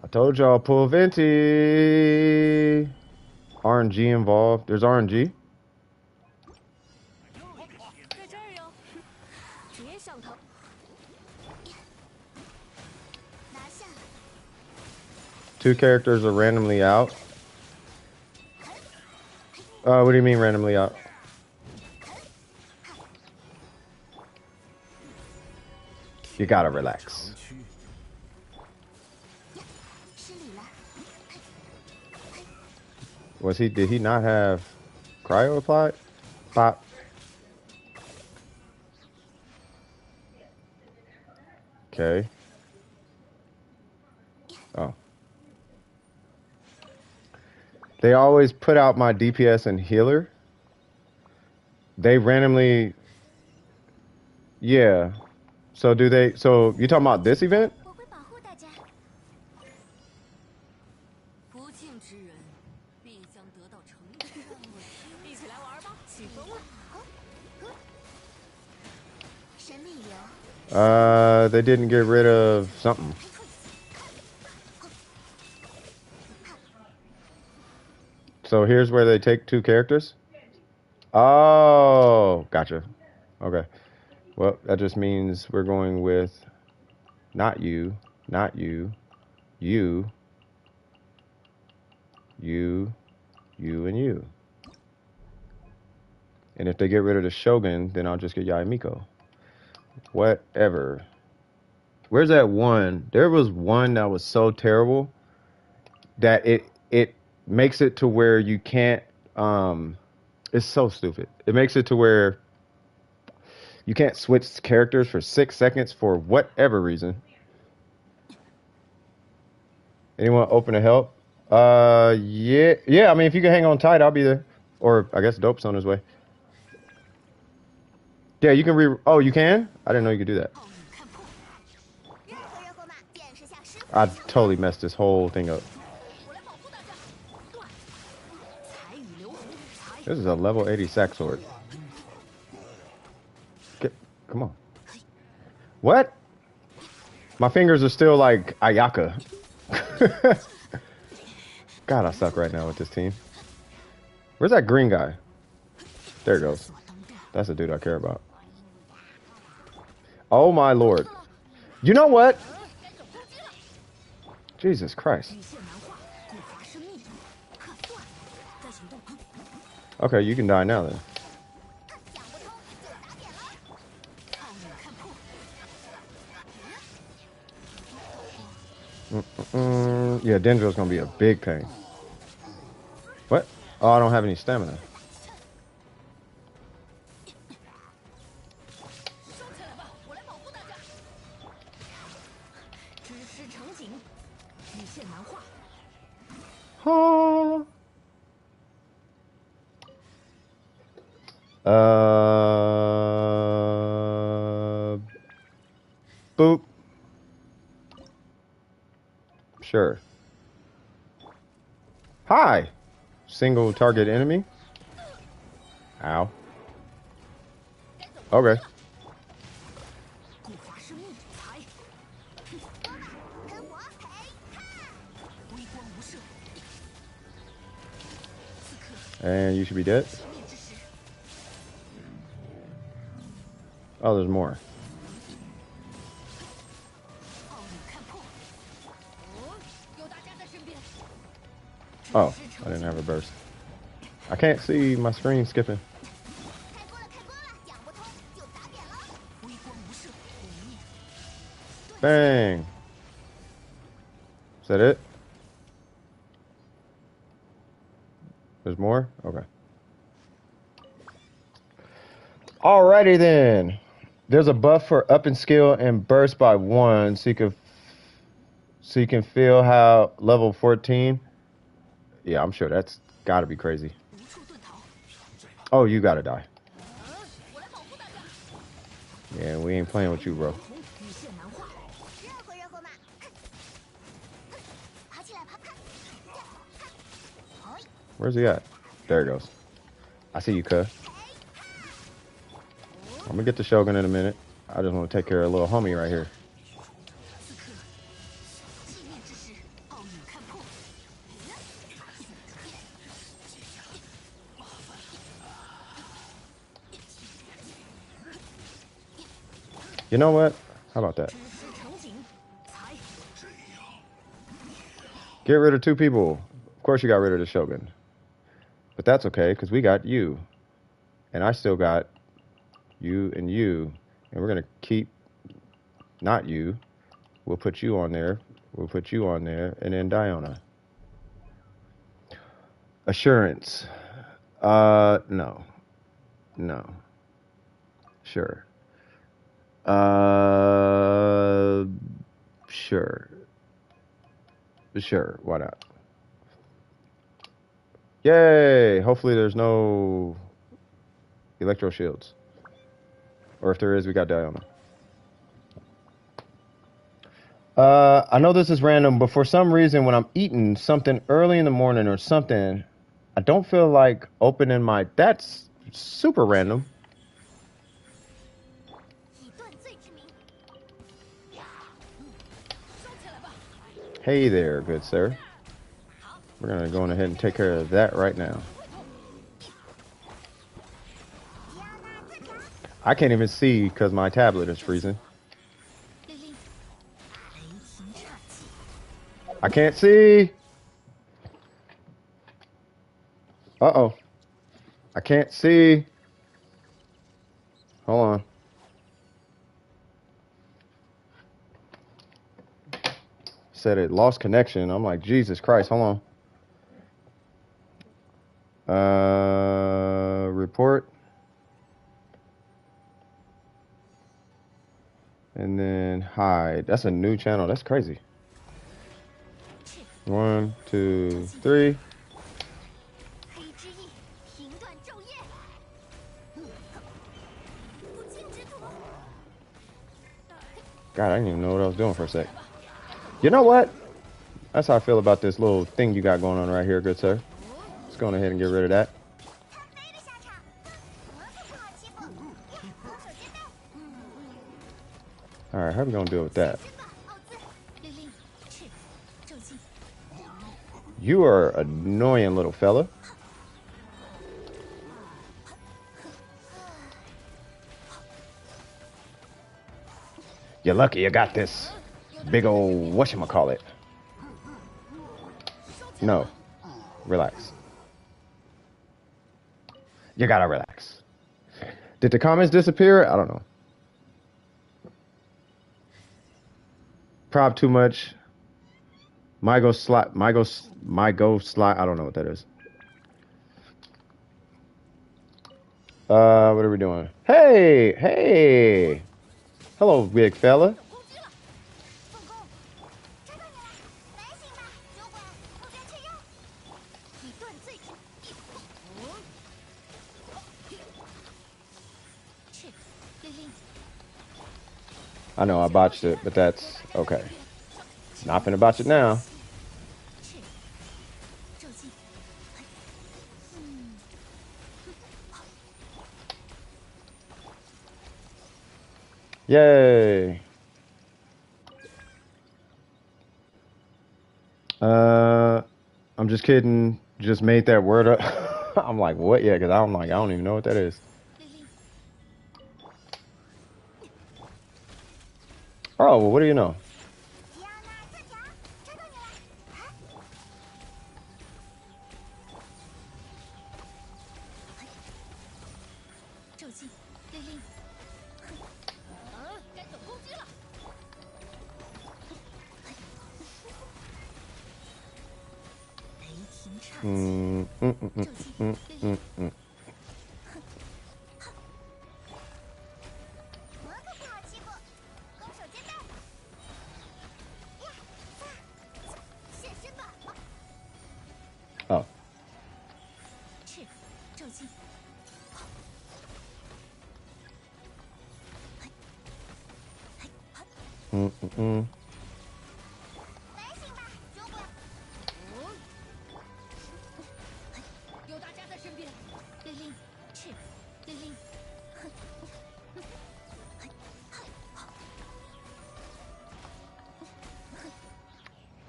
I told y'all pull Venti. RNG involved. There's RNG. Two characters are randomly out. What do you mean randomly out? You gotta relax. Did he not have cryo applied? Pop. Okay. Oh. They always put out my DPS and healer. They randomly... Yeah. So do they... So you talking about this event? They didn't get rid of something. So here's where they take two characters? Oh, gotcha. Okay. Well, that just means we're going with not you, you, you, and you. And if they get rid of the Shogun, then I'll just get Yamiko. Whatever. Where's that one? There was one that was so terrible that it makes it to where you can't it's so stupid. It makes it to where you can't switch characters for 6 seconds for whatever reason. Anyone open to help? Yeah, I mean if you can hang on tight, I'll be there. Or I guess Dope's on his way. Yeah, you can oh, you can? I didn't know you could do that. I totally messed this whole thing up. This is a level 80 sack sword. Come on. What? My fingers are still like Ayaka. God, I suck right now with this team. Where's that green guy? There he goes. That's the dude I care about. Oh my lord. You know what? Jesus Christ. Okay, you can die now then. Yeah, Dendra's gonna be a big pain. What? Oh, I don't have any stamina. Huh. Boop. Sure. Hi. Single target enemy. Ow. Okay. And you should be dead. Oh, there's more. Oh, I didn't have a burst. I can't see my screen skipping. Bang. Is that it? There's more? Okay. Alrighty then. There's a buff for up in skill and burst by 1, so you can feel how level 14. Yeah, I'm sure that's gotta be crazy. Oh, you gotta die. Yeah, we ain't playing with you, bro. Where's he at? There he goes. I see you, cuz. I'm gonna get the Shogun in a minute. I just want to take care of a little homie right here. You know what? How about that? Get rid of 2 people. Of course you got rid of the Shogun. But that's okay, because we got you. And I still got you. And we're going to keep not you. We'll put you on there. We'll put you on there. And then Diana. Assurance. No. No. Sure. Sure. Sure, why not? Yay! Hopefully there's no electro shields. Or if there is, we got Diana. I know this is random, but for some reason when I'm eating something early in the morning or something, I don't feel like opening my... That's super random. Hey there, good sir. We're going to go on ahead and take care of that right now. I can't even see because my tablet is freezing. I can't see. Uh-oh. I can't see. Hold on. Said it lost connection. I'm like, Jesus Christ, hold on. Report. And then hide. That's a new channel. That's crazy. 1, 2, 3. God, I didn't even know what I was doing for a sec. You know what? That's how I feel about this little thing you got going on right here, good sir. Let's go on ahead and get rid of that. Alright, how are we gonna deal with that? You are an annoying little fella. You're lucky you got this big old whatchamacallit. No. Relax. You gotta relax. Did the comments disappear? I don't know. Prob too much. My go slide. I don't know what that is. What are we doing? Hey! Hello, big fella. I know I botched it, but that's okay. Not finna botch it now. Yay. I'm just kidding. Just made that word up. I'm like, what? Yeah, because I'm like, I don't even know what that is. Oh, well, what do you know? Mm, mm, mm, mm, mm, mm, mm. Oh. Mm, mm, mm.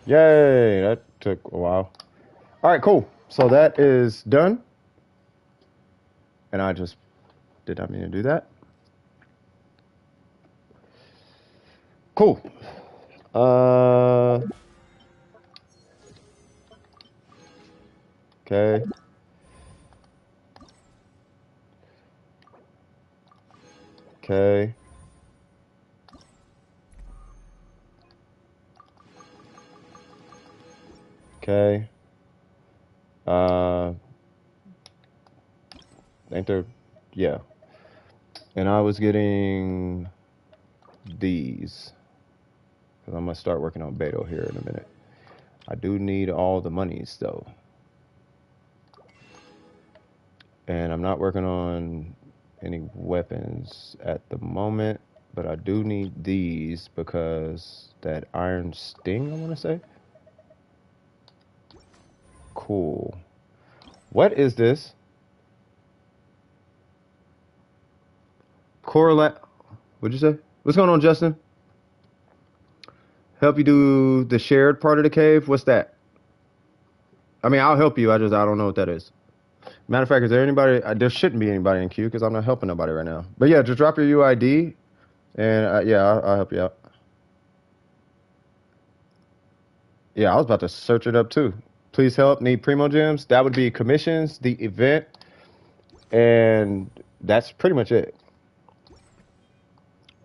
Yay, that took a while. All right, cool. So that is done. And I just did not mean to do that. Cool. Okay. Okay. Okay. Ain't there? Yeah. And I was getting these. Because I'm going to start working on Beto here in a minute. I do need all the monies, though. And I'm not working on any weapons at the moment. But I do need these because that Iron Sting, I want to say. Cool. What is this? Correlate. What'd you say? What's going on, Justin? Help you do the shared part of the cave? What's that? I mean, I'll help you. I don't know what that is. Matter of fact, is there anybody? There shouldn't be anybody in queue because I'm not helping nobody right now. But yeah, just drop your UID, and yeah, I'll help you out. Yeah, I was about to search it up too. Please help. Need Primo Gems. That would be commissions, the event, and that's pretty much it.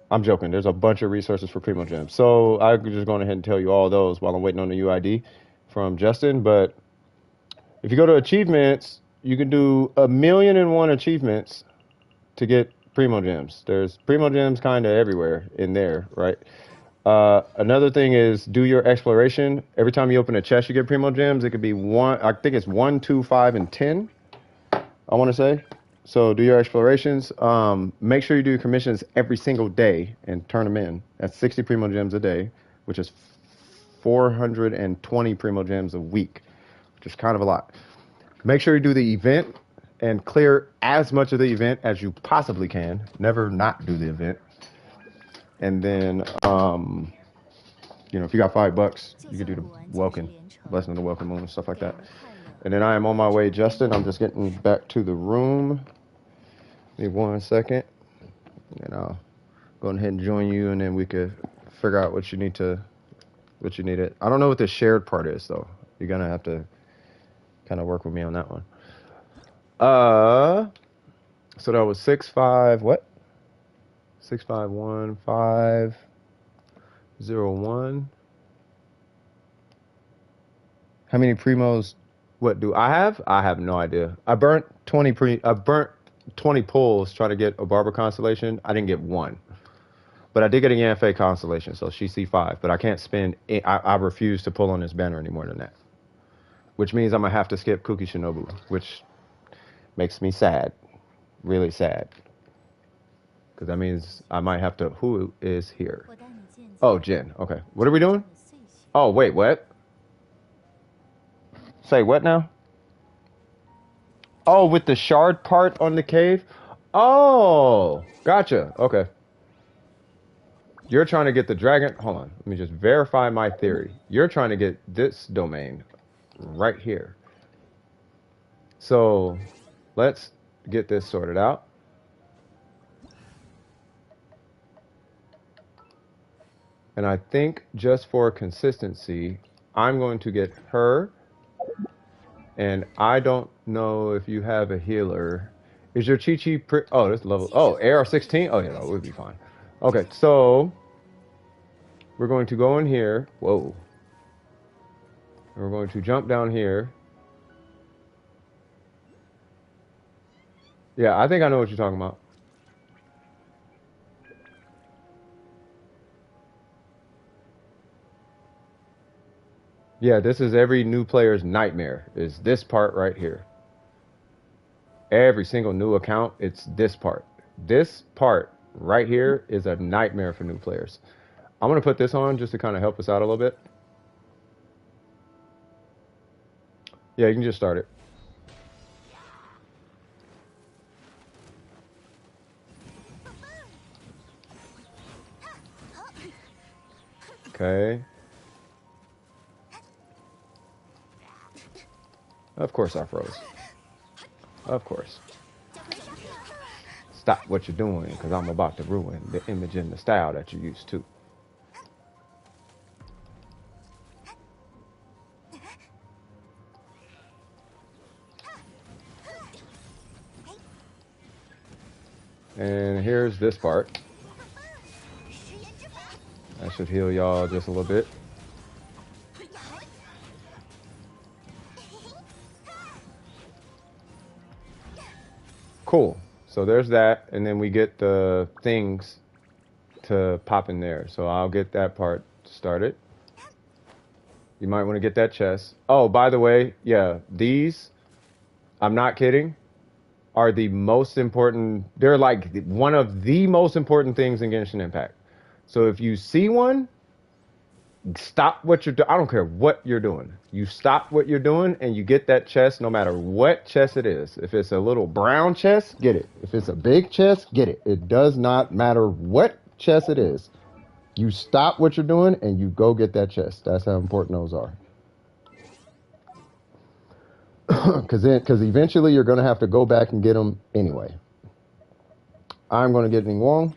I'm joking. There's a bunch of resources for Primo Gems. So I'm just going ahead and tell you all those while I'm waiting on the UID from Justin. But if you go to achievements, you can do 1,000,001 achievements to get Primo Gems. There's Primo Gems kind of everywhere in there, right? Another thing is do your exploration. Every time you open a chest, you get Primo Gems. It could be one, I think it's 1, 2, 5, and 10, I want to say. So do your explorations. Make sure you do your commissions every single day and turn them in. That's 60 Primo Gems a day, which is 420 Primo Gems a week, which is kind of a lot. Make sure you do the event and clear as much of the event as you possibly can. Never not do the event. And then, you know, if you got $5, you can do the welcome, blessing of the welcome moon and stuff like that. And then I am on my way, Justin. I'm just getting back to the room. Give me 1 second, and I'll go ahead and join you, and then we could figure out what you need to, what you needed. I don't know what the shared part is, though. You're gonna have to kind of work with me on that one. So that was 6-5. What? 651-501. How many primos? What do I have? I have no idea. I burnt 20 pulls trying to get a Barber constellation. I didn't get one, but I did get a Yanfei constellation, so she's C5. But I can't spend. I refuse to pull on this banner any more than that, which means I'm gonna have to skip Kuki Shinobu, which makes me sad, really sad, because that means I might have to. Who is here? Oh, Jen. Okay, what are we doing? Oh, wait, what? Say what now? Oh, with the shard part on the cave? Oh, gotcha. Okay. You're trying to get the dragon. Hold on. Let me just verify my theory. You're trying to get this domain right here. So let's get this sorted out. And I think just for consistency, I'm going to get her. And I don't know if you have a healer. Is your Chi-Chi oh, this level. Oh, AR-16? Oh, yeah, no, we'll be fine. Okay, so we're going to go in here. Whoa. And we're going to jump down here. Yeah, I think I know what you're talking about. Yeah, this is every new player's nightmare, is this part right here. Every single new account, it's this part. This part right here is a nightmare for new players. I'm going to put this on just to kind of help us out a little bit. Yeah, you can just start it. Okay. Of course I froze. Of course. Stop what you're doing, because I'm about to ruin the image and the style that you're used to. And here's this part. That should heal y'all just a little bit. Cool. So there's that, and then we get the things to pop in there. So I'll get that part started. You might want to get that chest. Oh, by the way, yeah, these, I'm not kidding, are the most important. They're like one of the most important things in Genshin Impact. So if you see one, stop what you're doing. I don't care what you're doing. You stop what you're doing and you get that chest no matter what chest it is. If it's a little brown chest, get it. If it's a big chest, get it. It does not matter what chest it is. You stop what you're doing and you go get that chest. That's how important those are. Because eventually you're going to have to go back and get them anyway. I'm going to get Ning Wong.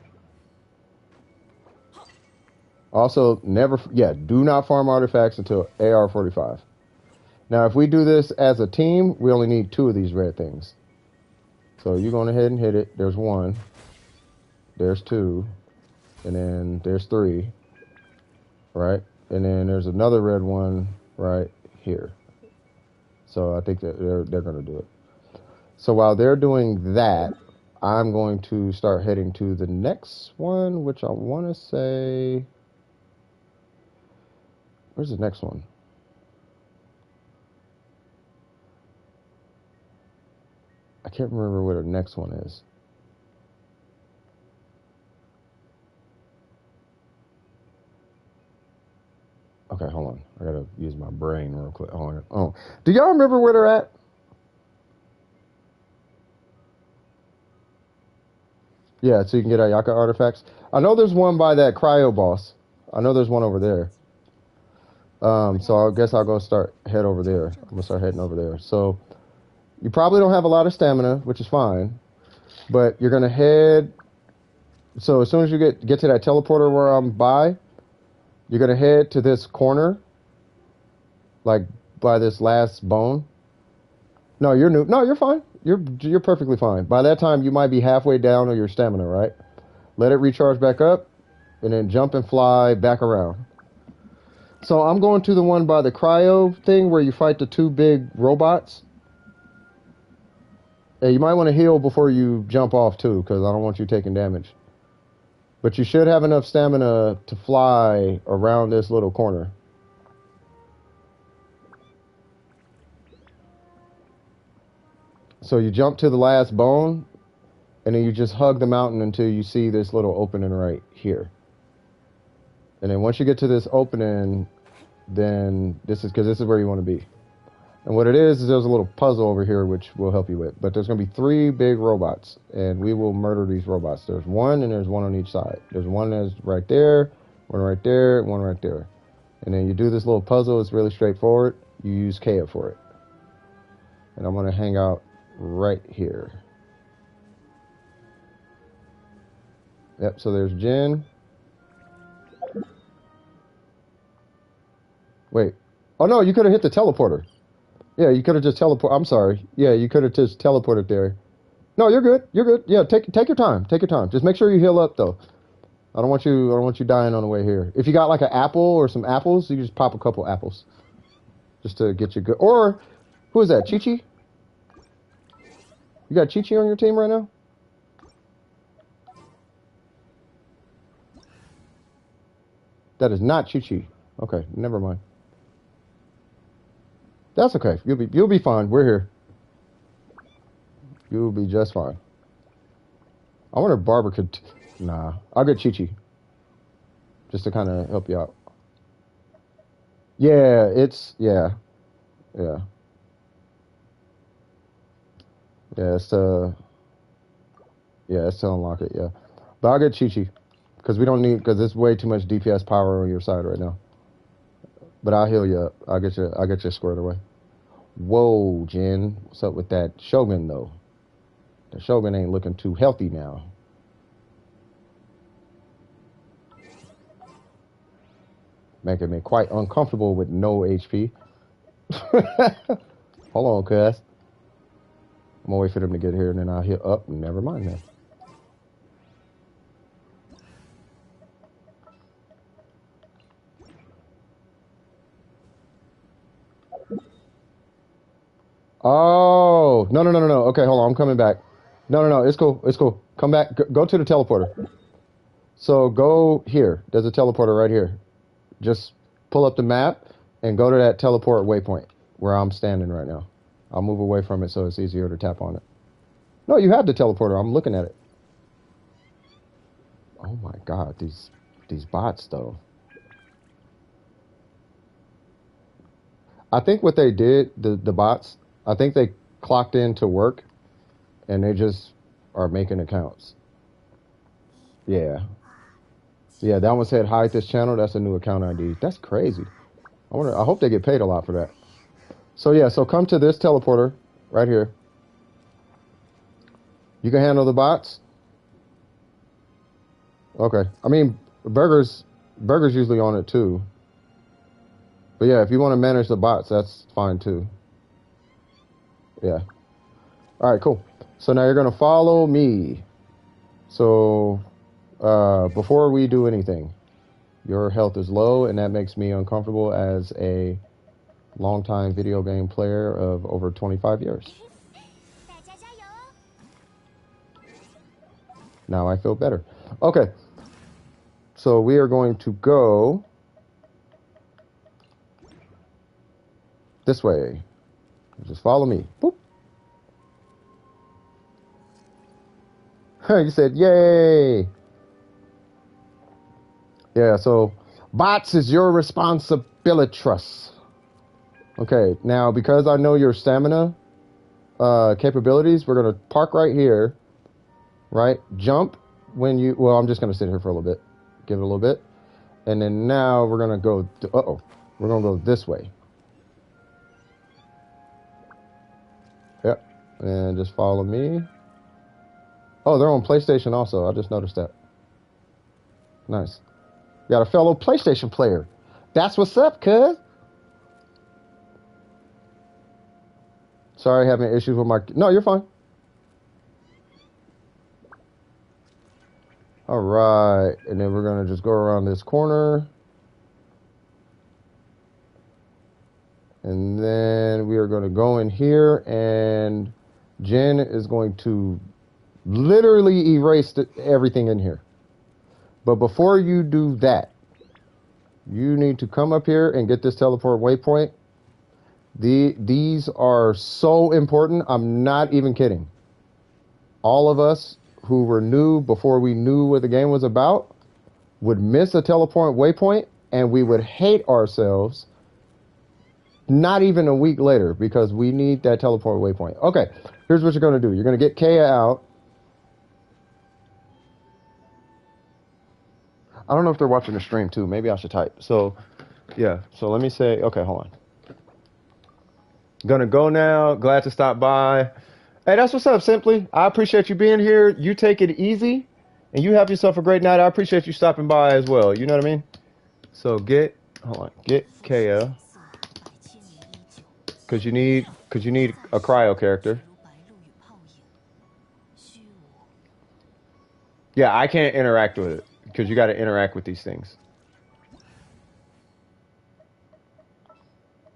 Also, do not farm artifacts until AR45. Now, if we do this as a team, we only need 2 of these red things. So you're going ahead and hit it. There's 1. There's 2. And then there's 3. Right? And then there's another red one right here. So I think that they're going to do it. So while they're doing that, I'm going to start heading to the next one, which I want to say... Where's the next one? I can't remember where the next one is. Okay, hold on. I gotta use my brain real quick. Oh, do y'all remember where they're at? Yeah, so you can get Ayaka artifacts. I know there's one by that cryo boss. I know there's one over there. So I guess I'll go head over there. I'm gonna start heading over there. So you probably don't have a lot of stamina, which is fine, but you're gonna head. So as soon as you get to that teleporter where I'm by, you're gonna head to this corner, like by this last bone. No, you're new. No, you're fine. You're perfectly fine. By that time, you might be halfway down on your stamina, right? Let it recharge back up, and then jump and fly back around. So I'm going to the one by the cryo thing where you fight the 2 big robots. And you might want to heal before you jump off too, because I don't want you taking damage. But you should have enough stamina to fly around this little corner. So you jump to the last bone, and then you just hug the mountain until you see this little opening right here. And then once you get to this opening, then this is where you want to be. And what it is there's a little puzzle over here which we'll help you with. But there's going to be 3 big robots, and we will murder these robots. There's 1, and there's 1 on each side. There's 1 that's right there, 1 right there, 1 right there. And then you do this little puzzle. It's really straightforward. You use Kea for it. And I'm gonna hang out right here. Yep, so there's Jen. Wait. Oh no, you could have hit the teleporter. Yeah, you could have just teleported. I'm sorry. Yeah, you could have just teleported there. No, you're good. You're good. Yeah, take your time. Take your time. Just make sure you heal up though. I don't want you dying on the way here. If you got like an apple or some apples, you just pop a couple apples. Just to get you good. Or who is that? Chi-Chi? You got Chi-Chi on your team right now? That is not Chi-Chi. Okay, never mind. That's okay. You'll be fine. We're here. You'll be just fine. I wonder if Barbara could. Nah, I'll get Chi-Chi. Just to kind of help you out. Yeah, yeah. Yeah, it's it's to unlock it. Yeah, but I'll get Chi-Chi because we don't need because there's way too much DPS power on your side right now. But I'll heal you up. I'll get you squared away. Whoa, Jen, what's up with that Shogun though? The Shogun ain't looking too healthy now. Making me quite uncomfortable with no HP. Hold on, cuz. I'm gonna wait for them to get here and then I'll heal up. Never mind that. Oh, no. Okay, hold on. I'm coming back. No. It's cool. It's cool. Come back. Go to the teleporter. So go here. There's a teleporter right here. Just pull up the map and go to that teleport waypoint where I'm standing right now. I'll move away from it so it's easier to tap on it. No, you have the teleporter. I'm looking at it. Oh my God, these bots though. I think what they did, the bots, I think they clocked in to work and they just are making accounts. Yeah. Yeah, that one said hide this channel. That's a new account ID. That's crazy. I hope they get paid a lot for that. So yeah, so come to this teleporter right here. You can handle the bots? Okay. I mean, Burger's usually on it too. But yeah, if you want to manage the bots, that's fine too. Yeah. All right, cool. So now you're going to follow me. So before we do anything, your health is low, and that makes me uncomfortable as a longtime video game player of over 25 years. Now I feel better. Okay. So we are going to go this way. Just follow me. Boop. You said, yay. Yeah, so bots is your responsibility. Okay, now because I know your stamina capabilities, we're going to park right here, right? Jump when you, well, I'm just going to sit here for a little bit. Give it a little bit. And then now we're going to go, we're going to go this way. Yep, and just follow me. Oh, they're on PlayStation also. I just noticed that. Nice. Got a fellow PlayStation player. That's what's up, cuz. Sorry, having issues with my... No, you're fine. All right. And then we're going to just go around this corner. And then we are going to go in here. And Jen is going to literally erase everything in here. But before you do that, you need to come up here and get this teleport waypoint. These are so important. I'm not even kidding. All of us who were new before we knew what the game was about would miss a teleport waypoint and we would hate ourselves not even a week later because we need that teleport waypoint. Okay, here's what you're going to do. You're going to get Kaya out. I don't know if they're watching the stream too. Maybe I should type. So, yeah. So let me say, okay, hold on. Gonna go now. Glad to stop by. Hey, that's what's up, Simply. I appreciate you being here. You take it easy, and you have yourself a great night. I appreciate you stopping by as well. You know what I mean? So hold on, get Kaya, cause you need a cryo character. Yeah, I can't interact with it because you got to interact with these things.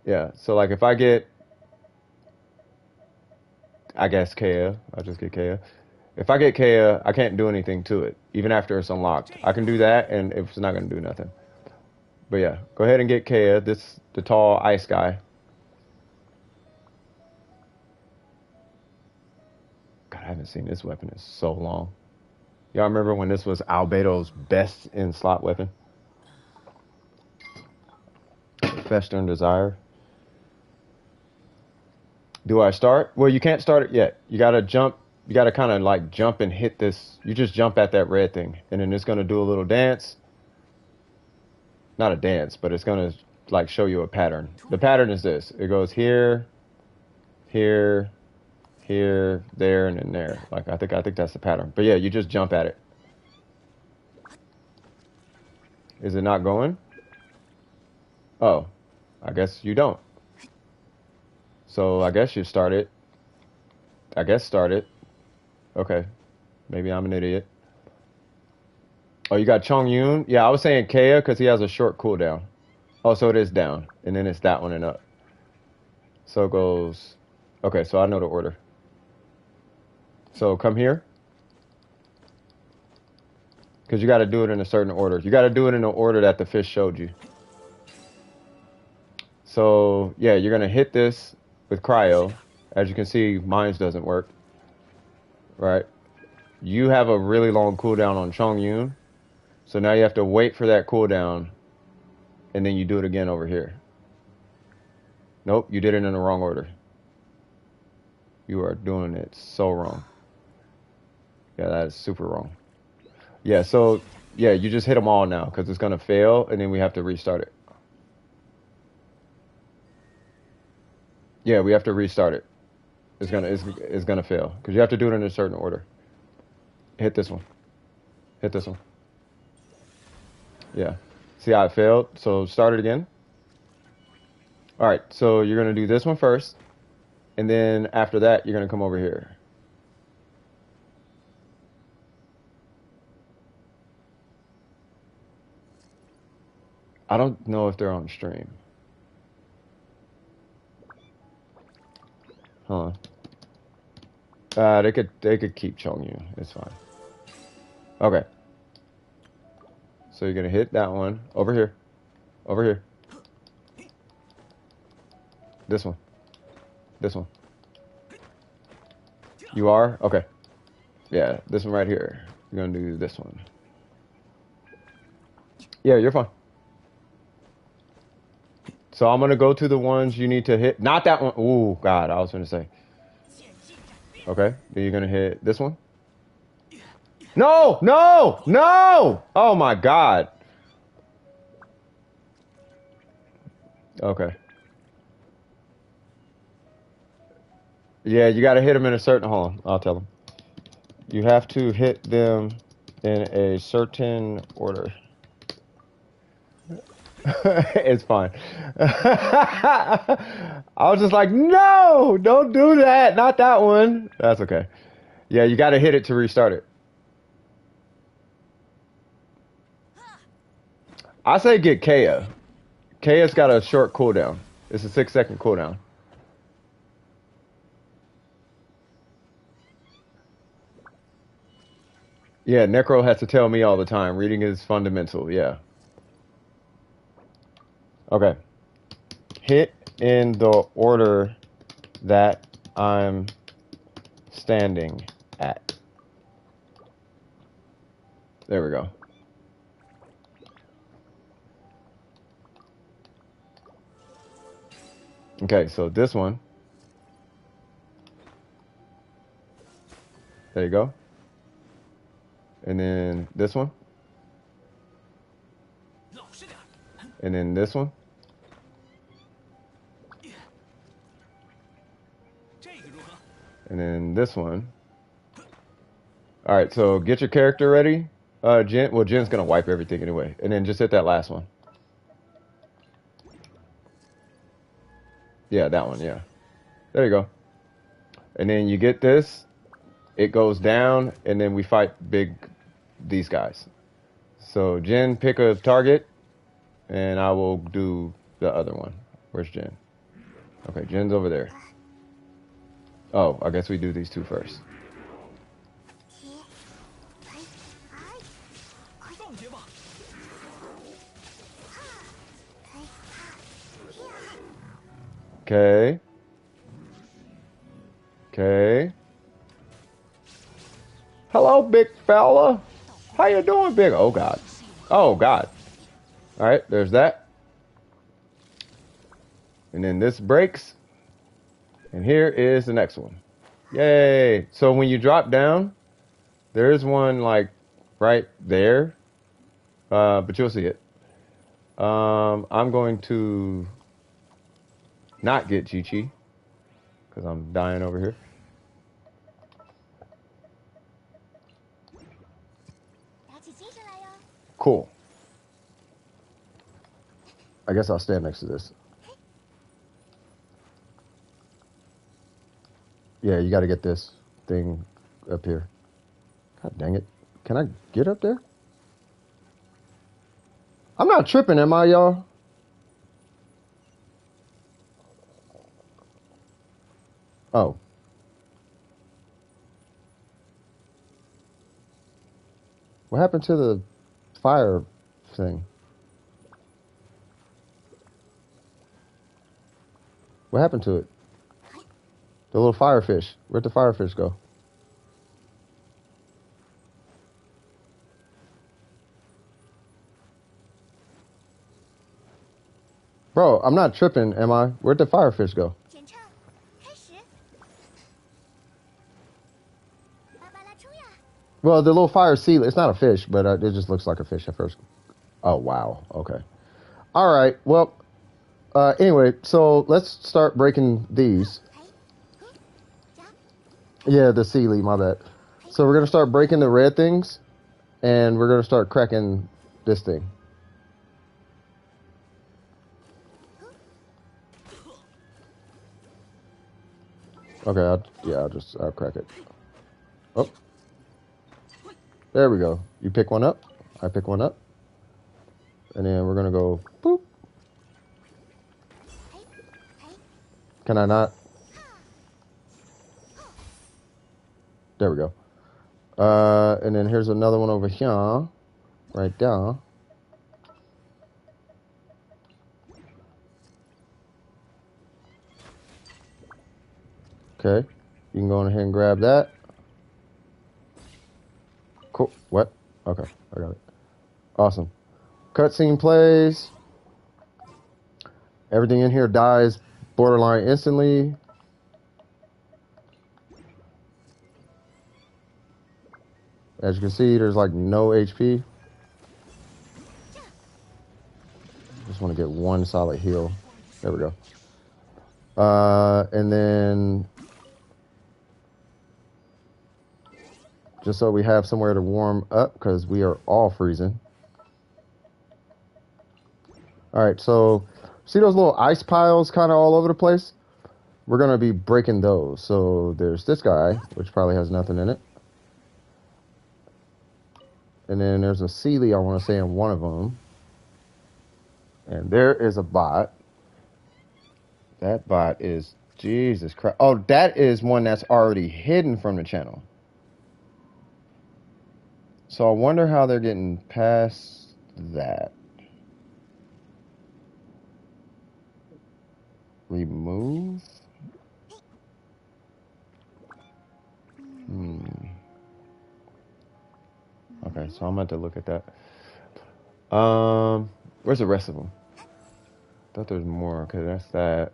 Yeah, so like if I get, I guess Kaya, I'll just get Kaya. If I get Kaya, I can't do anything to it, even after it's unlocked. I can do that, and it's not going to do nothing. But yeah, go ahead and get Kaya, the tall ice guy. God, I haven't seen this weapon in so long. Y'all remember when this was Albedo's best in slot weapon? Fester and Desire. Do I start? Well, you can't start it yet. You gotta jump. You gotta kind of like jump and hit this. You just jump at that red thing, and then it's gonna do a little dance. Not a dance, but it's gonna like show you a pattern. The pattern is this. It goes here, here, here, there, and then there. Like I think that's the pattern. But yeah, you just jump at it. Is it not going? Oh, I guess you don't. So I guess you start it. I guess start it. Okay. Maybe I'm an idiot. Oh, you got Chong Yun? Yeah, I was saying Kea because he has a short cooldown. Oh, so it is down. And then it's that one and up. So it goes... Okay, so I know the order. So come here. Because you got to do it in a certain order. You got to do it in the order that the fish showed you. So, yeah, you're going to hit this with cryo. As you can see, mine doesn't work. Right? You have a really long cooldown on Chong Yun. So now you have to wait for that cooldown. And then you do it again over here. Nope, you did it in the wrong order. You are doing it so wrong. Yeah, that is super wrong. Yeah, so, yeah, you just hit them all now because it's going to fail, and then we have to restart it. Yeah, we have to restart it. It's gonna fail because you have to do it in a certain order. Hit this one. Hit this one. Yeah. See how it failed? So start it again. All right, so you're going to do this one first, and then after that, you're going to come over here. I don't know if they're on stream. Huh. They could keep Chong Yu. It's fine. Okay. So you're going to hit that one. Over here. Over here. This one. This one. You are? Okay. Yeah, this one right here. You're going to do this one. Yeah, you're fine. So I'm going to go to the ones you need to hit. Not that one. Ooh, God, I was going to say. Okay, then you're going to hit this one. No, no, no! Oh, my God. Okay. Yeah, you got to hit them in a certain... Hold on, I'll tell them. You have to hit them in a certain order. It's fine. I was just like, no, don't do that. Not that one. That's okay. Yeah, you got to hit it to restart it. I say get Kaya. Kaya's got a short cooldown. It's a 6-second cooldown. Yeah, Necro has to tell me all the time. Reading is fundamental. Yeah. Okay. Hit in the order that I'm standing at. There we go. Okay, so this one. There you go. And then this one. And then this one. And then this one. All right, so get your character ready. Jen. Well, Jen's gonna wipe everything anyway, and then just hit that last one. Yeah, that one. Yeah. There you go. And then you get this. It goes down, and then we fight these guys. So Jen, pick a target, and I will do the other one. Where's Jen? Okay, Jen's over there. Oh, I guess we do these two first. Okay. Okay. Hello, big fella. How you doing, big? Oh, God. Oh, God. All right, there's that. And then this breaks. And here is the next one. Yay. So when you drop down, there is one, like, right there. But you'll see it. I'm going to not get Chi-Chi, because I'm dying over here. Cool. I guess I'll stand next to this. Yeah, you got to get this thing up here. God dang it. Can I get up there? I'm not tripping, am I, y'all? Oh. What happened to the fire thing? What happened to it? The little firefish. Where'd the firefish go? Bro, I'm not tripping, am I? Where'd the firefish go? Well, the little fire seal, it's not a fish, but it just looks like a fish at first. Oh, wow. Okay. All right. Well, anyway, so let's start breaking these. Yeah, the Sealy, my bad. So we're going to start breaking the red things, and we're going to start cracking this thing. Okay, I'll crack it. Oh. There we go. You pick one up, I pick one up, and then we're going to go boop. Can I not? There we go. And then here's another one over here, right there. Okay, you can go on ahead and grab that. Cool. What? Okay, I got it. Awesome. Cutscene plays. Everything in here dies borderline instantly. As you can see, there's like no HP. Just want to get one solid heal. There we go. And then just so we have somewhere to warm up, because we are all freezing. All right, so see those little ice piles kind of all over the place? We're going to be breaking those. So there's this guy, which probably has nothing in it. And then there's a Sealy, I want to say, in one of them. And there is a bot. That bot is, Jesus Christ. Oh, that is one that's already hidden from the channel. So I wonder how they're getting past that. Remove? Okay, so I'm going to look at that. Where's the rest of them? I thought there was more. Okay, that's that.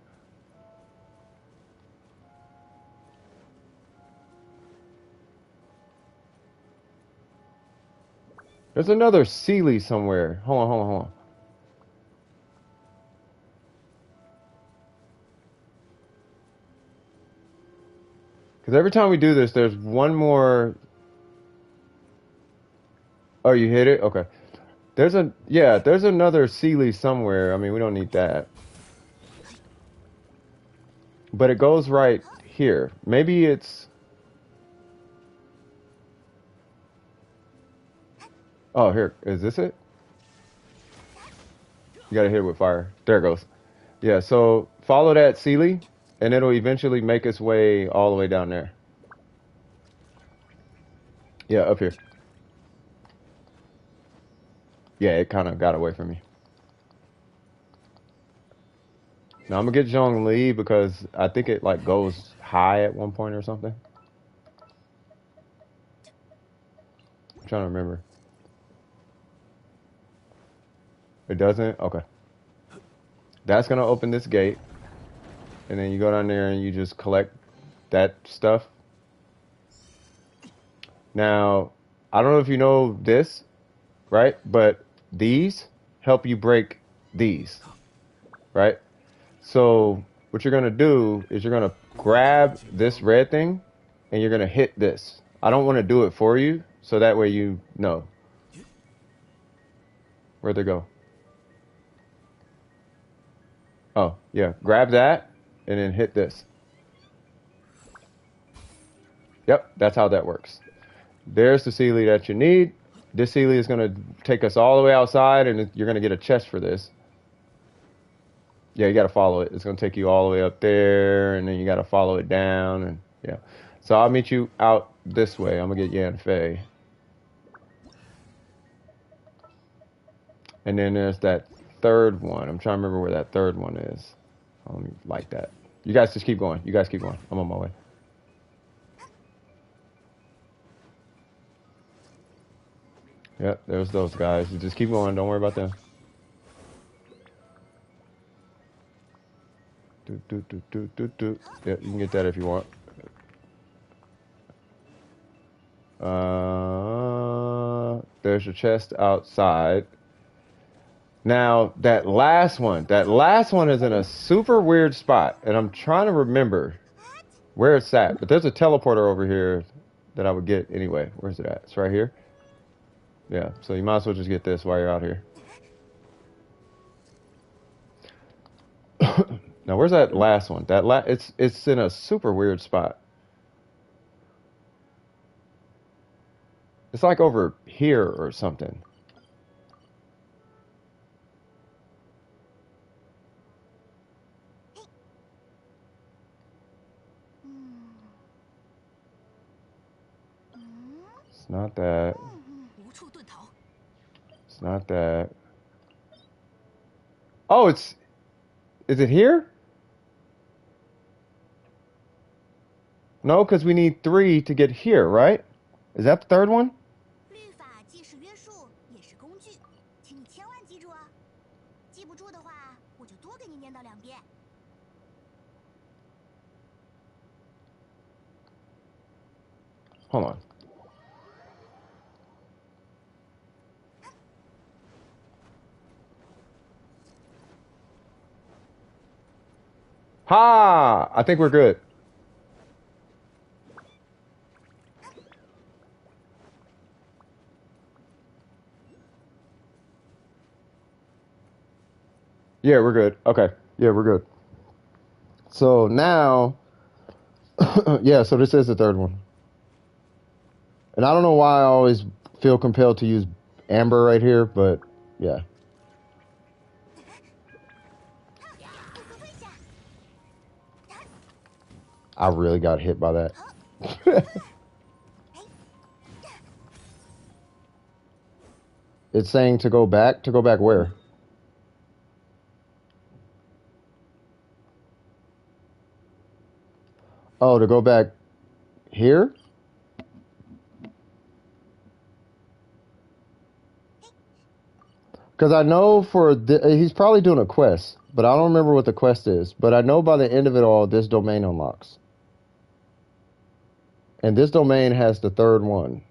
There's another Sealy somewhere. Hold on. Because every time we do this, there's one more. Oh, you hit it? Okay. There's another Sealy somewhere. I mean, we don't need that. But it goes right here. Maybe it's... Oh, here. Is this it? You gotta hit it with fire. There it goes. Yeah, so follow that Sealy, and it'll eventually make its way all the way down there. Yeah, up here. Yeah, it kind of got away from me. Now I'm gonna get Zhongli because I think it like goes high at one point or something. I'm trying to remember. It doesn't? Okay. That's gonna open this gate. And then you go down there and you just collect that stuff. Now, I don't know if you know this, right? But these help you break these, right? So what you're gonna do is you're gonna grab this red thing and you're gonna hit this. I don't want to do it for you, so that way you know. Where'd they go? Oh, yeah. Grab that and then hit this. Yep, that's how that works. There's the Sealy that you need. This Sealy is going to take us all the way outside, and you're going to get a chest for this. Yeah, you got to follow it. It's going to take you all the way up there, and then you got to follow it down, and yeah. So I'll meet you out this way. I'm going to get Yan Fei. And then there's that third one. I'm trying to remember where that third one is. I don't like that. You guys just keep going. You guys keep going. I'm on my way. Yep, there's those guys. You just keep going. Don't worry about them. Yeah, you can get that if you want. There's your chest outside. Now, that last one is in a super weird spot, and I'm trying to remember where it's at. But there's a teleporter over here that I would get anyway. Where's it at? It's right here. Yeah, so you might as well just get this while you're out here. Now, where's that last one? It's in a super weird spot. It's like over here or something. It's not that. It's not that. Oh, is it here? No, because we need 3 to get here, right? Is that the third one? Hold on. Ha! I think we're good. Yeah, we're good. Okay. Yeah, we're good. So now, yeah, so this is the third one. And I don't know why I always feel compelled to use Amber right here, but yeah. I really got hit by that. It's saying to go back. To go back where? Oh, to go back here? Because I know he's probably doing a quest, but I don't remember what the quest is. But I know by the end of it all, this domain unlocks. And this domain has the third one.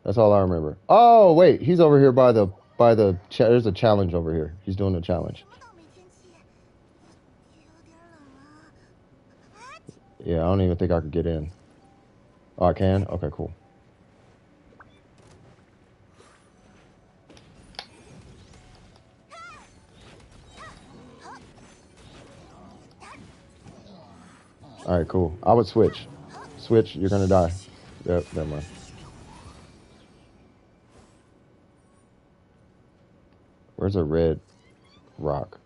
That's all I remember. Oh, wait, he's over here there's a challenge over here. He's doing a challenge. Yeah, I don't even think I could get in. Oh, I can? Okay, cool. All right, cool. I would switch. Switch, you're gonna die. Yep, never mind. Where's a red rock?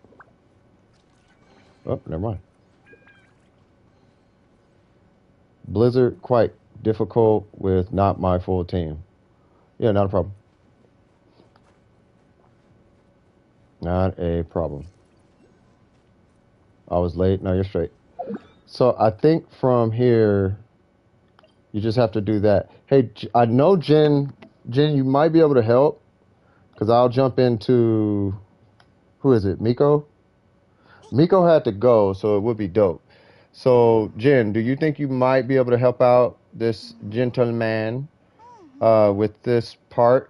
Oh, never mind. Blizzard, quite difficult with not my full team. Yeah, not a problem. Not a problem. I was late. No, you're straight. So I think from here, you just have to do that. Hey, I know Jen, you might be able to help because I'll jump into, who is it? Miko? Miko had to go, so it would be dope. So, Jen, do you think you might be able to help out this gentleman with this part?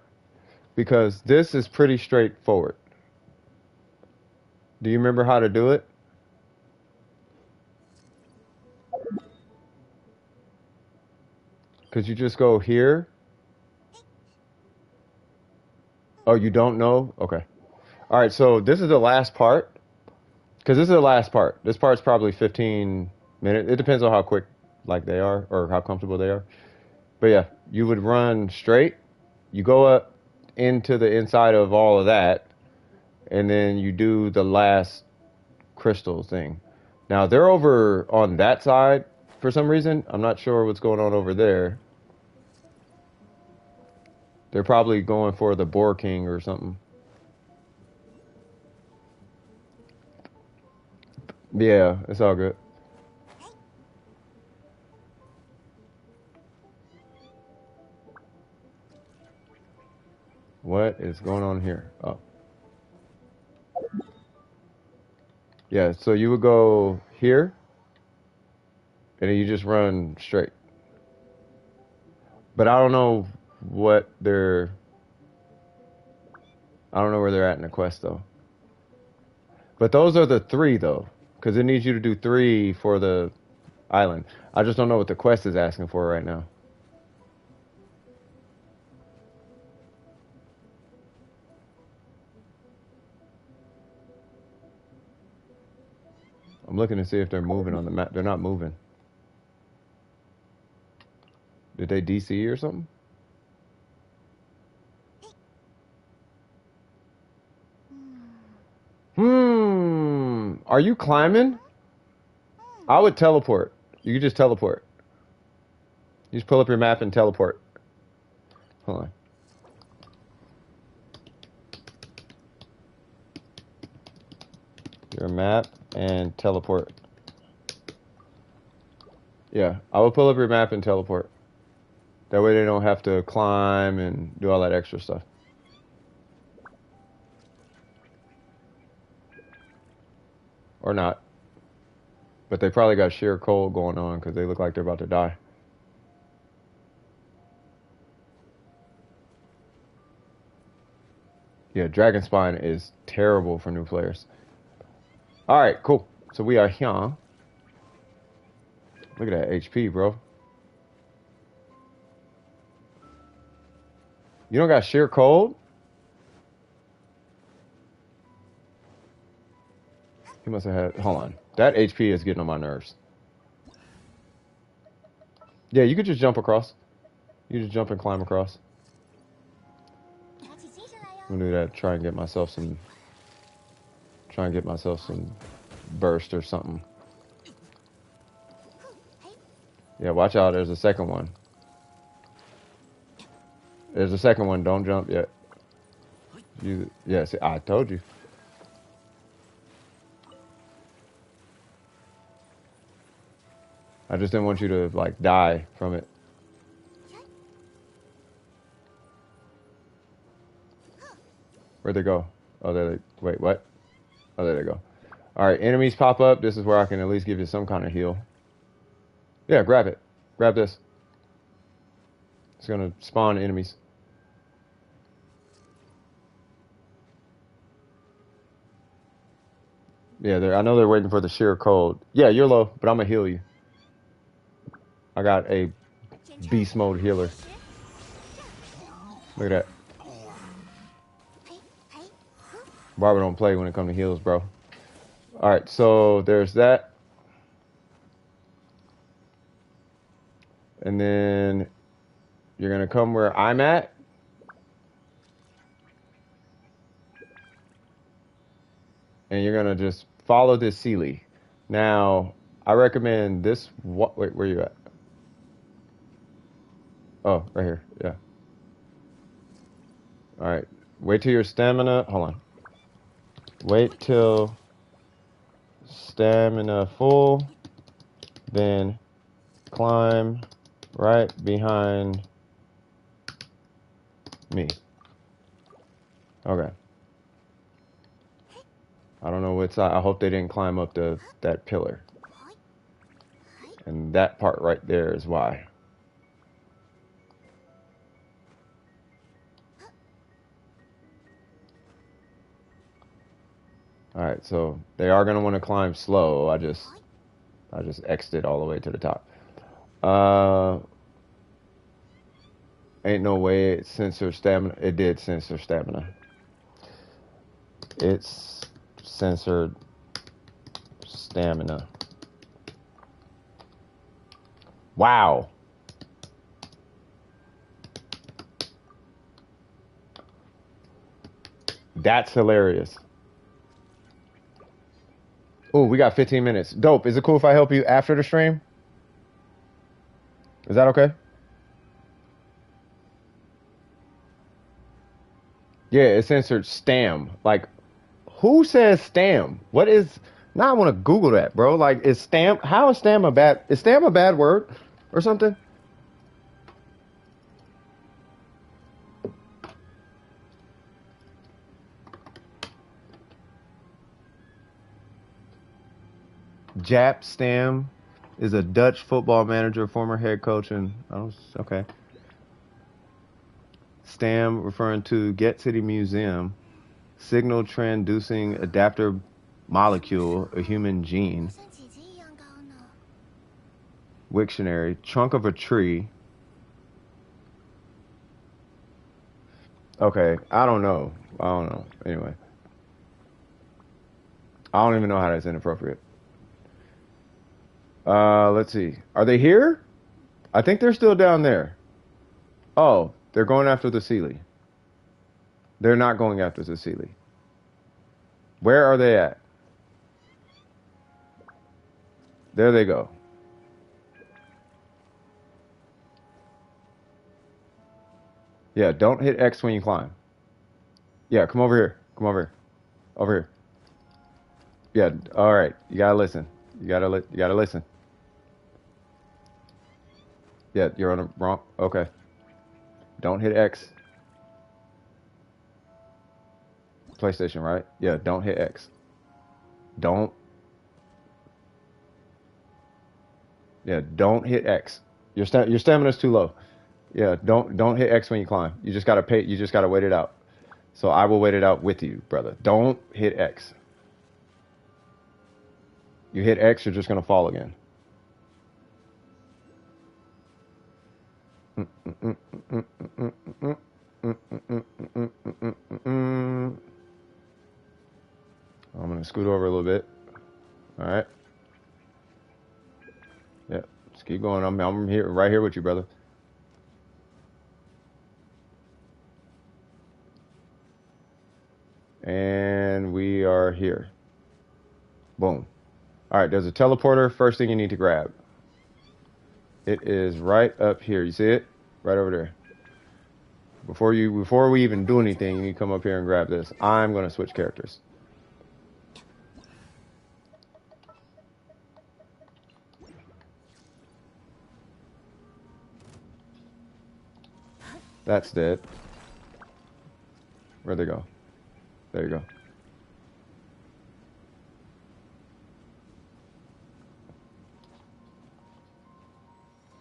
Because this is pretty straightforward. Do you remember how to do it? Because you just go here. Oh, you don't know? Okay. All right, so this is the last part. Because this is the last part. This part's probably 15 minutes. It depends on how quick like they are or how comfortable they are. But yeah, you would run straight. You go up into the inside of all of that. And then you do the last crystal thing. Now, they're over on that side for some reason. I'm not sure what's going on over there. They're probably going for the Boar King or something. Yeah, it's all good. What is going on here? Oh. Yeah, so you would go here, and then you just run straight. But I don't know what they're... I don't know where they're at in the quest, though. But those are the 3, though. Because it needs you to do 3 for the island. I just don't know what the quest is asking for right now. I'm looking to see if they're moving on the map. They're not moving. Did they DC or something? Are you climbing? I would teleport. You could just teleport. You just pull up your map and teleport. Hold on. Your map and teleport. Yeah, I would pull up your map and teleport. That way they don't have to climb and do all that extra stuff. Or not. But they probably got sheer cold going on because they look like they're about to die. Yeah, Dragon Spine is terrible for new players. Alright, cool. So we are here. Look at that HP, bro. You don't got sheer cold? He must have had... Hold on. That HP is getting on my nerves. Yeah, you could just jump across. You just jump and climb across. I'm gonna do that. Try and get myself some burst or something. Yeah, watch out. There's a second one. There's a second one. Don't jump yet. Yeah, see, I told you. I just didn't want you to, like, die from it. Where'd they go? Oh, there they... Wait, what? Oh, there they go. Alright, enemies pop up. This is where I can at least give you some kind of heal. Yeah, grab it. Grab this. It's gonna spawn enemies. Yeah, I know they're waiting for the sheer cold. Yeah, you're low, but I'm gonna heal you. I got a beast mode healer. Look at that. Barbara don't play when it comes to heals, bro. Alright, so there's that. And then you're going to come where I'm at. And you're going to just follow this Sealy. Now, I recommend this. Wait, where you at? Oh, right here. Yeah. Alright. Wait till your stamina. Hold on. Wait till stamina full. Then climb right behind me. Okay. I don't know what side. I hope they didn't climb up that pillar. And that part right there is why. Alright, so they are gonna want to climb slow. I just X'd it all the way to the top. Ain't no way it censored stamina. It did censor stamina. It's censored stamina. Wow. That's hilarious. Oh, we got 15 minutes. Dope. Is it cool if I help you after the stream? Is that okay? Yeah, it censored stam. Like, who says stam? What is... Now I want to Google that, bro. Like, is stam... How is stam a bad... Is stam a bad word or something? Jap Stam is a Dutch football manager, former head coach, and... Oh, okay. Stam referring to Get City Museum. Signal transducing adapter molecule, a human gene. Wiktionary, trunk of a tree. Okay, I don't know. Anyway. I don't even know how that's inappropriate. Let's see. Are they here? I think they're still down there. Oh, they're going after the Sealy. They're not going after the Sealy. Where are they at? There they go. Yeah, don't hit X when you climb. Yeah, come over here. Come over here. Over here. Yeah, all right. You gotta listen. You gotta listen. Yeah, you're on the wrong. Okay. Don't hit X. PlayStation, right? Yeah, don't hit X. Don't. Yeah, don't hit X. Your stamina's too low. Yeah, don't hit X when you climb. You just gotta pay. You just gotta wait it out. So I will wait it out with you, brother. Don't hit X. You hit X, you're just gonna fall again. I'm gonna scoot over a little bit. All right. Yeah, just keep going. I'm here, right here with you, brother. And we are here. Boom. All right, there's a teleporter. First thing you need to grab. It is right up here. You see it? Right over there. Before we even do anything, you need to come up here and grab this. I'm gonna switch characters. That's dead. Where'd they go? There you go.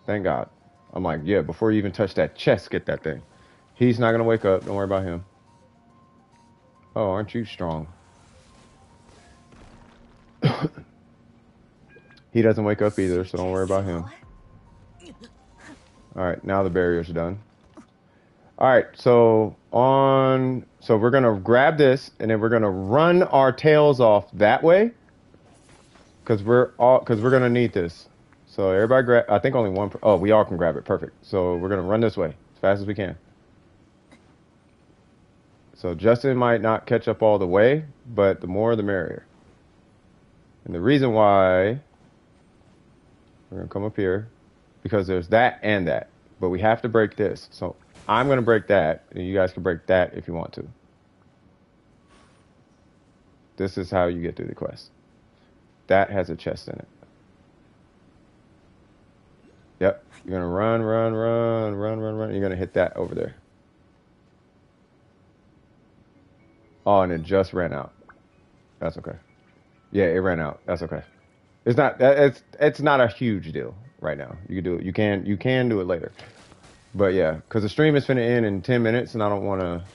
Thank God. I'm like, yeah, before you even touch that chest, get that thing. He's not going to wake up. Don't worry about him. Oh, aren't you strong? He doesn't wake up either, so don't worry about him. All right, now the barrier's done. All right, so we're gonna grab this and then we're gonna run our tails off that way, because we're gonna need this. So everybody grab. I think only one. Oh, we all can grab it. Perfect. So we're gonna run this way as fast as we can. So Justin might not catch up all the way, but the more the merrier. And the reason why we're gonna come up here, because there's that and that, but we have to break this. So I'm gonna break that, and you guys can break that if you want to. This is how you get through the quest. That has a chest in it. Yep. You're gonna run. You're gonna hit that over there. Oh, and it just ran out. That's okay. Yeah, it ran out. That's okay. It's not a huge deal right now. You can do it. You can do it later. But yeah, because the stream is finna end in 10 minutes, and I don't wanna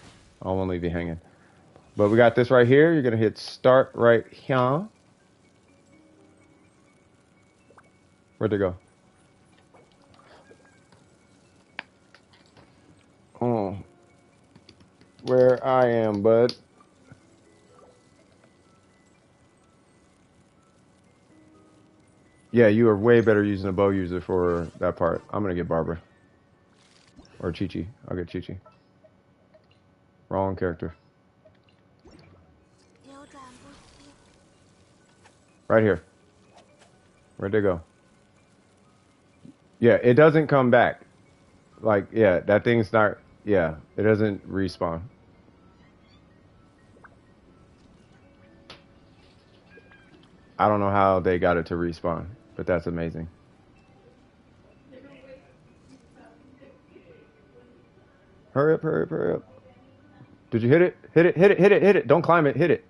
leave you hanging. But we got this right here. You're gonna hit start right here. Where'd they go? Oh, where I am, bud. Yeah, you are way better using a bow user for that part. I'm gonna get Barbara. Or Chi-Chi. I'll get Chi-Chi. Wrong character. Right here. Where'd they go? Yeah, it doesn't come back. Like, yeah, that thing's not... Yeah, it doesn't respawn. I don't know how they got it to respawn, but that's amazing. Hurry up, hurry up, hurry up. Did you hit it? Hit it, hit it, hit it, hit it. Don't climb it, hit it.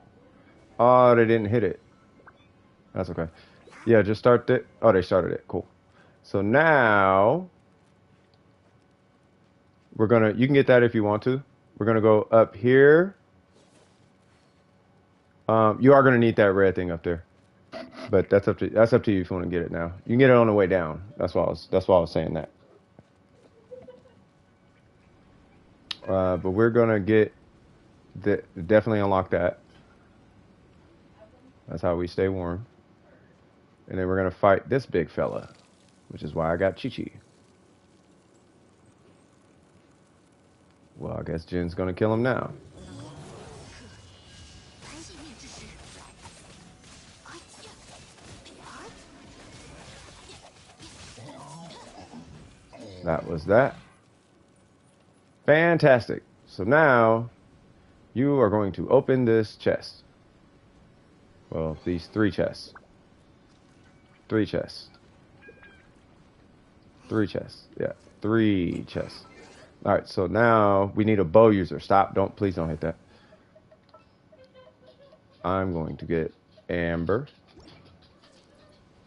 Oh, they didn't hit it. That's okay. Yeah, just start it. Oh, they started it. Cool. So now... We're gonna... You can get that if you want to. We're gonna go up here. You are gonna need that red thing up there. But that's up to you if you want to get it now. You can get it on the way down. That's why I was saying that. But we're gonna definitely unlock that. That's how we stay warm. And then we're gonna fight this big fella, which is why I got Chi-Chi. Well, I guess Jin's gonna kill him now. That was that. Fantastic. So now you are going to open this chest. Well, these 3 chests. 3 chests. 3 chests. Yeah, 3 chests. All right, so now we need a bow user. Stop. Please don't hit that. I'm going to get Amber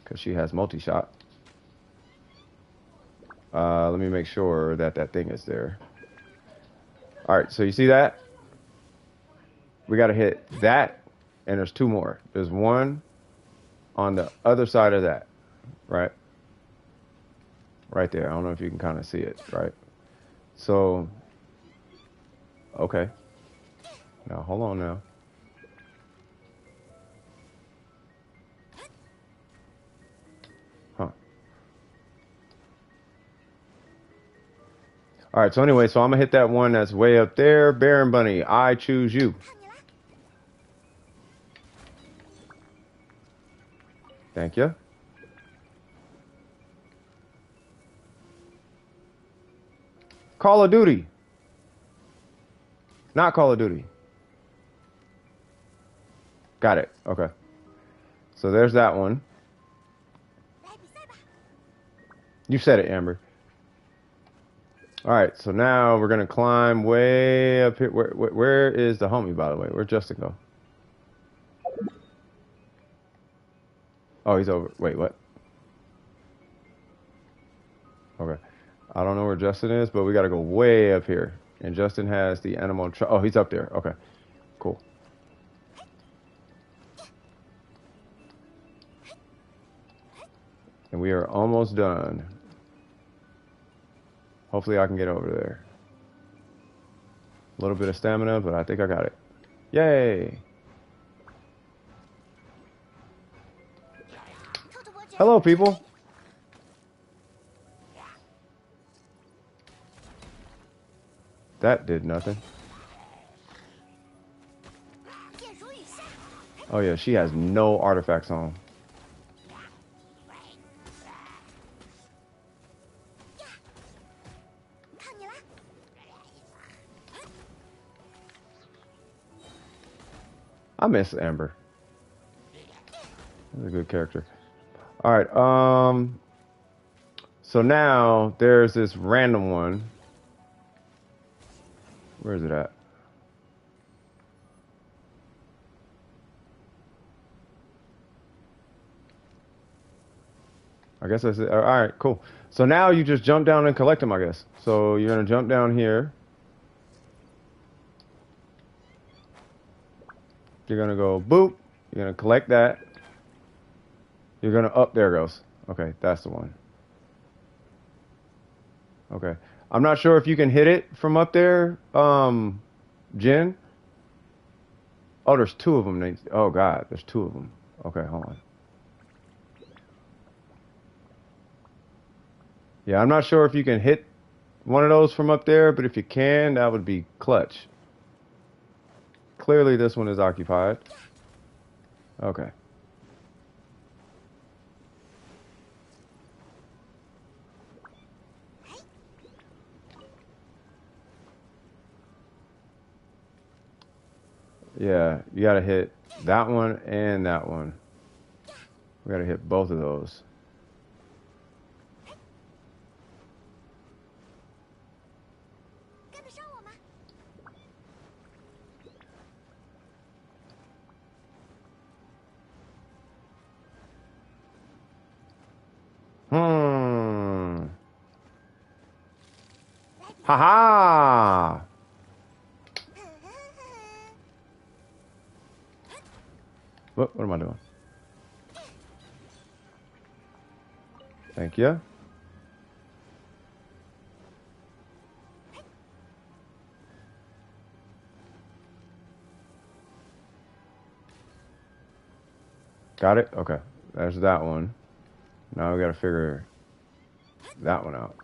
because she has multi-shot. Let me make sure that thing is there. All right, so you see that? We got to hit that, and there's 2 more. There's one on the other side of that, right? Right there. I don't know if you can kind of see it, right? So, okay. Now, hold on now. Huh. All right, so anyway, so I'm going to hit that one that's way up there. Baron Bunny, I choose you. Thank you. Call of Duty. Not Call of Duty. Got it. Okay. So there's that one. You said it, Amber. All right. So now we're going to climb way up here. Where is the homie, by the way? Where'd Justin go? Oh, he's over. Wait, what? Okay. I don't know where Justin is, but we got to go way up here. And Justin has the animal... Oh, he's up there. Okay. Cool. And we are almost done. Hopefully I can get over there. A little bit of stamina, but I think I got it. Yay! Hello, people. That did nothing. Oh yeah, she has no artifacts on. I miss Amber. That's a good character. All right. So now there's this random one. Where is it at? I guess that's it. All right, cool. So now you just jump down and collect them, I guess. So you're gonna jump down here. You're gonna go boop. You're gonna collect that. You're gonna up. There it goes. Okay, that's the one. Okay. I'm not sure if you can hit it from up there, Jen. Oh, there's two of them. Oh God, there's two of them. Okay, hold on. Yeah, I'm not sure if you can hit one of those from up there, but if you can, that would be clutch. Clearly, this one is occupied. Okay. Yeah, you gotta hit that one and that one. We gotta hit both of those. Ha! What am I doing? Thank you. Got it? Okay. There's that one. Now we gotta figure that one out.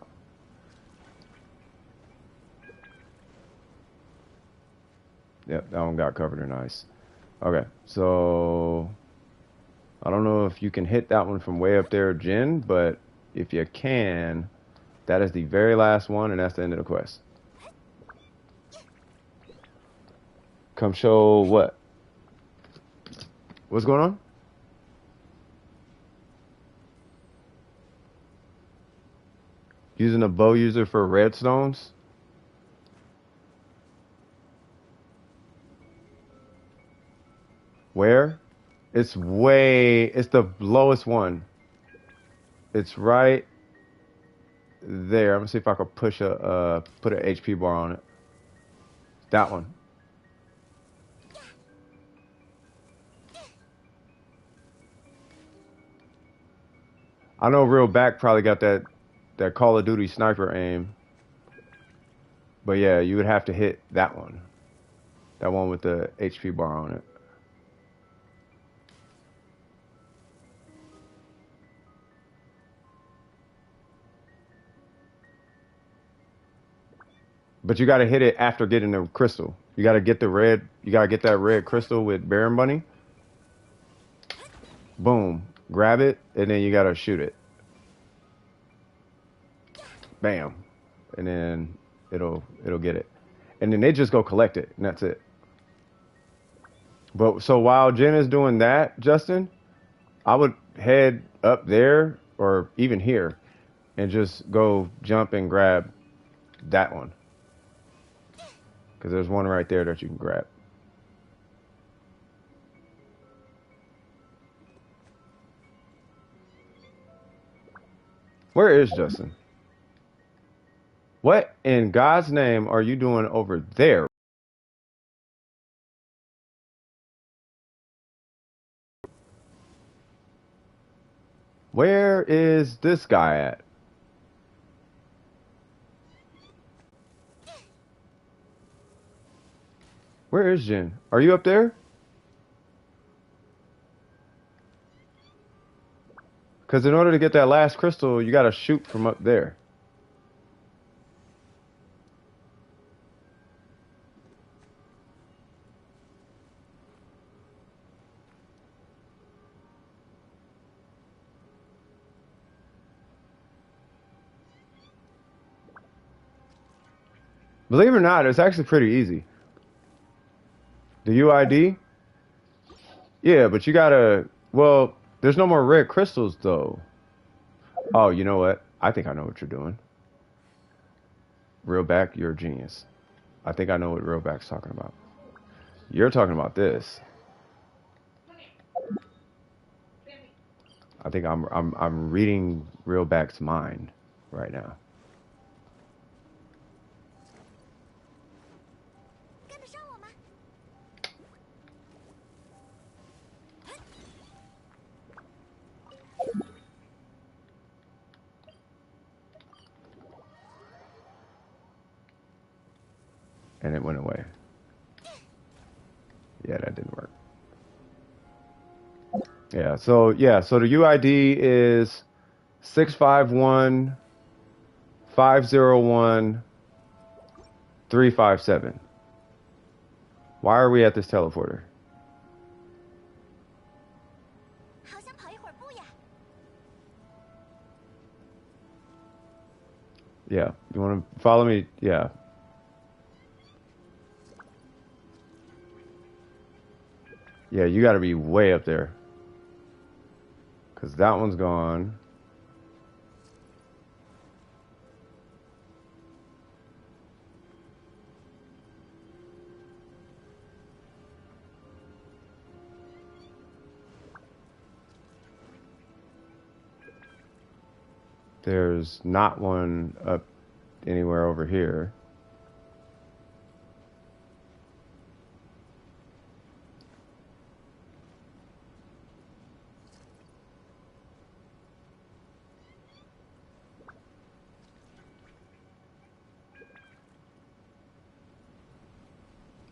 Yep, that one got covered in ice. Okay, so I don't know if you can hit that one from way up there, Jen, but if you can, that is the very last one, and that's the end of the quest. Come show what? What's going on? Using a bow user for redstones? Where? It's the lowest one. It's right there. I'm gonna see if I can put an HP bar on it. That one. I know Real Back probably got that Call of Duty sniper aim. But yeah, you would have to hit that one. That one with the HP bar on it. But you gotta hit it after getting the crystal. You gotta get the red, you gotta get that red crystal with Baron Bunny. Boom. Grab it, and then you gotta shoot it. Bam. And then it'll get it. And then they just go collect it, and that's it. But so while Jen is doing that, Justin, I would head up there or even here and just go jump and grab that one. Because there's one right there that you can grab. Where is Justin? What in God's name are you doing over there? Where is this guy at? Where is Jen? Are you up there? Because in order to get that last crystal, you gotta shoot from up there. Believe it or not, it's actually pretty easy. The UID? Yeah, but you gotta... Well, there's no more red crystals, though. Oh, you know what? I think I know what you're doing. Real back, you're a genius. I think I know what real back's talking about. You're talking about this. I think I'm reading real back's mind right now. And it went away. Yeah, that didn't work. Yeah, so the UID is 651 501 357. Why are we at this teleporter? Yeah, you want to follow me? Yeah. Yeah, you got to be way up there. Because that one's gone. There's not one up anywhere over here.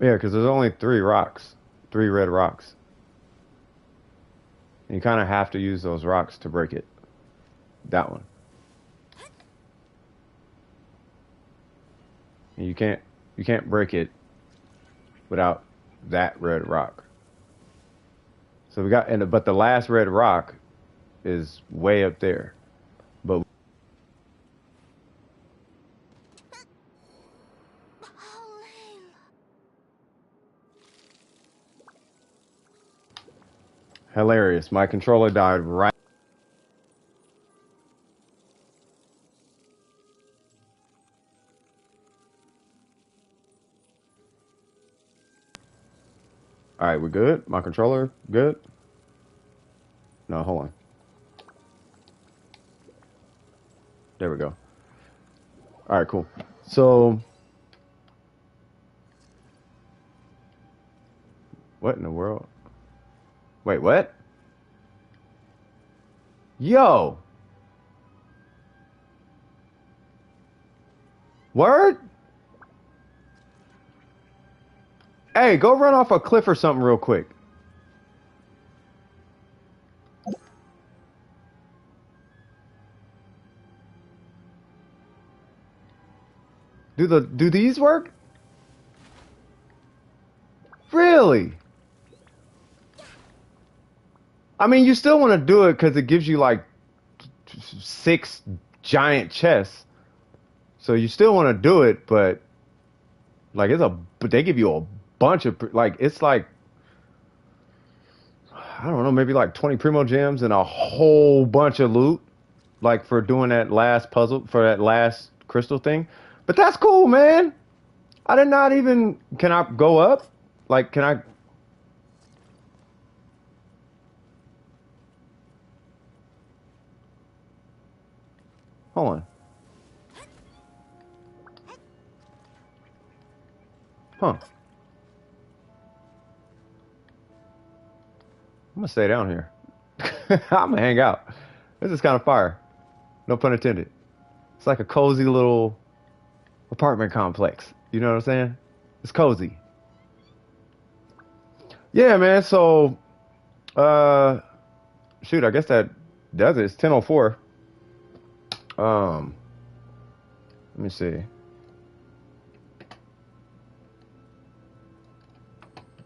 Yeah, because there's only 3 rocks. 3 red rocks. And you kind of have to use those rocks to break it. That one. And you can't break it without that red rock. So we got, but the last red rock is way up there. But hilarious. My controller died right. All right, we're good. My controller good. No, hold on. There we go. All right, cool. So, what in the world? Wait, what? Yo! Word? Hey, go run off a cliff or something real quick. Do these work? Really? I mean, you still want to do it because it gives you like 6 giant chests. So you still want to do it, but like they give you a bunch of, like, it's like, I don't know, maybe like 20 primo gems and a whole bunch of loot, like for doing that last puzzle, for that last crystal thing. But that's cool, man. I did not even, can I go up? Like, can I? Hold on. Huh. I'm gonna stay down here. I'm gonna hang out. This is kind of fire. No pun intended. It's like a cozy little apartment complex. You know what I'm saying? It's cozy. Yeah, man. So, shoot, I guess that does it. It's 10:04. Let me see.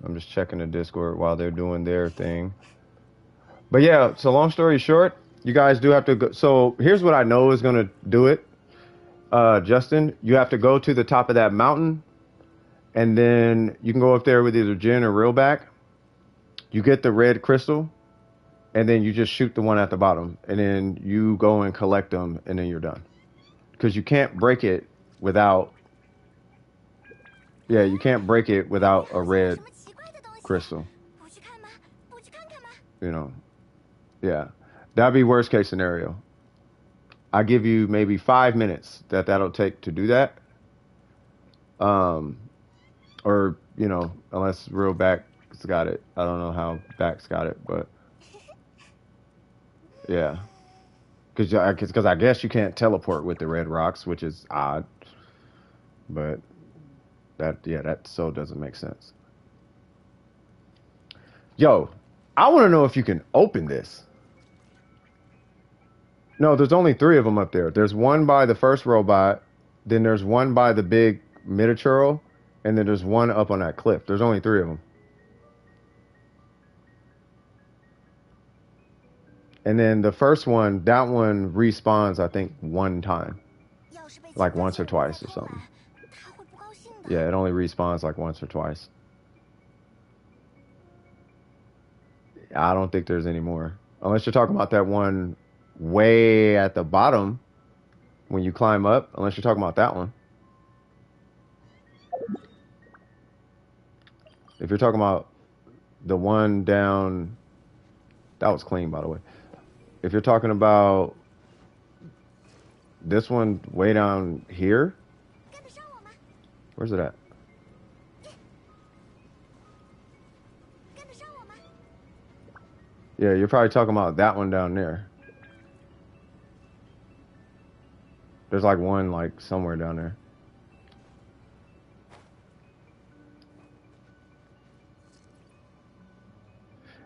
I'm just checking the Discord while they're doing their thing. But yeah, so long story short, you guys do have to go. So here's what I know is going to do it. Justin, you have to go to the top of that mountain, and then you can go up there with either Jin or Realback. You get the red crystal, and then you just shoot the one at the bottom, and then you go and collect them, and then you're done. Because you can't break it without. Yeah, you can't break it without a red crystal. You know, yeah, that'd be worst case scenario. I give you maybe 5 minutes that'll take to do that. Or unless real back's got it. I don't know how back's got it, but yeah, because I guess you can't teleport with the red rocks, which is odd. But that so doesn't make sense. Yo, I want to know if you can open this. No, there's only 3 of them up there. There's one by the first robot, then there's one by the big miniature, and then there's one up on that cliff. There's only 3 of them. And then the first one, that one respawns, I think, 1 time. Like once or twice or something. Yeah, it only respawns like once or twice. I don't think there's any more. Unless you're talking about that one way at the bottom when you climb up. Unless you're talking about that one. If you're talking about the one down... That was clean, by the way. If you're talking about this one way down here... Where's it at? Yeah, you're probably talking about that one down there. There's like one like somewhere down there.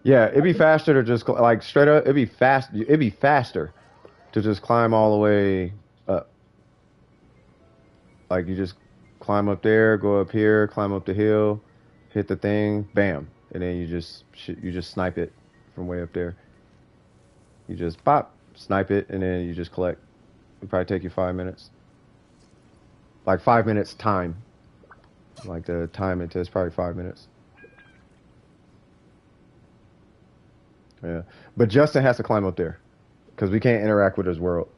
Yeah, it'd be faster to just like straight up. It'd be faster to just climb all the way up. Like you just climb up there, go up here, climb up the hill, hit the thing, bam, and then you just snipe it from way up there. You just pop, snipe it, and then you just collect. It'll probably take you 5 minutes. Like 5 minutes time. Like the time it takes probably 5 minutes. Yeah, but Justin has to climb up there because we can't interact with his world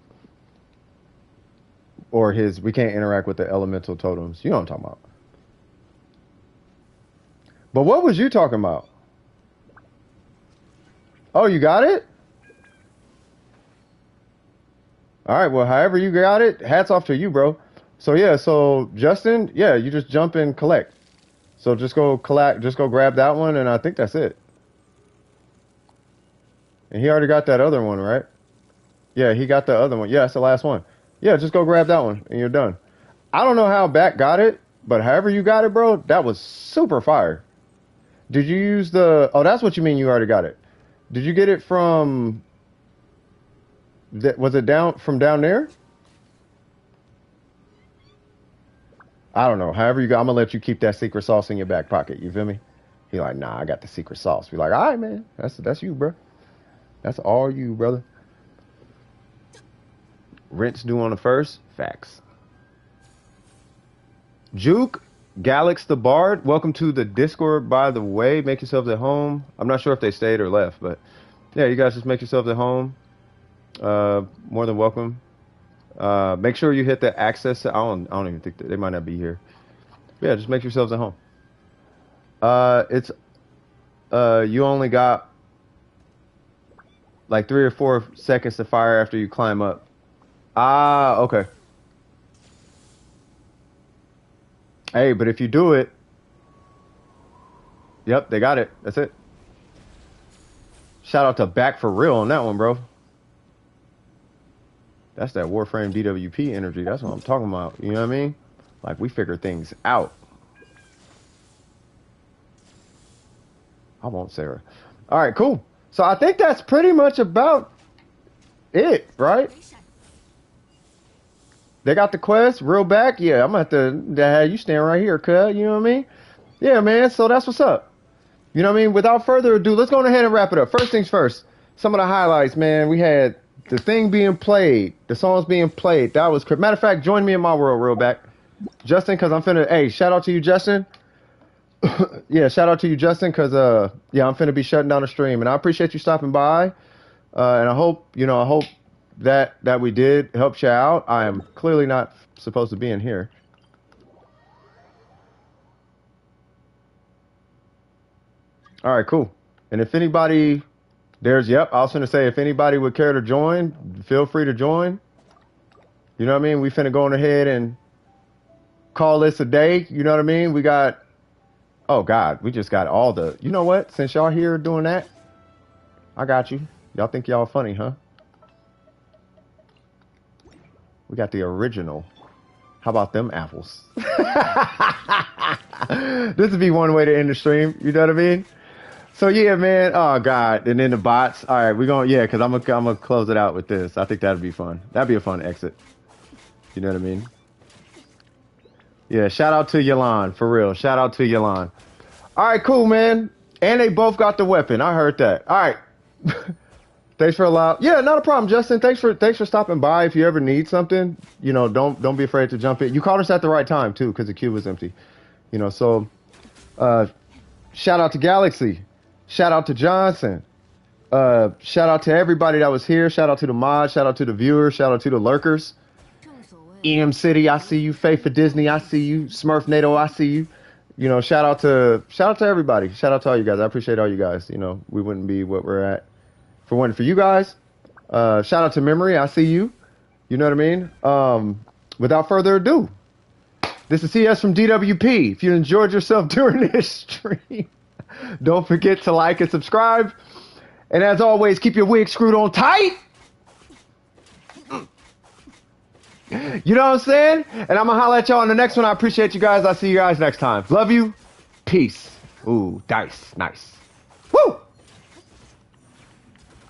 or we can't interact with the elemental totems. You know what I'm talking about. But what was you talking about? Oh, you got it? All right, well, however you got it, hats off to you, bro. So yeah, so Justin, yeah, you just jump and collect. So just go grab that one, and I think that's it. And he already got that other one, right? Yeah, he got the other one. Yeah, that's the last one. Yeah, just go grab that one, and you're done. I don't know how Back got it, but however you got it, bro, that was super fire. Did you use the... Oh, that's what you mean you already got it. Did you get it from... Was it from down there? I don't know. However you go, I'm going to let you keep that secret sauce in your back pocket. You feel me? He like, nah, I got the secret sauce. Be like, all right, man. That's you, bro. That's all you, brother. Rent's due on the 1st. Facts. Juke, Galax the Bard, welcome to the Discord, by the way. Make yourselves at home. I'm not sure if they stayed or left, but yeah, you guys just make yourselves at home. More than welcome. Make sure you hit the access. I don't even think they might not be here. But yeah, just make yourselves at home. You only got like 3 or 4 seconds to fire after you climb up. Ah, okay. Hey, but if you do it, yep, they got it. That's it. Shout out to Back for real on that one, bro. That's that Warframe DWP energy. That's what I'm talking about. You know what I mean? Like, we figure things out. I won't say her. All right, cool. So I think that's pretty much about it, right? They got the quest, real back. Yeah, I'm gonna have to have you stand right here, cuz. You know what I mean? Yeah, man. So that's what's up. You know what I mean? Without further ado, let's go ahead and wrap it up. First things first. Some of the highlights, man. We had the thing being played, the songs being played. That was crazy. Matter of fact, join me in my world, real back, Justin, because I'm finna. Hey, shout out to you, Justin. Yeah, shout out to you, Justin, because yeah, I'm finna be shutting down the stream, and I appreciate you stopping by. And I hope that we did help you out. I am clearly not supposed to be in here. All right, cool. And if anybody, yep, I was gonna say, if anybody would care to join, feel free to join. You know what I mean? We finna go on ahead and call this a day. You know what I mean? We got, oh God, we just got all the, you know what? Since y'all here doing that, I got you. Y'all think y'all funny, huh? We got the original. How about them apples? This would be one way to end the stream. You know what I mean? So yeah, man. Oh God. And then the bots. All right, we're going. Yeah, because I'm gonna close it out with this. I think that'd be fun. That'd be a fun exit. You know what I mean? Yeah. Shout out to Yalan for real. Shout out to Yalan. All right, cool, man. And they both got the weapon. I heard that. All right. Thanks for allowing. Yeah, not a problem, Justin. Thanks for stopping by. If you ever need something, you know, don't be afraid to jump in. You called us at the right time too, because the queue was empty. You know, so shout out to Galaxy. Shout out to Johnson. Shout out to everybody that was here. Shout out to the mods. Shout out to the viewers. Shout out to the lurkers. EM City, I see you. Faith for Disney, I see you. Smurf NATO, I see you. You know, shout out to everybody. Shout out to all you guys. I appreciate all you guys. You know, we wouldn't be what we're at for you guys. Shout out to Memory, I see you. You know what I mean? Without further ado, this is CS from DWP. If you enjoyed yourself during this stream, don't forget to like and subscribe. And as always, keep your wig screwed on tight. You know what I'm saying? And I'm going to holler at y'all on the next one. I appreciate you guys. I'll see you guys next time. Love you. Peace. Ooh, dice. Nice. Woo!